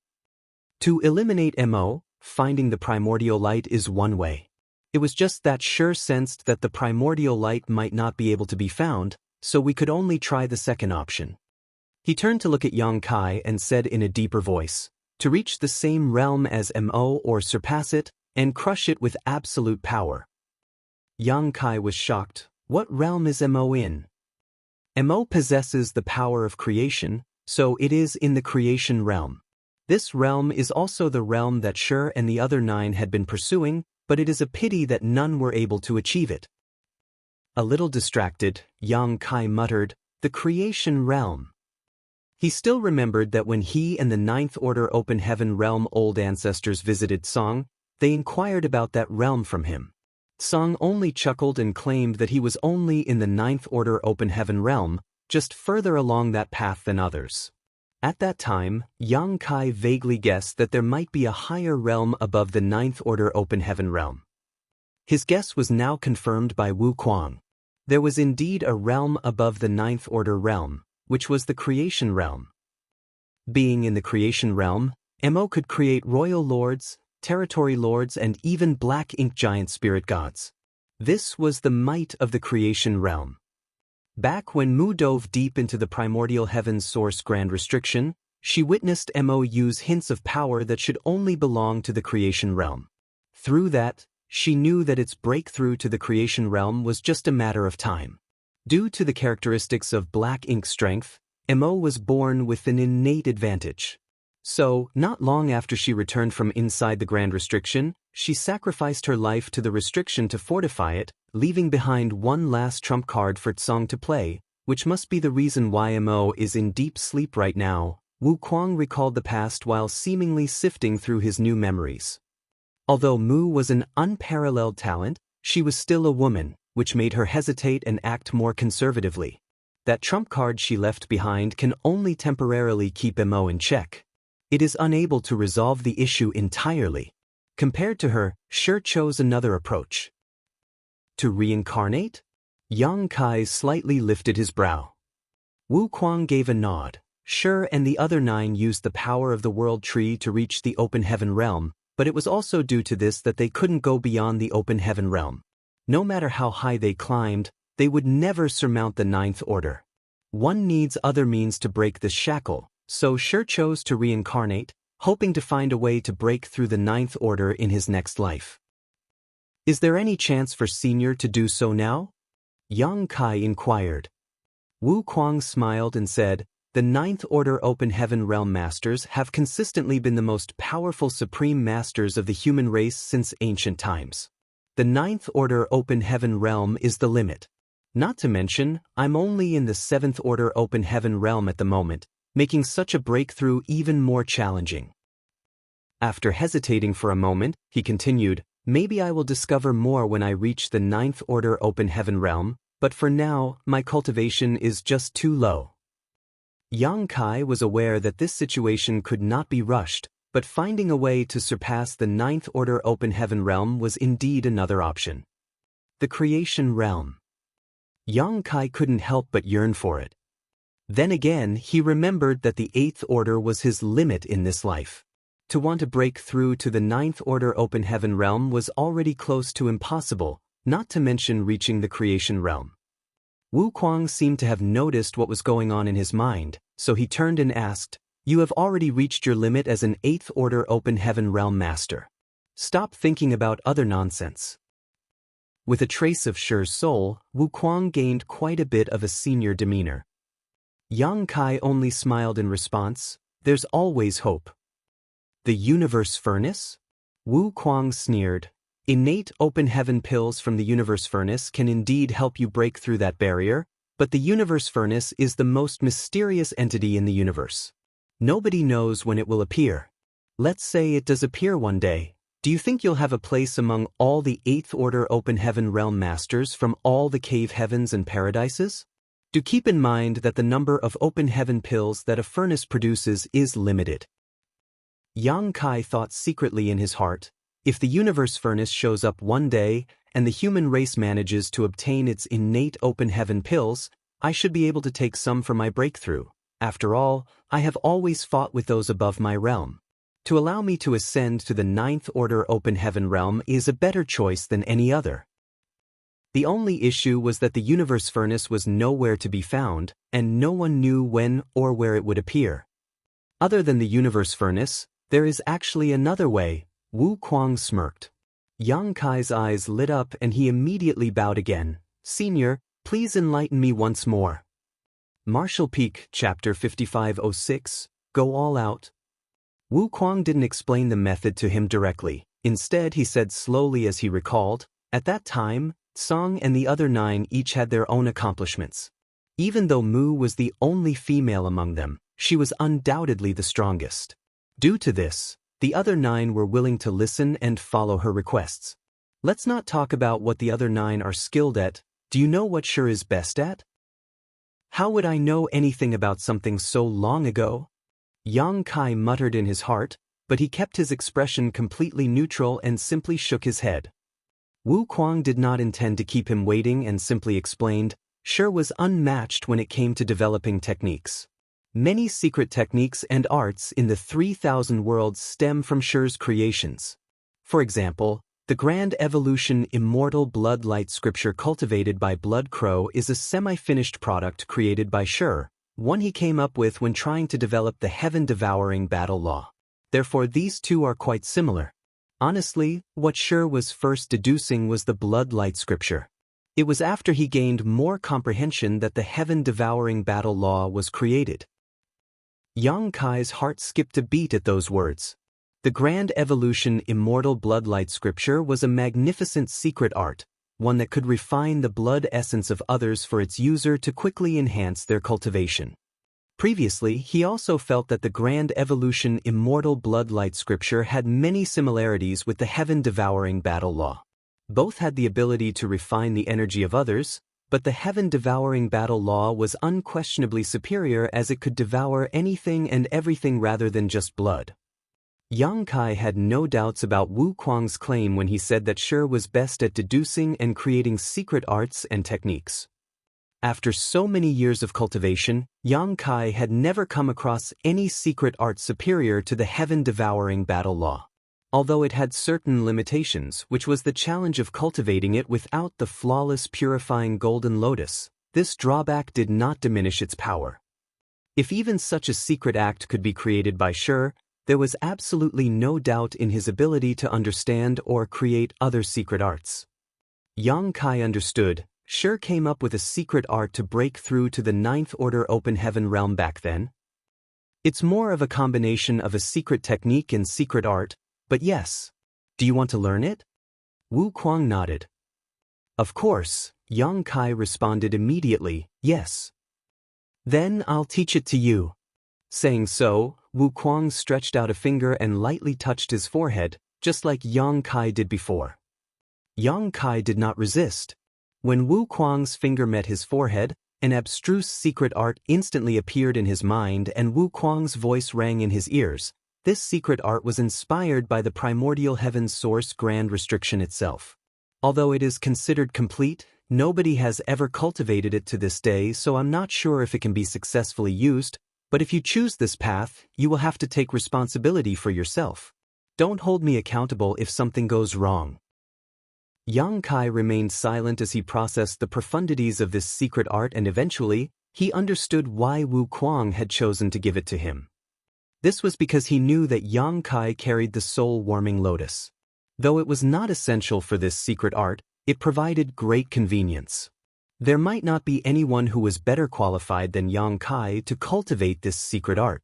To eliminate Mo, finding the primordial light is one way. It was just that Shi sensed that the primordial light might not be able to be found, so we could only try the second option. He turned to look at Yang Kai and said in a deeper voice, To reach the same realm as Mo or surpass it, and crush it with absolute power. Yang Kai was shocked. What realm is Mo in? Mo possesses the power of creation, so it is in the creation realm. This realm is also the realm that Shi and the other 9 had been pursuing, but it is a pity that none were able to achieve it. A little distracted, Yang Kai muttered, The creation realm. He still remembered that when he and the 9th Order Open Heaven Realm old ancestors visited Tsang, they inquired about that realm from him. Tsang only chuckled and claimed that he was only in the 9th Order Open Heaven Realm, just further along that path than others. At that time, Yang Kai vaguely guessed that there might be a higher realm above the 9th Order Open Heaven Realm. His guess was now confirmed by Wu Kuang. There was indeed a realm above the 9th Order Realm, which was the creation realm. Being in the creation realm, Mo could create royal lords, territory lords and even black ink giant spirit gods. This was the might of the creation realm. Back when Mu dove deep into the primordial heaven's source grand restriction, she witnessed Mo use hints of power that should only belong to the creation realm. Through that, she knew that its breakthrough to the creation realm was just a matter of time. Due to the characteristics of black ink strength, Mo was born with an innate advantage. So, not long after she returned from inside the grand restriction, she sacrificed her life to the restriction to fortify it, leaving behind one last trump card for Tsang to play, which must be the reason why Mo is in deep sleep right now. Wu Kuang recalled the past while seemingly sifting through his new memories. Although Mu was an unparalleled talent, she was still a woman, which made her hesitate and act more conservatively. That trump card she left behind can only temporarily keep Mo in check. It is unable to resolve the issue entirely. Compared to her, Shi chose another approach. To reincarnate? Yang Kai slightly lifted his brow. Wu Kuang gave a nod. Shi and the other 9 used the power of the world tree to reach the open heaven realm, but it was also due to this that they couldn't go beyond the open heaven realm. No matter how high they climbed, they would never surmount the 9th Order. One needs other means to break this shackle. So Shi chose to reincarnate, hoping to find a way to break through the 9th Order in his next life. Is there any chance for Senior to do so now? Yang Kai inquired. Wu Kuang smiled and said, The 9th Order Open Heaven Realm Masters have consistently been the most powerful supreme masters of the human race since ancient times. The 9th Order Open Heaven Realm is the limit. Not to mention, I'm only in the 7th Order Open Heaven Realm at the moment, making such a breakthrough even more challenging. After hesitating for a moment, he continued, maybe I will discover more when I reach the 9th order open heaven realm, but for now, my cultivation is just too low. Yang Kai was aware that this situation could not be rushed, but finding a way to surpass the 9th order open heaven realm was indeed another option. The creation realm. Yang Kai couldn't help but yearn for it. Then again, he remembered that the 8th order was his limit in this life. To want to break through to the 9th order open heaven realm was already close to impossible, not to mention reaching the creation realm. Wu Kuang seemed to have noticed what was going on in his mind, so he turned and asked, "You have already reached your limit as an 8th order open heaven realm master. Stop thinking about other nonsense." With a trace of Shi's soul, Wu Kuang gained quite a bit of a senior demeanor. Yang Kai only smiled in response, "There's always hope." The universe furnace? Wu Kuang sneered. Innate open heaven pills from the universe furnace can indeed help you break through that barrier, but the universe furnace is the most mysterious entity in the universe. Nobody knows when it will appear. Let's say it does appear one day. Do you think you'll have a place among all the 8th order open heaven realm masters from all the cave heavens and paradises? Do keep in mind that the number of open heaven pills that a furnace produces is limited. Yang Kai thought secretly in his heart, if the universe furnace shows up one day and the human race manages to obtain its innate open heaven pills, I should be able to take some for my breakthrough. After all, I have always fought with those above my realm. To allow me to ascend to the 9th order open heaven realm is a better choice than any other. The only issue was that the universe furnace was nowhere to be found, and no one knew when or where it would appear. Other than the universe furnace, there is actually another way. Wu Kuang smirked. Yang Kai's eyes lit up and he immediately bowed again. "Senior, please enlighten me once more." Martial Peak, Chapter 5506, Go All Out. Wu Kuang didn't explain the method to him directly. Instead, he said slowly as he recalled, at that time, Song and the other 9 each had their own accomplishments. Even though Mu was the only female among them, she was undoubtedly the strongest. Due to this, the other 9 were willing to listen and follow her requests. Let's not talk about what the other 9 are skilled at. Do you know what Shi is best at? How would I know anything about something so long ago? Yang Kai muttered in his heart, but he kept his expression completely neutral and simply shook his head. Wu Kuang did not intend to keep him waiting and simply explained, Shi was unmatched when it came to developing techniques. Many secret techniques and arts in the 3,000 worlds stem from Shi's creations. For example, the Grand Evolution Immortal Blood Light scripture cultivated by Blood Crow is a semi-finished product created by Shi, one he came up with when trying to develop the heaven-devouring battle law. Therefore these two are quite similar. Honestly, what Shi was first deducing was the Blood Light scripture. It was after he gained more comprehension that the heaven-devouring battle law was created. Yang Kai's heart skipped a beat at those words. The Grand Evolution Immortal Bloodlight scripture was a magnificent secret art, one that could refine the blood essence of others for its user to quickly enhance their cultivation. Previously, he also felt that the Grand Evolution Immortal Bloodlight scripture had many similarities with the heaven-devouring battle law. Both had the ability to refine the energy of others, but the heaven-devouring battle law was unquestionably superior as it could devour anything and everything rather than just blood. Yang Kai had no doubts about Wu Kuang's claim when he said that Shi was best at deducing and creating secret arts and techniques. After so many years of cultivation, Yang Kai had never come across any secret art superior to the heaven-devouring battle law. Although it had certain limitations, which was the challenge of cultivating it without the flawless purifying golden lotus, this drawback did not diminish its power. If even such a secret act could be created by Shi, there was absolutely no doubt in his ability to understand or create other secret arts. Yang Kai understood, Shi came up with a secret art to break through to the 9th order open heaven realm back then. It's more of a combination of a secret technique and secret art, but yes. Do you want to learn it? Wu Kuang nodded. Of course, Yang Kai responded immediately, yes. Then I'll teach it to you. Saying so, Wuquang stretched out a finger and lightly touched his forehead, just like Yang Kai did before. Yang Kai did not resist. When Wuquang's finger met his forehead, an abstruse secret art instantly appeared in his mind and Wuquang's voice rang in his ears. This secret art was inspired by the primordial heaven's source grand restriction itself. Although it is considered complete, nobody has ever cultivated it to this day, so I'm not sure if it can be successfully used, but if you choose this path, you will have to take responsibility for yourself. Don't hold me accountable if something goes wrong. Yang Kai remained silent as he processed the profundities of this secret art, and eventually, he understood why Wuquang had chosen to give it to him. This was because he knew that Yang Kai carried the soul-warming lotus. Though it was not essential for this secret art, it provided great convenience. There might not be anyone who was better qualified than Yang Kai to cultivate this secret art.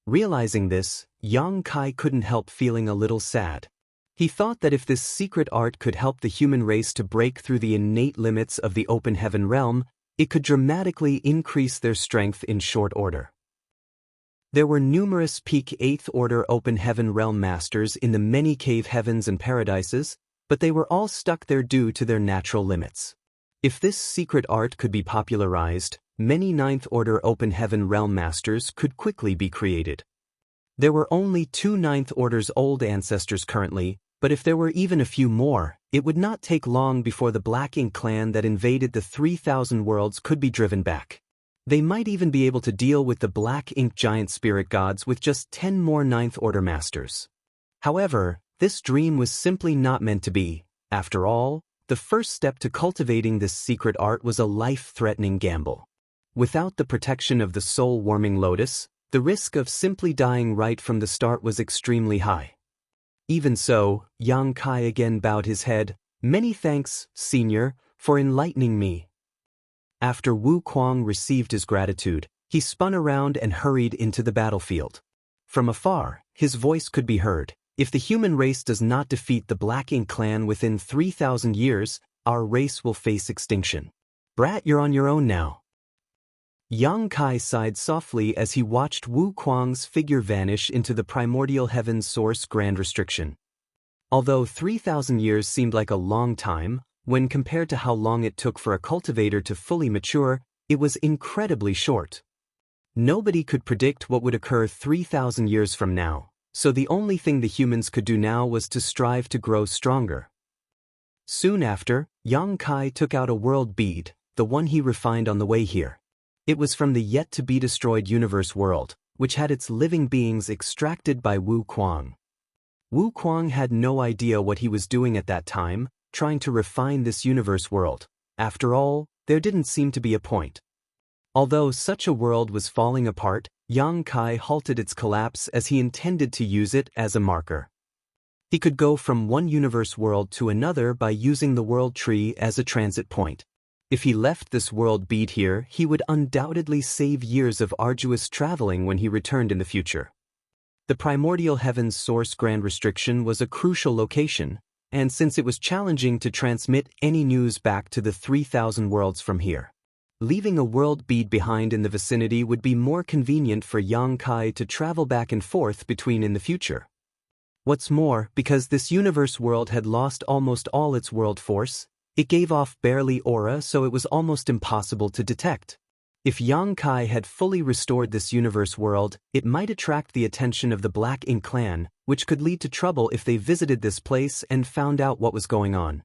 Realizing this, Yang Kai couldn't help feeling a little sad. He thought that if this secret art could help the human race to break through the innate limits of the open heaven realm, it could dramatically increase their strength in short order. There were numerous peak 8th Order Open Heaven Realm Masters in the many cave heavens and paradises, but they were all stuck there due to their natural limits. If this secret art could be popularized, many 9th Order Open Heaven Realm Masters could quickly be created. There were only 2 9th Order's old ancestors currently, but if there were even a few more, it would not take long before the Black Ink clan that invaded the 3,000 worlds could be driven back. They might even be able to deal with the Black Ink giant spirit gods with just 10 more 9th Order masters. However, this dream was simply not meant to be. After all, the first step to cultivating this secret art was a life-threatening gamble. Without the protection of the soul-warming lotus, the risk of simply dying right from the start was extremely high. Even so, Yang Kai again bowed his head. "Many thanks, Senior, for enlightening me." After Wuquang received his gratitude, he spun around and hurried into the battlefield. From afar, his voice could be heard. "If the human race does not defeat the Black Ink clan within 3,000 years, our race will face extinction. Brat, you're on your own now." Yang Kai sighed softly as he watched Wuquang's figure vanish into the primordial heaven's source grand restriction. Although 3,000 years seemed like a long time, when compared to how long it took for a cultivator to fully mature, it was incredibly short. Nobody could predict what would occur 3,000 years from now, so the only thing the humans could do now was to strive to grow stronger. Soon after, Yang Kai took out a world bead, the one he refined on the way here. It was from the yet-to-be-destroyed universe world, which had its living beings extracted by Wuquang. Wuquang had no idea what he was doing at that time, trying to refine this universe world. After all, there didn't seem to be a point. Although such a world was falling apart, Yang Kai halted its collapse as he intended to use it as a marker. He could go from one universe world to another by using the world tree as a transit point. If he left this world bead here, he would undoubtedly save years of arduous traveling when he returned in the future. The primordial heaven's source grand restriction was a crucial location, and since it was challenging to transmit any news back to the 3,000 worlds from here, leaving a world bead behind in the vicinity would be more convenient for Yang Kai to travel back and forth between in the future. What's more, because this universe world had lost almost all its world force, it gave off barely aura, so it was almost impossible to detect. If Yang Kai had fully restored this universe world, it might attract the attention of the Black Ink clan, which could lead to trouble if they visited this place and found out what was going on.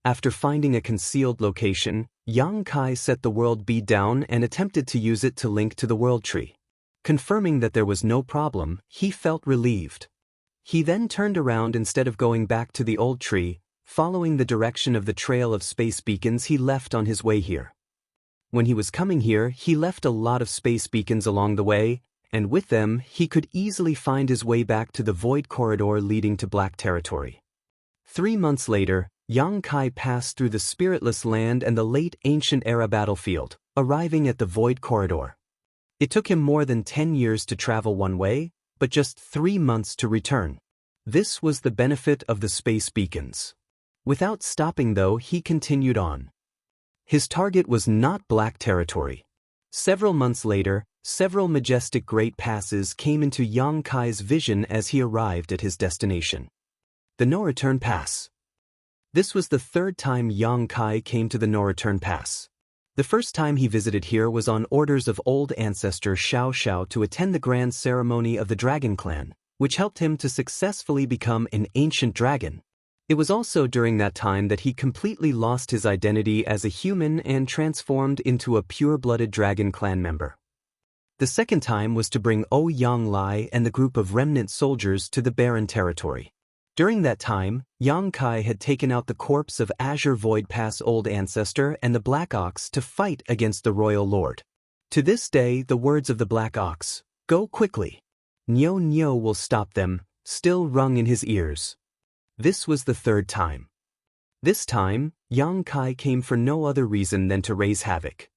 After finding a concealed location, Yang Kai set the world bead down and attempted to use it to link to the world tree. Confirming that there was no problem, he felt relieved. He then turned around instead of going back to the old tree, following the direction of the trail of space beacons he left on his way here. When he was coming here, he left a lot of space beacons along the way, and with them, he could easily find his way back to the void corridor leading to Black Territory. 3 months later, Yang Kai passed through the spiritless land and the late ancient era battlefield, arriving at the void corridor. It took him more than 10 years to travel one way, but just 3 months to return. This was the benefit of the space beacons. Without stopping though, he continued on. His target was not Black Territory. Several months later, several majestic great passes came into Yang Kai's vision as he arrived at his destination. The No-Return Pass. This was the third time Yang Kai came to the No-Return Pass. The first time he visited here was on orders of old ancestor Xianxia to attend the grand ceremony of the Dragon Clan, which helped him to successfully become an ancient dragon. It was also during that time that he completely lost his identity as a human and transformed into a pure-blooded Dragon Clan member. The second time was to bring Yang Lai and the group of remnant soldiers to the barren territory. During that time, Yang Kai had taken out the corpse of Azure Void Pass old ancestor and the Black Ox to fight against the royal lord. To this day, the words of the Black Ox, "Go quickly. Nyo Nyo will stop them," still rung in his ears. This was the third time. This time, Yang Kai came for no other reason than to raise havoc.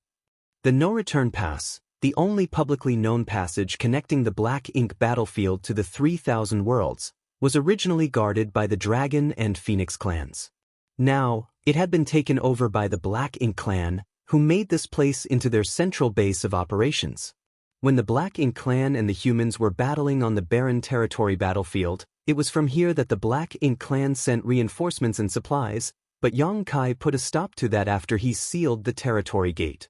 The No-Return Pass, the only publicly known passage connecting the Black Ink battlefield to the 3,000 worlds, was originally guarded by the Dragon and Phoenix clans. Now, it had been taken over by the Black Ink clan, who made this place into their central base of operations. When the Black Ink clan and the humans were battling on the barren territory battlefield, it was from here that the Black Ink clan sent reinforcements and supplies, but Yang Kai put a stop to that after he sealed the territory gate.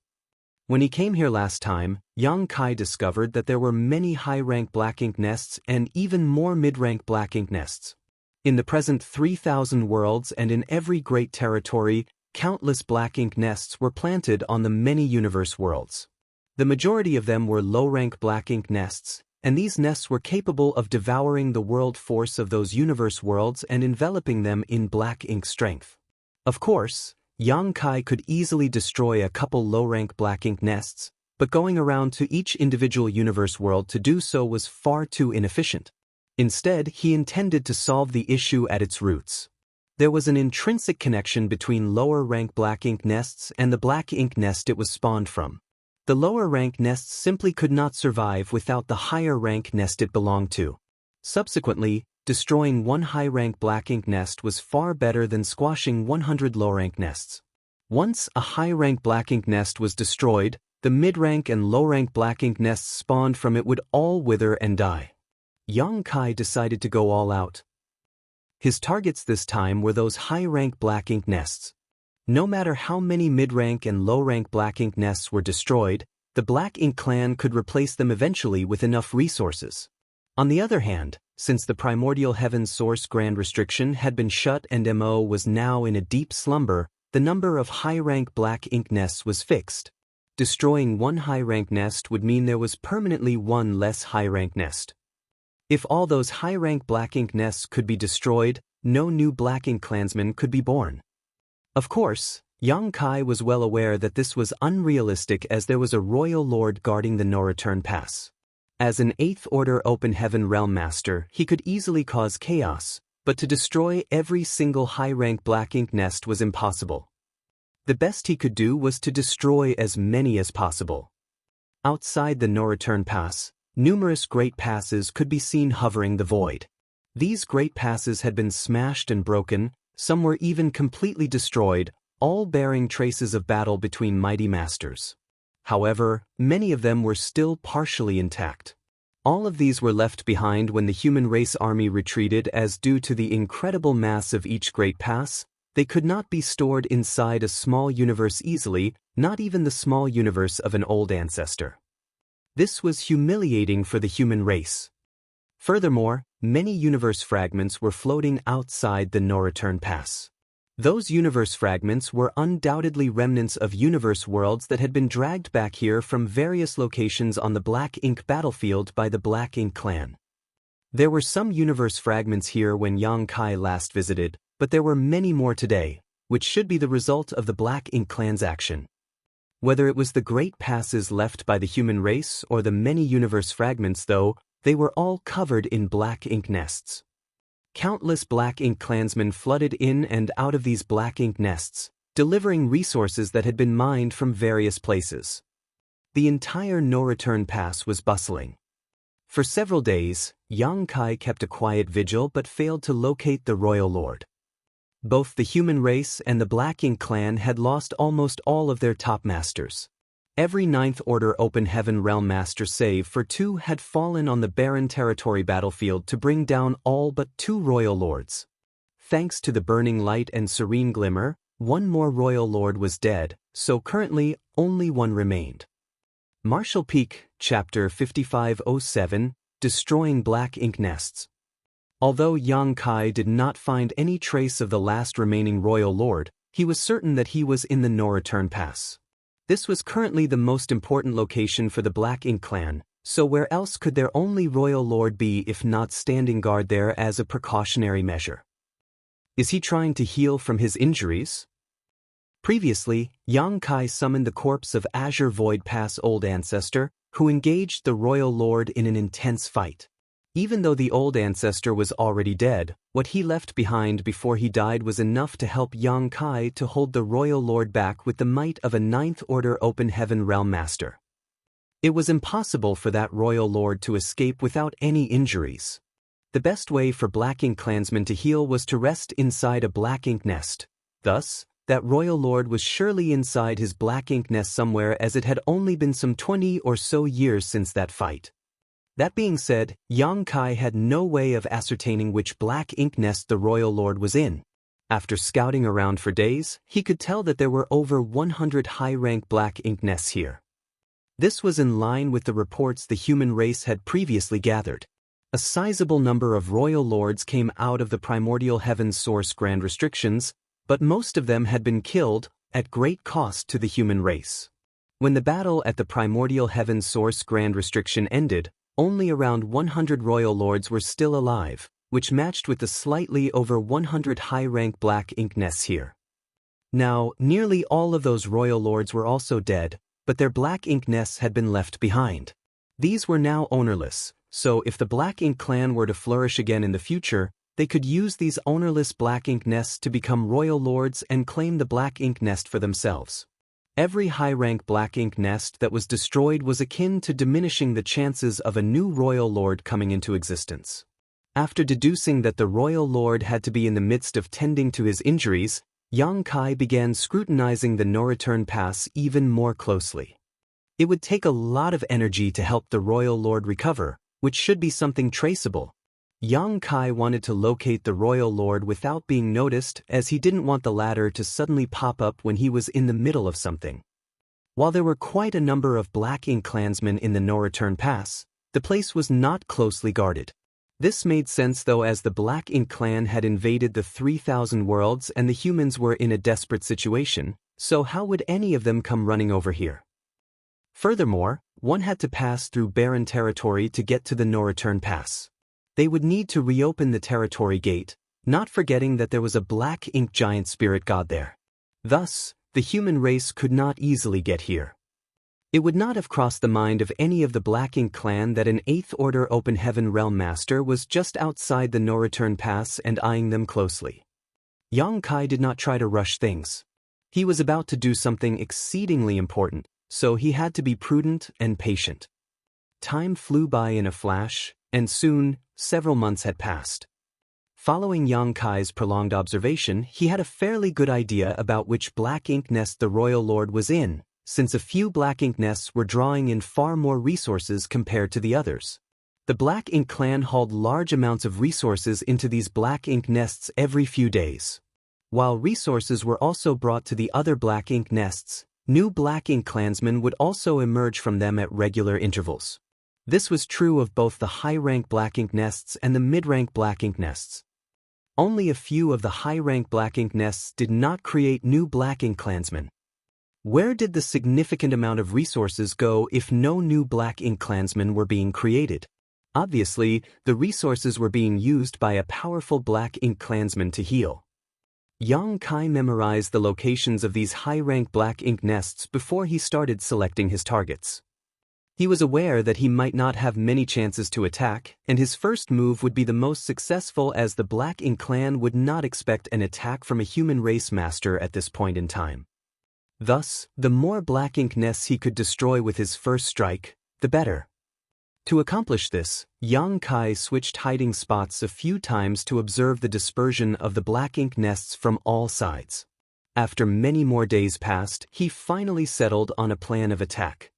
When he came here last time, Yang Kai discovered that there were many high-rank Black Ink nests and even more mid-rank Black Ink nests. In the present 3,000 worlds and in every great territory, countless Black Ink nests were planted on the many universe worlds. The majority of them were low-rank Black Ink nests, and these nests were capable of devouring the world force of those universe worlds and enveloping them in Black Ink strength. Of course, Yang Kai could easily destroy a couple low-rank Black Ink nests, but going around to each individual universe world to do so was far too inefficient. Instead, he intended to solve the issue at its roots. There was an intrinsic connection between lower-rank Black Ink nests and the Black Ink nest it was spawned from. The lower-rank nests simply could not survive without the higher-rank nest it belonged to. Subsequently, destroying one high-rank Black Ink nest was far better than squashing 100 low-rank nests. Once a high-rank Black Ink nest was destroyed, the mid-rank and low-rank Black Ink nests spawned from it would all wither and die. Yang Kai decided to go all out. His targets this time were those high-rank Black Ink nests. No matter how many mid-rank and low-rank Black Ink nests were destroyed, the Black Ink clan could replace them eventually with enough resources. On the other hand, since the primordial heaven's source grand restriction had been shut and MO was now in a deep slumber, the number of high-rank Black Ink nests was fixed. Destroying one high-rank nest would mean there was permanently one less high-rank nest. If all those high-rank Black Ink nests could be destroyed, no new Black Ink clansmen could be born. Of course, Yang Kai was well aware that this was unrealistic as there was a royal lord guarding the No-Return Pass. As an 8th Order Open Heaven Realm Master, he could easily cause chaos, but to destroy every single high-rank Black Ink nest was impossible. The best he could do was to destroy as many as possible. Outside the No-Return Pass, numerous great passes could be seen hovering the void. These great passes had been smashed and broken, some were even completely destroyed, all bearing traces of battle between mighty masters. However, many of them were still partially intact. All of these were left behind when the human race army retreated as due to the incredible mass of each great pass, they could not be stored inside a small universe easily, not even the small universe of an old ancestor. This was humiliating for the human race. Furthermore, many universe fragments were floating outside the No-Return Pass. Those universe fragments were undoubtedly remnants of universe worlds that had been dragged back here from various locations on the Black Ink battlefield by the Black Ink clan. There were some universe fragments here when Yang Kai last visited, but there were many more today, which should be the result of the Black Ink clan's action. Whether it was the great passes left by the human race or the many universe fragments though, they were all covered in Black Ink nests. Countless Black Ink clansmen flooded in and out of these Black Ink nests, delivering resources that had been mined from various places. The entire No-Return Pass was bustling. For several days, Yang Kai kept a quiet vigil but failed to locate the royal lord. Both the human race and the Black Ink clan had lost almost all of their top masters. Every Ninth Order Open Heaven Realm Master save for 2 had fallen on the barren territory battlefield to bring down all but 2 Royal Lords. Thanks to the burning light and serene glimmer, 1 more Royal Lord was dead, so currently only 1 remained. Martial Peak, Chapter 5507, Destroying Black Ink Nests. Although Yang Kai did not find any trace of the last remaining Royal Lord, he was certain that he was in the No Return Pass. This was currently the most important location for the Black Ink clan, so where else could their only Royal Lord be if not standing guard there as a precautionary measure? Is he trying to heal from his injuries? Previously, Yang Kai summoned the corpse of Azure Void Pass Old Ancestor, who engaged the Royal Lord in an intense fight. Even though the old ancestor was already dead, what he left behind before he died was enough to help Yang Kai to hold the Royal Lord back with the might of a Ninth Order Open Heaven Realm Master. It was impossible for that Royal Lord to escape without any injuries. The best way for Black Ink clansmen to heal was to rest inside a Black Ink nest. Thus, that Royal Lord was surely inside his Black Ink nest somewhere, as it had only been some 20 or so years since that fight. That being said, Yang Kai had no way of ascertaining which Black Ink nest the Royal Lord was in. After scouting around for days, he could tell that there were over 100 high-rank Black Ink nests here. This was in line with the reports the human race had previously gathered. A sizable number of Royal Lords came out of the Primordial Heaven's Source Grand Restrictions, but most of them had been killed, at great cost to the human race. When the battle at the Primordial Heaven's Source Grand Restriction ended, only around 100 Royal Lords were still alive, which matched with the slightly over 100 high-rank Black Ink nests here. Now, nearly all of those Royal Lords were also dead, but their Black Ink nests had been left behind. These were now ownerless, so if the Black Ink clan were to flourish again in the future, they could use these ownerless Black Ink nests to become Royal Lords and claim the Black Ink nest for themselves. Every high-rank Black Ink nest that was destroyed was akin to diminishing the chances of a new Royal Lord coming into existence. After deducing that the Royal Lord had to be in the midst of tending to his injuries, Yang Kai began scrutinizing the No Return Pass even more closely. It would take a lot of energy to help the Royal Lord recover, which should be something traceable. Yang Kai wanted to locate the Royal Lord without being noticed, as he didn't want the latter to suddenly pop up when he was in the middle of something. While there were quite a number of Black Ink clansmen in the No Return Pass, the place was not closely guarded. This made sense though, as the Black Ink clan had invaded the 3,000 worlds and the humans were in a desperate situation, so how would any of them come running over here? Furthermore, one had to pass through barren territory to get to the No Return Pass. They would need to reopen the territory gate, not forgetting that there was a Black Ink giant spirit god there. Thus, the human race could not easily get here. It would not have crossed the mind of any of the Black Ink clan that an 8th Order Open Heaven Realm Master was just outside the No Return Pass and eyeing them closely. Yang Kai did not try to rush things. He was about to do something exceedingly important, so he had to be prudent and patient. Time flew by in a flash, and soon, several months had passed. Following Yang Kai's prolonged observation, he had a fairly good idea about which Black Ink nest the Royal Lord was in, since a few Black Ink nests were drawing in far more resources compared to the others. The Black Ink clan hauled large amounts of resources into these Black Ink nests every few days. While resources were also brought to the other Black Ink nests, new Black Ink clansmen would also emerge from them at regular intervals. This was true of both the high-rank Black Ink nests and the mid-rank Black Ink nests. Only a few of the high-rank Black Ink nests did not create new Black Ink clansmen. Where did the significant amount of resources go if no new Black Ink clansmen were being created? Obviously, the resources were being used by a powerful Black Ink clansman to heal. Yang Kai memorized the locations of these high-rank Black Ink nests before he started selecting his targets. He was aware that he might not have many chances to attack, and his first move would be the most successful, as the Black Ink clan would not expect an attack from a human race master at this point in time. Thus, the more Black Ink nests he could destroy with his first strike, the better. To accomplish this, Yang Kai switched hiding spots a few times to observe the dispersion of the Black Ink nests from all sides. After many more days passed, he finally settled on a plan of attack.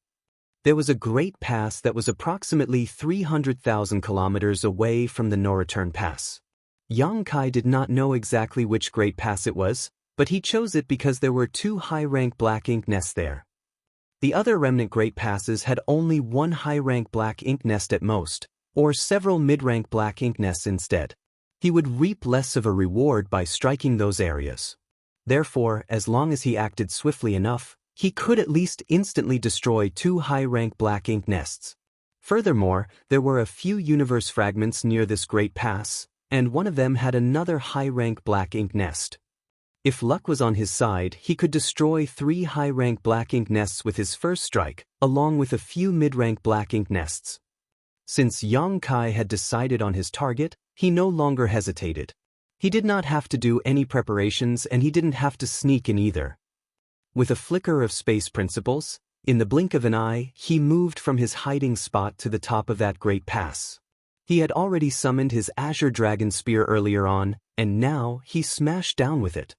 There was a great pass that was approximately 300,000 kilometers away from the no-return pass. Yang Kai did not know exactly which great pass it was, but he chose it because there were 2 high-rank black ink nests there. The other remnant great passes had only 1 high-rank black ink nest at most, or several mid-rank black ink nests instead. He would reap less of a reward by striking those areas. Therefore, as long as he acted swiftly enough, he could at least instantly destroy 2 high-rank black ink nests. Furthermore, there were a few universe fragments near this great pass, and one of them had another high-rank black ink nest. If luck was on his side, he could destroy 3 high-rank black ink nests with his first strike, along with a few mid-rank black ink nests. Since Yang Kai had decided on his target, he no longer hesitated. He did not have to do any preparations, and he didn't have to sneak in either. With a flicker of space principles, in the blink of an eye, he moved from his hiding spot to the top of that great pass. He had already summoned his Azure Dragon Spear earlier on, and now he smashed down with it.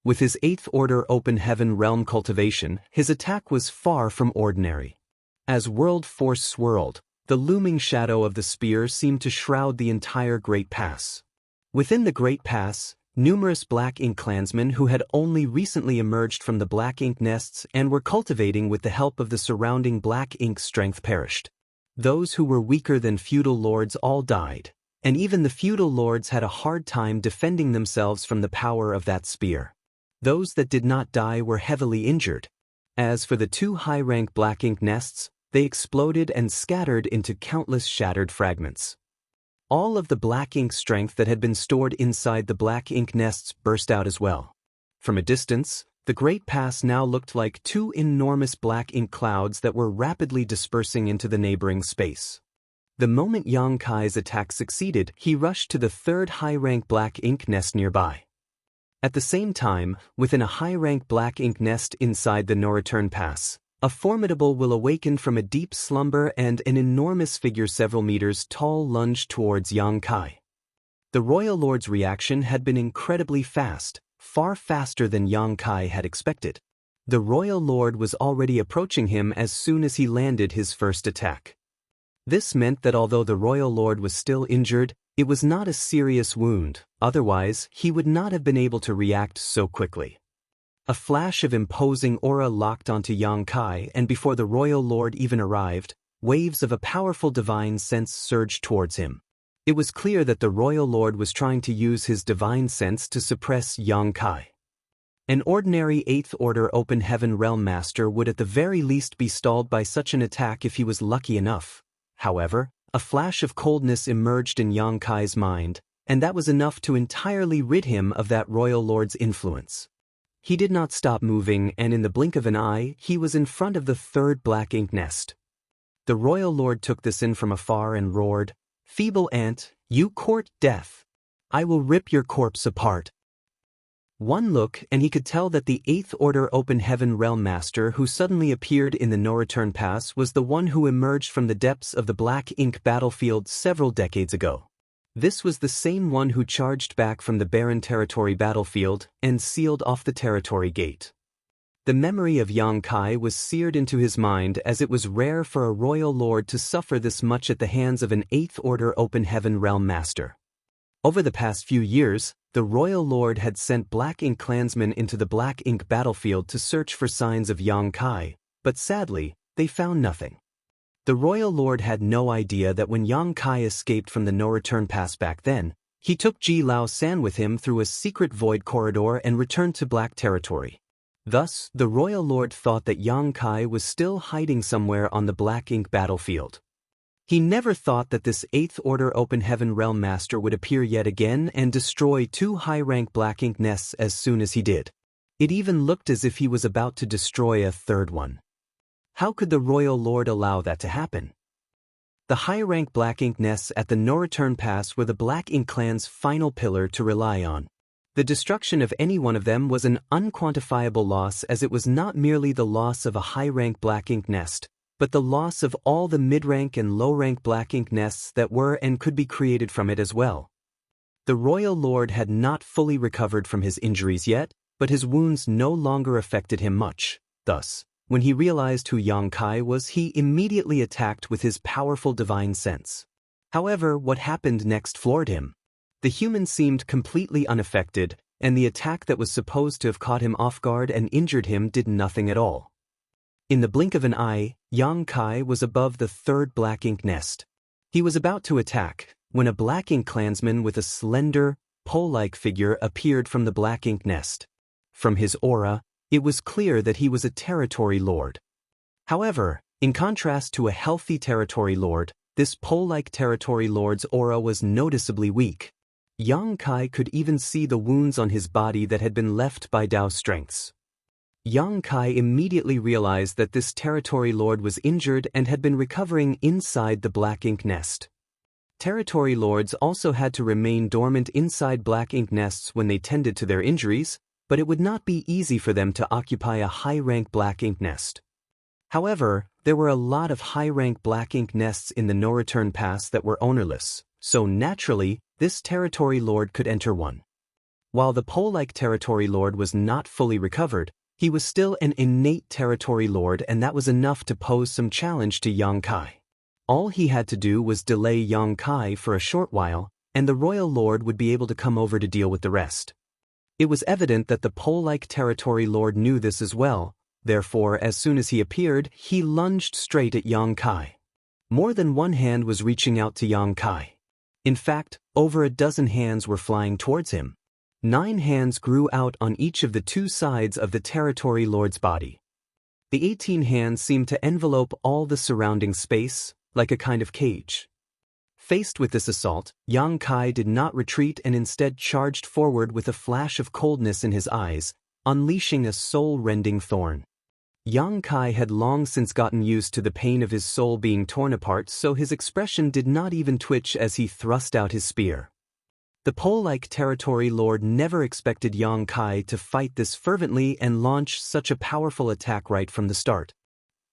With his 8th Order Open Heaven Realm Cultivation, his attack was far from ordinary. As world force swirled, the looming shadow of the spear seemed to shroud the entire Great Pass. Within the Great Pass, numerous black ink clansmen who had only recently emerged from the black ink nests and were cultivating with the help of the surrounding black ink strength perished. Those who were weaker than feudal lords all died, and even the feudal lords had a hard time defending themselves from the power of that spear. Those that did not die were heavily injured. As for the 2 high-rank black ink nests, they exploded and scattered into countless shattered fragments. All of the black ink strength that had been stored inside the black ink nests burst out as well. From a distance, the Great Pass now looked like 2 enormous black ink clouds that were rapidly dispersing into the neighboring space. The moment Yang Kai's attack succeeded, he rushed to the 3rd high-rank black ink nest nearby. At the same time, within a high-rank black ink nest inside the no-return pass, a formidable will awakened from a deep slumber and an enormous figure several meters tall lunged towards Yang Kai. The Royal Lord's reaction had been incredibly fast, far faster than Yang Kai had expected. The Royal Lord was already approaching him as soon as he landed his first attack. This meant that although the Royal Lord was still injured, it was not a serious wound, otherwise he would not have been able to react so quickly. A flash of imposing aura locked onto Yang Kai, and before the Royal Lord even arrived, waves of a powerful divine sense surged towards him. It was clear that the Royal Lord was trying to use his divine sense to suppress Yang Kai. An ordinary 8th Order Open Heaven Realm Master would at the very least be stalled by such an attack if he was lucky enough. However, a flash of coldness emerged in Yang Kai's mind, and that was enough to entirely rid him of that Royal Lord's influence. He did not stop moving, and in the blink of an eye, he was in front of the 3rd black ink nest. The Royal Lord took this in from afar and roared, "Feeble ant, you court death. I will rip your corpse apart." One look, and he could tell that the 8th Order Open Heaven Realm Master who suddenly appeared in the no-return pass was the one who emerged from the depths of the black ink battlefield several decades ago. This was the same one who charged back from the barren territory battlefield and sealed off the territory gate. The memory of Yang Kai was seared into his mind, as it was rare for a Royal Lord to suffer this much at the hands of an 8th Order Open Heaven Realm Master. Over the past few years, the Royal Lord had sent black ink clansmen into the black ink battlefield to search for signs of Yang Kai, but sadly, they found nothing. The Royal Lord had no idea that when Yang Kai escaped from the no-return pass back then, he took Ji Lao San with him through a secret void corridor and returned to black territory. Thus, the Royal Lord thought that Yang Kai was still hiding somewhere on the black ink battlefield. He never thought that this 8th Order Open Heaven Realm Master would appear yet again and destroy 2 high-rank black ink nests as soon as he did. It even looked as if he was about to destroy a 3rd one. How could the Royal Lord allow that to happen? The high-rank black ink nests at the no-return pass were the black ink clan's final pillar to rely on. The destruction of any one of them was an unquantifiable loss, as it was not merely the loss of a high-rank black ink nest, but the loss of all the mid-rank and low-rank black ink nests that were and could be created from it as well. The Royal Lord had not fully recovered from his injuries yet, but his wounds no longer affected him much. Thus, when he realized who Yang Kai was, he immediately attacked with his powerful divine sense. However, what happened next floored him. The human seemed completely unaffected, and the attack that was supposed to have caught him off guard and injured him did nothing at all. In the blink of an eye, Yang Kai was above the third black ink nest. He was about to attack, when a black ink clansman with a slender, pole-like figure appeared from the black ink nest. From his aura, it was clear that he was a territory lord. However, in contrast to a healthy territory lord, this pole-like territory lord's aura was noticeably weak. Yang Kai could even see the wounds on his body that had been left by Dao strengths. Yang Kai immediately realized that this territory lord was injured and had been recovering inside the black ink nest. Territory lords also had to remain dormant inside black ink nests when they tended to their injuries, but it would not be easy for them to occupy a high-rank black ink nest. However, there were a lot of high-rank black ink nests in the no-return pass that were ownerless, so naturally, this territory lord could enter one. While the pole-like territory lord was not fully recovered, he was still an innate territory lord, and that was enough to pose some challenge to Yang Kai. All he had to do was delay Yang Kai for a short while, and the royal lord would be able to come over to deal with the rest. It was evident that the pole-like territory lord knew this as well, therefore as soon as he appeared, he lunged straight at Yang Kai. More than one hand was reaching out to Yang Kai. In fact, over a dozen hands were flying towards him. 9 hands grew out on each of the 2 sides of the territory lord's body. The 18 hands seemed to envelope all the surrounding space, like a kind of cage. Faced with this assault, Yang Kai did not retreat and instead charged forward with a flash of coldness in his eyes, unleashing a soul-rending thorn. Yang Kai had long since gotten used to the pain of his soul being torn apart, so his expression did not even twitch as he thrust out his spear. The pole-like territory lord never expected Yang Kai to fight this fervently and launch such a powerful attack right from the start.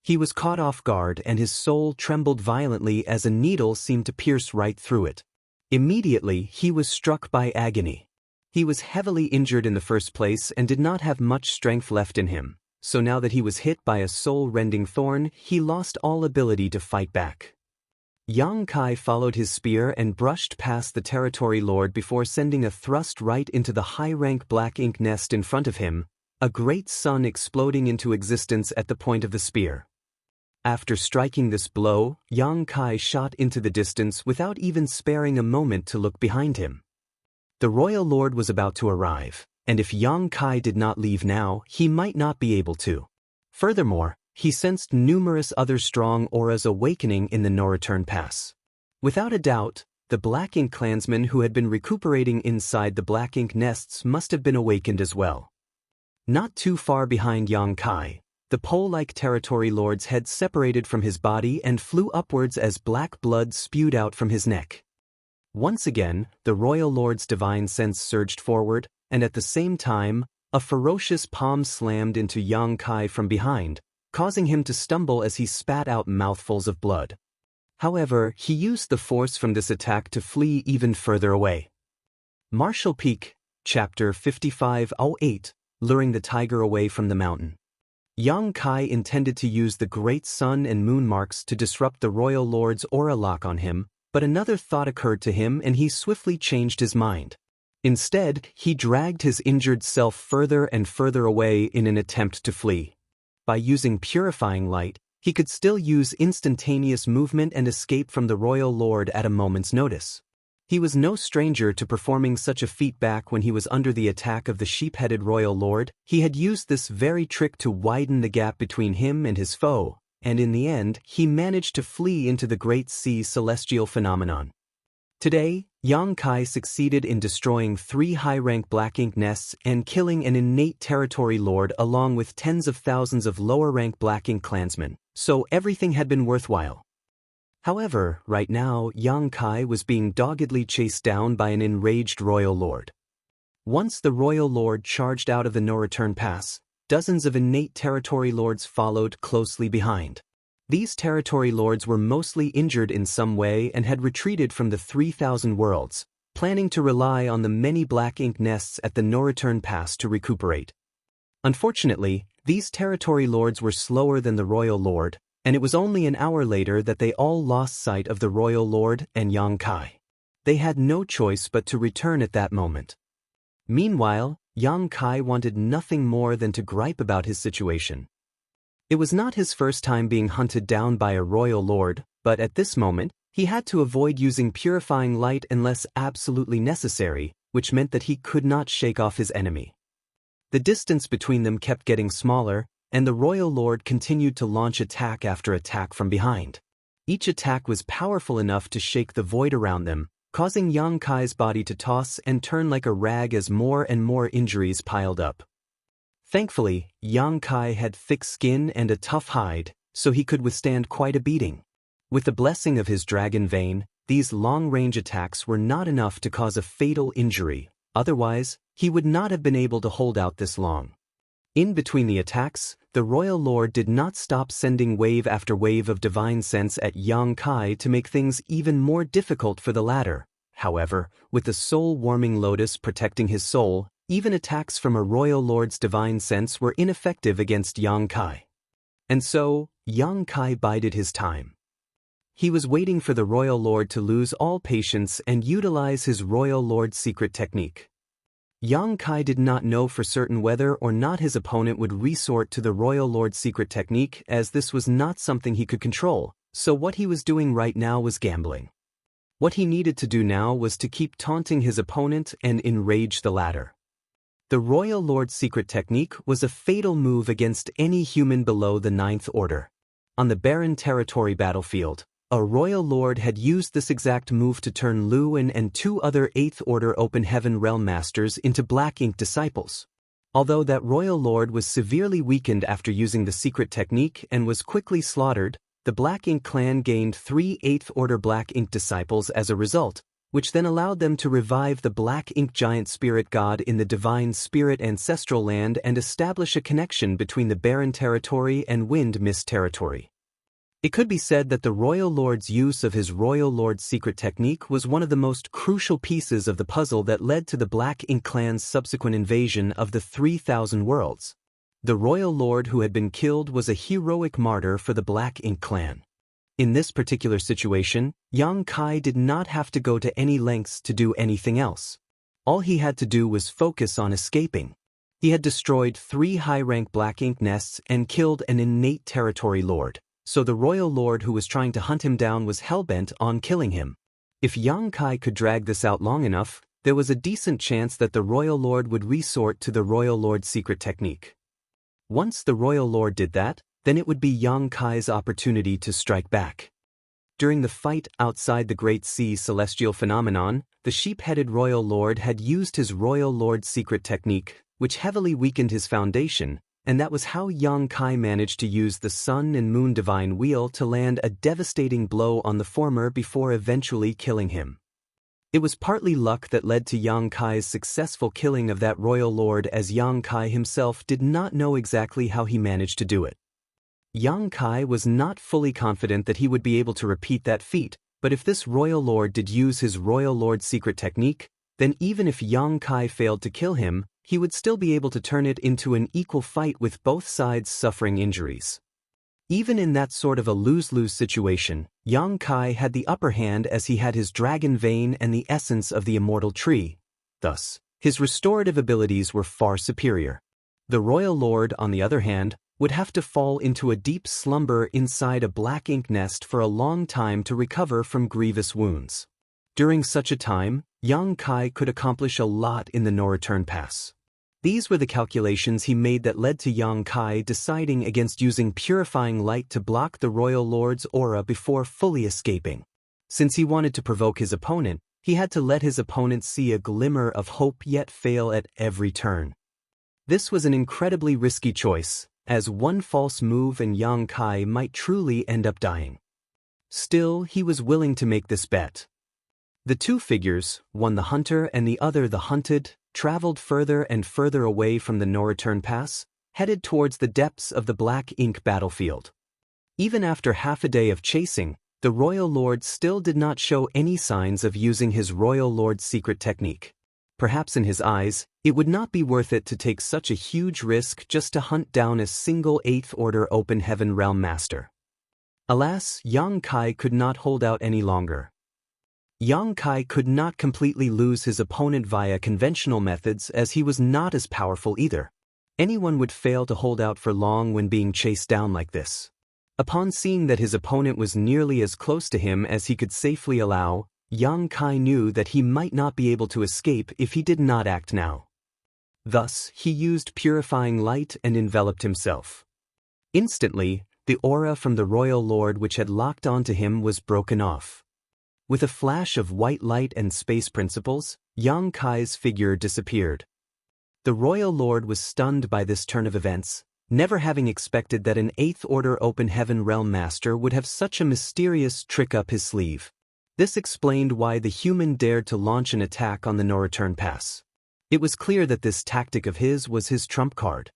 He was caught off guard and his soul trembled violently as a needle seemed to pierce right through it. Immediately, he was struck by agony. He was heavily injured in the first place and did not have much strength left in him, so now that he was hit by a soul-rending thorn, he lost all ability to fight back. Yang Kai followed his spear and brushed past the territory lord before sending a thrust right into the high-rank black ink nest in front of him, a great sun exploding into existence at the point of the spear. After striking this blow, Yang Kai shot into the distance without even sparing a moment to look behind him. The royal lord was about to arrive, and if Yang Kai did not leave now, he might not be able to. Furthermore, he sensed numerous other strong auras awakening in the no-return pass. Without a doubt, the black ink clansmen who had been recuperating inside the black ink nests must have been awakened as well. Not too far behind Yang Kai, the pole-like territory lord's head separated from his body and flew upwards as black blood spewed out from his neck. Once again, the royal lord's divine sense surged forward, and at the same time, a ferocious palm slammed into Yang Kai from behind, causing him to stumble as he spat out mouthfuls of blood. However, he used the force from this attack to flee even further away. Martial Peak, Chapter 55:08, Luring the Tiger Away from the Mountain. Yang Kai intended to use the great sun and moon marks to disrupt the royal lord's aura lock on him, but another thought occurred to him and he swiftly changed his mind. Instead, he dragged his injured self further and further away in an attempt to flee. By using purifying light, he could still use instantaneous movement and escape from the royal lord at a moment's notice. He was no stranger to performing such a feat back when he was under the attack of the sheep-headed royal lord. He had used this very trick to widen the gap between him and his foe, and in the end, he managed to flee into the Great Sea celestial phenomenon. Today, Yang Kai succeeded in destroying 3 high-rank black ink nests and killing an innate territory lord along with tens of thousands of lower-rank black ink clansmen, so everything had been worthwhile. However, right now, Yang Kai was being doggedly chased down by an enraged royal lord. Once the royal lord charged out of the no-return pass, dozens of innate territory lords followed closely behind. These territory lords were mostly injured in some way and had retreated from the 3,000 worlds, planning to rely on the many black ink nests at the no-return pass to recuperate. Unfortunately, these territory lords were slower than the royal lord, and it was only an hour later that they all lost sight of the royal lord and Yang Kai. They had no choice but to return at that moment. Meanwhile, Yang Kai wanted nothing more than to gripe about his situation. It was not his first time being hunted down by a royal lord, but at this moment, he had to avoid using purifying light unless absolutely necessary, which meant that he could not shake off his enemy. The distance between them kept getting smaller, and the royal lord continued to launch attack after attack from behind. Each attack was powerful enough to shake the void around them, causing Yang Kai's body to toss and turn like a rag as more and more injuries piled up. Thankfully, Yang Kai had thick skin and a tough hide, so he could withstand quite a beating. With the blessing of his dragon vein, these long-range attacks were not enough to cause a fatal injury, otherwise, he would not have been able to hold out this long. In between the attacks, the royal lord did not stop sending wave after wave of divine sense at Yang Kai to make things even more difficult for the latter. However, with the soul-warming lotus protecting his soul, even attacks from a royal lord's divine sense were ineffective against Yang Kai. And so, Yang Kai bided his time. He was waiting for the royal lord to lose all patience and utilize his royal lord's secret technique. Yang Kai did not know for certain whether or not his opponent would resort to the royal lord's secret technique, as this was not something he could control, so what he was doing right now was gambling. What he needed to do now was to keep taunting his opponent and enrage the latter. The royal lord's secret technique was a fatal move against any human below the 9th order. On the barren territory battlefield, a royal lord had used this exact move to turn Luan and 2 other 8th Order Open Heaven Realm Masters into Black Ink disciples. Although that royal lord was severely weakened after using the secret technique and was quickly slaughtered, the Black Ink clan gained 3 8th Order Black Ink disciples as a result, which then allowed them to revive the Black Ink giant spirit god in the divine spirit ancestral land and establish a connection between the barren territory and wind mist territory. It could be said that the royal lord's use of his royal lord's secret technique was one of the most crucial pieces of the puzzle that led to the Black Ink clan's subsequent invasion of the 3,000 worlds. The royal lord who had been killed was a heroic martyr for the Black Ink clan. In this particular situation, Yang Kai did not have to go to any lengths to do anything else. All he had to do was focus on escaping. He had destroyed 3 high-rank Black Ink nests and killed an innate territory lord. So the royal lord who was trying to hunt him down was hell-bent on killing him. If Yang Kai could drag this out long enough, there was a decent chance that the royal lord would resort to the royal lord's secret technique. Once the royal lord did that, then it would be Yang Kai's opportunity to strike back. During the fight outside the Great Sea Celestial Phenomenon, the sheep-headed royal lord had used his royal lord's secret technique, which heavily weakened his foundation, and that was how Yang Kai managed to use the Sun and Moon Divine Wheel to land a devastating blow on the former before eventually killing him. It was partly luck that led to Yang Kai's successful killing of that royal lord, as Yang Kai himself did not know exactly how he managed to do it. Yang Kai was not fully confident that he would be able to repeat that feat, but if this royal lord did use his royal lord's secret technique, then even if Yang Kai failed to kill him, he would still be able to turn it into an equal fight with both sides suffering injuries. Even in that sort of a lose-lose situation, Yang Kai had the upper hand as he had his dragon vein and the essence of the immortal tree. Thus, his restorative abilities were far superior. The royal lord, on the other hand, would have to fall into a deep slumber inside a Black Ink nest for a long time to recover from grievous wounds. During such a time, Yang Kai could accomplish a lot in the no-return pass. These were the calculations he made that led to Yang Kai deciding against using purifying light to block the royal lord's aura before fully escaping. Since he wanted to provoke his opponent, he had to let his opponent see a glimmer of hope yet fail at every turn. This was an incredibly risky choice, as one false move and Yang Kai might truly end up dying. Still, he was willing to make this bet. The 2 figures, one the hunter and the other the hunted, traveled further and further away from the no-return pass, headed towards the depths of the Black Ink battlefield. Even after half a day of chasing, The Royal Lord still did not show any signs of using his Royal Lord's secret technique. Perhaps in his eyes, it would not be worth it to take such a huge risk just to hunt down a single 8th Order Open Heaven Realm Master. Alas, Yang Kai could not hold out any longer. Yang Kai could not completely lose his opponent via conventional methods, as he was not as powerful either. Anyone would fail to hold out for long when being chased down like this. Upon seeing that his opponent was nearly as close to him as he could safely allow, Yang Kai knew that he might not be able to escape if he did not act now. Thus, he used purifying light and enveloped himself. Instantly, the aura from the Royal Lord which had locked onto him was broken off. With a flash of white light and space principles, Yang Kai's figure disappeared. The Royal Lord was stunned by this turn of events, never having expected that an 8th Order Open Heaven Realm Master would have such a mysterious trick up his sleeve. This explained why the human dared to launch an attack on the no-return pass. It was clear that this tactic of his was his trump card.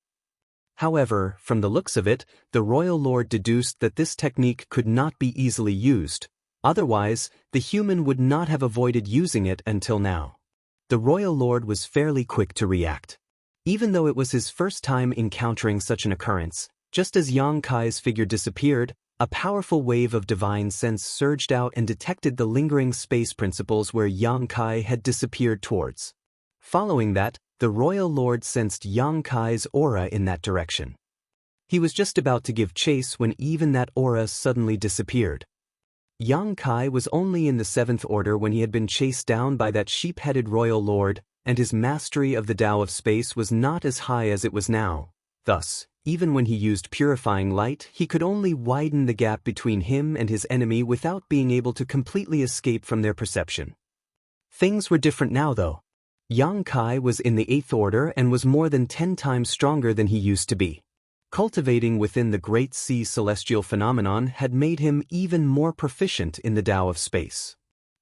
However, from the looks of it, the Royal Lord deduced that this technique could not be easily used. Otherwise, the human would not have avoided using it until now. The Royal Lord was fairly quick to react. Even though it was his first time encountering such an occurrence, just as Yang Kai's figure disappeared, a powerful wave of divine sense surged out and detected the lingering space principles where Yang Kai had disappeared towards. Following that, the Royal Lord sensed Yang Kai's aura in that direction. He was just about to give chase when even that aura suddenly disappeared. Yang Kai was only in the 7th Order when he had been chased down by that sheep-headed Royal Lord, and his mastery of the Tao of Space was not as high as it was now. Thus, even when he used purifying light, he could only widen the gap between him and his enemy without being able to completely escape from their perception. Things were different now, though. Yang Kai was in the 8th Order and was more than 10 times stronger than he used to be. Cultivating within the Great Sea celestial phenomenon had made him even more proficient in the Tao of Space.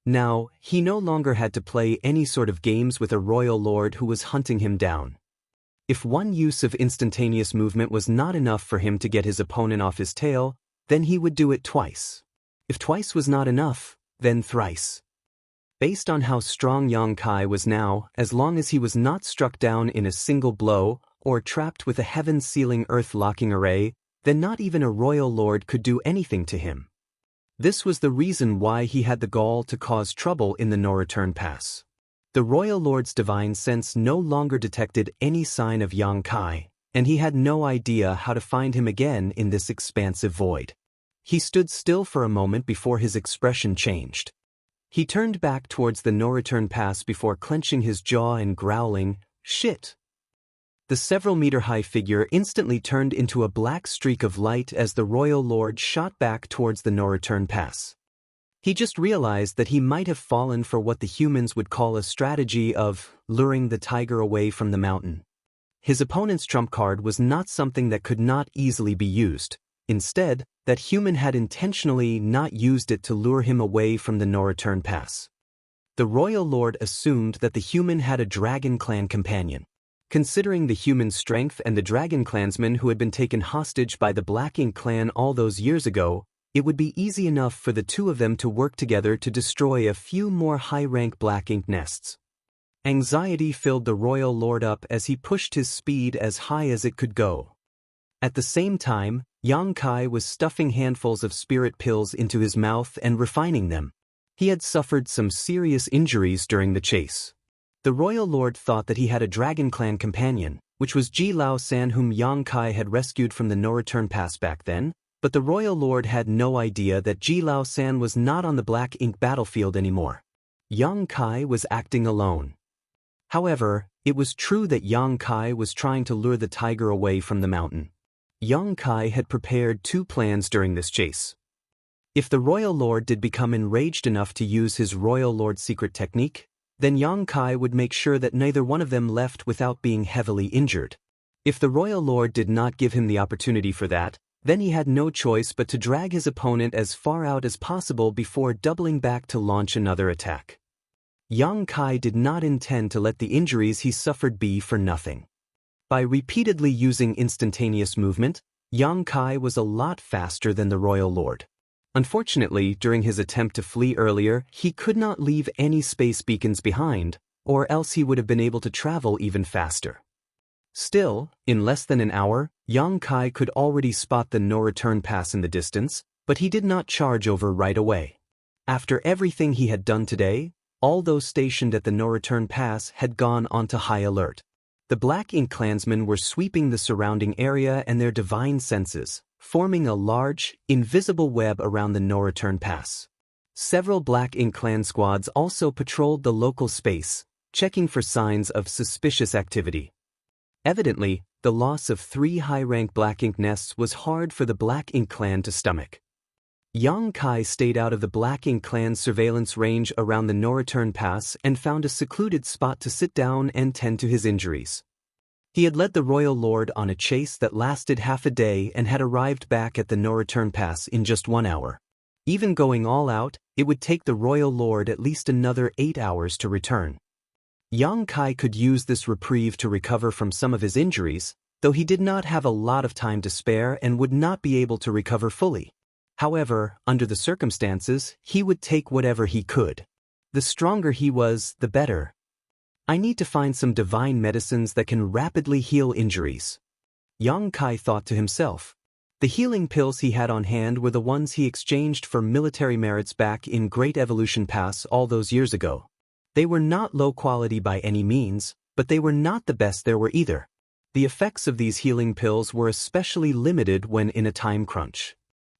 Now, he no longer had to play any sort of games with a Royal Lord who was hunting him down. If one use of instantaneous movement was not enough for him to get his opponent off his tail, then he would do it twice. If twice was not enough, then thrice. Based on how strong Yang Kai was now, as long as he was not struck down in a single blow, or trapped with a heaven-sealing earth-locking array, then not even a Royal Lord could do anything to him. This was the reason why he had the gall to cause trouble in the no-return pass. The Royal Lord's divine sense no longer detected any sign of Yang Kai, and he had no idea how to find him again in this expansive void. He stood still for a moment before his expression changed. He turned back towards the no-return pass before clenching his jaw and growling, "Shit!" The several-meter-high figure instantly turned into a black streak of light as the Royal Lord shot back towards the no-return pass. He just realized that he might have fallen for what the humans would call a strategy of luring the tiger away from the mountain. His opponent's trump card was not something that could not easily be used. Instead, that human had intentionally not used it to lure him away from the no-return pass. The Royal Lord assumed that the human had a Dragon Clan companion. Considering the human strength and the Dragon Clansmen who had been taken hostage by the Black Ink clan all those years ago, it would be easy enough for the two of them to work together to destroy a few more high-rank Black Ink nests. Anxiety filled the Royal Lord up as he pushed his speed as high as it could go. At the same time, Yang Kai was stuffing handfuls of spirit pills into his mouth and refining them. He had suffered some serious injuries during the chase. The Royal Lord thought that he had a Dragon Clan companion, which was Ji Lao San, whom Yang Kai had rescued from the no-return pass back then, but the Royal Lord had no idea that Ji Lao San was not on the Black Ink battlefield anymore. Yang Kai was acting alone. However, it was true that Yang Kai was trying to lure the tiger away from the mountain. Yang Kai had prepared two plans during this chase. If the Royal Lord did become enraged enough to use his Royal Lord secret technique, then Yang Kai would make sure that neither one of them left without being heavily injured. If the Royal Lord did not give him the opportunity for that, then he had no choice but to drag his opponent as far out as possible before doubling back to launch another attack. Yang Kai did not intend to let the injuries he suffered be for nothing. By repeatedly using instantaneous movement, Yang Kai was a lot faster than the Royal Lord. Unfortunately, during his attempt to flee earlier, he could not leave any space beacons behind, or else he would have been able to travel even faster. Still, in less than an hour, Yang Kai could already spot the no-return pass in the distance, but he did not charge over right away. After everything he had done today, all those stationed at the no-return pass had gone onto high alert. The Black Ink clansmen were sweeping the surrounding area and their divine senses, forming a large, invisible web around the no-return pass. Several Black Ink clan squads also patrolled the local space, checking for signs of suspicious activity. Evidently, the loss of 3 high-rank Black Ink nests was hard for the Black Ink clan to stomach. Yang Kai stayed out of the Black Ink clan's surveillance range around the no-return pass and found a secluded spot to sit down and tend to his injuries. He had led the Royal Lord on a chase that lasted half a day and had arrived back at the no-return pass in just 1 hour. Even going all out, it would take the Royal Lord at least another 8 hours to return. Yang Kai could use this reprieve to recover from some of his injuries, though he did not have a lot of time to spare and would not be able to recover fully. However, under the circumstances, he would take whatever he could. The stronger he was, the better. I need to find some divine medicines that can rapidly heal injuries. Yang Kai thought to himself. The healing pills he had on hand were the ones he exchanged for military merits back in Great Evolution Pass all those years ago. They were not low quality by any means, but they were not the best there were either. The effects of these healing pills were especially limited when in a time crunch.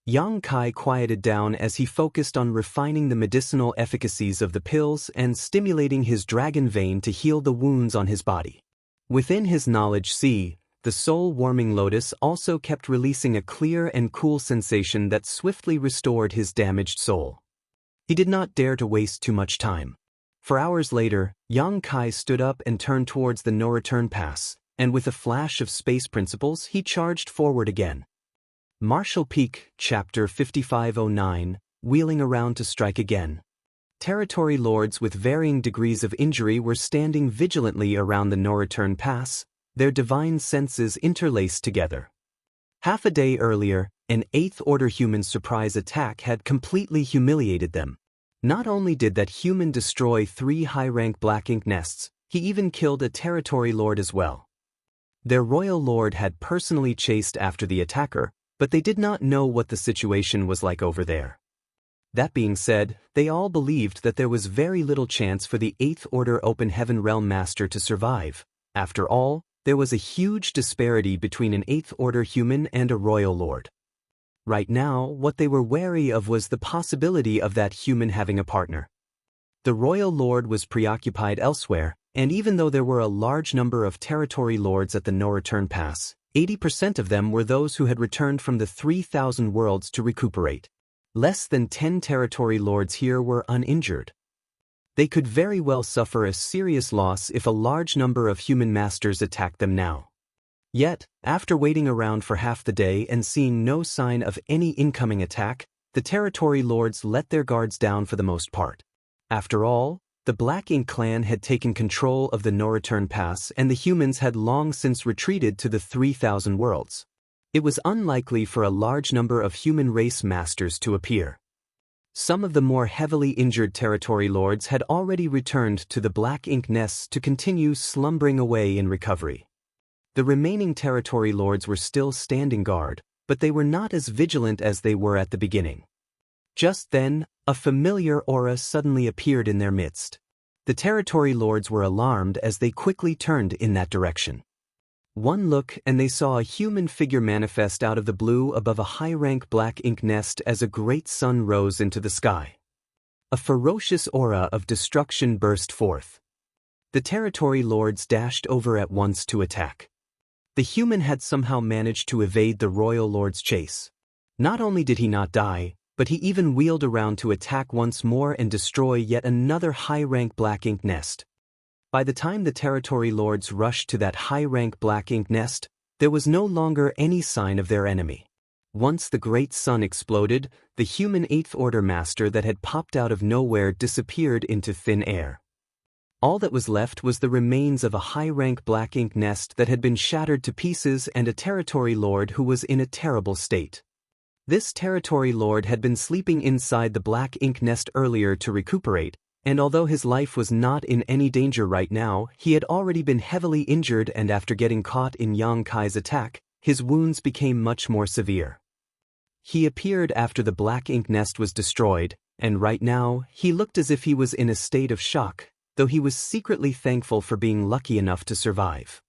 Yang Kai quieted down as he focused on refining the medicinal efficacies of the pills and stimulating his dragon vein to heal the wounds on his body. Within his knowledge sea, the soul-warming lotus also kept releasing a clear and cool sensation that swiftly restored his damaged soul. He did not dare to waste too much time. For hours later, Yang Kai stood up and turned towards the no-return pass, and with a flash of space principles he charged forward again. Martial Peak, Chapter 5509, Wheeling Around to Strike Again. Territory lords with varying degrees of injury were standing vigilantly around the no-return pass, their divine senses interlaced together. Half a day earlier, an 8th Order human surprise attack had completely humiliated them. Not only did that human destroy 3 high-rank Black Ink nests, he even killed a territory lord as well. Their royal lord had personally chased after the attacker, but they did not know what the situation was like over there. That being said, they all believed that there was very little chance for the 8th Order Open Heaven Realm Master to survive. After all, there was a huge disparity between an 8th Order human and a royal lord. Right now, what they were wary of was the possibility of that human having a partner. The royal lord was preoccupied elsewhere, and even though there were a large number of territory lords at the no-return pass, 80% of them were those who had returned from the 3,000 worlds to recuperate. Less than 10 territory lords here were uninjured. They could very well suffer a serious loss if a large number of human masters attacked them now. Yet, after waiting around for half the day and seeing no sign of any incoming attack, the territory lords let their guards down for the most part. After all, the Black Ink clan had taken control of the no-return pass and the humans had long since retreated to the 3,000 worlds. It was unlikely for a large number of human race masters to appear. Some of the more heavily injured territory lords had already returned to the Black Ink nests to continue slumbering away in recovery. The remaining territory lords were still standing guard, but they were not as vigilant as they were at the beginning. Just then, a familiar aura suddenly appeared in their midst. The territory lords were alarmed as they quickly turned in that direction. One look and they saw a human figure manifest out of the blue above a high-rank Black Ink nest as a great sun rose into the sky. A ferocious aura of destruction burst forth. The territory lords dashed over at once to attack. The human had somehow managed to evade the royal lord's chase. Not only did he not die, but he even wheeled around to attack once more and destroy yet another high-rank Black Ink nest. By the time the territory lords rushed to that high-rank Black Ink nest, there was no longer any sign of their enemy. Once the great sun exploded, the human 8th Order master that had popped out of nowhere disappeared into thin air. All that was left was the remains of a high-rank Black Ink nest that had been shattered to pieces and a territory lord who was in a terrible state. This territory lord had been sleeping inside the black ink nest earlier to recuperate, and although his life was not in any danger right now, he had already been heavily injured, and after getting caught in Yang Kai's attack, his wounds became much more severe. He appeared after the black ink nest was destroyed, and right now, he looked as if he was in a state of shock, though he was secretly thankful for being lucky enough to survive.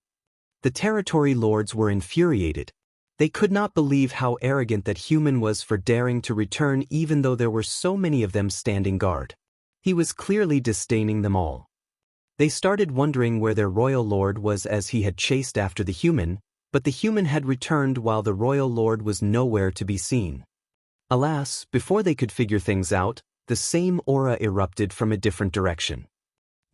The territory lords were infuriated. They could not believe how arrogant that human was for daring to return even though there were so many of them standing guard. He was clearly disdaining them all. They started wondering where their royal lord was, as he had chased after the human, but the human had returned while the royal lord was nowhere to be seen. Alas, before they could figure things out, the same aura erupted from a different direction.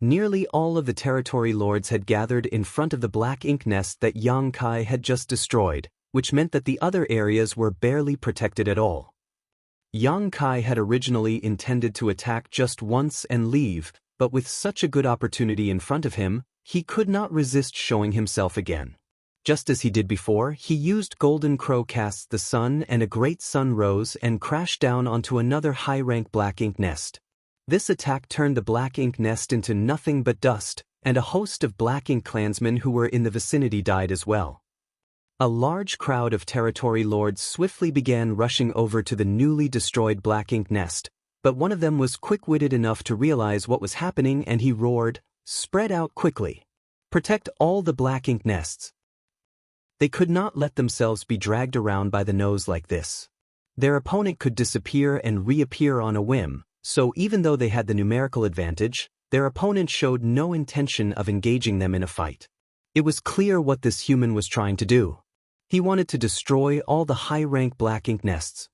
Nearly all of the territory lords had gathered in front of the black ink nest that Yang Kai had just destroyed, which meant that the other areas were barely protected at all. Yang Kai had originally intended to attack just once and leave, but with such a good opportunity in front of him, he could not resist showing himself again. Just as he did before, he used Golden Crow Casts the Sun, and a great sun rose and crashed down onto another high-rank black ink nest. This attack turned the black ink nest into nothing but dust, and a host of black ink clansmen who were in the vicinity died as well. A large crowd of territory lords swiftly began rushing over to the newly destroyed black ink nest, but one of them was quick-witted enough to realize what was happening, and he roared, "Spread out quickly! Protect all the black ink nests!" They could not let themselves be dragged around by the nose like this. Their opponent could disappear and reappear on a whim, so even though they had the numerical advantage, their opponent showed no intention of engaging them in a fight. It was clear what this human was trying to do. He wanted to destroy all the high-rank black ink nests.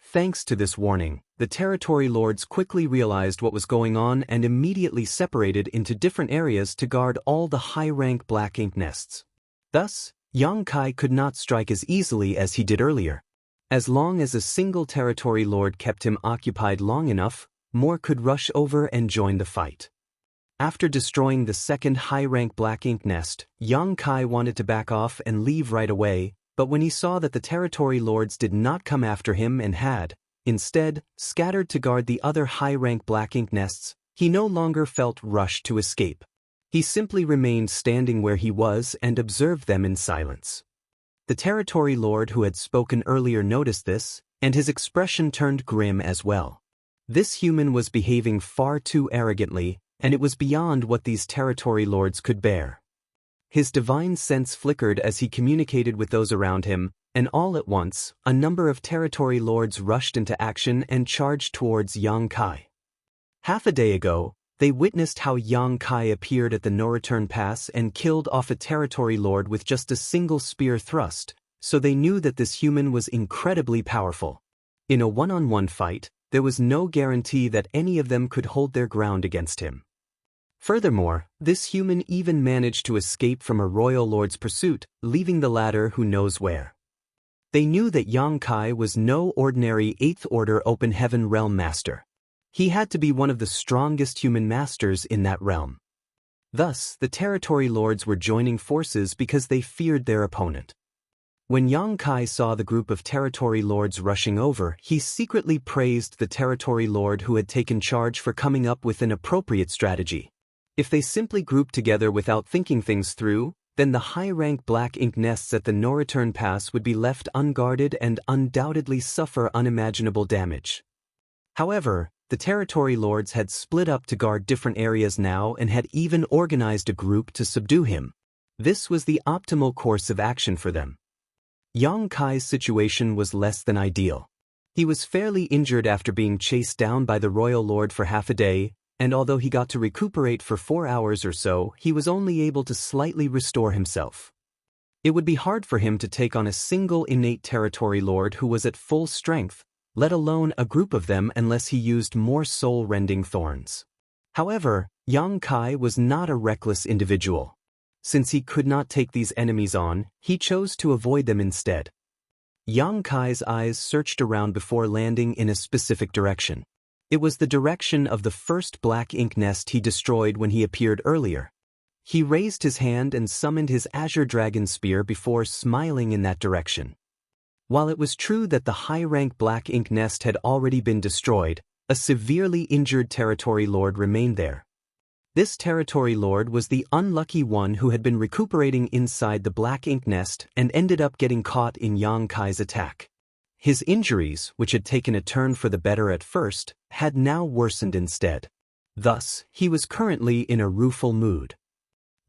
Thanks to this warning, the territory lords quickly realized what was going on and immediately separated into different areas to guard all the high-rank black ink nests. Thus, Yang Kai could not strike as easily as he did earlier. As long as a single territory lord kept him occupied long enough, more could rush over and join the fight. After destroying the second high-rank black ink nest, Yang Kai wanted to back off and leave right away, but when he saw that the territory lords did not come after him and had, instead, scattered to guard the other high-rank black ink nests, he no longer felt rushed to escape. He simply remained standing where he was and observed them in silence. The territory lord who had spoken earlier noticed this, and his expression turned grim as well. This human was behaving far too arrogantly, and it was beyond what these territory lords could bear. His divine sense flickered as he communicated with those around him, and all at once, a number of territory lords rushed into action and charged towards Yang Kai. Half a day ago, they witnessed how Yang Kai appeared at the no-return pass and killed off a territory lord with just a single spear thrust, so they knew that this human was incredibly powerful. In a one-on-one fight, there was no guarantee that any of them could hold their ground against him. Furthermore, this human even managed to escape from a royal lord's pursuit, leaving the latter who knows where. They knew that Yang Kai was no ordinary 8th Order Open Heaven Realm Master. He had to be one of the strongest human masters in that realm. Thus, the territory lords were joining forces because they feared their opponent. When Yang Kai saw the group of territory lords rushing over, he secretly praised the territory lord who had taken charge for coming up with an appropriate strategy. If they simply grouped together without thinking things through, then the high-rank black ink nests at the no-return pass would be left unguarded and undoubtedly suffer unimaginable damage. However, the territory lords had split up to guard different areas now and had even organized a group to subdue him. This was the optimal course of action for them. Yang Kai's situation was less than ideal. He was fairly injured after being chased down by the royal lord for half a day, and although he got to recuperate for 4 hours or so, he was only able to slightly restore himself. It would be hard for him to take on a single innate territory lord who was at full strength, let alone a group of them, unless he used more soul-rending thorns. However, Yang Kai was not a reckless individual. Since he could not take these enemies on, he chose to avoid them instead. Yang Kai's eyes searched around before landing in a specific direction. It was the direction of the first black ink nest he destroyed when he appeared earlier. He raised his hand and summoned his azure dragon spear before smiling in that direction. While it was true that the high-rank black ink nest had already been destroyed, a severely injured territory lord remained there. This territory lord was the unlucky one who had been recuperating inside the black ink nest and ended up getting caught in Yang Kai's attack. His injuries, which had taken a turn for the better at first, had now worsened instead. Thus, he was currently in a rueful mood.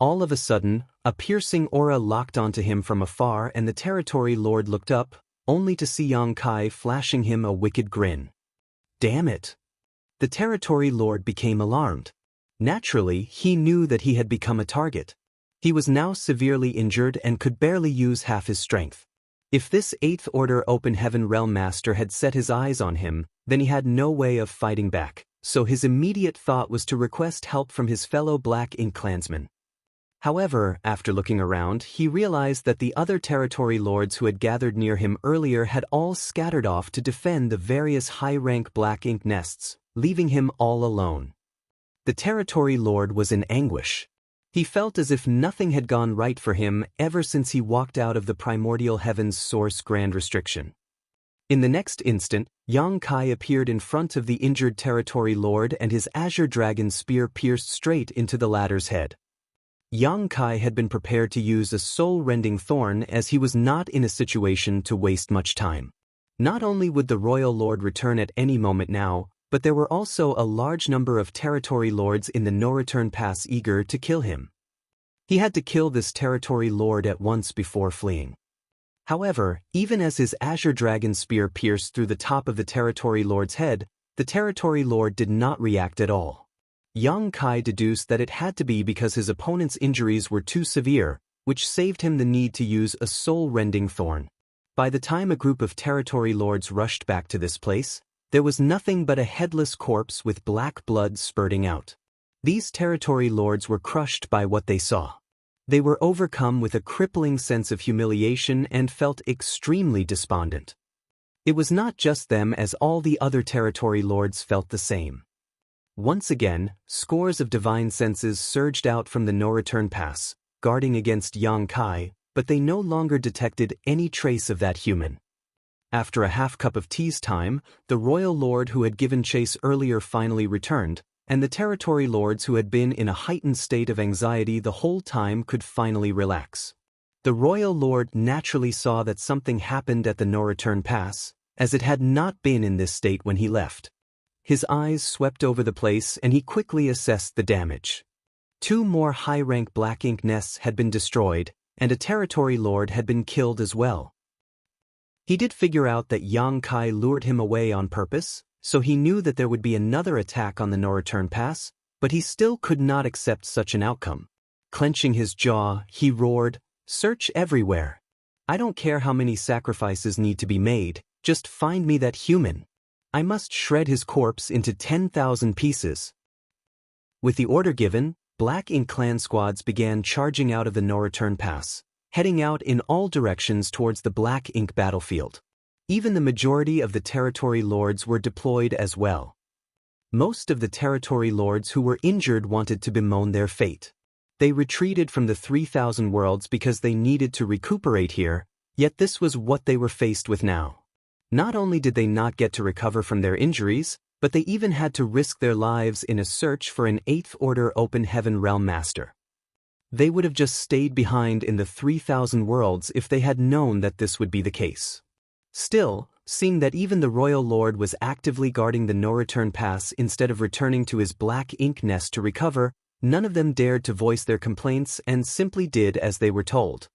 All of a sudden, a piercing aura locked onto him from afar and the territory lord looked up, only to see Yang Kai flashing him a wicked grin. Damn it! The territory lord became alarmed. Naturally, he knew that he had become a target. He was now severely injured and could barely use half his strength. If this 8th Order Open Heaven Realm Master had set his eyes on him, then he had no way of fighting back, so his immediate thought was to request help from his fellow Black Ink clansmen. However, after looking around, he realized that the other territory lords who had gathered near him earlier had all scattered off to defend the various high-rank Black Ink nests, leaving him all alone. The territory lord was in anguish. He felt as if nothing had gone right for him ever since he walked out of the primordial heaven's source grand restriction. In the next instant, Yang Kai appeared in front of the injured territory lord and his azure dragon spear pierced straight into the latter's head. Yang Kai had been prepared to use a soul-rending thorn as he was not in a situation to waste much time. Not only would the royal lord return at any moment now, but there were also a large number of territory lords in the no-return pass eager to kill him. He had to kill this territory lord at once before fleeing. However, even as his azure dragon spear pierced through the top of the territory lord's head, the territory lord did not react at all. Yang Kai deduced that it had to be because his opponent's injuries were too severe, which saved him the need to use a soul-rending thorn. By the time a group of territory lords rushed back to this place, there was nothing but a headless corpse with black blood spurting out. These territory lords were crushed by what they saw. They were overcome with a crippling sense of humiliation and felt extremely despondent. It was not just them, as all the other territory lords felt the same. Once again, scores of divine senses surged out from the no-return pass, guarding against Yang Kai, but they no longer detected any trace of that human. After a half cup of tea's time, the royal lord who had given chase earlier finally returned, and the territory lords who had been in a heightened state of anxiety the whole time could finally relax. The royal lord naturally saw that something happened at the no-return pass, as it had not been in this state when he left. His eyes swept over the place and he quickly assessed the damage. 2 more high-rank black ink nests had been destroyed, and a territory lord had been killed as well. He did figure out that Yang Kai lured him away on purpose, so he knew that there would be another attack on the no-return pass, but he still could not accept such an outcome. Clenching his jaw, he roared, "Search everywhere. I don't care how many sacrifices need to be made, just find me that human. I must shred his corpse into 10,000 pieces." With the order given, Black Ink clan squads began charging out of the no-return pass, heading out in all directions towards the Black Ink battlefield. Even the majority of the territory lords were deployed as well. Most of the territory lords who were injured wanted to bemoan their fate. They retreated from the 3,000 worlds because they needed to recuperate here, yet this was what they were faced with now. Not only did they not get to recover from their injuries, but they even had to risk their lives in a search for an 8th Order Open Heaven Realm Master. They would have just stayed behind in the 3,000 worlds if they had known that this would be the case. Still, seeing that even the royal lord was actively guarding the no-return pass instead of returning to his black ink nest to recover, none of them dared to voice their complaints and simply did as they were told.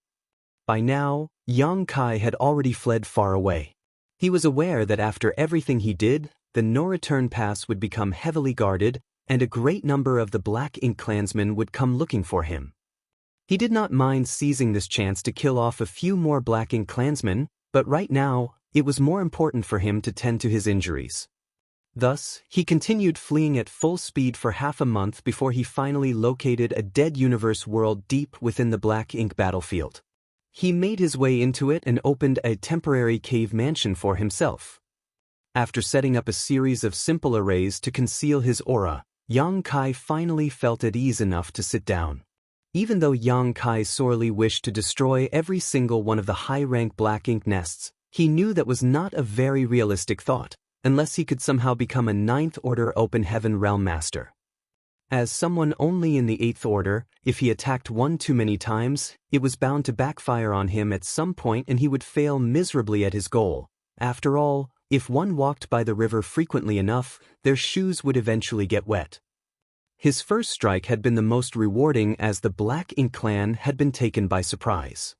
By now, Yang Kai had already fled far away. He was aware that after everything he did, the no-return pass would become heavily guarded, and a great number of the Black Ink clansmen would come looking for him. He did not mind seizing this chance to kill off a few more Black Ink clansmen, but right now, it was more important for him to tend to his injuries. Thus, he continued fleeing at full speed for half a month before he finally located a dead universe world deep within the Black Ink battlefield. He made his way into it and opened a temporary cave mansion for himself. After setting up a series of simple arrays to conceal his aura, Yang Kai finally felt at ease enough to sit down. Even though Yang Kai sorely wished to destroy every single one of the high-rank Black Ink nests, He knew that was not a very realistic thought, unless he could somehow become a Ninth Order Open Heaven Realm Master. As someone only in the Eighth Order, if he attacked one too many times, it was bound to backfire on him at some point and he would fail miserably at his goal. After all, if one walked by the river frequently enough, their shoes would eventually get wet. His first strike had been the most rewarding as the Black Ink clan had been taken by surprise.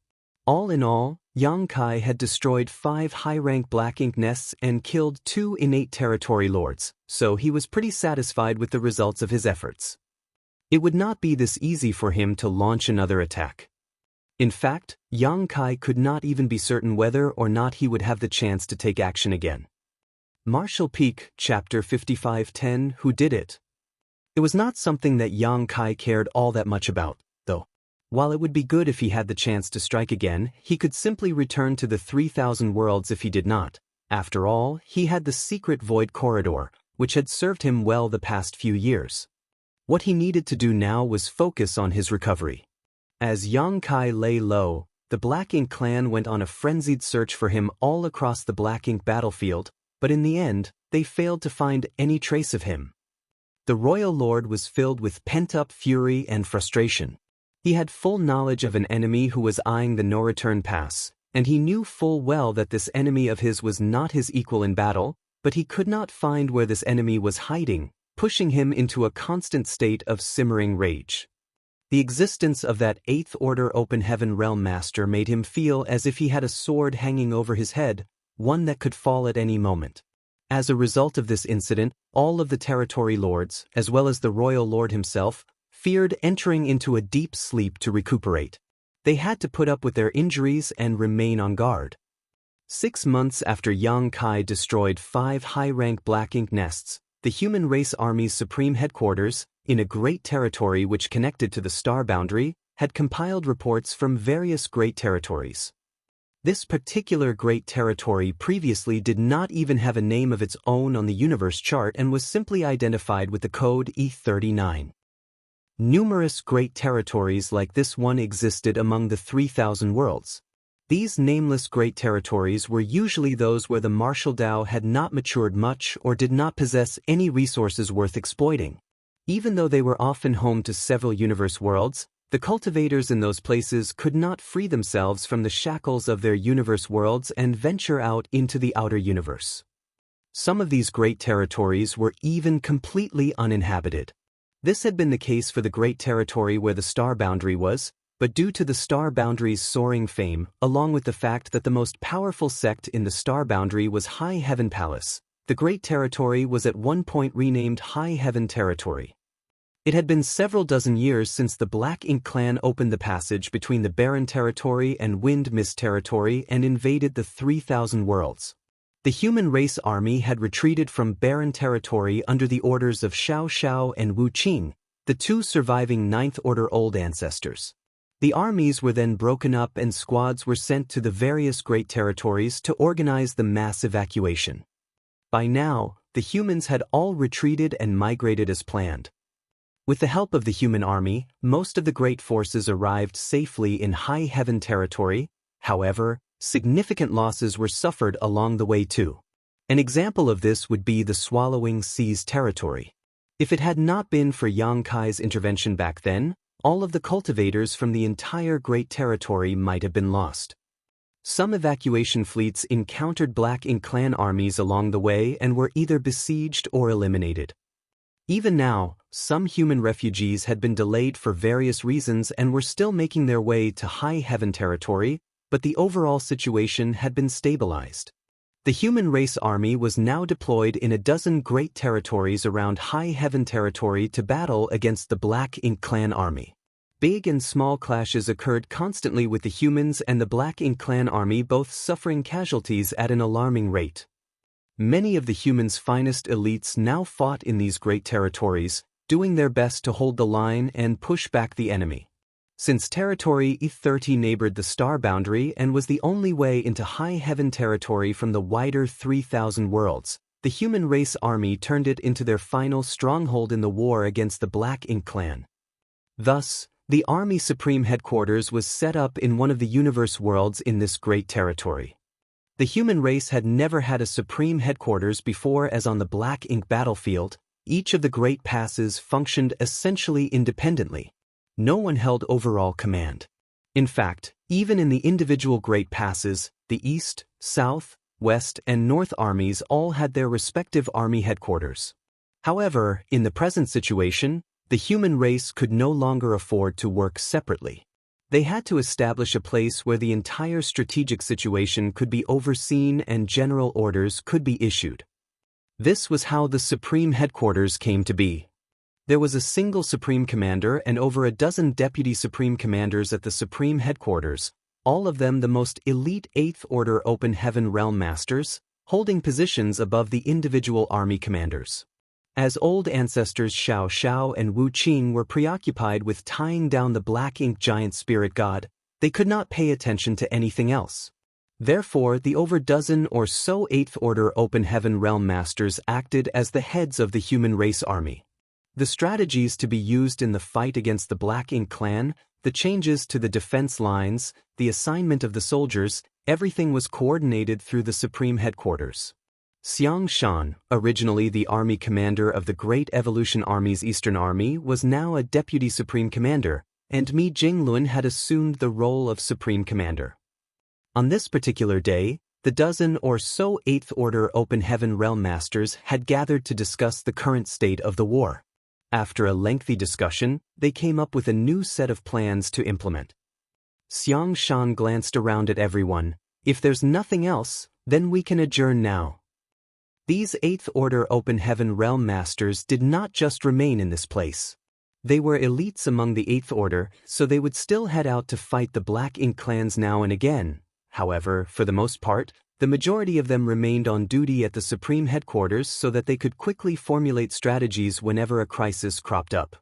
All in all, Xianxia had destroyed 5 high-rank Black Ink nests and killed 2 innate territory lords, so he was pretty satisfied with the results of his efforts. It would not be this easy for him to launch another attack. In fact, Xianxia could not even be certain whether or not he would have the chance to take action again. Martial Peak, Chapter 55:10 Who Did It? It was not something that Xianxia cared all that much about, though. While it would be good if he had the chance to strike again, he could simply return to the 3,000 worlds if he did not. After all, he had the secret Void Corridor, which had served him well the past few years. What he needed to do now was focus on his recovery. As Xianxia lay low, the Black Ink clan went on a frenzied search for him all across the Black Ink battlefield, but in the end, they failed to find any trace of him. The Royal Lord was filled with pent-up fury and frustration. He had full knowledge of an enemy who was eyeing the no-return pass, and he knew full well that this enemy of his was not his equal in battle, but he could not find where this enemy was hiding, pushing him into a constant state of simmering rage. The existence of that Eighth Order Open Heaven Realm Master made him feel as if he had a sword hanging over his head, one that could fall at any moment. As a result of this incident, all of the territory lords, as well as the Royal Lord himself, feared entering into a deep sleep to recuperate. They had to put up with their injuries and remain on guard. 6 months after Xianxia destroyed 5 high-rank Black Ink nests, the Human Race Army's supreme headquarters, in a great territory which connected to the star boundary, had compiled reports from various great territories. This particular great territory previously did not even have a name of its own on the universe chart and was simply identified with the code E39. Numerous great territories like this one existed among the 3,000 worlds. These nameless great territories were usually those where the martial Dao had not matured much or did not possess any resources worth exploiting. Even though they were often home to several universe worlds, the cultivators in those places could not free themselves from the shackles of their universe worlds and venture out into the outer universe. Some of these great territories were even completely uninhabited. This had been the case for the great territory where the star boundary was, but due to the star boundary's soaring fame, along with the fact that the most powerful sect in the star boundary was High Heaven Palace, the great territory was at one point renamed High Heaven Territory. It had been several dozen years since the Black Ink clan opened the passage between the Barren Territory and Wind Mist Territory and invaded the 3,000 worlds. The Human Race Army had retreated from Barren Territory under the orders of Xiao and Wu Qing, the 2 surviving Ninth Order Old Ancestors. The armies were then broken up and squads were sent to the various great territories to organize the mass evacuation. By now, the humans had all retreated and migrated as planned. With the help of the human army, most of the great forces arrived safely in High Heaven Territory. However, significant losses were suffered along the way too. An example of this would be the Swallowing Seas territory. If it had not been for Xianxia's intervention back then, all of the cultivators from the entire great territory might have been lost. Some evacuation fleets encountered Black Ink clan armies along the way and were either besieged or eliminated. Even now, some human refugees had been delayed for various reasons and were still making their way to High Heaven Territory, but the overall situation had been stabilized. The Human Race Army was now deployed in a dozen great territories around High Heaven Territory to battle against the Black Ink clan army. Big and small clashes occurred constantly with the humans and the Black Ink clan army, both suffering casualties at an alarming rate. Many of the humans' finest elites now fought in these great territories, doing their best to hold the line and push back the enemy. Since Territory E30 neighbored the star boundary and was the only way into High Heaven Territory from the wider 3,000 worlds, the Human Race Army turned it into their final stronghold in the war against the Black Ink clan. Thus, the Army Supreme Headquarters was set up in one of the universe worlds in this great territory. The human race had never had a supreme headquarters before, as on the Black Ink battlefield, each of the great passes functioned essentially independently. No one held overall command. In fact, even in the individual great passes, the East, South, West, and North armies all had their respective army headquarters. However, in the present situation, the human race could no longer afford to work separately. They had to establish a place where the entire strategic situation could be overseen and general orders could be issued. This was how the Supreme Headquarters came to be. There was a single Supreme Commander and over a dozen Deputy Supreme Commanders at the Supreme Headquarters, all of them the most elite 8th Order Open Heaven Realm Masters, holding positions above the individual army commanders. As old ancestors Xianxia and Wuxia were preoccupied with tying down the Black Ink giant spirit god, they could not pay attention to anything else. Therefore, the over dozen or so 8th Order Open Heaven Realm Masters acted as the heads of the human race army. The strategies to be used in the fight against the Black Ink clan, the changes to the defense lines, the assignment of the soldiers, everything was coordinated through the Supreme Headquarters. Xianxia, originally the army commander of the Great Evolution Army's Eastern Army, was now a deputy supreme commander, and Mi Jinglun had assumed the role of supreme commander. On this particular day, the dozen or so 8th Order Open Heaven Realm Masters had gathered to discuss the current state of the war. After a lengthy discussion, they came up with a new set of plans to implement. Xianxia glanced around at everyone. If there's nothing else, then we can adjourn now. These 8th Order Open Heaven Realm Masters did not just remain in this place. They were elites among the 8th Order, so they would still head out to fight the Black Ink clans now and again. However, for the most part, the majority of them remained on duty at the Supreme Headquarters so that they could quickly formulate strategies whenever a crisis cropped up.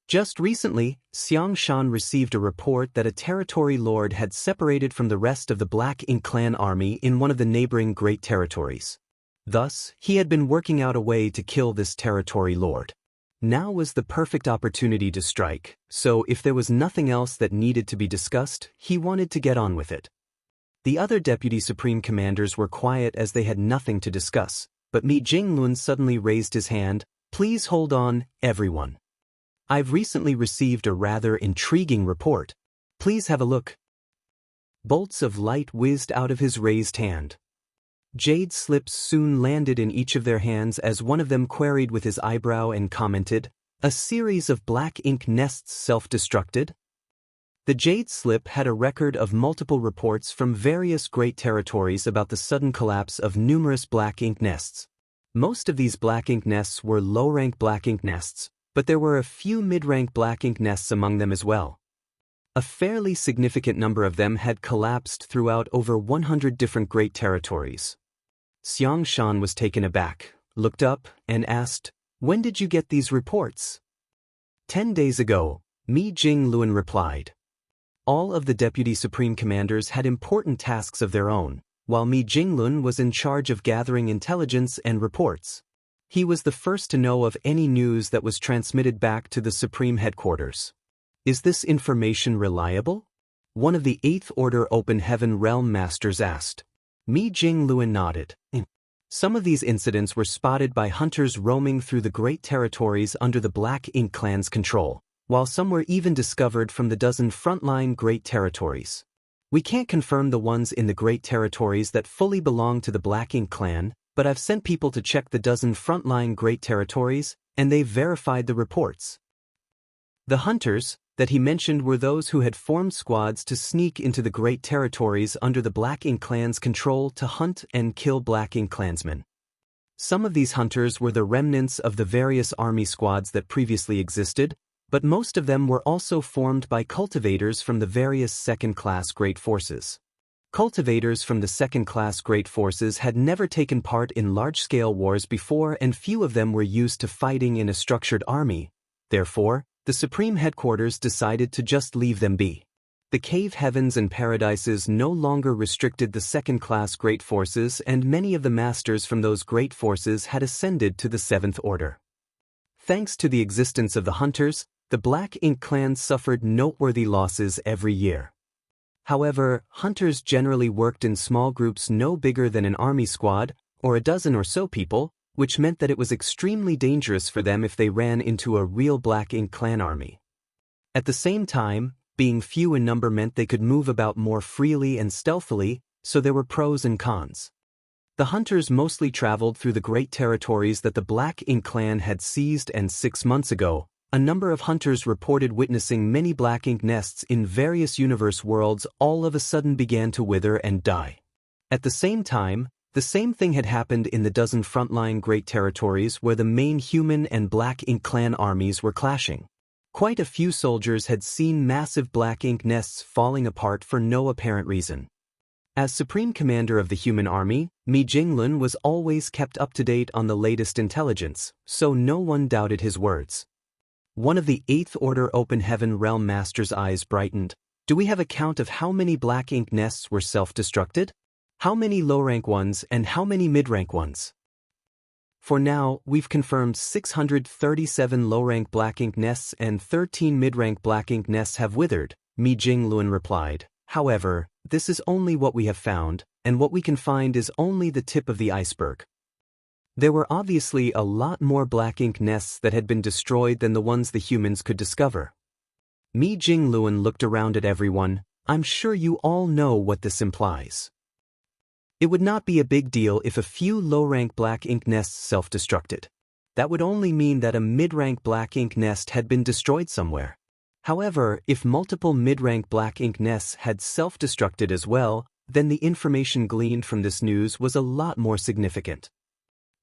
Just recently, Xianxia received a report that a territory lord had separated from the rest of the Black Ink clan army in one of the neighboring great territories. Thus, he had been working out a way to kill this territory lord. Now was the perfect opportunity to strike, so if there was nothing else that needed to be discussed, he wanted to get on with it. The other deputy supreme commanders were quiet as they had nothing to discuss, but Mi Jinglun suddenly raised his hand. Please hold on, everyone. I've recently received a rather intriguing report. Please have a look. Bolts of light whizzed out of his raised hand. Jade slips soon landed in each of their hands as one of them queried with his eyebrow and commented, "A series of Black Ink nests self-destructed?" The Jade slip had a record of multiple reports from various great territories about the sudden collapse of numerous Black Ink nests. Most of these Black Ink nests were low-rank Black Ink nests, but there were a few mid-rank Black Ink nests among them as well. A fairly significant number of them had collapsed throughout over 100 different great territories. Xianxia was taken aback, looked up, and asked, "When did you get these reports?" 10 days ago, Mi Jinglun replied. All of the deputy supreme commanders had important tasks of their own, while Mi Jinglun was in charge of gathering intelligence and reports. He was the first to know of any news that was transmitted back to the Supreme Headquarters. Is this information reliable? One of the 8th Order Open Heaven Realm Masters asked. Mi Jinglun nodded. Some of these incidents were spotted by hunters roaming through the great territories under the Black Ink clan's control, while some were even discovered from the dozen frontline great territories. We can't confirm the ones in the great territories that fully belong to the Black Ink clan, but I've sent people to check the dozen frontline great territories, and they've verified the reports. The hunters that he mentioned were those who had formed squads to sneak into the great territories under the Black Ink clan's control to hunt and kill Black Ink clansmen. Some of these hunters were the remnants of the various army squads that previously existed, but most of them were also formed by cultivators from the various second-class great forces. Cultivators from the second-class great forces had never taken part in large-scale wars before, and few of them were used to fighting in a structured army. Therefore, the Supreme Headquarters decided to just leave them be. The cave heavens and paradises no longer restricted the second-class great forces, and many of the masters from those great forces had ascended to the 7th Order. Thanks to the existence of the hunters, the Black Ink clan suffered noteworthy losses every year. However, hunters generally worked in small groups no bigger than an army squad, or a dozen or so people, which meant that it was extremely dangerous for them if they ran into a real Black Ink clan army. At the same time, being few in number meant they could move about more freely and stealthily, so there were pros and cons. The hunters mostly traveled through the great territories that the Black Ink clan had seized, and 6 months ago, a number of hunters reported witnessing many Black Ink nests in various universe worlds all of a sudden began to wither and die. At the same time, the same thing had happened in the dozen frontline great territories where the main human and Black Ink clan armies were clashing. Quite a few soldiers had seen massive Black Ink nests falling apart for no apparent reason. As Supreme Commander of the human army, Mi Jinglun was always kept up to date on the latest intelligence, so no one doubted his words. One of the 8th Order Open Heaven Realm Master's eyes brightened. Do we have a count of how many Black Ink nests were self-destructed? How many low-rank ones and how many mid-rank ones? For now, we've confirmed 637 low-rank Black Ink nests and 13 mid-rank Black Ink nests have withered, Mi Jinglun replied. However, this is only what we have found, and what we can find is only the tip of the iceberg. There were obviously a lot more Black Ink nests that had been destroyed than the ones the humans could discover. Mi Jinglun looked around at everyone. I'm sure you all know what this implies. It would not be a big deal if a few low-rank Black Ink nests self-destructed. That would only mean that a mid-rank Black Ink nest had been destroyed somewhere. However, if multiple mid-rank Black Ink nests had self-destructed as well, then the information gleaned from this news was a lot more significant.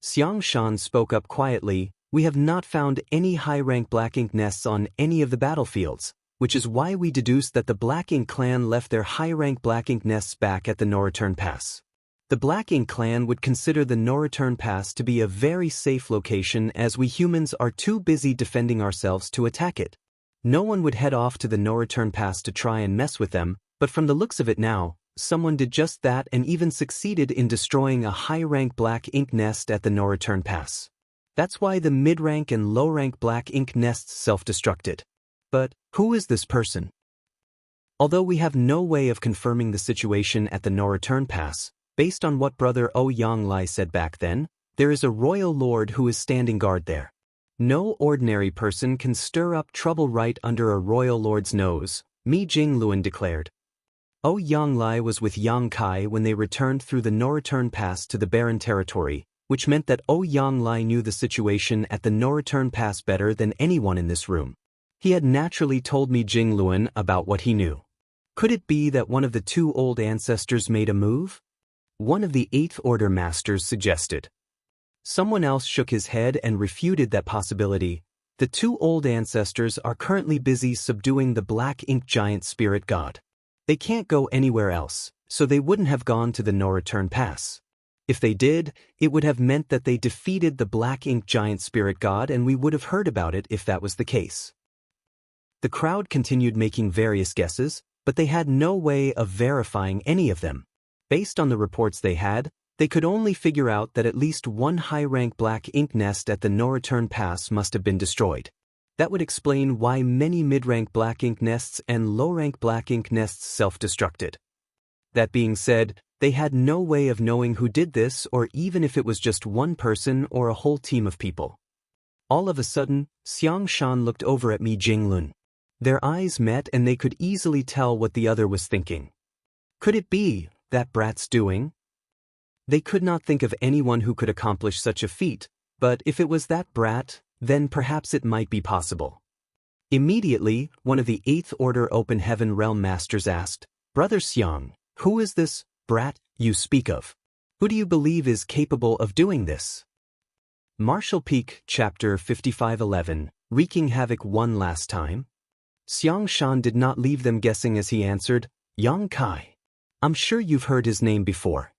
Xianxia spoke up quietly. We have not found any high-rank Black Ink nests on any of the battlefields, which is why we deduced that the Black Ink clan left their high-rank Black Ink nests back at the No-Return Pass. The Black Ink clan would consider the No-Return Pass to be a very safe location, as we humans are too busy defending ourselves to attack it. No one would head off to the No-Return Pass to try and mess with them, but from the looks of it now, someone did just that and even succeeded in destroying a high-rank Black Ink nest at the No-Return Pass. That's why the mid-rank and low-rank Black Ink nests self-destructed. But who is this person? Although we have no way of confirming the situation at the No-Return Pass, based on what Brother Xianxia said back then, there is a royal lord who is standing guard there. No ordinary person can stir up trouble right under a royal lord's nose, Mi Jinglun declared. Xianxia was with Yang Kai when they returned through the No-Return Pass to the Barren Territory, which meant that Xianxia knew the situation at the No-Return Pass better than anyone in this room. He had naturally told Mi Jinglun about what he knew. Could it be that one of the 2 old ancestors made a move? One of the 8th Order Masters suggested. Someone else shook his head and refuted that possibility. The 2 old ancestors are currently busy subduing the Black Ink giant spirit god. They can't go anywhere else, so they wouldn't have gone to the No-Return Pass. If they did, it would have meant that they defeated the Black Ink giant spirit god, and we would have heard about it if that was the case. The crowd continued making various guesses, but they had no way of verifying any of them. Based on the reports they had, they could only figure out that at least one high-rank Black Ink nest at the No-Return Pass must have been destroyed. That would explain why many mid-rank Black Ink nests and low-rank Black Ink nests self-destructed. That being said, they had no way of knowing who did this, or even if it was just one person or a whole team of people. All of a sudden, Xianxia looked over at Mi Jinglun. Their eyes met and they could easily tell what the other was thinking. Could it be that brat's doing? They could not think of anyone who could accomplish such a feat, but if it was that brat, then perhaps it might be possible. Immediately, one of the 8th Order Open Heaven Realm Masters asked, Brother Xiang, who is this brat you speak of? Who do you believe is capable of doing this? Martial Peak, Chapter 55:11, Wreaking Havoc one last time? Xianxia did not leave them guessing as he answered, Yang Kai. I'm sure you've heard his name before.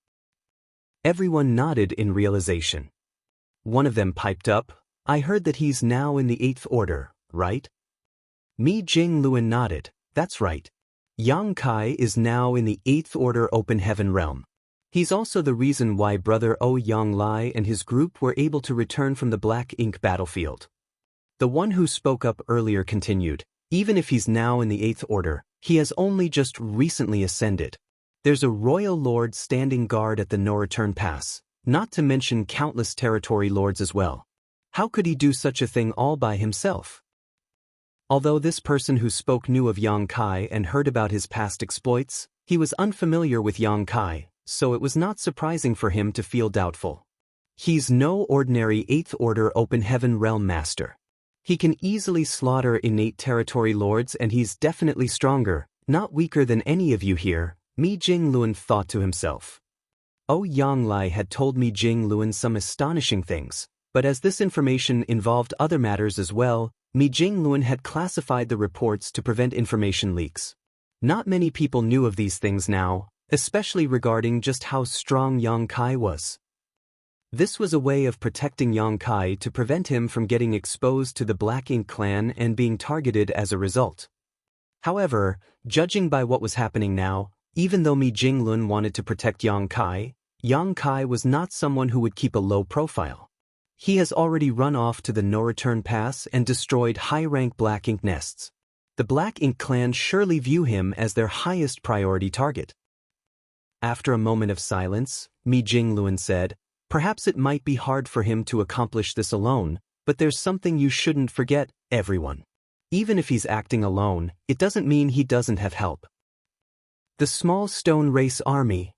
Everyone nodded in realization. One of them piped up, I heard that he's now in the 8th Order, right? Mi Jinglun nodded, that's right. Yang Kai is now in the 8th Order Open Heaven Realm. He's also the reason why Brother Xianxia and his group were able to return from the Black Ink battlefield. The one who spoke up earlier continued, even if he's now in the 8th Order, He has only just recently ascended. There's a royal lord standing guard at the no-return pass, not to mention countless territory lords as well. How could he do such a thing all by himself? Although this person who spoke knew of Yang Kai and heard about his past exploits, he was unfamiliar with Yang Kai, so it was not surprising for him to feel doubtful. He's no ordinary 8th Order Open Heaven Realm Master. He can easily slaughter innate territory lords, and he's definitely stronger, not weaker than any of you here, Mi Jingluan thought to himself. Oh, Yang Lai had told Mi Jingluan some astonishing things, but as this information involved other matters as well, Mi Jingluan had classified the reports to prevent information leaks. Not many people knew of these things now, especially regarding just how strong Yang Kai was. This was a way of protecting Yang Kai to prevent him from getting exposed to the Black Ink clan and being targeted as a result. However, judging by what was happening now, even though Mi Jinglun wanted to protect Yang Kai was not someone who would keep a low profile. He has already run off to the no-return pass and destroyed high-rank Black Ink nests. The Black Ink clan surely view him as their highest priority target. After a moment of silence, Mi Jingluan said, "Perhaps it might be hard for him to accomplish this alone, but there's something you shouldn't forget, everyone. Even if he's acting alone, it doesn't mean he doesn't have help." The small stone race army.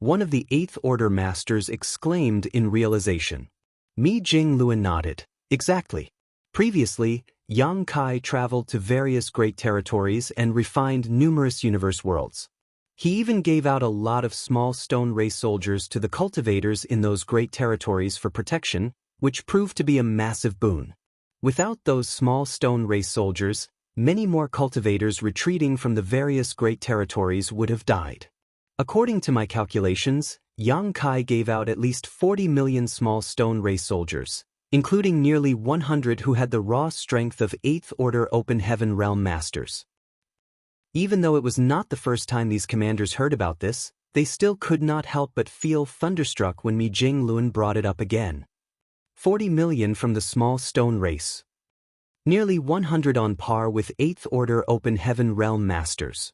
One of the 8th Order masters exclaimed in realization. Mi Jingluan nodded. Exactly. Previously, Yang Kai traveled to various great territories and refined numerous universe worlds. He even gave out a lot of small stone race soldiers to the cultivators in those great territories for protection, which proved to be a massive boon. Without those small stone race soldiers, many more cultivators retreating from the various great territories would have died. According to my calculations, Yang Kai gave out at least 40 million small stone race soldiers, including nearly 100 who had the raw strength of 8th Order Open Heaven Realm Masters. Even though it was not the first time these commanders heard about this, they still could not help but feel thunderstruck when Mi Jingluan brought it up again. 40 million from the small stone race. Nearly 100 on par with 8th Order Open Heaven Realm Masters.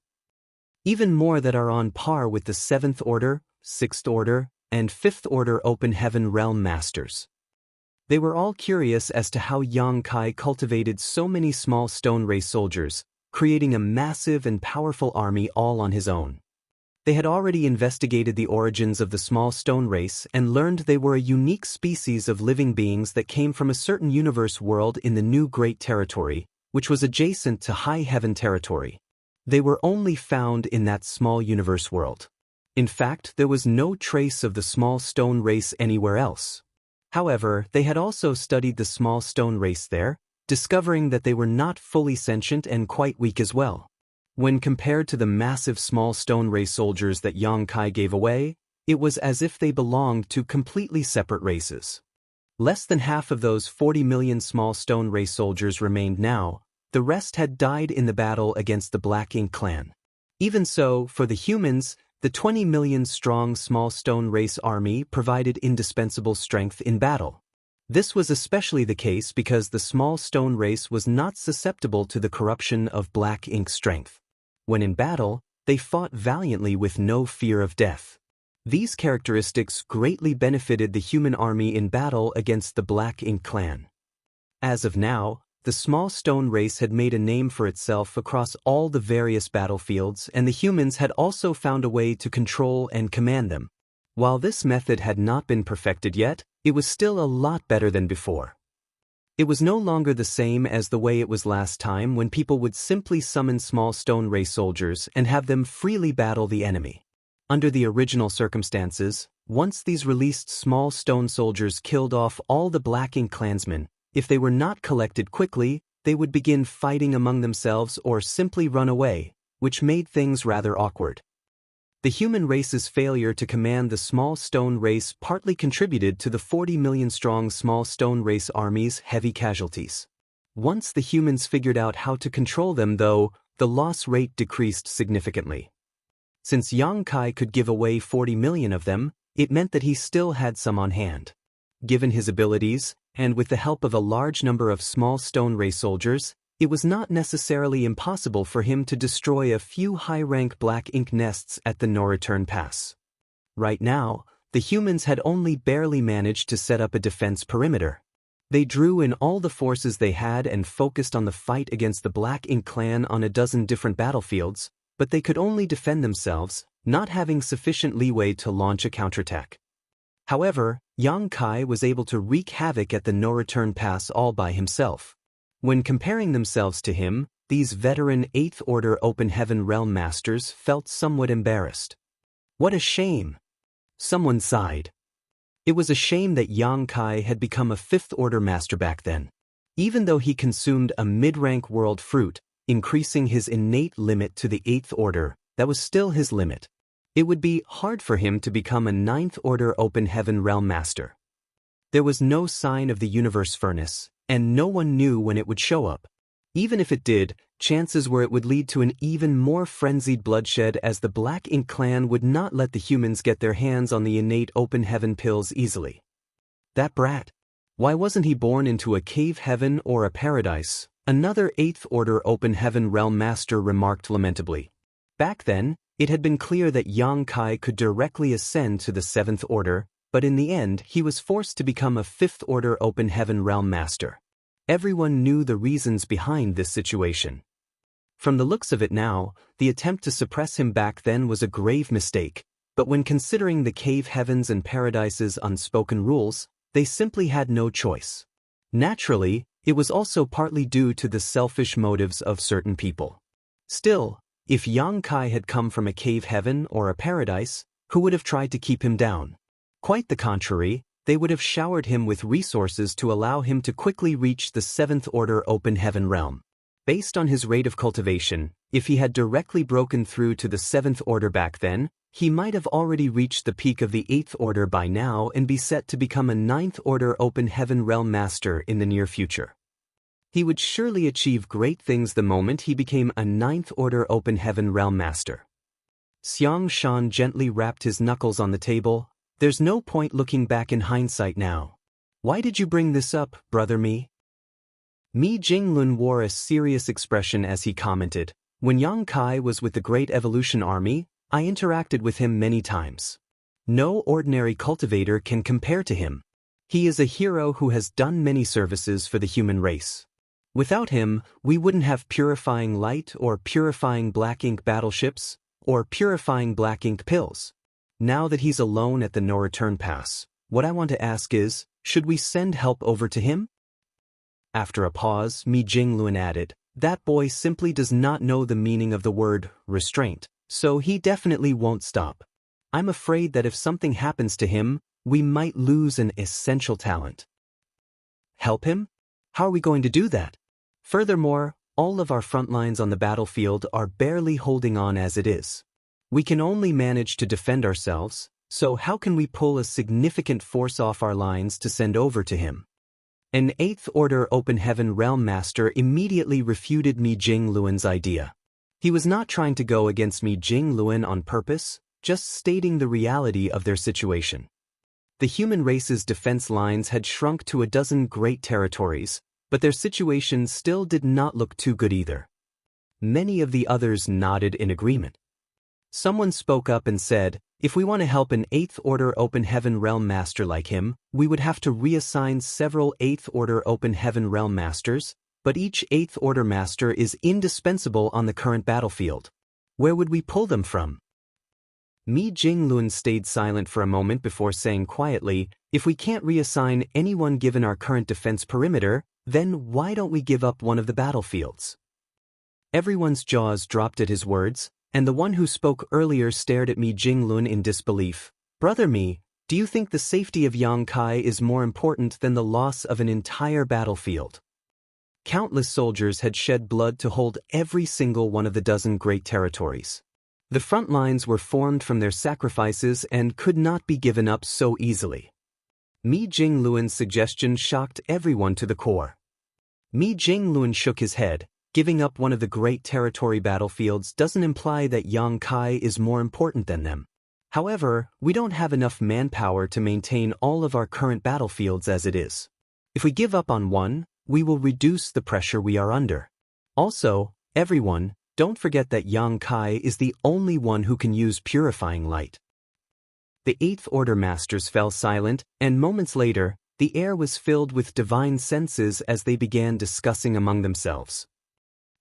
Even more that are on par with the 7th Order, 6th Order, and 5th Order Open Heaven Realm Masters. They were all curious as to how Yang Kai cultivated so many small stone race soldiers, creating a massive and powerful army all on his own. They had already investigated the origins of the small stone race and learned they were a unique species of living beings that came from a certain universe world in the new Great Territory, which was adjacent to High Heaven Territory. They were only found in that small universe world. In fact, there was no trace of the small stone race anywhere else. However, they had also studied the small stone race there, discovering that they were not fully sentient and quite weak as well. When compared to the massive small stone race soldiers that Yang Kai gave away, it was as if they belonged to completely separate races. Less than half of those 40 million small stone race soldiers remained now, the rest had died in the battle against the Black Ink clan. Even so, for the humans, the 20 million strong small stone race army provided indispensable strength in battle. This was especially the case because the small stone race was not susceptible to the corruption of Black Ink strength. When in battle, they fought valiantly with no fear of death. These characteristics greatly benefited the human army in battle against the Black Ink clan. As of now, the small stone race had made a name for itself across all the various battlefields, and the humans had also found a way to control and command them. While this method had not been perfected yet, it was still a lot better than before. It was no longer the same as the way it was last time when people would simply summon small stone race soldiers and have them freely battle the enemy. Under the original circumstances, once these released small stone soldiers killed off all the Black Ink clansmen, if they were not collected quickly, they would begin fighting among themselves or simply run away, which made things rather awkward. The human race's failure to command the small stone race partly contributed to the 40 million strong small stone race army's heavy casualties. Once the humans figured out how to control them, though, the loss rate decreased significantly. Since Yang Kai could give away 40 million of them, it meant that he still had some on hand. Given his abilities, and with the help of a large number of small stone race soldiers, it was not necessarily impossible for him to destroy a few high-rank black ink nests at the no-return pass. Right now, the humans had only barely managed to set up a defense perimeter. They drew in all the forces they had and focused on the fight against the Black Ink clan on a dozen different battlefields, but they could only defend themselves, not having sufficient leeway to launch a counterattack. However, Yang Kai was able to wreak havoc at the no-return pass all by himself. When comparing themselves to him, these veteran 8th Order Open Heaven Realm Masters felt somewhat embarrassed. What a shame! Someone sighed. It was a shame that Yang Kai had become a 5th Order Master back then. Even though he consumed a mid-rank world fruit, increasing his innate limit to the 8th Order, that was still his limit. It would be hard for him to become a 9th Order Open Heaven Realm Master. There was no sign of the Universe Furnace, and no one knew when it would show up. Even if it did, chances were it would lead to an even more frenzied bloodshed, as the Black Ink clan would not let the humans get their hands on the innate open heaven pills easily. That brat. Why wasn't he born into a cave heaven or a paradise? Another 8th Order Open Heaven Realm Master remarked lamentably. Back then, it had been clear that Yang Kai could directly ascend to the 7th Order, but in the end he was forced to become a 5th Order Open Heaven Realm Master. Everyone knew the reasons behind this situation. From the looks of it now, the attempt to suppress him back then was a grave mistake, but when considering the cave heavens and paradise's unspoken rules, they simply had no choice. Naturally, it was also partly due to the selfish motives of certain people. Still, if Yang Kai had come from a cave heaven or a paradise, who would have tried to keep him down? Quite the contrary, they would have showered him with resources to allow him to quickly reach the 7th Order Open Heaven realm. Based on his rate of cultivation, if he had directly broken through to the 7th Order back then, he might have already reached the peak of the 8th Order by now and be set to become a 9th Order Open Heaven Realm Master in the near future. He would surely achieve great things the moment he became a 9th Order Open Heaven Realm Master. Xianxia gently rapped his knuckles on the table. There's no point looking back in hindsight now. Why did you bring this up, brother Mi? Mi Jinglun wore a serious expression as he commented, when Yang Kai was with the Great Evolution Army, I interacted with him many times. No ordinary cultivator can compare to him. He is a hero who has done many services for the human race. Without him, we wouldn't have purifying light or purifying black ink battleships, or purifying black ink pills. Now that he's alone at the no-return pass, what I want to ask is, should we send help over to him? After a pause, Mi Jinglun added, that boy simply does not know the meaning of the word restraint, so he definitely won't stop. I'm afraid that if something happens to him, we might lose an essential talent. Help him? How are we going to do that? Furthermore, all of our front lines on the battlefield are barely holding on as it is. We can only manage to defend ourselves, so how can we pull a significant force off our lines to send over to him? An 8th Order Open Heaven Realm Master immediately refuted Mi Jinglun's idea. He was not trying to go against Mi Jinglun on purpose, just stating the reality of their situation. The human race's defense lines had shrunk to a dozen great territories, but their situation still did not look too good either. Many of the others nodded in agreement. Someone spoke up and said, if we want to help an 8th Order Open Heaven Realm Master like him, we would have to reassign several 8th Order Open Heaven Realm Masters, but each 8th Order Master is indispensable on the current battlefield. Where would we pull them from? Mi Jinglun stayed silent for a moment before saying quietly, if we can't reassign anyone given our current defense perimeter, then why don't we give up one of the battlefields? Everyone's jaws dropped at his words, and the one who spoke earlier stared at Mi Jinglun in disbelief. Brother Mi, do you think the safety of Yang Kai is more important than the loss of an entire battlefield? Countless soldiers had shed blood to hold every single one of the dozen great territories. The front lines were formed from their sacrifices and could not be given up so easily. Mi Jinglun's suggestion shocked everyone to the core. Mi Jinglun shook his head. Giving up one of the great territory battlefields doesn't imply that Yang Kai is more important than them. However, we don't have enough manpower to maintain all of our current battlefields as it is. If we give up on one, we will reduce the pressure we are under. Also, everyone, don't forget that Yang Kai is the only one who can use purifying light. The Eighth Order masters fell silent, and moments later, the air was filled with divine senses as they began discussing among themselves.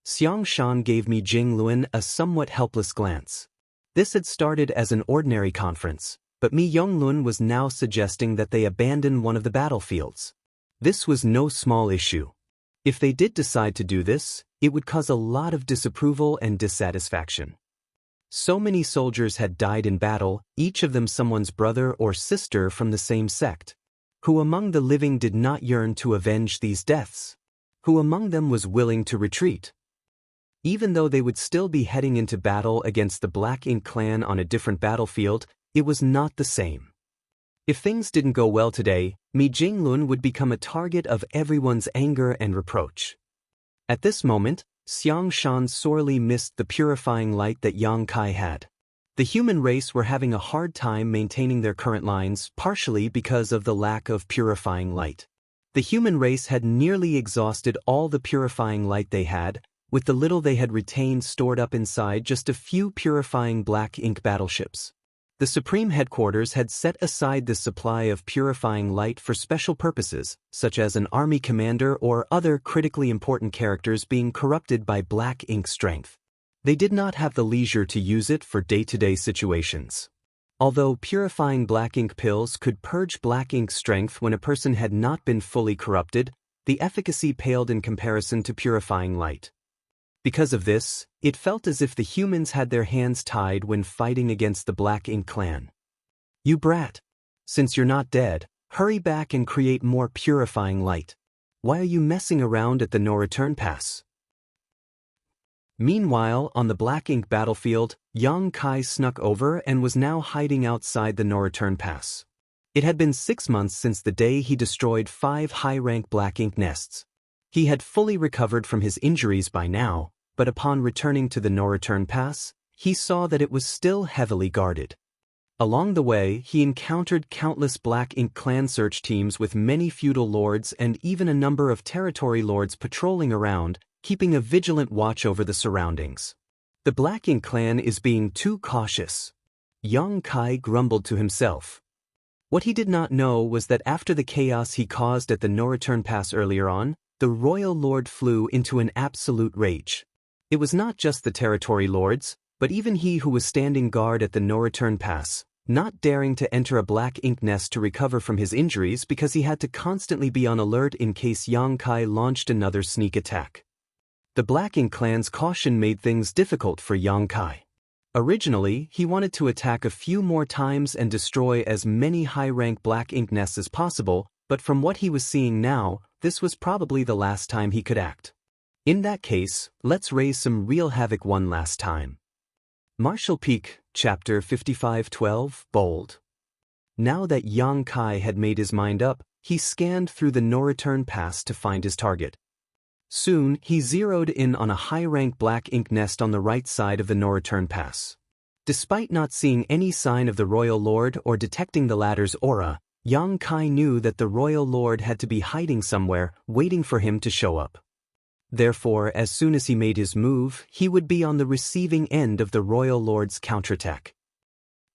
Xianxia gave Mi Jingluan a somewhat helpless glance. This had started as an ordinary conference, but Mi Yonglun was now suggesting that they abandon one of the battlefields. This was no small issue. If they did decide to do this, it would cause a lot of disapproval and dissatisfaction. So many soldiers had died in battle, each of them someone's brother or sister from the same sect. Who among the living did not yearn to avenge these deaths? Who among them was willing to retreat? Even though they would still be heading into battle against the Black Ink clan on a different battlefield, it was not the same. If things didn't go well today, Mi Jinglun would become a target of everyone's anger and reproach. At this moment, Xianxia sorely missed the purifying light that Yang Kai had. The human race were having a hard time maintaining their current lines, partially because of the lack of purifying light. The human race had nearly exhausted all the purifying light they had, with the little they had retained stored up inside just a few purifying black ink battleships. The Supreme Headquarters had set aside this supply of purifying light for special purposes, such as an army commander or other critically important characters being corrupted by black ink strength. They did not have the leisure to use it for day-to-day situations. Although purifying black ink pills could purge black ink strength when a person had not been fully corrupted, the efficacy paled in comparison to purifying light. Because of this, it felt as if the humans had their hands tied when fighting against the Black Ink clan. You brat! Since you're not dead, hurry back and create more purifying light. Why are you messing around at the no-return pass? Meanwhile, on the Black Ink battlefield, Yang Kai snuck over and was now hiding outside the no-return pass. It had been 6 months since the day he destroyed 5 high-rank Black Ink nests. He had fully recovered from his injuries by now, but upon returning to the no-return pass, he saw that it was still heavily guarded. Along the way, he encountered countless Black Ink clan search teams with many feudal lords and even a number of territory lords patrolling around, keeping a vigilant watch over the surroundings. The Black Ink clan is being too cautious. Yang Kai grumbled to himself. What he did not know was that after the chaos he caused at the no-return pass earlier on, the royal lord flew into an absolute rage. It was not just the territory lords, but even he who was standing guard at the no-return pass, not daring to enter a black ink nest to recover from his injuries because he had to constantly be on alert in case Yang Kai launched another sneak attack. The Black Ink clan's caution made things difficult for Yang Kai. Originally, he wanted to attack a few more times and destroy as many high-rank Black Ink nests as possible, but from what he was seeing now, this was probably the last time he could act. In that case, let's raise some real havoc one last time. Martial Peak, Chapter 5512, Bold. Now that Yang Kai had made his mind up, he scanned through the no-return pass to find his target. Soon, he zeroed in on a high-rank black ink nest on the right side of the no-return pass. Despite not seeing any sign of the Royal Lord or detecting the latter's aura, Yang Kai knew that the Royal Lord had to be hiding somewhere, waiting for him to show up. Therefore, as soon as he made his move, he would be on the receiving end of the Royal Lord's counterattack.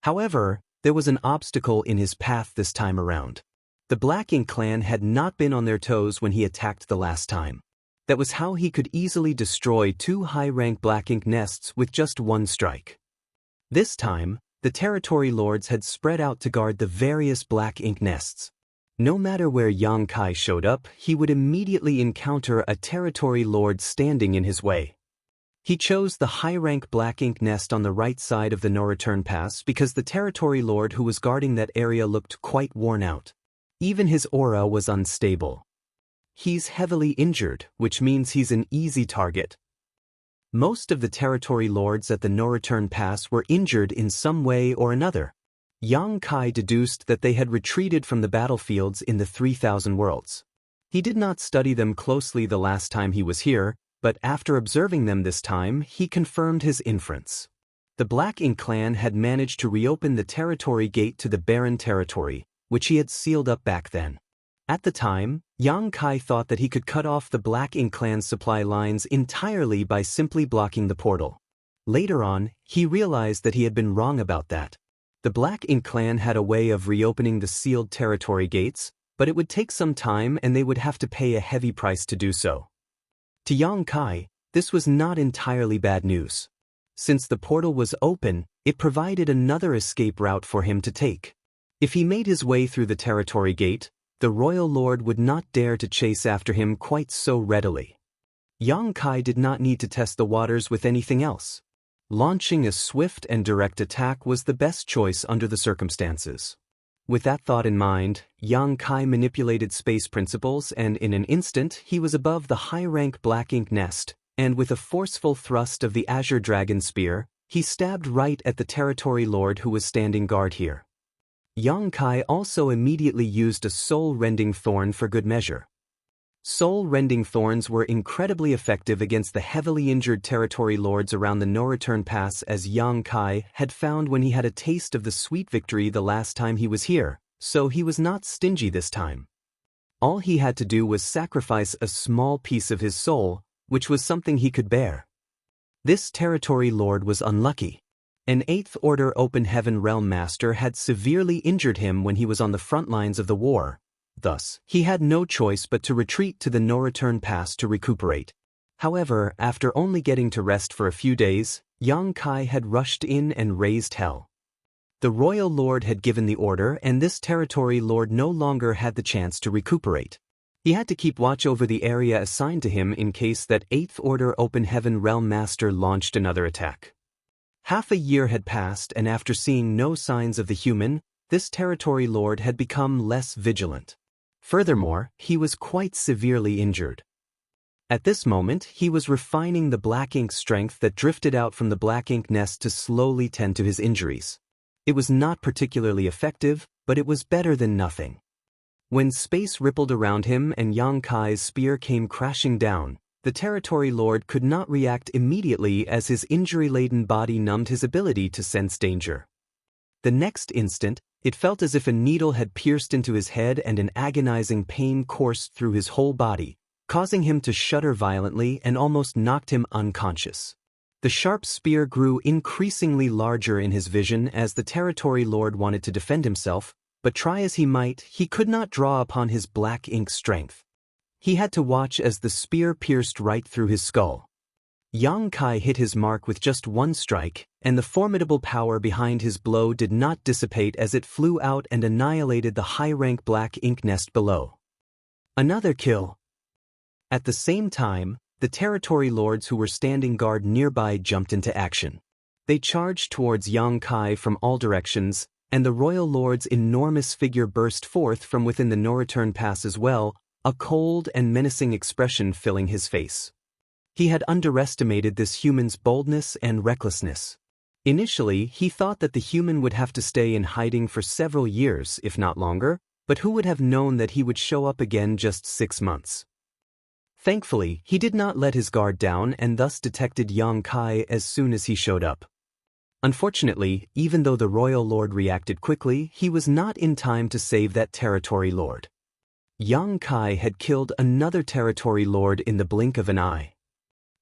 However, there was an obstacle in his path this time around. The Black Ink clan had not been on their toes when he attacked the last time. That was how he could easily destroy 2 high-rank Black Ink nests with just one strike. This time, the territory lords had spread out to guard the various Black Ink nests. No matter where Yang Kai showed up, he would immediately encounter a territory lord standing in his way. He chose the high-rank Black Ink nest on the right side of the no-return pass because the territory lord who was guarding that area looked quite worn out. Even his aura was unstable. He's heavily injured, which means he's an easy target. Most of the territory lords at the no-return pass were injured in some way or another. Yang Kai deduced that they had retreated from the battlefields in the 3,000 worlds. He did not study them closely the last time he was here, but after observing them this time, he confirmed his inference. The Black Ink clan had managed to reopen the territory gate to the barren territory, which he had sealed up back then. At the time, Yang Kai thought that he could cut off the Black Ink clan's supply lines entirely by simply blocking the portal. Later on, he realized that he had been wrong about that. The Black Ink clan had a way of reopening the sealed territory gates, but it would take some time and they would have to pay a heavy price to do so. To Yang Kai, this was not entirely bad news. Since the portal was open, it provided another escape route for him to take. If he made his way through the territory gate, the royal lord would not dare to chase after him quite so readily. Yang Kai did not need to test the waters with anything else. Launching a swift and direct attack was the best choice under the circumstances. With that thought in mind, Yang Kai manipulated space principles and in an instant he was above the high-rank Black Ink nest, and with a forceful thrust of the Azure Dragon Spear, he stabbed right at the territory lord who was standing guard here. Yang Kai also immediately used a soul-rending thorn for good measure. Soul-rending thorns were incredibly effective against the heavily injured territory lords around the no-return pass, as Yang Kai had found when he had a taste of the sweet victory the last time he was here, so he was not stingy this time. All he had to do was sacrifice a small piece of his soul, which was something he could bear. This territory lord was unlucky. An 8th Order Open Heaven Realm Master had severely injured him when he was on the front lines of the war. Thus, he had no choice but to retreat to the no-return pass to recuperate. However, after only getting to rest for a few days, Yang Kai had rushed in and raised hell. The royal lord had given the order and this territory lord no longer had the chance to recuperate. He had to keep watch over the area assigned to him in case that 8th Order Open Heaven Realm Master launched another attack. Half a year had passed and after seeing no signs of the human, this territory lord had become less vigilant. Furthermore, he was quite severely injured. At this moment, he was refining the Black Ink strength that drifted out from the Black Ink nest to slowly tend to his injuries. It was not particularly effective, but it was better than nothing. When space rippled around him and Yang Kai's spear came crashing down, the territory lord could not react immediately as his injury-laden body numbed his ability to sense danger. The next instant, it felt as if a needle had pierced into his head and an agonizing pain coursed through his whole body, causing him to shudder violently and almost knocked him unconscious. The sharp spear grew increasingly larger in his vision as the territory lord wanted to defend himself, but try as he might, he could not draw upon his Black Ink strength. He had to watch as the spear pierced right through his skull. Yang Kai hit his mark with just one strike, and the formidable power behind his blow did not dissipate as it flew out and annihilated the high-rank Black Ink nest below. Another kill. At the same time, the territory lords who were standing guard nearby jumped into action. They charged towards Yang Kai from all directions, and the royal lord's enormous figure burst forth from within the no-return pass as well, a cold and menacing expression filling his face. He had underestimated this human's boldness and recklessness. Initially, he thought that the human would have to stay in hiding for several years, if not longer, but who would have known that he would show up again just 6 months? Thankfully, he did not let his guard down and thus detected Yang Kai as soon as he showed up. Unfortunately, even though the royal lord reacted quickly, he was not in time to save that territory lord. Yang Kai had killed another territory lord in the blink of an eye.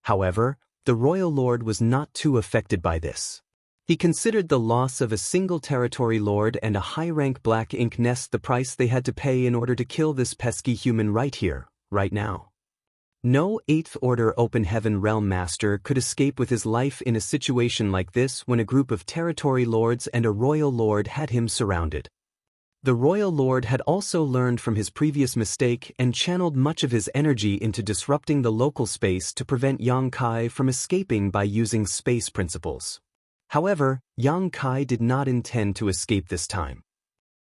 However, the royal lord was not too affected by this. He considered the loss of a single territory lord and a high-rank Black Ink nest the price they had to pay in order to kill this pesky human right here, right now. No 8th Order Open Heaven Realm Master could escape with his life in a situation like this when a group of territory lords and a royal lord had him surrounded. The royal lord had also learned from his previous mistake and channeled much of his energy into disrupting the local space to prevent Yang Kai from escaping by using space principles. However, Yang Kai did not intend to escape this time.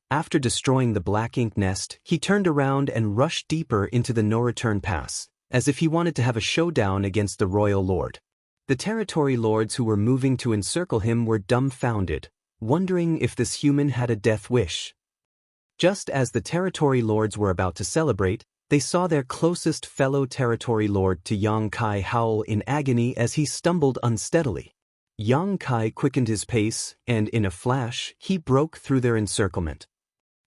After destroying the Black Ink nest, he turned around and rushed deeper into the no-return pass, as if he wanted to have a showdown against the royal lord. The territory lords who were moving to encircle him were dumbfounded, wondering if this human had a death wish. Just as the territory lords were about to celebrate, they saw their closest fellow territory lord to Yang Kai howl in agony as he stumbled unsteadily. Yang Kai quickened his pace, and in a flash, he broke through their encirclement.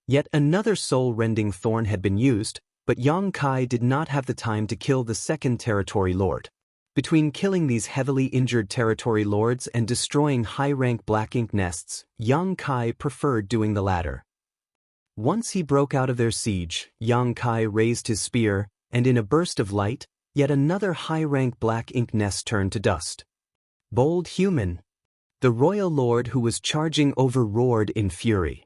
Yet another soul-rending thorn had been used, but Yang Kai did not have the time to kill the second territory lord. Between killing these heavily injured territory lords and destroying high-rank black ink nests, Yang Kai preferred doing the latter. Once he broke out of their siege, Yang Kai raised his spear, and in a burst of light, yet another high-rank black ink nest turned to dust. Bold human! The royal lord who was charging over roared in fury.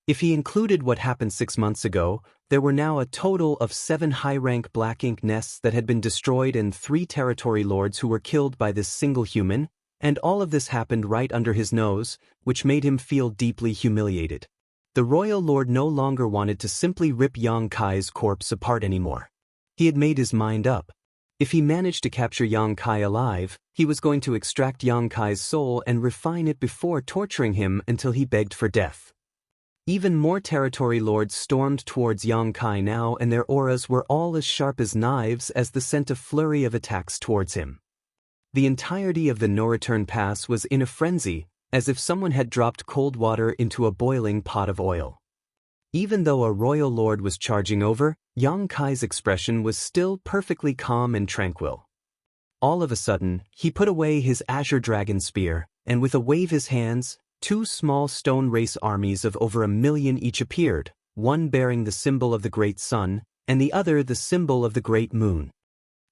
If he included what happened 6 months ago, there were now a total of 7 high-rank black ink nests that had been destroyed and 3 territory lords who were killed by this single human, and all of this happened right under his nose, which made him feel deeply humiliated. The royal lord no longer wanted to simply rip Yang Kai's corpse apart anymore. He had made his mind up. If he managed to capture Yang Kai alive, he was going to extract Yang Kai's soul and refine it before torturing him until he begged for death. Even more territory lords stormed towards Yang Kai now, and their auras were all as sharp as knives as they sent a flurry of attacks towards him. The entirety of the no-return pass was in a frenzy, as if someone had dropped cold water into a boiling pot of oil. Even though a royal lord was charging over, Yang Kai's expression was still perfectly calm and tranquil. All of a sudden, he put away his azure dragon spear, and with a wave of his hands, 2 small stone race armies of over 1 million each appeared, one bearing the symbol of the great sun, and the other the symbol of the great moon.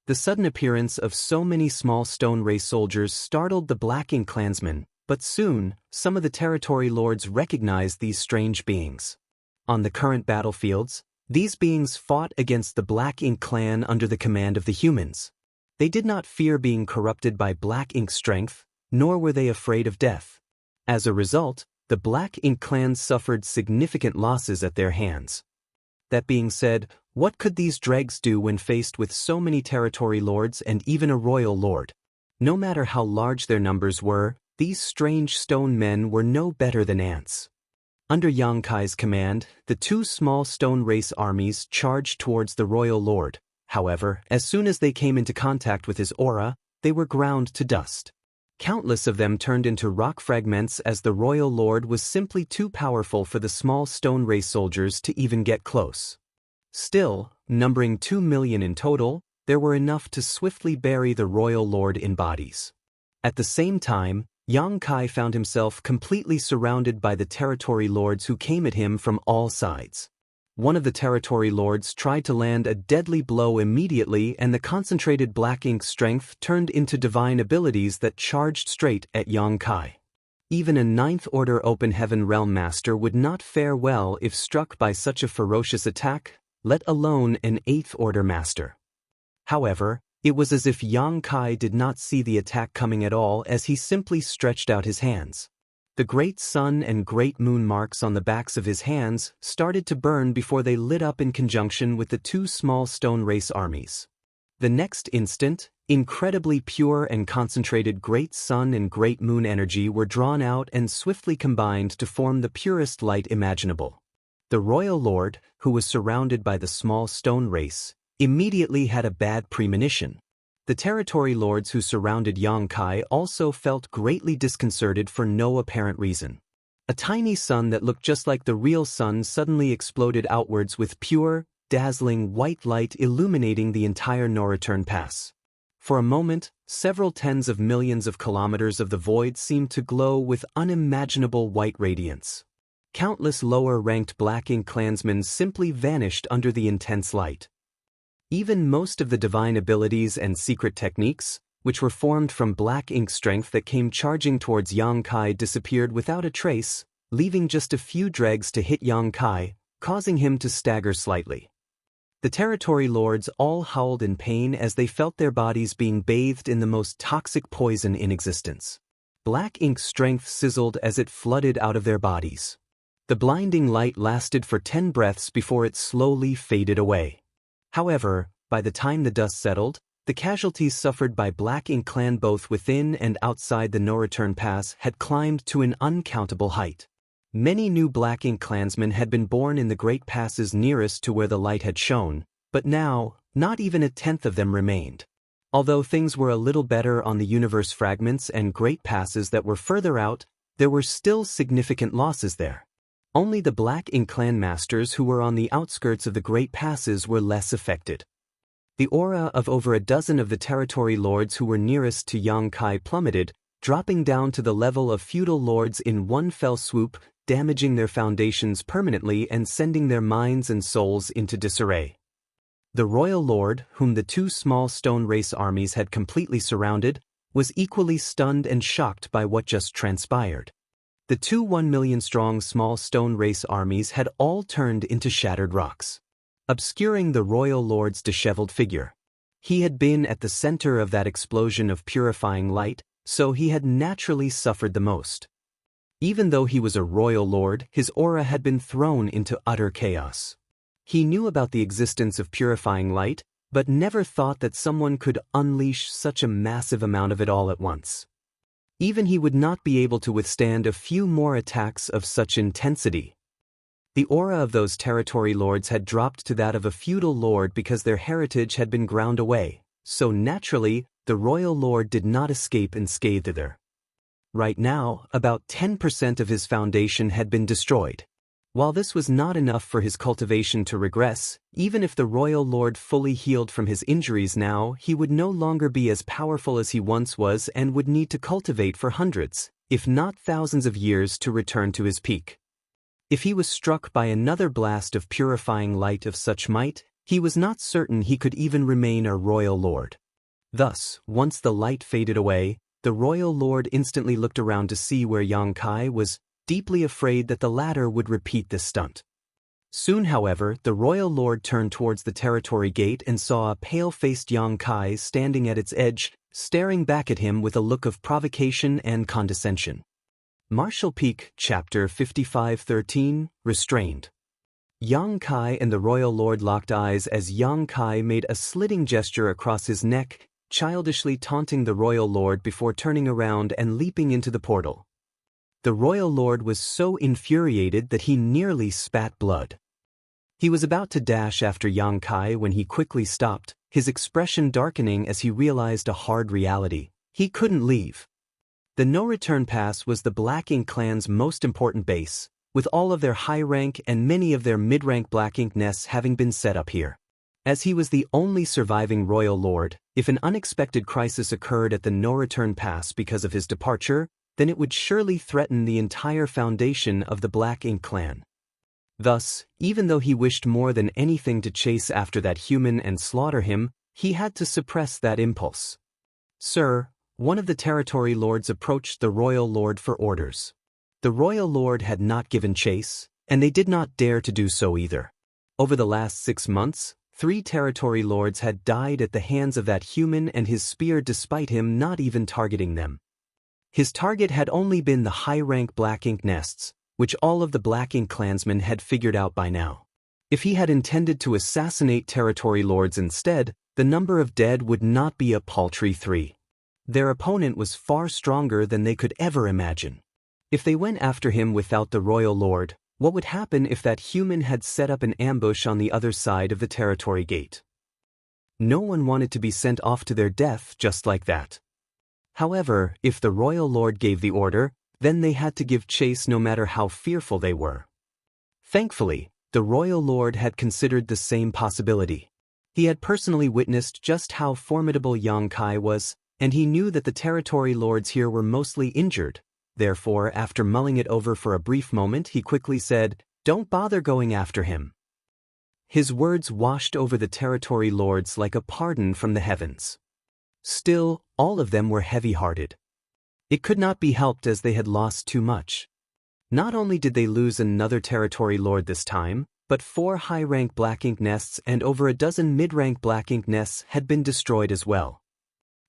The sudden appearance of so many small stone race soldiers startled the Black Ink clansmen, but soon, some of the territory lords recognized these strange beings. On the current battlefields, these beings fought against the Black Ink clan under the command of the humans. They did not fear being corrupted by Black Ink's strength, nor were they afraid of death. As a result, the Black Ink clans suffered significant losses at their hands. That being said, what could these dregs do when faced with so many territory lords and even a royal lord? No matter how large their numbers were, these strange stone men were no better than ants. Under Yang Kai's command, the 2 small stone race armies charged towards the royal lord. However, as soon as they came into contact with his aura, they were ground to dust. Countless of them turned into rock fragments as the royal lord was simply too powerful for the small stone race soldiers to even get close. Still, numbering 2 million in total, there were enough to swiftly bury the royal lord in bodies. At the same time, Yang Kai found himself completely surrounded by the territory lords who came at him from all sides. One of the territory lords tried to land a deadly blow immediately, and the concentrated Black Ink strength turned into divine abilities that charged straight at Yang Kai. Even a 9th Order Open Heaven Realm Master would not fare well if struck by such a ferocious attack, let alone an 8th Order Master. However, it was as if Yang Kai did not see the attack coming at all, as he simply stretched out his hands. The great sun and great moon marks on the backs of his hands started to burn before they lit up in conjunction with the 2 small stone race armies. The next instant, incredibly pure and concentrated great sun and great moon energy were drawn out and swiftly combined to form the purest light imaginable. The royal lord, who was surrounded by the small stone race, immediately had a bad premonition. The territory lords who surrounded Yang Kai also felt greatly disconcerted for no apparent reason. A tiny sun that looked just like the real sun suddenly exploded outwards with pure, dazzling white light illuminating the entire no-return pass. For a moment, several tens of millions of kilometers of the void seemed to glow with unimaginable white radiance. Countless lower-ranked Black Ink clansmen simply vanished under the intense light. Even most of the divine abilities and secret techniques, which were formed from Black Ink strength that came charging towards Yang Kai, disappeared without a trace, leaving just a few dregs to hit Yang Kai, causing him to stagger slightly. The territory lords all howled in pain as they felt their bodies being bathed in the most toxic poison in existence. Black Ink's strength sizzled as it flooded out of their bodies. The blinding light lasted for 10 breaths before it slowly faded away. However, by the time the dust settled, the casualties suffered by Black Ink clan both within and outside the no-return pass had climbed to an uncountable height. Many new Black Ink clansmen had been born in the great passes nearest to where the light had shone, but now, not even a tenth of them remained. Although things were a little better on the universe fragments and great passes that were further out, there were still significant losses there. Only the Black Ink clan masters who were on the outskirts of the Great Passes were less affected. The aura of over a dozen of the territory lords who were nearest to Xianxia plummeted, dropping down to the level of feudal lords in one fell swoop, damaging their foundations permanently and sending their minds and souls into disarray. The royal lord, whom the two small stone race armies had completely surrounded, was equally stunned and shocked by what just transpired. The two 1 million strong small stone race armies had all turned into shattered rocks, obscuring the royal lord's disheveled figure. He had been at the center of that explosion of purifying light, so he had naturally suffered the most. Even though he was a royal lord, his aura had been thrown into utter chaos. He knew about the existence of purifying light, but never thought that someone could unleash such a massive amount of it all at once. Even he would not be able to withstand a few more attacks of such intensity. The aura of those territory lords had dropped to that of a feudal lord because their heritage had been ground away, so naturally, the royal lord did not escape unscathed. Right now, about 10% of his foundation had been destroyed. While this was not enough for his cultivation to regress, even if the royal lord fully healed from his injuries now, he would no longer be as powerful as he once was and would need to cultivate for hundreds, if not thousands of years to return to his peak. If he was struck by another blast of purifying light of such might, he was not certain he could even remain a royal lord. Thus, once the light faded away, the royal lord instantly looked around to see where Xianxia was, deeply afraid that the latter would repeat this stunt. Soon, however, the royal lord turned towards the territory gate and saw a pale-faced Xianxia standing at its edge, staring back at him with a look of provocation and condescension. Martial Peak, Chapter 55:13, Restrained. Xianxia and the royal lord locked eyes as Xianxia made a slitting gesture across his neck, childishly taunting the royal lord before turning around and leaping into the portal. The royal lord was so infuriated that he nearly spat blood. He was about to dash after Xianxia when he quickly stopped, his expression darkening as he realized a hard reality. He couldn't leave. The no-return pass was the Black Ink clan's most important base, with all of their high-rank and many of their mid-rank Black Ink nests having been set up here. As he was the only surviving royal lord, if an unexpected crisis occurred at the no-return pass because of his departure, then it would surely threaten the entire foundation of the Black Ink clan. Thus, even though he wished more than anything to chase after that human and slaughter him, he had to suppress that impulse. "Sir," one of the territory lords approached the royal lord for orders. The royal lord had not given chase, and they did not dare to do so either. Over the last 6 months, 3 territory lords had died at the hands of that human and his spear despite him not even targeting them. His target had only been the high-rank Black Ink nests, which all of the Black Ink clansmen had figured out by now. If he had intended to assassinate territory lords instead, the number of dead would not be a paltry 3. Their opponent was far stronger than they could ever imagine. If they went after him without the royal lord, what would happen if that human had set up an ambush on the other side of the territory gate? No one wanted to be sent off to their death just like that. However, if the royal lord gave the order, then they had to give chase no matter how fearful they were. Thankfully, the royal lord had considered the same possibility. He had personally witnessed just how formidable Xianxia was, and he knew that the territory lords here were mostly injured. Therefore, after mulling it over for a brief moment, he quickly said, "Don't bother going after him." His words washed over the territory lords like a pardon from the heavens. Still, all of them were heavy-hearted. It could not be helped as they had lost too much. Not only did they lose another territory lord this time, but 4 high-rank Black Ink nests and over a dozen mid-rank Black Ink nests had been destroyed as well.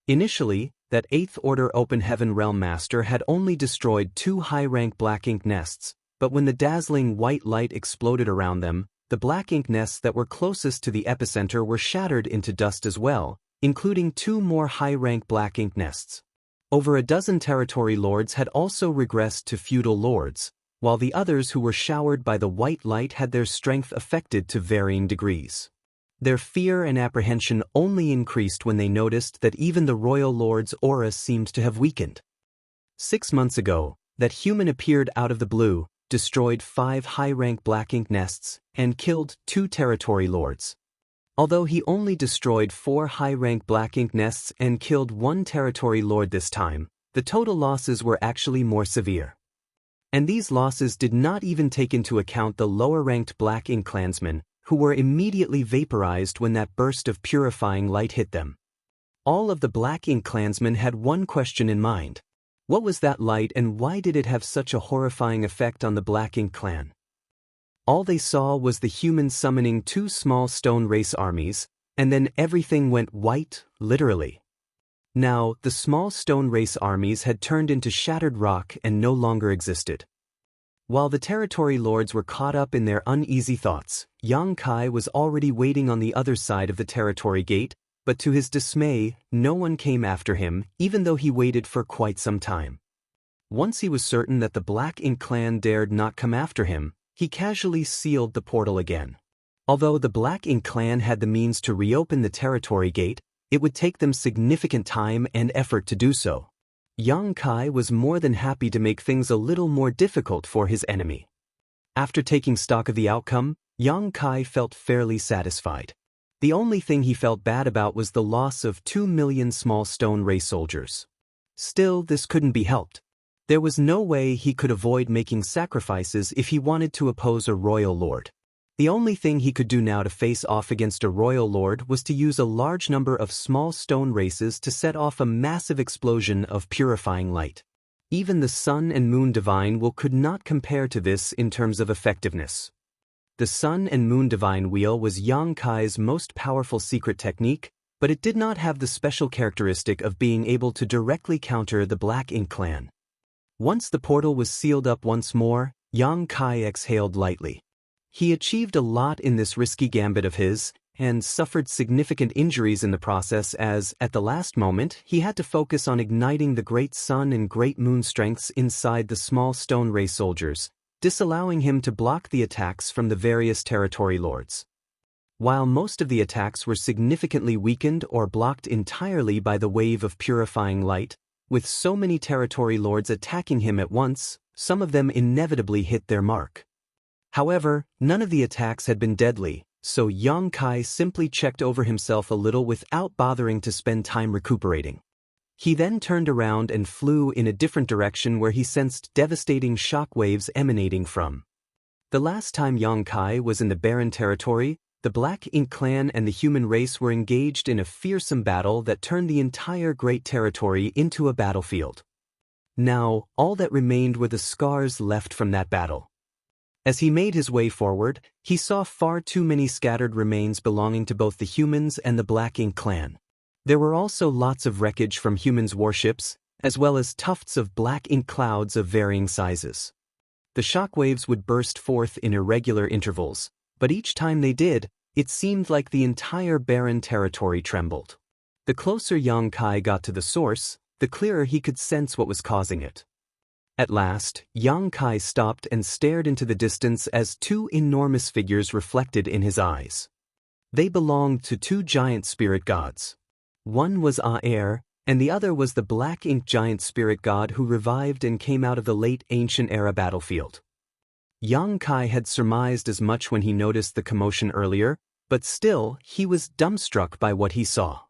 Initially, that 8th Order Open Heaven Realm Master had only destroyed 2 high-rank Black Ink nests, but when the dazzling white light exploded around them, the Black Ink nests that were closest to the epicenter were shattered into dust as well, including 2 more high-rank Black Ink nests. Over a dozen territory lords had also regressed to feudal lords, while the others who were showered by the white light had their strength affected to varying degrees. Their fear and apprehension only increased when they noticed that even the royal lord's aura seemed to have weakened. 6 months ago, that human appeared out of the blue, destroyed 5 high-rank black ink nests, and killed 2 territory lords. Although he only destroyed 4 high-rank black ink nests and killed 1 territory lord this time, the total losses were actually more severe. And these losses did not even take into account the lower-ranked black ink clansmen, who were immediately vaporized when that burst of purifying light hit them. All of the black ink clansmen had one question in mind. What was that light and why did it have such a horrifying effect on the black ink clan? All they saw was the humans summoning 2 small stone race armies, and then everything went white, literally. Now, the small stone race armies had turned into shattered rock and no longer existed. While the territory lords were caught up in their uneasy thoughts, Xianxia was already waiting on the other side of the territory gate, but to his dismay, no one came after him, even though he waited for quite some time. Once he was certain that the Black Ink clan dared not come after him, he casually sealed the portal again. Although the Black Ink clan had the means to reopen the territory gate, it would take them significant time and effort to do so. Xianxia was more than happy to make things a little more difficult for his enemy. After taking stock of the outcome, Xianxia felt fairly satisfied. The only thing he felt bad about was the loss of 2 million small stone race soldiers. Still, this couldn't be helped. There was no way he could avoid making sacrifices if he wanted to oppose a royal lord. The only thing he could do now to face off against a royal lord was to use a large number of small stone races to set off a massive explosion of purifying light. Even the Sun and Moon Divine Wheel could not compare to this in terms of effectiveness. The Sun and Moon Divine Wheel was Xianxia's most powerful secret technique, but it did not have the special characteristic of being able to directly counter the Black Ink clan. Once the portal was sealed up once more, Xianxia exhaled lightly. He achieved a lot in this risky gambit of his, and suffered significant injuries in the process as, at the last moment, he had to focus on igniting the Great Sun and Great Moon strengths inside the small stone race soldiers, disallowing him to block the attacks from the various territory lords. While most of the attacks were significantly weakened or blocked entirely by the wave of purifying light, with so many territory lords attacking him at once, some of them inevitably hit their mark. However, none of the attacks had been deadly, so Xianxia simply checked over himself a little without bothering to spend time recuperating. He then turned around and flew in a different direction where he sensed devastating shock waves emanating from. The last time Xianxia was in the barren territory, the Black Ink clan and the human race were engaged in a fearsome battle that turned the entire great territory into a battlefield. Now, all that remained were the scars left from that battle. As he made his way forward, he saw far too many scattered remains belonging to both the humans and the Black Ink clan. There were also lots of wreckage from humans' warships, as well as tufts of black ink clouds of varying sizes. The shockwaves would burst forth in irregular intervals, but each time they did, it seemed like the entire barren territory trembled. The closer Xianxia got to the source, the clearer he could sense what was causing it. At last, Xianxia stopped and stared into the distance as 2 enormous figures reflected in his eyes. They belonged to 2 giant spirit gods. One was Aer, and the other was the Black Ink giant spirit god who revived and came out of the late ancient era battlefield. Xianxia had surmised as much when he noticed the commotion earlier, but still, he was dumbstruck by what he saw.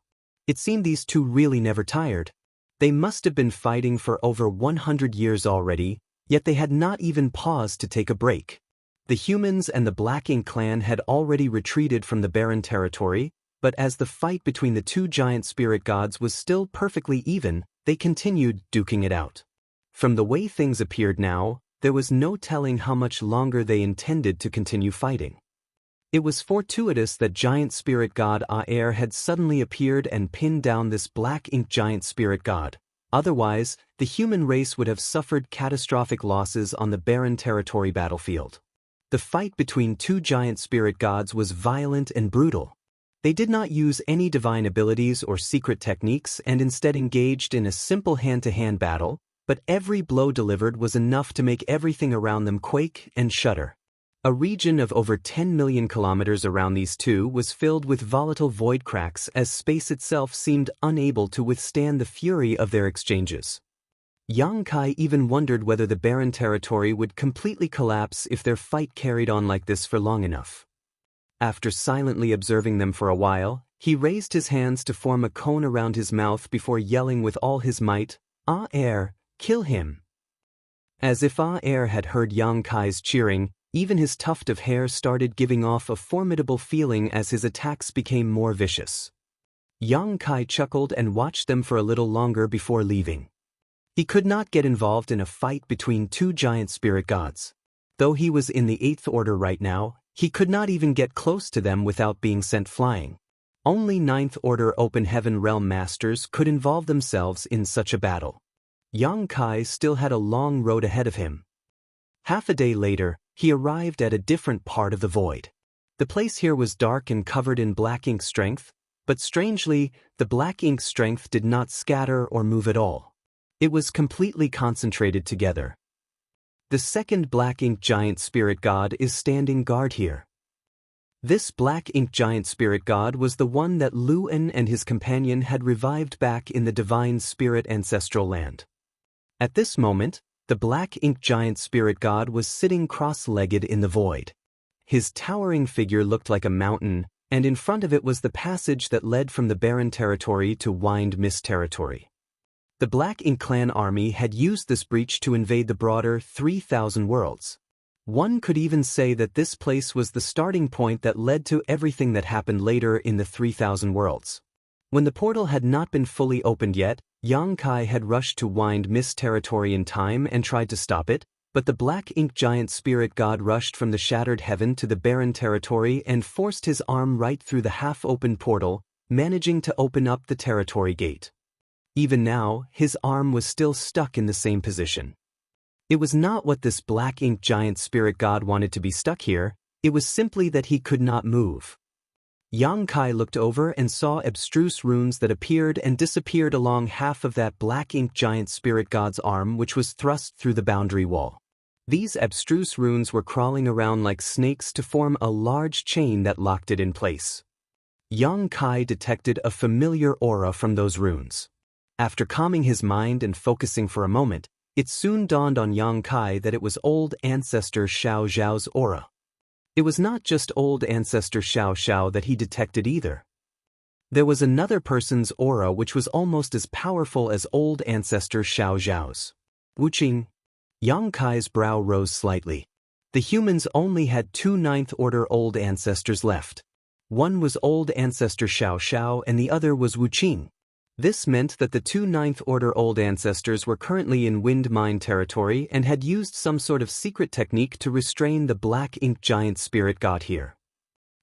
It seemed these 2 really never tired. They must have been fighting for over 100 years already, yet they had not even paused to take a break. The humans and the Black Ink clan had already retreated from the barren territory, but as the fight between the 2 giant spirit gods was still perfectly even, they continued duking it out. From the way things appeared now, there was no telling how much longer they intended to continue fighting. It was fortuitous that giant spirit god Aer had suddenly appeared and pinned down this Black Ink giant spirit god. Otherwise, the human race would have suffered catastrophic losses on the barren territory battlefield. The fight between 2 giant spirit gods was violent and brutal. They did not use any divine abilities or secret techniques and instead engaged in a simple hand-to-hand battle, but every blow delivered was enough to make everything around them quake and shudder. A region of over 10 million kilometers around these 2 was filled with volatile void cracks as space itself seemed unable to withstand the fury of their exchanges. Xianxia even wondered whether the barren territory would completely collapse if their fight carried on like this for long enough. After silently observing them for a while, he raised his hands to form a cone around his mouth before yelling with all his might, "Ah Air, kill him!" As if Ah Air had heard Xianxia's cheering, even his tuft of hair started giving off a formidable feeling as his attacks became more vicious. Xianxia chuckled and watched them for a little longer before leaving. He could not get involved in a fight between two giant spirit gods. Though he was in the 8th order right now, he could not even get close to them without being sent flying. Only 9th order open heaven realm masters could involve themselves in such a battle. Xianxia still had a long road ahead of him. Half a day later, he arrived at a different part of the void. The place here was dark and covered in black ink strength, but strangely, the black ink strength did not scatter or move at all. It was completely concentrated together. The second black ink giant spirit god is standing guard here. This black ink giant spirit god was the one that Luan and his companion had revived back in the divine spirit ancestral land. At this moment, the black ink giant spirit god was sitting cross-legged in the void. His towering figure looked like a mountain, and in front of it was the passage that led from the barren territory to Wind Mist territory. The Black Ink clan army had used this breach to invade the broader 3,000 worlds. One could even say that this place was the starting point that led to everything that happened later in the 3,000 worlds. When the portal had not been fully opened yet, Xianxia had rushed to Wind Mist territory in time and tried to stop it, but the Black Ink giant spirit god rushed from the shattered heaven to the barren territory and forced his arm right through the half-open portal, managing to open up the territory gate. Even now, his arm was still stuck in the same position. It was not what this Black Ink giant spirit god wanted to be stuck here, it was simply that he could not move. Xianxia looked over and saw abstruse runes that appeared and disappeared along half of that Black Ink giant spirit god's arm, which was thrust through the boundary wall. These abstruse runes were crawling around like snakes to form a large chain that locked it in place. Xianxia detected a familiar aura from those runes. After calming his mind and focusing for a moment, it soon dawned on Xianxia that it was old ancestor Xiaoxiao's aura. It was not just old ancestor Xiaoxiao that he detected either. There was another person's aura which was almost as powerful as old ancestor Xiaoxiao's. Wuxia. Xianxia's brow rose slightly. The humans only had 2 9th order old ancestors left. One was old ancestor Xiaoxiao and the other was Wuxia. This meant that the 2 9th order old ancestors were currently in Wind Mine territory and had used some sort of secret technique to restrain the Black Ink giant spirit god here.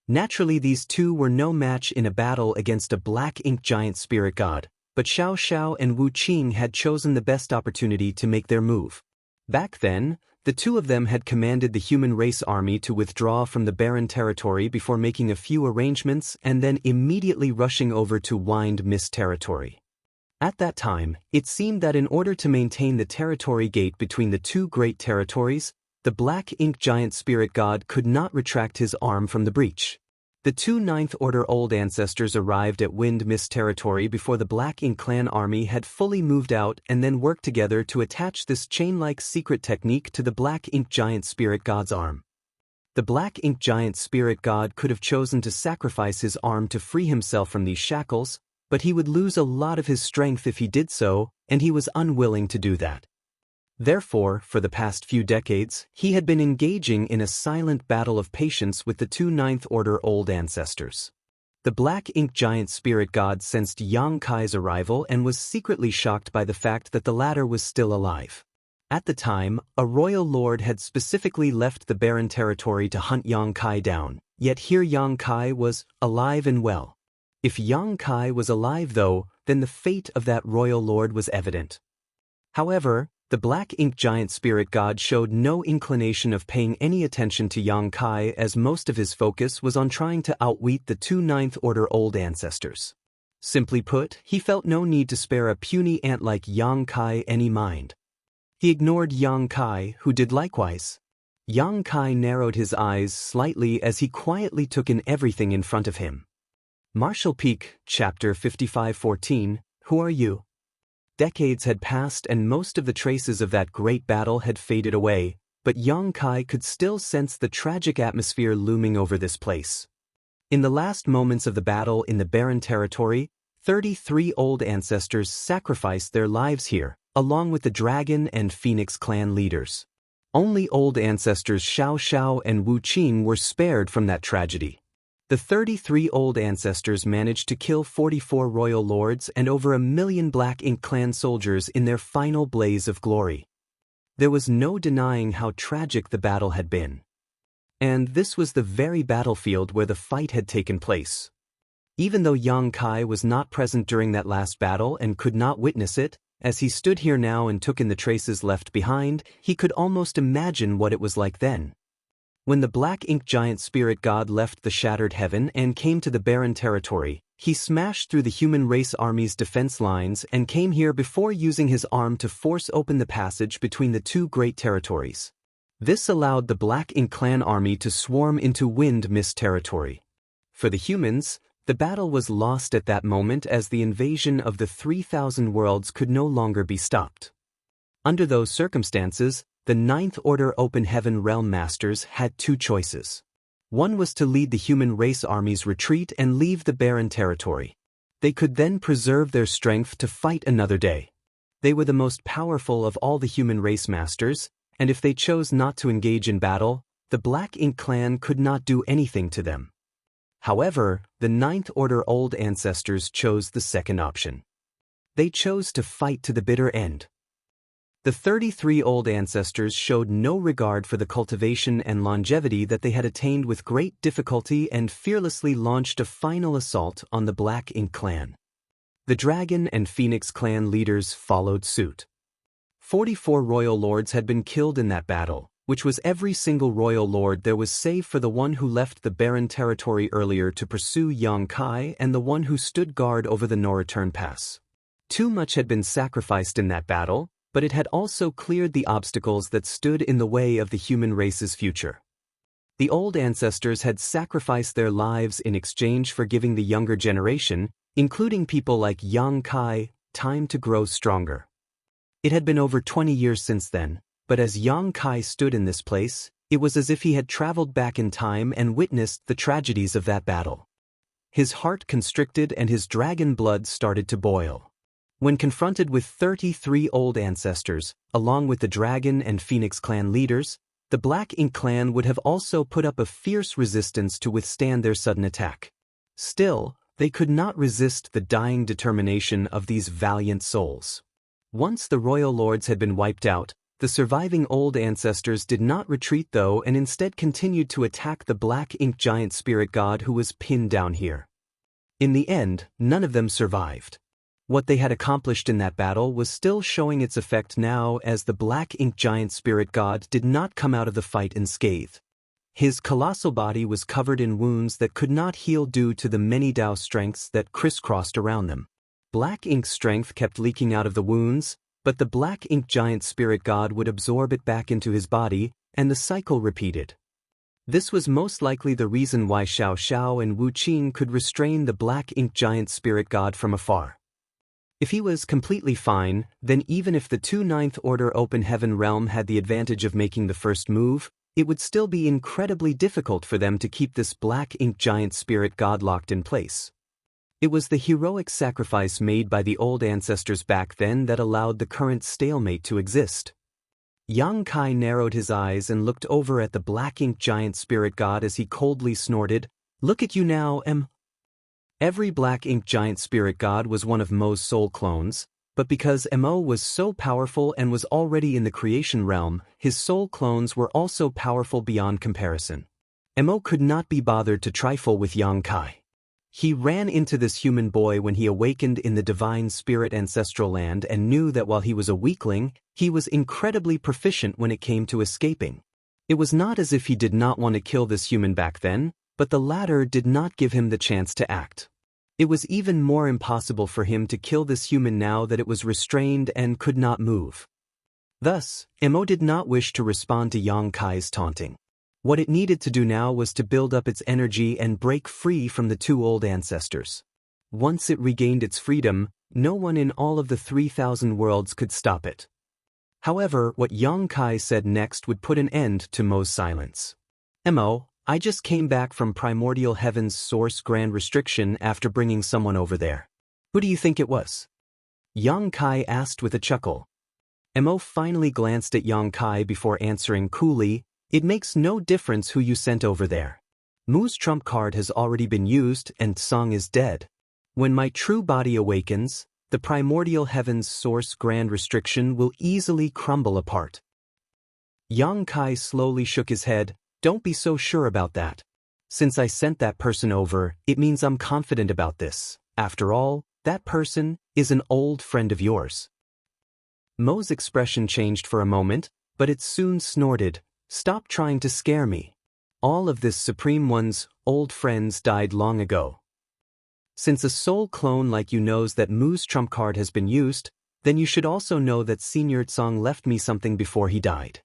Naturally, these two were no match in a battle against a Black Ink giant spirit god, but Xiaoxiao and Wuxia had chosen the best opportunity to make their move. Back then, the two of them had commanded the human race army to withdraw from the barren territory before making a few arrangements and then immediately rushing over to Wind Mist territory. At that time, it seemed that in order to maintain the territory gate between the two great territories, the Black Ink giant spirit god could not retract his arm from the breach. The 2 9th order old ancestors arrived at Wind Mist territory before the Black Ink clan army had fully moved out and then worked together to attach this chain-like secret technique to the Black Ink giant spirit god's arm. The Black Ink giant spirit god could have chosen to sacrifice his arm to free himself from these shackles, but he would lose a lot of his strength if he did so, and he was unwilling to do that. Therefore, for the past few decades, he had been engaging in a silent battle of patience with the 2 9th order old ancestors. The Black Ink giant spirit god sensed Xianxia's arrival and was secretly shocked by the fact that the latter was still alive. At the time, a royal lord had specifically left the barren territory to hunt Xianxia down, yet here Xianxia was alive and well. If Xianxia was alive though, then the fate of that royal lord was evident. However, the Black Ink giant spirit god showed no inclination of paying any attention to Xianxia, as most of his focus was on trying to outwit the 2 9th order old ancestors. Simply put, he felt no need to spare a puny ant like Xianxia any mind. He ignored Xianxia, who did likewise. Xianxia narrowed his eyes slightly as he quietly took in everything in front of him. Martial Peak, Chapter 55:14, Who are you? Decades had passed and most of the traces of that great battle had faded away, but Yang Kai could still sense the tragic atmosphere looming over this place. In the last moments of the battle in the barren territory, 33 old ancestors sacrificed their lives here, along with the dragon and phoenix clan leaders. Only old ancestors Xiaoxiao and Wuqing were spared from that tragedy. The 33 old ancestors managed to kill 44 royal lords and over 1 million Black Ink clan soldiers in their final blaze of glory. There was no denying how tragic the battle had been. And this was the very battlefield where the fight had taken place. Even though Yang Kai was not present during that last battle and could not witness it, as he stood here now and took in the traces left behind, he could almost imagine what it was like then. When the Black Ink giant spirit god left the shattered heaven and came to the barren territory, he smashed through the human race army's defense lines and came here before using his arm to force open the passage between the two great territories. This allowed the Black Ink clan army to swarm into Wind Mist territory. For the humans, the battle was lost at that moment as the invasion of the 3,000 worlds could no longer be stopped. Under those circumstances, the Ninth Order Open Heaven Realm Masters had two choices. One was to lead the human race army's retreat and leave the barren territory. They could then preserve their strength to fight another day. They were the most powerful of all the human race masters, and if they chose not to engage in battle, the Black Ink clan could not do anything to them. However, the Ninth Order old ancestors chose the second option. They chose to fight to the bitter end. The 33 old ancestors showed no regard for the cultivation and longevity that they had attained with great difficulty and fearlessly launched a final assault on the Black Ink clan. The Dragon and Phoenix clan leaders followed suit. 44 royal lords had been killed in that battle, which was every single royal lord there was save for the one who left the barren territory earlier to pursue Yang Kai and the one who stood guard over the no-return pass. Too much had been sacrificed in that battle, but it had also cleared the obstacles that stood in the way of the human race's future. The old ancestors had sacrificed their lives in exchange for giving the younger generation, including people like Yang Kai, time to grow stronger. It had been over 20 years since then, but as Yang Kai stood in this place, it was as if he had traveled back in time and witnessed the tragedies of that battle. His heart constricted and his dragon blood started to boil. When confronted with 33 old ancestors, along with the Dragon and Phoenix clan leaders, the Black Ink clan would have also put up a fierce resistance to withstand their sudden attack. Still, they could not resist the dying determination of these valiant souls. Once the royal lords had been wiped out, the surviving old ancestors did not retreat though and instead continued to attack the Black Ink giant spirit god who was pinned down here. In the end, none of them survived. What they had accomplished in that battle was still showing its effect now as the Black Ink giant spirit god did not come out of the fight unscathed. His colossal body was covered in wounds that could not heal due to the many Dao strengths that crisscrossed around them. Black Ink's strength kept leaking out of the wounds, but the Black Ink giant spirit god would absorb it back into his body, and the cycle repeated. This was most likely the reason why Xiaoxiao and Wuqing could restrain the Black Ink giant spirit god from afar. If he was completely fine, then even if the two Ninth Order Open Heaven Realm had the advantage of making the first move, it would still be incredibly difficult for them to keep this Black Ink giant spirit god locked in place. It was the heroic sacrifice made by the old ancestors back then that allowed the current stalemate to exist. Yang Kai narrowed his eyes and looked over at the Black Ink giant spirit god as he coldly snorted, "Look at you now, Em." Every Black Ink giant spirit god was one of Mo's soul clones, but because Mo was so powerful and was already in the creation realm, his soul clones were also powerful beyond comparison. Mo could not be bothered to trifle with Yang Kai. He ran into this human boy when he awakened in the divine spirit ancestral land and knew that while he was a weakling, he was incredibly proficient when it came to escaping. It was not as if he did not want to kill this human back then, but the latter did not give him the chance to act. It was even more impossible for him to kill this human now that it was restrained and could not move. Thus, Mo did not wish to respond to Yang Kai's taunting. What it needed to do now was to build up its energy and break free from the two old ancestors. Once it regained its freedom, No one in all of the 3,000 worlds could stop it. However, what Yang Kai said next would put an end to Mo's silence. Mo, I just came back from Primordial Heaven's source grand restriction after bringing someone over there. Who do you think it was? Yang Kai asked with a chuckle. Mo finally glanced at Yang Kai before answering coolly, it makes no difference who you sent over there. Mu's trump card has already been used and Song is dead. When my true body awakens, the Primordial Heaven's source grand restriction will easily crumble apart. Yang Kai slowly shook his head, don't be so sure about that. Since I sent that person over, it means I'm confident about this. After all, that person is an old friend of yours. Mo's expression changed for a moment, but it soon snorted, stop trying to scare me. All of this Supreme One's old friends died long ago. Since a soul clone like you knows that Mu's trump card has been used, then you should also know that Senior Tsong left me something before he died.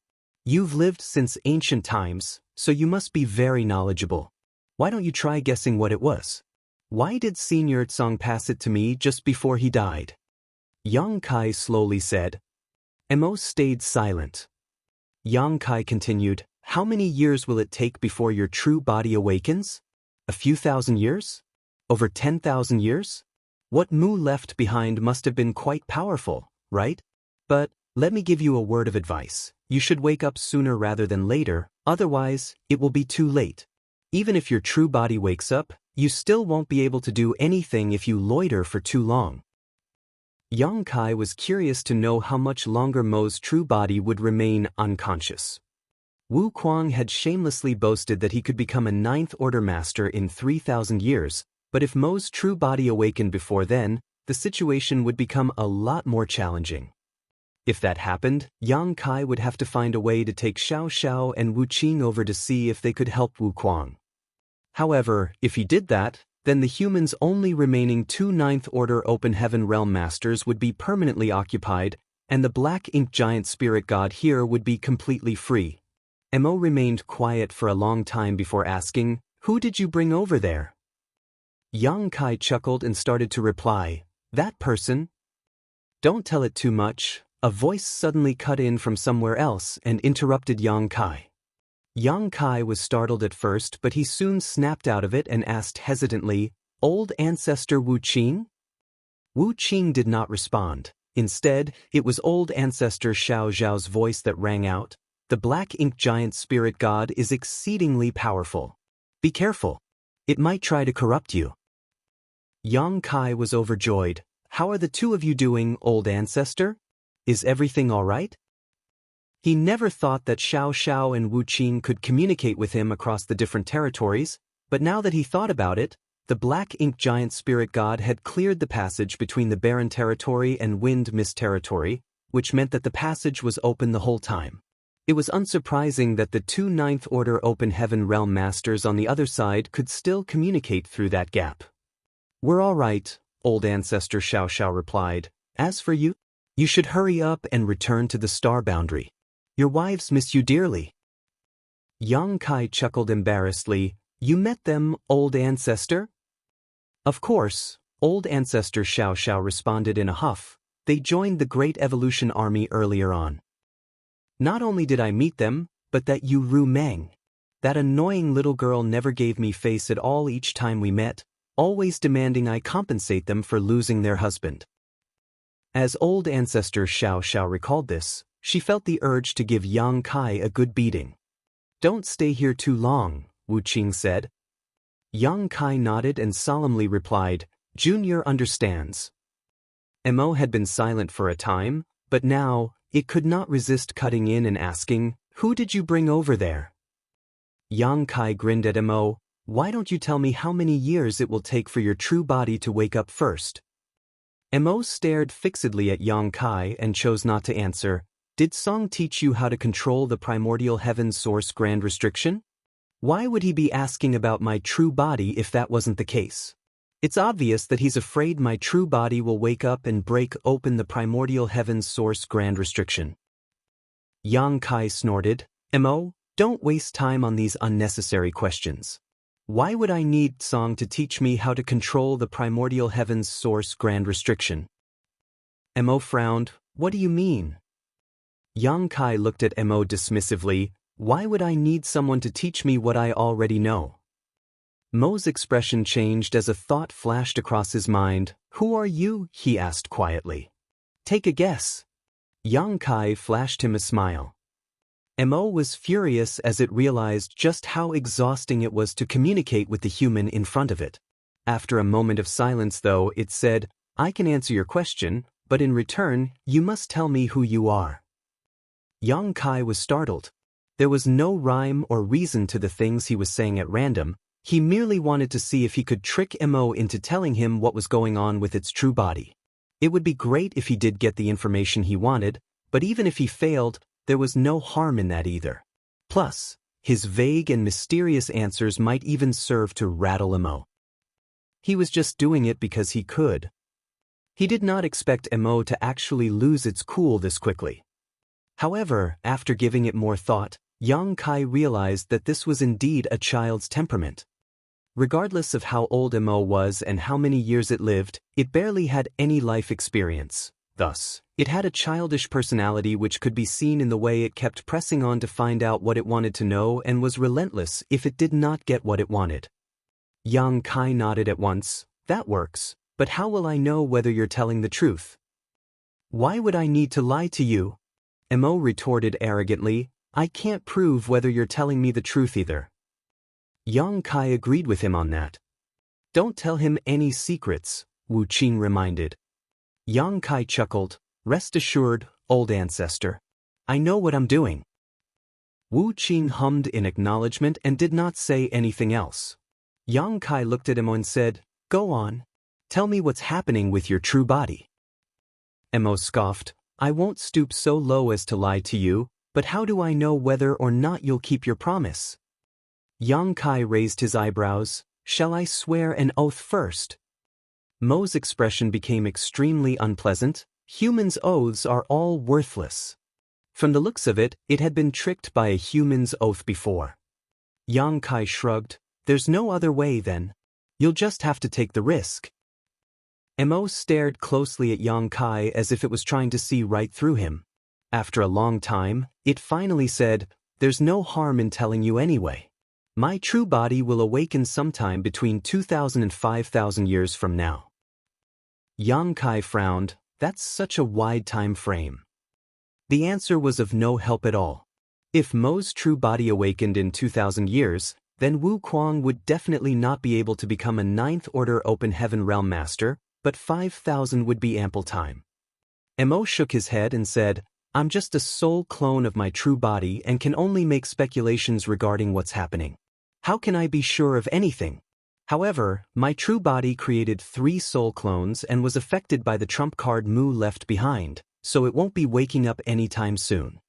You've lived since ancient times, so you must be very knowledgeable. Why don't you try guessing what it was? Why did Senior Tsong pass it to me just before he died? Yang Kai slowly said. Mo stayed silent. Yang Kai continued, how many years will it take before your true body awakens? A few thousand years? Over 10,000 years? What Mu left behind must have been quite powerful, right? But, let me give you a word of advice. You should wake up sooner rather than later, otherwise, it will be too late. Even if your true body wakes up, you still won't be able to do anything if you loiter for too long. Yang Kai was curious to know how much longer Mo's true body would remain unconscious. Wu Kuang had shamelessly boasted that he could become a 9th Order Master in 3,000 years, but if Mo's true body awakened before then, the situation would become a lot more challenging. If that happened, Yang Kai would have to find a way to take Xiao and Wu Qing over to see if they could help Wu Kuang. However, if he did that, then the humans' only remaining 2 9th Order Open Heaven Realm Masters would be permanently occupied, and the Black Ink Giant Spirit God here would be completely free. Mo remained quiet for a long time before asking, who did you bring over there? Yang Kai chuckled and started to reply, that person? Don't tell it too much. A voice suddenly cut in from somewhere else and interrupted Yang Kai. Yang Kai was startled at first, but he soon snapped out of it and asked hesitantly, old ancestor Wu Qing? Wu Qing did not respond. Instead, it was old ancestor Xiao Zhao's voice that rang out, the Black Ink Giant Spirit God is exceedingly powerful. Be careful. It might try to corrupt you. Yang Kai was overjoyed. How are the two of you doing, old ancestor? Is everything all right? He never thought that Xiao and Wu Qing could communicate with him across the different territories, but now that he thought about it, the Black Ink Giant Spirit God had cleared the passage between the Barren Territory and Wind Mist Territory, which meant that the passage was open the whole time. It was unsurprising that the 2 9th Order Open Heaven Realm Masters on the other side could still communicate through that gap. We're all right, old ancestor Xiao replied. As for you, you should hurry up and return to the star boundary. Your wives miss you dearly. Yang Kai chuckled embarrassedly. You met them, old ancestor? Of course, old ancestor Xiao responded in a huff. They joined the Great Evolution Army earlier on. Not only did I meet them, but that Yu Ru Meng. That annoying little girl never gave me face at all each time we met, always demanding I compensate them for losing their husband. As old ancestor Xiao recalled this, she felt the urge to give Yang Kai a good beating. Don't stay here too long, Wu Qing said. Yang Kai nodded and solemnly replied, Junior understands. Mo had been silent for a time, but now, it could not resist cutting in and asking, who did you bring over there? Yang Kai grinned at Mo, why don't you tell me how many years it will take for your true body to wake up first? Mo stared fixedly at Yang Kai and chose not to answer. Did Song teach you how to control the primordial heaven source grand restriction? Why would he be asking about my true body if that wasn't the case? It's obvious that he's afraid my true body will wake up and break open the primordial heaven's source grand restriction. Yang Kai snorted, Mo, don't waste time on these unnecessary questions. Why would I need Song to teach me how to control the primordial heaven's source grand restriction? Mo frowned. What do you mean? Yang Kai looked at Mo dismissively. Why would I need someone to teach me what I already know? Mo's expression changed as a thought flashed across his mind. Who are you? He asked quietly. Take a guess. Yang Kai flashed him a smile. Mo was furious as it realized just how exhausting it was to communicate with the human in front of it. After a moment of silence, though, it said, I can answer your question, but in return, you must tell me who you are. Yang Kai was startled. There was no rhyme or reason to the things he was saying at random. He merely wanted to see if he could trick Mo into telling him what was going on with its true body. It would be great if he did get the information he wanted, but even if he failed, there was no harm in that either. Plus, his vague and mysterious answers might even serve to rattle Mo. He was just doing it because he could. He did not expect Mo to actually lose its cool this quickly. However, after giving it more thought, Yang Kai realized that this was indeed a child's temperament. Regardless of how old Mo was and how many years it lived, it barely had any life experience. Thus, it had a childish personality which could be seen in the way it kept pressing on to find out what it wanted to know and was relentless if it did not get what it wanted. Yang Kai nodded at once. That works, but how will I know whether you're telling the truth? Why would I need to lie to you? Mo retorted arrogantly. I can't prove whether you're telling me the truth either. Yang Kai agreed with him on that. Don't tell him any secrets, Wu Qin reminded. Yang Kai chuckled. Rest assured, old ancestor. I know what I'm doing. Wu Qin hummed in acknowledgement and did not say anything else. Yang Kai looked at him and said, Go on. Tell me what's happening with your true body. Mo scoffed. I won't stoop so low as to lie to you, but how do I know whether or not you'll keep your promise? Yang Kai raised his eyebrows. Shall I swear an oath first? Mo's expression became extremely unpleasant. Humans' oaths are all worthless. From the looks of it, it had been tricked by a human's oath before. Yang Kai shrugged. There's no other way then. You'll just have to take the risk. Mo stared closely at Yang Kai as if it was trying to see right through him. After a long time, it finally said, There's no harm in telling you anyway. My true body will awaken sometime between 2,000 and 5,000 years from now. Yang Kai frowned. That's such a wide time frame. The answer was of no help at all. If Mo's true body awakened in 2,000 years, then Wu Kuang would definitely not be able to become a 9th Order Open Heaven Realm Master, but 5,000 would be ample time. Mo shook his head and said, I'm just a soul clone of my true body and can only make speculations regarding what's happening. How can I be sure of anything? However, my true body created 3 soul clones and was affected by the trump card Mu left behind, so it won't be waking up anytime soon.